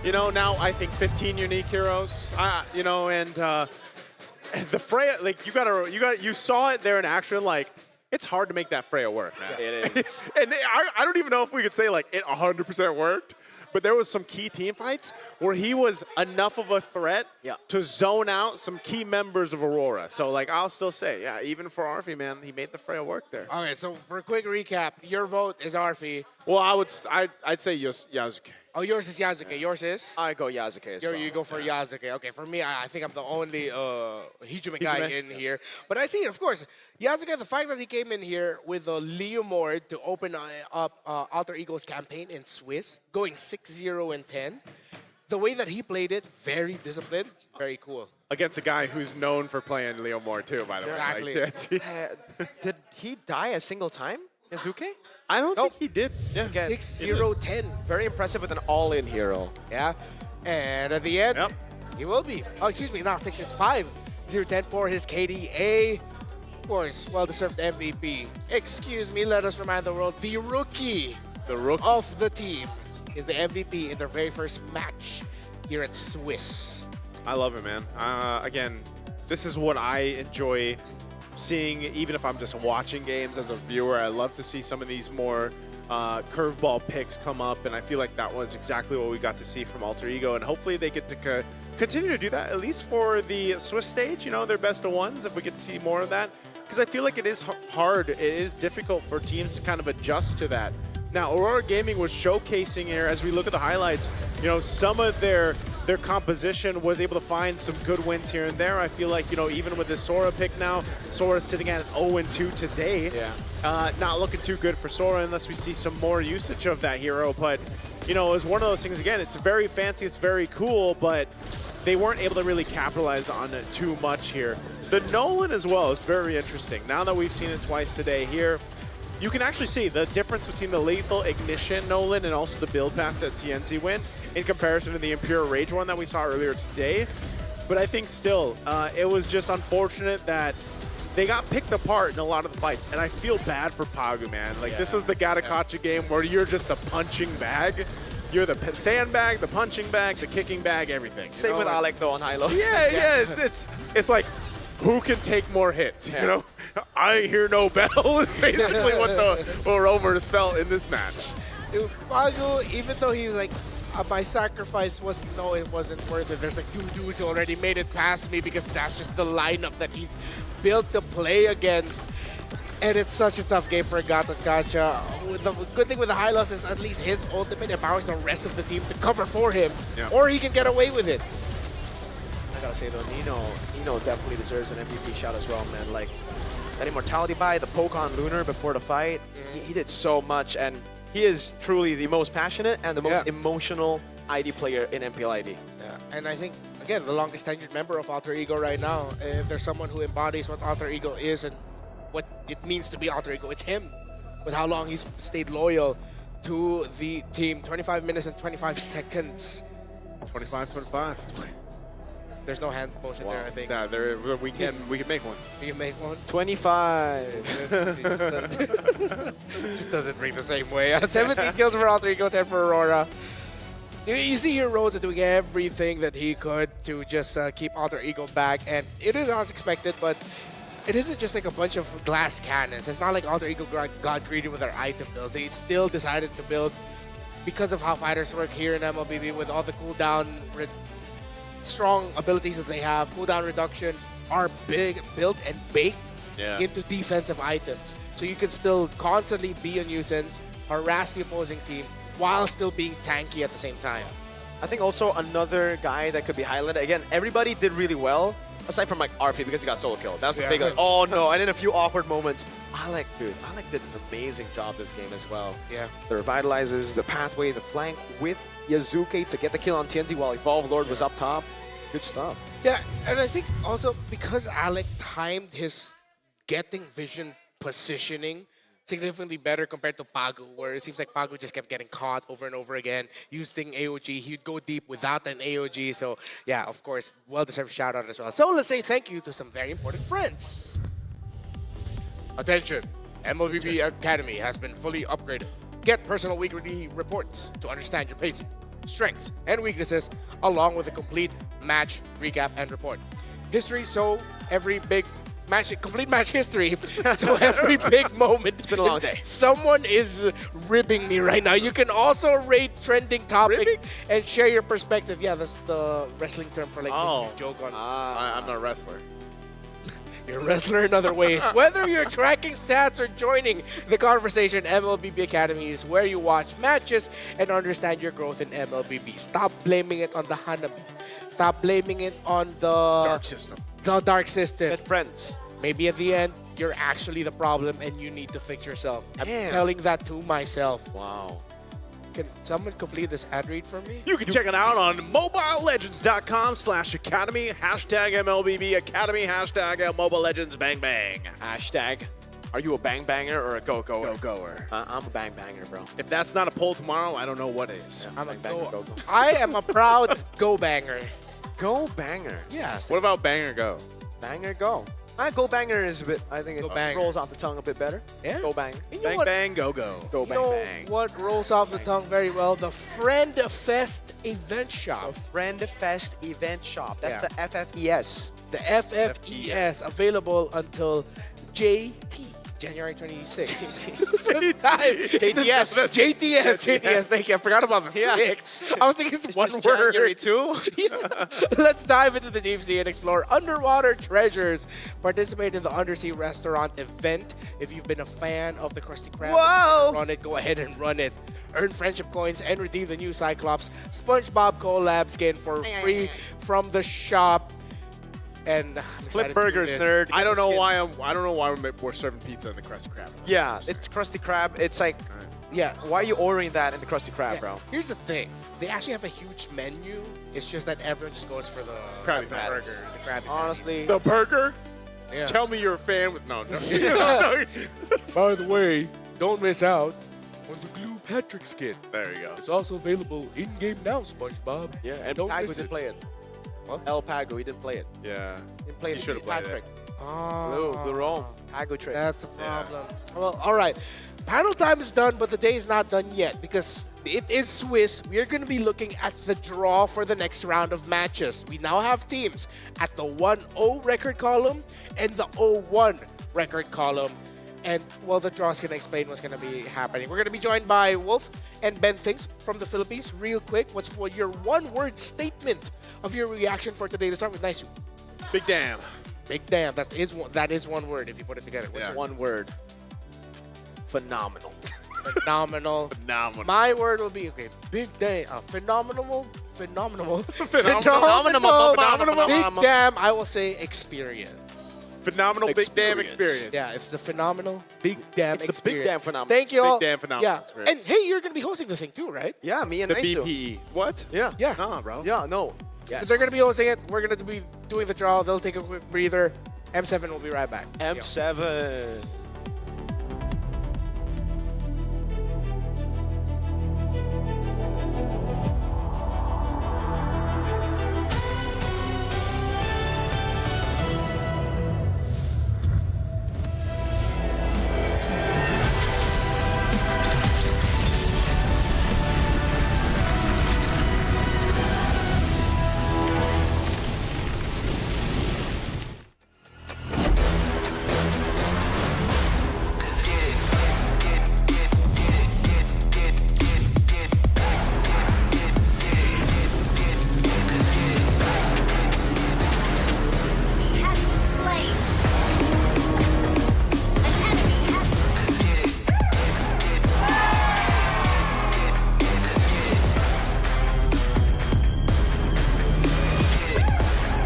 You know, now I think 15 unique heroes. You know, and the Freya, like you saw it there in action. Like, it's hard to make that Freya work, man. Yeah, it is. And I don't even know if we could say like it 100% worked. But there was some key team fights where he was enough of a threat to zone out some key members of Aurora. So, like, I'll still say, yeah, even for Arfi, man, he made the Freya work there. Okay, so for a quick recap, your vote is Arfi. Well, I'd say Yasuke. Oh, yours is Yasuke. Yours is? I go Yasuke as well. You go for Yasuke. Okay, for me, I think I'm the only Hijime guy in here. But I see it, of course. Yasuke, the fact that he came in here with Leo Mord to open up Alter Ego's campaign in Swiss, going 6-0-10. The way that he played it, very disciplined, very cool. Against a guy who's known for playing Leo Moore too, by the way. Exactly. Did he die a single time, Yasuke? I don't think he did. Yeah. 6-0-10. Very impressive with an all-in hero. Yeah. And at the end, he will be. Oh, excuse me, not 6, it's 5-0-10 for his KDA. Of course, well-deserved MVP. Excuse me, let us remind the world, the rookie of the team is the MVP in their very first match here at Swiss. I love it, man. Again, this is what I enjoy seeing, even if I'm just watching games as a viewer. I love to see some of these more curveball picks come up, and I feel like that was exactly what we got to see from Alter Ego, and hopefully they get to continue to do that, at least for the Swiss stage, you know, their best of ones, if we get to see more of that, because I feel like it is hard, it is difficult for teams to kind of adjust to that. Now, Aurora Gaming was showcasing here, as we look at the highlights, you know, some of their composition was able to find some good wins here and there. I feel like, you know, even with the Sora pick now, Sora's sitting at 0-2 today. Yeah. Not looking too good for Sora unless we see some more usage of that hero. But, you know, it was one of those things, again, it's very fancy, it's very cool, but they weren't able to really capitalize on it too much here. The Nolan as well is very interesting. Now that we've seen it twice today here, you can actually see the difference between the Lethal Ignition Nolan and also the build path that TNC went in comparison to the Imperial Rage one that we saw earlier today. But I think still, it was just unfortunate that they got picked apart in a lot of the fights. And I feel bad for Pagu, man. Like, this was the Gatakacha game where you're just a punching bag. You're the sandbag, the punching bag, the kicking bag, everything. Same with Alec, though, on high-lows. Yeah. It's like, who can take more hits, you know? I hear no bell is basically what Rovers felt in this match. Pagu, even though he was like, my sacrifice was, no, it wasn't worth it. There's like 2 dudes who already made it past me because that's just the lineup that he's built to play against. And it's such a tough game for Gatakacha. The good thing with the high loss is at least his ultimate empowers the rest of the team to cover for him, or he can get away with it. I gotta say though, Nino definitely deserves an MVP shot as well, man. Like, that immortality buy, the poke on Lunar before the fight, he did so much, and he is truly the most passionate and the most emotional ID player in MPL ID. Yeah, and I think, again, the longest tenured member of Alter Ego right now, if there's someone who embodies what Alter Ego is and what it means to be Alter Ego, it's him. With how long he's stayed loyal to the team. 25 minutes and 25 seconds. 25. There's no hand motion there, I think. Nah, we can make one. We can make one? 25. Just doesn't ring the same way. 17 kills for Alter Ego, 10 for Aurora. You see here Rosa doing everything that he could to just keep Alter Ego back, and it is as expected, but it isn't just like a bunch of glass cannons. It's not like Alter Ego got greedy with their item builds. They still decided to build, because of how fighters work here in MLBB with all the cooldown, strong abilities that they have, cooldown reduction, are built and baked into defensive items. So you can still constantly be a nuisance, harass the opposing team, while still being tanky at the same time. I think also another guy that could be highlighted, again, everybody did really well, aside from like Arfi because he got solo killed. That was a big like, oh no, and in a few awkward moments. Alec did an amazing job this game as well. Yeah. The revitalizers, the pathway, the flank with Yazuke to get the kill on TNZ while Evolve Lord was up top. Good stuff. Yeah, and I think also because Alec timed his getting vision positioning significantly better compared to Pagu, where it seems like Pagu just kept getting caught over and over again, using AOG. He'd go deep without an AOG. So, yeah, of course, well-deserved shout-out as well. So let's say thank you to some very important friends. Attention! MLBB Academy has been fully upgraded. Get personal weekly reports to understand your pacing, strengths, and weaknesses, along with a complete match recap and report. History, so every big match, complete match history, so every big moment. It's been a long day. Someone is ribbing me right now. You can also rate trending topics and share your perspective. Yeah, that's the wrestling term for like making a joke on. I'm not a wrestler. You're a wrestler in other ways. Whether you're tracking stats or joining the conversation, MLBB Academy is where you watch matches and understand your growth in MLBB. Stop blaming it on the Hanabi. Stop blaming it on the Dark system. The dark system. Get friends. Maybe at the end, you're actually the problem and you need to fix yourself. I'm telling that to myself. Wow. Can someone complete this ad read for me? You can check it out on mobilelegends.com/academy, #MLBB Academy, #Mobile Legends Bang Bang. Hashtag, are you a bang banger or a go-goer? Go-goer. I'm a bang banger, bro. If that's not a poll tomorrow, I don't know what is. I'm a banger, go-go. I am a proud go banger. Go banger. Yeah. What about banger go? Banger go. Go banger is a bit, I think Go it banger. rolls off the tongue a bit better. Yeah. Go banger. You know Bang what? bang go go. Go You bang know bang. what rolls off the tongue very well? The Friend Fest event shop. Friend Fest event shop. That's Yeah. the FFES. The FFES available until JT. January 26th. JTS. JTS. Thank you. I forgot about the 6. I was thinking it's one word. January 2? Let's dive into the deep sea and explore underwater treasures. Participate in the undersea restaurant event. If you've been a fan of the Krusty Krab, run it. Go ahead and run it. Earn friendship coins and redeem the new Cyclops SpongeBob collab skin for free from the shop. And Flip burgers, nerd. I don't know why we're serving pizza in the Krusty Krab. Yeah, it's Krusty Krab. It's like, yeah. Why are you ordering that in the Krusty Krab, Yeah. bro? Here's the thing. They actually have a huge menu. It's just that everyone just goes for the Krabby burger. Patties. The Krabby Honestly. The burger? Yeah. Tell me you're a fan with no. By the way, don't miss out on the Glue Patrick skin. There you go. It's also available in-game now, SpongeBob. Yeah, and Don't Pago miss didn't it. play it. What? El Pago, he didn't play it. Yeah. Didn't play He it. should have played Patrick. it. Blue wrong. Pago trick. That's the problem. Well, all right. Panel time is done, but the day is not done yet because it is Swiss. We are going to be looking at the draw for the next round of matches. We now have teams at the 1-0 record column and the 0-1 record column. And, well, the draw is going to explain what's going to be happening. We're going to be joined by Wolf and Ben Things from the Philippines. Real quick, what's your one-word statement of your reaction for today? To start with Naisu. Big damn. Big damn. That is one word if you put it together. What's Yeah. yours? One word. Phenomenal. Phenomenal. Phenomenal. My word will be, okay, big damn. Phenomenal. Big damn, I will say experience. Phenomenal big damn experience. Yeah, it's the phenomenal big damn It's the experience. big damn phenomenal. Thank you all. Big damn phenomenal Yeah. experience. And hey, you're going to be hosting the thing too, right? Yeah, me and The Naisu. BPE. What? Yeah. Yeah. Nah, bro. Yeah, no. So they're going to be hosting it. We're going to be doing the draw. They'll take a quick breather. M7 will be right back. M7.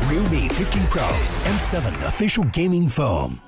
Realme 15 Pro M7 official gaming foam.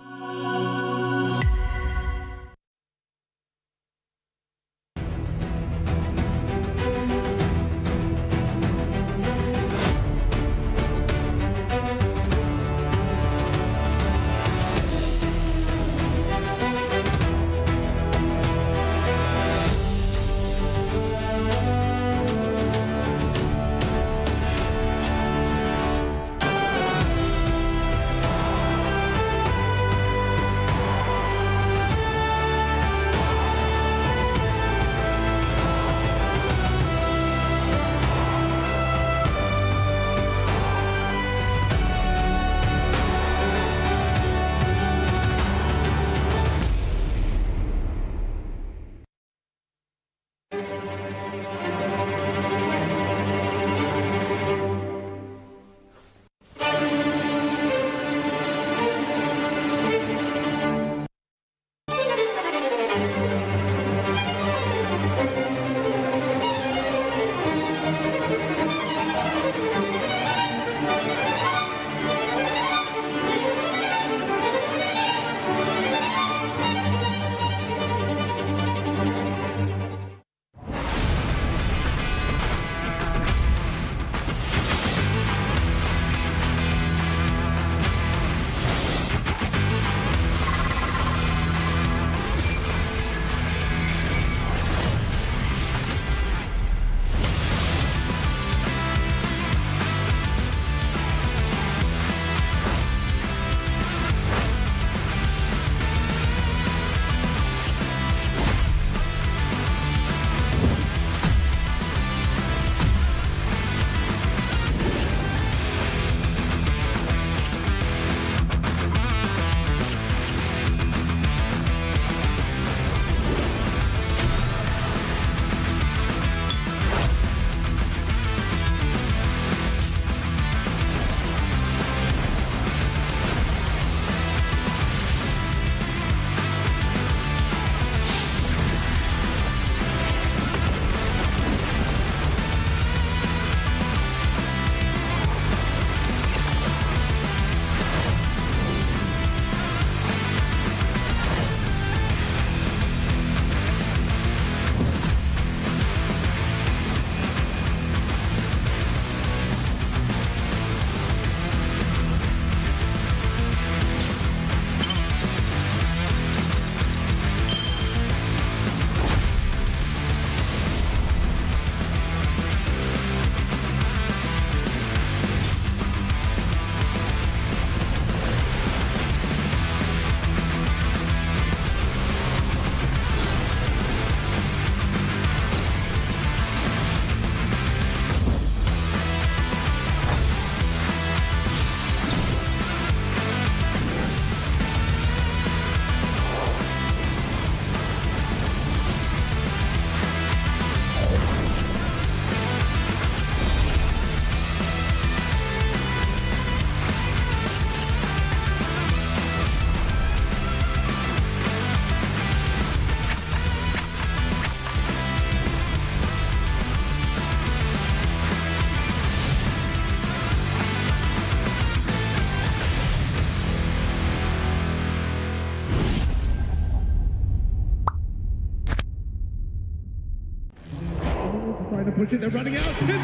pushing, they're running out. Thunder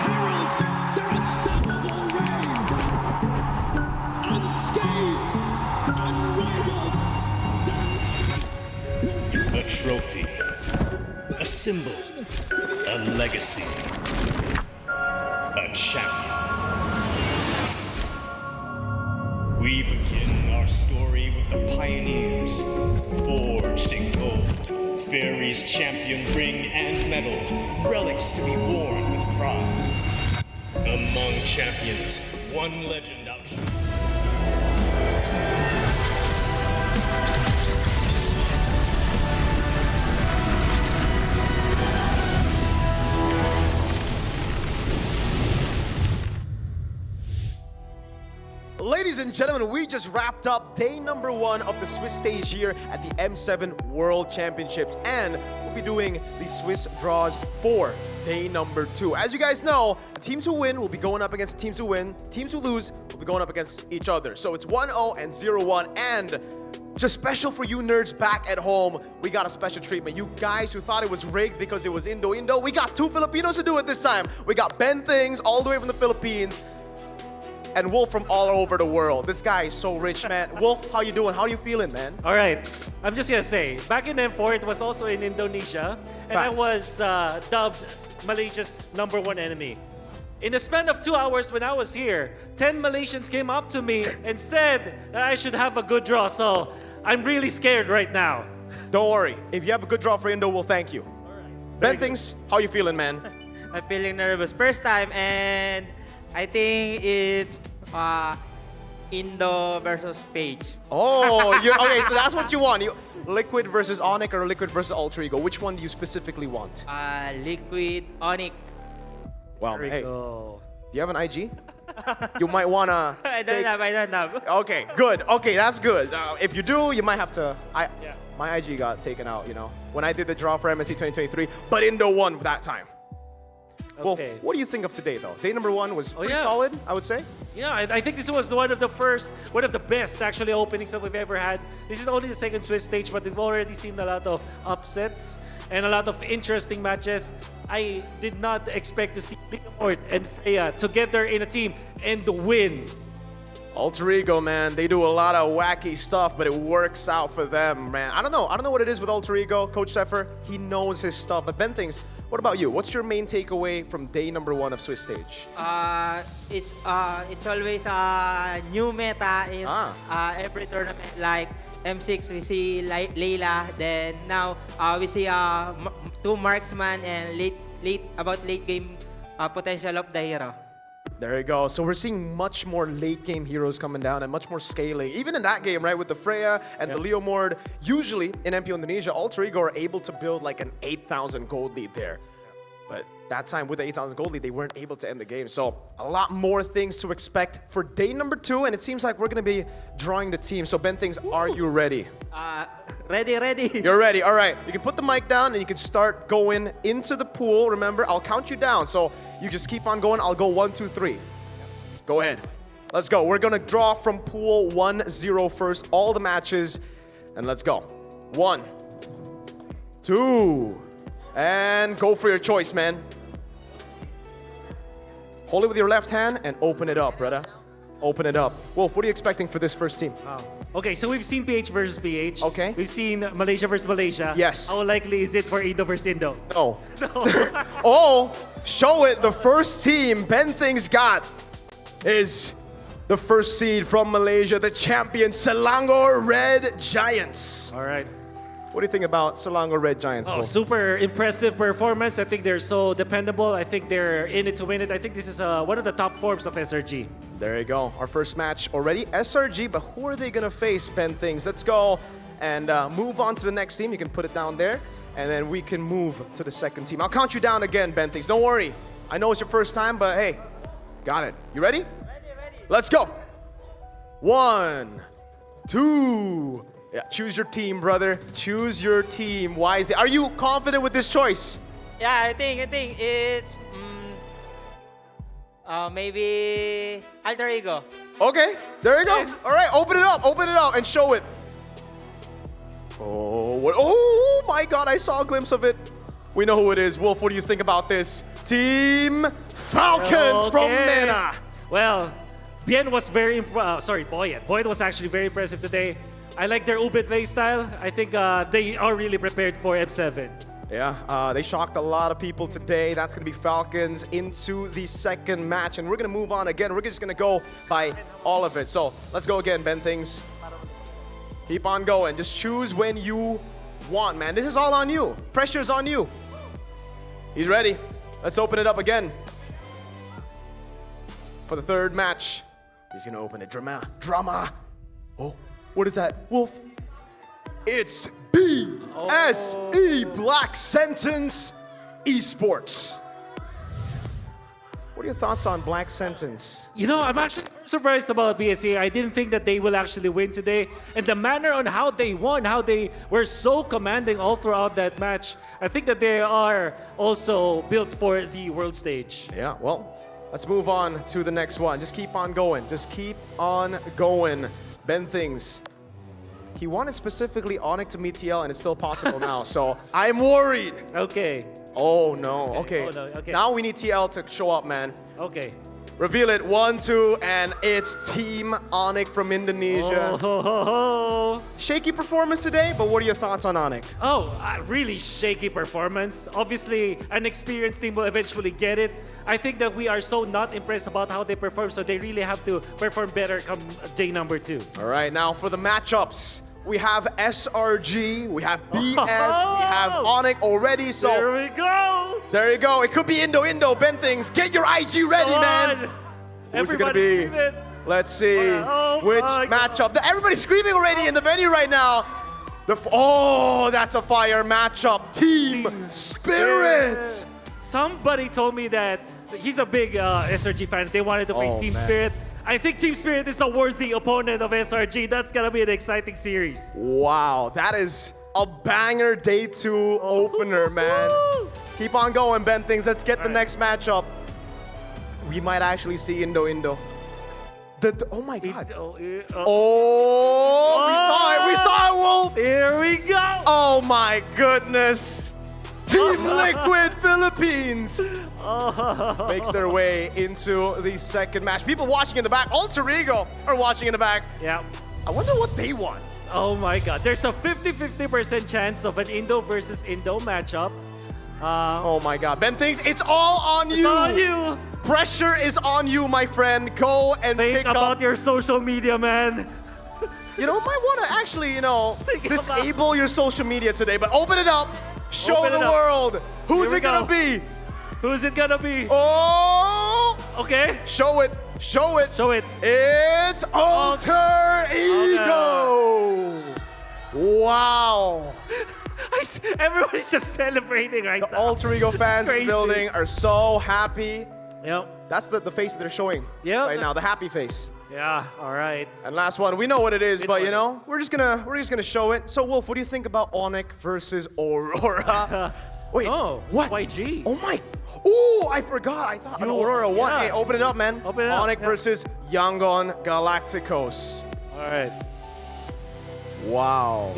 heralds their unstoppable reign. Unscathed, unrivaled. A trophy, a symbol, a legacy, a champion. We begin our story with the pioneers, forged in gold, Fairy's champion ring and medal, relics to be worn with pride. Among champions, one legend outshines. Ladies and gentlemen, we just wrapped up day number 1 of the Swiss stage here at the M7 World Championships, and we'll be doing the Swiss draws for day number 2. As you guys know, the teams who win will be going up against the teams who win. Teams who lose will be going up against each other. So it's 1-0 and 0-1, and just special for you nerds back at home, we got a special treatment. You guys who thought it was rigged because it was Indo, we got 2 Filipinos to do it this time. We got Ben Things all the way from the Philippines, and Wolf from all over the world. This guy is so rich, man. Wolf, how you doing? How you feeling, man? All right. I'm just gonna say, back in M4, it was also in Indonesia, and I was dubbed Malaysia's #1 enemy. In the span of 2 hours when I was here, 10 Malaysians came up to me and said that I should have a good draw, so I'm really scared right now. Don't worry. If you have a good draw for Indo, we'll thank you. Ben Things, how you feeling, man? I'm feeling nervous. First time, and I think it's Indo versus Page. Oh, okay, so that's what you want. Liquid versus Onyx or Liquid versus Alter Ego? Which one do you specifically want? Liquid, Onyx. Well, hey, do you have an IG? You might want to... I don't have. Okay, good. Okay, that's good. If you do, you might have to... My IG got taken out, you know, when I did the draw for MSC 2023, but Indo won that time. Well, what do you think of today, though? Day number 1 was pretty solid, I would say. Yeah, I think this was one of the best actually openings that we've ever had. This is only the second Swiss stage, but we've already seen a lot of upsets and a lot of interesting matches. I did not expect to see Leonard and Freya together in a team and win. Alter Ego, man, they do a lot of wacky stuff, but it works out for them, man. I don't know what it is with Alter Ego. Coach Sefer, he knows his stuff. But Ben Things, what about you? What's your main takeaway from day number 1 of Swiss stage? It's always a new meta in every tournament. Like M6, we see Layla. Then now we see 2 marksman and late game potential of the hero. There you go. So we're seeing much more late game heroes coming down and much more scaling. Even in that game, right, with the Freya and the Leomord, usually in MP Indonesia, Alter Ego are able to build like an 8,000 gold lead there. But that time with the 8,000 gold lead, they weren't able to end the game. So a lot more things to expect for day number 2, and it seems like we're going to be drawing the team. So Ben Things, are you ready? Ready. You're ready. All right. You can put the mic down and you can start going into the pool. Remember, I'll count you down. So you just keep on going. I'll go 1, 2, 3. Go ahead. Let's go. We're going to draw from pool 1-0 first, all the matches. And let's go. 1, 2, and go for your choice, man. Hold it with your left hand and open it up, brother. Open it up. Wolf, what are you expecting for this first team? Okay, so we've seen PH versus PH. Okay. We've seen Malaysia versus Malaysia. Yes. How likely is it for Indo versus Indo? No. Oh, show it. The first team Ben Things got is the first seed from Malaysia, the champion Selangor Red Giants. All right. What do you think about Selangor Red Giants? Oh, super impressive performance. I think they're so dependable. I think they're in it to win it. I think this is one of the top forms of SRG. There you go. Our first match already. SRG, but who are they going to face, Ben Things? Let's go and move on to the next team. You can put it down there, and then we can move to the second team. I'll count you down again, Ben Things. Don't worry. I know it's your first time, but hey, got it. You ready? Ready. Let's go. 1, 2. Yeah, choose your team, brother. Choose your team wisely. Are you confident with this choice? Yeah, I think it's maybe Alter Ego. Okay, there you go. All right, open it up and show it. Oh my God, I saw a glimpse of it. We know who it is. Wolf, what do you think about this? Team Falcons from MENA. Well, Bien was Boyd was actually very impressive today. I like their Ubit play style. I think they are really prepared for M7. Yeah, they shocked a lot of people today. That's going to be Falcons into the second match. And we're going to move on again. We're just going to go by all of it. So let's go again, Ben Things. Keep on going. Just choose when you want, man. This is all on you. Pressure's on you. He's ready. Let's open it up again. For the third match. He's going to open it. Drama. Oh, what is that? Wolf. It's BSE, Black Sentence Esports. What are your thoughts on Black Sentence? You know, I'm actually surprised about BSE. I didn't think that they will actually win today. And the manner on how they won, how they were so commanding all throughout that match, I think that they are also built for the world stage. Yeah, well, let's move on to the next one. Just keep on going. Just keep on going. Ben Things. He wanted specifically Onyx to meet TL, and it's still possible now, so I'm worried. Okay. Oh, no. Okay. Oh, no. Okay. Now we need TL to show up, man. Okay. Reveal it. 1, 2, and it's Team Onyx from Indonesia. Oh, ho, ho, ho. Shaky performance today, but what are your thoughts on Onyx? Oh, really shaky performance. Obviously, an experienced team will eventually get it. I think that we are so not impressed about how they perform, so they really have to perform better come day number 2. All right, now for the matchups. We have SRG, we have BS, we have Onyx already, so... There we go! There you go. It could be Indo. Ben Things, get your IG ready, man! Who's it gonna be? Screaming. Let's see which matchup. Everybody's screaming already in the venue right now. That's a fire matchup. Team Spirit! Somebody told me that he's a big SRG fan. They wanted to face Team Spirit. I think Team Spirit is a worthy opponent of SRG. That's gonna be an exciting series. Wow, that is a banger day 2 opener, man. Keep on going, Ben Things. Let's get the next matchup. We might actually see Indo. Oh my God. We saw it, Wolf. Here we go. Oh my goodness. Team Liquid Philippines makes their way into the second match. People watching in the back, Alter Ego are watching in the back. Yeah. I wonder what they want. Oh my God. There's a 50-50% chance of an Indo versus Indo matchup. Oh my God. Ben Things, it's all on you. It's on you. Pressure is on you, my friend. Go and Think pick up. about your social media, man. You know, might want to actually, disable your social media today, but open it up. Show the world. Who's it gonna be? Who's it gonna be? Oh! Okay. Show it. Show it. Show it. It's Alter Ego. Wow. Everybody's just celebrating right now. The Alter Ego fans in the building are so happy. Yep. That's the face that they're showing right now, the happy face. Yeah, all right. And last one, we know what it is, but we're just gonna show it. So Wolf, what do you think about Onyx versus Aurora? Wait, what? YG. Oh my! Oh, I forgot. I thought an Aurora won. Hey, open it up, man. Open it up. Onyx versus Yangon Galacticos. All right. Wow.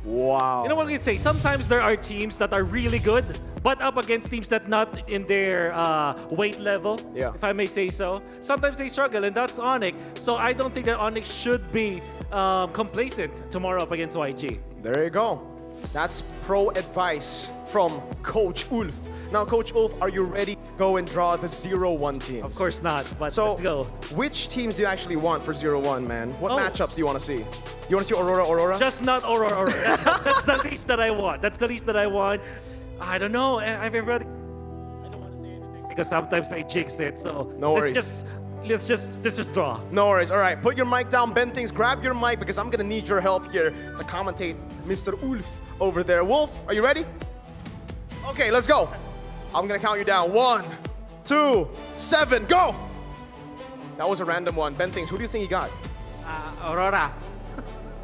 Wow. You know what we can say? Sometimes there are teams that are really good, but up against teams that not in their weight level, if I may say so. Sometimes they struggle, and that's Onyx. So I don't think that Onyx should be complacent tomorrow up against YG. There you go. That's pro advice from Coach Ulf. Now, Coach Ulf, are you ready to go and draw the 0-1 teams? Of course not, but so, let's go. Which teams do you actually want for 0-1, man? What matchups do you want to see? You want to see Aurora? Just not Aurora. That's the least that I want. That's the least that I want. I don't know. I don't want to say anything because sometimes I jinx it. So no worries. Let's just draw. No worries. All right, put your mic down. Ben Things, grab your mic because I'm gonna need your help here to commentate Mr. Ulf over there. Wolf, are you ready? Okay, let's go. I'm gonna count you down. 1, 2, 7, go! That was a random one. Ben Things, who do you think he got? Aurora.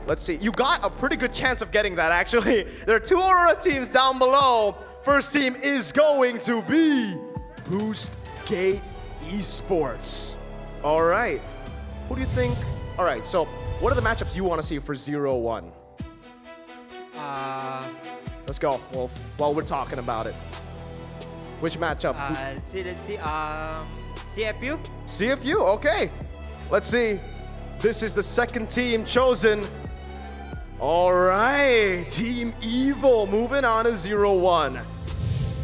Let's see. You got a pretty good chance of getting that, actually. There are 2 Aurora teams down below. First team is going to be Boost Gate Esports. All right. Who do you think? All right, so what are the matchups you want to see for 0-1? Let's go, Wolf, while we're talking about it. Which matchup? CFU? CFU, okay. Let's see. This is the second team chosen. All right, Team Evil moving on to 0-1.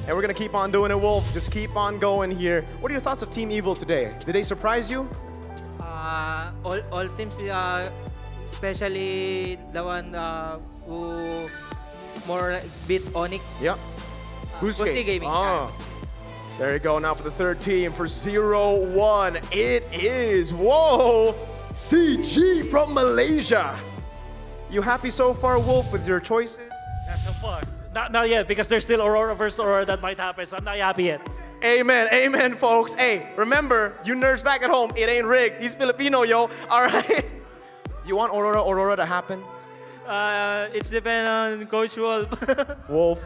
And we're gonna keep on doing it, Wolf. Just keep on going here. What are your thoughts of Team Evil today? Did they surprise you? All teams, especially the one who more beat Onyx. Yep. Boosty Gaming. There you go. Now for the third team for 0-1. It is, whoa, CG from Malaysia. You happy so far, Wolf, with your choices? That's so far. Not yet, because there's still Aurora versus Aurora that might happen, so I'm not happy yet. Amen, amen, folks. Hey, remember, you nerds back at home, it ain't rigged. He's Filipino, yo. All right. You want Aurora to happen? It's depend on Coach Wolf. Wolf,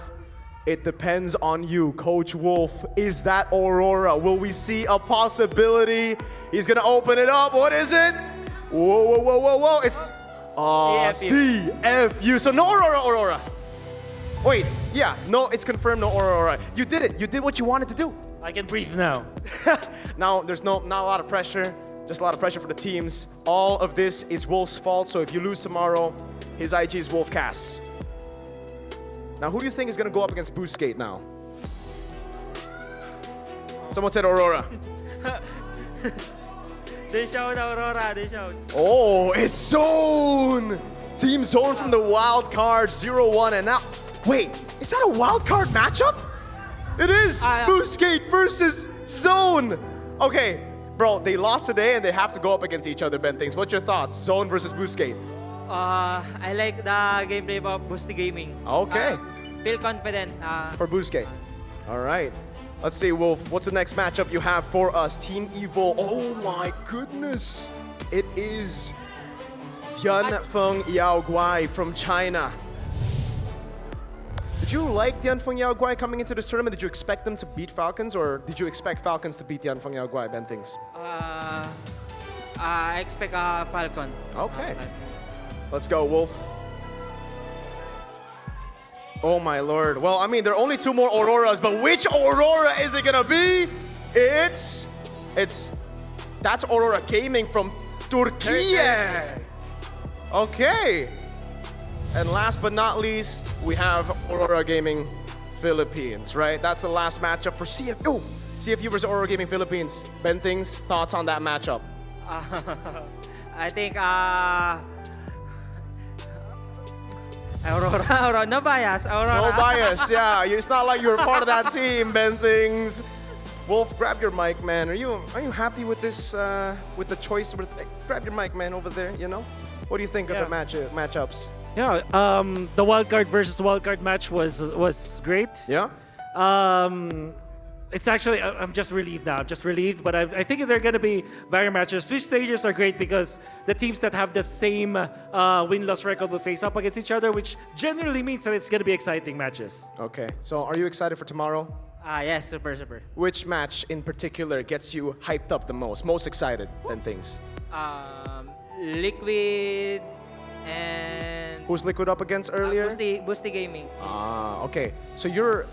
it depends on you, Coach Wolf. Is that Aurora? Will we see a possibility? He's gonna open it up. What is it? Whoa, whoa, whoa, whoa, whoa. It's CFU. So no Aurora. Wait, yeah, no, it's confirmed, no Aurora. You did it. You did what you wanted to do. I can breathe now. Now, there's not a lot of pressure, just a lot of pressure for the teams. All of this is Wolf's fault, so if you lose tomorrow, his IG is Wolfcasts. Now, who do you think is going to go up against Boostgate now? Someone said Aurora. They showed Aurora, they showed. Oh, it's Zone! Team Zone from the wild card, 0-1, and now... Wait, is that a wild card matchup? It is! Boostgate versus Zone! Okay, bro, they lost today and they have to go up against each other, Ben Things. What's your thoughts? Zone versus Boostgate? I like the gameplay of Boosty Gaming. Okay. Feel confident. For Boostgate. All right. Let's see, Wolf, what's the next matchup you have for us? Team Evil. Oh my goodness. It is Tianfeng Yaoguai from China. Did you like Tianfeng Yaoguai coming into this tournament? Did you expect them to beat Falcons, or did you expect Falcons to beat Tianfeng Yaoguai, Ben Things? I expect Falcon. Okay. Let's go, Wolf. Oh my lord. Well, I mean, there are only two more Auroras, but which Aurora is it gonna be? That's Aurora Gaming from Turkey. Okay. And last but not least, we have Aurora Gaming Philippines, right? That's the last matchup for CFU. CFU versus Aurora Gaming Philippines. Ben Things, thoughts on that matchup? I think Aurora, no bias. Aurora. No bias, yeah. It's not like you're part of that team, Ben Things. Wolf, grab your mic, man. Are you happy with this, with the choice? Grab your mic, man, over there, you know? What do you think of the matchups? Yeah, the wildcard versus wildcard match was great. Yeah? It's actually, I'm just relieved now. I'm just relieved, but I think they're going to be better matches. Swiss stages are great because the teams that have the same win-loss record will face up against each other, which generally means that it's going to be exciting matches. Okay, so are you excited for tomorrow? Yes, super. Which match in particular gets you hyped up the most excited than things? Liquid and... Who's Liquid up against earlier? Boosty Gaming. Okay. So you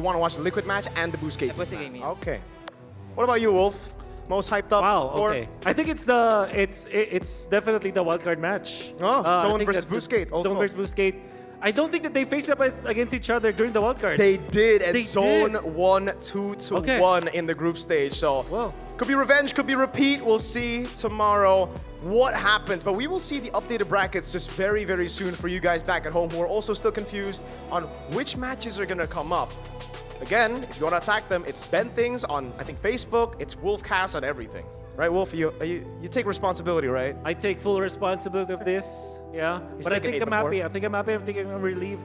want to watch the Liquid match and the Boostgate match? Boosty Gaming. Okay. What about you, Wolf? Most hyped up? Wow, okay. I think it's definitely the wildcard match. Zone versus Boostgate also. Zone versus Boostgate. I don't think that they faced up against each other during the wildcard. They did, and Zone won 2-1 in the group stage. So could be revenge, could be repeat. We'll see tomorrow what happens. But we will see the updated brackets just very, very soon for you guys back at home who are also still confused on which matches are going to come up. Again, if you want to attack them, it's Ben Things on, I think, Facebook. It's Wolfcast on everything. Right, Wolf? You take responsibility, right? I take full responsibility of this, yeah. But I think I'm happy. I think I'm relieved.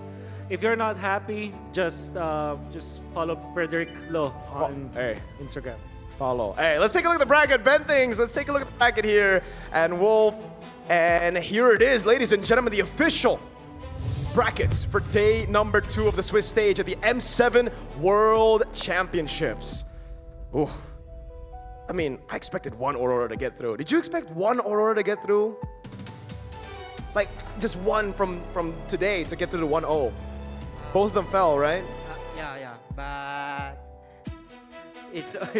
If you're not happy, just follow Frederick Loh on Instagram. Follow. Hey, let's take a look at the bracket, Ben Things. Let's take a look at the bracket here. And Wolf, and here it is, ladies and gentlemen, the official brackets for day number 2 of the Swiss stage at the M7 World Championships. Ooh. I mean, I expected one Aurora to get through. Did you expect one Aurora to get through? Like, just one from today to get through the 1-0? Both of them fell, right? Yeah, but it's not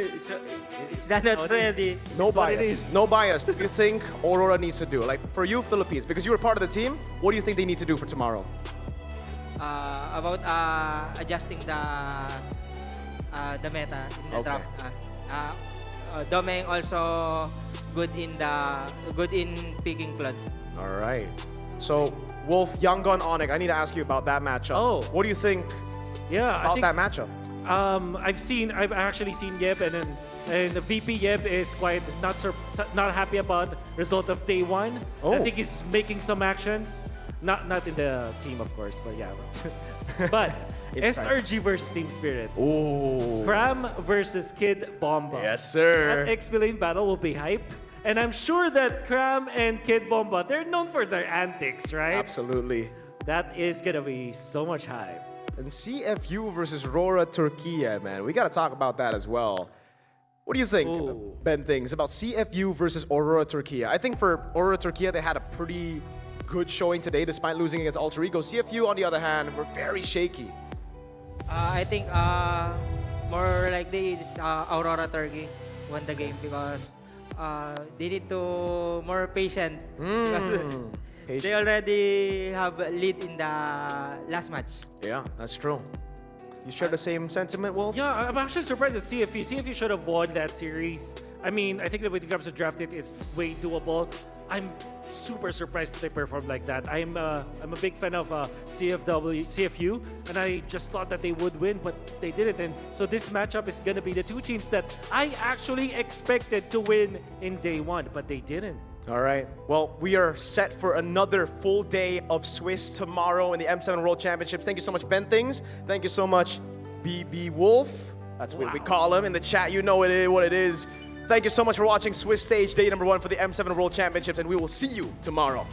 ready. No It's what it bias. is. No bias. What do you think Aurora needs to do? Like for you, Philippines, because you were part of the team, what do you think they need to do for tomorrow? About adjusting the meta in the Okay. draft. Domeng also good in picking Claude. All right. So, Wolf, Yangon, Onyx, I need to ask you about that matchup. Oh. What do you think Yeah, I about think that matchup? I've actually seen Yep, and the VP Yep is quite not happy about result of day one. Oh. I think he's making some actions, not in the team of course, but yeah. But Inside. SRG versus Team Spirit. Ooh. Cram versus Kid Bomba. Yes, sir. That X-Lane battle will be hype. And I'm sure that Cram and Kid Bomba, they're known for their antics, right? Absolutely. That is gonna be so much hype. And CFU versus Rora Turkey, man. We got to talk about that as well. What do you think, Ben, things about CFU versus Aurora Turkey? I think for Aurora Turkey, they had a pretty good showing today despite losing against Alter Ego. CFU, on the other hand, were very shaky. I think more likely is Aurora Turkey won the game because they need to more patient. They already have a lead in the last match. Yeah, that's true. You share the same sentiment, Wolf? Yeah, I'm actually surprised at CFU. CFU should have won that series. I mean, I think that when it comes to drafted, it's way doable. I'm super surprised that they performed like that. I'm a big fan of CFU, and I just thought that they would win, but they didn't. And so this matchup is gonna be the two teams that I actually expected to win in day one, but they didn't. All right. Well, we are set for another full day of Swiss tomorrow in the M7 World Championships. Thank you so much, Ben Things. Thank you so much, BB Wolf. That's what we call him in the chat. You know what it is. Thank you so much for watching Swiss Stage Day number 1 for the M7 World Championships, and we will see you tomorrow.